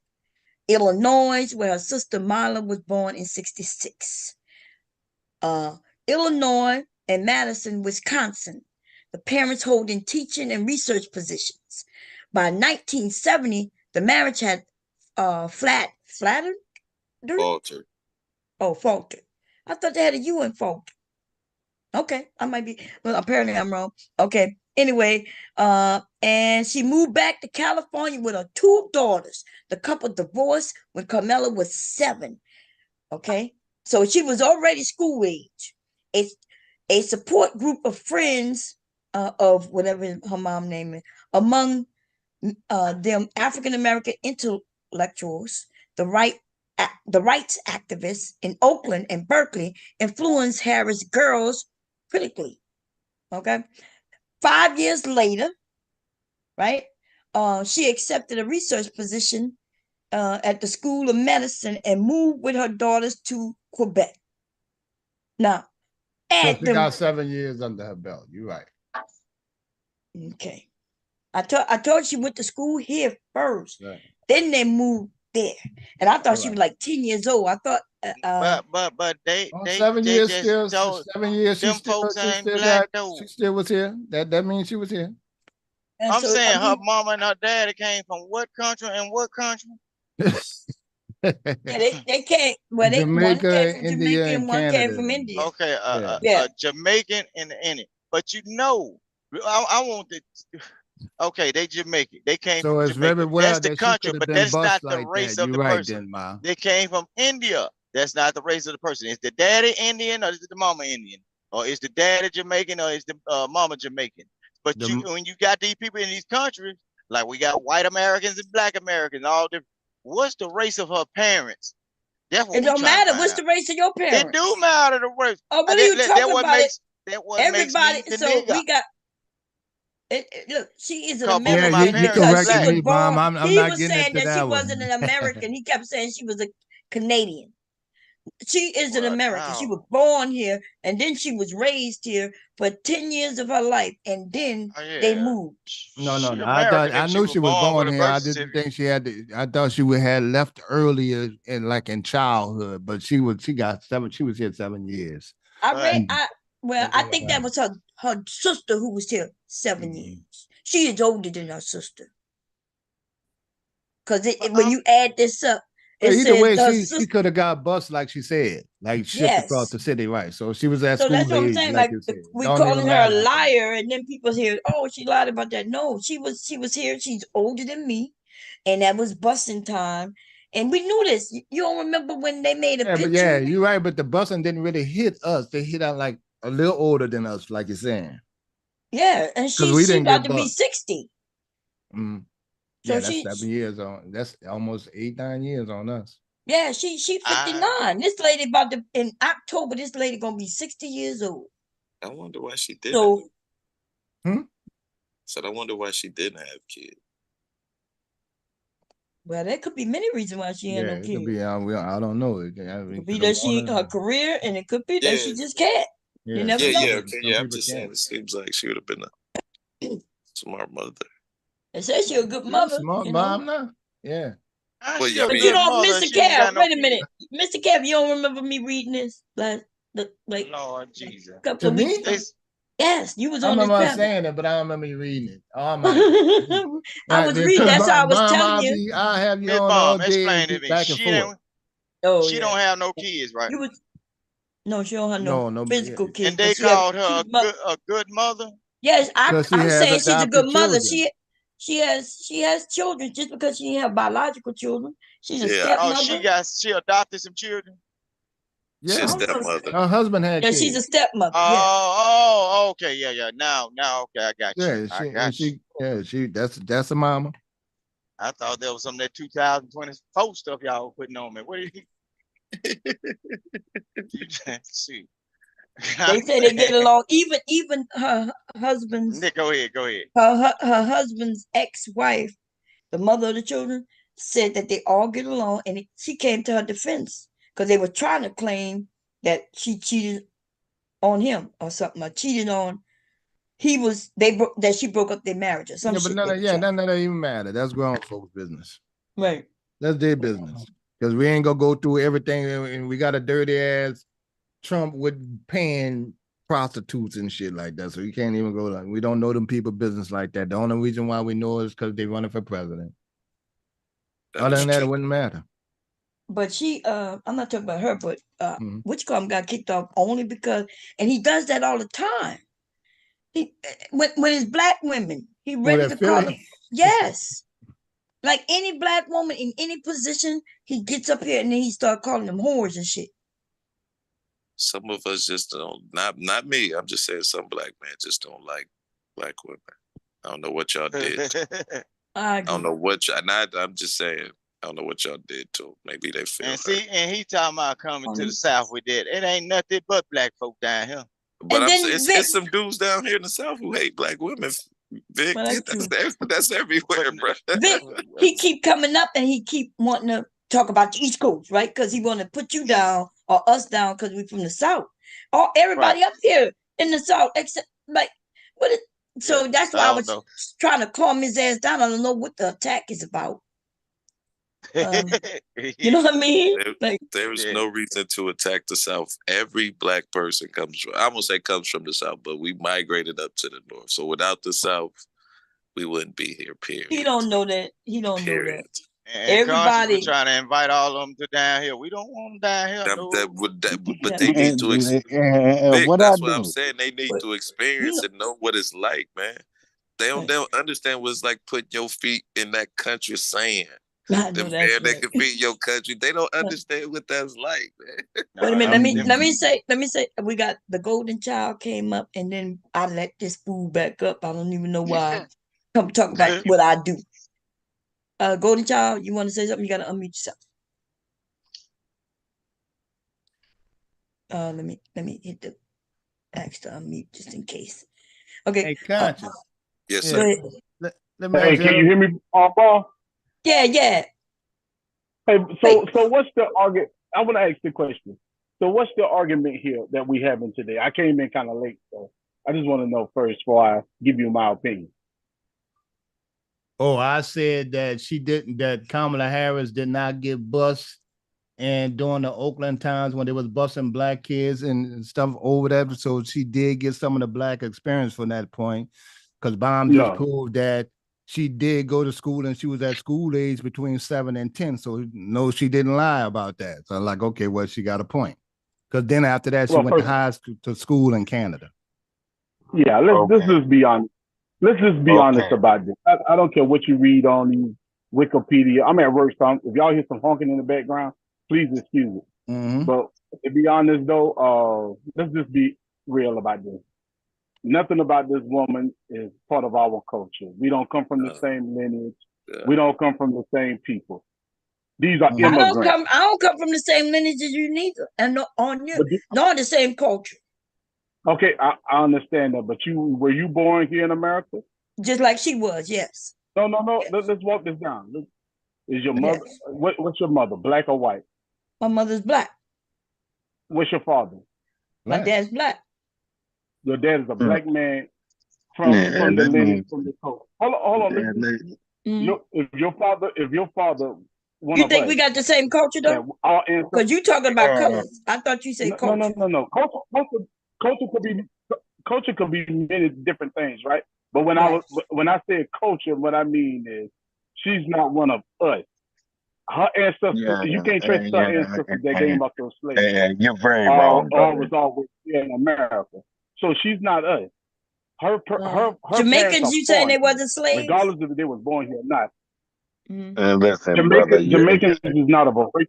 Illinois, where her sister Marla was born in 1966. Illinois and Madison, Wisconsin, the parents holding teaching and research positions. By 1970, the marriage had faltered. Oh, faltered. I thought they had a U in faltered. Okay, I might be, well, apparently I'm wrong. Okay, anyway, and she moved back to California with her 2 daughters. The couple divorced when Carmela was 7. Okay, so she was already school age. A support group of friends of whatever her mom name is, among them African-American intellectuals, the rights activists in Oakland and Berkeley influenced Harris girls critically. Okay, 5 years later, right? She accepted a research position at the School of Medicine and moved with her daughters to Quebec. Now, So add she them. got 7 years under her belt. You're right. Okay. I told she went to school here first. Right. Then they moved there. And I thought All she was right. like 10 years old. I thought But they 7 they years just still. told 7 years. them folks She ain't still black got. though. She still was here. That means she was here. and I'm so, saying I her mean, mama and her daddy came from what country and what country? yeah, they can't. Well, one Jamaica, came from India, Jamaica and and one came Canada. from India. Okay, Yeah. Yeah. Jamaican and Indian. But you know, I want the. Okay, they Jamaican. They came So from it's Jamaica. very well That's the that she country, could have but been that's bust not the like race that. of You're the right, person. then, Ma. They came from India. That's not the race of the person. Is the daddy Indian or is it the mama Indian? Or is the daddy Jamaican or is the mama Jamaican? But when you got these people in these countries, like we got white Americans and black Americans, all different. What's the race of her parents? That's what It don't matter. What's the race of your parents? It do matter the race. Oh, what are you talking about? That what makes me the So nigga. we got. Look, she is an Both of my American you parents because she correcting was me, born. Mom. I'm He not was getting saying into that she that wasn't one. an American. He kept saying she was a Canadian. She is an Well, American. no. She was born here, and then she was raised here for 10 years of her life, and then they moved. No. She I American thought I if she knew was she was born with a here. birth I didn't certificate. think she had to. I thought she would had left earlier in childhood, but she got 7. She was here 7 years. I think that was her sister who was here 7 years. She is older than her sister. Because when you add this up, it Either says way, her she sister. could have got bus like she said, like shipped across the city, right? So she was at So school that's what I'm age, saying. like Like you said. we Don't calling even her a matter. liar, and then people hear, "Oh, she lied about that." No, she was here. She's older than me, and that was busing time, and we knew this. You don't remember when they made a Yeah, picture? but yeah, you're right. But the busing didn't really hit us. They hit out like a little older than us, like you're saying. Yeah, and Because we she didn't about get to be bused. 60. Yeah, So that's 7 years on. That's almost 8, 9 years on us. Yeah, she 59. This lady about to in October. This lady gonna be 60 years old. I wonder why she didn't. So, I wonder why she didn't have kids. well, there could be many reasons why she ain't no It kid. could be. I don't know. It could be that her career, and it could be that she just can't. You never know. Okay, I'm just saying. It seems like she would have been a smart mother. It says she's a good mother. Smart you mom know? now. Yeah. Well, yeah, But you don't, Mr. Kev. Wait a minute, Mr. Kev. You don't remember me reading this like Lord Jesus. a couple of weeks ago? Yes, you was I on this remember panel. saying it, but I don't remember you reading it. Oh my! I was reading. That's how I was telling you. I have you Miss on Mom, all day, explain to me. back and forth. She don't have no kids, right? No, she don't have no physical kids. And they called her a good mother. Yes, I'm saying she's a good mother. Children. She has children just because she didn't have biological children. She's a stepmother. Oh, she adopted some children. Yeah, she's a stepmother. Her husband had kids. She's a stepmother. Oh, okay, yeah. Now, okay, I got you. That's a mama. I thought that was some of that 2024 stuff y'all were putting on me. What are you? See. They say they get along. Even her husband's. Go ahead. Her husband's ex-wife, the mother of the children, said that they all get along, and she came to her defense because they were trying to claim that she cheated on him or something, or cheated on. That she broke up their marriage or something. Yeah, but none of that even matter. That's grown folks' business. Right. That's their business. Because we ain't gonna go through everything, and we got a dirty ass Trump with paying prostitutes and shit like that. So you can't even go like we don't know them people business like that. The only reason why we know is because they running for president. Other than that, it wouldn't matter. But she, I'm not talking about her, but Witchcom got kicked off only because, and he does that all the time. He when it's black women, he ready to call them. Yes. Like any black woman in any position, he gets up here and then he start calling them whores and shit. Some of us just don't. Not me. I'm just saying some black men just don't like black women. I don't know what y'all did. I don't know what y'all. I'm just saying. I don't know what y'all did to them. Maybe they feel. And he talking about coming to the South with that. It ain't nothing but black folk down here. But it's some dudes down here in the South who hate black women. Vic, Well, that's everywhere, bro. Vic, he keep coming up and he keep wanting to talk about the East Coast, right? Because he want to put you down or us down because we from the South. Or everybody up here in the South, except like what it, so that's why I was trying to calm his ass down. I don't know what the attack is about. You know what I mean? There is no reason to attack the South. Every black person comes from, I won't say comes from the South, but we migrated up to the North. So without the South, we wouldn't be here, period. He don't know that. He don't know that. And everybody trying to invite all of them to down here. We don't want them down here. But they need to experience. That's what I'm saying. They need to experience and know what it's like, man. They don't understand what it's like putting your feet in that country sand. The man that can feed your country, they don't understand what that's like, man. Wait a minute, let me say, we got the golden child came up, and then I let this fool back up. I don't even know why. Come talk about what I do. Golden child, you want to say something? You got to unmute yourself. Let me hit the X to unmute just in case. Okay. Hey, Conscious. Yes, sir. Let me hey, can you hear me, Paul? Yeah. Hey, so what's the argument? I want to ask the question. So what's the argument here that we having today? I came in kind of late, so I just want to know first before I give you my opinion. Oh, I said that that Kamala Harris did not get bused, and during the Oakland times when they was busing black kids and stuff over there, so she did get some of the black experience from that point, because Baum just proved that she did go to school and she was at school age between 7 and 10. So no, she didn't lie about that. So I'm like, okay, well, she got a point. Because then after that, she went to school in Canada. Yeah, let's just be honest. Let's just be honest about this. I don't care what you read on these Wikipedia. I'm at work, so if y'all hear some honking in the background, please excuse it. Mm-hmm. But to be honest, though, let's just be real about this. Nothing about this woman is part of our culture. We don't come from the same lineage. We don't come from the same people. These are immigrants. I don't come from the same lineage as you neither, and nor the same culture. Okay, I understand that, but were you born here in America? Just like she was, yes. No. Yes. Let's walk this down. Is your mother? Yes. What's your mother? Black or white? My mother's black. What's your father? My dad's black. Your dad is a black man from the lineage, from the coast. Hold on. If your father, you think we got the same culture though? Because you talking about colors. I thought you said culture. No. Culture could be many different things, right? But when I say culture, what I mean is she's not one of us. Her ancestors, you can't trace her ancestors that came up those slaves. You're very wrong. Or was always here in America. So she's not us. Her Jamaicans, you saying they wasn't slaves? Regardless if they was born here or not. Listen, Jamaicans is not a race.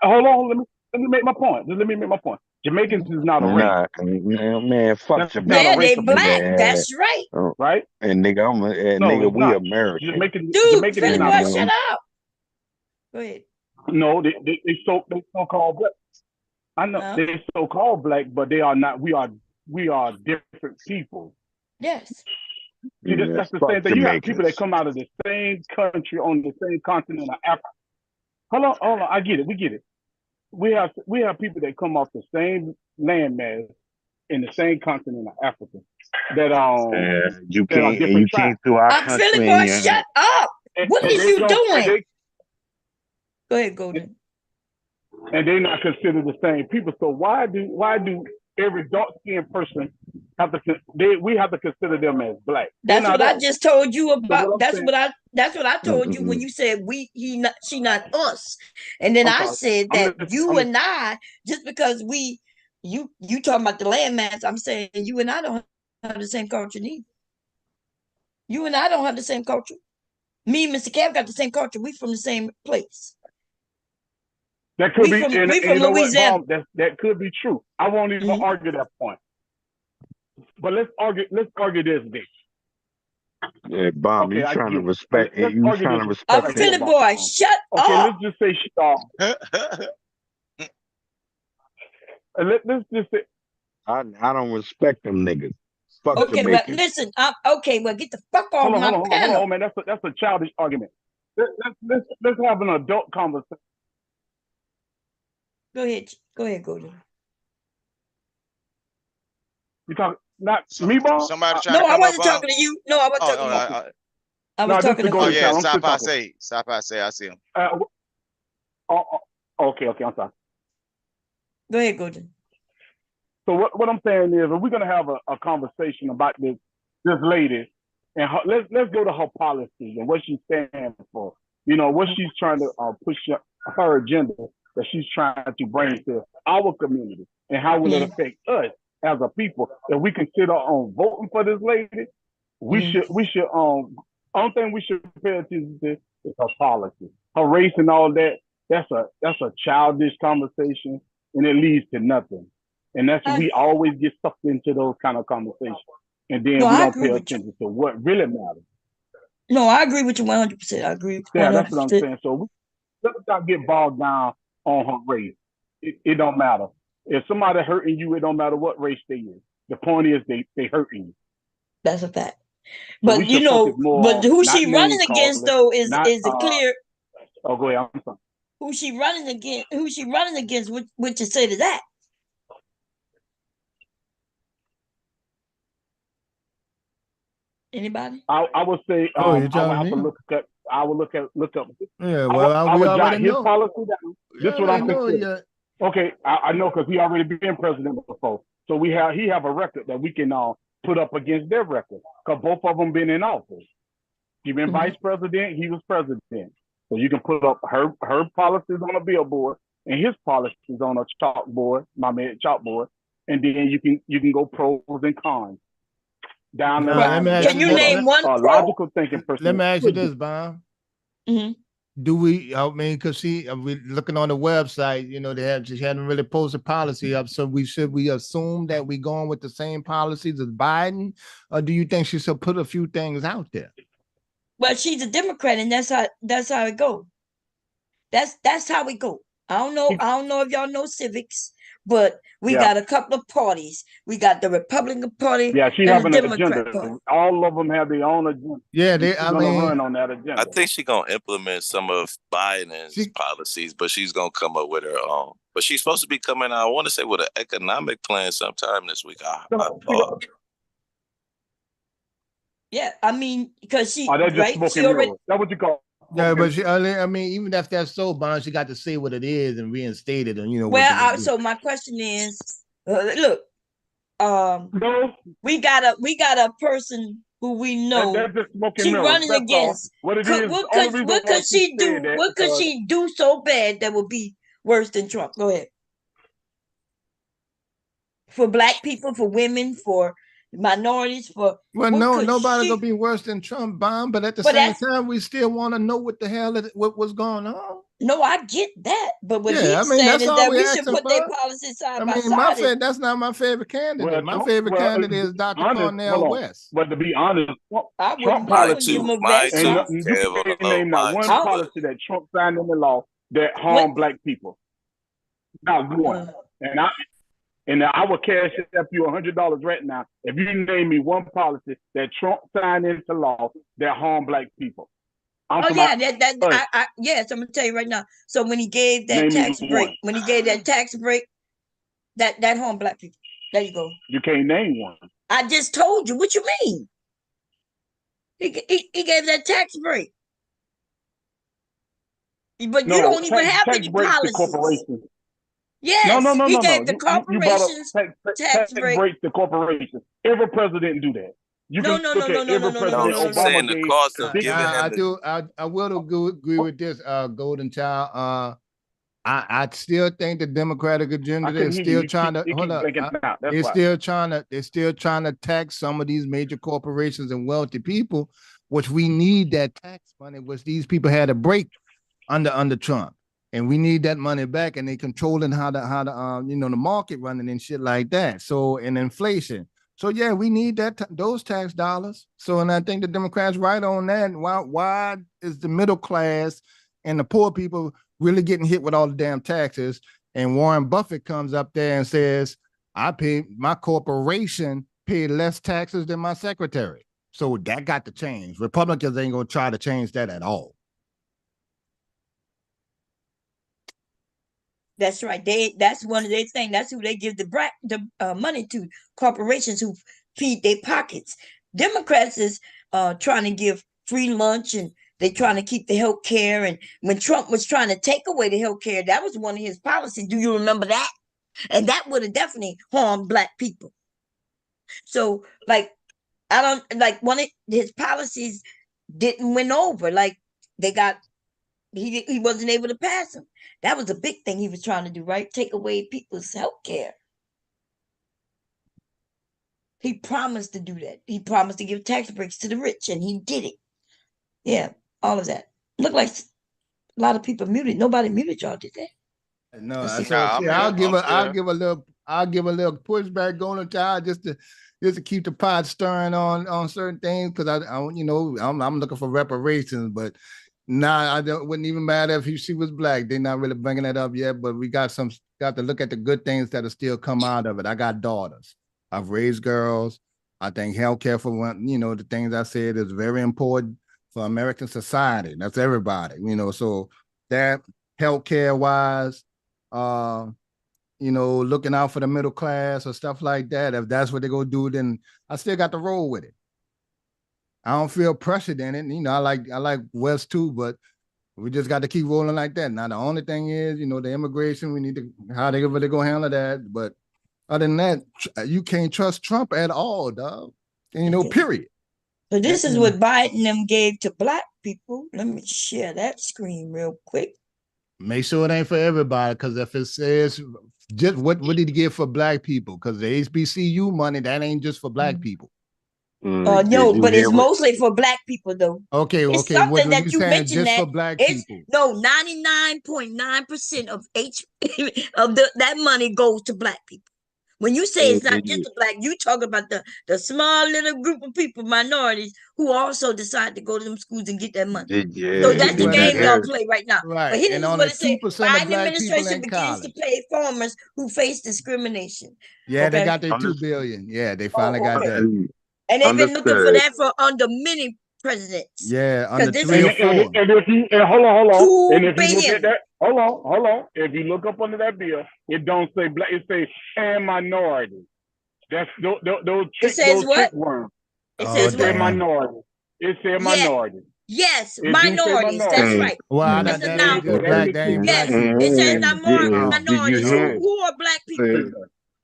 Hold on, let me make my point. Just let me make my point. Jamaicans is not a race. Man, fuck Jamaicans. Yeah, they black. That's right. Right? And nigga, we American. Dude, Philly boy, shut up. Go ahead. No, they so-called black. I know they're so-called black, but they are not. We are different people. Yes. See, that's the same thing. You have people that come out of the same country on the same continent of Africa. Hold on. I get it. We get it. We have people that come off the same landmass in the same continent of Africa. That you can't do our country. Philly boy, shut up. What is you doing? Go ahead, Golden. And they're not considered the same people. So why do every dark-skinned person we have to consider them as black? That's what I just told you about. That's what I told you when you said she not us. And then I said that you and I, just because you talking about the landmass, I'm saying you and I don't have the same culture neither. You and I don't have the same culture. Me and Mr. Kev got the same culture. We from the same place. That could be from Louisiana. That could be true. I won't even argue that point. But let's argue this day. Yeah, Bob, you trying to respect it. You trying to respect it. Philly boy, shut up. Okay, let's just say let's just say I don't respect them niggas. fuck Okay, well, Jamaicans. listen. Okay, well, get the fuck off my panel. Hold on, man. That's a childish argument. Let's have an adult conversation. Go ahead, Golden. You talk not me, Bob? Somebody trying No, to I come wasn't up. talking to you. No, I wasn't talking to you. I was talking to yeah, I'm still Sci-Fi talking. say, I see him. Okay, I'm sorry. Go ahead, Golden. So what I'm saying is, if we're gonna have a conversation about this lady, and let's go to her policies and what she stands for. You know what she's trying to push her agenda that she's trying to bring to our community, and how will it affect us as a people. If we consider on voting for this lady, we should only thing we should pay attention to is her policy, her race, and all that. That's a childish conversation, and it leads to nothing. And that's we always get sucked into those kind of conversations, and then we don't pay attention to what really matters. No, I agree with you 100%. I agree. 100%. Yeah, that's what I'm saying. So let's not get bogged down on her race. It don't matter. If somebody hurting you, it don't matter what race they is. The point is they hurting you. That's a fact. So but you know, but who she running against though is a clear. Oh, go ahead. I'm sorry. Who she running against? Who she running against? What you say to that? Anybody? I would say I would have to look up. I would look up. Yeah, well, I would jot his know. policy down. This is what I'm considering. Okay, I know because he already been president before. So he have a record that we can put up against their record because both of them been in office. He been vice president. He was president. So you can put up her policies on a billboard and his policies on a chalkboard, chalkboard, and then you can go pros and cons. Down the line. Can you name one logical thinking person? Let me ask you this, Bob. Do we? I mean, because we looking on the website, you know, she hadn't really posted policy up. So should we assume that we going with the same policies as Biden, or do you think she should put a few things out there? Well, she's a Democrat, and that's how it goes. That's how we go. I don't know if y'all know civics, but we got a couple of parties. We got the Republican Party. Yeah, she and have the an Democrat agenda. Party. All of them have their own agenda. Yeah, she's gonna run on that agenda. I think she's gonna implement some of Biden's policies, but she's gonna come up with her own. But she's supposed to be coming out, I want to say, with an economic plan sometime this week. Yeah, I mean, because she. That's just smoking mirrors. That's what you call. Yeah, but I mean, even if that's so, Bond, she got to say what it is and reinstate it, and you know. Well, so my question is, look, we got a person who we know she running against. What could she do? What could she do so bad that would be worse than Trump? Go ahead. For black people, for women, for minorities, nobody gonna be worse than Trump, Bomb. But at the same time, we still want to know what the hell what was going on. No, I get that, but what he's saying is that we should put their policies side by side. That's not my favorite candidate. My favorite candidate is Dr. Cornel West. But to be honest, Trump policy, you can't name not one policy that Trump signed into law that harm black people. Not one. And I will cash up you $100 right now if you name me one policy that Trump signed into law that harm black people. Yes, I'm gonna tell you right now. So when he gave that tax break, that harmed black people. There you go. You can't name one. I just told you. What you mean? He gave that tax break, but you don't even have any policies. Yes, no. He gave the corporations tax break to corporations. Every president do that. No. I'm saying the cost of giving I will agree with this, Golden Child. I still think the Democratic agenda is still trying to hold up. They're still trying to tax some of these major corporations and wealthy people, which we need that tax money, which these people had a break under Trump. And we need that money back, and they controlling how the market running and shit like that. So, and inflation. So yeah, we need those tax dollars. So, and I think the Democrats right on that. Why is the middle class and the poor people really getting hit with all the damn taxes? And Warren Buffett comes up there and says, "I pay my corporation paid less taxes than my secretary. So that got to change. Republicans ain't gonna try to change that at all. That's right. That's one of their things. That's who they give the money to. Corporations who feed their pockets. Democrats is trying to give free lunch, and they trying to keep the health care. And when Trump was trying to take away the health care, that was one of his policies. Do you remember that? And that would have definitely harmed Black people. So, like, I don't like one of his policies didn't win over. Like, they got he wasn't able to pass them. That was a big thing he was trying to do, right? Take away people's health care. He promised to do that. He promised to give tax breaks to the rich, and he did it. Yeah, all of that. Look like a lot of people muted. Nobody muted y'all, did they? No, I'll give a little pushback on the child just to keep the pot stirring on certain things, because I'm looking for reparations, but nah, wouldn't even matter if she was Black. They're not really bringing that up yet, but we got to look at the good things that'll still come out of it. I got daughters. I've raised girls. I think healthcare for one, the things I said is very important for American society. That's everybody, so that healthcare wise, looking out for the middle class or stuff like that. If that's what they're gonna do, then I still got to roll with it. I don't feel pressured in it. I like West too, but we just got to keep rolling like that. Now the only thing is, the immigration, we need to how they really gonna handle that. But other than that, you can't trust Trump at all, dog. And, period. So this is what Biden them gave to Black people. Let me share that screen real quick. Make sure it ain't for everybody, because if it says just what did he give for Black people? Because the HBCU money, that ain't just for Black people. No, but it's mostly for Black people, though. Okay, it's okay. Something What that you you saying mentioned just that for Black it's people? no 99.9% of that money goes to Black people. When you say it's not just the Black, you talk about the small little group of people, minorities, who also decide to go to them schools and get that money. So that's the game y'all play right now. Right. But here And is only what it says: 2% of Biden Black people administration in begins college. to pay farmers who face discrimination. Yeah, okay? they got their $2 billion. Yeah, they finally got that. And they've been looking for that for under many presidents. Yeah, under 3 or 4. And if you hold on. And if you look at billion. that, hold on. If you look up under that bill, it don't say Black, it says and minority. That's those trick words. It says what? Minority. It said minority. Yes, minorities. That's right. Well, This that is now ain't just Black. They ain't Black yes, people. it says not more minorities. Who are Black people?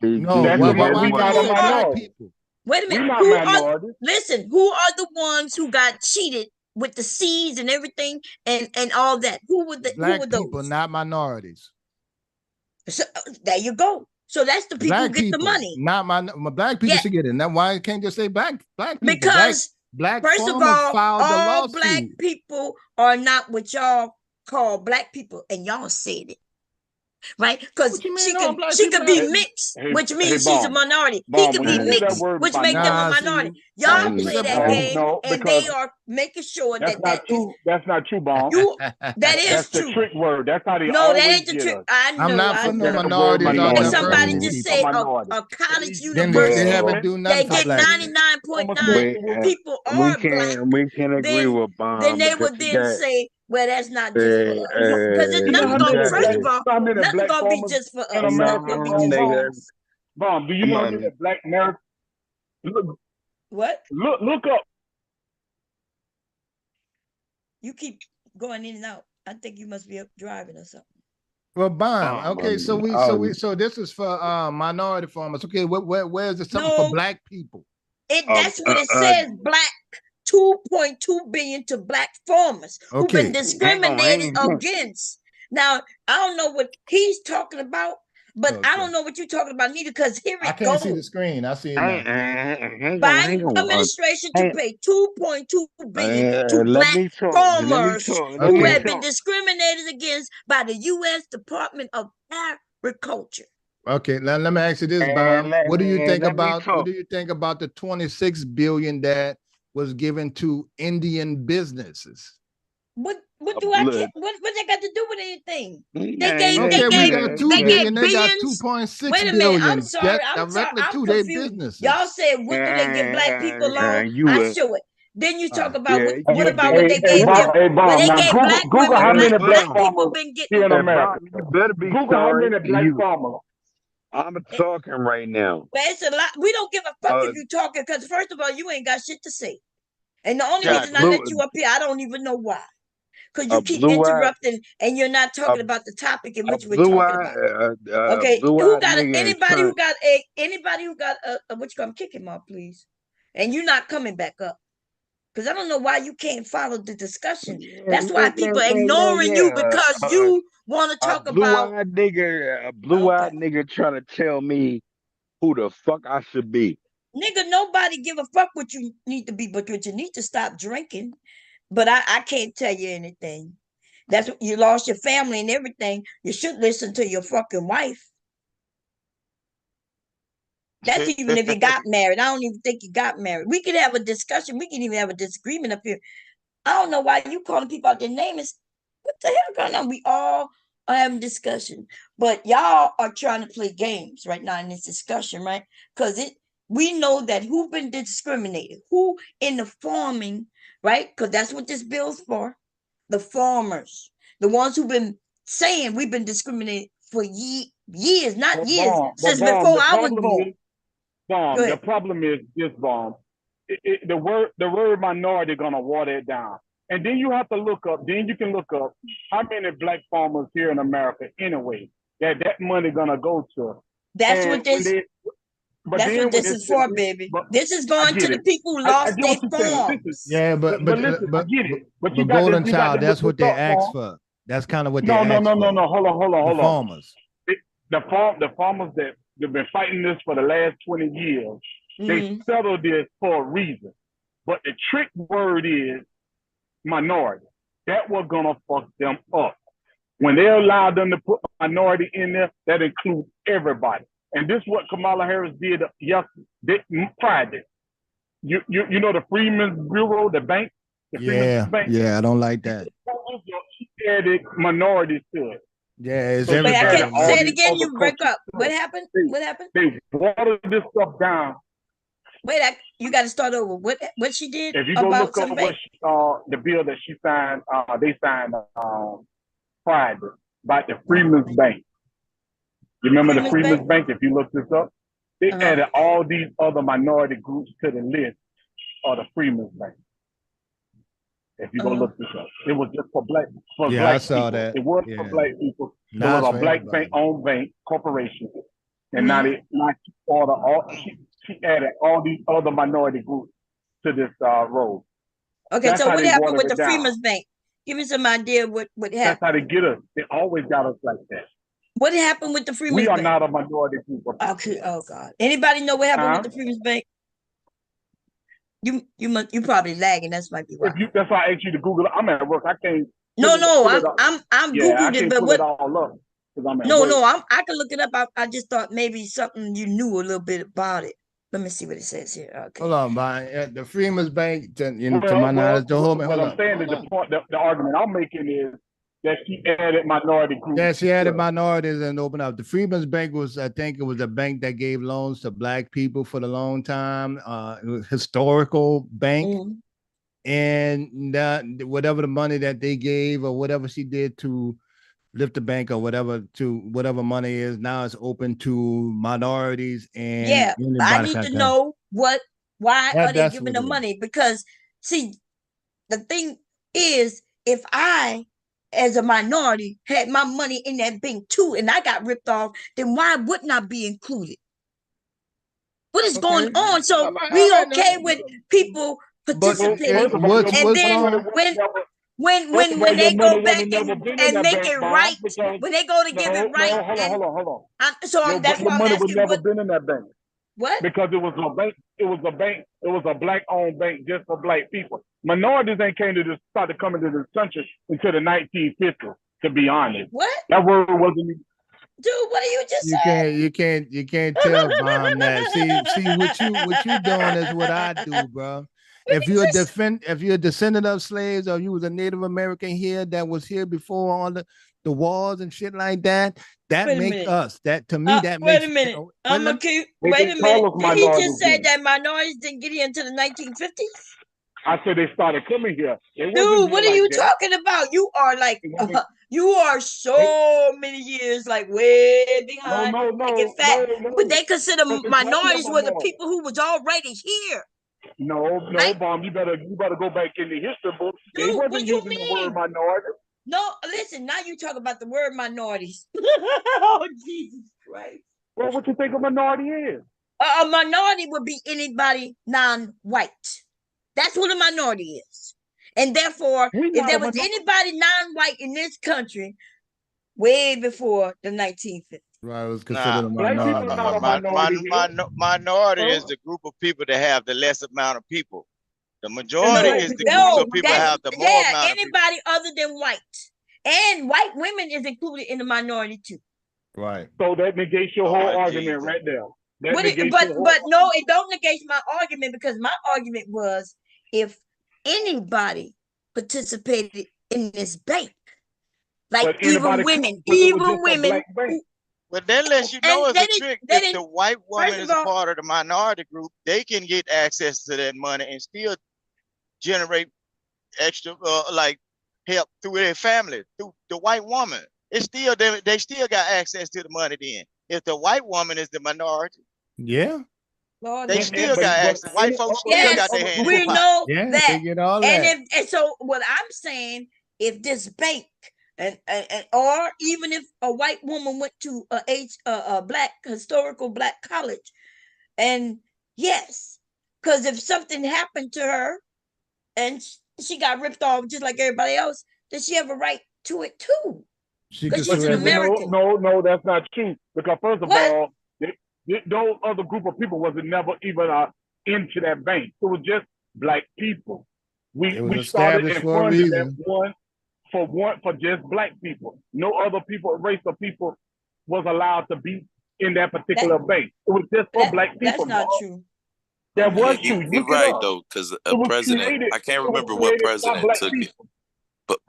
No, why not Black people? Wait a minute. We're not minorities. Listen, who are the ones who got cheated with the seeds and everything and all that? Who were those? People, not minorities. So, there you go. So that's the people who get the money. Not Black people should get it. Now, why can't you say Black people? Because Black first of all, all Black people are not what y'all call Black people, and y'all said it. Right? Because she could be mixed, which means she's a minority. He could be mixed, which makes them a minority. Y'all play that game, and they are making sure that's not true. That's not true, Bomb. That is that's true. The trick word. That's how they No, that ain't the trick. I know. I'm not for no minorities. If somebody just say a college university, they haven't do nothing they for get Black 99.9 people are Black. We can agree with Bomb. Then they would then say, well, that's not just for us. Because it's nothing going, first of all, nothing going to be just for us. Bomb, do you know that Black America? What? Look up. You keep going in and out. I think you must be up driving or something. Well, Bomb. Okay, so this is for minority farmers. Okay, where is it something for Black people? That's what it says. Black. 2.2 billion to Black farmers who've been discriminated against. Now, I don't know what he's talking about, but I don't know what you're talking about neither, because here it goes. I can't see the screen. I see it now. Biden administration to pay 2.2 billion to Black farmers who have been discriminated against by the U.S. Department of Agriculture. Okay, now let me ask you this, Bomb. What do you think about the $26 billion that was given to Indian businesses? What do I care? What they got to do with anything? They gave we got 2 billion. They got billions. 2.6 Wait a billion. minute. I'm sorry. I'm confused. Businesses. Y'all said, what do they give black people loan? I show it. Then you talk about what about what they gave them? Well, they gave black Google women, how many black people farmers been getting here in America. You better be Google sorry. how many black farmers. I'm talking right now. But it's a lot. We don't give a fuck if you talking, because first of all, you ain't got shit to say. And the only reason I let you up here, I don't even know why. Because you keep interrupting and you're not talking about the topic in which we're talking about. Okay, who got anybody who got what you gonna kick him off, please? And you're not coming back up. Because I don't know why you can't follow the discussion. That's why people are ignoring you, because you want to talk about a blue-eyed nigga trying to tell me who the fuck I should be. Nigga, nobody give a fuck what you need to be, but what you need to stop drinking. But I can't tell you anything. That's what you lost your family and everything. You should listen to your fucking wife. That's even if you got married. I don't even think you got married. We could have a discussion. We can even have a disagreement up here. I don't know why you calling people out their names. What the hell going on? We all are having discussion, but y'all are trying to play games right now in this discussion, right? Because we know that who been discriminated, who in the farming, right? Because that's what this bill's for. The farmers, the ones who've been saying we've been discriminated for years, not years, since before I was born. The problem is this, the word minority gonna water it down. And then you have to look up, then you can look up how many black farmers here in America anyway that money gonna go to. That's what this is for, baby. This is going to the people who lost their farms. Yeah, but listen, I get it. But you got Golden you Child, got that's what they asked for. That's kind of what they asked for. No. Hold on. Farmers. The farmers that have been fighting this for the last 20 years, they settled this for a reason. But the trick word is minority. That was gonna fuck them up. When they allowed them to put minority in there, that includes everybody. And this is what Kamala Harris did Friday. You know the Freedmen's Bureau, the bank? Bank? Yeah, I don't like that. She added minorities to it. Yeah, it's so everybody. Say it again, you break up. What happened? They watered this stuff down. Wait, you got to start over. What she did? If you go look up the bill that she signed, they signed Friday about the Freedmen's Bank. You remember the Freedmen's Bank? If you look this up, they added all these other minority groups to the list of the Freedmen's Bank. If you go look this up, it was just for black black I saw people. that. It was for black people. It was a black bank-owned bank corporation, and now she added all these other minority groups to this role. Okay, so what happened with the Freedmen's Bank? Give me some idea what happened. That's how they get us. They always got us like that. What happened with the Freedmen's Bank? We are not a minority group. Okay. Oh God. Anybody know what happened with the Freedmen's Bank? You probably lagging. That's might be why. That's why I asked you to Google it. I'm at work. I can't. No. I'm Googled it, but what? All up I can look it up. I just thought maybe something you knew a little bit about it. Let me see what it says here. Okay. Hold on, Brian. The Freedmen's Bank, to my knowledge, the argument I'm making is that she added minority groups. Yeah, she added minorities and opened up. The Freedmen's Bank I think it was a bank that gave loans to black people for a long time. It was a historical bank. And whatever the money that they gave or whatever she did to lift the bank or whatever money is, now it's open to minorities and I need to know why are they giving the money? Because see, the thing is, if I as a minority had my money in that bank too and I got ripped off, then why wouldn't I be included? What is going on? So we okay with people participating, and then when they go back and make it right, when they go to give it right, hold on. So that's why I'm asking. Would never been in that bank. What? Because it was a bank. It was a black-owned bank just for black people. Minorities ain't started coming to this country until the 1950s. To be honest, what? That word wasn't. Dude, what are you just saying? You can't tell Bomb that. See what you doing is what I do, bro. if you're a descendant of slaves, or you was a Native American here that was here before all the wars and shit like that, that makes us. That to me, that makes. Wait a minute. I'm gonna keep. They Wait a call minute. us Did he minorities just say then. that minorities didn't get here until the 1950s? I said they started coming here. Dude, what are you talking about? You are like, you are so many years like way behind. No, like in fact, but they consider Because it's minorities not were the minority. people who was already here. No, Bomb. You better go back in the history book. They Dude, wasn't what you using the word minority. No, listen. Now you talk about the word minorities. Oh Jesus Christ! Well, what you think a minority is? A minority would be anybody non-white. That's what a minority is. And therefore, if there was anybody non-white in this country, way before the 1950s. Right, it was considered a minority. Minority is the group of people that have the less amount of people. The majority is the group of people that have the more amount of people. Anybody other than white. And white women is included in the minority too. Right. So that negates your whole argument right there. But no, it don't negate my argument, because my argument was if anybody participated in this bank, like even women. But that lets you know it's a trick. If the white woman is a part of the minority group, they can get access to that money and still generate extra like help through their family, through the white woman. It's still they still got access to the money then. If the white woman is the minority. Yeah. Lord, they still got access. White folks still got their hands. We know that. They get all that. And so what I'm saying, if this bank or even if a white woman went to a black historical black college, and yes, because if something happened to her and she got ripped off just like everybody else, does she have a right to it too? Because she's an American. No, that's not true. Because first of all, those other group of people wasn't never even into that bank. It was just black people. We started and funded that for just black people. No other race of people was allowed to be in that particular bank. It was just for black people. That's not true. That was true. You're right though, because a president, I can't remember what president took it.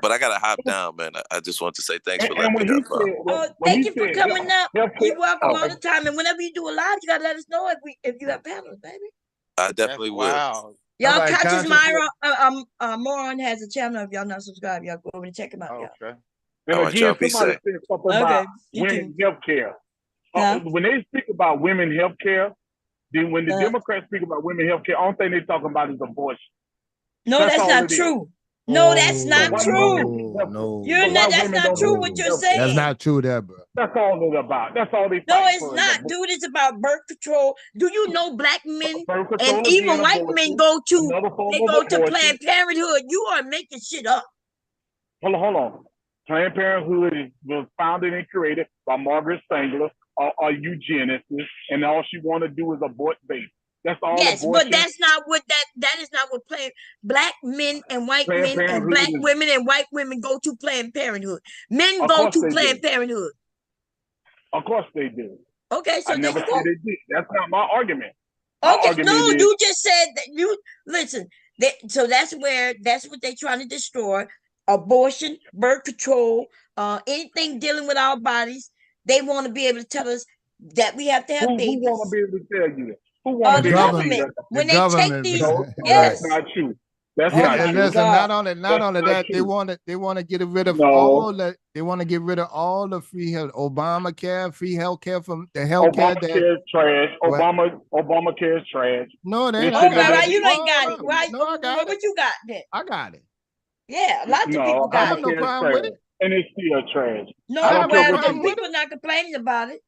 But I gotta hop down, man. I just want to say thanks for letting me up. Thank you for coming up. You're welcome all the time. And whenever you do a live, you gotta let us know if you have panels, baby. I definitely will. Wow. Y'all, Conscious Moron has a channel. If y'all not subscribed, y'all go over and check him out. Okay. And again, somebody said something about women's health care. When they speak about women's health care, then when the Democrats speak about women's health care, only thing they talking about is abortion. No, that's not true. No, that's not true. No, that's not true what you're saying. That's not true, there, bro. That's all it's about. That's all they. No, it's not, dude. It's about birth control. Do you know black men and even white men go to Planned Parenthood? You are making shit up. Hold on. Planned Parenthood was founded and created by Margaret Sanger, a eugenist, and all she want to do is abort babies. That's all. Yes, but that's not what that is not what black men and white men and black women and white women go to Planned Parenthood. Men go to Planned Parenthood. Of course they do. Okay, so I never said they did. That's not my argument. Okay, no, you just said that you listen. So that's what they're trying to destroy: abortion, birth control, anything dealing with our bodies. They want to be able to tell us that we have to have babies. Who want to be able to tell you that? The government. When they take these, yes, that's not true. That's and listen, not only that, they want to get rid of all the. They want to get rid of all the free health, Obamacare, free health care from the health care. Obamacare is trash. Obamacare is trash. No, they ain't. Okay, you ain't got it. Right? No, I got it. What you got then? I got it. Yeah, lots of people got it. I have no problem with it. And it's still trash. No, people are not complaining about it.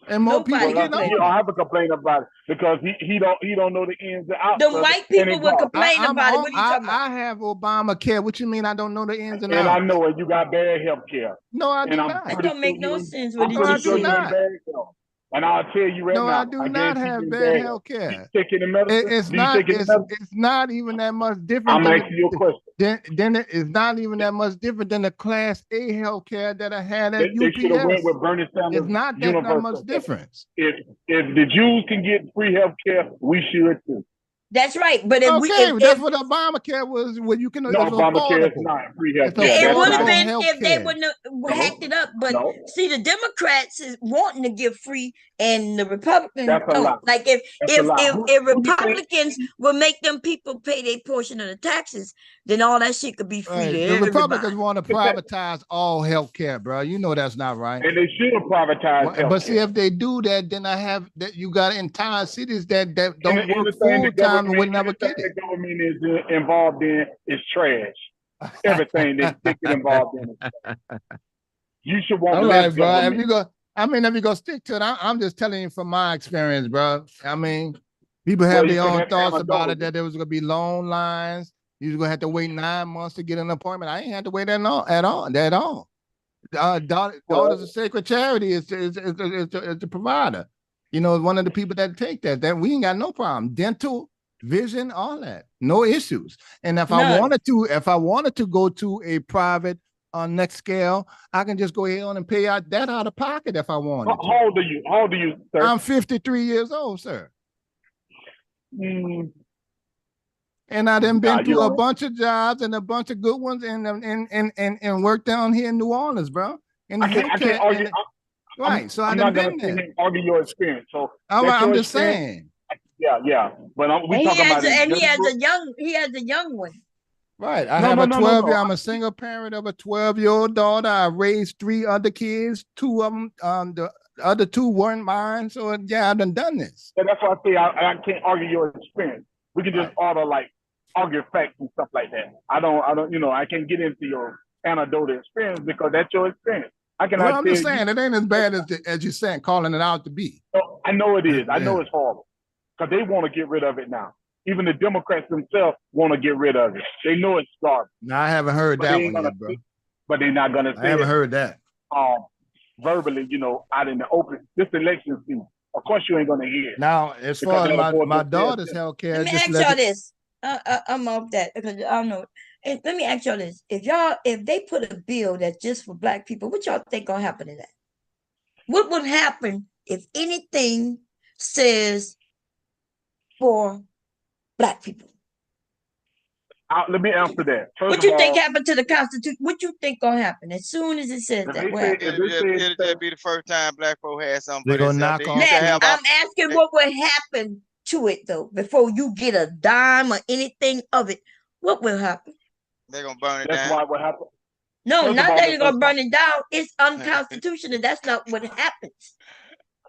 And more people you don't have to complain about it because he don't know the ins and outs. The white people will complain about it. What are you talking about? I have Obamacare. What you mean I don't know the ins and outs? And I know it. You got bad health care. No, I do not. That don't make no sense. No, I do not. And I'll tell you right now. No, I do not have bad health care. Taking the medicine? It's not even that much different. I'm asking you a question. Then it's not even that much different than the Class A health care that I had at UPS. They should have went with Bernie Sanders. It's not that much difference. If the Jews can get free health care, we should too. That's right. But if we, that's what Obamacare was, where you can, no, Obamacare is not free health. Yeah, it would have been if they healthcare. wouldn't have hacked it up. But see, the Democrats is wanting to give free, and the Republicans don't. Like if Republicans will make them people pay their portion of the taxes, then all that shit could be free to everybody. The Republicans want to privatize all healthcare, bro. You know that's not right. And they should privatize healthcare. But see, if they do that, then you got entire cities that don't work full time and would never get it. The government is involved in is trash. Everything they get involved in. You should want. All right, bro. If you go stick to it, I'm just telling you from my experience, bro. I mean, people have their own thoughts about it, that there was gonna be long lines. You was gonna have to wait 9 months to get an appointment. I ain't had to wait at all. Daughters of Sacred Charity is the provider. You know, one of the people that take that. That we ain't got no problem. Dental, vision, all that, no issues. And if I wanted to go to a private next scale, I can just go ahead on and pay out of pocket if I wanted. How old are you, sir? I'm 53 years old, sir. And I done been through a bunch of jobs and a bunch of good ones and work down here in New Orleans, bro. I can't argue. Right. So I'm not going to argue your experience. So I'm just saying. Yeah. But we talking about it. And he has a young one. Right. I have a 12-year. I'm a single parent of a 12-year-old daughter. I raised 3 other kids. 2 of them, the other 2 weren't mine. So yeah, I've done this. And that's why I say I can't argue your experience. We can just argue facts and stuff like that. I don't, I can't get into your anecdotal experience because that's your experience. I'm just saying it ain't as bad as you're saying, calling it out to be. Oh, I know it is. I know it's horrible because they want to get rid of it now. Even the Democrats themselves want to get rid of it. They know it's garbage. No, I haven't heard that one yet, bro. But they're not going to say it. I haven't heard that. Verbally, out in the open, this election season. Of course, you ain't going to hear it. Now, as far as my daughter's health care, let me ask y'all this. I'm off that because I don't know. And let me ask y'all this: if they put a bill that's just for Black people, what y'all think gonna happen to that? What would happen if anything says for Black people? Let me answer that. What you think happened to the Constitution? What you think gonna happen as soon as it says that? It'll be the first time Black folk had something. They're gonna knock off. I'm asking what would happen to it though before you get a dime or anything of it. What will happen? They're gonna burn it down. That's why what happened. No, not that you're gonna burn it down. It's unconstitutional. That's not what happens.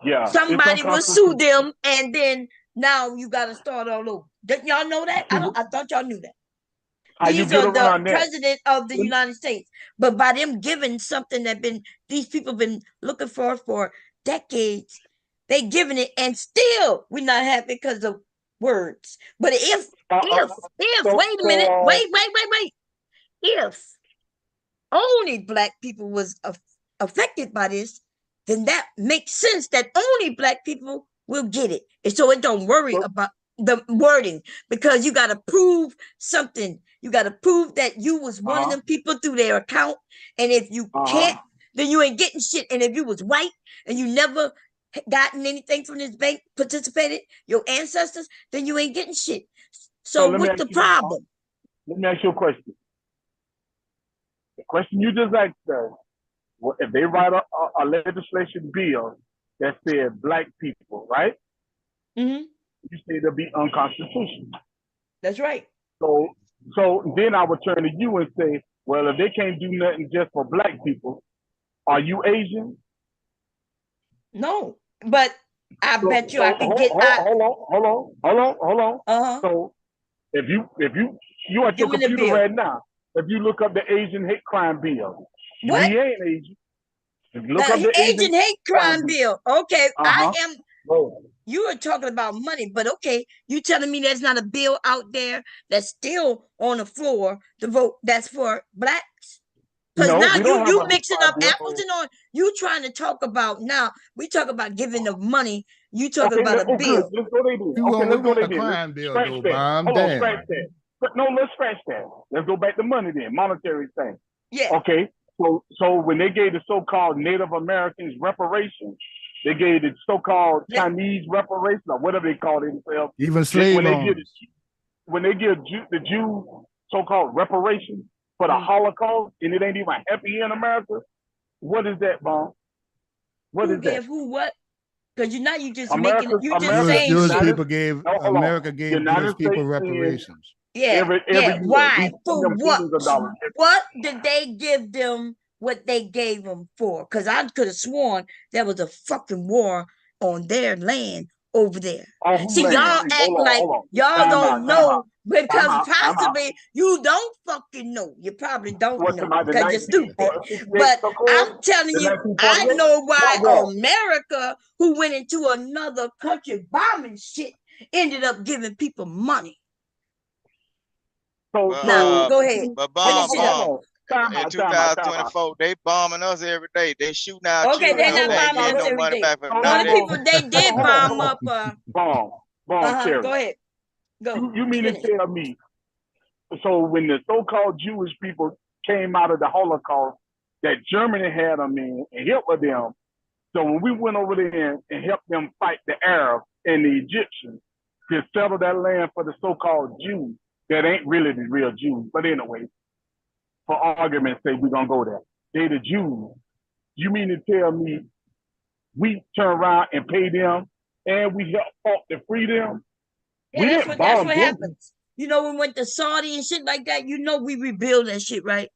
Yeah. Somebody will sue them, and then now you got to start all over. Didn't y'all know that? I thought y'all knew that. These are the president of the United States, but by them giving something that these people been looking for decades, they giving it, and still we're not happy because of words. But if wait a minute, wait. If only Black people was affected by this, then that makes sense that only Black people will get it. And so it don't worry about the wording, because you got to prove something. You got to prove that you was one of them people through their account. And if you can't, then you ain't getting shit. And if you was white and you never gotten anything from this bank, participated, your ancestors, then you ain't getting shit. So what's the problem? Let me ask you a question. The question you just asked us, if they write a legislation bill that said Black people, right? Mm-hmm. You say it'll be unconstitutional. That's right. So then I would turn to you and say, well, if they can't do nothing just for Black people, are you Asian? No, but I bet you I can get. Hold on. So if you at your computer right now, if you look up the Asian hate crime bill, we ain't Asian. Look up the Asian hate crime bill. Okay, I am. You are talking about money, but okay, you telling me there's not a bill out there that's still on the floor to vote that's for Blacks? Because now you mixing up apples and oranges. You trying to talk about now. We talk about giving of money. You talking about a bill. Let's go there. Let's go to the crime bill, though, Bob. Hold on, scratch that. But no, let's scratch that. Let's go back to money then, monetary thing. Yeah. Okay. So when they gave the so-called Native Americans reparations, They gave the so-called Chinese reparations, or whatever they call it themselves. Even slave when owners. when they give the Jews so-called reparations for the Holocaust, and it ain't even happy here in America. What is that, Mom? What who is that? gave who what? Because you just America, making you just saying Jewish shit. people gave America gave Jewish people reparations. Yeah, every year. Why? We For send them what? billions of dollars. What did they give them? What they gave them for? Because I could have sworn there was a fucking war on their land over there. See, y'all act like y'all don't know because possibly you don't fucking know. You probably don't know because you're stupid. But I'm telling you, I know why America, who went into another country bombing shit, ended up giving people money. Now, go ahead. But bomb. In 2024, they bombing us every day. They shooting our children they're not every day. bombing us No every money day. back for Only people they did bomb up. Bomb, Go ahead. Go. You mean to tell me? So when the so-called Jewish people came out of the Holocaust, that Germany had them in and helped with them. So when we went over there and helped them fight the Arabs and the Egyptians to settle that land for the so-called Jews, that ain't really the real Jews. But anyway, for argument's sake, we're going to go there. They the Jews. You mean to tell me we turn around and pay them and we help fought to free them? Yeah, that's what happens. You know, we went to Saudi and shit like that. You know, we rebuild that shit, right?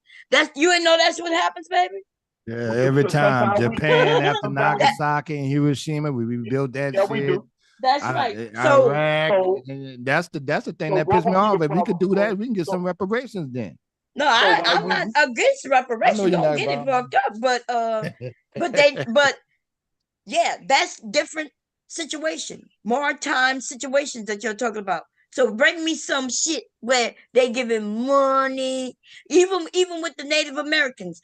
You ain't know that's what happens, baby. Yeah, every time Japan after Nagasaki and Hiroshima, we rebuilt that shit. We do. That's right. Iraq, that's the thing that pissed me off. If we could do that, we can get some reparations then. No, I'm not against reparations. Don't get it fucked up, but yeah, that's different situation, maritime situations that you're talking about. So bring me some shit where they giving money, even with the Native Americans,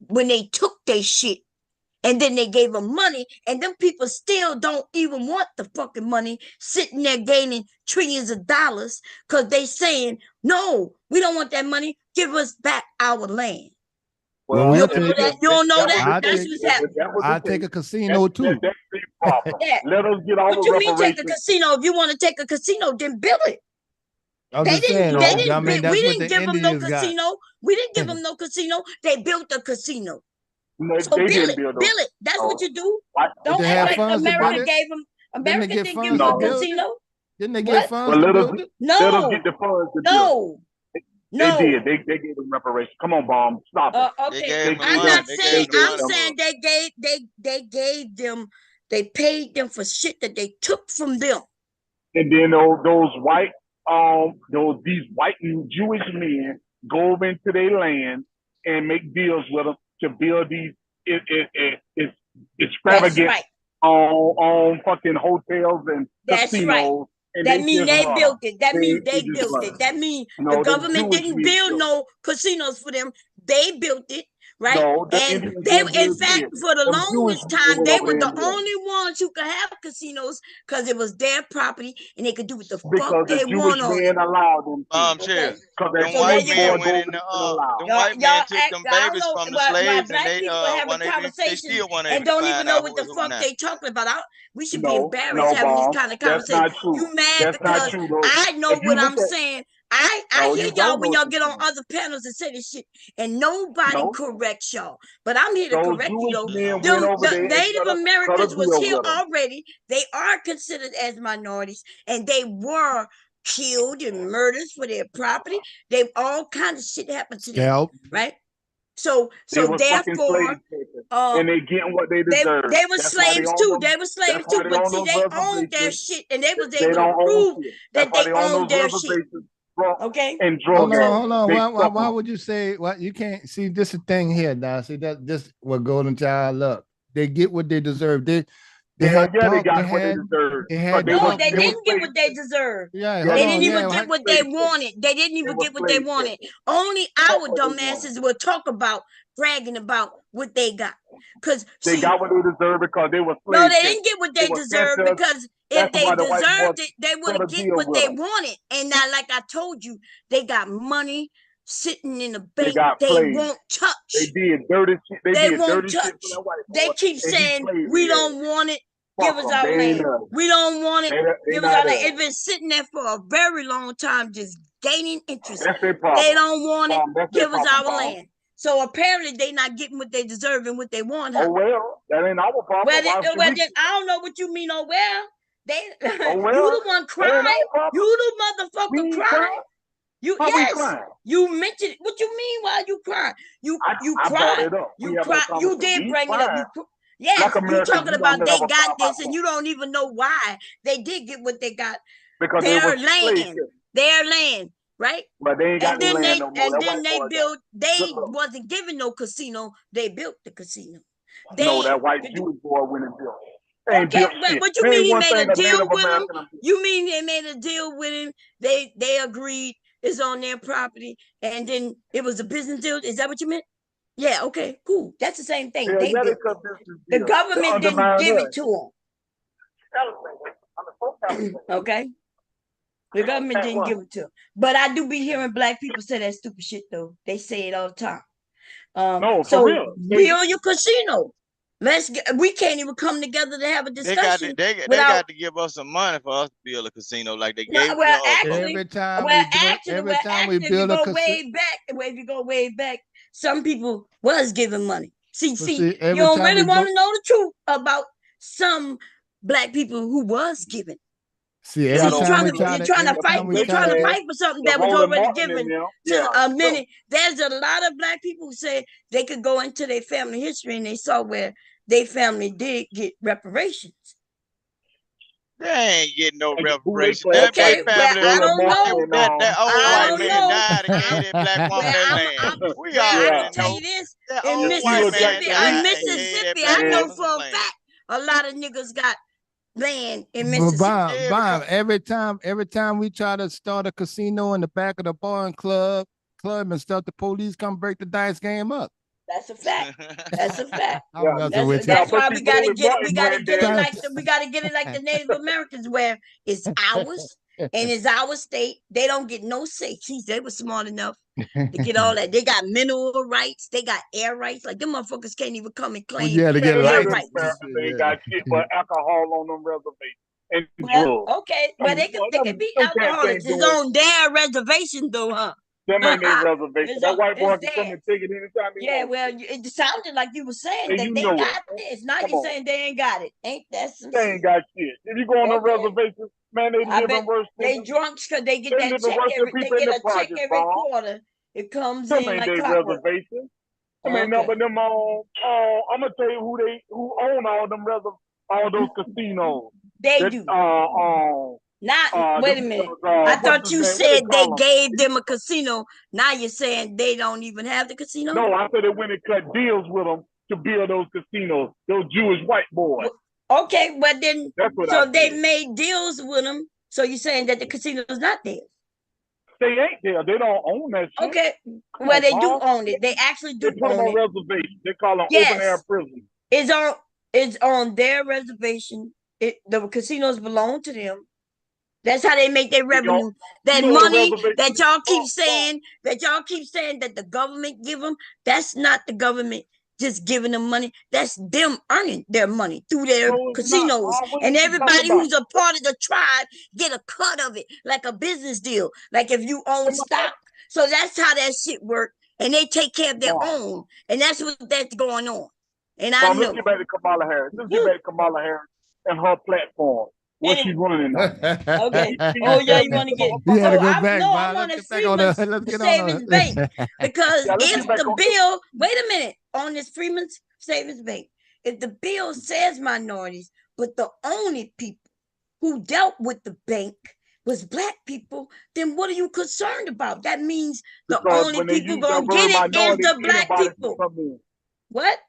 when they took their shit and then they gave them money, and them people still don't even want the fucking money, sitting there gaining trillions of dollars because they saying, no, we don't want that money. Give us back our land. Well, you don't know that? That's what's happening. I'll take a casino too. That's the problem. Let us get all the reparations. What you mean take a casino? If you want to take a casino, then build it. We didn't give them no casino. We didn't give them no casino. They built a casino. No, so they build didn't it. That's what you do. Don't act like America gave them. America didn't give them a casino. Didn't they get funds to build it? No. Let us get the funds to build it. No. They did. They gave them reparations. Come on, Bomb. Stop it. Okay. I'm saying they gave them. They paid them for shit that they took from them. And then those white these white and Jewish men go over into their land and make deals with them to build these extravagant on fucking hotels and casinos. Right. And that mean they built it. That mean they built it. That mean the government didn't build no casinos for them. They built it. Right. No, and they, in fact, for the longest time, they were the only ones who could have casinos because it was their property and they could do what the fuck they want on it. Allowed them them white men went in the white men took them babies from the slaves and they still want to and don't even know what the fuck they talking about. We should be embarrassed having this kind of conversation. You mad because I know what I'm saying. I hear y'all when y'all get on other panels and say this shit, and nobody corrects y'all. But I'm here to correct you, though. The Native Americans was here already. They are considered as minorities, and they were killed and murdered for their property. They all kinds of shit happened to them, right? So therefore, and they getting what they deserve. They were slaves too. They were slaves too, but see, they owned their shit, and they was able to prove that they owned their shit. Okay. And hold on. Why would you say what you can't see? This is the thing here now. See that this what Golden Child look. They get what they deserve. They got what they deserve. They didn't get what they deserved. Yeah, they didn't even get what they wanted. They didn't even get what they wanted. Only our dumbasses will talk about bragging about what they got. Because they got what they deserve because they were slaves. No, they didn't get what they deserved because if they deserved it, they would get what they wanted. And now, like I told you, they got money sitting in the bank. They won't touch. They did dirty shit. They won't touch. They keep saying we don't want it. Give us our land. We don't want it. Give us our land. It's It's been sitting there for a very long time, just gaining interest. That's their problem. They don't want it. Give us our problem, land. So apparently they not getting what they deserve and what they want. Huh? Oh well, that ain't our problem. Well, then, I don't know what you mean. Oh well, well, you the one crying. You the motherfucker crying. You you mentioned what you mean. Why you crying? You cried. You cried. You did bring it up. Yes, you talking about they got this, and you don't even know why they did get what they got. Because their land, right? But they ain't got and then land no more. And then they built. They wasn't given no casino. They built the casino. No, that white Jewish boy went and built. Okay, but what you mean he made a deal with him? You mean they made a deal with him? They agreed it's on their property, and then it was a business deal. Is that what you meant? Yeah. Okay. Cool. That's the same thing. They built the government didn't give it to them. Okay. The government didn't give it to them. But I do be hearing black people say that stupid shit though. They say it all the time. No, so for real. Build your casino. We can't even come together to have a discussion. They got to give us some money for us to build a casino like they gave every time we build a casino. If you go way back, some people was giving money. See, you don't really want to know the truth about some black people who was giving. See, you're trying to fight for something that was already given to a many. There's a lot of black people who say they could go into their family history and they saw where their family did get reparations. They ain't getting no reparations. Okay, I don't know. That old white man died and gave that black woman that land. We already tell you this. In Mississippi, I know for a fact a lot of niggas got land in Mississippi. Bob, every time we try to start a casino in the back of the bar and club and stuff, the police come break the dice game up. That's a fact. That's a fact. That's why we gotta get it like the Native Americans, where it's ours and it's our state. They don't get no say. Geez, they were smart enough to get all that. They got mineral rights. They got air rights. Like them motherfuckers can't even come and claim to get air rights. They ain't got shit but alcohol on them reservations. And drugs. Okay, well they can be alcoholics. It's on their reservation though, huh? Them ain't their reservation. That white boy can come and take it anytime he wants. Well, it sounded like you were saying that they got this. Now you're saying they ain't got it. Ain't that some shit? They ain't got shit. If you go on the reservation, man, they live worse. They drunks because they get that check every quarter. It comes in like clockwork. Reservation. I mean, no, but them I'm gonna tell you who own all those casinos. They do. Wait a minute. I thought you said they gave them a casino. Now you're saying they don't even have the casino? No, I said they went and cut deals with them to build those casinos. Those Jewish white boys. Okay, but then so they made deals with them. So you're saying that the casino is not theirs? They ain't there. They don't own that shit. Okay, well they do own it. They actually do. They put them on reservation. They call them open air prison. It's on their reservation. The casinos belong to them. That's how they make their revenue. That money that y'all keep saying, that the government give them, that's not the government just giving them money. That's them earning their money through their casinos. And everybody who's a part of the tribe get a cut of it, like a business deal. Like if you own stock. So that's how that shit works. And they take care of their own. And that's going on. And I know. Let's get back to Kamala Harris. And her platform. What she's running on. Okay. Oh yeah, you want to get? I want to see Savings Bank because if the bill, wait a minute, on this Freeman's Savings Bank, if the bill says minorities, but the only people who dealt with the bank was black people, then what are you concerned about? That means the only people gonna get it is the black people. What?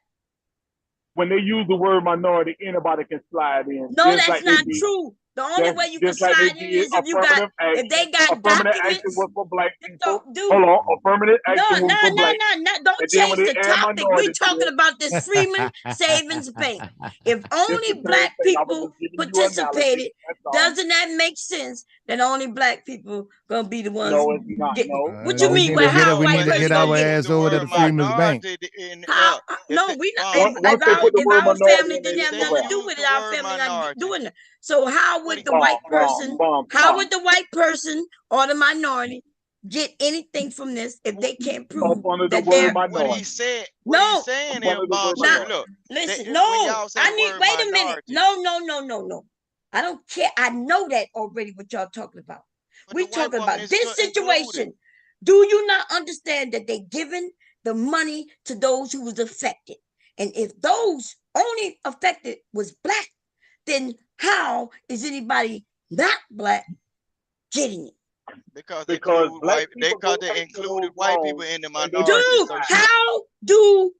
When they use the word minority, anybody can slide in. No, that's not true. The only way you can slide in is if they got documents. Was for black people. Hold on, affirmative action was for black. Don't change the topic. We're talking about this Freeman Savings Bank. If only black people participated, doesn't that make sense that only black people gonna be the ones No, it's not. getting it. No. What you No, mean? it's Well, not. how a we white need to person get gonna our get it? ass over to the Freeman's Bank. How? No, we not. Once they put the If word our minority family in didn't it, have it's a nothing to wrap. do with it, our family not doing it. So how would the Bomb, white bomb, person, bomb, how bomb. would the white person or the minority get anything from this if they can't prove Up under the that word they're What he minority. said, what no? he's saying Up is, under the word Bob, Not minority. look, listen. when No, y'all say I the need. word Wait a minute. minority, No. I don't care. I know that already. What y'all talking about? but We the white talking woman about is this included. situation. Do you not understand that they giving the money to those who was affected? And if those only affected was black, then how is anybody not black getting it? Because they Because include black white, people go they back to included those white laws people in the and they minority. Dude, So how do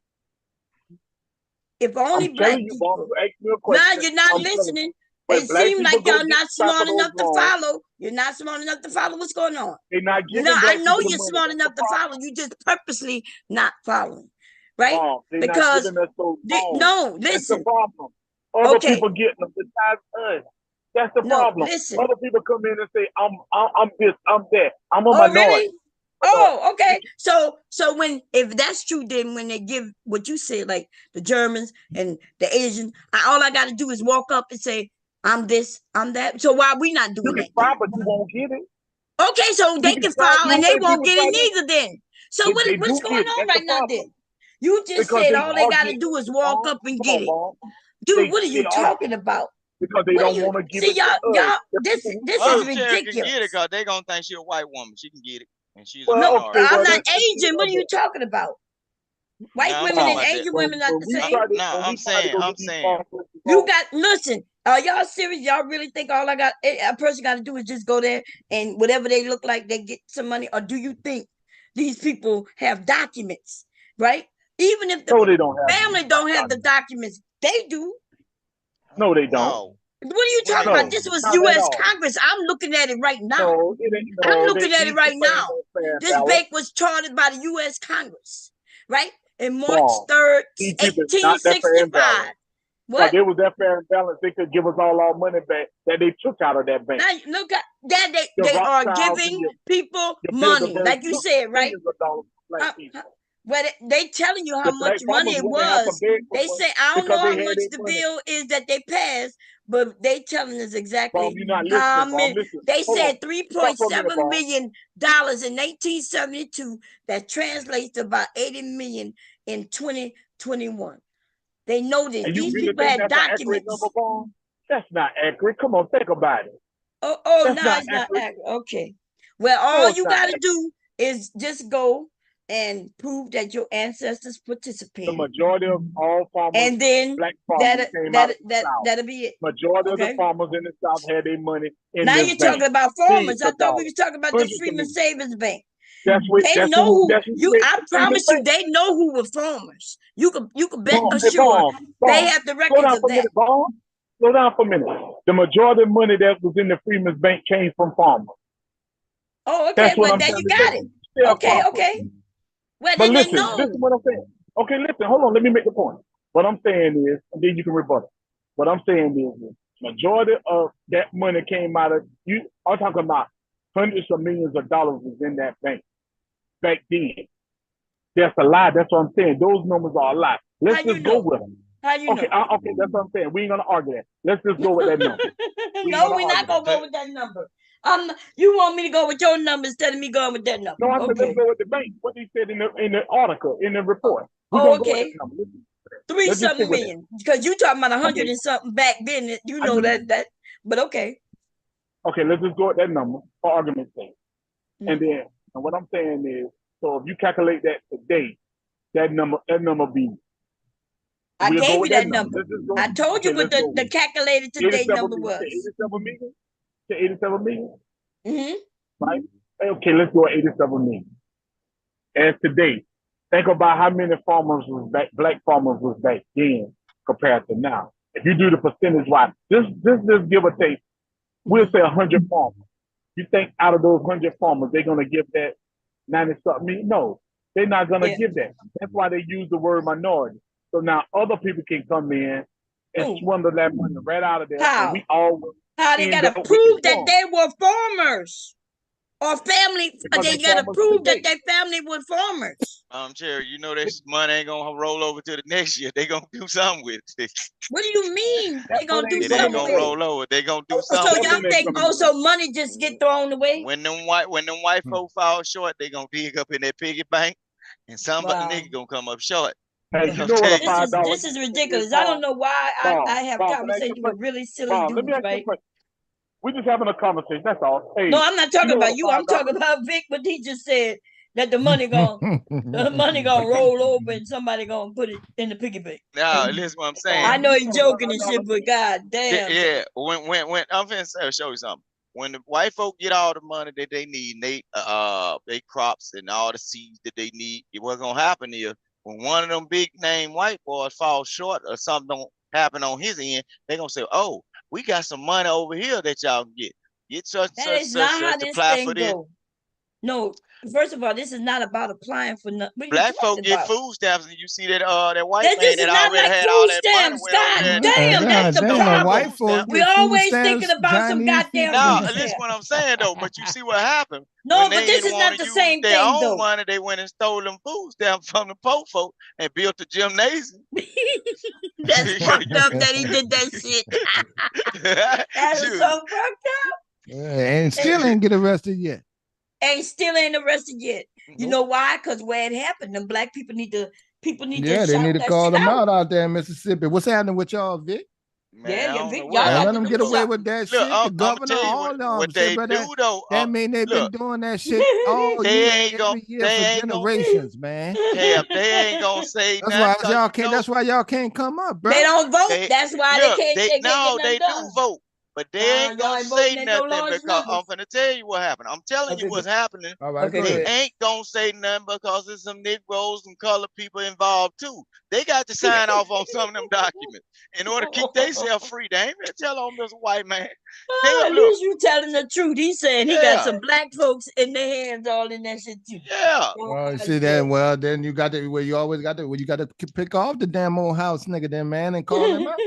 if only I'm black telling you, Bob, people? you ask me a Now question. you're not I'm telling listening. you. When It black seems people like go y'all get not top of smart those enough to laws, follow. You're not smart enough to follow what's going on. they're not You giving know, I black know people the you're money. smart That's enough the to follow. problem. You just purposely not following, right? Bob, they're not Because giving us those laws. no, That's the listen. problem. Other Okay, people getting them besides us. That's the no, problem. listen. Other people come in and say, I'm this, I'm that. I'm a Oh, minority. really? Oh, okay. So when if that's true, then when they give what you said, like the Germans and the Asians, all I got to do is walk up and say, "I'm this, I'm that." So why are we not You doing can that? try, but you won't get it. Okay, so they You can try, file you and know they how many won't people get try it this? neither. Then, so They what's do going get it. on That's the right now? problem. Then you just Because said they all they are got to getting do is it, walk Bob. up and Come get on, it, Bob. dude. What are you They are talking about? because they What are don't you want to give see, it to us. y'all? The This people who is serve. Michelle can get it ridiculous. because they gonna think she a white woman. She can get it, and she's a Well, No, okay, minority. I'm well, not let's see Asian. What are you talking about? White Now I'm women talking and about that. Asian women not the when we same. try to Now when we try to go I'm get these saying, farmers You involved, got listen. Are y'all serious? Y'all really think all I got a person got to do is just go there and whatever they look like they get some money? Or do you think these people have documents, right? Even if the no, they don't have family don't have the documents, they do. no, they don't. no. What are you When talking it, about? This was Not at U.S. all. Congress. I'm looking at it right now. No, it ain't. I'm No, looking at it these right people ain't now. no fair This ballot. bank was chartered by the U.S. Congress, right? In March Wrong. 3rd, These people not that fair and 1865. balanced. What? If they was that fair and balanced, they could give us all our money back that they took out of that bank. Now look at that The they are Rothschilds giving and people the money, Bilderbergs like you took said, right? millions of dollars from black people. But they telling you how The much black money farmers it wouldn't have to was. beg for They money say I don't know because they how had much their the money. bill is that they passed, but they telling us Bob, exactly you're not how listening, Bob. many. Listen. They Hold on. said Stop for a minute, $3.7 Bob. million in 1872. That translates to about 80 million in 2021. They know this. And you These really people think had that's an accurate documents. number, Bob? That's not accurate. Come on, think about it. Oh, That's no, not it's not accurate. accurate. Okay. Well, No, all it's you not got to accurate. do is just go and prove that your ancestors The participated. majority of all farmers, And then black farmers, came out of the South. that'll be it. Majority of the Okay. farmers in the South had their money in Now this you're bank. talking about farmers. Millions I of thought we dollars. was talking about the Hundreds of Freeman millions. Savings Bank. That's what. They That's know who. who That's who you. created I the Freeman promise you, Bank. they know who were farmers. You could bet Bob, hey, assured Bob, they have the slow records down of for a that. minute, Bob. Slow down for a minute. The majority of money that was in the Freeman's Bank came from farmers. Oh, okay. That's what Well, I'm there trying you to got tell it. you. Still Okay, farmers. okay. Well, But then they listen, this is know. what I'm saying. Okay, listen, hold on, let me make the point. What I'm saying is, and then you can rebuttal. What I'm saying is, majority of that money came out of you. I'm talking about hundreds of millions of dollars was in that bank back then. That's a lie. That's what I'm saying. Those numbers are a lie. Let's just go with them. How you Okay, know? okay, that's what I'm saying. We ain't gonna argue that. Let's just go with that number. No, we're not gonna go with that number. You want me to go with your number instead of me going with that number? No, I said Okay. let's go with the bank. What they said in the article, in the report. We're Oh, gonna go with okay. that number. Three Let's just something stick with million. Because you talking about 100 Okay. and something back then. You I know know. that. But okay. Okay, let's just go with that number for argument's sake. Mm. And what I'm saying is, so if you calculate that today, that number be. I We'll go gave you with that number. Let's just go. I told you Okay, what let's go the with calculated today 87 number million. was. 87 million? To 87 million? Mm-hmm. Right? Okay, let's go at 87 million. And today, think about how many farmers was back, black farmers was back then compared to now. If you do the percentage wise, just give or take, we'll say 100 farmers. You think out of those 100 farmers, they're gonna give that 90-something million? No, they're not gonna give that. That's why they use the word minority. So now other people can come in and swindle that money right out of there. How? And we all How they gotta prove that they were farmers or family, but they gotta prove that their family were farmers. Jerry, you know this money ain't gonna roll over to the next year. They gonna do something with it. What do you mean they gonna do It something ain't gonna with roll over. They gonna do it? So something with y'all it. think also money just get thrown away? When them white folk fall short, they gonna dig up in their piggy bank, and somebody nigga gonna come up short. Hey, you know what a $5? This is ridiculous. I don't know why I have conversations with really silly dudes, let me ask you a right? question. We're just having a conversation. That's all. Hey, No, I'm not talking you know about you. I'm talking about Vic. What he just said that the money gonna roll over and somebody gonna put it in the piggy bank. Now, listen what I'm saying. I know he's joking and shit, but god damn. Yeah. When I'm finna show you something. When the white folk get all the money that they need, they crops and all the seeds that they need, what's gonna happen is when one of them big name white boys falls short or something don't happen on his end, they gonna say, "Oh, we got some money over here that y'all can get. Get such That is not how this thing go. No, first of all, this is not about applying for nothing. Black folk get food stamps, and you see that that white man This is that not already like had all food that stamps. money went over there. God damn, that's the problem. White folks We get food always stamps, thinking about some Chinese goddamn Now, food listen stamps. what I'm saying though. But you see what happened? No, when but they this didn't is not want to the use same their thing, own though. money, they went and stole them food stamps from the po folk and built a gymnasium. That's fucked up that he did that shit. That is so fucked up. And still ain't get arrested yet. And still ain't arrested yet. You know why? Because where it happened, them black people need to Yeah, they need to call them out there in Mississippi. What's happening with y'all, Vic? Yeah, Vic, Don't y'all let them get away with that shit. The governor, all of them. They Bro, do though. that mean they've been doing that shit all year, every year for generations, man. Hey, they ain't gonna say That's nothing. why y'all can't. That's why y'all can't come up, bro. They don't vote. That's why they can't. They can't get No, nothing they done. do vote, but they ain't gonna say nothing because I'm gonna tell you what happened. I'm telling you what's happening. All right, They ain't gonna say nothing because there's some Negroes and colored people involved too. They got to sign off on some of them documents in order to keep themselves free. They ain't gonna tell on this white man. At least you telling the truth. He said he got some black folks in their hands all in that shit too. Yeah. Well, see that. Well, then you got to. Well, you always got to. Well, you got to pick off the damn old house nigga, then man, and call him out.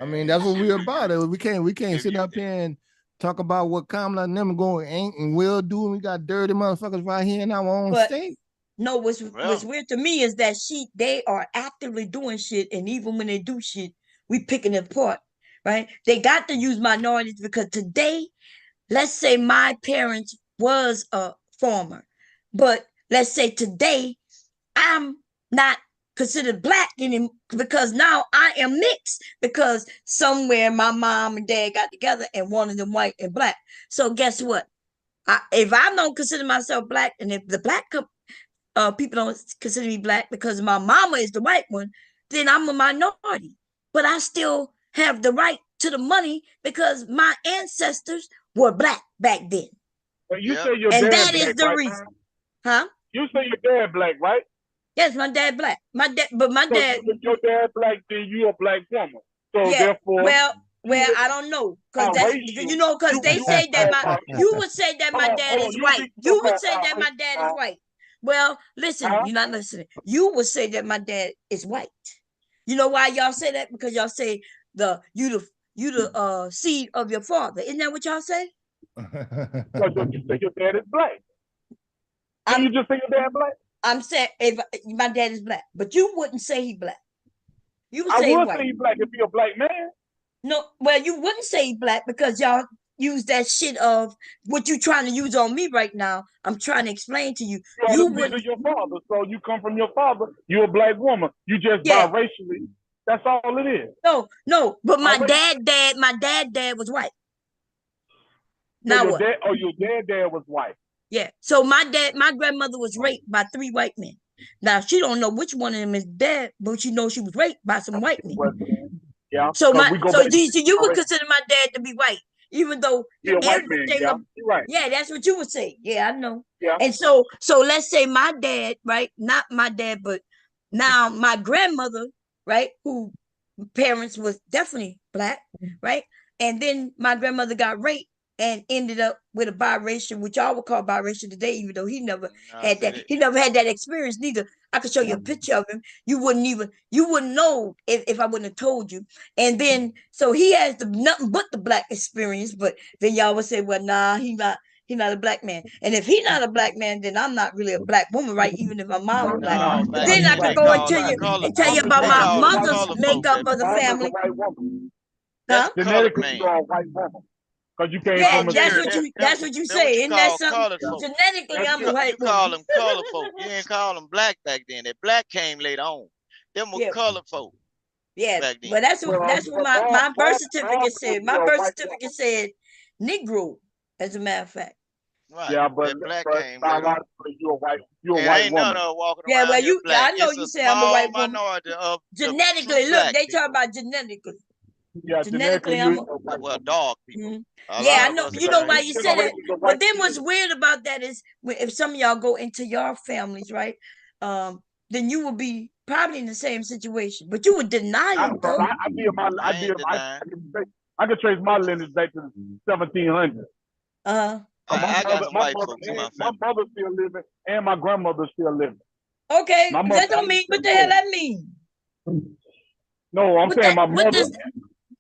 I mean, that's what we're about. We can't sit up here and talk about what Kamala and them going ain't and will do. And we got dirty motherfuckers right here in our own state. No, what's weird to me is that they are actively doing shit, and even when they do shit, we picking it apart, right? They got to use minorities because today, let's say my parents was a farmer, but let's say today I'm not considered black anymore because now I am mixed because somewhere my mom and dad got together and one of them white and black. So guess what? If I don't consider myself black, and if the black people don't consider me black because my mama is the white one, then I'm a minority. But I still have the right to the money because my ancestors were black back then. But you say your dad and that black, is the right? reason. Huh? You say your dad black, right? Yes, my dad black. My dad. If your dad black, then you a black woman. So yeah, therefore, well, I don't know because they say that you would say that my dad is white. You would say that my dad is white. Well, listen, you're not listening. You would say that my dad is white. You know why y'all say that? Because y'all say you the seed of your father. Isn't that what y'all say? Because you say your dad is black. You just say your dad black? I'm saying if my dad is black, but you wouldn't say he black. You would I say would white. say he black if he a black man. No, well, you wouldn't say he black because y'all use that shit of what you trying to use on me right now. I'm trying to explain to you. You wouldn't. Your father, so you come from your father. You're a black woman. You just biracially. That's all it is. No, but my dad was white. So now your what? Your dad was white. Yeah. So my grandmother was raped by 3 white men. Now she don't know which one of them is dad, but she knows she was raped by some white men. Yeah. So you would consider my dad to be white, even though everything. You're right. Yeah, that's what you would say. Yeah, I know. Yeah. And so let's say my dad, right? Not my dad, but now my grandmother, right? Who parents was definitely black, right? And then my grandmother got raped and ended up with a biracial, which y'all would call biracial today, even though he never had that. He never had that experience neither. I could show you a picture of him. You wouldn't know if I wouldn't have told you. And then so he has nothing but the black experience, but then y'all would say, well, nah, he's not a black man. And if he's not a black man, then I'm not really a black woman, right? Even if my mom was black. No, But back then I then could they go call into them you color. and tell you about They my call them mother's color folk. makeup of the Mom is a family. white woman. Huh? Genetically, you're a white woman. Because you came Yeah, from a that's what you say. What you Isn't that call something? colored folk. Genetically, I'm a You white call woman. them color folk. You ain't call them black back then. That black came later on. Them were Yeah. colored folk Yeah, back then. well, that's what my birth certificate said. My birth certificate said Negro, as a matter of fact. Right. Yeah, but that black came later. biologically, you're a white And woman. ain't none of walking Yeah, around well, here black. I know It's you a say I'm a small white woman. minority of the Genetically, true look, black they people. talk about genetically. Yeah, Genetically, I'm a well, dark people. Yeah, I know. You know why you said that. that. But then what's weird about that is if some of y'all go into your families, right? Then you will be probably in the same situation, but you would deny it though. I could trace my lineage back to the 1700s. I got some white folks in my family. My mother's still living, and my grandmother's still living. Okay, that don't mean what the hell that mean. No, I'm saying my mother.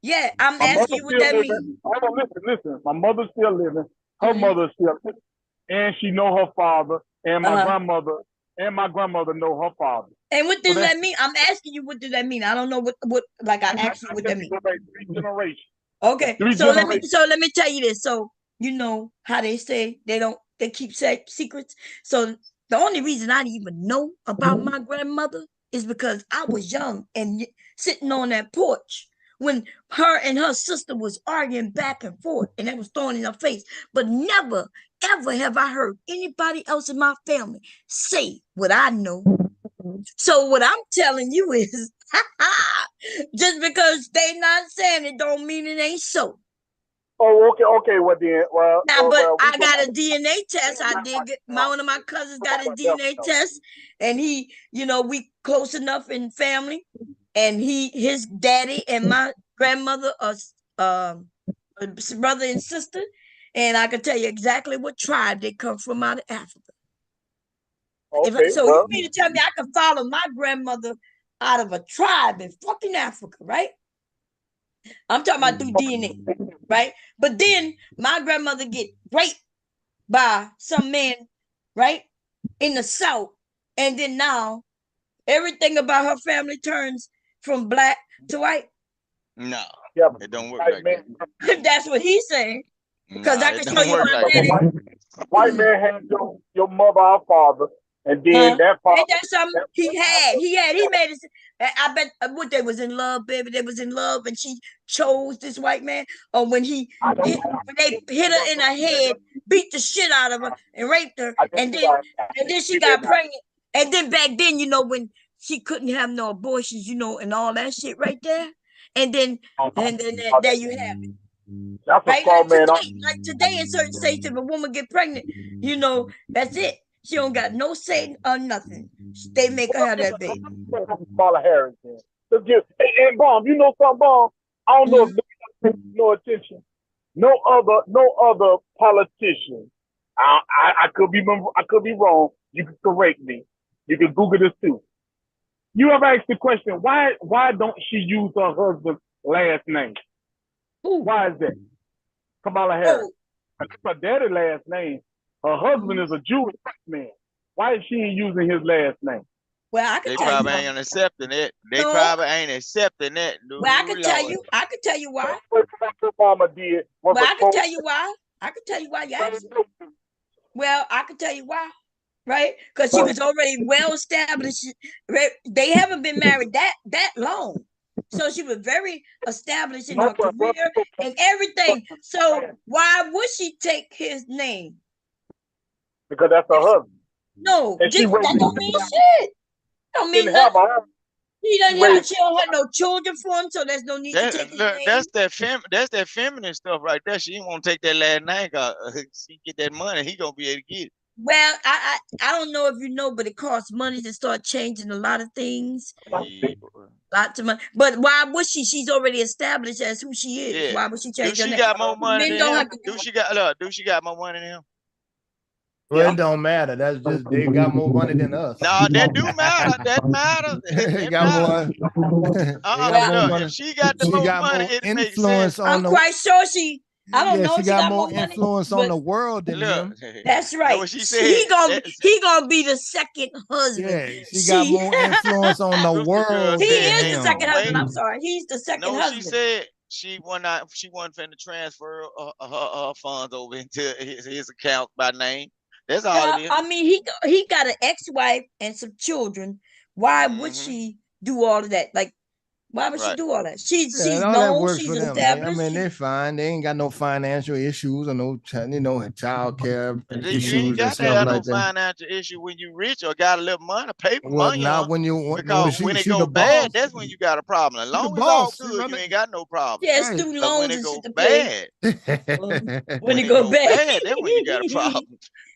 Yeah, I'm asking you what that means. Hold on, listen. My mother's still living. Her mother's still living, and she know her father, and my grandmother, and my grandmother know her father. And what does that mean? I'm asking you, what does that mean? I don't know what like I asked you what that means. Okay, so let me tell you this. So you know how they say they keep secrets. So the only reason I didn't even know about my grandmother is because I was young and sitting on that porch when her and her sister was arguing back and forth, and that was thrown in her face. But never, ever have I heard anybody else in my family say what I know. So what I'm telling you is, just because they not saying it don't mean it ain't so. Oh, okay. Well, then, I got a DNA test. I did get one of my cousins got a DNA test, and he, we close enough in family, and his daddy and my grandmother are brother and sister, and I can tell you exactly what tribe they come from out of Africa. You mean to tell me I can follow my grandmother out of a tribe in fucking Africa, right? I'm talking about through DNA, right? But then my grandmother get raped by some man, right, in the South, and then now everything about her family turns from black to white. No, it don't work like that. That's what he's saying. Because I can show you my daddy. White man had your mother or father, and then that father. Ain't that something he made it. I bet what they was in love, baby. They was in love, and she chose this white man. Or when they hit her in her head, beat the shit out of her, and raped her, and then she got pregnant. And then back then, when she couldn't have no abortions, and all that shit right there. And then there you have it. That's right? Like today in certain states, if a woman get pregnant, that's it. She don't got no say or nothing. They make her have that baby. Kamala Harris. And Bomb, you know something, Bomb? I don't know if you pay no attention. No other politician. I could be wrong. You can correct me. You can Google this too. You ever asked the question, why don't she use her husband's last name? Why is that? Kamala Harris. That's her daddy's last name. Her husband is a Jewish man. Why is she using his last name? Well, I can they tell you. Probably ain't accepting it. They probably ain't accepting that. Well, I can tell you. I can tell you why. Mama did. Well, I can tell you why. I can tell you why you asked me. Well, I can tell you why. Right? Because she was already well established. They haven't been married that long. So she was very established in her career and everything. So why would she take his name? Because that's her husband. No, that don't mean shit. Don't mean nothing. She don't have no children for him, so there's no need to take his name. That's that feminine stuff right there. She didn't want to take that last name. She get that money, he gonna be able to get it. Well, I don't know if you know, but it costs money to start changing a lot of things. Lots of money. But why would she? She's already established as who she is. Yeah. Why would she Do change her she name? got more money Men than don't him? have to. Do she got more money than him? Well, it don't matter. That's just they got more money than us. No, that do matter. That matters. They got more. They got more money. If she got the She most got money, more it makes influence sense. on I'm the. quite sure she. I don't Yeah, know. she got more influence on the world than him. That's right. What she He said. gonna be the second husband. Yeah, she got more influence on the world He than is the him. second husband. I'm sorry. He's the second No, husband. she said she wasn't finna transfer her funds over into his account by name. That's all it is. I mean, he got an ex-wife and some children. Why would she do all of that? Like, why would she do all that? She's all that known. works She's for them. established. I mean, they're fine. They ain't got no financial issues or no, child care You issues ain't and got to stuff have like no that. financial issue when you rich or got a little money, paper Well, money. not when you Because when it she go the bad, boss. that's when you got a problem. As She the long as all boss. She good, run you it. ain't got no problem. Yeah, student But when loans it and go shit to pay. bad, When it go bad, that's when you got a problem.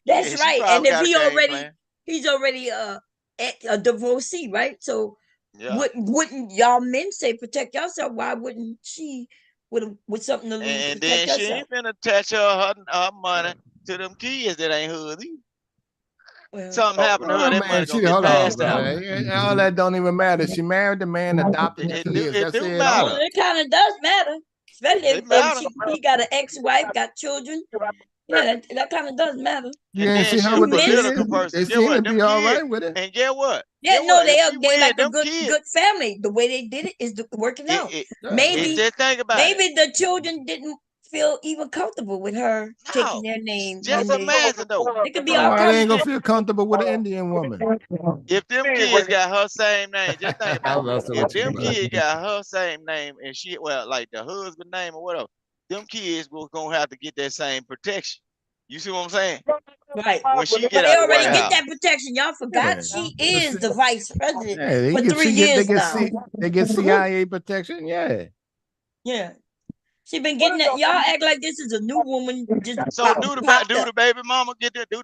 That's Yeah, right. she And probably if got a game plan. he's already a divorcee, right? So Yeah. wouldn't y'all men say protect yourself? Why wouldn't she with something to lose And protect then she herself? ain't finna attach her money to them kids that ain't hers either. Something happened to her, that money gonna get Hold on, passed out. man. All that don't even matter. She married the man, adopted the kids. It do it. matter. It kind of does matter, especially if he got an ex-wife, got children. Yeah, that kind of does matter. You ain't see her with the kids. They seem to be all right with it. And get what? Yeah, no, they like a them good family. The way they did it is working out. Maybe just think about maybe the children didn't feel even comfortable with her taking their name. Just imagine though. It could be all Why kinds they ain't of gonna feel comfortable with an Indian woman? If them kids got her same name, just think about it. messing If with you, them man. kids got her same name and she, like the husband name or whatever, them kids will gonna have to get that same protection. You see what I'm saying? Right. When she But get they out the already White get House. that protection. Y'all forgot she is the vice president Yeah, for 3 years now. They get CIA protection. Yeah. Yeah. She been getting that. Y'all act like this is a new woman. Just So do the baby mama get that? Do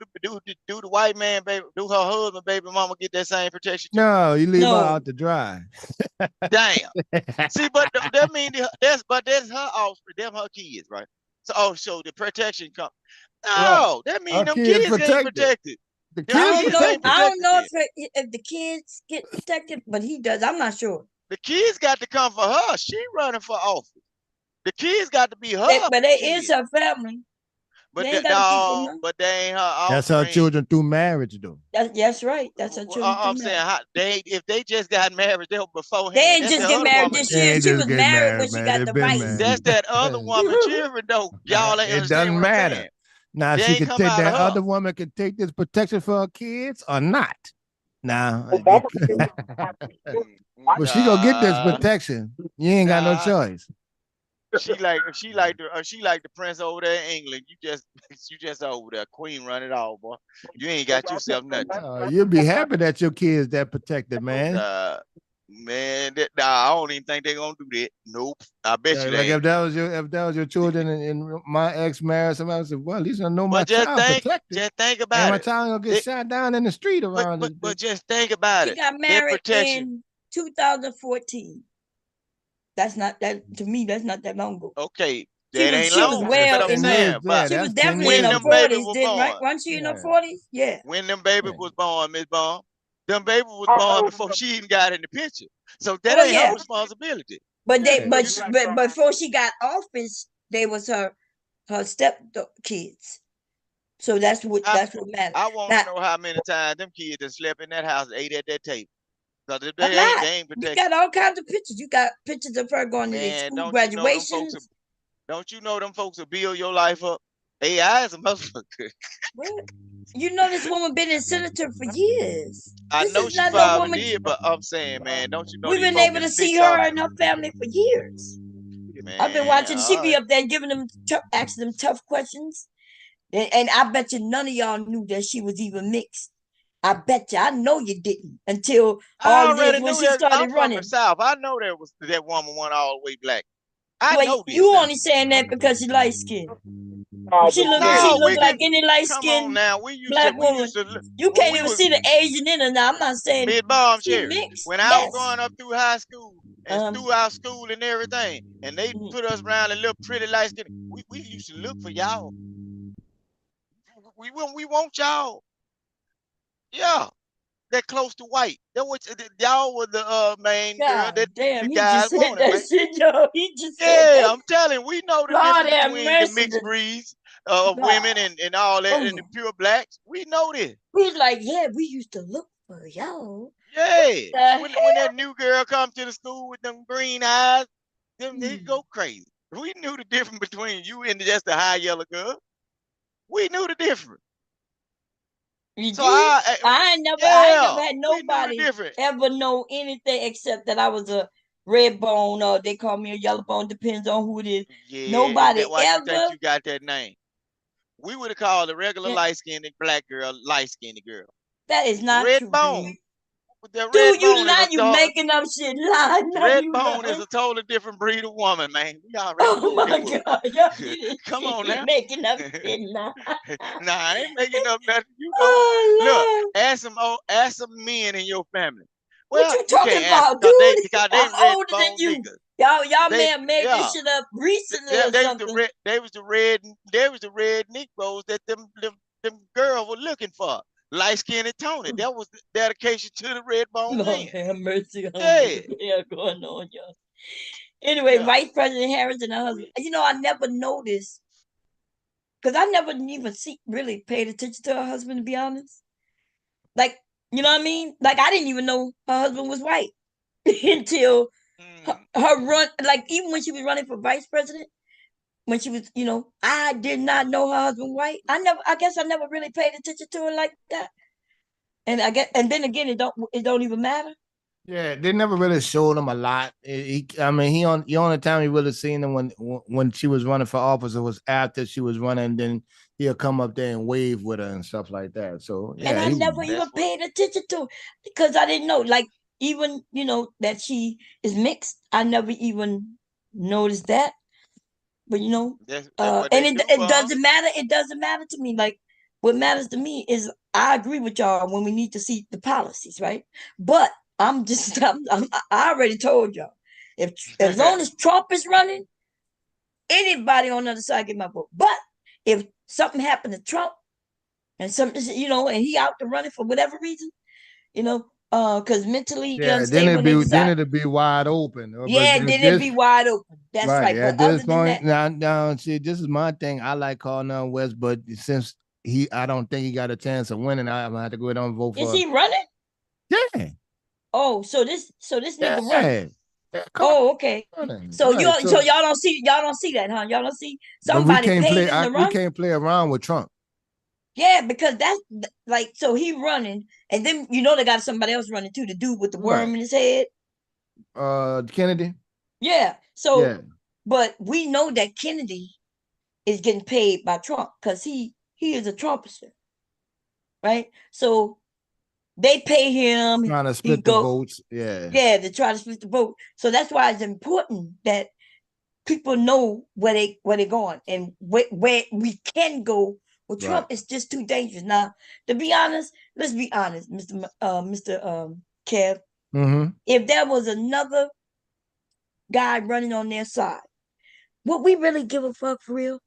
the white man baby? Do her husband baby mama get that same protection? Too? No, you leave her out to dry. Damn. See, but that means that's her offspring, them her kids, right? So so the protection comes. No, that means them kids ain't protected. The kids I don't know if the kids get protected, but he does. I'm not sure. The kids got to come for her. She running for office. The kids got to be her. But they is her family. But they ain't her offspring. That's her children through marriage, though. That's right. That's her children. I'm saying if they just got married, they were beforehand. They ain't just get married this year. She was married when she got the rights. That's that other woman children, though. Y'all ain't It doesn't matter. Now she can take that other woman can take this protection for her kids or not. Now, but she gonna get this protection. You ain't got no choice. She like the prince over there in England. You just over there, queen, run it all, boy. You ain't got yourself nothing. You'll be happy that your kids that protected, man. Man, I don't even think they're gonna do that. Nope. I bet you. Like if that was your children and my ex married somebody, I said, well, at least I know my child protected. Just think about and it. my child gonna get shot down in the street around. But just think about it. She got married in 2014. That's not that to me. That's not that long ago. Okay, she was well in there. She was definitely in her 40s, didn't right? Wasn't she in her 40s? Yeah. When them babies was born, Miss Baum, them babies was born before she even got in the picture. So that ain't her responsibility. But but before she got office, they was her step kids. So that's what matters. I want to know how many times them kids that slept in that house ate at that table. Because they ain't protected. You got all kinds of pictures. You got pictures of her going to their school graduations. Don't you know them folks will build your life up? AI is a motherfucker. You know this woman been a senator for years. I know she probably did, but I'm saying, man, don't you know we've been able to see her and her family for years. Man, I've been watching. She be up there giving them, asking them tough questions, and I bet you none of y'all knew that she was even mixed. I bet you. I know you didn't until all this when she started running. From the South. I know that woman went all the way black. I know this. You only saying that because she light skinned. She look like any light come on skinned now. black We woman. used to You when can't we even was see the Asian in her now. I'm not saying mid-bomb she Cherry. mixed. When I was growing up through high school and throughout school and everything, and they Mm-hmm. put us around and little pretty light skin, we used to look for y'all. We want y'all. Yeah. That close to white. That was y'all were the main girl God that damn, the he guys just said wanted, that man. shit, yo. He just said Yeah, that. I'm telling you, we know the Lord difference have between the mercy. mixed breeds of women and all that and the pure blacks. We know this. He's like, yeah, we used to look for y'all. Yeah. When that new girl come to the school with them green eyes, them they go crazy. We knew the difference between you and just the high yellow girl. We knew the difference. You So did? I ain't never had nobody ever know anything except that I was a red bone or they call me a yellow bone, depends on who it is. Yeah, Nobody that why ever. you think you got that name? We would have called a regular light-skinned black girl light-skinned girl. That is not red true. Bone. The Dude, red bone now is you making up shit. Red bone is a totally different breed of woman, man. We already Oh my God, come on now. Making up shit now. Nah, I ain't making up nothing. You know, oh, look, ask some men in your family. Well, Well, what you talking about, dude? because they I'm red older than bone you. niggas. Y'all may have made this shit up recently or something. They was the red Negroes that them girls were looking for. Light skinned Tony. That was the dedication to the red bone Lord man. have mercy on Yeah. Yeah, going on, y'all. Anyway, Vice President Harris and her husband. You know, I never noticed because I never even really paid attention to her husband, to be honest. Like, you know what I mean? Like, I didn't even know her husband was white until her run. Like, even when she was running for vice president, when she was, I did not know her husband white. I guess I never really paid attention to her like that. And and then again, it don't even matter. Yeah, they never really showed him a lot. The only time he really seen him when she was running for office, it was after she was running. Then he'll come up there and wave with her and stuff like that. So yeah, and I never even paid attention to it because I didn't know. Like even that she is mixed, I never even noticed that. But and it doesn't matter. It doesn't matter to me. Like what matters to me is I agree with y'all when we need to see the policies, right? But I already told y'all, if as long as Trump is running, anybody on the other side get my vote. But if something happened to Trump and something, and he out to running for whatever reason, because mentally unstable, then it'd be wide open. Yeah, then it'd be wide open. That's right. But other than that, now, see, this is my thing. I like Cornel West, but since I don't think he got a chance of winning, I'm gonna have to go ahead and vote for. Is he running? Yeah. Oh, so this nigga running. Yeah, okay. So y'all don't see that, huh? Y'all don't see somebody paid him to run. We can't play around with Trump. Yeah, because that's like so he running, and then they got somebody else running too, the dude with the worm in his head. Kennedy. Yeah. So, but we know that Kennedy is getting paid by Trump because he is a Trumpster, right? So they pay him trying to split the votes. Yeah. Yeah, to try to split the vote. So that's why it's important that people know where they're going and where we can go. Well, Trump is just too dangerous. Now, to be honest, let's be honest, Mr. Kev. Mm-hmm. If there was another guy running on their side, would we really give a fuck for real?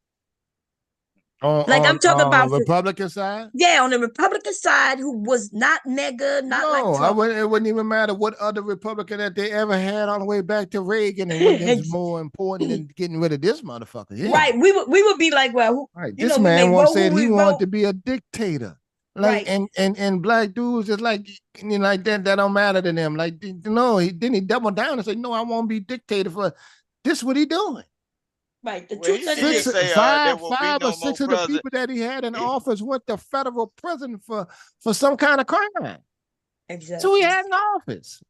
I'm talking about Republican side. Yeah, on the Republican side, who was not mega, like Trump. It wouldn't even matter what other Republican that they ever had all the way back to Reagan, and it's more important than getting rid of this motherfucker. Yeah. Right, we would be like, well, this man said he wanted to be a dictator. Like and black dudes just like like that don't matter to them. Like then he doubled down and said, no, I won't be dictator for this. What he doing? Right. The truth is, five or six of the people that he had in office went to federal prison for some kind of crime. Exactly. So he had an office.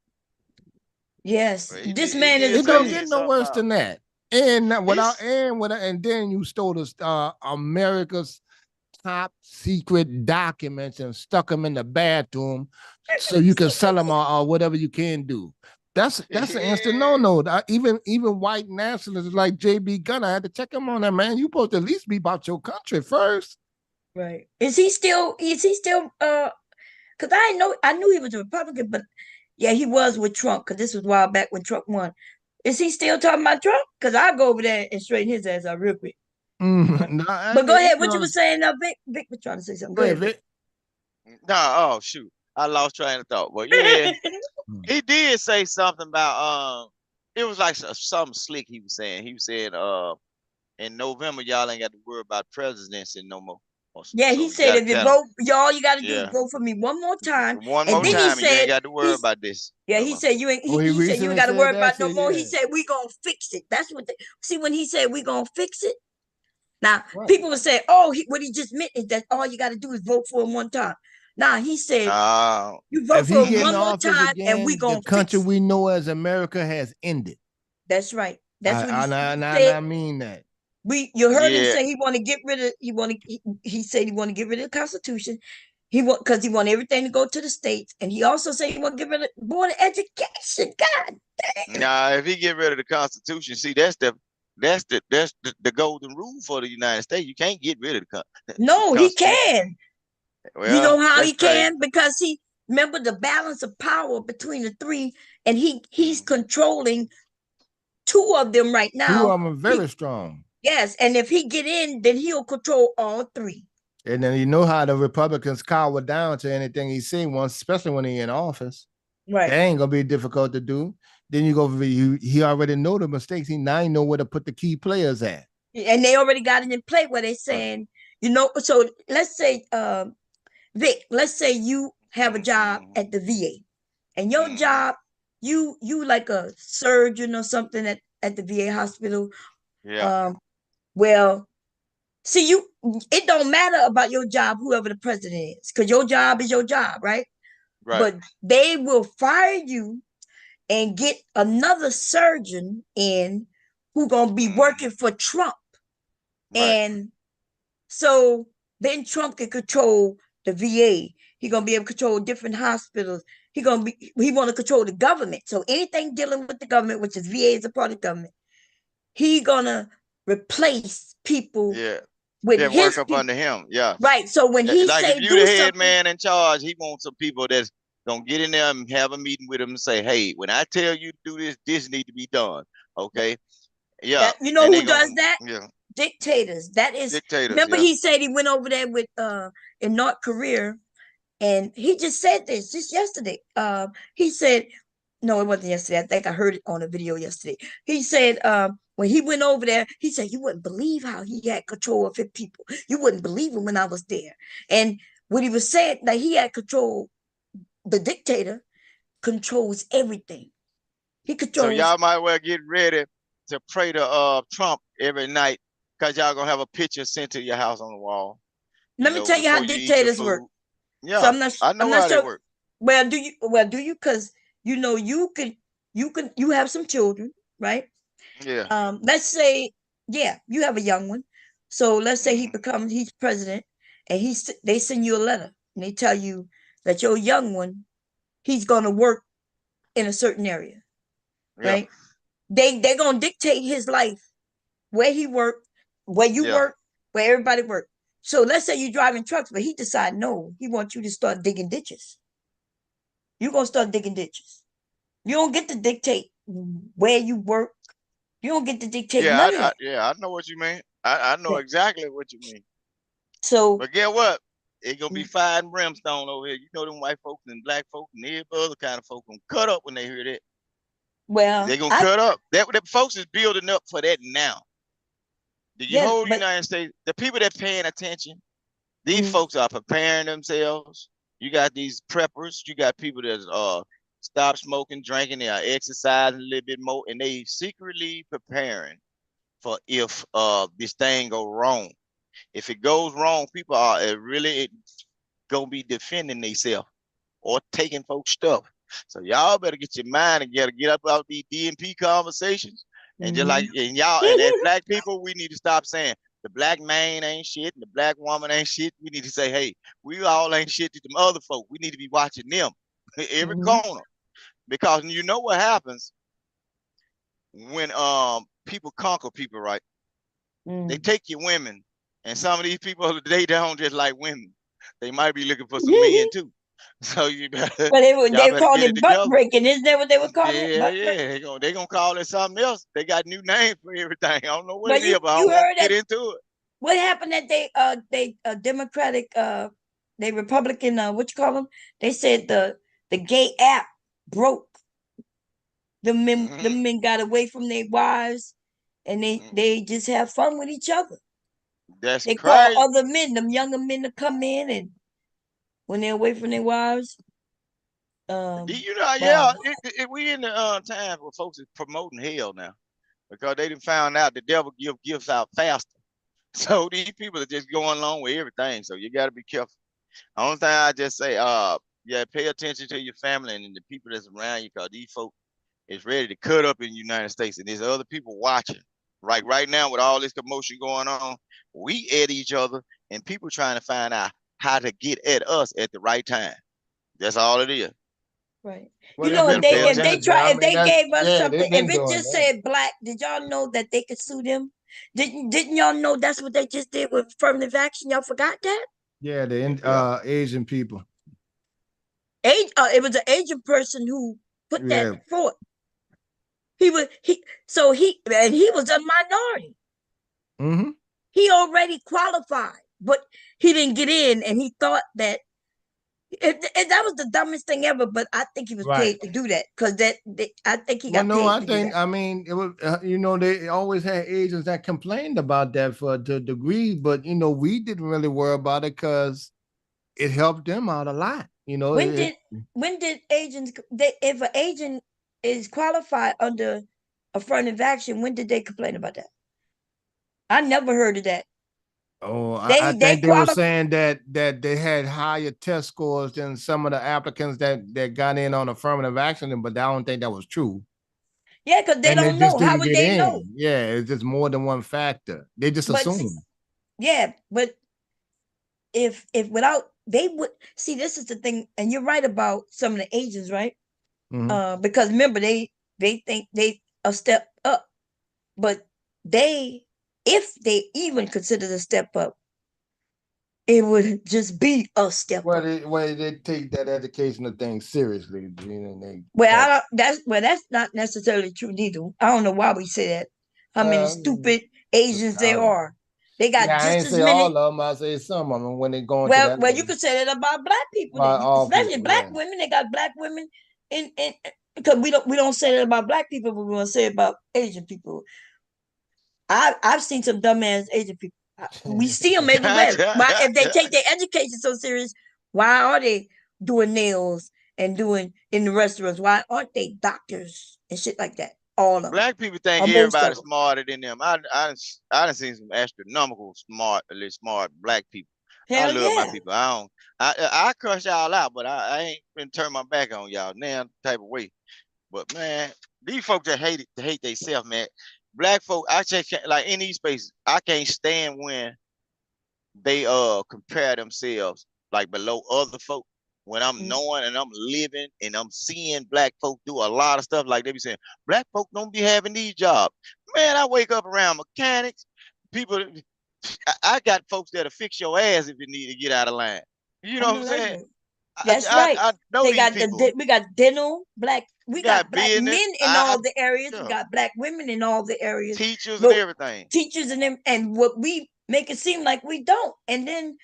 Yes, this man is. It don't get no worse than that. And then you stole us America's top secret documents and stuck them in the bathroom so you can sell them or whatever you can do. That's an instant no. Even white nationalists like J.B. Gunner, I had to check him on that, man. You supposed to at least be about your country first. Right. Is he still because I knew he was a Republican, but yeah, he was with Trump, because this was a while back when Trump won. Is he still talking about Trump? Because I go over there and straighten his ass out real quick. But go ahead. What you were saying now, Vic? Vic was trying to say something. Go ahead, Vic. Nah, oh shoot. I lost train of thought. But yeah, he did say something about it was like something slick he was saying. He was saying in November y'all ain't got to worry about presidency no more. Yeah, he said if you vote, y'all, you got to do is vote for me one more time. One more time, you ain't got to worry about this. Yeah, he said you ain't. He said you ain't got to worry about no more. He said we gonna fix it. That's what they see when he said we gonna fix it. Now people would say, oh, what he just meant is that all you got to do is vote for him one time. Nah, he said you vote for him one more time, again, and we gonna the country we know as America has ended. That's right. That's what he said. I mean that. You heard him say he want to get rid of. He said he want to get rid of the Constitution. Because he want everything to go to the states, and he also said he want to get rid of board of education. God damn. Nah, if he get rid of the Constitution, see that's the golden rule for the United States. You can't get rid of the Constitution. No, he can. Well, you know how he can? Because he remember the balance of power between the three, and he's controlling two of them right now. Two of them are very strong. Yes, and if he get in, then he'll control all three. And then you know how the Republicans cower down to anything he say once, especially when he in office. Right. That ain't gonna be difficult to do. Then you go, he already know the mistakes. He know where to put the key players at. And they already got it in play where they saying, so let's say, Vic, let's say you have a job at the VA, and your job, you like a surgeon or something at the VA hospital. Yeah. Well, see, it don't matter about your job, whoever the president is, because your job is your job, right? Right. But they will fire you and get another surgeon in who gonna be working for Trump. Right. And so then Trump can control the VA. He gonna be able to control different hospitals. He want to control the government. So anything dealing with the government, which is VA is a part of government, he gonna replace people. Yeah. With that his work up under him, yeah. Right. So when he like say if you do the head something, man in charge, he wants some people that's gonna get in there and have a meeting with him and say, "Hey, when I tell you to do this, this need to be done." Okay. Yeah. You know who does that? Yeah. Dictators. That is dictators. Remember, he said he went over there with in North Korea, and he just said this just yesterday. He said, no, it wasn't yesterday. I think I heard it on a video yesterday. He said, when he went over there, he said, you wouldn't believe how he had control of his people. You wouldn't believe him when I was there. And what he was saying, that he had control, the dictator controls everything. He controls. So y'all might well get ready to pray to Trump every night, because y'all gonna have a picture sent to your house on the wall. Let me tell you how dictators work. Yeah, so I'm not how sure. they work. Well, do you? Because you have some children, right? Yeah. Let's say, yeah, you have a young one. So let's say he's president, and they send you a letter, and they tell you that your young one, he's gonna work in a certain area, right? They're gonna dictate his life, where he worked, where you work, where everybody work. So let's say you're driving trucks, but he decide no, he wants you to start digging ditches. You're gonna start digging ditches. You don't get to dictate where you work. You don't get to dictate none of that. I know what you mean. I know exactly what you mean. So, but guess what? It's gonna be fire and brimstone over here. You know them white folks and black folks and every other kind of folks gonna cut up when they hear that. Well, they're gonna cut up. That folks is building up for that now. The whole United States, the people that paying attention, these folks are preparing themselves. You got these preppers. You got people that stop smoking, drinking. They are exercising a little bit more, and they secretly preparing for if this thing go wrong. If it goes wrong, people are really gonna be defending themselves or taking folks' stuff. So y'all better get your mind together, get up out these DNP conversations, and just like y'all and as black people, we need to stop saying the black man ain't shit and the black woman ain't shit. We need to say, hey, we all ain't shit to them other folk. We need to be watching them every corner. Because you know what happens when people conquer people, right? They take your women, and some of these people, they don't just like women. They might be looking for some men too. So you better, Well, y'all they better called get it it butt together. breaking. Isn't that what they were calling it? Yeah, yeah. They gonna call it something else. They got new names for everything. I don't know what But it is, but I you don't want heard to get that into it. what happened that they Democratic they Republican what you call them? They said the gay app broke. The men got away from their wives and they just have fun with each other. That's They call crazy. other men, them younger men, to come in, and when they're away from their wives. You know, yeah, we in the time where folks is promoting hell now because they done found out the devil give gifts out faster. So these people are just going along with everything. So you got to be careful. The only thing I just say, yeah, pay attention to your family and the people that's around you, because these folks is ready to cut up in the United States, and there's other people watching. Right now, with all this commotion going on, we at each other, and people trying to find out how to get at us at the right time. That's all it is. Right. Well, You they've know, been if doing they that, though. try, I if mean, they gave us yeah, something, they've if been it doing just that. said black, did y'all know that they could sue them? Didn't y'all know that's what they just did with affirmative action? Y'all forgot that? Yeah, the Asian people. It was an Asian person who put that Yeah. forth. He was he was a minority. Mm-hmm. He already qualified, but he didn't get in, and he thought that that was the dumbest thing ever. But I think he was Right. paid to do that because I think he Well, got no, paid I to do think, that. I mean, it was, they always had agents that complained about that to a degree, but, we didn't really worry about it because it helped them out a lot. When did agents? If an agent is qualified under affirmative action, when did they complain about that? I never heard of that. I think they were saying that they had higher test scores than some of the applicants that got in on affirmative action, but I don't think that was true. Yeah, because they don't know. How would they know? Yeah, it's just more than one factor. They just assume. Yeah, but if without they would see, this is the thing, and you're right about some of the agents, right? Because remember they think they a step up, but if they even consider a step up, it would just be a step up. They take that educational thing seriously. That's not necessarily true neither. I don't know why we say that. How many stupid Asians there are? They got I just ain't as say many. all of them. I say some of them when they go into that. Well, you could say that about black people, especially black women. They got black women in because we don't say that about black people, but we want to say it about Asian people. I've seen some dumbass Asian people. We see them everywhere. Why, if they take their education so serious, why are they doing nails and doing in the restaurants? Why aren't they doctors and shit like that? All of them. Black people think everybody's smarter than them. I done seen some astronomical smart black people. Hell I love yeah. my people. I crush y'all out, but I ain't been turn my back on y'all now type of way. But man, these folks that hate themselves, man. Black folk, I just can't, like in these spaces, I can't stand when they compare themselves like below other folk. When I'm knowing and I'm living and I'm seeing black folk do a lot of stuff, like they be saying, black folk don't be having these jobs. Man, I wake up around mechanics, people. I got folks that'll fix your ass if you need to get out of line. You know what I'm saying? That's right. I know they these got people. we got dental black. We got black business. men in all the areas. We got black women in all the areas. Teachers and everything. Teachers and them, and what we make it seem like we don't. And then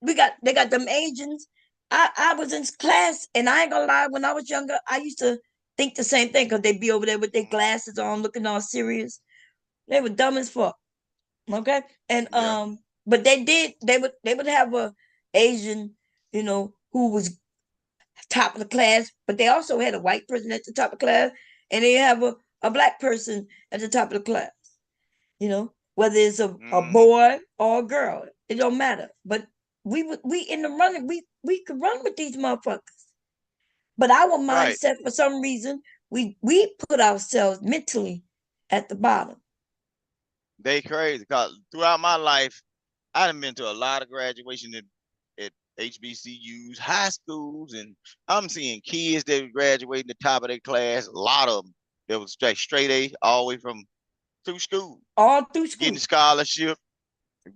they got them Asians. I was in class, and I ain't gonna lie. When I was younger, I used to think the same thing because they'd be over there with their glasses on, looking all serious. They were dumb as fuck. Okay, and but they would have a Asian, who was top of the class, but they also had a white person at the top of the class, and they have a black person at the top of the class. Whether it's a boy or a girl, it don't matter. But we in the running, we could run with these motherfuckers. But our mindset, for some reason, we put ourselves mentally at the bottom. They crazy, because throughout my life, I done been to a lot of graduation at HBCUs, high schools, and I'm seeing kids that graduating the top of their class. A lot of them that was straight A all the way from through school, all through school, getting scholarship,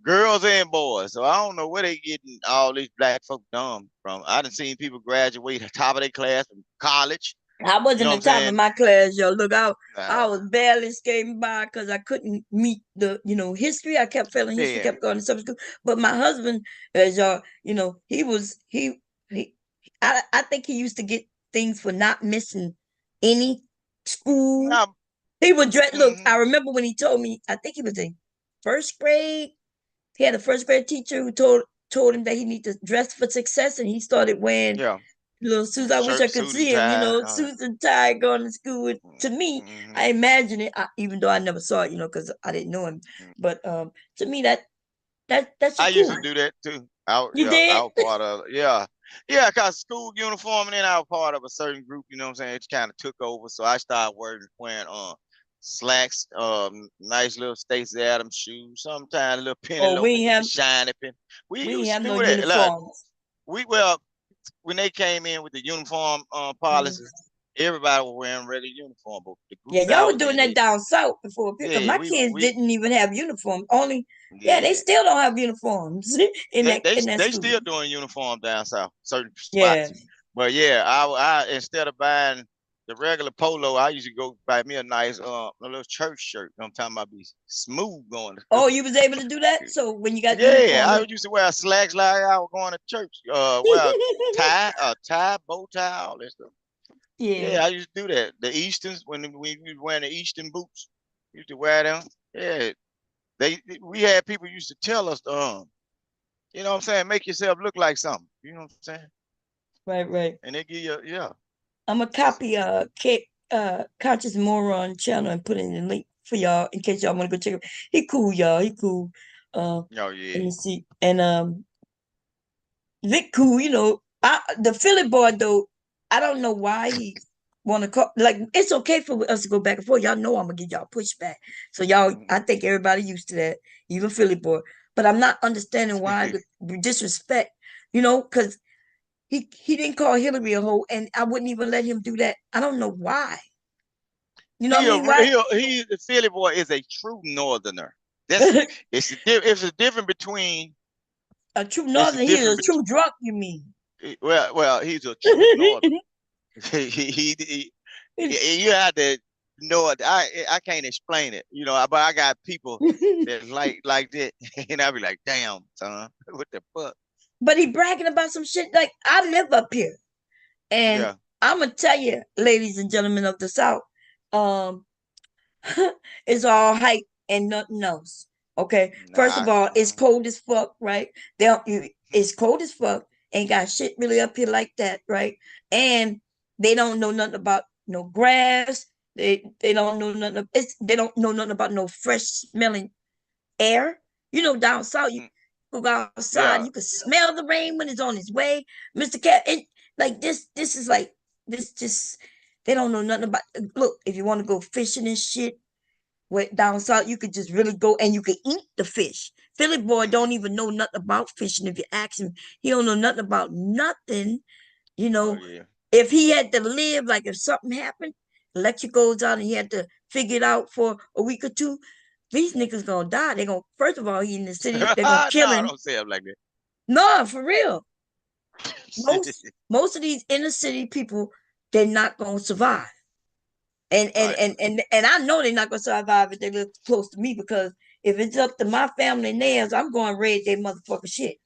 girls and boys. So I don't know where they getting all these black folk dumb from. I done seen people graduate top of their class from college. I wasn't the top of my class, yo. Look, I Nah. was barely skating by because I couldn't meet the, history. I kept failing history, Yeah. kept going to summer school. But my husband, as y'all, I think he used to get things for not missing any school. Nah. He would dress. Look, I remember when he told me, I think he was in first grade. He had a first grade teacher who told him that he needed to dress for success, and he started wearing little suits. I wish I could see him, suits and tie going to school. To me, I imagine it, even though I never saw it, because I didn't know him. But to me, that's I cool. used to do that too. You did? I was part of it. Yeah, because school uniform, and then I was part of a certain group, you know what I'm saying? It kind of took over. So I started wearing slacks, nice little Stacey Adams shoes, sometimes a little penny loafer with the shiny pin. We used to do that. Uniforms. When they came in with the uniform policies, everybody was wearing regular uniform. But the group y'all were doing that down south before, because my kids didn't even have uniforms. Only, they still don't have uniforms in that they school. still doing uniform down south, certain spots. But I instead of buying the regular polo, I used to go buy me a nice a little church shirt. I'm talking about be smooth going. Oh, you was able to do that? So when you got I used to wear slacks like I was going to church. Wear a tie, bow tie, all that stuff. Yeah, I used to do that. The Easterns, when we was wearing the Eastern boots, used to wear them. Yeah, we had people used to tell us, you know what I'm saying, make yourself look like something. You know what I'm saying? Right. And they give you, I'm gonna copy Conscious Moron channel and put in the link for y'all in case y'all want to go check him. He cool, y'all. He cool. Let me see. And Vic cool, the Philly boy though, I don't know why he want to call, like, it's okay for us to go back and forth. Y'all know I'm gonna give y'all pushback. So y'all, I think everybody used to that, even Philly boy. But I'm not understanding why the disrespect, because he didn't call Hillary a hoe, and I wouldn't even let him do that. I don't know why. You know what I mean? Why? The Philly boy is a true northerner. It's a difference between a true northerner. He's a true drunk. You mean? Well, he's a true northerner. You have to know it. I can't explain it, but I got people that like that, and I be like, damn, son, what the fuck? But he bragging about some shit like, I live up here, and I'm gonna tell you, ladies and gentlemen of the South, it's all hype and nothing else. Okay, first of all, it's cold as fuck, right? It's cold as fuck. Ain't got shit really up here like that, right? And they don't know nothing about no grass. They don't know nothing. They don't know nothing about no fresh smelling air. Down south, you go outside, you can smell the rain when it's on its way. Mr. Cat, like this is like this. Just they don't know nothing about. Look, if you want to go fishing and shit, down south, you could just really go and you could eat the fish. Philly boy don't even know nothing about fishing. If you ask him, he don't know nothing about nothing. If he had to live, like if something happened, electric goes out and he had to figure it out for a week or two, these niggas gonna die. They gonna, first of all, he in the city, they're gonna kill him. Don't say it like that. No, for real. Most of these inner city people, they're not gonna survive. And I know they're not gonna survive if they live close to me, because if it's up to my family nails, I'm going to raid their motherfucking shit.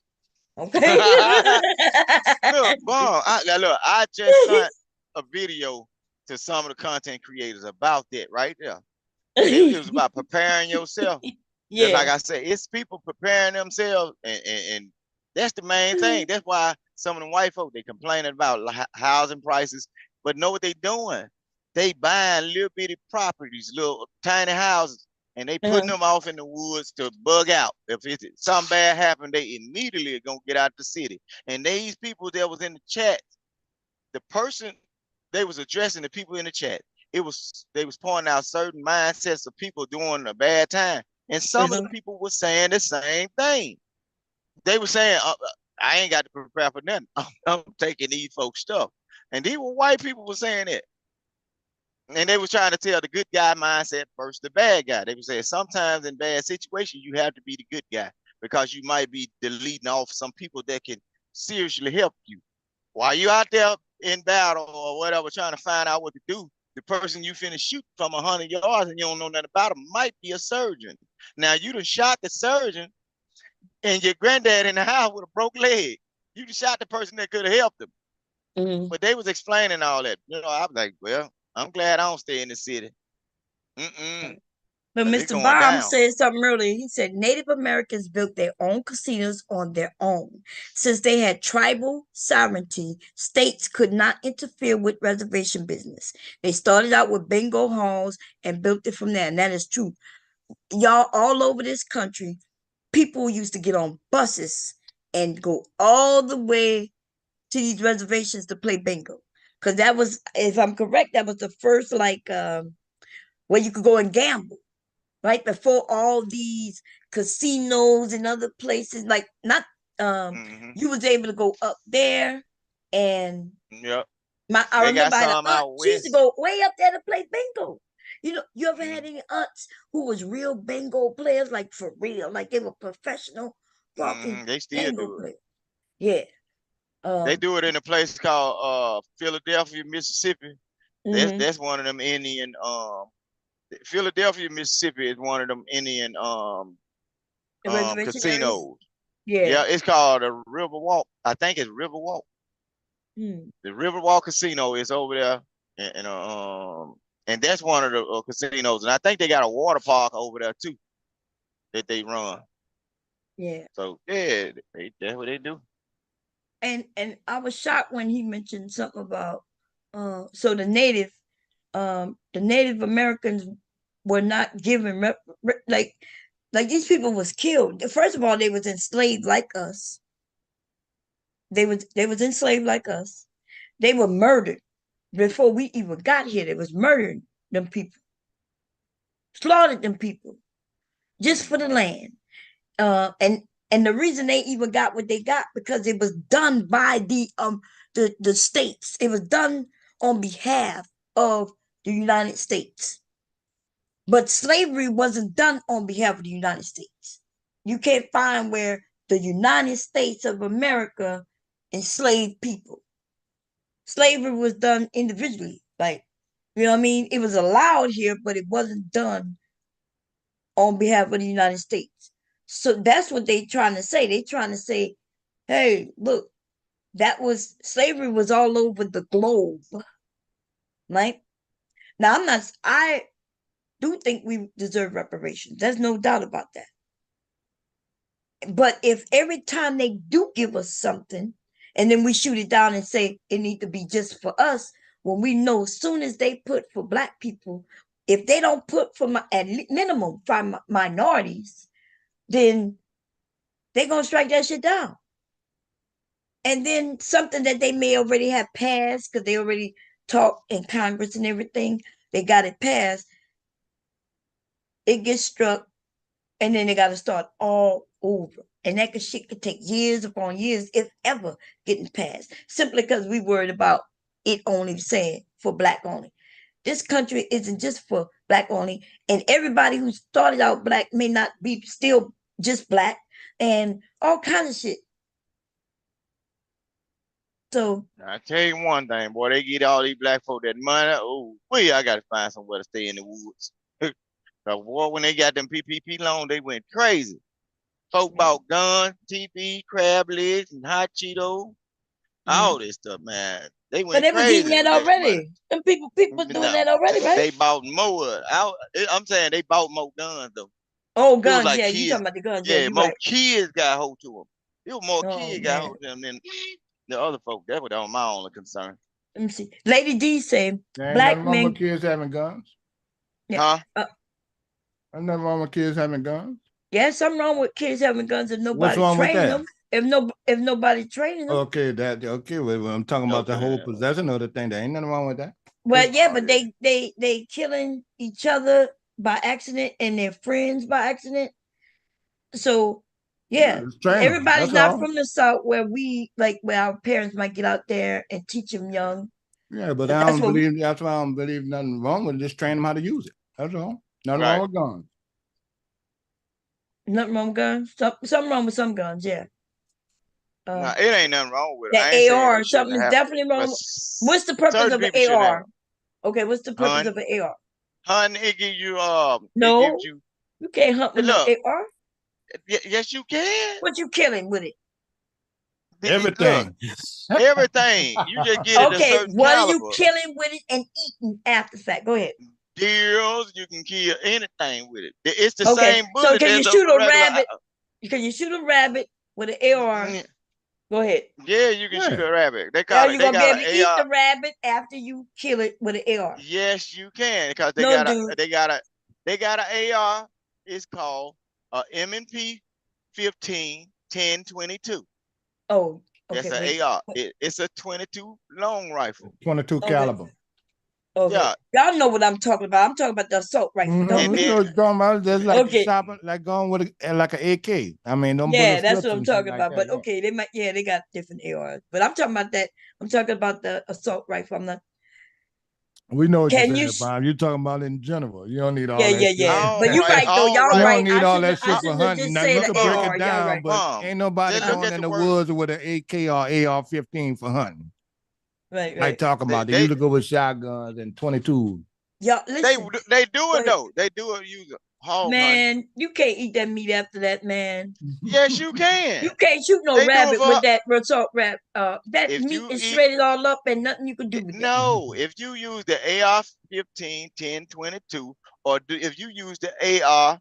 Okay. Look, I just sent a video to some of the content creators about that right there. It was about preparing yourself. Just like I said, it's people preparing themselves, and that's the main thing. That's why some of the white folk, they complaining about housing prices, but know what they doing? They buying little bitty properties, little tiny houses, and they putting them off in the woods to bug out. If something bad happened, they immediately are gonna get out the city. And these people that was in the chat, the person they was addressing, the people in the chat, they was pointing out certain mindsets of people during a bad time, and some of the people were saying the same thing. They were saying I ain't got to prepare for nothing. I'm taking these folks' stuff. And these were white people were saying it. And they were trying to tell the good guy mindset versus the bad guy. They were saying sometimes in bad situations, you have to be the good guy because you might be deleting off some people that can seriously help you. While you out there in battle or whatever, trying to find out what to do, the person you finna shoot from 100 yards and you don't know nothing about him might be a surgeon. Now you done shot the surgeon and your granddad in the house with a broke leg. You just shot the person that could have helped him. Mm-hmm. But they was explaining all that. You know, I was like, well, I'm glad I don't stay in the city. But Mr. Baum said something earlier. He said Native Americans built their own casinos on their own. Since they had tribal sovereignty, states could not interfere with reservation business. They started out with bingo halls and built it from there. And that is true. Y'all, all over this country, people used to get on buses and go all the way to these reservations to play bingo. Because that was, if I'm correct, that was the first, like, where you could go and gamble. Right before all these casinos and other places, like not you was able to go up there and I remember I had an aunt, she used to go way up there to play bingo. You know, you ever had any aunts who was real bingo players, like for real, like they were professional fucking they still bingo do it. players? Yeah. They do it in a place called Philadelphia, Mississippi. That's one of them Indian Philadelphia, Mississippi is one of them Indian casinos. Yeah, it's called a Riverwalk. I think it's Riverwalk. The Riverwalk Casino is over there, and that's one of the casinos. And I think they got a water park over there too that they run. Yeah. So yeah, that's what they do. And I was shocked when he mentioned something about so the Native Americans were not given like these people was killed. First of all, they was enslaved like us. They was enslaved like us. They were murdered before we even got here. They was murdering them people, slaughtered them people just for the land. And the reason they even got what they got because it was done by the states. It was done on behalf of the United States. But slavery wasn't done on behalf of the United States. You can't find where the United States of America enslaved people. Slavery was done individually. Like, you know what I mean? It was allowed here, but it wasn't done on behalf of the United States. So that's what they're trying to say. They're trying to say, hey, look, slavery was all over the globe. Right? Now, I do think we deserve reparations. There's no doubt about that. But if every time they do give us something, and then we shoot it down and say it need to be just for us, when we know as soon as they put for Black people, if they don't put for at minimum for minorities, then they're going to strike that shit down. And then something that they may already have passed, because they already talked in Congress and everything, they got it passed, it gets struck, and then they got to start all over. And that shit could take years upon years, if ever, getting passed, simply because we worried about it only saying for Black only. This country isn't just for Black only, and everybody who started out Black may not be still just Black, and all kinds of shit. So I tell you one thing, boy, they get all these Black folk that money. Oh, I gotta find somewhere to stay in the woods. So, boy, when they got them PPP loans, they went crazy. Folk bought guns, TV, crab legs, and hot Cheetos, all this stuff, man. They went but they crazy. was eating that already. Them people doing that already, right? They bought more. I'm saying they bought more guns though. Oh, guns, like you talking about the guns? Yeah, more right. kids got hold to them. It was more kids got hold to them than the other folk. That was my only concern. Let me see. Lady D said, Black men. Kids having guns? Yeah. Huh? There's nothing wrong with kids having guns. Yeah, something wrong with kids having guns if nobody training them. If nobody training them. Okay, well, I'm talking about the whole possession of the thing. There ain't nothing wrong with that. Well, yeah, but they killing each other by accident and their friends by accident. So Yeah, everybody's That's not all. from the South where where our parents might get out there and teach them young. Yeah, but I don't believe that's why I don't believe nothing wrong with it. Just train them how to use it. That's all. Nothing wrong with guns. Nothing wrong with guns. Something wrong with some guns. Yeah. Nah, it ain't nothing wrong with it. I That ain't saying AR, you shouldn't something is have it, definitely but wrong. What's the purpose certain of an people shouldn't have AR? Okay, what's the purpose of an AR? Hun, it gives you No, it gives you. you can't hunt with no Look, AR. yes, you can. What you killing with it? Everything. Look, everything. You just get it a Okay, certain what are you caliber. killing with it and eating after fact? Go ahead. Deers, you can kill anything with it. It's the Okay, same so bullet can you as shoot a regular. rabbit? Can you shoot a rabbit with an AR? Go ahead. Yeah, you can shoot a rabbit. They Are call you it. They gonna be got able to an eat AR. the rabbit after you kill it with an AR? Yes, you can, because they No, got a dude. they got an AR. It's called M&P 15 1022. Oh, That's okay. an Wait. AR. It's a 22 long rifle. 22 caliber. Okay. Yeah. Y'all know what I'm talking about. I'm talking about the assault rifle. We know what you're talking about. Just like shopping, like going with like an AK. I mean, them Yeah, bullet that's slips what I'm and shit talking like about. that, But yeah. okay, they got different ARs. But I'm talking about that. I'm talking about the assault rifle. I'm not. We know what you're Can saying, you? Bob. You're talking about in general. You don't need all Yeah, that shit. yeah. But you right though. You Y'all don't right. need all that I shit for shouldn't have hunting. just Now you said can an break AR. it Y'all down, right. but ain't nobody Just look going at in the the word. woods with an AK or AR-15 for hunting. Right. Like talking about they usually go with shotguns and 22. Y'all listen. They do it though. They do it using hog hunting. Man, you can't eat that meat after that, man. Yes, you can. You can't shoot no They do it rabbit for- with that assault rabbit. That If meat you is eat- shredded all up and nothing you can do with it. No, if you use the AR-15 1022, or if you use the AR,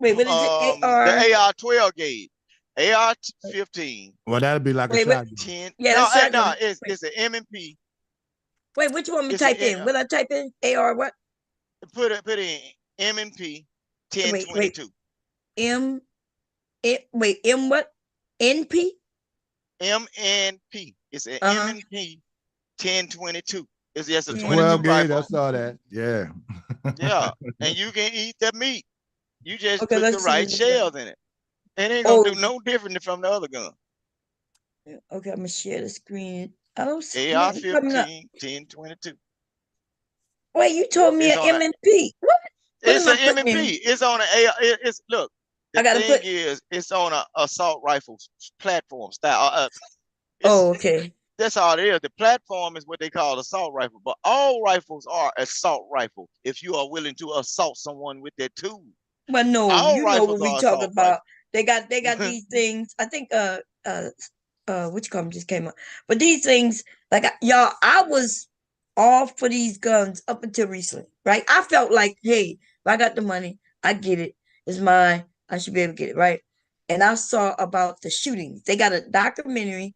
Wait, what is it? AR? the AR-12 gauge, AR-15. Well, that'd be like a shotgun. 10. Yeah, No, that's shotgun. no, it's an M&P. Wait, which one we It's type in? What I type in? AR what? Put in M&P 1022. M what? NP? M&P. It's an M&P 1022. It's just a 12 22 gauge. rifle. I saw that. Yeah. Yeah, and you can eat the meat. You just Okay, put the let's see right this shells in it. It ain't gonna do no different from the other gun. Okay, I'm gonna share the screen. I don't see AR-15 coming up. 1022. Wait, you told me It's an on M&P. What? It's What an am I putting in? M&P. It's on an AR. It's look. The thing is, it's on a assault rifle platform style. Okay. That's all it is. The platform is what they call assault rifle, but all rifles are assault rifle if you are willing to assault someone with that tool. Well, no, all you know what rifles we are talking assault about. rifle. They got these things. I think which company just came up, but these things like y'all, I was all for these guns up until recently, right? I felt like, hey, if I got the money, I get it. It's mine. I should be able to get it, right? And I saw about the shootings. They got a documentary.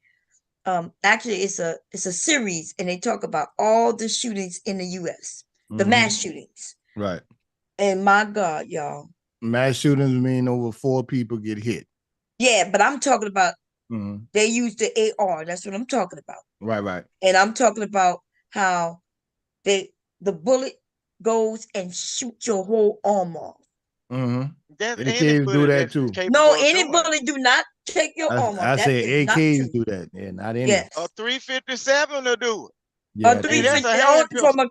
Actually, it's a series, and they talk about all the shootings in the U.S., the mass shootings. Right. And my God, y'all. Mass shootings mean over 4 people get hit. Yeah, but I'm talking about they use the AR. That's what I'm talking about. Right. And I'm talking about how the bullet goes and shoots your whole arm off. AKs do that too. No, any bullet do not take your arm off. I say is AKs do that. Yeah, not any. Yes. A 357 will do it. Yeah, a 350 from a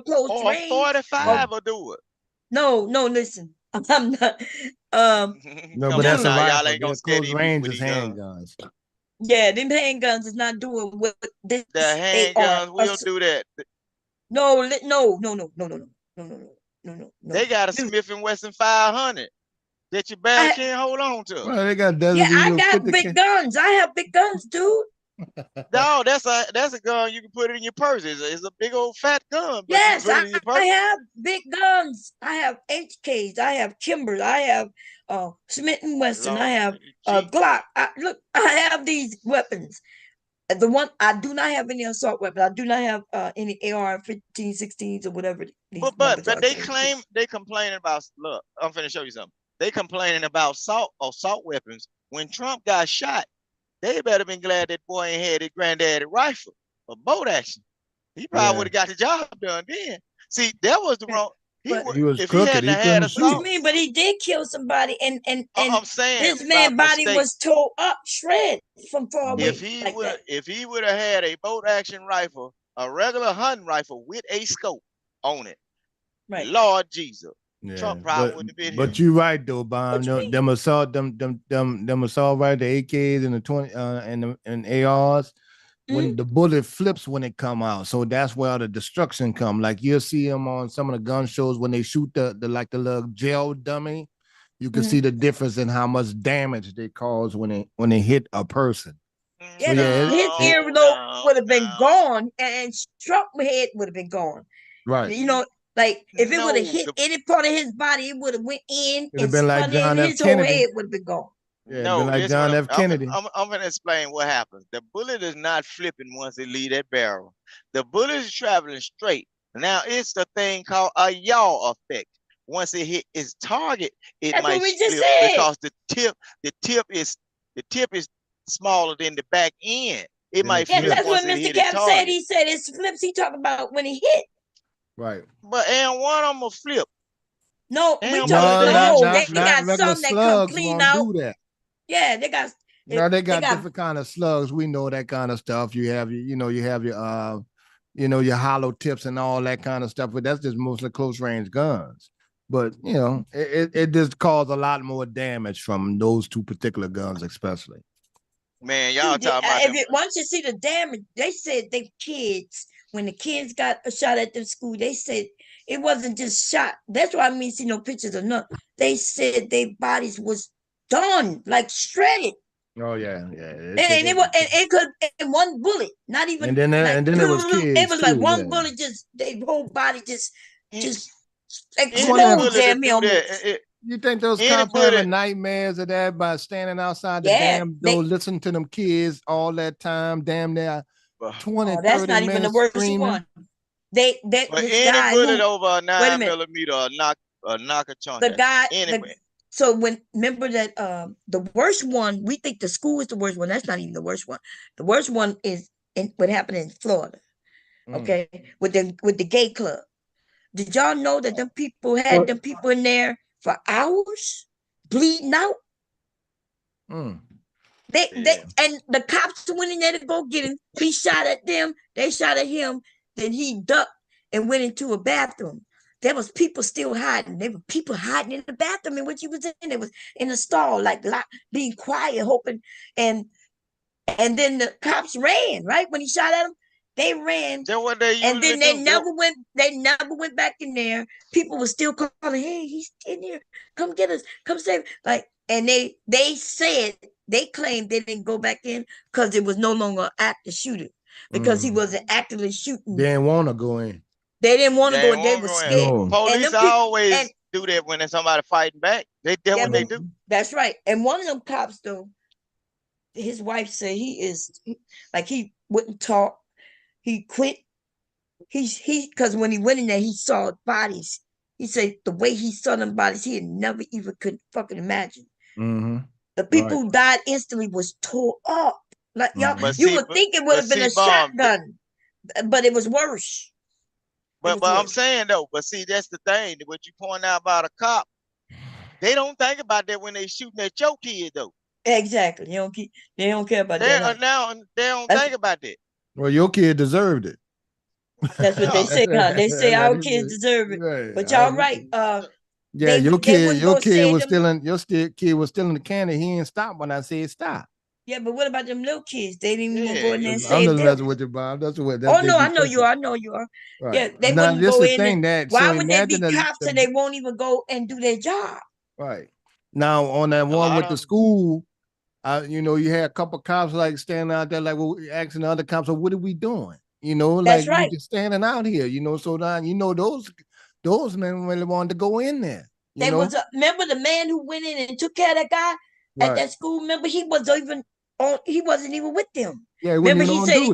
close or range. 45 will do it. No, listen. I'm not. No, but that's a y'all rifle. ain't gonna Close scare range with is these handguns. Yeah, them handguns is not doing what this. The handguns will do that. No. They got a Smith & Wesson 500 that you barely can't hold on to. Well, they got Desert Yeah, I Eagle got 50 big guns. I have big guns, dude. No, that's a gun you can put it in your purse. It's a big old fat gun. But Yes, you put it in your purse. I have big guns. I have HKs. I have Kimbers. I have Smith & Wesson. I have Glock. Look, I have these weapons. The one I do not have any assault weapons. I do not have any AR-15, 16s or whatever. But they complaining about. Look, I'm finna show you something. They complaining about assault weapons. When Trump got shot, they better been glad that boy ain't had his granddaddy rifle or bolt action. He probably would have got the job done then. See, that was the wrong. He was if he crooked. hadn't He had couldn't a What you shoot. thought, mean? But he did kill somebody, and I'm saying this by man's body mistake. was tore up, shredded from far away like that. If he would have had a bolt action rifle, a regular hunting rifle with a scope on it, Right. Lord Jesus, Yeah, Trump probably wouldn't have been here. but you're right though, Bob. What you mean? Them assault right, the AKs and the 20 and ARs. When the bullet flips when it come out, so that's where the destruction come. Like you'll see them on some of the gun shows when they shoot the little gel dummy. You can see the difference in how much damage they cause when they hit a person. Yeah, So his earlobe would have been gone, and Trump's head would have been gone. Right. You know, like if it would have hit any part of his body, it would have went in and been like spun John in. F. His whole Kennedy. head would have been gone. Yeah, no, been like John F. Kennedy. I'm going to explain what happens. The bullet is not flipping once it leave that barrel. The bullet is traveling straight. Now it's the thing called a yaw effect. Once it hit its target, it might flip because the tip is smaller than the back end. It might flip. That's what once Mr. Cap said. He said it flips. He talking about when he hit. Right. But and one of them will flip. No, we talking they got some that come clean out. Do that. Yeah, they got. No, they got different kind of slugs. We know that kind of stuff. You have your your hollow tips and all that kind of stuff. But that's just mostly close range guns. But it just caused a lot more damage from those two particular guns, especially. Man, y'all talking about once you see the damage, they said when the kids got a shot at the school, they said it wasn't just shot. That's why I mean see no pictures of nothing. They said their bodies was done, like shredded. Oh yeah. It could in one bullet, not even. And then it was kids. It was like one bullet, just their whole body just exploded. Damn me almost. You think those cops having nightmares of that by standing outside the damn door, listening to them kids all that time, damn near 20, 30 that's not even the worst one. Any bullet over a 9mm or knock a chunk. The guy, so remember that the worst one, we think the school is the worst one. That's not even the worst one. The worst one is what happened in Florida. Okay, with the gay club. Did y'all know that them people had them people in there for hours bleeding out? They and the cops went in there to go get him. He shot at them. They shot at him. Then he ducked and went into a bathroom. There was people still hiding. There were people hiding in the bathroom in which he was in. It was in a stall, like being quiet, hoping. And then the cops ran, right? When he shot at them, they ran. And then they never went back in there. People were still calling, hey, he's in here. Come get us. Come save. And they claimed they didn't go back in because it was no longer an active shooter. Because he wasn't actively shooting. They didn't want to go in. They didn't want to go in. They were scared. No. Police always do that when there's somebody fighting back. That's what they do. That's right. And one of them cops, though, his wife said he wouldn't talk. He quit. Because when he went in there, he saw bodies. He said the way he saw them bodies, he had never even could fucking imagine. The people who died instantly was tore up. Like y'all, you would think it would have been a shotgun, but it was worse. But I'm saying though, but see, that's the thing. What you point out about a cop, they don't think about that when they shooting at your kid though. Exactly. They don't care about that. Now they don't think about that. Well, your kid deserved it. That's what they say. They say our kids deserve it. Right. But y'all right. Your kid was still in the cannon. He ain't stopped when I said stop. Yeah, but what about them little kids? They didn't even go in there and say. I'm just messing with you, Bob. That's what. Oh no, I know you are. I know you are. Right. Yeah, they wouldn't go in. Why would they be cops and they won't even go and do their job? Right. Now on that one with the school, you had a couple cops like standing out there, like asking the other cops, "What are we doing?" That's right. We just standing out here. So now those men really wanted to go in there. Remember the man who went in and took care of that guy at that school? Remember he wasn't even with them. Yeah, remember he said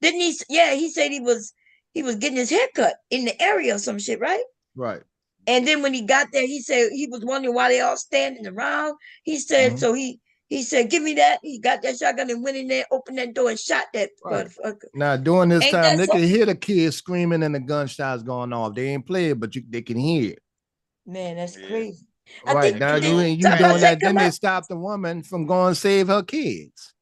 didn't he? Yeah, he said he was getting his hair cut in the area or some shit, right? Right. And then when he got there, he said he was wondering why they all standing around. He said so he He said, "Give me that." He got that shotgun and went in there, opened that door, and shot that motherfucker. Now, during this Ain't time, that they can something? hear the kids screaming and the gunshots going off. They ain't playing, but they can hear it. Man, that's crazy. I Right think now, you doing somebody that. come Then they out. stopped the woman from going to save her kids.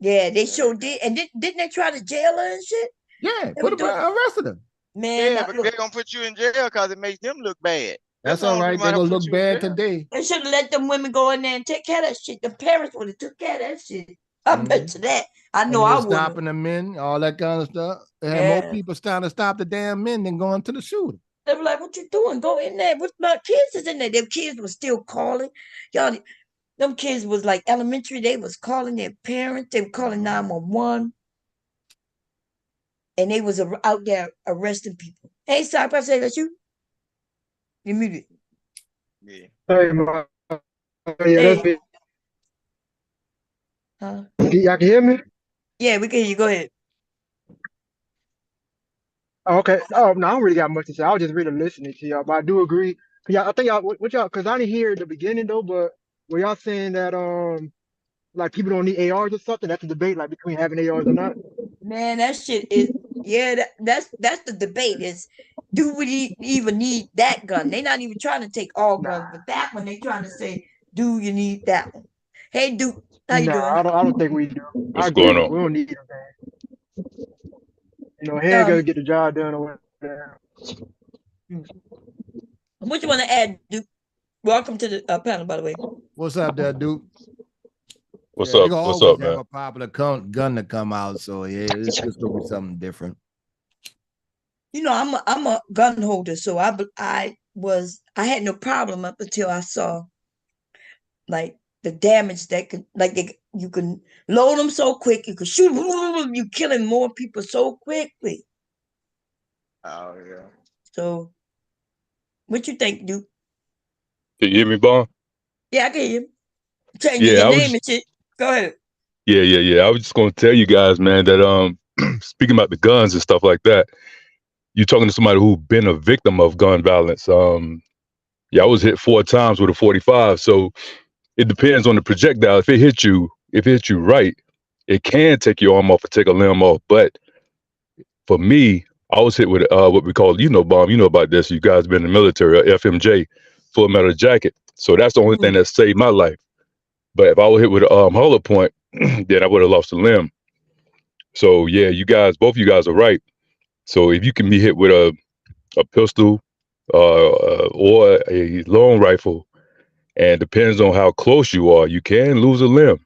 Yeah, they sure did. And didn't they try to jail her and shit? Yeah, They put her, arrested her. Man, yeah, but they're gonna put you in jail because it makes them look bad. That's all right. They're gonna look bad today. They should have let them women go in there and take care of that shit. The parents would have took care of that shit. I bet you that. I know I would. Stopping the men, all that kind of stuff. They had more people starting to stop the damn men than going to the shooter. They were like, "What you doing? Go in there." With my kids is in there. Them kids was still calling. Y'all, them kids was like elementary. They was calling their parents. They were calling 911. And they was out there arresting people. Hey, stop! I say that you. You muted. Yeah. Hey, that's it. Huh? Y'all can hear me? Yeah, we can hear you. Go ahead. Okay. Oh no, I don't really got much to say. I was just really listening to y'all, but I do agree. I think y'all, what y'all, because I didn't hear the beginning though. But were y'all saying that like people don't need ARs or something? That's a debate, like between having ARs or not. Man, that shit is that's the debate is, do we even need that gun? They're not even trying to take all guns, but that one they trying to say, do you need that one? Hey, Duke, how you doing? I don't think we do. What's I agree. going on? We don't need them. Handguns get the job done or whatever. What you want to add, Duke? Welcome to the panel, by the way. What's up there, Duke? What's They up? gonna What's always up, have man? a popular gun to come out, so yeah, it's just gonna be something different. You know, I'm a gun holder, so I had no problem up until I saw like the damage that could, like you can load them so quick, you can shoot, you killing more people so quickly. Oh yeah. So, what you think, Duke? Can you hear me, Bon? Yeah, I can hear you. Changing Yeah, your name and shit. Go ahead. Yeah. I was just gonna tell you guys, man, that speaking about the guns and stuff like that, you talking to somebody who's been a victim of gun violence. Yeah, I was hit 4 times with a 45. So it depends on the projectile. If it hits you right, it can take your arm off or take a limb off. But for me, I was hit with what we call, bomb. You know about this. You guys been in the military, FMJ, full metal jacket. So that's the only thing that saved my life. But if I was hit with a hollow point, then I would have lost a limb. So yeah, both of you guys are right. So if you can be hit with a pistol or a long rifle, and depends on how close you are, you can lose a limb.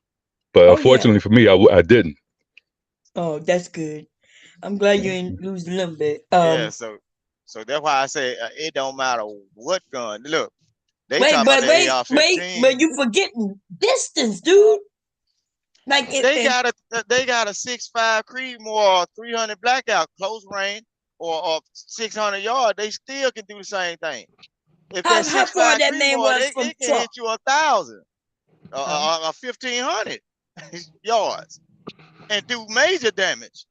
But unfortunately for me, I didn't. Oh, that's good. I'm glad you ain't lose a little bit. Yeah, so that's why I say it don't matter what gun. Look, they wait, talking but about the AR-15. but you forgetting distance, dude. Like they got a 6.5 Creedmoor 300 blackout close range or 600 yards. They still can do the same thing. If that 6.5 Creedmoor, it can hit you 1,000 or 1,500 yards and do major damage.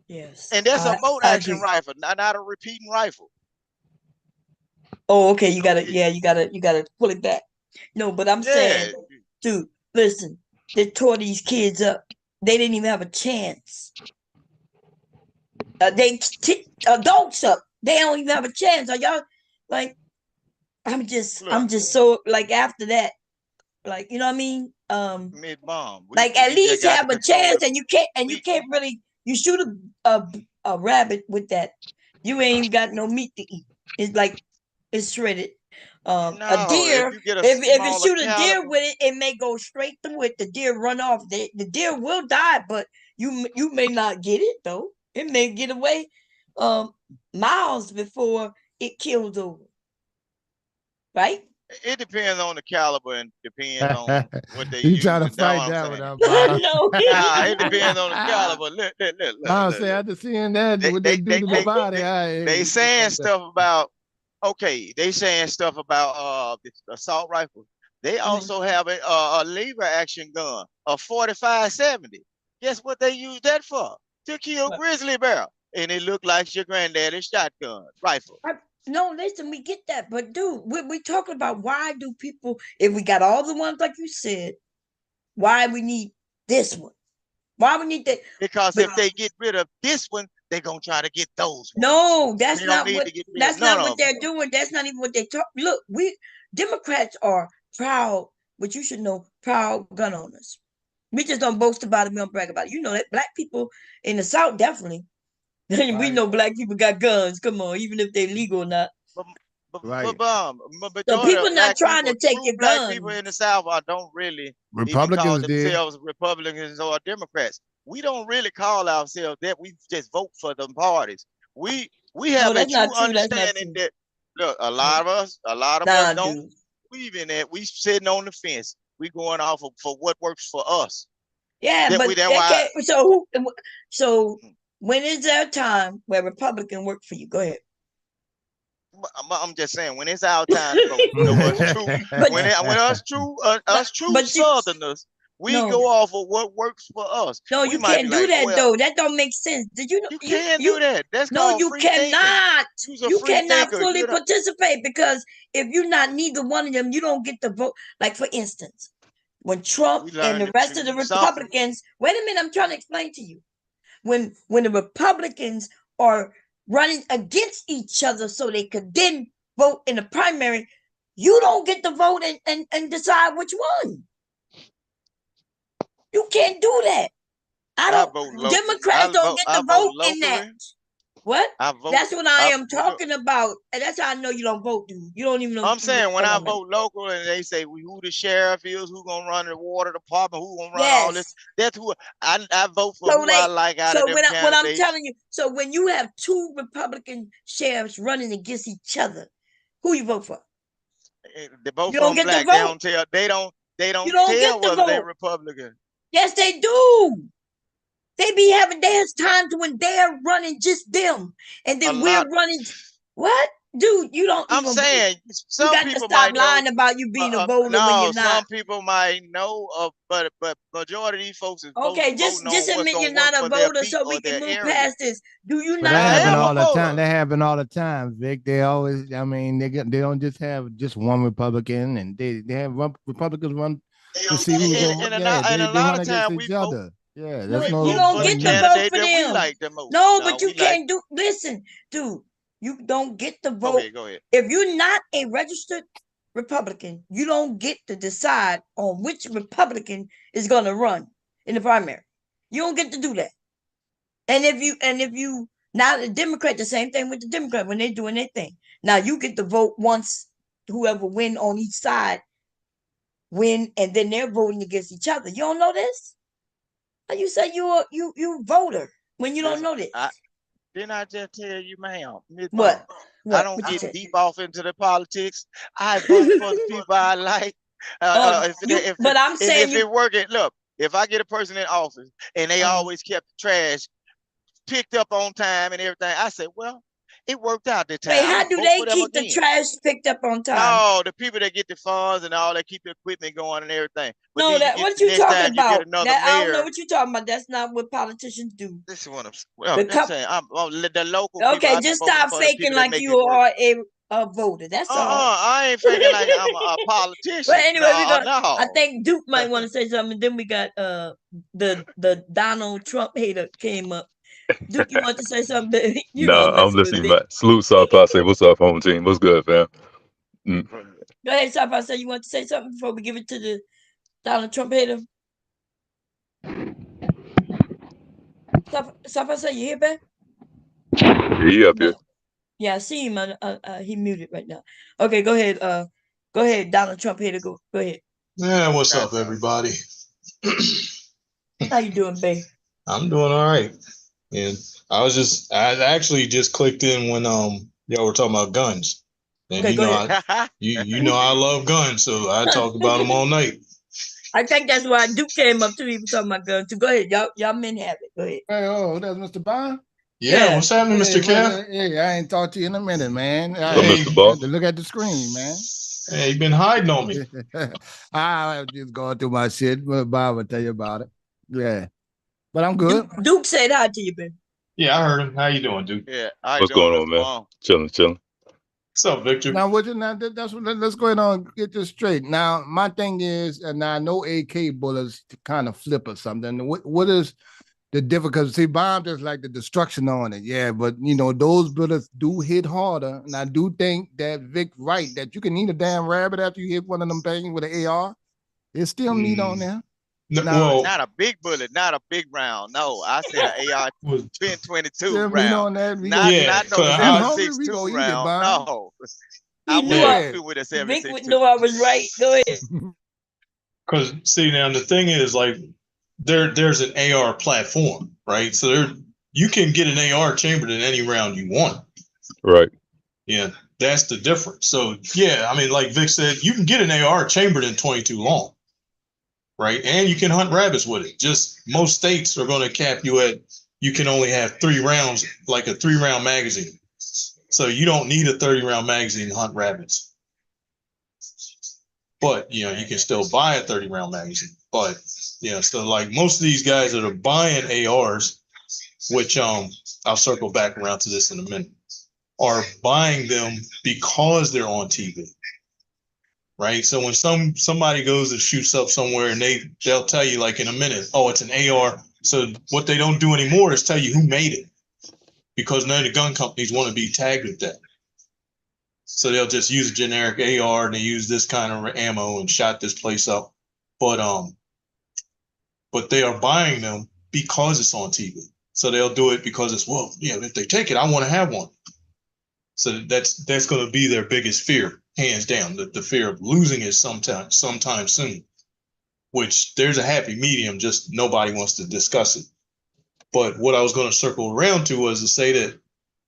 Yes, and that's a bolt action rifle, not a repeating rifle. Oh, okay. You gotta pull it back. No, but I'm saying, dude, listen, they tore these kids up. They didn't even have a chance. They adults up. They don't even have a chance. Are y'all like? I'm just so like after that, like you know what I mean. Mid-bomb. Like at least have a chance, and you can't really you shoot a rabbit with that. You ain't even got no meat to eat. It's like it's shredded. A deer, if you shoot a deer with it, it may go straight through it. The deer run off. The deer will die, but you may not get it though. It may get away miles before it kills over. Right? It depends on the caliber and depends on what they you use. Trying to fight that with them, Bob. No, it depends on the caliber. Look. I say after seeing that, what they do to the body, they saying stuff about. Okay, they saying stuff about the assault rifle. They also have a lever action gun, a 45-70. Guess what they use that for? To kill grizzly bear, and it looked like your granddaddy's shotgun rifle. No, listen, we get that, but dude, we talking about why do people, if we got all the ones like you said, why we need this one. Why we need that? Because if they get rid of this one, they're gonna try to get those ones. No, that's They not don't need what to get rid that's of not none what of them. they're doing. That's not even what they talk. Look, we Democrats are proud, but you should know, proud gun owners. We just don't boast about it. We don't brag about it. You know that black people in the South definitely. We know black people got guns. Come on, even if they're legal or not. Right. So people not black trying people, to take true your black guns. people in the South don't really Republicans call did. themselves Republicans or Democrats. We don't really call ourselves that. We just vote for them parties. We have a true understanding that look, a lot of us don't believe in that. We sitting on the fence. We going off for what works for us. Yeah, but so when is there a time where Republican work for you? Go ahead. I'm just saying, when it's our time to vote, you know, us true Southerners, we go off of what works for us. No, you can't do that though. That don't make sense. Did you know? You can do that. That's no, called you free cannot. thinking. You cannot fully participate, because if you're not neither one of them, you don't get to vote. Like, for instance, when Trump and the rest of the Republicans, wait a minute, I'm trying to explain to you. When the Republicans are running against each other so they could then vote in the primary, you don't get to vote and decide which one. You can't do that. Democrats don't get to vote in that. What? That's what I am talking about. And that's how I know you don't vote, dude. You don't even know. I'm saying, when I vote local and they say who the sheriff is, who gonna run the water department, who gonna run all this, that's who I vote for. Who I like out of them candidates. What I'm telling you, so when you have two Republican sheriffs running against each other, who you vote for? They both of them black. They don't tell whether they're Republican. Yes, they do. There's times when they're running just them, and then we're running. What, dude? You don't. I'm saying some people might lying about you being a voter when you're not. Some people might know, but majority of these folks is okay. Just admit you're not a voter, so we can move past this. Do you not? That happen all the time. That happen all the time, Vic. They always. I mean, they don't just have just one Republican, and they have Republicans run to see who's going. And a lot of times we vote. Yeah, you don't get to vote for them. Like the most. No, but you can't do. Listen, dude, you don't get to vote. Go ahead. If you're not a registered Republican, you don't get to decide on which Republican is going to run in the primary. You don't get to do that. And if you not a Democrat, the same thing with the Democrat when they're doing their thing. Now you get to vote once whoever win on each side win, and then they're voting against each other. You don't know this? You say you voter when you don't know this. Didn't I just tell you, ma'am? What? I don't get deep off into the politics. I vote for the people I like. But I'm saying if it working, look, if I get a person in office and they always kept the trash picked up on time and everything, I say, well, it worked out this time. Wait, how do they keep the trash picked up on time? No, the people that get the funds and all that keep the equipment going and everything. But no, what you talking about? I don't know what you're talking about. That's not what politicians do. This is what I'm saying. The local okay, people, just stop faking like you are a voter. That's all. I ain't faking like I'm a politician. But anyway, I think Duke might want to say something. Then we got the Donald Trump hater came up. Duke, you want to say something? I'm listening, man. Salute, South say, what's up, home team? What's good, fam? Go ahead, South say you want to say something before we give it to the Donald Trump hater? South say you here, babe? He up here. Yeah, I see him. He muted right now. Okay, go ahead. Go ahead, Donald Trump hater. Go ahead. Yeah, what's up, everybody? How you doing, babe? I'm doing all right. And I actually just clicked in when y'all were talking about guns. And okay, you know I love guns, so I talk about them all night. I think that's why Duke came up too. He was talking about guns too. Go ahead, y'all men have it. Go ahead. Hey, that's Mr. Bond. Yeah, what's happening, Mr. Kev? Hey, I ain't talked to you in a minute, man. Mr. Bond. Look at the screen, man. Hey, you been hiding on me. I was just going through my shit, but Bob will tell you about it. Yeah. But I'm good. Duke said hi to you, baby. Yeah, I heard him. How you doing, Duke? Yeah. What's going on, man? Chilling. What's up, Victor? Now, what you now? That's what. Let's go ahead and get this straight. Now, my thing is, and I know AK bullets to kind of flip or something. What is the difficulty? See, bombs is like the destruction on it, yeah. But you know, those bullets do hit harder, and I do think that Vic right that you can eat a damn rabbit after you hit one of them things with an AR. It's still meat on there. No, now, not a big bullet, not a big round. No, I said an AR 1022 meat round. on that. Not no if you hungry, we 7.62 go eat it, round. Bob. No. He knew I with a Vic 7.62. would know I was right. Go ahead. Because see now the thing is like there's an AR platform, right? So you can get an AR chambered in any round you want. Right. Yeah, that's the difference. So yeah, I mean, like Vic said, you can get an AR chambered in 22 long, right? And you can hunt rabbits with it. Just most states are going to cap you at you can only have 3 rounds, like a 3-round magazine. So you don't need a 30-round magazine to hunt rabbits. But you know, you can still buy a 30-round magazine. But yeah, so like most of these guys that are buying ARs, which I'll circle back around to this in a minute, are buying them because they're on TV. Right? So when somebody goes and shoots up somewhere and they'll tell you like in a minute, oh, it's an AR. So what they don't do anymore is tell you who made it, because none of the gun companies want to be tagged with that. So they'll just use a generic AR and they use this kind of ammo and shot this place up. But they are buying them because it's on TV. So they'll do it because it's, well, yeah, if they take it, I want to have one. So that's going to be their biggest fear, hands down, the fear of losing it sometime soon, which there's a happy medium, just nobody wants to discuss it. But what I was going to circle around to was to say that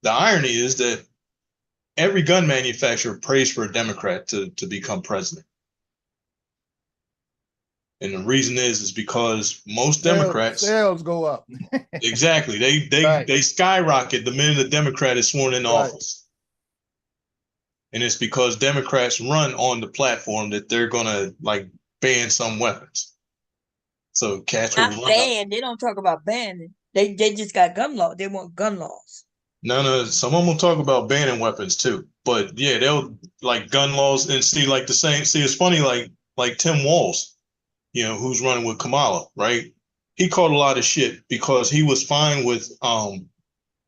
the irony is that every gun manufacturer prays for a Democrat to become president. And the reason is because most Democrats sales go up. Exactly. They skyrocket the minute a Democrat is sworn into office. And it's because Democrats run on the platform that they're gonna like ban some weapons. So cats will Not ban. They don't talk about banning. They just got gun law. They want gun laws. No, some of them will talk about banning weapons too. But yeah, they'll like gun laws and see like the same. See, it's funny, like Tim Walz, you know, who's running with Kamala, right? He caught a lot of shit because he was fine with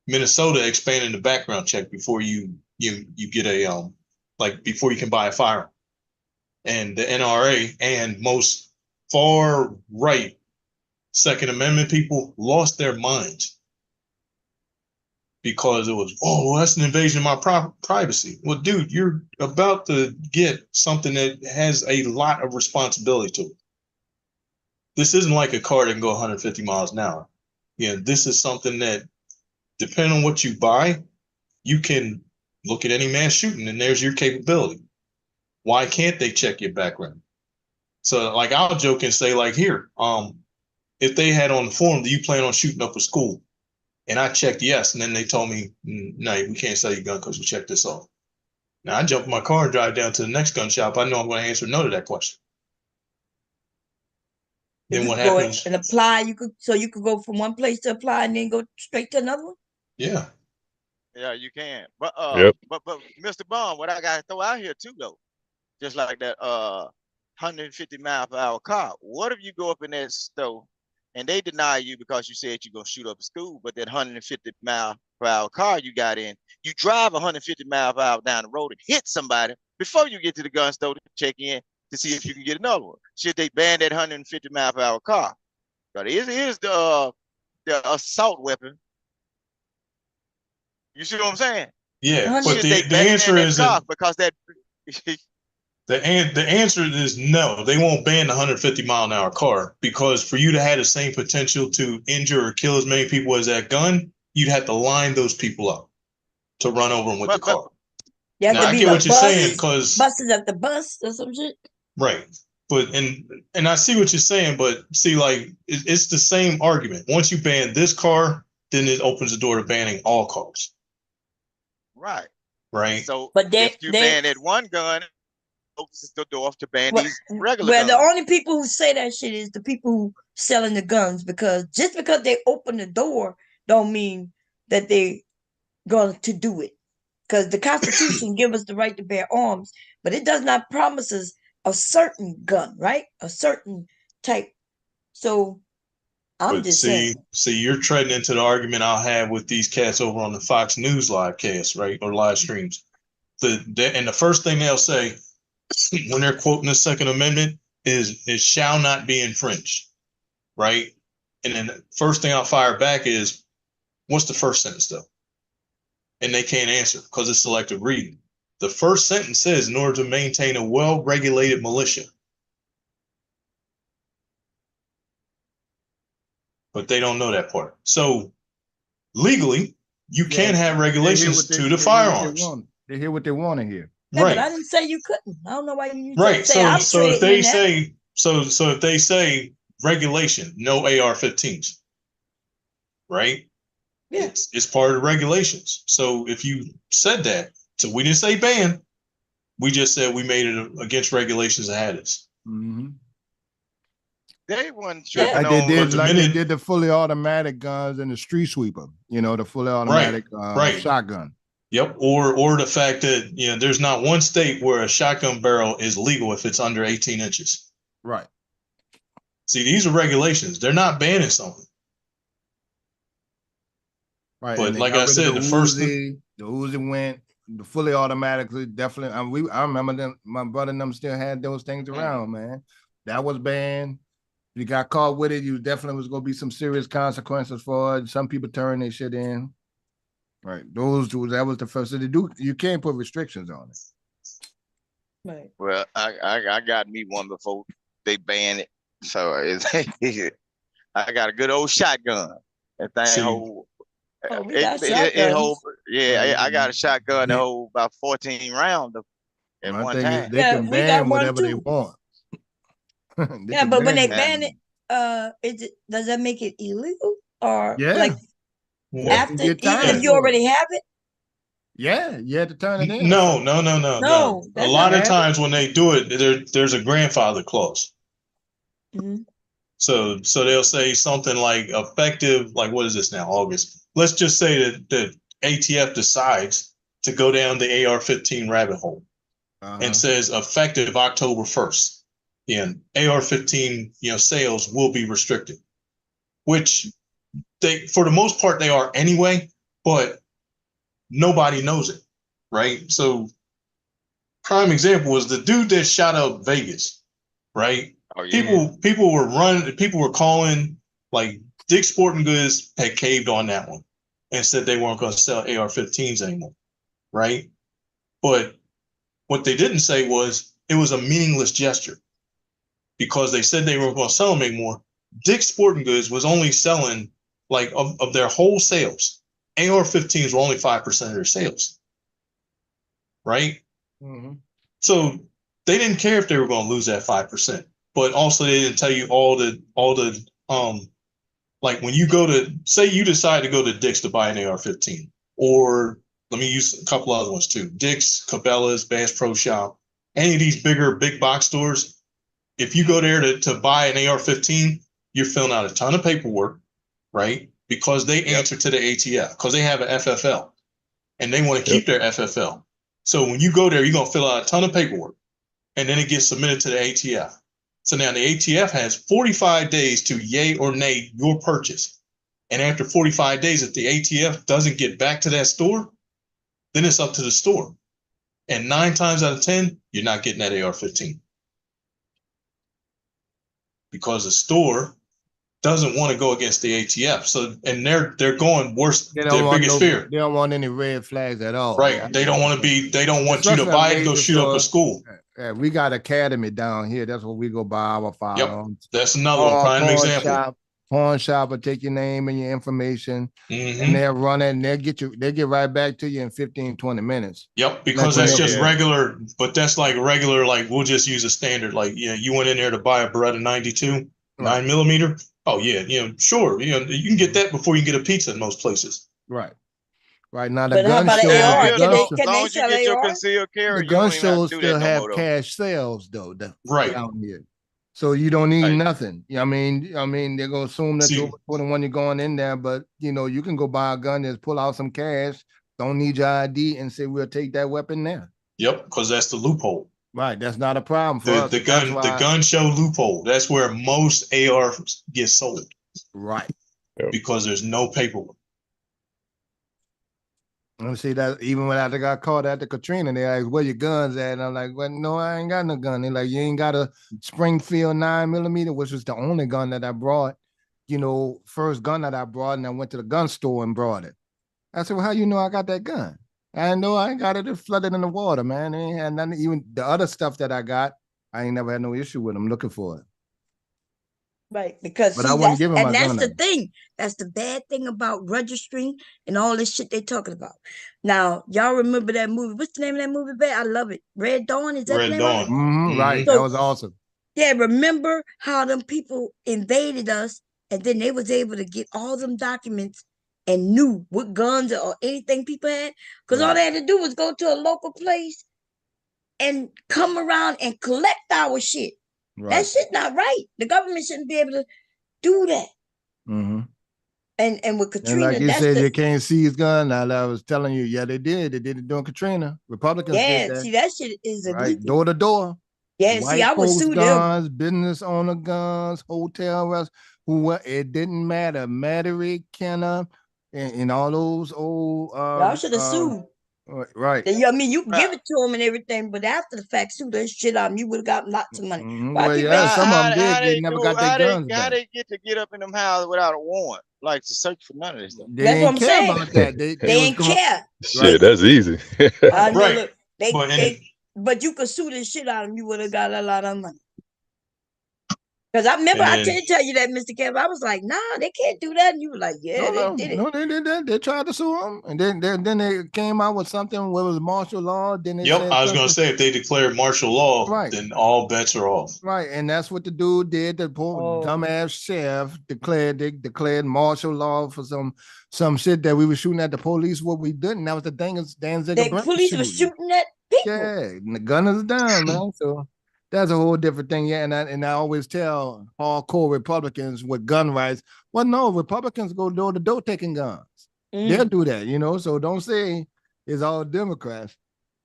Minnesota expanding the background check before you get a like before you can buy a firearm. And the NRA and most far right Second Amendment people lost their minds because it was, oh, well, that's an invasion of my privacy. Well, dude, you're about to get something that has a lot of responsibility to it. This isn't like a car that can go 150 miles an hour. Yeah, this is something that, depending on what you buy, you can look at any man shooting and there's your capability. Why can't they check your background? So like I'll joke and say like, here, if they had on the form, do you plan on shooting up a school? And I checked yes. And then they told me, no, we can't sell you a gun because we checked this off. Now I jump in my car and drive down to the next gun shop. I know I'm going to answer no to that question. Then what happens? And apply, you could go from one place to apply and then go straight to another one? Yeah. Yeah, you can. But but Mr. Bond, what I gotta throw out here too though, just like that 150 mile per hour car. What if you go up in that store and they deny you because you said you're gonna shoot up a school, but that 150 mile per hour car you got in, you drive 150 mile per hour down the road and hit somebody before you get to the gun store to check in to see if you can get another one. Should they ban that 150 mile per hour car? But it is the assault weapon. You see what I'm saying? Yeah, but the answer is because that the answer is no. They won't ban the 150 mile an hour car because for you to have the same potential to injure or kill as many people as that gun, you'd have to line those people up to run over them with the car. Now, I get what you're saying because buses at the bus or some shit. Right. But and I see what you're saying, but see, like it's the same argument. Once you ban this car, then it opens the door to banning all cars. Right. Right. So if you ban that one gun, it opens the door to ban these regular guns. The only people who say that shit is the people who selling the guns, because just because they open the door don't mean that they going to do it. because the Constitution gives us the right to bear arms, but it does not promise us a certain gun, right? A certain type. So I'm But just saying. see, you're treading into the argument I'll have with these cats over on the Fox News live cast, right, or live streams. And the first thing they'll say when they're quoting the Second Amendment is "it shall not be infringed," right? And then the first thing I'll fire back is, "What's the first sentence though?" And they can't answer because it's selective reading. The first sentence says, "in order to maintain a well-regulated militia." But they don't know that part. So legally, you can have regulations to the firearms. They hear what they want to hear. Yeah, right. but I didn't say you couldn't. I don't know why you Right. say I'm So if they in that. say so if they say regulation, no AR-15s, right? Yeah. It's part of the regulations. So if you said that, so we didn't say ban, we just said we made it against regulations that had us. Mm-hmm. They weren't tripping Like on they did the fully automatic guns and the street sweeper, you know, the fully automatic shotgun. Yep. Or the fact that, you know, there's not one state where a shotgun barrel is legal if it's under 18 inches. Right. See, these are regulations. They're not banning something. Right. But like I said, the Uzi went, the fully automatically definitely. I remember them. My brother and them still had those things around, man. That was banned. You got caught with it, you definitely was gonna be some serious consequences for it. Some people turn their shit in. Right. That was the first thing to do. You can't put restrictions on it. Right. Well, I got me one before they banned it. So I got a good old shotgun. That thing hold. We got shotguns. I got a shotgun that hold about 14 rounds at one time. They can ban whatever they want. Yeah, but when they ban it, does that make it illegal or like after, even if you already have it? Yeah, you had to turn it in. No. A lot of times when they do it, there's a grandfather clause. Mm-hmm. So they'll say something like effective, like what is this now, August? Let's just say that ATF decides to go down the AR-15 rabbit hole and says effective October 1st. And AR-15, sales will be restricted, which they, for the most part, they are anyway, but nobody knows it, right? So prime example was the dude that shot up Vegas, right? Oh, yeah. People were calling, like Dick's Sporting Goods had caved on that one and said they weren't going to sell AR-15s anymore, right? But what they didn't say was it was a meaningless gesture because they said they weren't going to sell them anymore. Dick's Sporting Goods was only selling, like, of their whole sales, AR-15s were only 5% of their sales, right? Mm-hmm. So they didn't care if they were going to lose that 5%. But also they didn't tell you all the like when you go to, say you decide to go to Dick's to buy an AR-15, or let me use a couple other ones too. Dick's, Cabela's, Bass Pro Shop, any of these big box stores, if you go there to buy an AR-15, you're filling out a ton of paperwork, right? Because they answer to the ATF, because they have an FFL and they want to keep their FFL. So when you go there, you're going to fill out a ton of paperwork and then it gets submitted to the ATF. So now the ATF has 45 days to yay or nay your purchase. And after 45 days, if the ATF doesn't get back to that store, then it's up to the store. And 9 times out of 10, you're not getting that AR-15. Because the store doesn't want to go against the ATF. So, and they're going worse, their biggest fear. They don't want any red flags at all. Right. They don't want you to buy it and go shoot up a school. Yeah, we got Academy down here. That's where we go buy our firearms. Yep. That's another one, prime example. Pawn shop will take your name and your information, and they'll run it, and they'll get right back to you in 15, 20 minutes. Yep, because that's just regular, but that's like regular, like we'll just use a standard, like, you went in there to buy a Beretta 92, 9mm. Oh yeah, sure. You can get that before you get a pizza in most places. Right. Right now, the gun shows, the gun shows still have cash sales though, down here. So you don't need nothing. I mean, they're gonna assume that you're over 21, you're going in there, but you can go buy a gun, just pull out some cash. The don't need your ID and say we'll take that weapon there. Yep, because that's the loophole. Right, that's not a problem for us. The gun show loophole. That's where most ARs get sold. Right. Because there's no paperwork. And see that even when I got caught at the Katrina, they like, where your guns at? And I'm like, well, no, I ain't got no gun. They're like, you ain't got a Springfield 9mm, which was the only gun that I brought, first gun that I brought, and I went to the gun store and brought it. I said, well, how you know I got that gun? I know I ain't got it. It flooded in the water, man. It ain't had nothing, even the other stuff that I got, I ain't never had no issue with them looking for it. Right, because but I wouldn't give him my that's gun the up. thing. That's the bad thing about registering and all this shit they talking about. Now, y'all remember that movie? What's the name of that movie, babe? I love it. Red Dawn, is that the name of it? Mm-hmm, right, So, that was awesome. yeah, remember how them people invaded us and then they was able to get all them documents and knew what guns or anything people had? Because all they had to do was go to a local place and come around and collect our shit. Right. That shit not right. The government shouldn't be able to do that. Mm-hmm. And with Katrina, and like you said, you can't see his gun. Now I was telling you, yeah, they did. They did it during Katrina. Republicans did that. See, that shit is right, illegal. door to door. Yeah, White see, I would folks sue guns, them. business owner guns, hotel rest. It didn't matter. Mattery, Kenner, and all those old. Y'all should have sued. Right. I mean, you give it to them and everything, but after the fact, sue that shit out, and you would have got lots of money. Well, yeah, some of them did. They never got their guns back. How they get up in them houses without a warrant, like to search for none of this stuff? That's what I'm saying. About that. They ain't care. Shit, that's easy. I know. Right. Look, but you could sue the shit out of them, you would have got a lot of money. Because I remember I did tell you that, Mr. Kevin. I was like, nah, they can't do that. And you were like, yeah, they did it. No, they did that. They tried to sue them. And then they came out with something where it was martial law. Then they I was going to say, if they declared martial law, then all bets are off. Right. And that's what the dude did. The poor dumbass sheriff declared martial law for some shit that we were shooting at the police. What we didn't. That was the thing. The police was shooting at people. Yeah. And the gun is down, man. So that's a whole different thing. Yeah. And I always tell hardcore Republicans with gun rights, well, no, Republicans go door to door taking guns. They'll do that, so don't say it's all Democrats.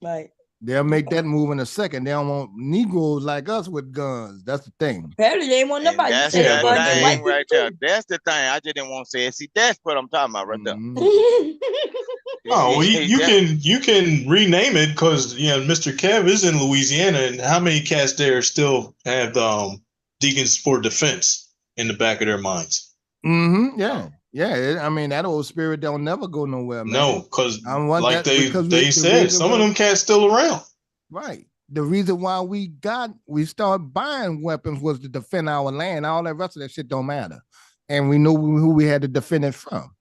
Right. They'll make that move in a second. They don't want Negroes like us with guns. That's the thing. Apparently they ain't want nobody to say that thing right there. That's the thing. I just didn't want to say it. See, that's what I'm talking about right there. Oh, well, you can rename it because Mr. Kev is in Louisiana, and how many cats there still have Deacons for Defense in the back of their minds? Mm-hmm. Yeah, yeah. I mean, that old spirit don't never go nowhere, man. No, because like they said, some of them cats still around. Right. The reason why we started buying weapons was to defend our land. All that rest of that shit don't matter, and we knew who we had to defend it from.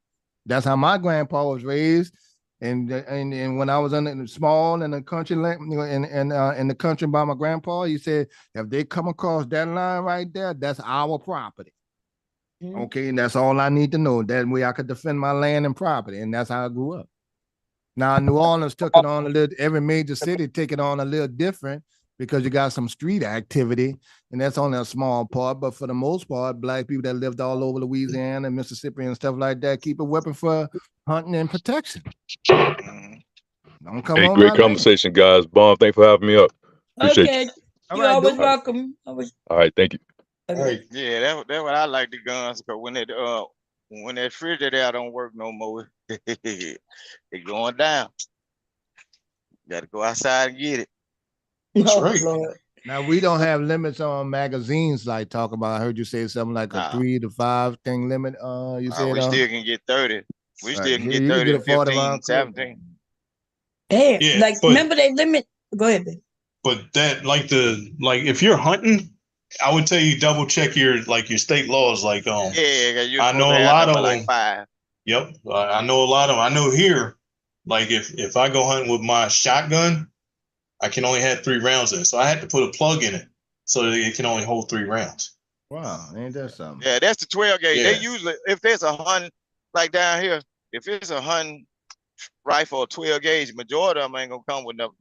That's how my grandpa was raised. And when I was small in the country, in the country by my grandpa, he said, if they come across that line right there, that's our property. Okay, and that's all I need to know. That way I could defend my land and property, and that's how I grew up. Now New Orleans took it on a little. Every major city take it on a little different because you got some street activity, and that's only a small part. But for the most part, Black people that lived all over Louisiana and Mississippi and stuff like that keep a weapon for hunting and protection. Don't come on. Great conversation, guys. Bomb, thanks for having me up. Appreciate you. You're always welcome. All right, thank you. All right. Yeah, that's what I like the guns, because when that refrigerator don't work no more, it going down. You got to go outside and get it. That's right. Lord. Now we don't have limits on magazines like talk about. I heard you say something like a 3 to 5 thing limit. You said we still can get 30. We still can get 30, get 15, 17. Damn, remember they limit. Go ahead, babe. But that if you're hunting, I would tell you double check your state laws. I know a lot of them. Like 5. Yep, I know a lot of them. I know here, if I go hunting with my shotgun, I can only have 3 rounds in it. So I had to put a plug in it so that it can only hold 3 rounds. Wow, ain't that something? Yeah, that's the 12 gauge. Yeah. They usually, if there's a hunting, like down here, if it's a hunting rifle or 12 gauge, majority of them ain't gonna come with nothing.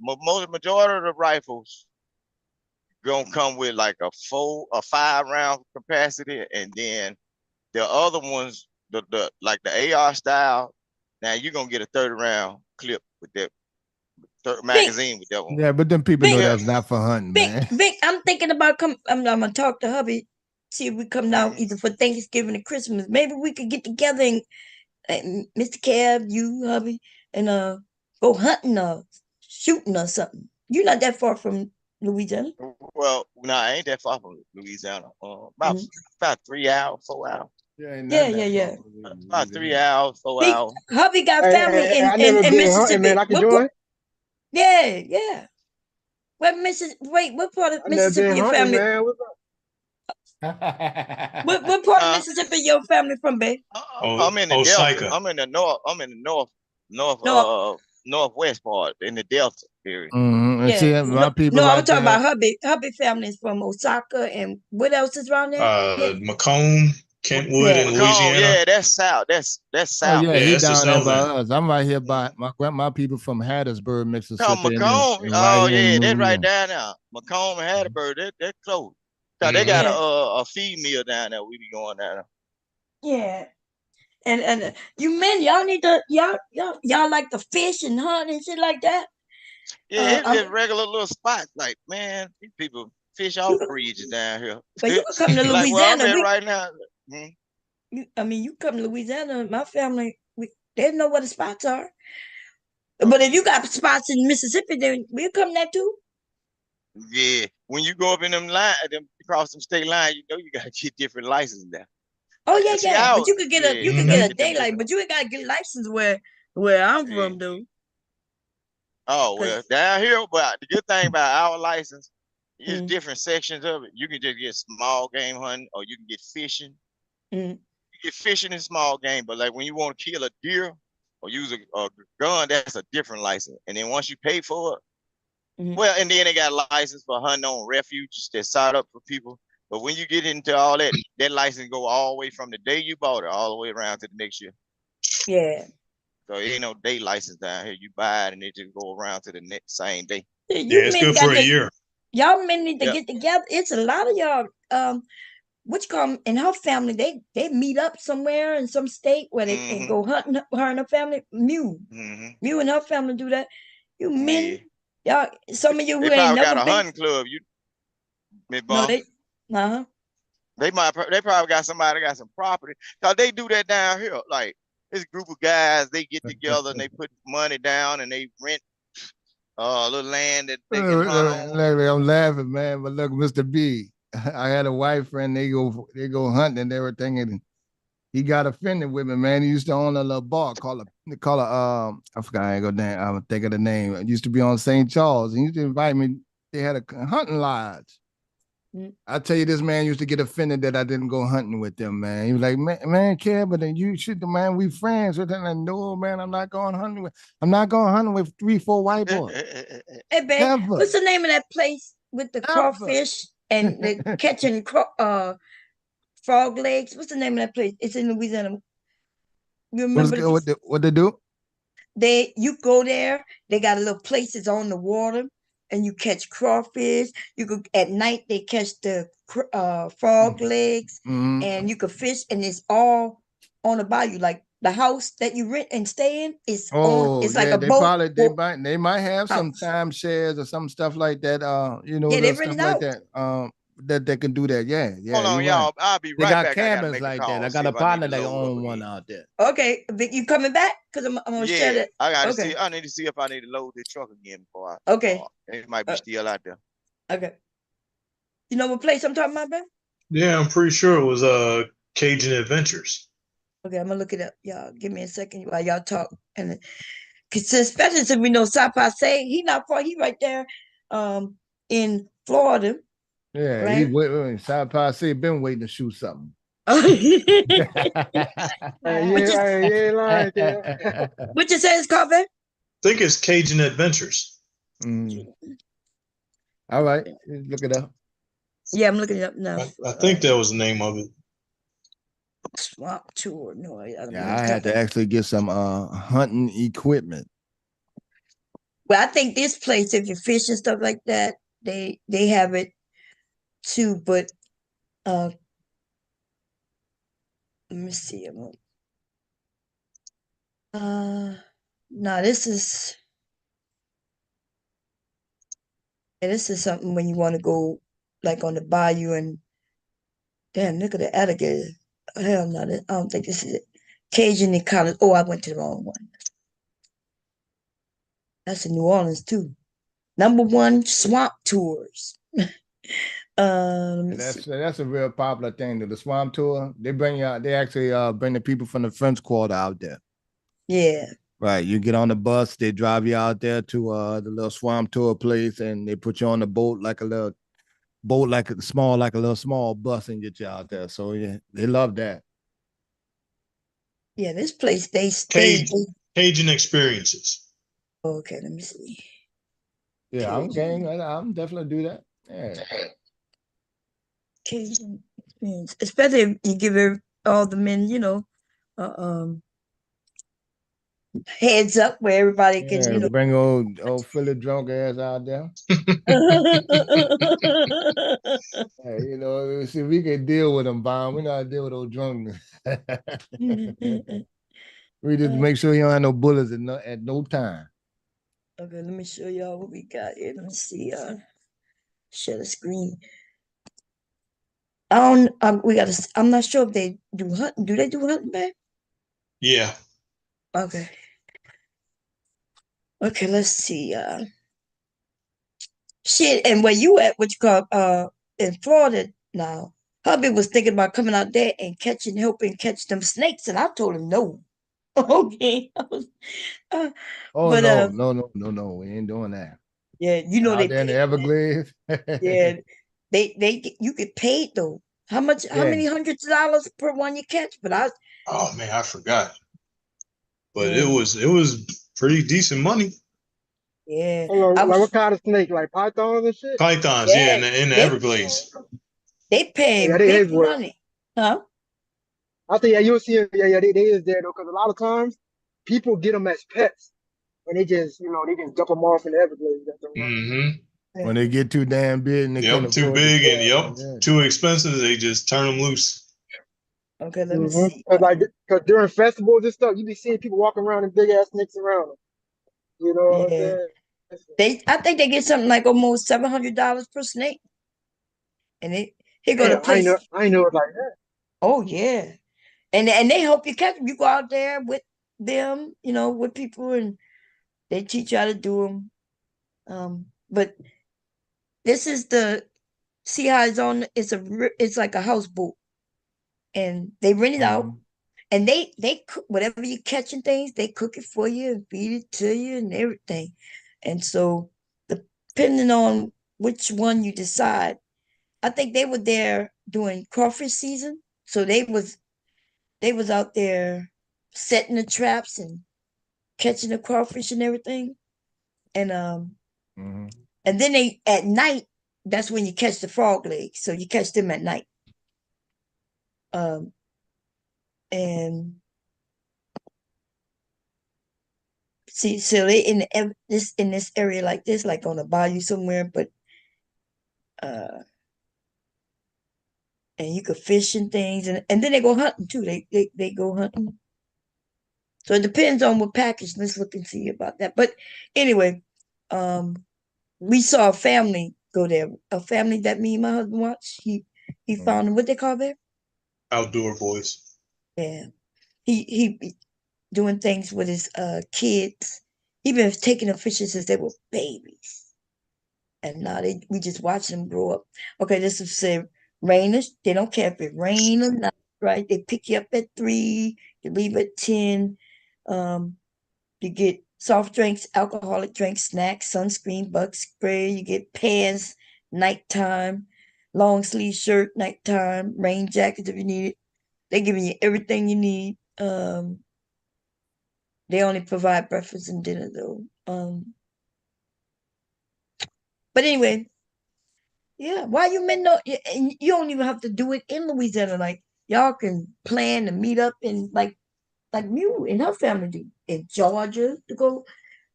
Majority of the rifles gonna come with like a 5 round capacity, and then the other ones, the AR style, now you're gonna get a 30 round clip with that magazine with that one. Yeah, but then people know that's not for hunting, man. Vic, I'm thinking about I'm gonna talk to hubby, see if we come down either for Thanksgiving or Christmas. Maybe we could get together and Mr. Cab, you, hubby, and go hunting or shooting or something. You're not that far from Louisiana. Well, no, I ain't that far from Louisiana. About 3 hours, 4 hours. Yeah. About 3 hours, 4 hours. Hubby got family in Mississippi. Hunting, man. I can join. Yeah. What part of Mississippi your hunting, family? Man. What part of Mississippi your family from, babe? I'm in the Delta. I'm in the north. I'm in the northwest part in the Delta area. Yeah. See, my people. No, I'm talking about hubby. Hubby family is from Osaka, and what else is around there? Macomb, Kentwood, in Louisiana. Yeah, that's south. That's south. Oh yeah, he down there by us. I'm right here by my people from Hattiesburg, Mississippi. Macomb. They're right down there. Macomb and Hattiesburg, they're close. They got a feed mill down there. We be going down there. Yeah. And you men, y'all need to y'all like to fish and hunt and shit like that. Yeah, it's just regular little spots. Like, man, these people fish off bridges down here. But you can come to Louisiana. Like where I'm at right now. You come to Louisiana, my family, they know where the spots are. But if you got spots in Mississippi, then we'll come there too. Yeah, when you go up in them across them state line, you know you gotta get different licenses there. Oh yeah. But you could get a daylight, but you ain't gotta get a license where I'm from, dude. Oh well, down here, but the good thing about our license is different sections of it. You can just get small game hunting, or you can get fishing. You get fishing and small game, but like when you want to kill a deer or use a gun, that's a different license. And then once you pay for it, well, and then they got a license for hunting on refuges that set up for people. But when you get into all that, that license go all the way from the day you bought it all the way around to the next year. Yeah. So it ain't no day license down here. You buy it and it just go around to the next same day. It's good for a year. Y'all men need to get together. It's a lot of y'all. What you call them in her family? They meet up somewhere in some state where they can go hunting. Her and her family, Mew and her family do that. You men, y'all. Some of you who ain't never got a hunting club. They probably got somebody that got some property. Cause they do that down here. Like this group of guys, they get together and they put money down and they rent a little land that they can hunt on. I'm laughing, man. But look, Mr. B, I had a wife friend. They go hunting and everything, and he got offended with me, man. He used to own a little bar called I forgot. I ain't go down. I'm think of the name. It used to be on St. Charles. He used to invite me. They had a hunting lodge. I tell you, this man used to get offended that I didn't go hunting with them, man. He was like, man, care, but then you should, man, we friends with them. Like, no, man, I'm not going hunting with 3-4 white boys. Hey, babe, what's the name of that place with the crawfish and the catching frog legs? What's the name of that place? It's in Louisiana. You remember what they do? You go there, they got a little places on the water. And you catch crawfish. You could at night they catch the frog legs, and you could fish, and it's all on the bayou. Like the house that you rent and stay in is on. It's like a boat. They might have some timeshares or some stuff like that. They rent it out. That they can do that. Yeah. Hold on, y'all. Right. I'll be right back. They got cabins like that. I got a partner that own one out there. Okay, Vic, you coming back? Because I'm gonna share that. I gotta see. I need to see if I need to load the truck again before it might be still out there. Okay. You know what place I'm talking about, Ben? Yeah, I'm pretty sure it was Cajun Adventures. Okay, I'm gonna look it up. Y'all give me a second while y'all talk. And especially since we know Sapase, he not far, he right there in Florida. Yeah, right? Sapase been waiting to shoot something. What you say it's called, Ben? I think it's Cajun Adventures. All right, look it up. Yeah, I'm looking it up now. I think that was the name of it. Swamp tour. No, I had to actually get some hunting equipment. Well, I think this place, if you fish and stuff like that, they have it too. But let me see. No, this is something when you want to go like on the bayou and damn, look at the alligator. Hell no, I don't think this is it. Cajun Economist. Oh, I went to the wrong one. That's in New Orleans too. #1 swamp tours. That's a real popular thing. The swamp tour, they bring you out. They actually bring the people from the French Quarter out there. Yeah. Right. You get on the bus, they drive you out there to the little swamp tour place, and they put you on the boat like a little small bus and get you out there. So yeah, they love that. Yeah, this place they Cajun experiences. Okay, let me see. Yeah, I'm game. I'm definitely do that. Yeah. Cajun experience, especially if you give all the men, heads up where everybody can, bring old Philly drunk ass out there. Hey, see, we can deal with them, Bob. We know how to deal with those drunk. We just make sure you don't have no bullets at no time. Okay, let me show y'all what we got here. Let me see. Share the screen. I'm not sure if they do hunting. Do they do hunting, babe? Yeah. Okay. Okay, let's see. Shit, and where you at, what you call in Florida now? Hubby was thinking about coming out there and helping catch them snakes, and I told him no. Okay. Oh but no, we ain't doing that. Yeah, out there in the Everglades. Yeah, you get paid though. How much? How many hundreds of dollars per one you catch? But oh man, I forgot. But it was pretty decent money. Yeah. Like what kind of snake? Like pythons and shit? Pythons, yeah, in the Everglades. They pay they big money. Huh? I think you'll see it. Yeah, they is there though, because a lot of times people get them as pets, and they just dump them off in the Everglades. Mm-hmm. When they get too damn big and they can't afford too big and too expensive, they just turn them loose. Okay, let me see. Because during festivals and stuff, you be seeing people walking around in big ass snakes around them. You know what I'm saying? I think they get something like almost $700 per snake. And he go to place. I know it like that. Oh yeah, and they help you catch them. You go out there with them, with people, and they teach you how to do them. But this is see how it's on. It's like a houseboat, and they rent it out, and they cook whatever you catching things. They cook it for you and feed it to you and everything. And so, depending on which one you decide, I think they were there during crawfish season, so they was out there setting the traps and catching the crawfish and everything. And and then at night, that's when you catch the frog legs. So you catch them at night. And see, so they in this area like this, like on a bayou somewhere, but and you could fish and things, and then they go hunting too. They go hunting. So it depends on what package. Let's look and see about that. But anyway, we saw a family go there. A family that me and my husband watched. He found them. What they call there? Outdoor boys. Yeah. He doing things with his kids. He been taking them fishing since they were babies. And now we just watch them grow up. Okay, this is say rain. They don't care if it rain or not, right? They pick you up at 3, you leave at 10. You get soft drinks, alcoholic drinks, snacks, sunscreen, bug spray. You get pants, nighttime, long sleeve shirt, nighttime, rain jackets if you need it. They're giving you everything you need. They only provide breakfast and dinner though. But anyway, yeah. Why you men know? And you don't even have to do it in Louisiana. Like y'all can plan to meet up in like Mew and her family do in Georgia to go.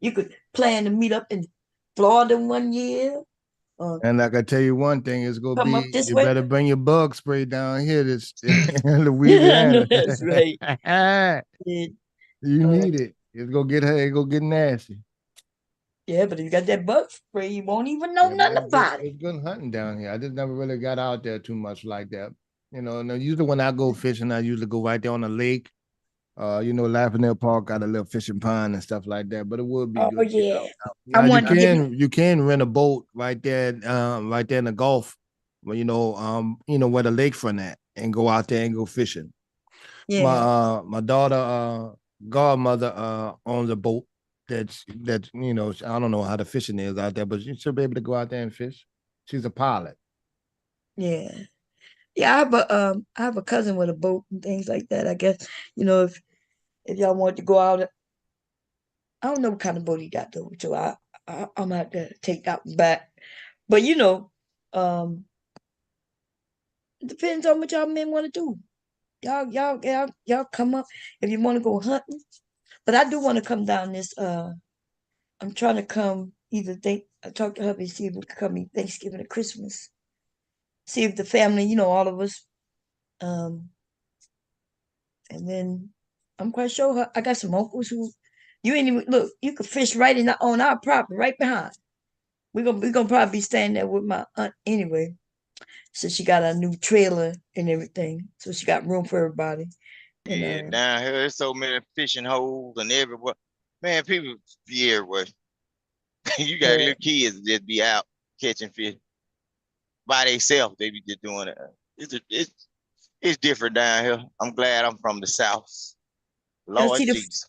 You could plan to meet up in Florida one year. And like I tell you one thing, it's gonna Come up be this you way. better bring your bug spray down here in Louisiana. That's right. You need it. It's gonna get her. It's gonna get nasty. Yeah, but if you got that bug spray, you won't even know nothing about it. It's good hunting down here. I just never really got out there too much like that. You know, and usually when I go fishing, I usually go right there on the lake. You know, Laughing Park got a little fishing pond and stuff like that. But it would be Oh good. yeah. Now you can rent a boat right there in the Gulf, where you know where the lakefront at, and go out there and go fishing. Yeah. My daughter godmother owns a boat that's you know, I don't know how the fishing is out there, but she'll be able to go out there and fish. She's a pilot. Yeah. Yeah, I have a cousin with a boat and things like that. I guess, you know, if y'all want to go out, I don't know what kind of boat he got though, so I'm gonna have to take that one back. But you know, it depends on what y'all men want to do. Y'all come up if you want to go hunting. But I do want to come down this. I'm trying to come either I talked to hubby, see if we could come eat Thanksgiving or Christmas. See if the family, you know, all of us. Um, and then I'm quite sure I got some uncles who you ain't even look. You could fish right on our property, right behind. We gonna probably be staying there with my aunt anyway. So she got a new trailer and everything. So she got room for everybody. And Yeah, down here there's so many fishing holes and everywhere. Man, people be everywhere. You got little kids just be out catching fish by themselves. They be just doing it. It's different down here. I'm glad I'm from the South. Lord Jesus.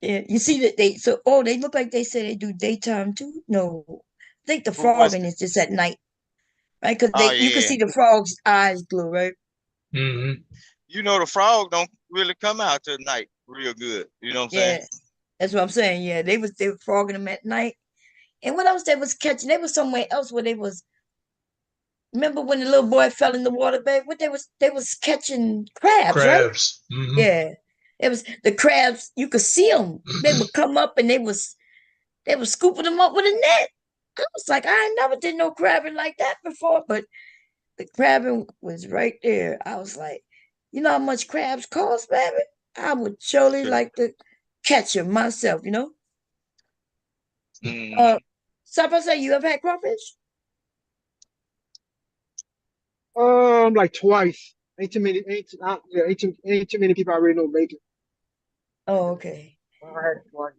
Yeah, you see that they look like they say they do daytime too. No, I think the What's frogging is just at night, right? Because Oh you can yeah. see the frog's eyes glow, right? Mm-hmm. You know the frog don't really come out till night real good. You know what I'm saying? Yeah, that's what I'm saying. Yeah, they were frogging them at night. And what else they was catching? They was somewhere else where they was. Remember when the little boy fell in the water, babe? What they was catching crabs, right? Crabs. Mm-hmm. Yeah, it was the crabs. You could see them. They would come up and they was scooping them up with a net. I was like, I ain't never did no crabbing like that before, but the crabbing was right there. I was like, you know how much crabs cost, baby? I would surely like to catch them myself, you know? So if I say you ever had crawfish? Like twice. Ain't too many. Ain't too many people I already know make it. Oh, okay. I had it twice.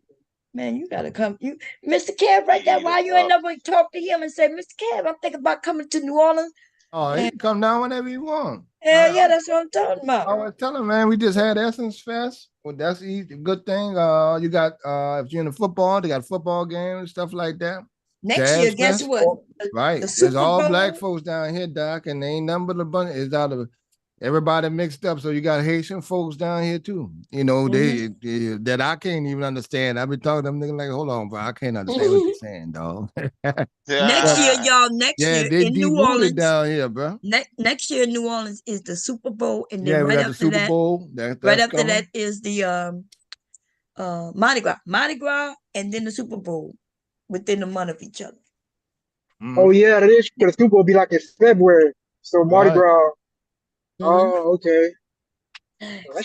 Man, you gotta come. Mr. Kev, right there. Why you ain't never talk to him and say, Mr. Kev, I'm thinking about coming to New Orleans. Oh, he can come down whenever you want. Yeah, that's what I'm talking about. I was telling man, we just had Essence Fest. Well, that's easy, good thing. You got if you're in the football, they got football games, stuff like that. Next year, guess what? Right. There's all black folks down here, Doc, and they ain't nothing but a bunch. It's out of everybody mixed up. So you got Haitian folks down here too. You know, they that I can't even understand. I've been talking to them niggas like, hold on, bro, I can't understand what you're saying, dog. Next year, y'all. Next year they in New Orleans down here, bro. Next year in New Orleans is the Super Bowl, and then we right got after the Super that, Bowl. Right after that is the Mardi Gras, and then the Super Bowl within a month of each other. Oh yeah, that is. But the Super Bowl be like in February, so Mardi Gras. Oh, okay.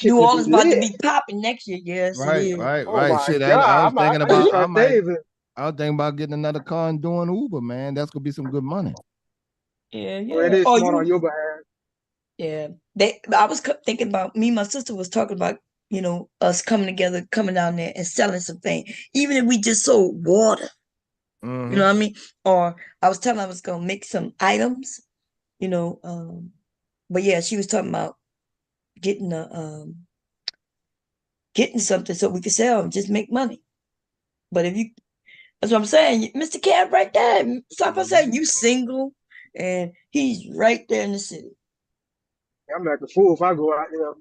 New Orleans about to be popping next year. Yes, right. it is. Oh my Shit, God, I was thinking about. I was thinking about getting another car and doing Uber, man. That's gonna be some good money. Yeah. Oh, it is smart on your behalf. Yeah, I was thinking about me. My sister was talking about us coming together, coming down there and selling some things, even if we just sold water. You know what I mean? Or I was telling her I was gonna make some items, but yeah, she was talking about getting getting something so we could sell and just make money. But that's what I'm saying, Mr. Cab right there. So if I say you single and he's right there in the city. I'm like a fool if I go out there.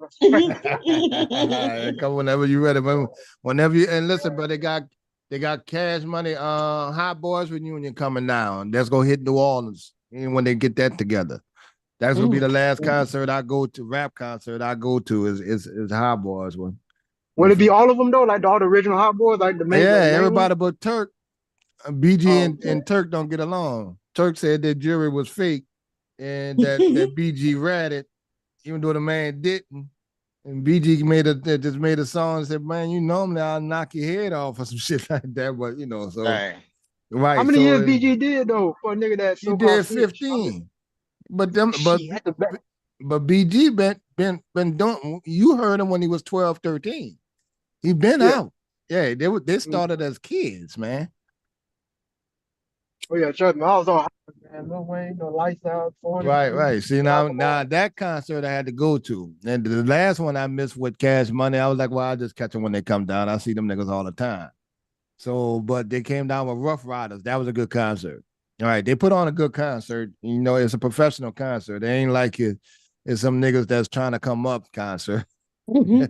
Come whenever you ready, whenever you and listen, but they got Cash Money Hot Boys reunion coming down. That's gonna hit New Orleans when they get that together. That's gonna be the last concert I go to, rap concert I go to is Hot Boys one. Will it be all of them though, like all the original Hot Boys, like the main? Yeah, everybody but Turk. BG and Turk don't get along. Turk said that jury was fake and that BG ratted, even though the man didn't. And BG just made a song and said, "Man, you normally I'll knock your head off or some shit like that." But so Dang. right. How many So years BG did though for a nigga that he so-called did snitch? 15. But them, Shit, but BG been doing. You heard him when he was 12, 13. He been yeah. out. Yeah, they started as kids, man. Oh yeah, trust me, I was on man. Lil Wayne, no lights out, 40. Right. See now that concert I had to go to, and the last one I missed with Cash Money, I was like, well, I'll just catch them when they come down. I see them niggas all the time. So, but they came down with Rough Riders. That was a good concert. All right, they put on a good concert. It's a professional concert. They ain't like it's some niggas that's trying to come up concert. Well,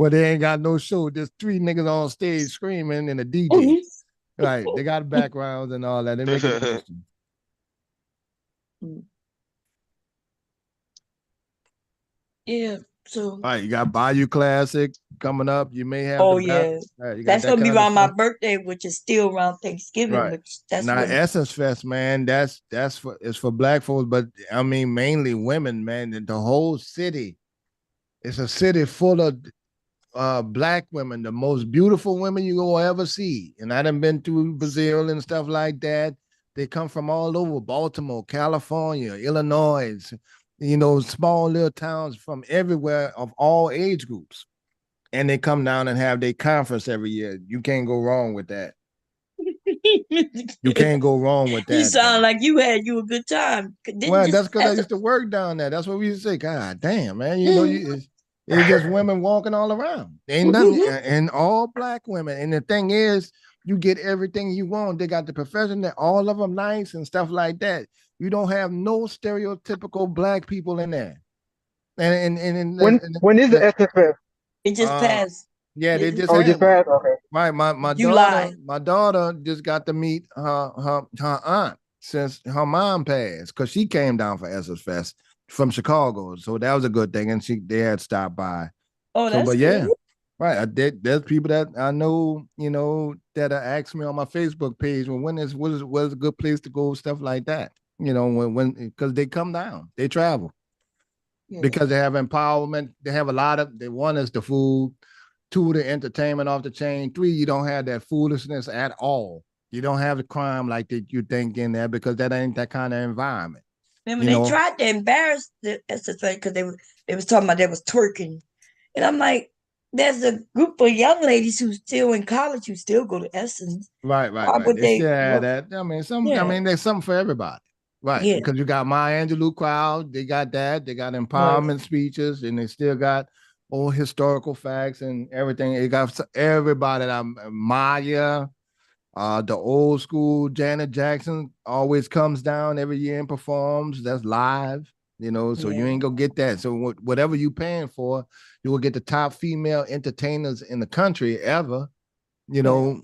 they ain't got no show. There's 3 niggas on stage screaming and a DJ. Right, they got backgrounds and all that. They make it interesting. Yeah. So. All right, you got Bayou Classic coming up. You may have Oh the yeah. Right, That's gonna be around my birthday, which is still around Thanksgiving. Right. Which that's now when Essence Fest, man. It's for black folks, but I mean mainly women, man. The whole city. It's a city full of black women, the most beautiful women you will ever see. And I done been to Brazil and stuff like that. They come from all over Baltimore, California, Illinois, small little towns from everywhere of all age groups. And they come down and have their conference every year. You can't go wrong with that. You can't go wrong with that. You sound like you had a good time. Well, that's because I used to work down there. That's what we used to say. God damn, man. It's just women walking all around. Ain't nothing, and all black women. And the thing is, you get everything you want. They got the profession, that all of them nice and stuff like that. You don't have no stereotypical black people in there. And when is the SFF? It just passed. Yeah, they just just passed. Okay. Right, my daughter just got to meet her aunt since her mom passed, because she came down for Essence Fest from Chicago, so that was a good thing, and they had stopped by. Oh, that's but good. right. There's people that I know, that ask me on my Facebook page, well, what is a good place to go, stuff like that. When because they come down, they travel because they have empowerment. They have a lot of. One is the food. 2, the entertainment off the chain. 3, you don't have that foolishness at all. You don't have the crime like that you think in there, because that ain't that kind of environment. Remember, they tried to embarrass the SSA because they was talking about they was twerking. And I'm like, there's a group of young ladies who's still in college who still go to Essence. Right. They still have that. I mean, there's something for everybody. Right. Yeah. Because you got Maya Angelou crowd, they got that. They got empowerment speeches, and they still got old historical facts and everything. It got everybody. Maya, the old school Janet Jackson always comes down every year and performs. That's live, so you ain't gonna get that. So whatever you paying for, you will get the top female entertainers in the country ever, for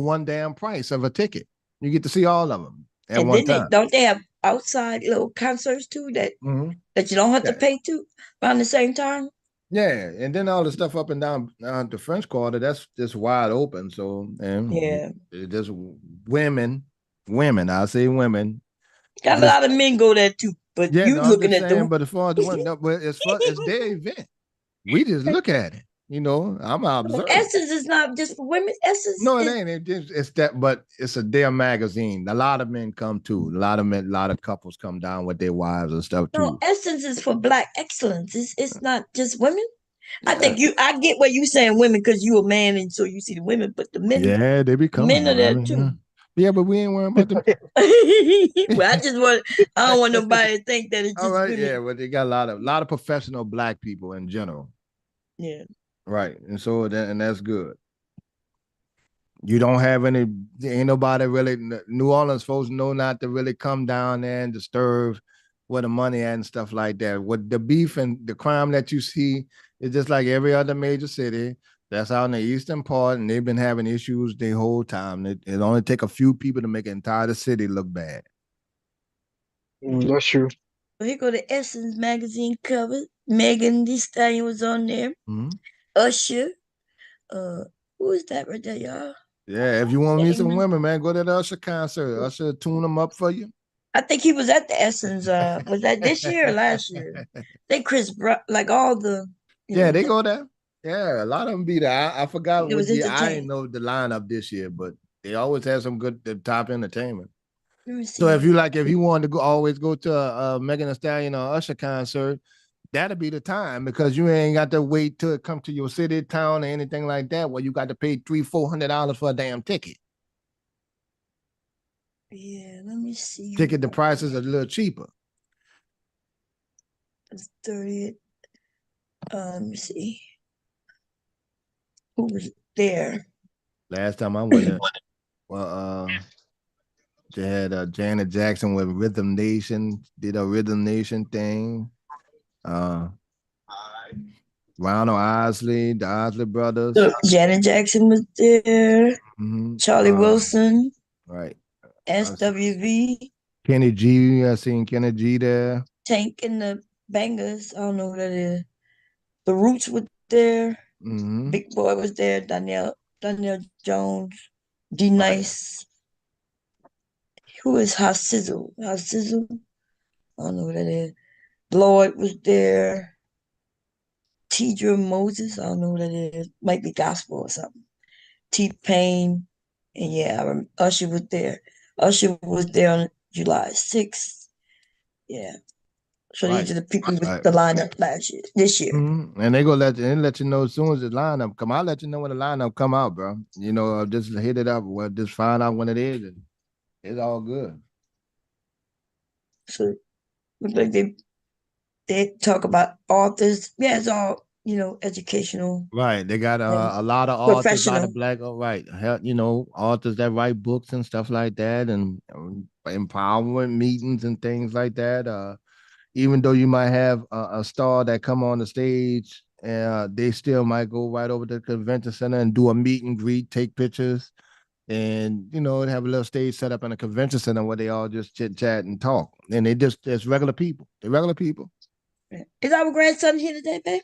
one damn price of a ticket. You get to see all of them at one time. Don't they have outside little concerts too that you don't have to pay to around the same time? Yeah, and then all the stuff up and down the French Quarter, that's just wide open. So, there's women. I say women. Got a lot of men go there too, but you looking at them. But as far as the women, it's their event. We just look at it. I'm observing. Essence is not just for women. Essence. No, it ain't. It's that, but it's a their magazine. A lot of men come too. A lot of couples come down with their wives and stuff too. No, Essence is for black excellence. It's not just women. I think I get what you saying, women, because you a man and so you see the women, but the men. Yeah, they be coming. Men are there too. Yeah, but we ain't worrying about them. Well, I don't want nobody to think that it's just women. Yeah, but they got a lot of professional black people in general. Yeah. Right, and so that's good. You don't have ain't nobody really. New Orleans folks know not to really come down there and disturb where the money at and stuff like that. What the beef and the crime that you see is just like every other major city. That's out in the eastern part, and they've been having issues the whole time. It only take a few people to make an entire city look bad. That's true. Here go the Essence magazine cover. Megan Thee Stallion was on there. Usher. Who is that right there, y'all? Yeah, if you want to meet some women, man, go to the Usher concert. Usher tune them up for you. I think he was at the Essence. Was that this year or last year? They Chris Brown, like all the. Yeah, they go there. Yeah, a lot of them be there. I forgot It what was year. I didn't entertaining. know the lineup this year, but they always have some good top entertainment. Let me So if see. you wanted to go, always go to a Megan Thee Stallion or Usher concert, that'll be the time because you ain't got to wait till it come to your city, town, or anything like that. Where you got to pay $300-$400 for a damn ticket. Yeah, let me see. Ticket, the prices are a little cheaper. It's 30th. Let me see. Who was there? Last time I went there, well, they had Janet Jackson with Rhythm Nation, did a Rhythm Nation thing. Ronald Isley, the Isley brothers. So Janet Jackson was there. Charlie Wilson. Right. SWV. Kenny G. I seen Kenny G there. Tank and the Bangers. I don't know who that is. The Roots were there. Big Boy was there. Danielle Jones. D Nice. Who is Hot Sizzle? Hot Sizzle? I don't know who that is. Lloyd was there. Tidra Moses. I don't know who that is. Might be gospel or something. T-Pain. And yeah, Usher was there. Usher was there on July 6th. Yeah. So these are the people with the lineup this year. And they gonna let you know as soon as the lineup come. I'll let you know when the lineup come out, bro. You know, just hit it up. Well, just find out when it is, and it's all good. So look like they talk about authors. Yeah, it's all educational. Right. They got a lot of authors, a lot of black, authors that write books and stuff like that, and empowerment meetings and things like that. Even though you might have a star that come on the stage, they still might go right over to the convention center and do a meet and greet, take pictures, and have a little stage set up in a convention center where they all just chit chat and talk. And it's regular people. They're regular people. Is our grandson here today, babe?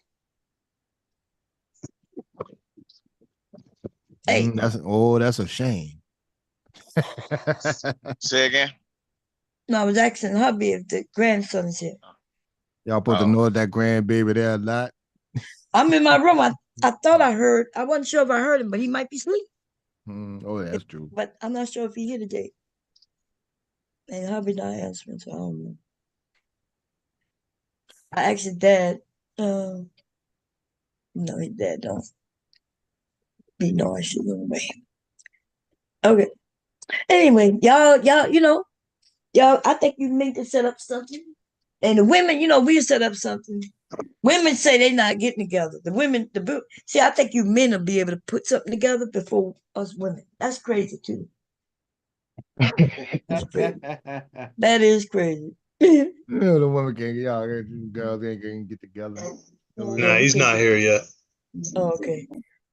Hey, that's a shame. Say again. No, I was asking hubby if the grandson is here. Y'all supposed to know that grandbaby there a lot. I'm in my room. I thought I heard. I wasn't sure if I heard him, but he might be asleep. That's true. But I'm not sure if he's here today. And hubby not answering, so I don't know. I asked his dad. No, his dad don't be knowing shit anyway. Okay. Anyway, y'all, I think you need to set up something. And the women, we set up something. Women say they're not getting together. The women, see, I think you men will be able to put something together before us women. That's crazy too. That's crazy. That is crazy. The women can't, y'all girls ain't get together. Nah, he's not here yet. Oh, okay.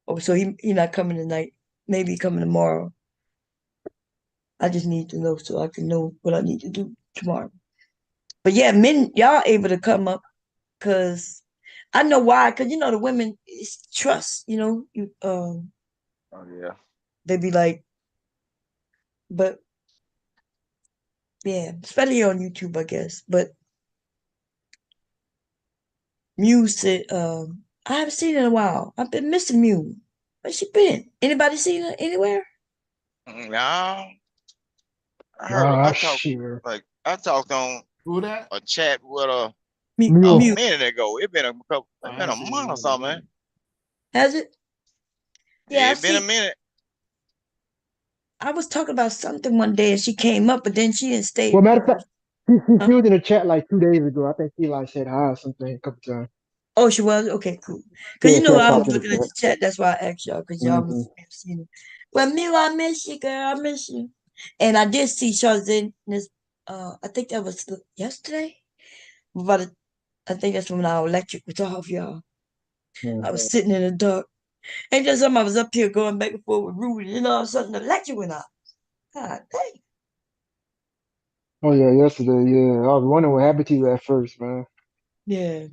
Oh, so he not coming tonight. Maybe coming tomorrow. I just need to know so I can know what I need to do tomorrow. But yeah, men, y'all able to come up because I know why. Because the women, it's trust. You Oh yeah. They be like, but yeah, especially on YouTube, I guess. But Muse said, I haven't seen her in a while. I've been missing Muse. Where's she been? Anybody seen her anywhere? No. I talked on a chat with a minute ago. It been a month or something, man. Has it? Yeah, it's been a minute. I was talking about something one day and she came up, but then she didn't stay. Well, matter of fact, she was in the chat like 2 days ago. I think she said hi or something a couple times. Oh, she was? Okay, cool. Because I was looking at the chat. That's why I asked y'all, because y'all must have seen it. Well, Mila, I miss you, girl. I miss you. And I did see Shazin this, I think that was yesterday. But I think that's when our electric was off, y'all. I was sitting in the dark. And just something I was up here going back and forth with Rudy, and all of a sudden the electric went out. God dang. Oh yeah, yesterday, yeah. I was wondering what happened to you at first, man. Yeah.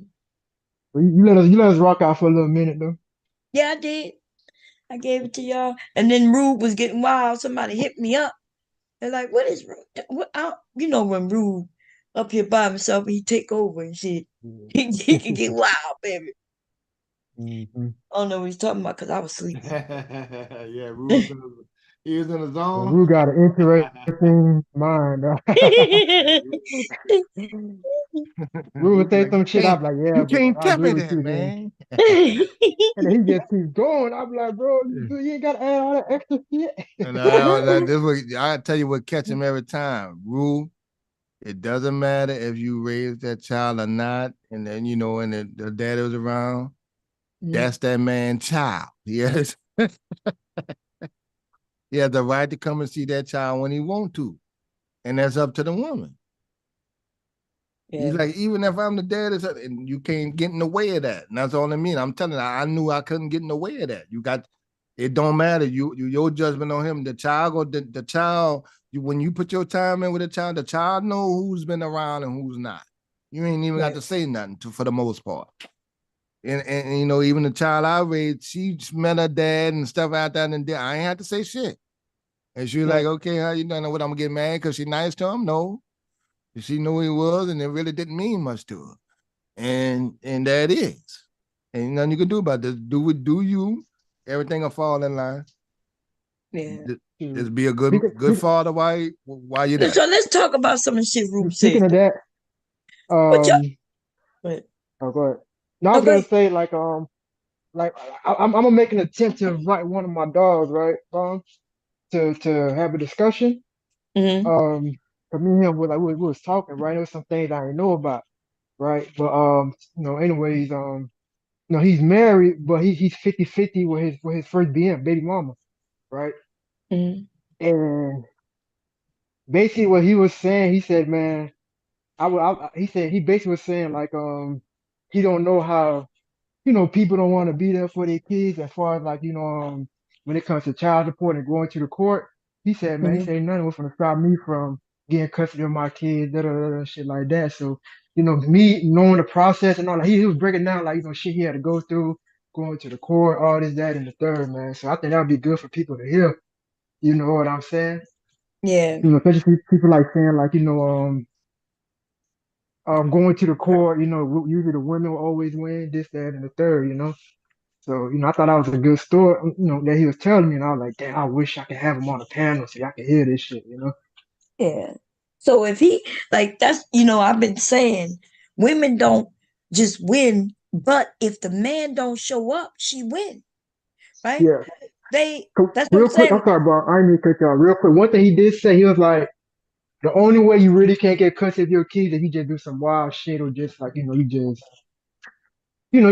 Well, you let us rock out for a little minute though. Yeah, I did. I gave it to y'all. And then Rude was getting wild. Somebody hit me up. They're like, what is what? You know, when Rue up here by himself, he take over and shit. He can get wild, baby. Mm-hmm. I don't know what he's talking about because I was sleeping. Yeah, he was in the zone. Rue got an interesting mind. Rue would say Like, some shit. I'm like, yeah, you bro, can't I tell agree me with that, you, man. man. And then he just keeps going. I'm like, bro, you ain't got to add all that extra shit. And I tell you what catch him every time. Rule, it doesn't matter if you raise that child or not, and then and the daddy was around. That's that man's child. Yes. He has the right to come and see that child when he want to. And that's up to the woman. Yeah. He's like, even if I'm the dad, and you can't get in the way of that. And that's all I mean. I'm telling you, I knew I couldn't get in the way of that. It don't matter. Your judgment on him. The child, when you put your time in with the child know who's been around and who's not. You ain't even got to say nothing for the most part. And even the child I raised, she met her dad and stuff out there, and I ain't had to say shit. And she was like, okay, how you doing? What, I'm gonna get mad because she's nice to him? No. She knew who he was, and it really didn't mean much to her. And that is. Ain't nothing you can do about this. Do you. Everything will fall in line. Yeah. Just be a good father while you're there. So let's talk about some of the shit Rube said. Speaking of that, go ahead. Oh, go ahead. No, I was gonna say like I'm gonna make an attempt to invite one of my dogs, right? To have a discussion. Mm-hmm. For me and him, we was talking, right? There was some things I didn't know about, right? But anyways, he's married, but he's 50-50 with his first baby mama, right? Mm-hmm. And basically what he was saying, he said, man, he basically was saying like he don't know how people don't want to be there for their kids as far as like, when it comes to child support and going to the court. He said, man, he said nothing was going to stop me from getting custody of my kids, shit like that. So, me knowing the process and all that, he was breaking down like, shit he had to go through, going to the court, all this, that, and the third, man. So I think that would be good for people to hear. You know what I'm saying? Yeah. Especially people like saying like, going to the court, usually the women will always win, this, that, and the third, So, I thought that was a good story, that he was telling me, and I was like, damn, I wish I could have him on the panel so y'all can hear this shit, Yeah. So if he that's I've been saying women don't just win, but if the man don't show up, she win. Right? Yeah. That's real what I'm quick, saying. I'm sorry, bro. I didn't mean to cut y'all. Real quick, one thing he did say, he was like, the only way you really can't get custody of your kids is if you just do some wild shit or just like, you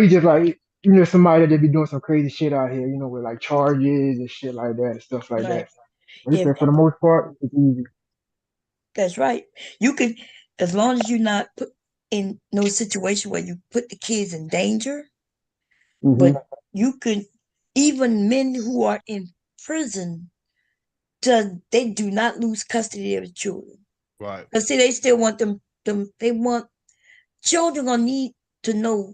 just like, somebody that just be doing some crazy shit out here, with like charges and shit like that and stuff like that. But he said for the most part, it's easy. That's right. You can, as long as you're not put in no situation where you put the kids in danger, but you can, even men who are in prison, they do not lose custody of the children. Right. Because see, they still want they want children gonna need to know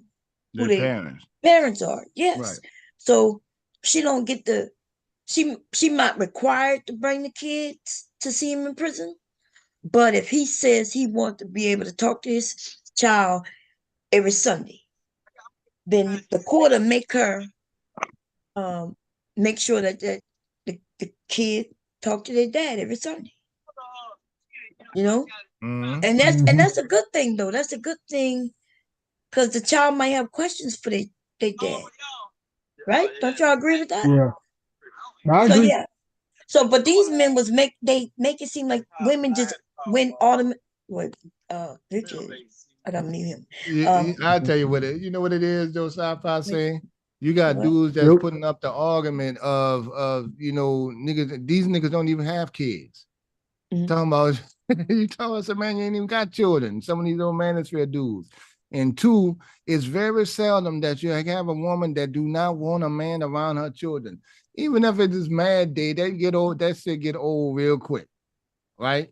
who their parents are. Yes. Right. So she don't get she might required to bring the kids to see him in prison. But if he says he wants to be able to talk to his child every Sunday, then the court will make her make sure that the kid talk to their dad every Sunday. And that's a good thing though. That's a good thing because the child might have questions for their dad. Right? Don't y'all agree with that? Yeah. I agree. Yeah. So but these men make it seem like women just win automatic. Richard, I gotta mute him. I'll tell you what you know what it is, Joe Sci-Fi saying. You got dudes that's putting up the argument of niggas. These niggas don't even have kids. Talking about you tell us, man, you ain't even got children. Some of these old manosphere dudes. And two, it's very seldom that you have a woman that do not want a man around her children. Even if it is mad day, that shit get old real quick, right?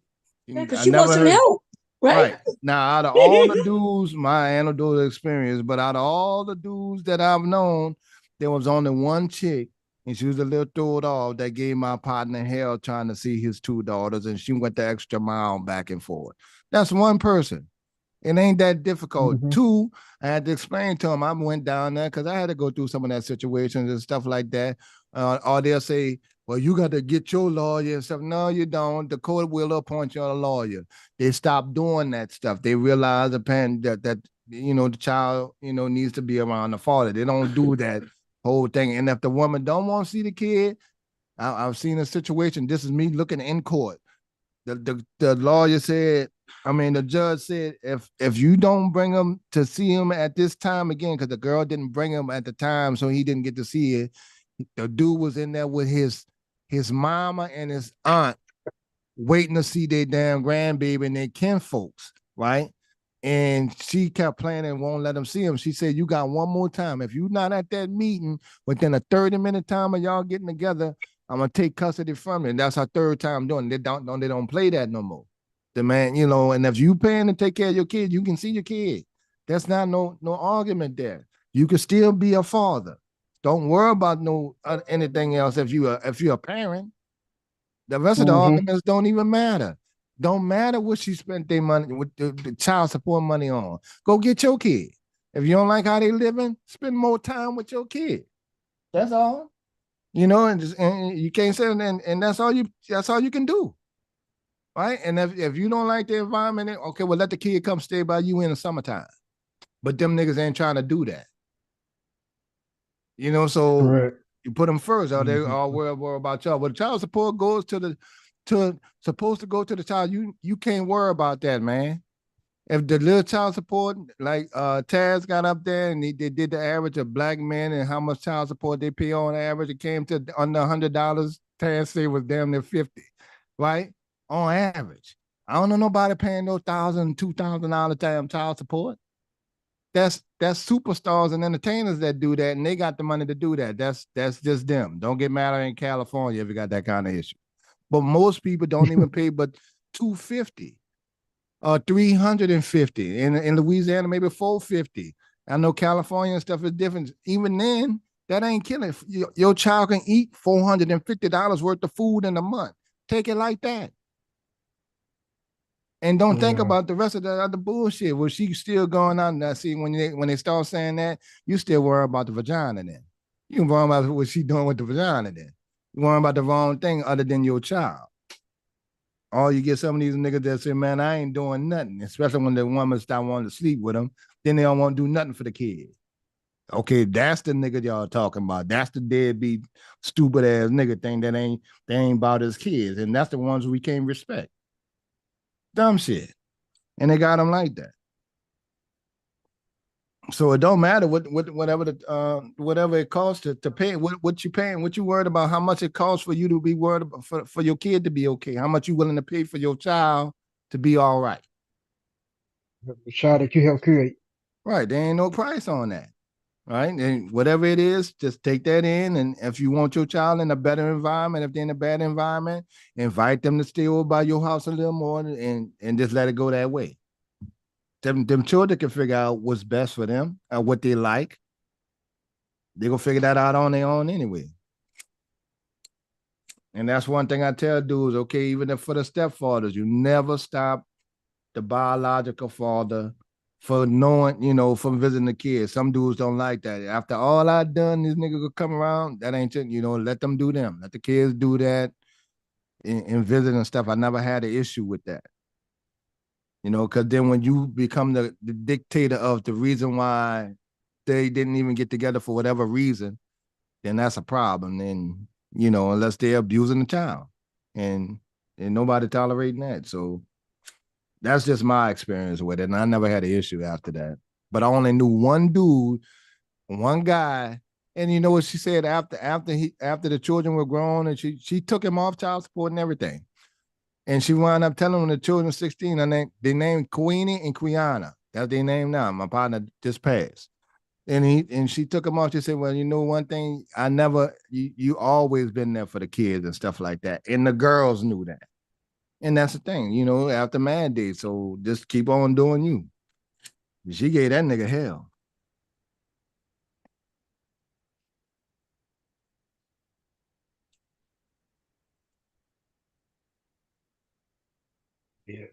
Yeah, because she wants some help, right? Now, out of all the dudes, my anecdotal experience, but out of all the dudes that I've known, there was only one chick, and she was a little throwed off. That gave my partner hell trying to see his 2 daughters, and she went the extra mile back and forth. That's one person. It ain't that difficult. Mm-hmm. 2, I had to explain to him. I went down there because I had to go through some of that situations and stuff like that. Or they'll say, well, you got to get your lawyer and stuff. No, you don't. The court will appoint you a lawyer. They stopped doing that stuff. They realized that the child, needs to be around the father. They don't do that whole thing. And if the woman don't want to see the kid, I've seen a situation. This is me looking in court. The lawyer said, the judge said, if you don't bring him to see him at this time again, because the girl didn't bring him at the time, so he didn't get to see it. The dude was in there with his mama and his aunt waiting to see their damn grandbaby and their kinfolks, right? And she kept playing and won't let him see him. She said, you got one more time. If you're not at that meeting within a 30-minute time of y'all getting together, I'm gonna take custody from you. And that's our 3rd time doing it. They don't play that no more. The man, and if you paying to take care of your kid, you can see your kid. That's not no argument there. You can still be a father. Don't worry about anything else if you're a parent. The rest of the arguments don't even matter. Don't matter what she spent their money, with the child support money on. Go get your kid. If you don't like how they living, spend more time with your kid. That's all. And you can't say, and that's all you can do. Right? And if you don't like the environment, okay, well, let the kid come stay by you in the summertime. But them niggas ain't trying to do that. So Correct. You put them first. Are they all worry about y'all? But child support goes supposed to go to the child. You can't worry about that, man. If the little child support, like Taz got up there and they did the average of black men and how much child support they pay on average, it came to under $100. Taz said was damn near 50, right? On average. I don't know nobody paying no $1,000, $2,000 damn child support. That's superstars and entertainers that do that, and they got the money to do that. That's just them. Don't get mad in California if you got that kind of issue. But most people don't even pay but $250 or $350. In Louisiana, maybe $450. I know California and stuff is different. Even then, that ain't killing. Your child can eat $450 worth of food in a month. Take it like that. And don't think about the rest of the other bullshit. Well, she's still going on. Now, see, when they start saying that, you still worry about the vagina then. You worry about what she doing with the vagina then. You worry about the wrong thing other than your child. Or you get some of these niggas that say, man, I ain't doing nothing, especially when the woman start wanting to sleep with them, then they don't want to do nothing for the kid. Okay, that's the nigga y'all talking about. That's the deadbeat, stupid ass nigga thing that ain't about his kids. And that's the ones we can't respect. Dumb shit. And they got them like that. So it don't matter whatever it costs to pay, what you paying, what you worried about, how much it costs for you to be worried about for your kid to be okay, how much you willing to pay for your child to be all right. The child that you help create. Right. There ain't no price on that. Right. And whatever it is, just take that in. And if you want your child in a better environment, if they're in a bad environment, invite them to stay over by your house a little more and just let it go that way. Them children can figure out what's best for them and what they like. They're going to figure that out on their own anyway. And that's one thing I tell dudes, okay, even if for the stepfathers, you never stop the biological father for knowing, from visiting the kids. Some dudes don't like that. After all I done, this nigga could come around. That ain't, let them do them. Let the kids do that and visit and stuff. I never had an issue with that. Because then when you become the dictator of the reason why they didn't even get together for whatever reason, then that's a problem. Then, unless they're abusing the child. And nobody tolerating that. So that's just my experience with it. And I never had an issue after that. But I only knew one dude, one guy. And you know what she said after the children were grown, and she took him off child support and everything. And she wound up telling them the children 16, and they named Queenie and Quiana. That's their name now. My partner just passed. And she took him off. She said, well, one thing, you always been there for the kids and stuff like that. And the girls knew that. And that's the thing, after mandate. So just keep on doing you. She gave that nigga hell.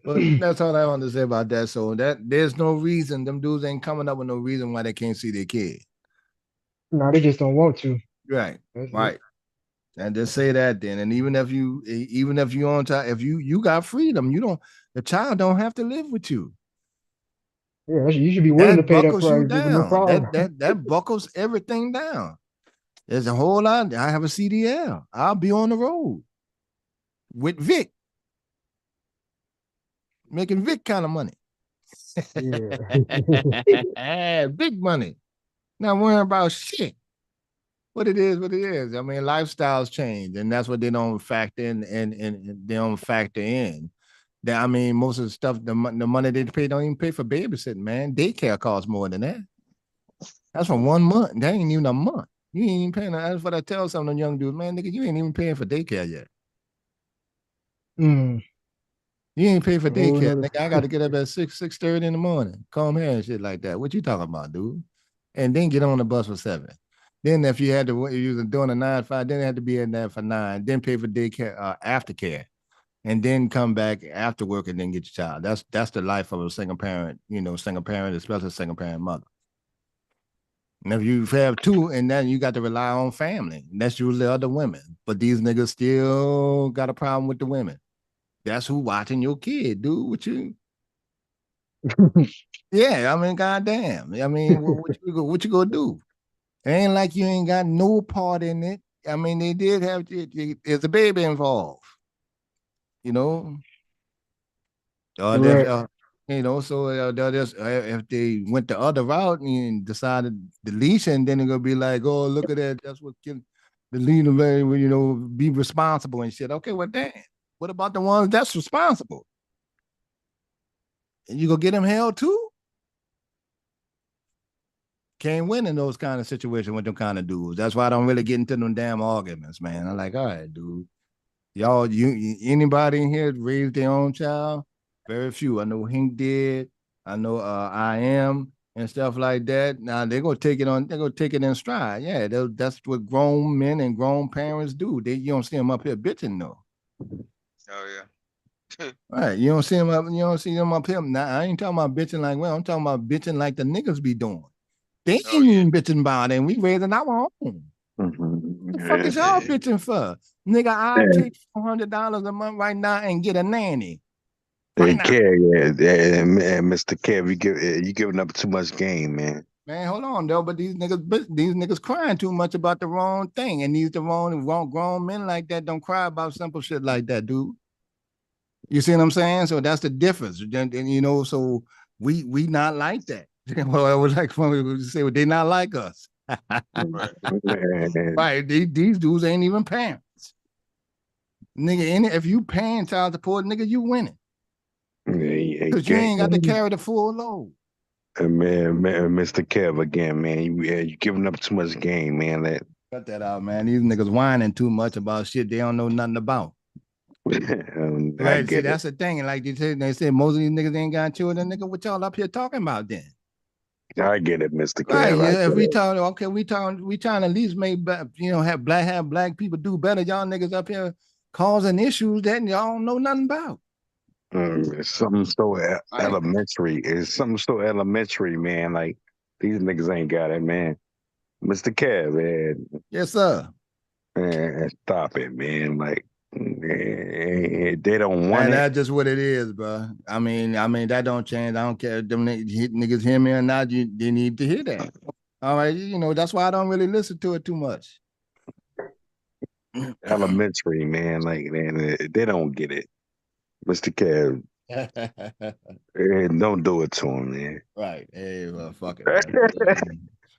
But that's all I want to say about that. So that there's no reason them dudes ain't coming up with no reason why they can't see their kid. No, they just don't want to. Right, That's right. it. And just say that then. And even if you on time, if you got freedom, the child don't have to live with you. Yeah, you should be willing to That pay that buckles you price. There's no down. problem. That buckles everything down. There's a whole lot. I have a CDL. I'll be on the road with Vic, making Vic kind of money. Yeah. Big money. Not worrying about shit. What it is, what it is. I mean, lifestyles change, and that's what they don't factor in, and they don't factor in. That I mean, most of the stuff, the money they pay don't even pay for babysitting. Man, daycare costs more than that. That's for 1 month. That ain't even a month. You ain't even paying. That's what I tell some of them young dudes, man. Nigga, you ain't even paying for daycare yet. Mm. You ain't paying for daycare, no. nigga. I got to get up at 6:30 in the morning, comb hair and shit like that. What you talking about, dude? And then get on the bus for 7. Then if you had to, you was doing a 9 to 5, then it had to be in there for 9. Then pay for daycare, aftercare, and then come back after work and then get your child. That's the life of a single parent, especially a single parent mother. And if you have 2, and then you got to rely on family, and that's usually other women. But these niggas still got a problem with the women. That's who watching your kid, dude. What you? Yeah, I mean, goddamn. I mean, what you gonna do? It ain't like you ain't got no part in it. I mean, they did have there's a baby involved, you know. Correct. So they'll just if they went the other route and decided to leash, and then they're gonna be like, oh, look at that. That's what the leader, be responsible and shit. Okay, well, damn. What about the ones that's responsible? And you gonna get them held too? Can't win in those kind of situations with them kind of dudes. That's why I don't really get into them damn arguments, man. I'm like, all right, dude. Y'all, anybody in here raised their own child? Very few. I know Hink did. I know I am and stuff like that. Now they're gonna take it in stride. Yeah, that's what grown men and grown parents do. You don't see them up here bitching though. Oh yeah. Right. You don't see them up here. Now I ain't talking about bitching like I'm talking about bitching like the niggas be doing. They ain't even bitching about it, and we raising our own. Mm-hmm. The fuck is y'all bitching for? Nigga, I'll take $400 a month right now and get a nanny. Hey, Mr. Kev, you giving up too much game, man. Man, hold on though, but these niggas crying too much about the wrong thing, and the wrong grown men like that don't cry about simple shit like that, dude. You see what I'm saying? So that's the difference. And so we not like that. Well, I was like when we say, well, they not like us. Right. These dudes ain't even parents. Nigga, if you paying child support, nigga, you winning. Because you ain't got to carry the full load. Man, Mr. Kev again, man. You giving up too much game, man. Cut that out, man. These niggas whining too much about shit they don't know nothing about. Right. See, that's the thing. And like they say most of these niggas ain't got children. Nigga, what y'all up here talking about then? I get it, Mr. Kev. Right. Yeah. If we trying to at least make have black people do better. Y'all niggas up here causing issues that y'all don't know nothing about. It's something so elementary. It's something so elementary, man. Like these niggas ain't got it, man. Mr. Kev, man. Yes, sir. Man, stop it, man. Like they don't want it. That's just what it is, bro. I mean that don't change. I don't care if them niggas hear me or not. They need to hear that. All right, that's why I don't really listen to it too much. Elementary, man. Like they don't get it. Mr. Kev, don't do it to him, man. Right. Hey, well, fuck it.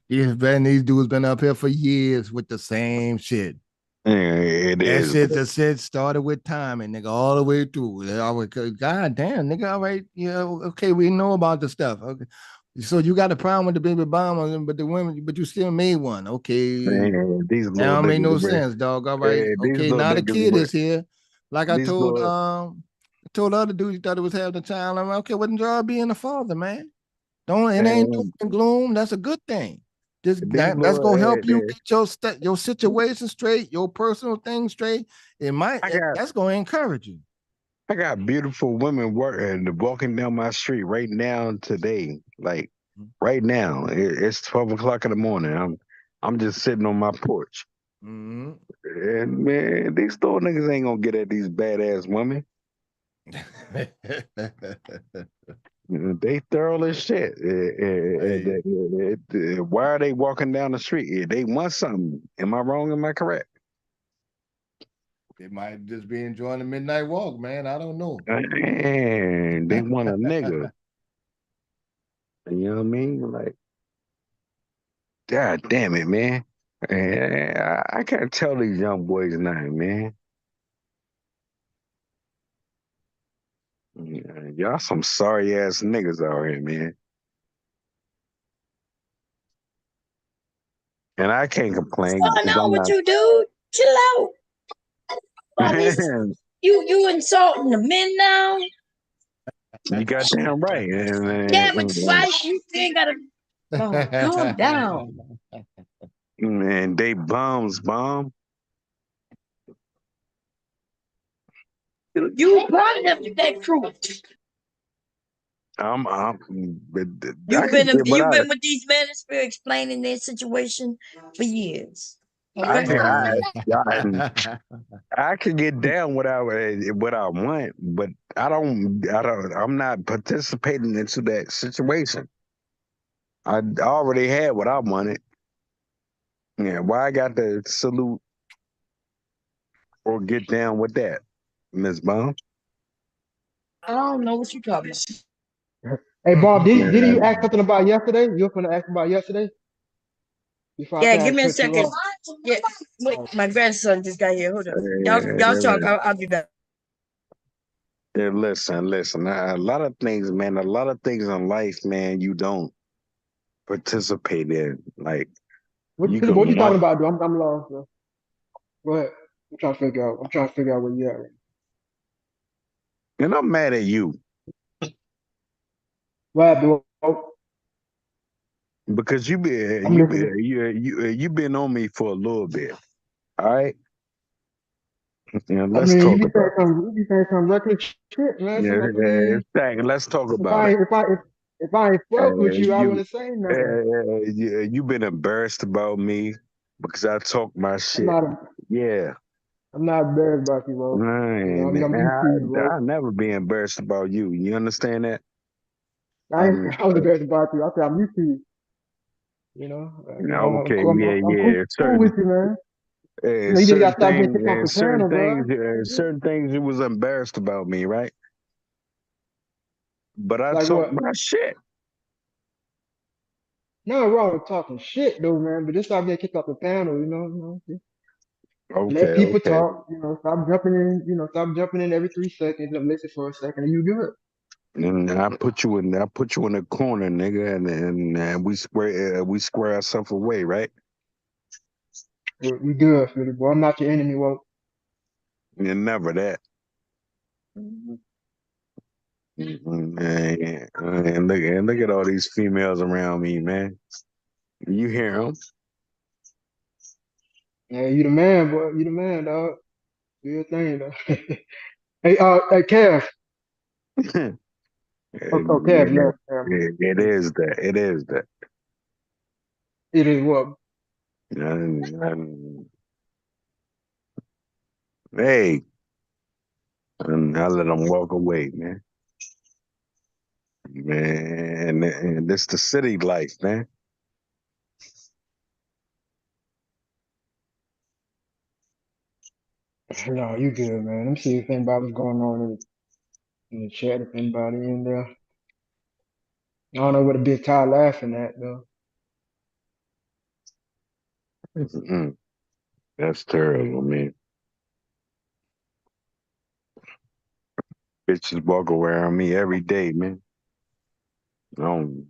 These dudes been up here for years with the same shit. That shit started with timing, nigga, all the way through. God damn, nigga, all right, okay, we know about the stuff. Okay. So you got a problem with the baby bomb, but the women, but you still made one. Okay. Man, these that don't make no sense, dog. All right. Okay, now the kid is here. Like I told the other dude you thought it was having a child. I'm like, okay, what enjoy being a father, man? It ain't doom and gloom. That's a good thing. That's gonna help you get your situation straight, your personal thing straight. That's gonna encourage you. I got beautiful women walking down my street right now today. Like right now, it's 12 o'clock in the morning. I'm just sitting on my porch. Mm-hmm. And man, these store niggas ain't gonna get at these badass women. They thorough as shit. Why are they walking down the street? They want something. Am I wrong? Am I correct? They might just be enjoying the midnight walk, man. I don't know. Man, they want a nigga. You know what I mean? Like, God damn it, man. I can't tell these young boys nothing, man. Y'all some sorry ass niggas out here, man. And I can't complain. What's going on with you, dude? Chill out. You insulting the men now? You got damn right. Yeah, but why you still gotta calm down? And they bums, bomb. You brought them to that truth. You've You've been with these manosphere explaining their situation for years. Okay? I can get down what I want, but I'm not participating into that situation. I already had what I wanted. Yeah, why I got to salute or get down with that, Ms. Baum? I don't know what you're talking about. Hey, Bob, did you ask something about yesterday? You were going to ask about yesterday? Yeah, give me a second. Yeah, wait, my grandson just got here. Hold on. Y'all talk. I'll be back. Yeah, listen. A lot of things, man. A lot of things in life, man. You don't participate in. Like, what you talking about, dude? I'm lost, bro. Go ahead. I'm trying to figure out where you at. And I'm mad at you. What happened? Because you've been on me for a little bit. All right. Let's talk you be saying some reckless shit, man. Let's talk about it. If I ain't fuck with you, I wouldn't say nothing. You've been embarrassed about me because I talk my shit. I'm not embarrassed about you, bro. I'll never be embarrassed about you. You understand that? I was embarrassed about you. I said I'm used to you. You know. Okay. I'm cool with you, man. You just got to stop getting kicked off the panel, bro. Certain things you was embarrassed about me, right? But I talk my shit. Nothing wrong with talking shit, though, man. But just stop getting kicked off the panel, you know. Okay. Let people talk. You know, stop jumping in. You know, stop jumping in every 3 seconds and listen for a second, and you good. And I put you in the corner, nigga, and we square ourselves away, right? We good, Philly boy. I'm not your enemy, Walt. You're never that. And look at all these females around me, man. You hear them? Yeah, you the man, boy. You the man, dog. Do your thing, though. Hey, Kev. Kev, left. It is that. It is what? Hey, and I let them walk away, man. Man, and this the city life, man. No, you good, man. Let me see if anybody's going on in the chat. If anybody in there. I don't know what a big Ty laughing at, though. That's terrible, man. Bitches walk around me every day, man. You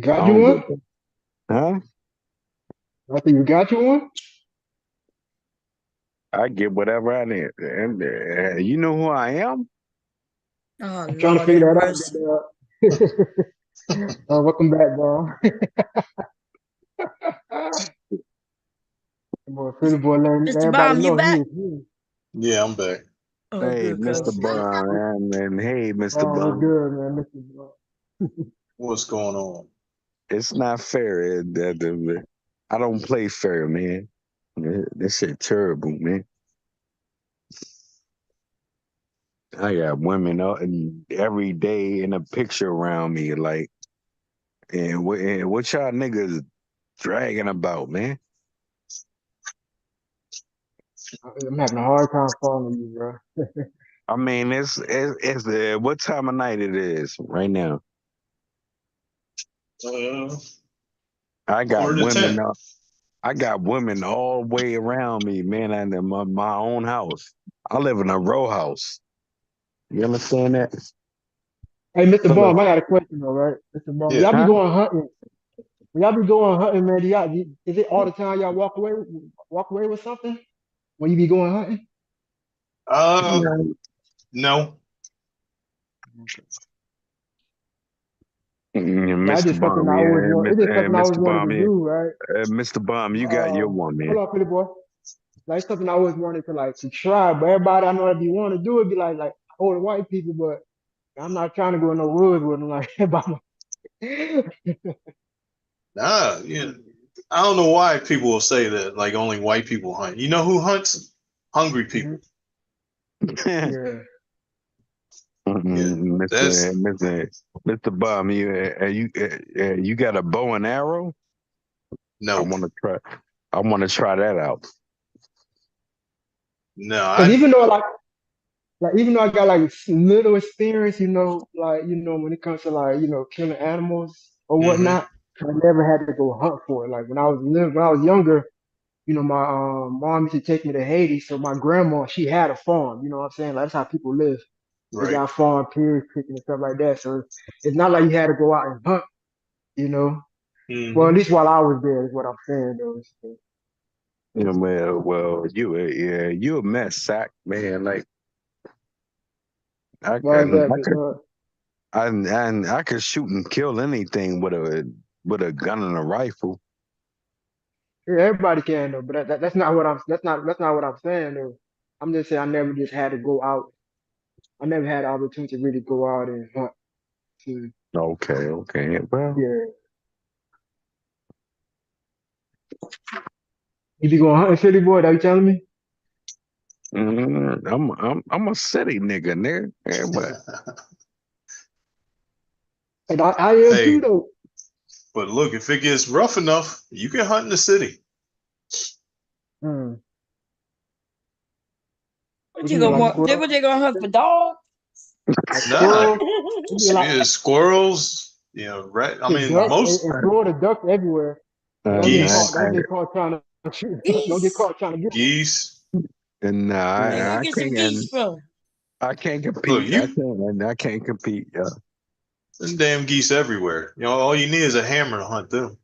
got you one? Huh? I think you got you one? I get whatever I need. And you know who I am? Oh, I'm trying to figure that out. Welcome back, bro. Boy, Philly boy, let everybody know he is here. Yeah, I'm back. Oh, Hey, good, Mr. cuz. Bond, and hey, Mr. Oh, what's Bond. good, man? Mr. Bond. What's going on? It's not fair. I don't play fair, man. This shit terrible, man. I got women up and every day in a picture around me, like, and what y'all niggas dragging about, man? I'm having a hard time following you, bro. I mean, it's what time of night it is right now. I got 9:45. women up. I got women all the way around me, man, and in my own house. I live in a row house. You understand that? Hey, Mr. Philip, Bond, I got a question, though, right? Mr. Bond, Yeah. y'all be huh? going hunting. When y'all be going hunting, man, is it all the time y'all walk away with something when you be going hunting? No. That's Mr. just something Bomb, I always yeah, want. It's just something I always Mr. wanted Bomb, to yeah. do, right? Mr. Bomb, you got your one, man. Hold on, pretty boy. Like something I always wanted to try, but everybody I know if you want to do it, be like older white people, but I'm not trying to go in no woods with them like everybody. Yeah. I don't know why people will say that, like only white people hunt. You know who hunts? Hungry people. Yeah. That's Mr. Bomb, you got a bow and arrow? no. I want to try that out. No, Because even though even though I got like little experience, when it comes to killing animals or whatnot, I never had to go hunt for it. Like when I was younger, my mom used to take me to Haiti. So my grandma, she had a farm. You know what I'm saying? Like that's how people live. They right. got farm, period, picking and stuff like that. So it's not like you had to go out and hunt. You know. Well, at least while I was there, is what I'm saying though. So, Yeah, well, you a mess sack, man. Like I why is can, that, I big could, dog? and I could shoot and kill anything with a gun and a rifle. Yeah, everybody can though, but that's not what that's not what I'm saying though. I'm just saying I never just had to go out. I never had the opportunity to really go out and hunt. To, Okay. Well, yeah, you be going hunting, Philly boy? That you telling me? I'm a city nigga. Yeah, but And I am too Hey, though. but look, if it gets rough enough, you can hunt in the city. Hmm. What What you you mean, gonna like want? squirrel? What they gonna hunt for dogs? Like Nah, squirrels? It be like squirrels. Rat. I shit, mean, ducks most and Florida ducks everywhere. Don't get caught. geese, Don't get caught trying to shoot. Don't get Geese. caught trying to get. geese. and Where you Yeah. gonna get some geese from? I can't Look, compete. you I can't compete. there's damn geese everywhere. You know, all you need is a hammer to hunt them.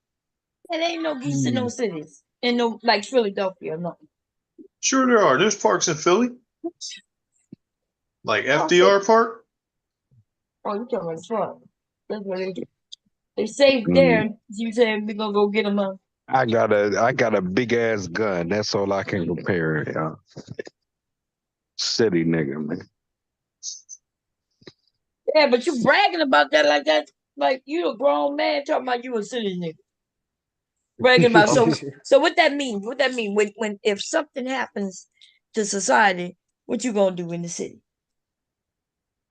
There ain't no geese in Hmm. no cities. In no like Philadelphia, no. Sure, there are. There's parks in Philly, like Okay. FDR Park. Oh, you talking about fun. That's what they do. They safe Mm. there. You saying we gonna go get them up. I got a big ass gun. That's all I can compare it. City nigga, man. Yeah, but you bragging about that like that, like you a grown man talking about you a city nigga. Bragging about so what that mean? What that mean? When if something happens to society, what you gonna do in the city?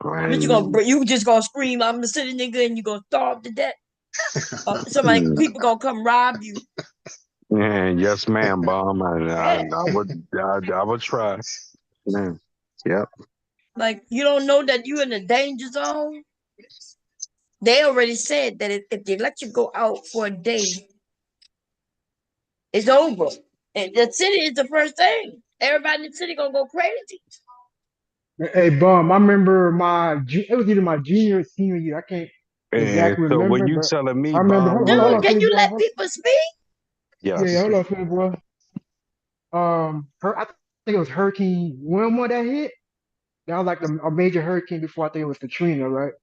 What you just gonna scream, I'm a city nigga, and you gonna starve to death? People gonna come rob you. Yeah, yes, ma'am, bomb. Yeah. I would try. Man. Yep. Like you don't know that you in a danger zone. They already said that if they let you go out for a day, it's over. And the city is the first thing. Everybody in the city gonna go crazy. Hey, Bum, I remember it was either my junior or senior year. I can't And exactly so remember, when you but telling me, I remember. bomb, Hold Dude, on, can Philly you boy. let people speak? Yeah, yes. hold on, Philly boy. I think it was Hurricane Wilma that hit. That was like a major hurricane before I think it was Katrina, right?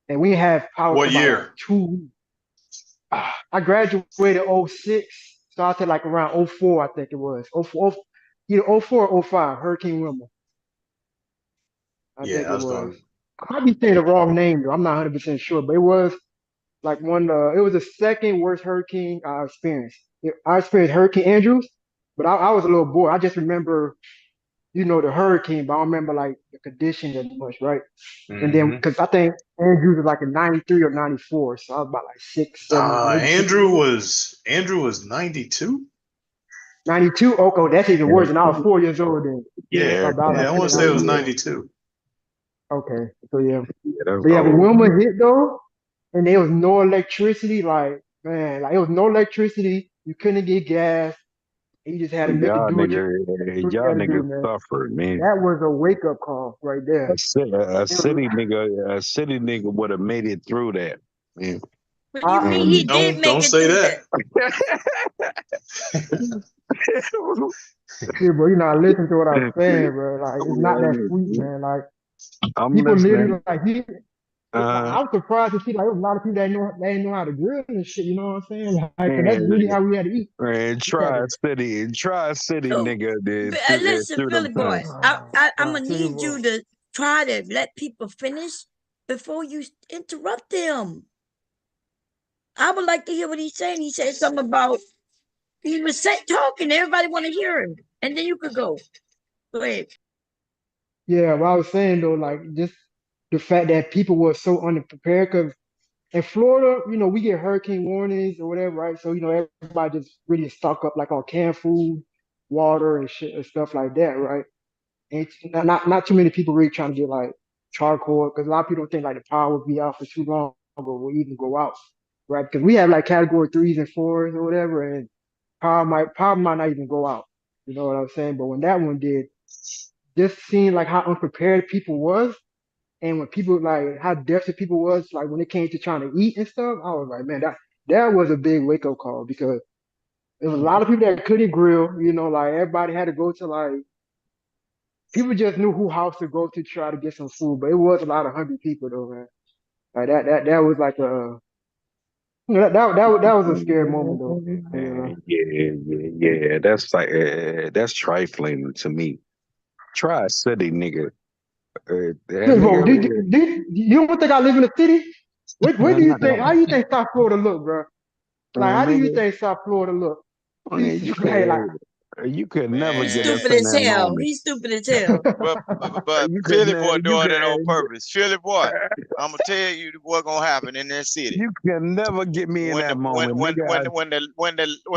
And we had power for What about like year? 2 weeks. I graduated '06, so I said like around '04, I think it was. '04. either 04 or 05, Hurricane Wilma. I Yeah, think that it was was. gone. I might be saying the wrong name though. I'm not 100% sure, but it was like one. It was the second worst hurricane I experienced. I experienced Hurricane Andrews, but I was a little boy. I just remember, the hurricane, but I don't remember like the conditions as much, right? And then because I think Andrews was like in '93 or '94, so I was about like 6, 7, maybe 6 years old. Andrew was 92. '92. Okay, that's even worse. And I was 4 years old then. Yeah, About I like want to say it was 92. Okay, so yeah. That's But yeah, when old. Wilma hit though, and there was no electricity, like man, like it was no electricity. You couldn't get gas. And you just had to make it Y'all do what you had to do, niggas man. suffered, man. That was a wake up call right there. A city nigga would have made it through that, man. What do you mean he did make Don't it say through that. Yeah, bro, you're not listening to what I'm saying, bro. Like it's not that sweet, man. Like I'm people listening. literally I was surprised to see like there was a lot of people that didn't know how to grill and shit. You know what I'm saying? Like, 'cause that's really how we had to eat. Man, Tri-City So, nigga did listen, through them Philly boy, times. I'm gonna need you to try to let people finish before you interrupt them. I would like to hear what he's saying. He said something about he was talking. Everybody want to hear him, and then you could go. Go ahead. Yeah, what I was saying though, like just the fact that people were so unprepared, because in Florida, we get hurricane warnings or whatever, right? So, everybody just really stock up like on canned food, water and shit and stuff like that, right? And not too many people really trying to get like charcoal, because a lot of people think like the power will be out for too long or will even go out, right? Because we have like category 3s and 4s or whatever, and power might not even go out. You know what I'm saying? But when that one did, just seeing like how unprepared people was, and when people like how desperate people was, like when it came to trying to eat and stuff, I was like, man, that was a big wake up call, because there was a lot of people that couldn't grill. Like everybody had to go to like people just knew who house to go to try to get some food, but it was a lot of hungry people though, man. Like that was like that was a scary moment though. Yeah. That's trifling to me. Tri-City nigga. That Bro, nigga. you don't think I live in a city? Where do you think? How do you think South Florida look, bro? Like, how do you Nigga, think South Florida look? man, you could never He's get us stupid in as that hell. moment. He's stupid as hell. But You could Philly boy never, doing that on purpose. Philly boy, I'm gonna tell you what's gonna happen in that city. you can never get me in When the that moment, nigga. when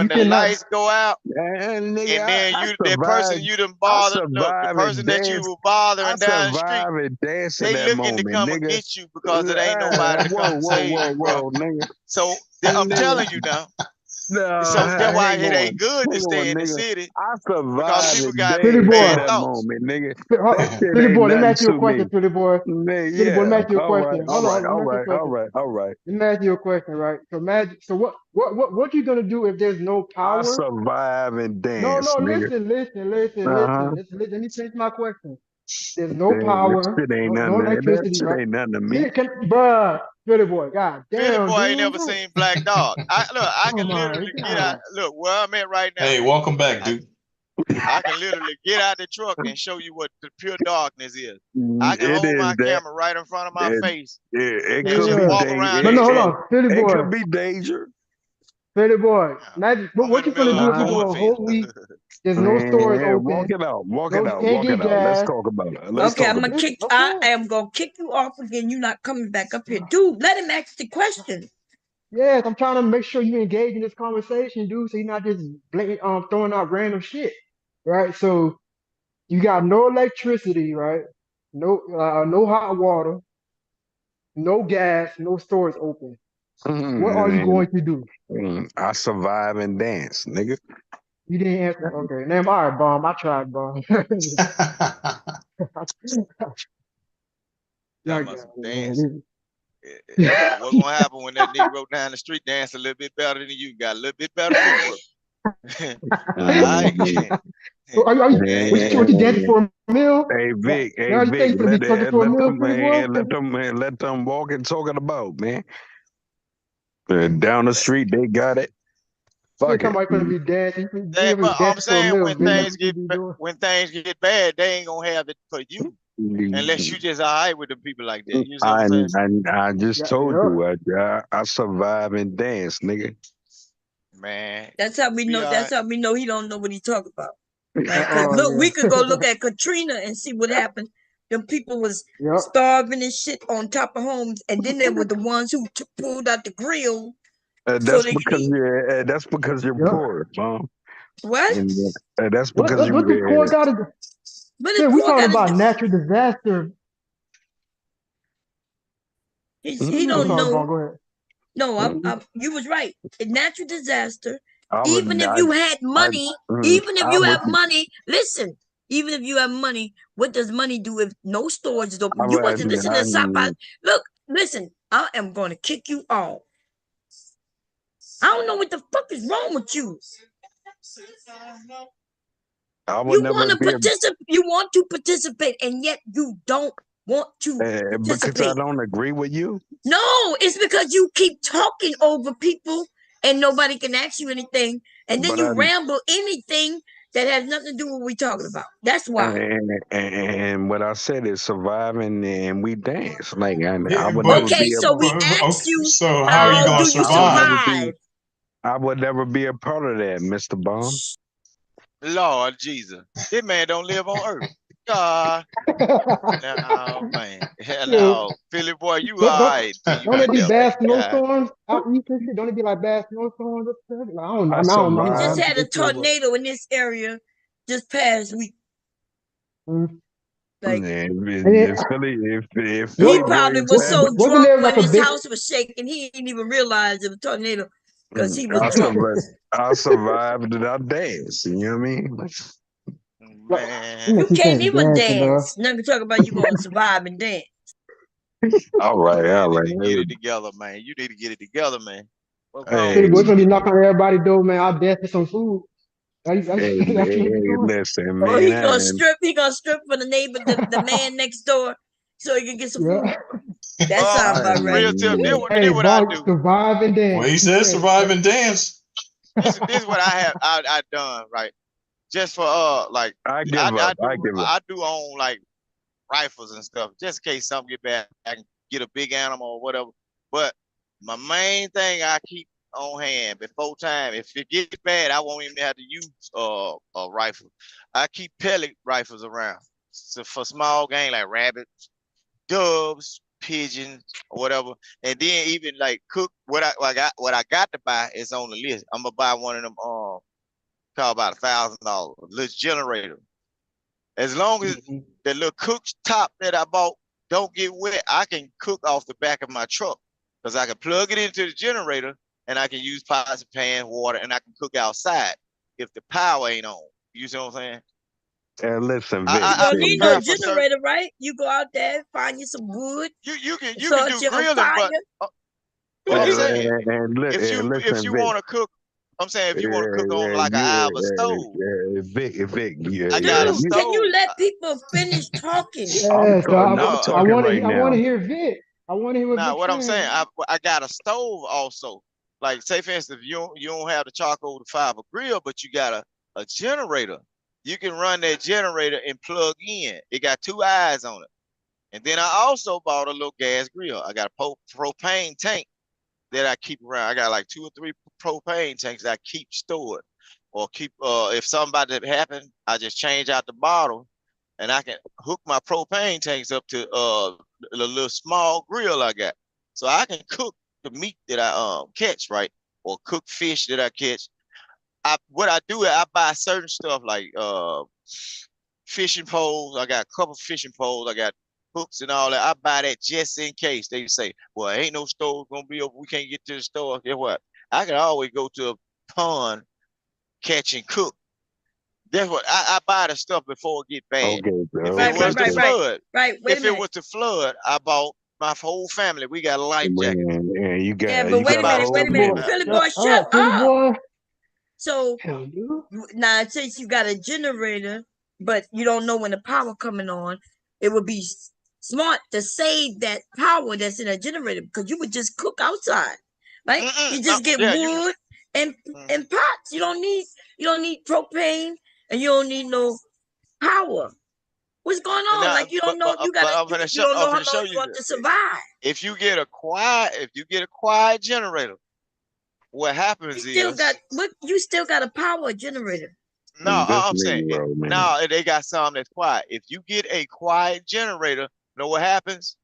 the lights go out, And nigga, and then I that person survived. you done I bothered, look, the survived person and that you danced. were I bothering down the street, survived and danced in they that looking to moment, come and nigga. get you because it ain't nobody to come save you, bro. Whoa, nigga. So I'm Nigga. telling you now. No, So that's why hang it on. ain't good to Hang stay on, in the nigga. city, I because survived people and got Philly danced boy, in bad that thoughts. moment, nigga. That shit Philly ain't boy, let me nothing ask you a to me. question, Philly boy. Nigga, Philly boy, let me yeah. ask you a All right, question. Hold on, let me ask you a question. all right. Let me ask you a question, right? So imagine, so what you gonna do if there's no I power? survive and No, dance, no, nigga. listen. Uh-huh. Let me finish my question. There's no That power, shit ain't no nothing. That electricity, shit right? ain't nothing to me. Bruh, Philly boy, god Philly damn, boy ain't dude. never seen Black Dog. I Oh can my literally get out. god. Look where I'm at right now. Hey, welcome back, dude. I can literally get out the truck and show you what the pure darkness is. I can It hold is my that. camera right in front of my face It and could just be walk around But this no, hold truck. on, Philly It boy. could be danger. Philly boy. Imagine, I'm what in the you gonna middle do of a if you go a cornfield. whole week? There's no stores Man, walk open. it out. No, you can't get Let's gas. talk about it. Okay, I'm gonna it. kick. I am gonna kick you off again. You're not coming back up here, dude. Let him ask the question. Yes, I'm trying to make sure you engage in this conversation, dude. So you're not just blatant, throwing out random shit, right? So you got no electricity, right? No hot water, no gas, no stores open. What are you going to do? I survive and dance, nigga. You didn't answer. Okay, name. All right, bomb. I tried, bomb. Y'all Talking about got some it, dance. man. What's gonna happen when that Negro down the street dance a little bit better than you? Got a little bit better footwork. All right. What you dancing for a meal? Hey Vic, Now you think you're gonna be twerking for a meal, pretty boy? let them walk and talking about, man. Down the street, they got it. They Fuck talking it. about gonna be dancing. You They, ever but I'm dancing to a saying male beat like you be doing? when things get bad, they ain't gonna have it for you unless you just all right with the people like that. You see what I'm saying? I just Yeah, told yeah. you, I survive and dance, nigga. Man, That's how we be know. all That's right. how we know he don't know what he talking about, right? Because look, we could go look at Katrina and see what happened. Them people was Yep. starving and shit on top of homes, and then they were the ones who pulled out the grill so That's they could because eat. that's because you're Yep. poor, mom. What? And that's What because what you. what this poor got to? But Yeah, the we poor talking got to about do. natural disaster. He What we don't talking know. about? Go ahead. No, you was right. A natural disaster. I Even would, if you had money, even if I you would, have money, listen. Even if you have money, what does money do if no stores is I open? You would, wasn't listening to somebody. Look, listen. I am going to kick you off. I don't know what the fuck is wrong with you. I would You never want to be participate. You want to participate, and yet you don't want to because I participate. don't agree with you. No, it's because you keep talking over people and nobody can ask you anything. And then But you ramble anything that has nothing to do with what we're talking about. That's why. and what I said is surviving and we dance. Like I Yeah, would but never Okay, be a so we okay, asked you, so how are you how gonna do you I would survive? never survive? be I would never be a part of that, Mr. Bomb. Lord Jesus, this man don't live on Earth. God, no man, hell Yeah. no, Philly boy, you Don't all right till you don't it get be there, man. bad God, snowstorms out east and shit? Don't it be like bad snowstorms up there? Like, I don't know. I I mean, I'm We not just survived. had a into this shit, but tornado in this area just past week. Like And and if it, he Philly what, boy probably is was so wasn't drunk there like when a his big? house was shaking, he didn't even realize it was a tornado because he was I drunk. survived and I danced. You know what I mean? man. You can't even dancing, dance. Nothing to talk about you gonna survive and dance. All Boy, right, man, all you right. need to get it together, man. You need to get it together, man. What's wrong Pretty Hey, with boy you? gonna be knocking on everybody's door, man. I'll dance for some food. That's what you be doing. listen, Oh, man. he gonna strip for the neighbor, the man next door, so he can get some food. Yeah. That sounds about right. Real tip. This Hey, what I Bob, do. survive and dance. Well, he said survive and dance. This is what I done right. Just for I give up. I give up. I do own like rifles and stuff, just in case something get bad. I can get a big animal or whatever. But my main thing I keep on hand before time. If it gets bad, I won't even have to use a rifle. I keep pellet rifles around. So for small game like rabbits, doves, pigeons, or whatever. And then even like cook what I got to buy is on the list. I'm gonna buy one of them called about $1,000 little generator. As long as the little cook's top that I bought don't get wet, I can cook off the back of my truck because I can plug it into the generator and I can use pots and pan, water, and I can cook outside if the power ain't on. You see what I'm saying? And listen, Vic. You I don't need no prepare for certain. generator, right? You go out there, find you some wood, You can start do your grilling, fire. but I'm saying And if listen, you Vic. want to cook, I'm saying if you want to cook on like an Iowa stove, Vic, I got a Dude, can you stove. let people finish talking? Yeah, so I'm I talking want right to I want now. to hear Vic. I want to hear what Now, Vic's what I'm saying, saying. I got a stove also. Like, say for instance, if you don't have the charcoal to fire a grill, but you got a generator, you can run that generator and plug in. It got 2 eyes on it. And then I also bought a little gas grill. I got a propane tank that I keep around. I got like 2 or 3 propane tanks that I keep stored. Or keep if something happen, I just change out the bottle and I can hook my propane tanks up to the little small grill I got. So I can cook the meat that I catch, right? Or cook fish that I catch. What I do is I buy certain stuff like fishing poles. I got a couple fishing poles. I got hooks and all that. I buy that just in case they say, well, ain't no store gonna be open. We can't get to the store. Guess what? I can always go to a pond, catch and cook. That's what I buy the stuff before it get bad. Okay, If bro. it was to Okay. flood, Right. Wait a if it minute. was to flood, I bought my whole family. We got a life jacket. Man, you got Yeah, but you wait a got a minute, whole wait a minute. boy. Philly boy, All shut right, pretty up. boy. So now since you got a generator, but you don't know when the power coming on, it would be smart to save that power that's in a generator because you would just cook outside. Right? You just get Yeah, wood And pots, you don't need propane, and you don't need no power. What's going on? Like you don't know, you don't know how long you want to survive. If you get a quiet generator, what happens you still got a power generator. No, I'm saying no, they got something that's quiet. If you get a quiet generator, know what happens?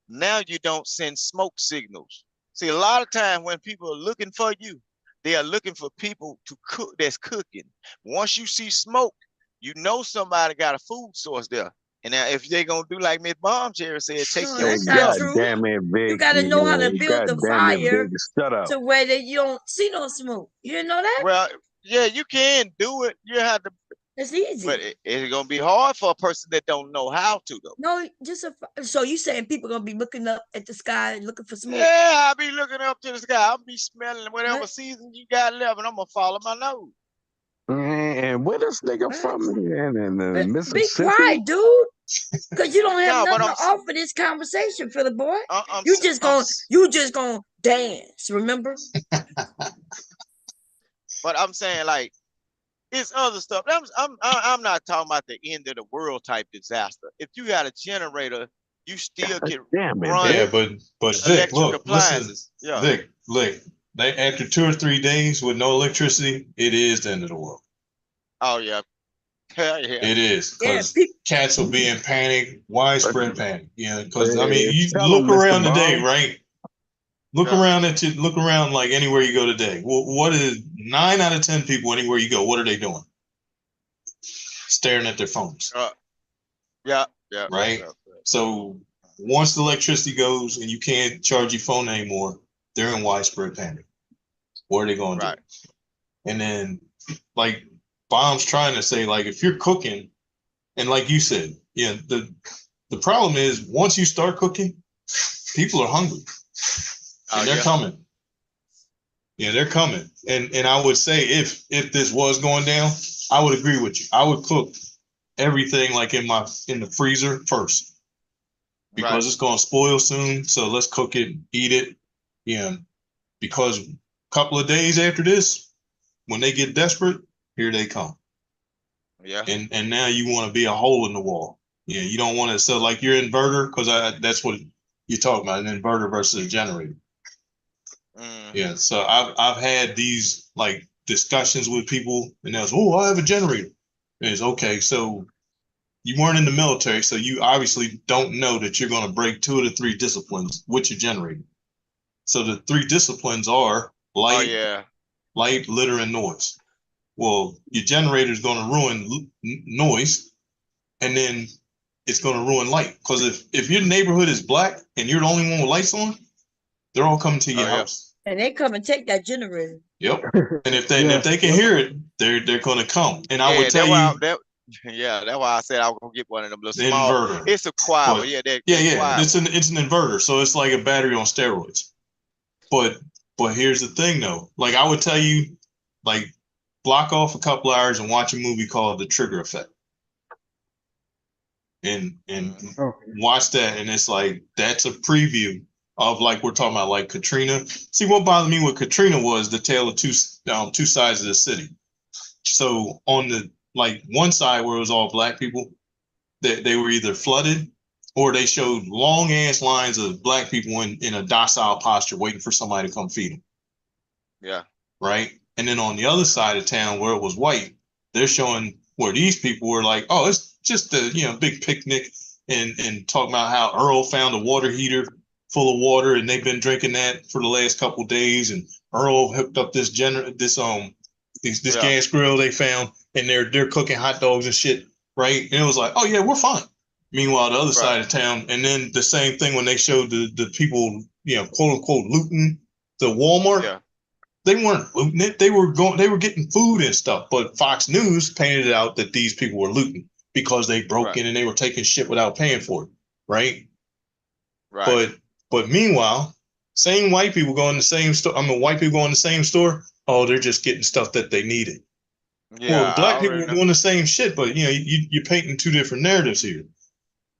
Now you don't send smoke signals. See, a lot of times when people are looking for you, they are looking for people to cook that's cooking. Once you see smoke, you know somebody got a food source there. And now if they're gonna do like Miss Bombcherry said, take your that's not true. Damn it, Vic. You gotta know how to build the fire Shut up. to where that you don't see no smoke. You didn't know that? Well, yeah, you can do it. You have to. It's easy. But it's gonna be hard for a person that don't know how to though. No, so you saying people gonna be looking up at the sky looking for smoke? Yeah, I'll be looking up to the sky. I'll be smelling whatever season you got left, and I'm gonna follow my nose. And where this nigga from? And Mississippi. Be quiet, dude. Because you don't have nothing to offer this conversation, Philip boy. You just gonna dance, remember? But I'm saying, like, it's other stuff. I'm not talking about the end of the world type disaster. If you got a generator, you still can run. Yeah, but Vic, look, listen, yeah. Vic, look. After 2 or 3 days with no electricity, it is the end of the world. Oh yeah. Yeah. It is, because cats will be in panic, widespread panic. Yeah, because I mean, you look around today, right? Look around like anywhere you go today. What is 9 out of 10 people anywhere you go? What are they doing? Staring at their phones. Yeah. Right. Yeah. So once the electricity goes and you can't charge your phone anymore, they're in widespread panic. What are they going to do? And then, like Bomb's trying to say, like, if you're cooking, and like you said, yeah, the problem is once you start cooking, people are hungry. And they're coming. Yeah, they're coming. And I would say if this was going down, I would agree with you. I would cook everything like in the freezer first. Because it's gonna spoil soon. So let's cook it, eat it. Yeah. Because a couple of days after this, when they get desperate, here they come. Yeah. And now you want to be a hole in the wall. Yeah, you don't want to. So like your inverter, because that's what you're talking about, an inverter versus a generator. Yeah, so I've had these like discussions with people, and they're like, I have a generator. And it's okay, so you weren't in the military, so you obviously don't know that you're going to break 2 of the 3 disciplines with your generator. So the 3 disciplines are light, litter, and noise. Well, your generator is going to ruin noise, and then it's going to ruin light. Because if your neighborhood is black and you're the only one with lights on, they're all coming to your house. And they come and take that generator. Yep. And if they can hear it, they're going to come. And I would tell you. That's why I said I was gonna get one of them little small inverter. It's a quiet one. It's an inverter, so it's like a battery on steroids. But here's the thing though. Like I would tell you, like block off a couple hours and watch a movie called The Trigger Effect. And watch that, and it's like that's a preview of like we're talking about like Katrina. See, what bothered me with Katrina was the tale of two sides of the city. So on the like one side where it was all black people, they were either flooded or they showed long ass lines of black people in a docile posture waiting for somebody to come feed them. Yeah. Right. And then on the other side of town where it was white, they're showing where these people were like, oh, it's just a big picnic and talking about how Earl found a water heater full of water and they've been drinking that for the last couple of days, and Earl hooked up this gas grill they found, and they're cooking hot dogs and shit, right? And it was like, oh yeah, we're fine. Meanwhile, the other side of town, and then the same thing when they showed the people, quote unquote, looting the Walmart. Yeah. They weren't looting it. They were getting food and stuff. But Fox News painted it out that these people were looting because they broke in and they were taking shit without paying for it, right? Right. But meanwhile, same white people go in the same store. White people go in the same store. Oh, they're just getting stuff that they needed. Yeah, well, black people are doing the same shit, but you're painting 2 different narratives here,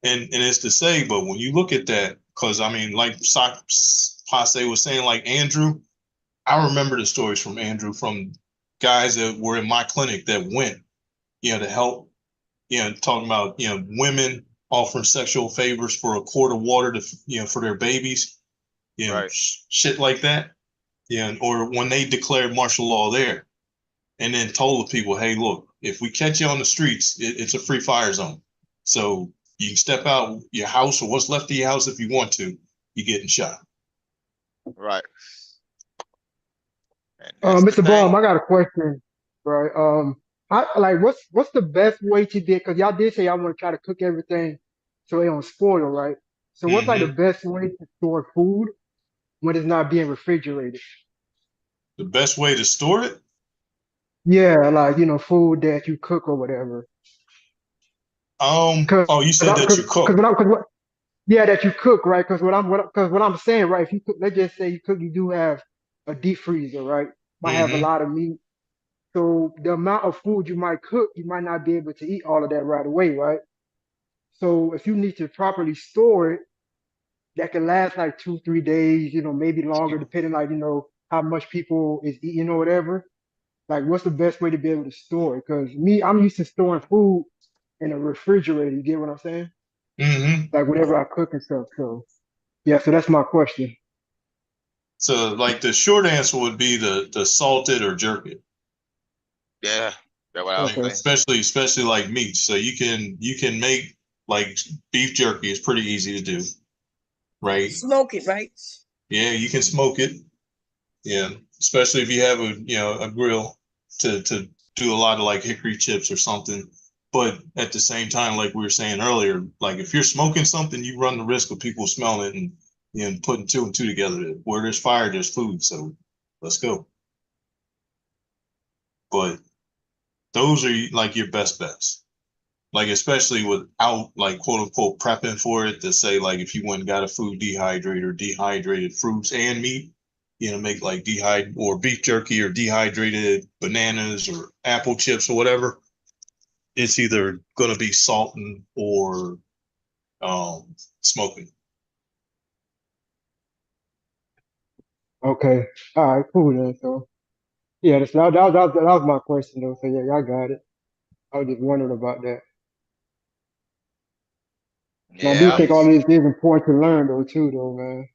and it's to say, but when you look at that, because like Passe was saying, like Andrew, I remember the stories from Andrew, from guys that were in my clinic that went, to help, talking about, women offering sexual favors for a quart of water to, for their babies, Right. shit like that. Or when they declared martial law there and then told the people, hey, look, if we catch you on the streets, it's a free fire zone. So you can step out your house or what's left of your house if you want to, you're getting shot. Right. Mr. Baum, I got a question, right? What's the best way to do? Because y'all did say y'all want to try to cook everything so it don't spoil, right? So what's like the best way to store food when it's not being refrigerated? The best way to store it? Yeah, like food that you cook or whatever. You said that you cook. Yeah, that you cook, right? Because what I'm saying, right? If you cook, let's just say you cook, you do have a deep freezer, right? Might have a lot of meat. So the amount of food you might cook, you might not be able to eat all of that right away, right? So if you need to properly store it, that can last like 2, 3 days, maybe longer, depending like, how much people is eating or whatever. Like what's the best way to be able to store it? Because I'm used to storing food in a refrigerator. You get what I'm saying? Like whatever I cook and stuff. So yeah, so that's my question. So like the short answer would be the salted or jerk it. Yeah, that's what I was saying. Especially like meat. So you can make like beef jerky is pretty easy to do, right? Smoke it, right? Yeah, you can smoke it. Yeah, especially if you have a grill to do a lot of like hickory chips or something. But at the same time, like we were saying earlier, like if you're smoking something, you run the risk of people smelling it and putting two and two together. Where there's fire, there's food. So let's go. But those are like your best bets. Like especially without like quote unquote prepping for it, to say like if you went and got a food dehydrator, dehydrated fruits and meat, make like or beef jerky or dehydrated bananas or apple chips or whatever. It's either gonna be salting or smoking. Okay. All right, cool then. So yeah, that was my question though. So yeah, y'all got it. I was just wondering about that. And I do Yeah, think all this is important to learn though too, though, man.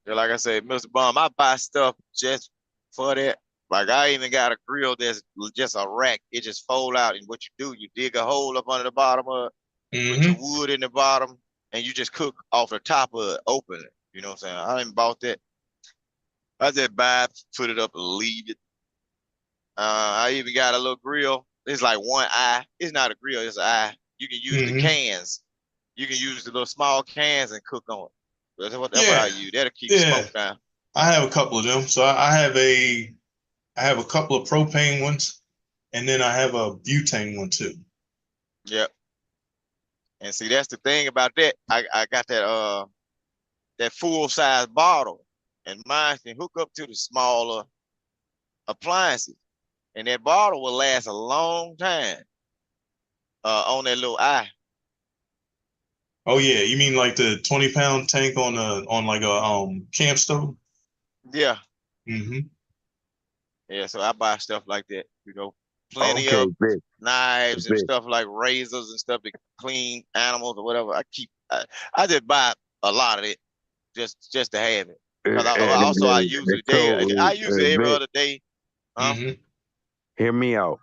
like I said, Mr. Bum, I buy stuff just for that. Like I even got a grill that's just a rack. It just fold out, and what you do, you dig a hole up under the bottom of it, put your wood in the bottom, and you just cook off the top of it, open it. You know what I'm saying? I ain't bought that. I just buy it, put it up, and leave it. I even got a little grill. It's like one eye. It's not a grill, it's an eye. You can use the cans. You can use the little small cans and cook on it. That's what I use. That'll keep smoke down. I have a couple of them. So I have a couple of propane ones, and then I have a butane one too. Yep. And see, that's the thing about that. I got that full size bottle, and mine can hook up to the smaller appliances, and that bottle will last a long time on that little eye. Oh yeah, you mean like the 20-pound tank on like a camp stove? Yeah. Mm-hmm. Yeah, so I buy stuff like that, plenty of knives and stuff like razors and stuff to clean animals or whatever. I just buy a lot of it just to have it. Because I use it daily. I use it every other day. Hear me out.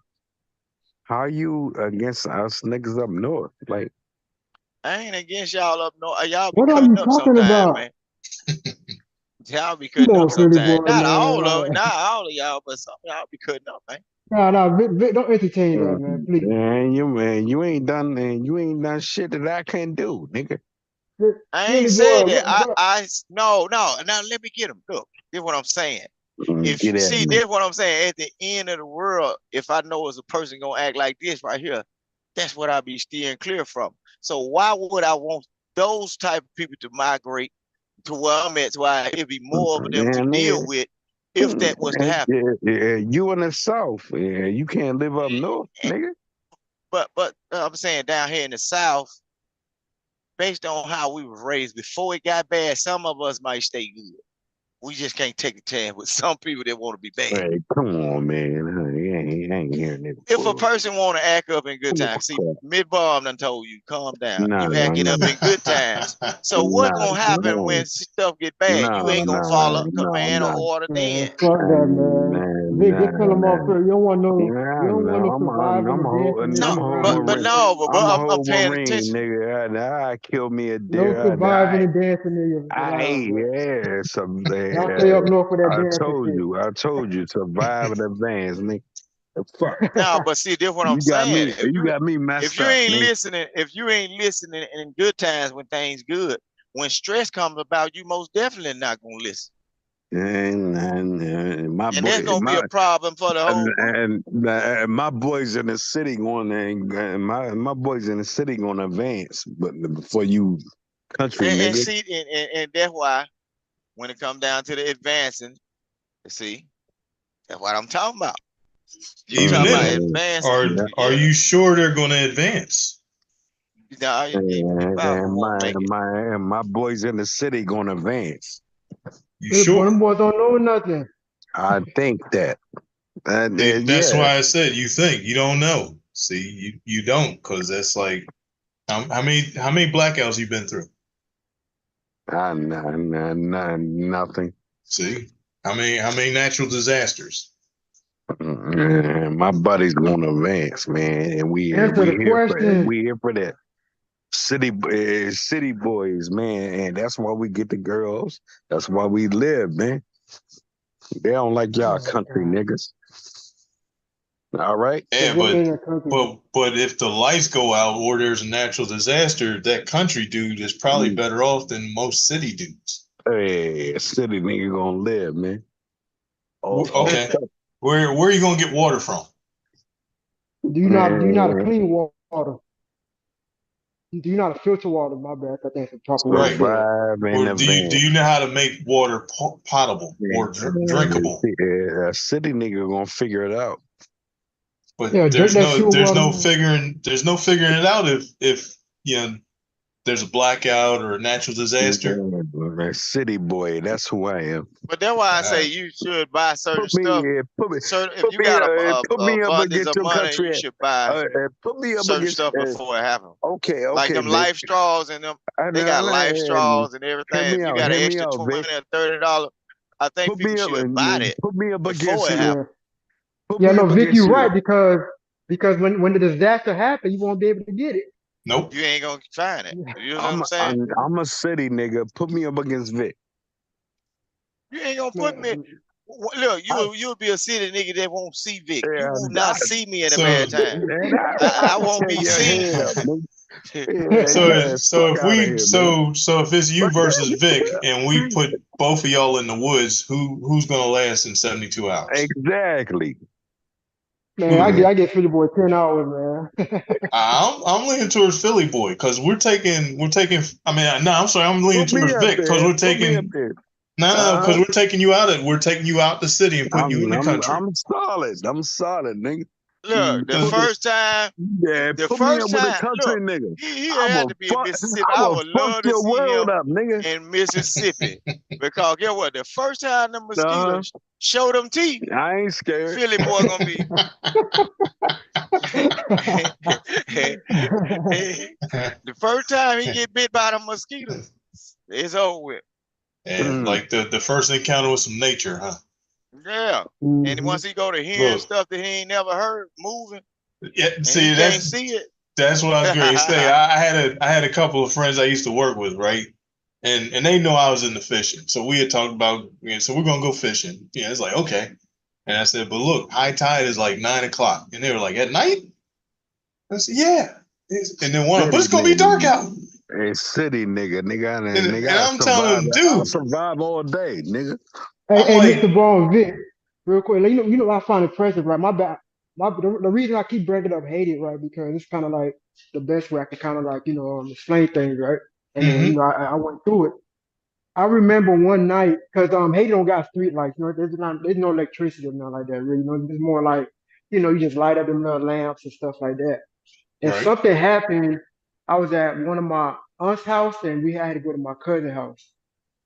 How are you against us niggas up north? Like, I ain't against y'all up north. Y'all be What are cutting you up talking sometime, about? man. Y'all be Come cutting on, up Philly sometime. boy, Not man. all of y'all, but some of y'all be cutting up, man. Nah, Vic, don't entertain that, man. Please. man, you ain't done shit that I can't do, nigga. I ain't Philly said boy, that. No. Now let me get him. Look, this is what I'm saying. This is what I'm saying. At the end of the world, if I know as a person gonna act like this right here, that's what I be steering clear from. So why would I want those type of people to migrate to where I'm at, to where it'd be more of them to deal with if that was to happen? You in the South, you can't live up north, nigga. But I'm saying down here in the South, based on how we were raised before it got bad, some of us might stay good. We just can't take a chance with some people that want to be bad. Hey, come on, man. I ain't hearing it. If a person want to act up in good times, see, Mid-Bomb done told you, calm down. Nah, You nah, acting nah. up in good times. So what's Nah, gonna happen no. when stuff get bad? You Nah, ain't gonna nah, follow nah, command or nah. order Man, then. fuck that, man. Vic, just tell them off first. You don't want no, you don't want no surviving and dancing No, niggas but around you. but I'm a I'm whole paying Marine, attention. nigga. I kill me a No deer. surviving and dancing niggas I around, man. yeah, Y'all stay up north for that I dancing told you, survive and advance, nigga. Fuck. shit. No, but see, that's what I'm You got saying. me If messed you up, ain't nigga. listening in good times when things good, when stress comes about, you most definitely not gonna listen. And my And boy, that's gonna be a problem for the whole group. and my boys in the city and my boys in the city gonna advance, but before you country And nigga. see, and that's why when it comes down to the advancing, see, that's what I'm talking about. You Even talking about then, advancing, are you sure they're going to advance? nah, And my boys in the city gonna advance. You Them sure? boys don't know nothing. I think that. That's Yeah. why I said you think you don't know. See, you don't, because that's like how many blackouts you been through? Nothing. See, how many natural disasters? My buddy's gonna advance, man, and we Answer the here question. for that. City boys, man, and that's why we get the girls. That's why we live, man. They don't like y'all country niggas. All right. Yeah, but if the lights go out or there's a natural disaster, that country dude is probably better off than most city dudes. Hey, city nigga gonna live, man. Okay. Where are you gonna get water from? Do you not clean water? Do you not filter water? My bad. I think it's the proper way to say it. Or do you know how to make water potable or drinkable? A city nigga gonna figure it out. But Yeah, there's no water. figuring it out if you know there's a blackout or a natural disaster. City boy, that's who I am. But that's why I say you should buy certain stuff. If you got a abundance of money, you should buy certain stuff before it happens. Okay, like them Vic. life straws and them. They got life straws and everything. If you got an extra $20 or $30, I think people should buy it before it happens. Yeah, no, Vic, you're right because when the disaster happens, you won't be able to get it. Nope. You ain't gonna find it. You know what I'm saying? I'm a city nigga. Put me up against Vic. You ain't gonna put me. Look, you'll be a city nigga that won't see Vic. You will not see me in a bad time. I won't be seen. So if it's you versus Vic and we put both of y'all in the woods, who's gonna last in 72 hours? Exactly. Man, I get Philly boy 10 hours, man. I'm leaning towards Philly boy because we're taking. I mean, no, I'm sorry, I'm leaning towards Vic because we're taking. No, because we're taking you out the city and putting you in the country. I'm solid, nigga. Look, the first time, put me up with a country nigga. He had to be in Mississippi. I would love to see him in Mississippi because guess what? The first time the mosquitoes show them teeth, I ain't scared. Philly boy gonna be. The first time he get bit by the mosquitoes, it's over with. And like the first encounter with some nature, huh? Yeah. And once he go to hearing stuff that he ain't never heard moving, see, can't see it. That's what I was going to say. I had a couple of friends I used to work with, right? And they know I was into fishing. So we had talked about, so we're gonna go fishing. Yeah, it's like, okay. And I said, but look, high tide is like 9 o'clock. And they were like, at night? I said, yeah. And then one, but it's gonna be dark out. Hey, city nigga. And I'm telling him, dude, I'll survive all day, nigga. Hey, Mr. Ball, Vic, real quick. You know, I find it impressive, right? The reason I keep bringing up hate it, right? Because it's kind of like the best way I can kind of like, explain things, right? And then, I went through it. I remember one night, because Haiti don't got street lights, there's no electricity or nothing like that, really. It's more like, you just light up them little lamps and stuff like that. And something happened. I was at one of my aunt's house and we had to go to my cousin's house.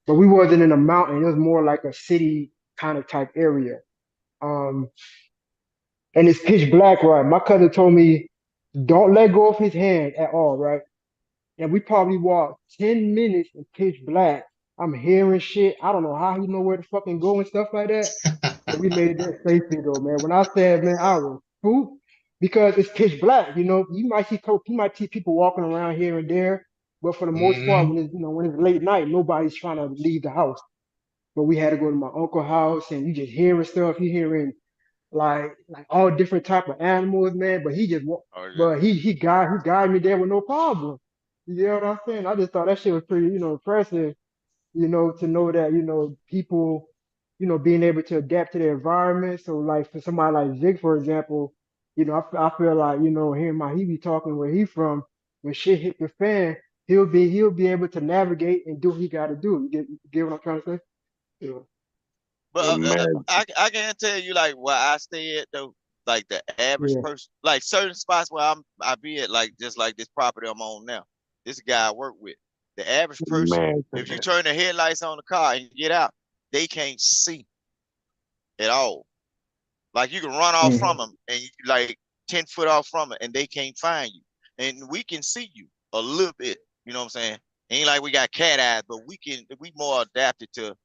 but we wasn't in a mountain. It was more like a city kind of type area. Um, and it's pitch black, right? My cousin told me, don't let go of his hand at all, right? And we probably walked 10 minutes in pitch black. I'm hearing shit. I don't know how he know where to fucking go and stuff like that. But we made it there safely though, man. When I said, man, I was spooked because it's pitch black. You know, you might see people walking around here and there, but for the most part, Hmm. when it's late night, nobody's trying to leave the house. But we had to go to my uncle's house, and you just hearing stuff. You hearing like all different type of animals, man. But Oh yeah. but he guided me there with no problem. You know what I'm saying? I just thought that shit was pretty, impressive. To know that people, being able to adapt to their environment. So like for somebody like Zig, for example, I feel like hearing my he be talking where he from, when shit hit the fan, he'll be able to navigate and do what he got to do. You get what I'm trying to say? Yeah. But Man, I can't tell you like where I stay at though. Like the average Yeah. person, like certain spots where I be at, like just like this property I'm on now. This guy I work with. The average person, man, if you turn the headlights on the car and get out, they can't see at all. Like you can run off Mhm. from them and you like 10 foot off from it and they can't find you. And we can see you a little bit. You know what I'm saying? Ain't like we got cat eyes, but we more adapted to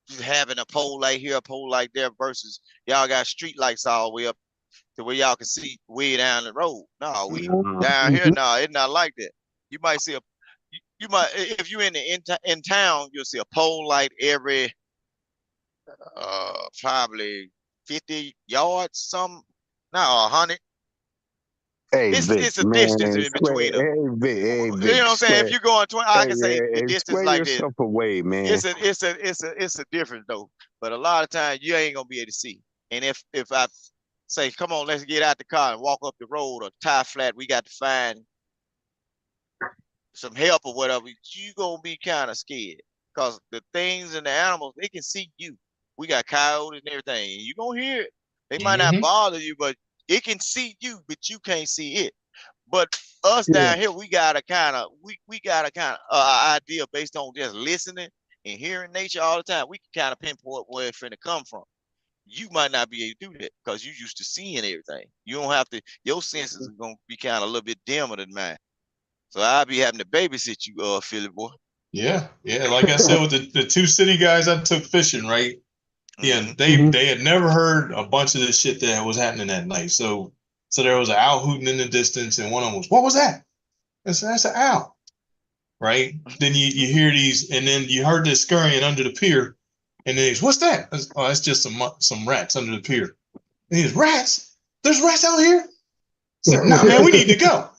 just having a pole light here, a pole light there versus y'all got street lights all the way up to where y'all can see way down the road. No, we down here, Mhm. no, it's not like that. You might see you might, if you're in town, you'll see a pole light every probably 50 yards, some, now 100. Hey Vic, It's a distance man, in between them. Hey You know Vic, what I'm saying? If square, you're going 20, I hey, can say the distance square like this. yourself away, man. It's a difference though. But a lot of times you ain't gonna be able to see. And if I say, come on, let's get out the car and walk up the road or tie flat, we got to find some help or whatever, you gonna be kind of scared. Because the things and the animals, they can see you. We got coyotes and everything. And you gonna hear it. They might not Hmm. bother you, but it can see you, but you can't see it. But us Yeah. down here, we got a kind of idea based on just listening and hearing nature all the time. We can kind of pinpoint where it's finna come from. You might not be able to do that because you used to seeing everything. You don't have to. Your senses are gonna be kind of a little bit dimmer than mine. So I'll be having to babysit you, Philly boy. Yeah, yeah. Like I said, with the two city guys I took fishing, right? Yeah, Mm-hmm. they had never heard a bunch of this shit that was happening that night. So there was an owl hooting in the distance, and one of them was, "What was that?" I said, "That's an owl." Right? Then you hear these, and then you heard this scurrying under the pier, and then he's, "What's that?" Oh, that's just some rats under the pier. And he's, "Rats? There's rats out here?" I said, "Nah, man, we need to go."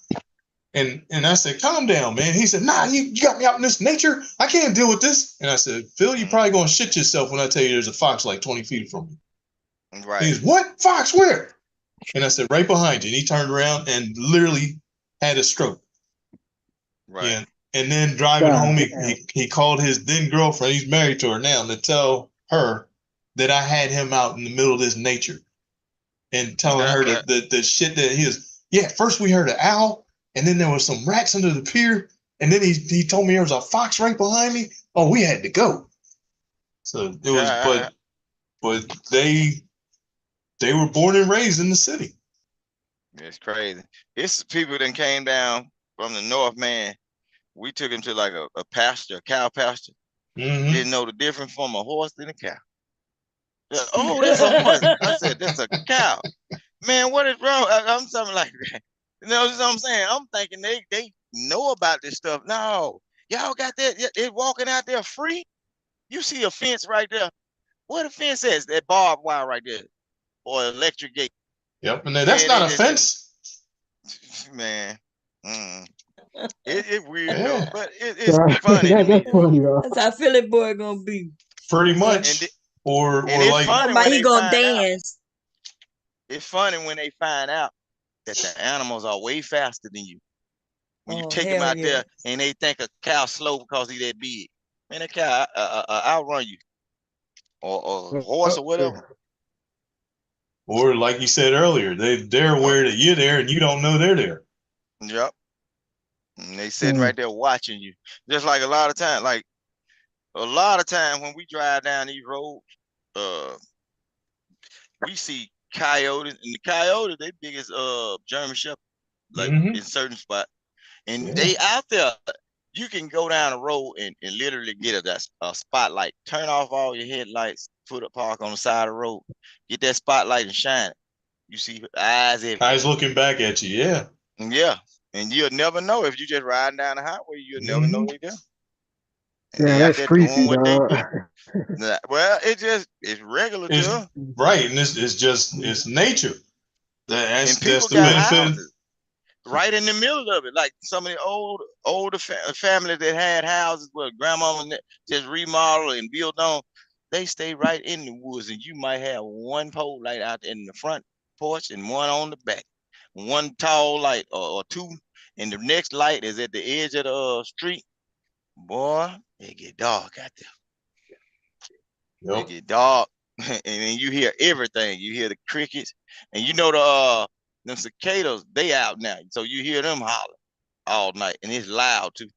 And I said, "Calm down, man." He said, "Nah, you got me out in this nature. I can't deal with this." And I said, "Phil, you probably gonna shit yourself when I tell you there's a fox like 20 feet from you." Right. He's, "What? Fox? Where?" And I said, "Right behind you." And he turned around and literally had a stroke. Right. Yeah. And then driving home, he called his then girlfriend, he's married to her now, to tell her that I had him out in the middle of this nature and telling her that the shit that he is. Yeah, first we heard an owl, and then there was some rats under the pier, and then he told me there was a fox right behind me. Oh, we had to go. So it was, but they were born and raised in the city. It's crazy. It's people that came down from the north, man. We took him to like a pasture, a cow pasture. Mm-hmm. Didn't know the difference from a horse and a cow. Oh, that's a horse. I said, that's a cow. Man, what is wrong? I'm something like that. You know what I'm saying? I'm thinking they know about this stuff. No, y'all got that. They walking out there free. You see a fence right there. What a fence is? That barbed wire right there, or electric gate. Yep, and that's not a fence. Man, it's weird though, Yeah. but it's funny to me. That's funny, though. That's how Philly boy gonna be. Pretty much. Or it's like funny Somebody when he they gonna find out. dance. It's funny when they find out that the animals are way faster than you. When you Oh, take them hell out yeah. there and they think a cow slow because he that big. Man, a cow outrun you. Or a horse or whatever. Or like you said earlier, they're aware that you're there and you don't know they're there. Yep. And they sitting right there watching you. Just like a lot of times, like a lot of time when we drive down these roads, we see coyotes, and the coyotes, they big as German Shepherd, like in certain spots. And they out there. You can go down the road and literally get a spotlight. Turn off all your headlights, put a park on the side of the road, get that spotlight and shine it. You see eyes everywhere. Eyes looking back at you, yeah. Yeah. And you'll never know if you just riding down the highway, you'll never know they there. And Yeah, they out that's there creepy, doing what they dog. do. Well, it's regular to them. Right, and it's nature. That's And people the got benefit. houses right in the middle of it. Like some of the older families that had houses where grandma just remodel and build on, they stay right in the woods, and you might have one pole light out in the front porch and one on the back, one tall light or two, and the next light is at the edge of the street. Boy, it get dark out there. It get dark, and then you hear everything. You hear the crickets, and you know them cicadas. They out now, so you hear them holler all night, and it's loud too.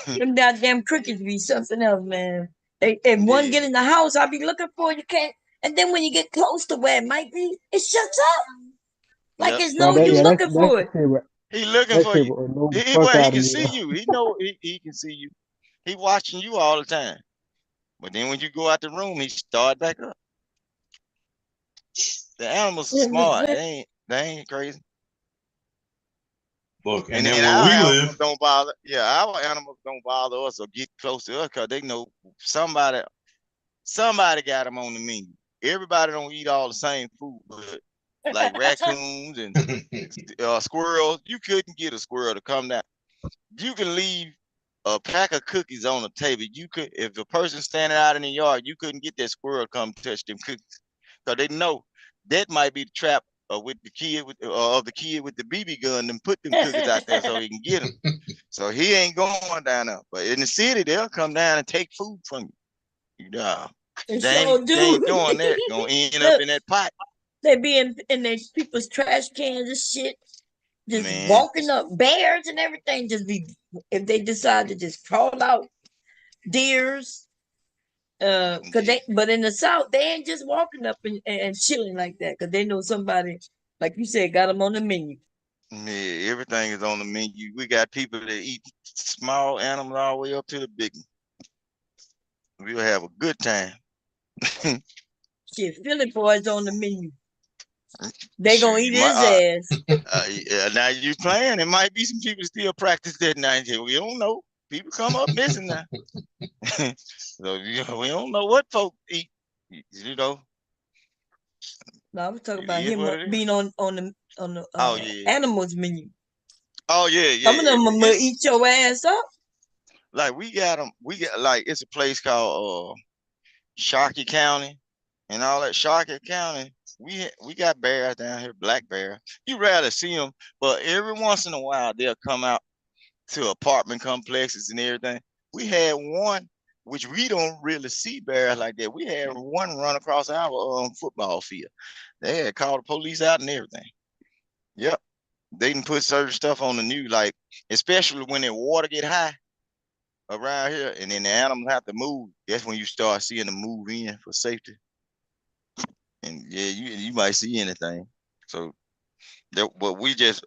Them goddamn crickets be something else, man. If one get in the house, I be looking for it, you can't. And then when you get close to where it might be, it shuts up. Like it's no you looking for it. He looking for you. He can see you. He know he can see you. He watching you all the time. But then when you go out the room, he start back up. The animals are smart. They ain't crazy. Look, and then our animals don't bother. Yeah, our animals don't bother us or get close to us because they know somebody got them on the menu. Everybody don't eat all the same food, but like raccoons and squirrels, you couldn't get a squirrel to come down. You can leave a pack of cookies on the table. You could, if a person standing out in the yard, you couldn't get that squirrel to come touch them cookies because they know that might be the trap with the kid with the kid with the BB gun and put them cookies out there so he can get them. So he ain't going down there. But in the city, they'll come down and take food from you. They ain't doing that. Gonna end up in that pot. They be in their people's trash cans and shit. Just walking up, bears and everything. Just be if they decide to just crawl out, deers. But in the South, they ain't just walking up and chilling like that because they know somebody, like you said, got them on the menu. Yeah, everything is on the menu. We got people that eat small animals all the way up to the big one. We'll have a good time. Shit, Philly boys on the menu. They gonna eat his ass. Now you playing. It might be some people still practice that night. We don't know. People come up missing now. So we don't know what folks eat. You know. No, I was talking about him being on the animals menu. Oh yeah. Some of them will eat your ass up. Like we got them. We got like it's a place called Sharkey County and all that. Sharkey County. We got bears down here, black bear. You rarely see them, but every once in a while they'll come out to apartment complexes and everything. We had one, which we don't really see bears like that. We had one run across our football field. They had called the police out and everything. Yep, they didn't put certain stuff on the news, like especially when the water get high around here, and then the animals have to move. That's when you start seeing them move in for safety. And yeah, you might see anything. So, but we just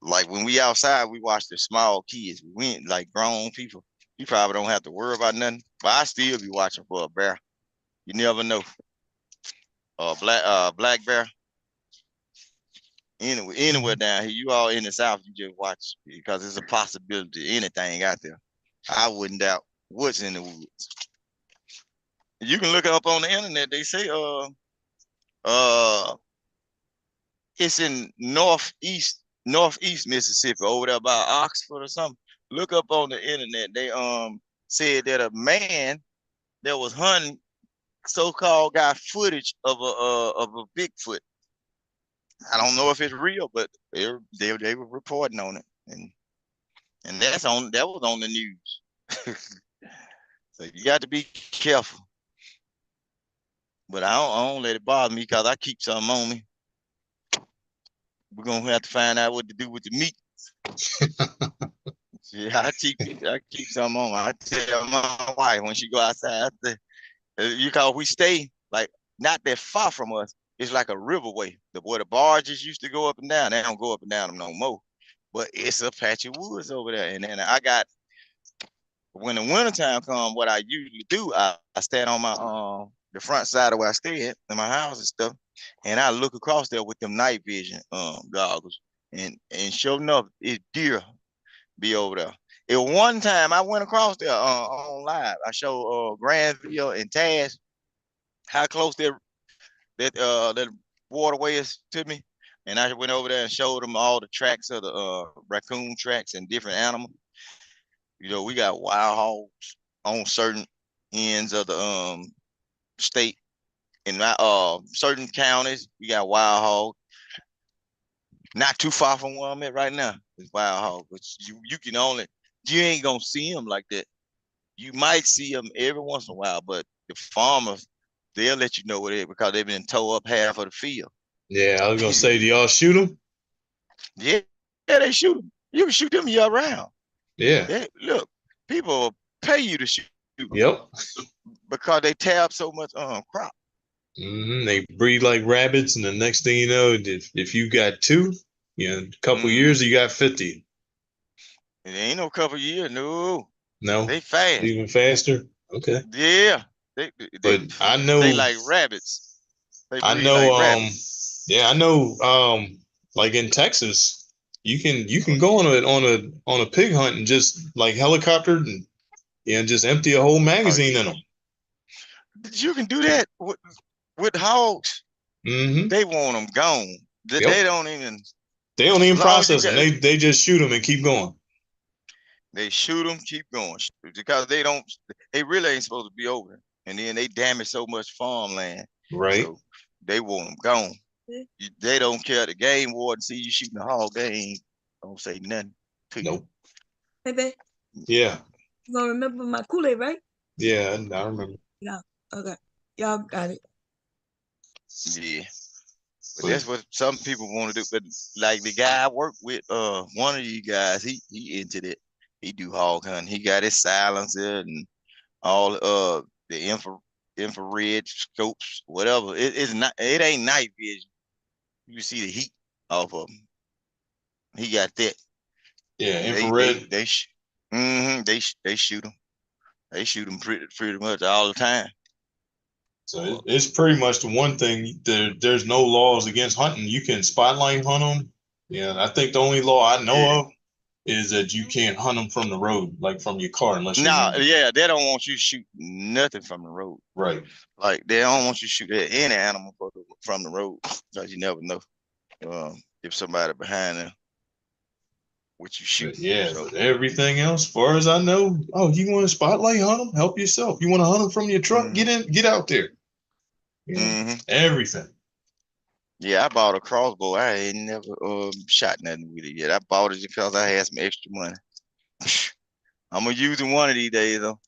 like when we outside, we watch the small kids. We ain't like grown people. You probably don't have to worry about nothing. But I still be watching for a bear. You never know. Black bear. Anywhere down here, you all in the South, you just watch because it's a possibility of anything out there. I wouldn't doubt what's in the woods. You can look it up on the internet. They say it's in northeast Mississippi, over there by Oxford or something. Look up on the internet. They said that a man that was hunting so-called got footage of a Bigfoot. I don't know if it's real, but they were reporting on it, and that was on the news. So you got to be careful. But I don't let it bother me because I keep something on me. We're gonna have to find out what to do with the meat. Yeah, I keep some on. I tell my wife when she go outside, I say, you call we stay like not that far from us. It's like a riverway. Where the barges used to go up and down. They don't go up and down them no more. But it's a patch of woods over there. And then I got when the wintertime comes, what I usually do, I stand on my the front side of where I stay at in my house and stuff, and I look across there with them night vision goggles, and sure enough, it's deer be over there. It one time I went across there on live. I showed Granville and Taz how close that waterway is to me, and I went over there and showed them all the tracks of the raccoon tracks and different animals. You know, we got wild hogs on certain ends of the state. In certain counties, we got wild hogs. Not too far from where I'm at right now. It's wild hog, but you ain't gonna see them like that. You might see them every once in a while, but the farmers, they'll let you know what it is because they've been towed up half of the field. Yeah, I was gonna say, do y'all shoot them? Yeah, they shoot them. You can shoot them year round. Yeah. Look, people will pay you to shoot them. Yep. Because they tear up so much crop. They breed like rabbits, and the next thing you know, if you got two, a couple years, you got 50. It ain't no couple years, no. No, they fast, even faster. Okay. Yeah, but I know they like rabbits. They I breed know. like rabbits. Yeah, I know. Like in Texas, you can go on a pig hunt and just like helicopter and just empty a whole magazine in them. You can do that with hogs. They want them gone. They don't even process them. They just shoot them and keep going. They shoot them, keep going because they really ain't supposed to be over there. And then they damage so much farmland. Right. So they want them gone. They don't care. The game warden see you shooting a hog, they ain't don't say nothing to you. Hey, babe. Yeah. You gonna remember my Kool-Aid, right? Yeah, I remember. Yeah. Okay. Y'all got it. Yeah. But that's what some people want to do. But like the guy I work with, one of you guys, he into that. He do hog hunting. He got his silencer and all the infrared scopes, whatever. It ain't night vision. You see the heat off of him. He got that. Yeah, infrared. They shoot them. They shoot them pretty much all the time. So it's pretty much the one thing. There's no laws against hunting. You can spotlight hunt them. Yeah, I think the only law I know of is that you can't hunt them from the road, like from your car, unless you. They don't want you to shoot nothing from the road. Right. Like they don't want you to shoot at any animal from the road because you never know if somebody behind them. What you shoot. But everything else, as far as I know, you want to spotlight hunt them, help yourself. You want to hunt them from your truck, get out there. Everything. Yeah, I bought a crossbow. I ain't never shot nothing with it yet. I bought it because I had some extra money. I'm gonna use it one of these days though.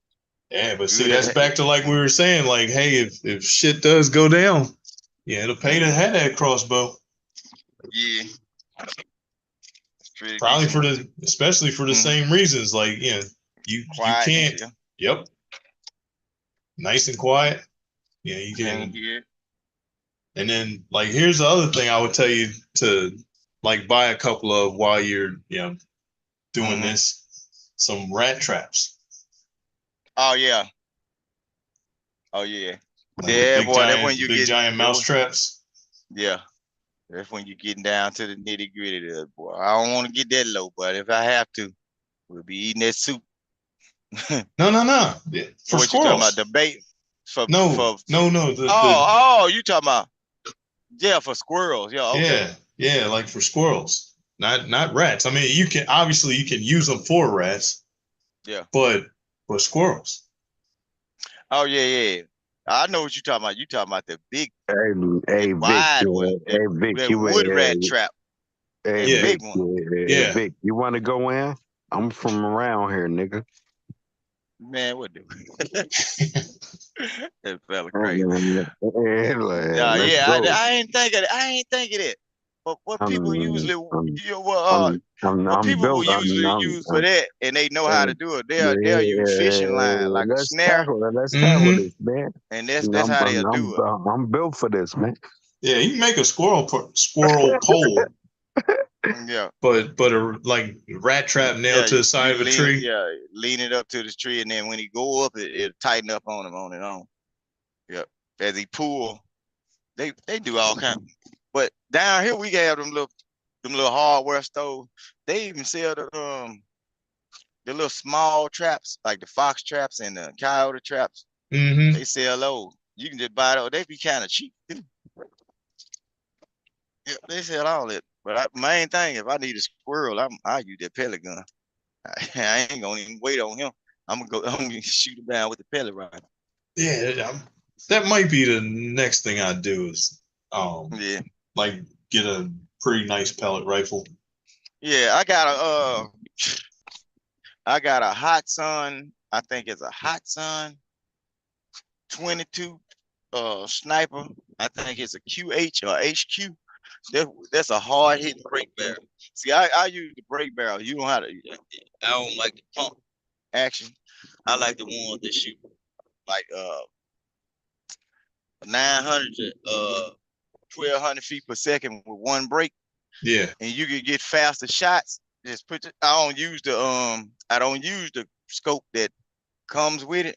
Yeah, but see, that's back to like we were saying, like, hey, if shit does go down, it'll pay to have that crossbow. Yeah. Probably especially for the same reasons, like you can't. Yep. Nice and quiet. Yeah, you can. And then like here's the other thing I would tell you to like buy a couple of while you're doing this, some rat traps. Oh yeah. Oh yeah. Like big giant mouse traps. Yeah. That's when you're getting down to the nitty gritty there, boy. I don't want to get that low, but if I have to, we'll be eating that soup. No. Yeah. For what squirrels. You talking about debate? No. You talking about for squirrels. Yeah, okay. Yeah, like for squirrels. Not rats. I mean, you can use them for rats. Yeah. But for squirrels. Oh yeah. I know what you're talking about. You talking about the big Vic, wood rat trap. Vic, Vic, you want to go in? I'm from around here, nigga. Man, what do? That fella crazy. I ain't think of it. But what people I'm, usually, I'm, what I'm people will built. usually use for that, and they know how to do it. They'll use fishing line Yeah, like a snare, let's tackle this, man. and that's how they'll do it. I'm built for this, man. Yeah, you can make a squirrel pole, Yeah. but a like rat trap nailed to the side of a tree. Lean it up to the tree, and then when he go up, it'll tighten up on him on and on. Yep. As he pull, they do all kinds. But down here we have them little hardware stores. They even sell the little small traps, like the fox traps and the coyote traps. Mm-hmm. They sell those. You can just buy those. They be kind of cheap too. Yeah, they sell all that. But main thing, if I need a squirrel, I use that pellet gun. I ain't gonna even wait on him. I'm gonna shoot him down with the pellet rifle. Yeah, that might be the next thing I do is like get a pretty nice pellet rifle. Yeah, I got a Hot Sun. I think it's a Hot Sun 22 sniper. I think it's a QH or HQ. That's a hard hitting break barrel. See, I use the break barrel. You don't have to. I don't like the pump action. I like the ones that shoot like 900 to 1200 feet per second with one break. Yeah. And you can get faster shots. Just I don't use the scope that comes with it.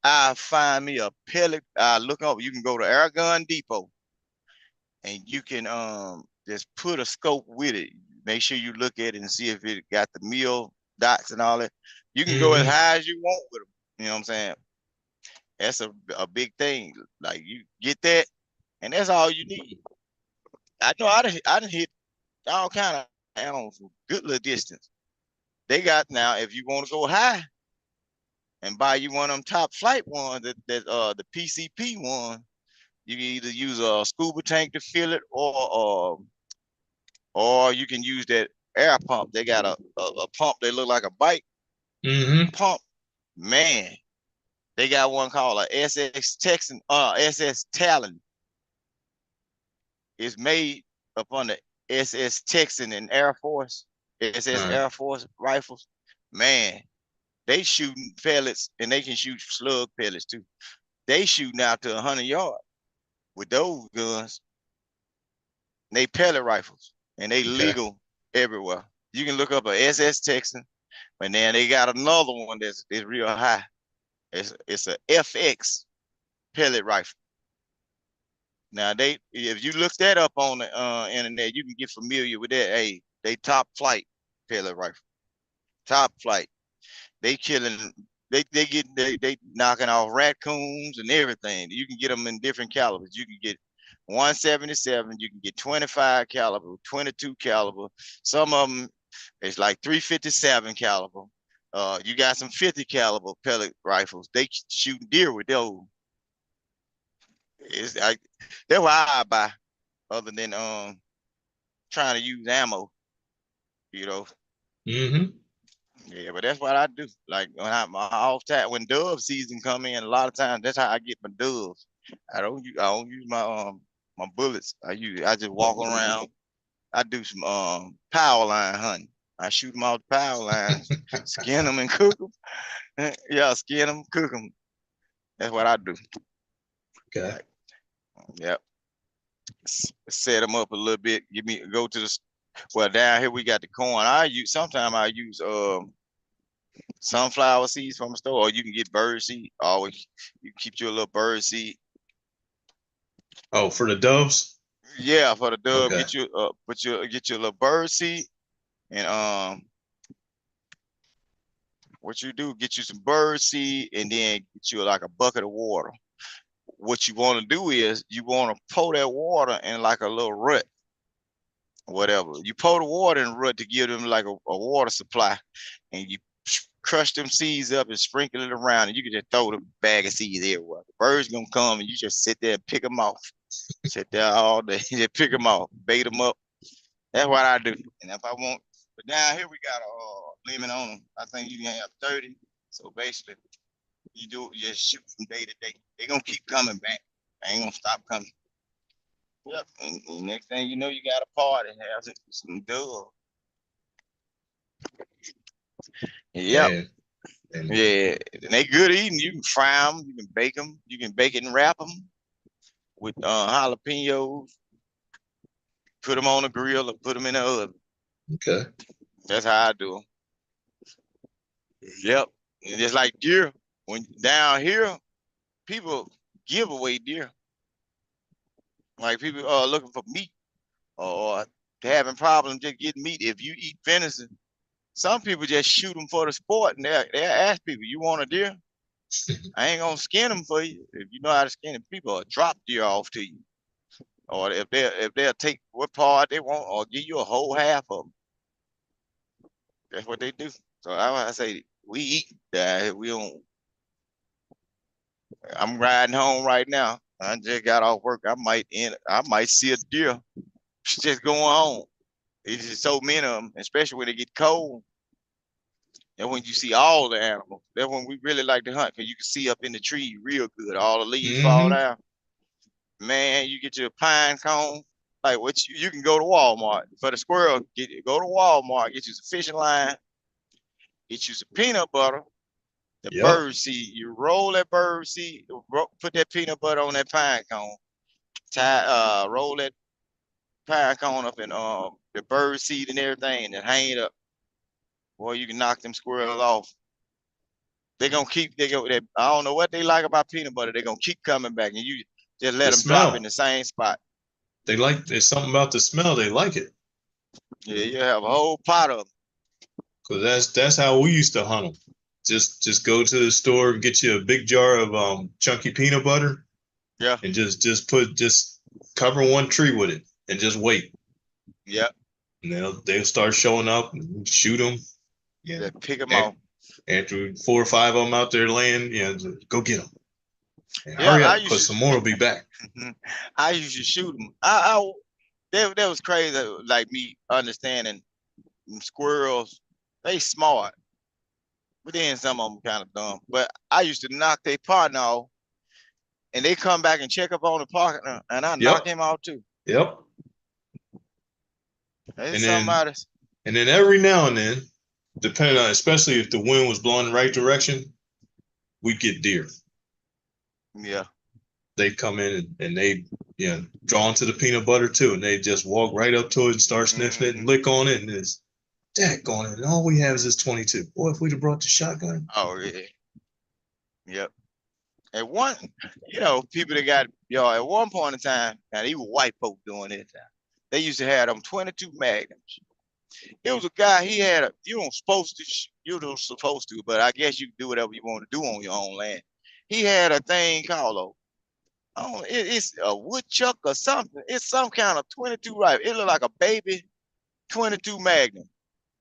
I find me a pellet. I look up. You can go to Air Gun Depot, and you can just put a scope with it. Make sure you look at it and see if it got the mil dots and all that. You can go as high as you want with them. You know what I'm saying? That's a big thing. Like you get that, and that's all you need. I know I done hit all kind of animals from good little distance. They got now if you want to go high and buy you one of them top flight ones that the PCP one, you can either use a scuba tank to fill it or you can use that air pump. They got a pump that look like a bike pump. Man, they got one called a SS Talon. It's made upon the SS Texan and Air Force, SS Air Force rifles. Man, they shooting pellets and they can shoot slug pellets too. They shooting out to 100 yards with those guns. They pellet rifles and they legal everywhere. You can look up a SS Texan, and then they got another one that's real high. It's a FX pellet rifle. Now if you look that up on the internet, you can get familiar with that. Hey, they top flight pellet rifle. Top flight. They killing. They knocking off raccoons and everything. You can get them in different calibers. You can get 177. You can get 25 caliber, 22 caliber. Some of them it's like 357 caliber. You got some 50 caliber pellet rifles. They shoot deer with those. It's like that's why I buy, other than trying to use ammo, you know. Yeah, but that's what I do. Like when my off time, when dove season come in, a lot of times that's how I get my doves. I don't use my bullets. I just walk around. I do some power line hunting. I shoot them off the power lines, skin them and cook them. Yeah, skin them, cook them. That's what I do. Okay. Like, yep. Set them up a little bit. Go to the well down here we got the corn. Sometimes I use sunflower seeds from the store, or you can get bird seed. Always you keep your little bird seed. Oh, for the doves? Yeah, for the dove, Okay. get your little bird seed, and what you do, get you some bird seed, and then get you like a bucket of water. What you want to do is you want to pour that water in like a little rut, whatever. You pour the water in the rut to give them like a water supply, and you crush them seeds up and sprinkle it around, and you can just throw the bag of seeds everywhere. The birds gonna come, and you just sit there and pick them off. Sit there all day, just pick them off, bait them up. That's what I do. And if I want, but down here we got a limit on them. I think you can have 30. So basically, you just shoot from day to day. They're gonna keep coming back. They ain't gonna stop coming. Yep. And next thing you know, you got a party, have some dove. Yep. Man. And Yeah, and they good eating. You can fry them, you can bake them, you can bake it and wrap them with jalapenos. Put them on the grill or put them in the oven. okay. That's how I do them. Yep. And just like deer, when down here, people give away deer. Like people are looking for meat or having problems just getting meat. If you eat venison, some people just shoot them for the sport and they'll ask people, you want a deer? I ain't gonna skin them for you. If you know how to skin them, people will drop deer off to you. Or if they'll take what part they want or give you a whole half of them. That's what they do. So I say we eat that. We don't. I'm riding home right now. I just got off work. I might see a deer just going home. It's just so many of them, especially when it get cold. And when you see all the animals, that's when we really like to hunt because you can see up in the tree real good. All the leaves fall down. Man, you get your pine cone. Like what you can go to Walmart for the squirrel. Go to Walmart, get you some fishing line, get you some peanut butter, the bird seed. You roll that bird seed, put that peanut butter on that pine cone. Roll that pine cone up in the bird seed and everything, and then hang it up. Boy, you can knock them squirrels off. They gonna keep. I don't know what they like about peanut butter. They gonna keep coming back, and you just let them drop in the same spot. There's something about the smell. They like it. Yeah, you have a whole pot of them. Cause that's how we used to hunt them. Just go to the store and get you a big jar of chunky peanut butter. Yeah. And just cover one tree with it and just wait. Yeah. And they'll start showing up and shoot them. Yeah. Pick them off. After 4 or 5 of them out there laying, go get them. And yeah, hurry up, because some more will be back. I used to shoot them. That was crazy. Like me understanding squirrels, they smart, but then some of them kind of dumb. But I used to knock their partner off, and they come back and check up on the partner, and I knock him out too. Yep. And then every now and then, depending on, especially if the wind was blowing the right direction, we'd get deer. Yeah. They'd come in and they drawn to the peanut butter too, and they just walk right up to it and start sniffing it and lick on it, and it's daggone it. And all we have is this 22. Boy, if we'd have brought the shotgun. Oh yeah. Yep. At one, people that got at one point in time, and even white folk doing it. They used to have them 22 magnums. It was a guy. He had you don't supposed to, but I guess you can do whatever you want to do on your own land. He had a thing called it's a woodchuck or something. It's some kind of 22 rifle. It looked like a baby 22 Magnum.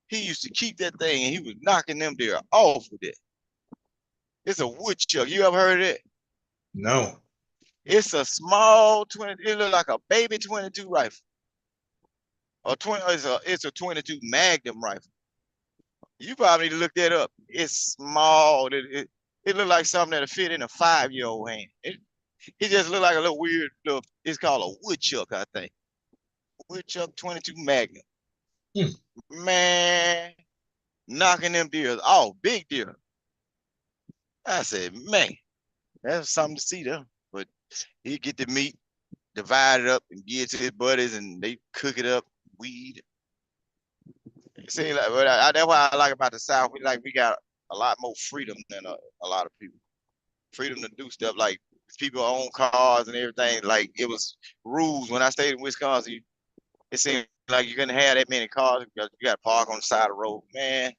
He used to keep that thing, and he was knocking them there off with it. It's a woodchuck. You ever heard of it? No. It's a small 20. It looked like a baby 22 rifle. It's a 22 Magnum rifle. You probably need to look that up. It's small. It looked like something that'll fit in a 5-year-old hand. It just looked like a little weird little. It's called a woodchuck, I think. Woodchuck 22 Magnum. Man, knocking them deers off, big deer. I said, man, that's something to see there. But he get the meat, divide it up, and give it to his buddies, and they cook it up, weed. See, that's what I like about the South. We got a lot more freedom than a lot of people. Freedom to do stuff like people own cars and everything. Like it was rules when I stayed in Wisconsin. It seemed like you couldn't have that many cars because you got to park on the side of the road. Man,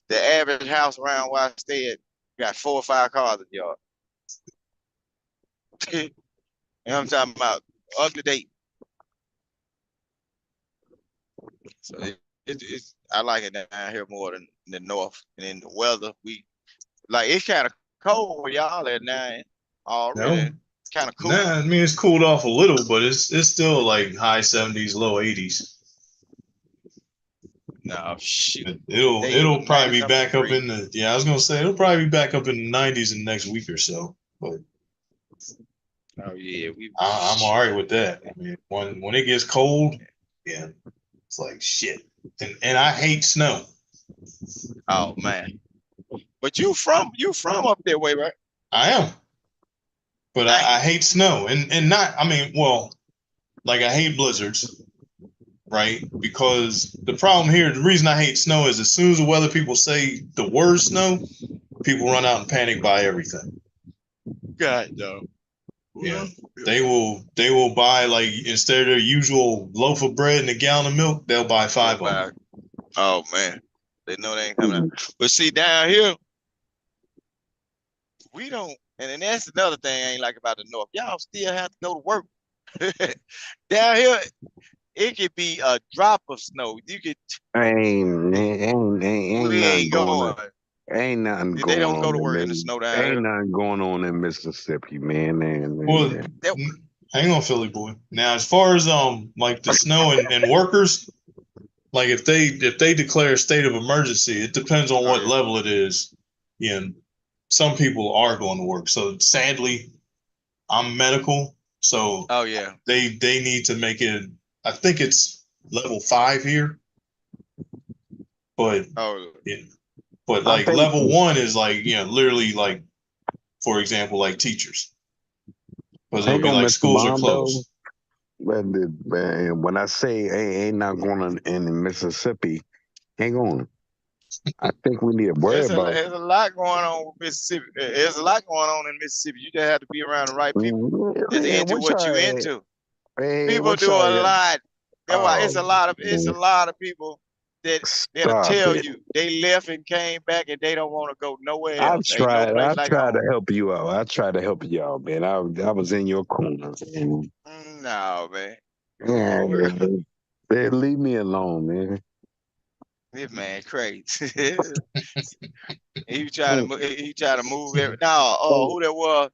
the average house around where I stayed got 4 or 5 cars in the yard. And I'm talking about up to date. So I like it down here more than the north. And in the weather, it's kind of cold where y'all at now already. No. It's kind of cool. Nah, I mean it's cooled off a little, but it's still like high 70s, low 80s. No, shoot. It'll probably be back up in the I was gonna say it'll probably be back up in the 90s in the next week or so. But Oh yeah, I'm all right with that. I mean, when it gets cold, yeah, it's like shit. And I hate snow. Oh man. But you from up there way, right? I am. But I hate snow. And not I mean, well, like I hate blizzards, right? Because the problem here, the reason I hate snow is as soon as the weather people say the word snow, people run out and panic buy everything. God no. Yeah. They will buy, like, instead of their usual loaf of bread and a gallon of milk, they'll buy 5 of them. Oh man. They know they ain't coming out. But see down here, we don't, and then that's another thing I ain't like about the North. Y'all still have to go to work. Down here, it could be a drop of snow. You could Ain't we nothing ain't going on. going. Ain't nothing They going don't go on to work in the in snow down Ain't here. nothing going on in Mississippi, man. Well, hang on, Philly boy. Now, as far as like the snow and workers, like if they declare a state of emergency, it depends on what level it is. Yeah, some people are going to work. So sadly, I'm medical, so oh yeah, they need to make it. I think it's level 5 here, but yeah, but I like think level 1 is like, literally, like, for example, like teachers, because it'll ain't be gonna like miss the schools are bomb though. closed. Man, when I say ain't not going on in Mississippi, ain't going. I think we need to worry about. there's a lot going on with Mississippi. There's a lot going on in Mississippi. You just have to be around the right people that's into what you into. People What do y'all a got? lot. That's why Oh, it's a lot of people that'll stop tell it. you they left and came back and they don't want to go nowhere I else. Ain't no tried. place I like tried to home. help you out. I tried to help you out, man. I was in your corner. No, man. Yeah, man, leave me alone, man. This man crazy. He trying to move every. No, who that was?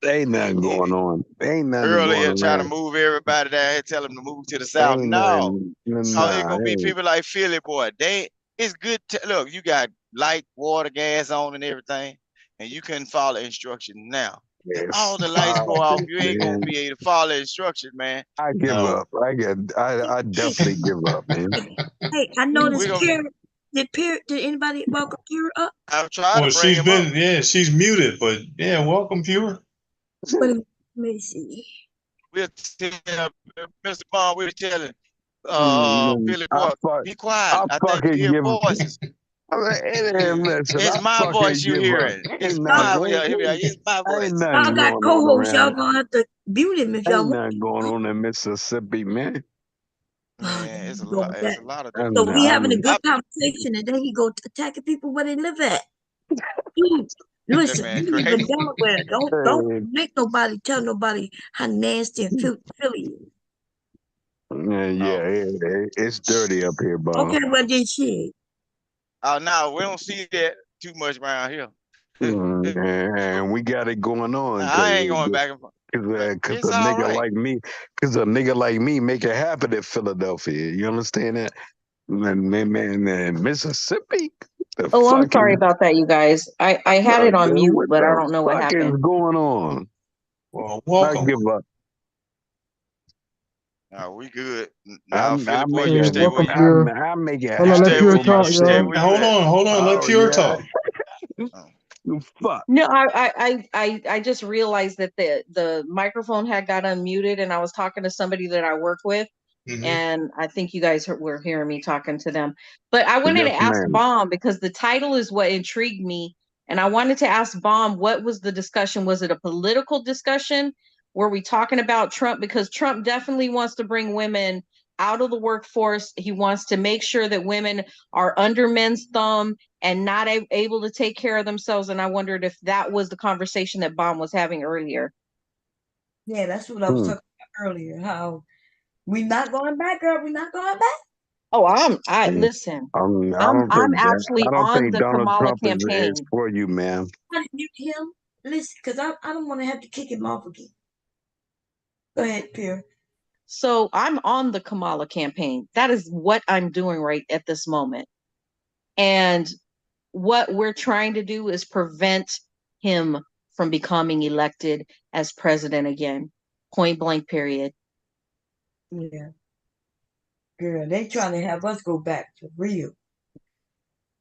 Ain't nothing going on. Ain't nothing going Earlier on, trying to man. move everybody down here, tell them to move to the south. Ain't No, nothing. it's Nah, gonna be people like Philly boy. It's good to look. You got light, water, gas on, and everything, and you couldn't follow instructions. Now, if all the lights stop go off, it, you ain't gonna man. be able to follow instructions, man. I give up. I definitely give up, man. Hey, I We noticed gonna. Did anybody welcome Pure up? I'm trying Well, to bring him up. she's muted, but yeah, welcome, Pure. Let me see. We'll tell Mr. Bond. We're telling Philly I boy, be I quiet. I think you fucking hear give. voices. Listen, It's I my fucking voice you give up. hearing. It's Ain't my nothing. it's my Ain't voice. Y'all nothing got going on co-hosts. Y'all around. gonna have to mute him if y'all Ain't want. nothing going on in Mississippi, man. Man, it's a Go lot. with It's that. a lot of So different. we having a good conversation, and then he go attacking people where they live at. Dude, That listen, man we live in crazy. Delaware. Don't make nobody tell nobody how nasty and Philly is. It's dirty up here, Bob. Okay, well then shit. Oh no, we don't see that too much around here. And we got it going on I ain't going back and forth. because It's a all nigga right. like me, because a nigga like me make it happen in Philadelphia. You understand that? Man, Mississippi. Oh, I'm sorry about that, you guys. I had it on mute, What but I the don't know what fuck happened. is going on? Well, I welcome. give up. We good. Now, Philly boy, make you it. stay where you. I make it Hold on, let happen Pure for my talk, You y'all. stay city. where you at. Hold on. Let Pure talk. Fuck. No, I just realized that the microphone had got unmuted, and I was talking to somebody that I work with, and I think you guys were hearing me talking to them. But I wanted to ask Baum, because the title is what intrigued me, and I wanted to ask Baum, what was the discussion? Was it a political discussion? Were we talking about Trump? Because Trump definitely wants to bring women out of the workforce. He wants to make sure that women are under men's thumb and not able to take care of themselves. And I wondered if that was the conversation that Baum was having earlier. Yeah, that's what I was talking about earlier. How we not going back, girl. We not going back. Oh, listen. I'm actually on the Donald Kamala Trump campaign. is for you, man. I mute him. Listen, because I don't want to have to kick him off again. Go ahead, Pierre. So I'm on the Kamala campaign. That is what I'm doing right at this moment. And what we're trying to do is prevent him from becoming elected as president again. Point blank, period. Yeah. Girl, they trying to have us go back for real.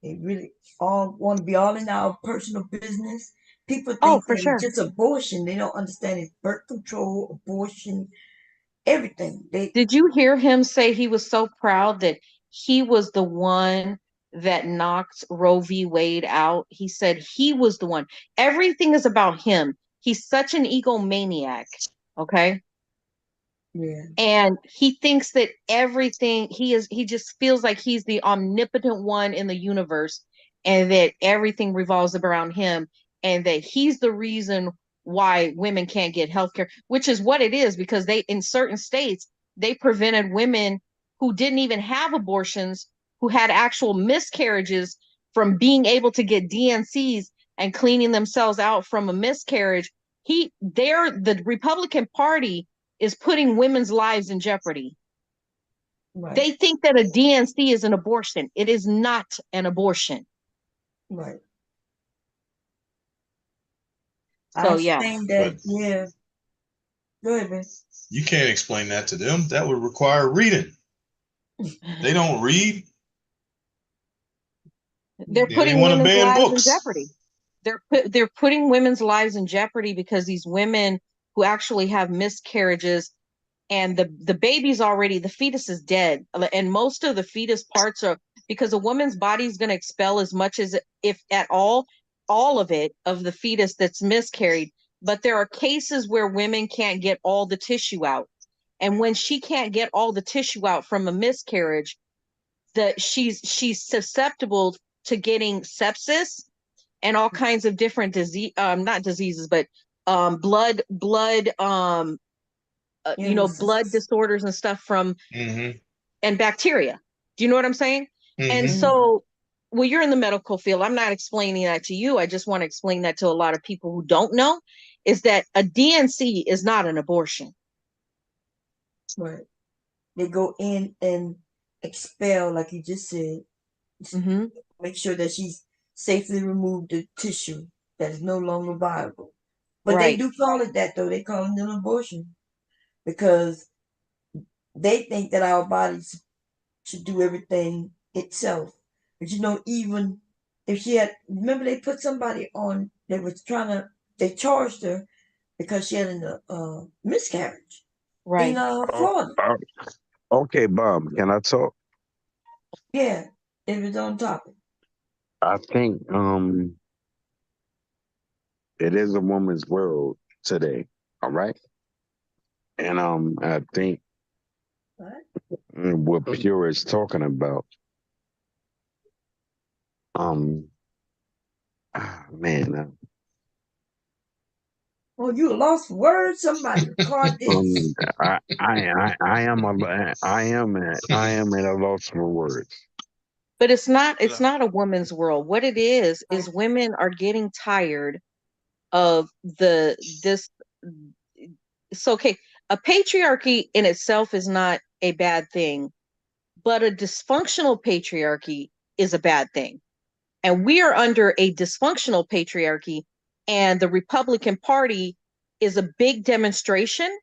They really all want to be all in our personal business. People think for that it's sure. just abortion. They don't understand it's birth control, abortion, everything. Did you hear him say he was so proud that he was the one that knocked Roe v. Wade out? He said he was the one. Everything is about him. He's such an egomaniac. Okay. Yeah. And he thinks that everything he just feels like he's the omnipotent one in the universe, and that everything revolves around him, and that he's the reason why women can't get health care, which is what it is, because they, in certain states, they prevented women who didn't even have abortions, who had actual miscarriages, from being able to get DNCs and cleaning themselves out from a miscarriage. The Republican Party is putting women's lives in jeopardy. Right. They think that a DNC is an abortion. It is not an abortion. Right. So yeah. Yeah. Go ahead, man. You can't explain that to them. That would require reading. They don't read. They're putting women's lives in jeopardy. They're putting women's lives in jeopardy because these women who actually have miscarriages, and the baby's already, the fetus is dead, and most of the fetus parts are, because a woman's body is going to expel as much as, if at all of it, of the fetus that's miscarried. But there are cases where women can't get all the tissue out, and when she can't get all the tissue out from a miscarriage, she's susceptible to getting sepsis and all kinds of different disease, not diseases, but blood blood disorders and stuff from and bacteria. Do you know what I'm saying? And so, well, you're in the medical field. I'm not explaining that to you. I just want to explain that to a lot of people who don't know, is that a DNC is not an abortion. Right. They go in and expel, like you just said. Make sure that she's safely removed the tissue that is no longer viable. But they do call it that, though. They call it an abortion because they think that our bodies should do everything itself. But even if she had, remember they put somebody on, they charged her because she had a miscarriage in Florida. Okay, Bob, can I talk? Yeah, it was on topic. I think it is a woman's world today. All right. And I think what Pure is talking about, man. Oh, you lost words. Somebody caught this. I am at a loss for words. But it's not a woman's world. What it is women are getting tired of this. So, okay, a patriarchy in itself is not a bad thing, but a dysfunctional patriarchy is a bad thing. And we are under a dysfunctional patriarchy, and the Republican Party is a big demonstration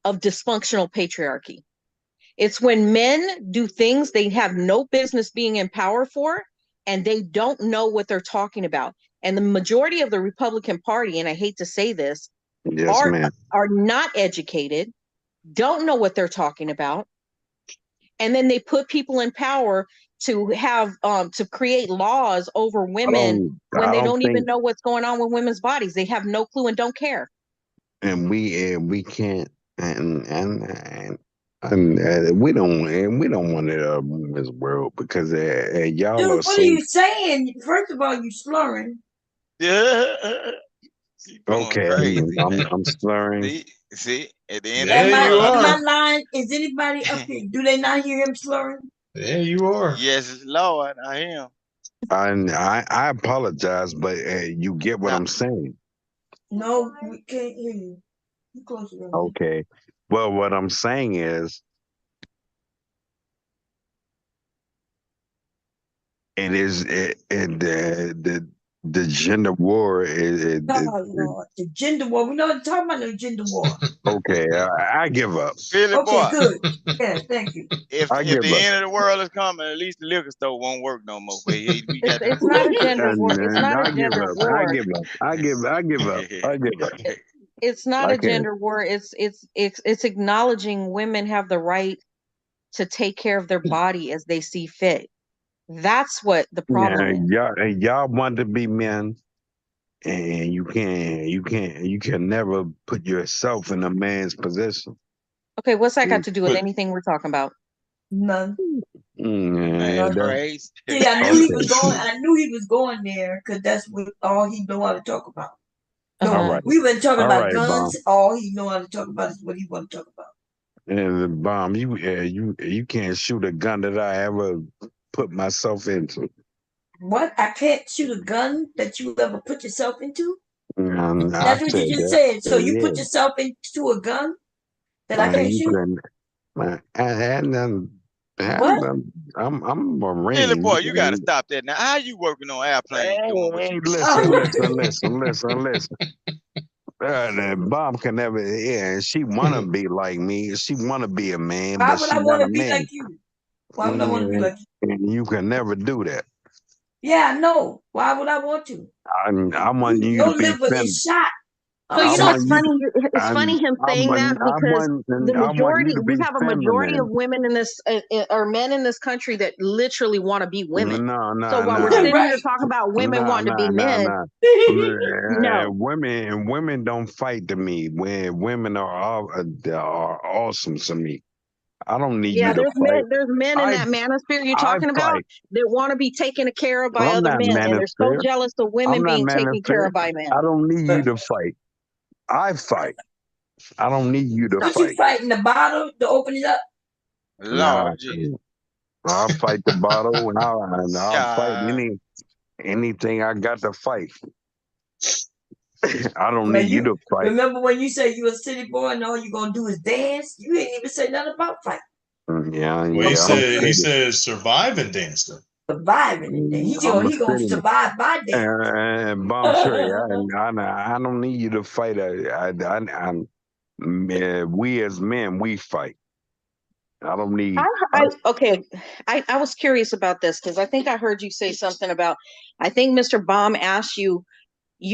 of dysfunctional patriarchy. It's when men do things they have no business being in power for, and they don't know what they're talking about. And the majority of the Republican Party, and I hate to say this, are not educated, don't know what they're talking about. And then they put people in power to have to create laws over women when they don't even know what's going on with women's bodies. They have no clue and don't care. And we can't and we don't want it in this world because y'all Dude, are what so. are you saying? First of all, you slurring. Yeah. Okay, I'm slurring. See, at the end Am I lying? Is anybody up here? Do they not hear him slurring? Yeah, you are. Yes, Lord, I am. I apologize, but you get what I'm saying. No, we can't hear you. You closer. Okay. Well, what I'm saying is, the the gender war is Oh Lord, the gender war. We don't talk about no gender war. okay. I give up. Philly Okay, boy. good. Yes, thank you. If I give the up. end of the world is coming, at least the liquor store won't work no more. We got It's not a gender war. It's And not a I give gender up. I war. give up. I give up. I give up. I give up. It's not I a can't. gender war. It's acknowledging women have the right to take care of their body as they see fit. That's what the problem is. Y'all want to be men, and you can never put yourself in a man's position. Okay, what's that got to do with anything we're talking about? None. Man, praise. See, I knew okay. he was going. I knew he was going there because that's what all he know how to talk about. No, All right. we been talking All about right, guns. Bomb. All he know how to talk about is what he want to talk about. And the Bomb, you can't shoot a gun that I ever put myself into. What? I can't shoot a gun that you ever put yourself into? I That's what said you just that. said. So you Yeah. put yourself into a gun that I can't You shoot? can. I hadn't done. What? I'm a Marine. Philly boy, you gotta stop that now. How you working on airplanes doing what you Listen. The Bomb can never. Yeah, she wanna be like me. She wanna be a man, Why but would she I want not a to be man. like you? Why would I want to be like you? And you can never do that. Yeah, I know. Why would I want to? I want you to Your be liver feminine. is shot. So I'm you know shot. it's funny. It's funny him saying that because the I want majority you to we be have a majority of feminine. women in this or men in this country that literally want to be women. No. So while we're sitting here talking about women wanting to be men, no. Women don't fight to me. When women are awesome to me. I don't need Yeah, you to fight. there's men in that manosphere you're I talking about fight. that want to be taken care of by I'm other not men, and they're so manosphere. jealous of women I'm not being taken care manosphere. of by men. I don't need you to fight. I fight. I don't need you to What fight. you fighting the bottle to open it up? Nah, Lord Jesus. I'll fight the bottle and I'll fight anything I got to fight. I don't need you to fight. Remember when you say you a city boy and all you gonna do is dance? You ain't even say nothing about fight. Yeah. Well, he says survive and dance though. Surviving and dance. He gonna survive by dance. And Bomb Trey, I don't need you to fight. We as men, we fight. I don't need. I was curious about this because I think I heard you say something about. I think Mr. Baum asked you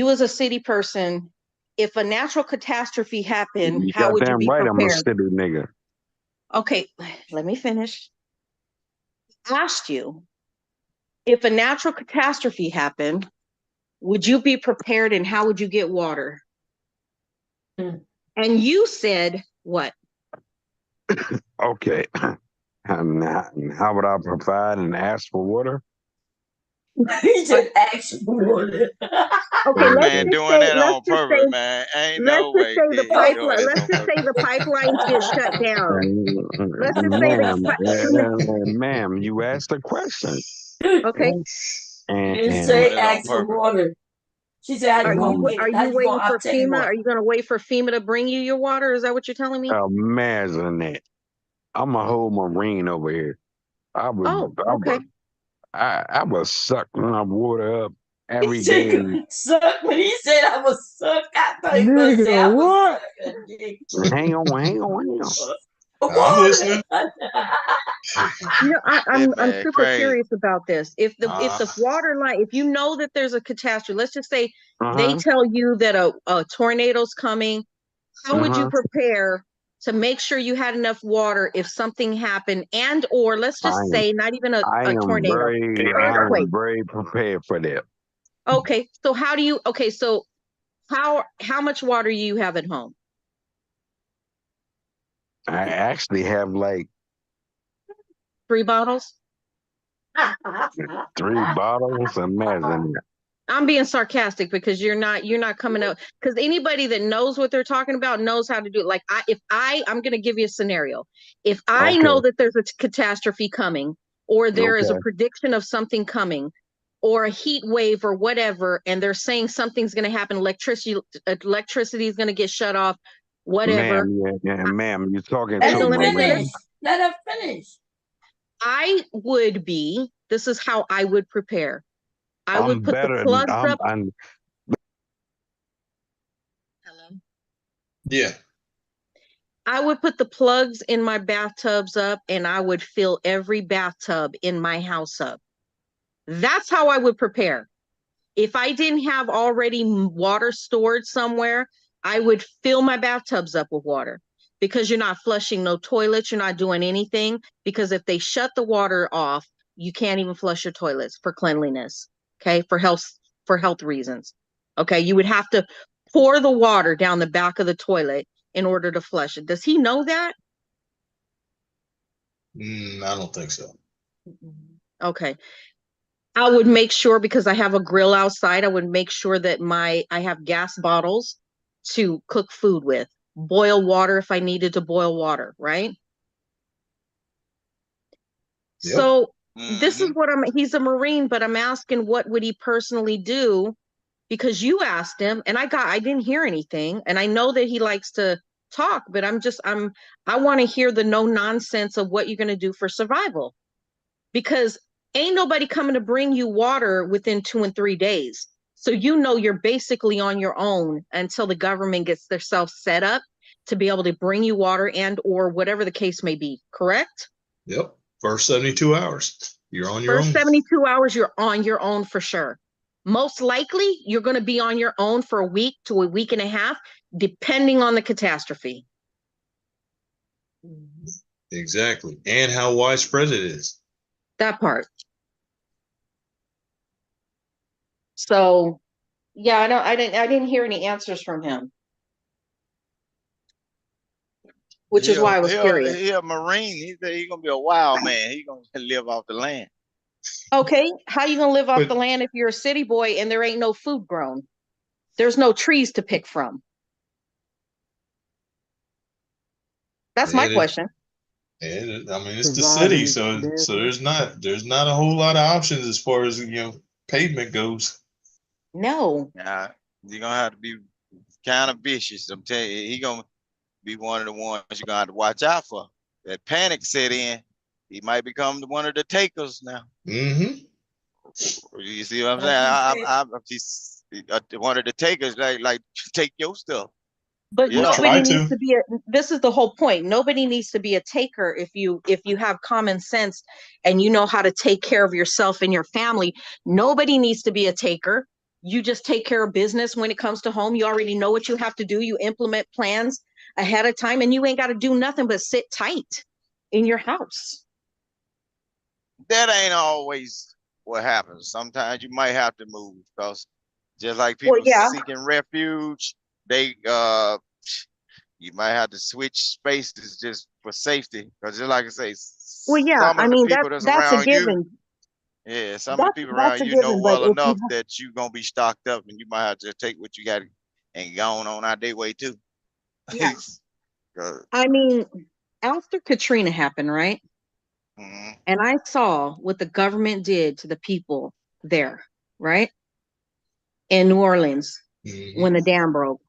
as a city person, if a natural catastrophe happened, how would you be right, prepared? I'm a city nigga. Okay, let me finish. Asked you, if a natural catastrophe happened, would you be prepared and how would you get water? And you said what? Okay. And how would I provide and ask for water? He just asked for water. Okay, This let's man just doing say, that on purpose, man. Ain't no way. the pipeline. Let's just say the pipelines get shut down. Let's just say the Ma'am, you asked a question. Okay. And say ask for water. She said, "How you gonna get it? Are How you you waiting gonna for obtain FEMA? water?" Are you going to wait for FEMA to bring you your water? Is that what you're telling me? Imagine that. I'm a whole Marine over here. I would suck my water up every day. Suck. When he said I was suck, I thought he was gonna say I was suck. Hang on. I'm listening. I'm super curious about this. If the water line, if you know that there's a catastrophe, let's just say they tell you that a tornado's coming, how would you prepare to make sure you had enough water if something happened, and or let's just say not even a tornado, earthquake? I am very prepared for that. Okay, so how much water do you have at home? I actually have like 3 bottles. 3 bottles. Imagine that. I'm being sarcastic because you're not coming out, because anybody that knows what they're talking about knows how to do it. Like I'm going to give you a scenario. If I know that there's a catastrophe coming, or there is a prediction of something coming, or a heat wave or whatever, and they're saying something's going to happen, electricity is going to get shut off, whatever. Ma'am, you're talking Let to her finish. This is how I would prepare. I would put the plugs up. Hello? Yeah. I would put the plugs in my bathtubs up, and I would fill every bathtub in my house up. That's how I would prepare. If I didn't have already water stored somewhere, I would fill my bathtubs up with water, because you're not flushing no toilets. You're not doing anything, because if they shut the water off, you can't even flush your toilets for cleanliness. Okay. For health reasons. Okay. You would have to pour the water down the back of the toilet in order to flush it. Does he know that? I don't think so. Okay. I would make sure, because I have a grill outside, I would make sure that I have gas bottles to cook food with, boil water if I needed to boil water, right? Yep. So this is what he's a Marine, but I'm asking, what would he personally do? Because you asked him and I didn't hear anything. And I know that he likes to talk, but I want to hear the no nonsense of what you're going to do for survival. Because ain't nobody coming to bring you water within 2 and 3 days. So you're basically on your own until the government gets themselves set up to be able to bring you water and or whatever the case may be, correct? Yep. First 72 hours, you're on your own. First 72 hours, you're on your own for sure. Most likely, you're going to be on your own for a week to a week and a half, depending on the catastrophe. Exactly. And how widespread it is. That part. So, yeah, I didn't hear any answers from him, which is why I was curious. He a Marine. He said he's gonna be a wild man. He's gonna live off the land. Okay, how you gonna live off the land if you're a city boy and there ain't no food grown? There's no trees to pick from. That's my question. And I mean, it's the city, so there's not a whole lot of options as far as pavement goes. No. Nah, you're gonna have to be kind of vicious. I'm telling you, he gonna be one of the ones you're gonna have to watch out for. That panic set in, he might become one of the takers now. Mm-hmm. You see what I'm saying? I'm one of the takers, like take your stuff. But nobody needs to be this is the whole point. Nobody needs to be a taker if you have common sense and you know how to take care of yourself and your family. Nobody needs to be a taker. You just take care of business when it comes to home. You already know what you have to do. You implement plans ahead of time, and you ain't got to do nothing but sit tight in your house. That ain't always what happens. Sometimes you might have to move, because just like people seeking refuge, they you might have to switch spaces just for safety. Because just like I say, some of the people that's around you, some of the people around you know well enough that you're gonna be stocked up, and you might have to take what you got and go on out their way too. Yeah. I mean, after Katrina happened, right? Mm-hmm. And I saw what the government did to the people there, right? In New Orleans, when the dam broke.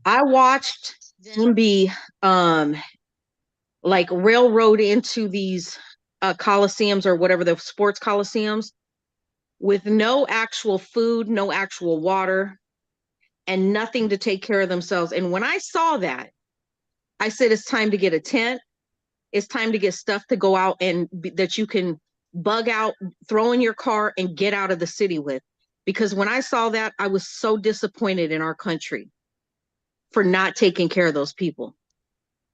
I watched them be like railroad into these coliseums or whatever, the sports coliseums, with no actual food, no actual water, and nothing to take care of themselves. And when I saw that, I said, it's time to get a tent. It's time to get stuff to go out and that you can bug out, throw in your car and get out of the city with. Because when I saw that, I was so disappointed in our country for not taking care of those people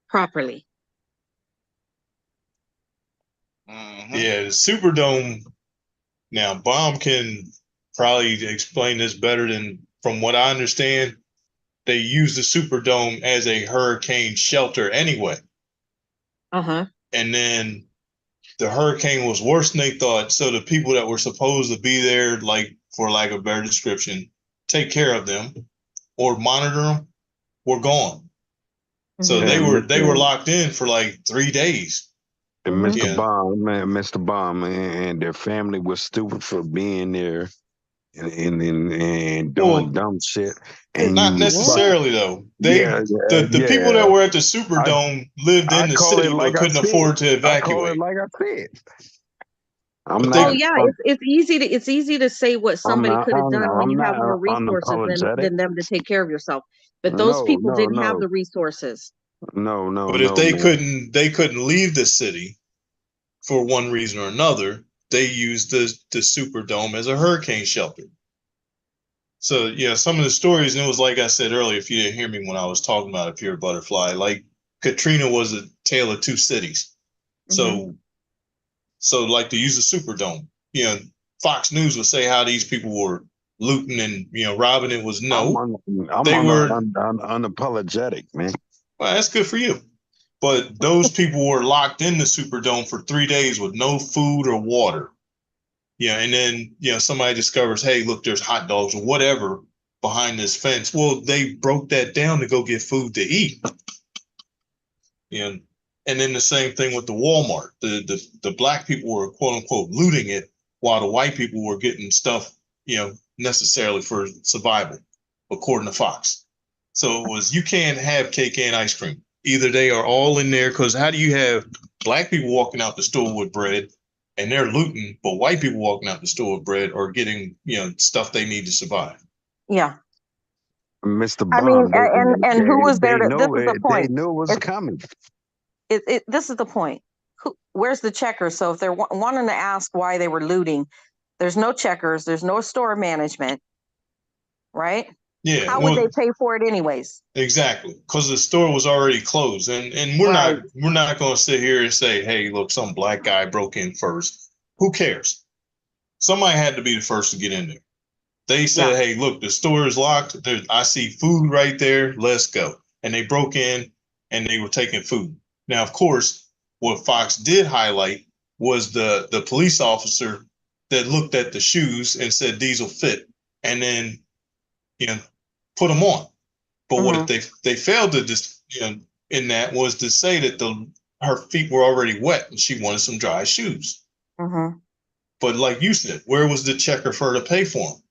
properly. Yeah, the Superdome. Now, Bomb can probably explain this better than, from what I understand, they use the Superdome as a hurricane shelter anyway. Uh-huh. And then the hurricane was worse than they thought. So the people that were supposed to be there, like, for lack of a better description, take care of them or monitor them, were gone. Mm-hmm. So they were locked in for like 3 days. And Mr. Bomb, and their family was stupid for being there and doing dumb shit. And not necessarily though. The people that were at the Superdome lived in the city but couldn't afford to evacuate. I call it like I said. I'm Oh not. yeah, it's easy to say what somebody could have done when I'm you have more not resources unapologetic. than them to take care of yourself. But those No, people no, didn't have no, the resources. no, no, But if no, man. they couldn't leave the city for one reason or another, they used the Superdome as a hurricane shelter. So yeah, some of the stories, and it was like I said earlier, if you didn't hear me when I was talking about a pure butterfly, like Katrina was a tale of two cities. So so like to use the Superdome, you know, Fox News would say how these people were looting and robbing. It was they were unapologetic, man. well, that's good for you. But those people were locked in the Superdome for 3 days with no food or water. Yeah, and then somebody discovers, hey, look, there's hot dogs or whatever behind this fence. Well, they broke that down to go get food to eat. And then the same thing with the Walmart. The black people were quote unquote looting it while the white people were getting stuff, necessarily for survival, according to Fox. So it was, you can't have cake and ice cream. Either they are all in there, because how do you have black people walking out the store with bread and they're looting, but white people walking out the store with bread are getting, stuff they need to survive? Yeah. Mr. I mean, Bomb, and who was there? This is the they point. knew it was coming. This is the point. Where's the checkers? So if they're wanting to ask why they were looting, there's no checkers. There's no store management, right? Yeah. How would they pay for it anyways? Exactly, because the store was already closed, and we're not going to sit here and say, hey, look, some black guy broke in first. Who cares? Somebody had to be the first to get in there. They said, hey, look, the store is locked. I see food right there. Let's go. And they broke in and they were taking food. Now, of course, what Fox did highlight was the police officer that looked at the shoes and said these will fit, and then put them on. But what they failed to just in that was to say that her feet were already wet and she wanted some dry shoes. But like you said, where was the checker for her to pay for them?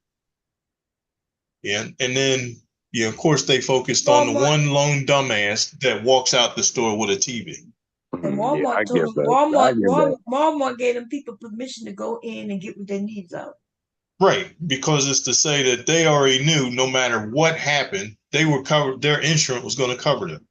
Yeah, and then of course they focused on the one lone dumbass that walks out the store with a TV. And Walmart told them, Walmart gave them people permission to go in and get what they needs out. Right, because it's to say that they already knew no matter what happened, they were covered. Their insurance was going to cover them.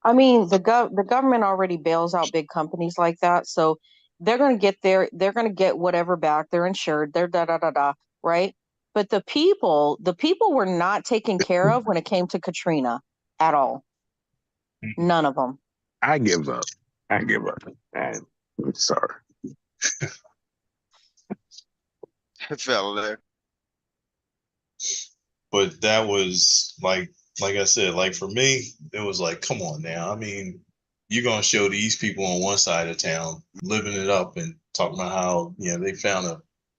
I mean, the government already bails out big companies like that, so they're going to get whatever back. They're insured. They're right? But the people were not taken care of when it came to Katrina at all. None of them. I give up. I'm sorry. Fell there. But that was like I said, like for me, it was like, come on now. I mean, you're gonna show these people on one side of town living it up and talking about how they found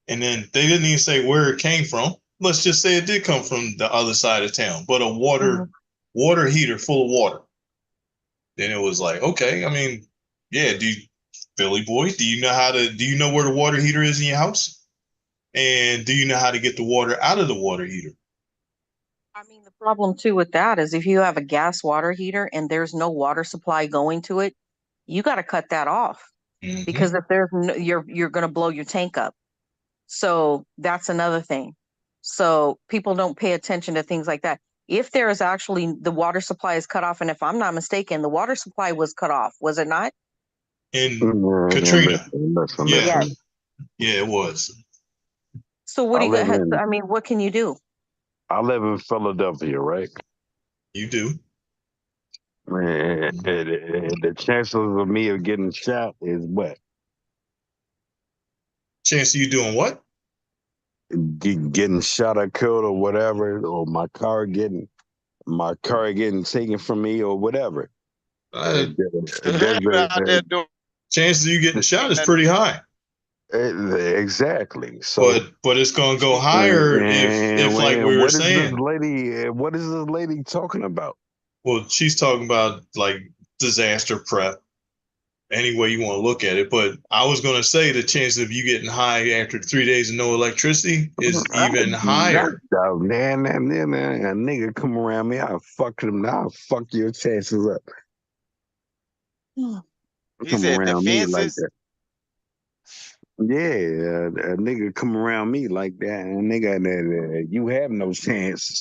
and then they didn't even say where it came from. Let's just say it did come from the other side of town, but a water heater full of water. Then it was like, okay, I mean, yeah, Billy boy, do you know where the water heater is in your house? And do you know how to get the water out of the water heater? I mean, the problem too with that is if you have a gas water heater and there's no water supply going to it, you got to cut that off because if there's you're going to blow your tank up. So that's another thing. So people don't pay attention to things like that. If there is actually the water supply is cut off, and if I'm not mistaken, the water supply was cut off, was it not? In Katrina. Yeah. Yeah, it was. So what do you guys? I mean, what can you do? I live in Philadelphia, right? You do. Man, the chances of me of getting shot is what? Chance of you doing what? Getting shot or killed or whatever, or my car getting taken from me or whatever. Chances of you getting shot is pretty high. Exactly. So, but it's gonna go higher if like we were saying. What is this lady talking about? Well, she's talking about like disaster prep. Any way you want to look at it, but I was gonna say the chance of you getting high after 3 days of no electricity is even higher. Man, a nigga come around me, I'll fuck him now. I'll fuck your chances up. He come said around me like defenses. that. Yeah, a nigga come around me like that, and nigga, you have no chance.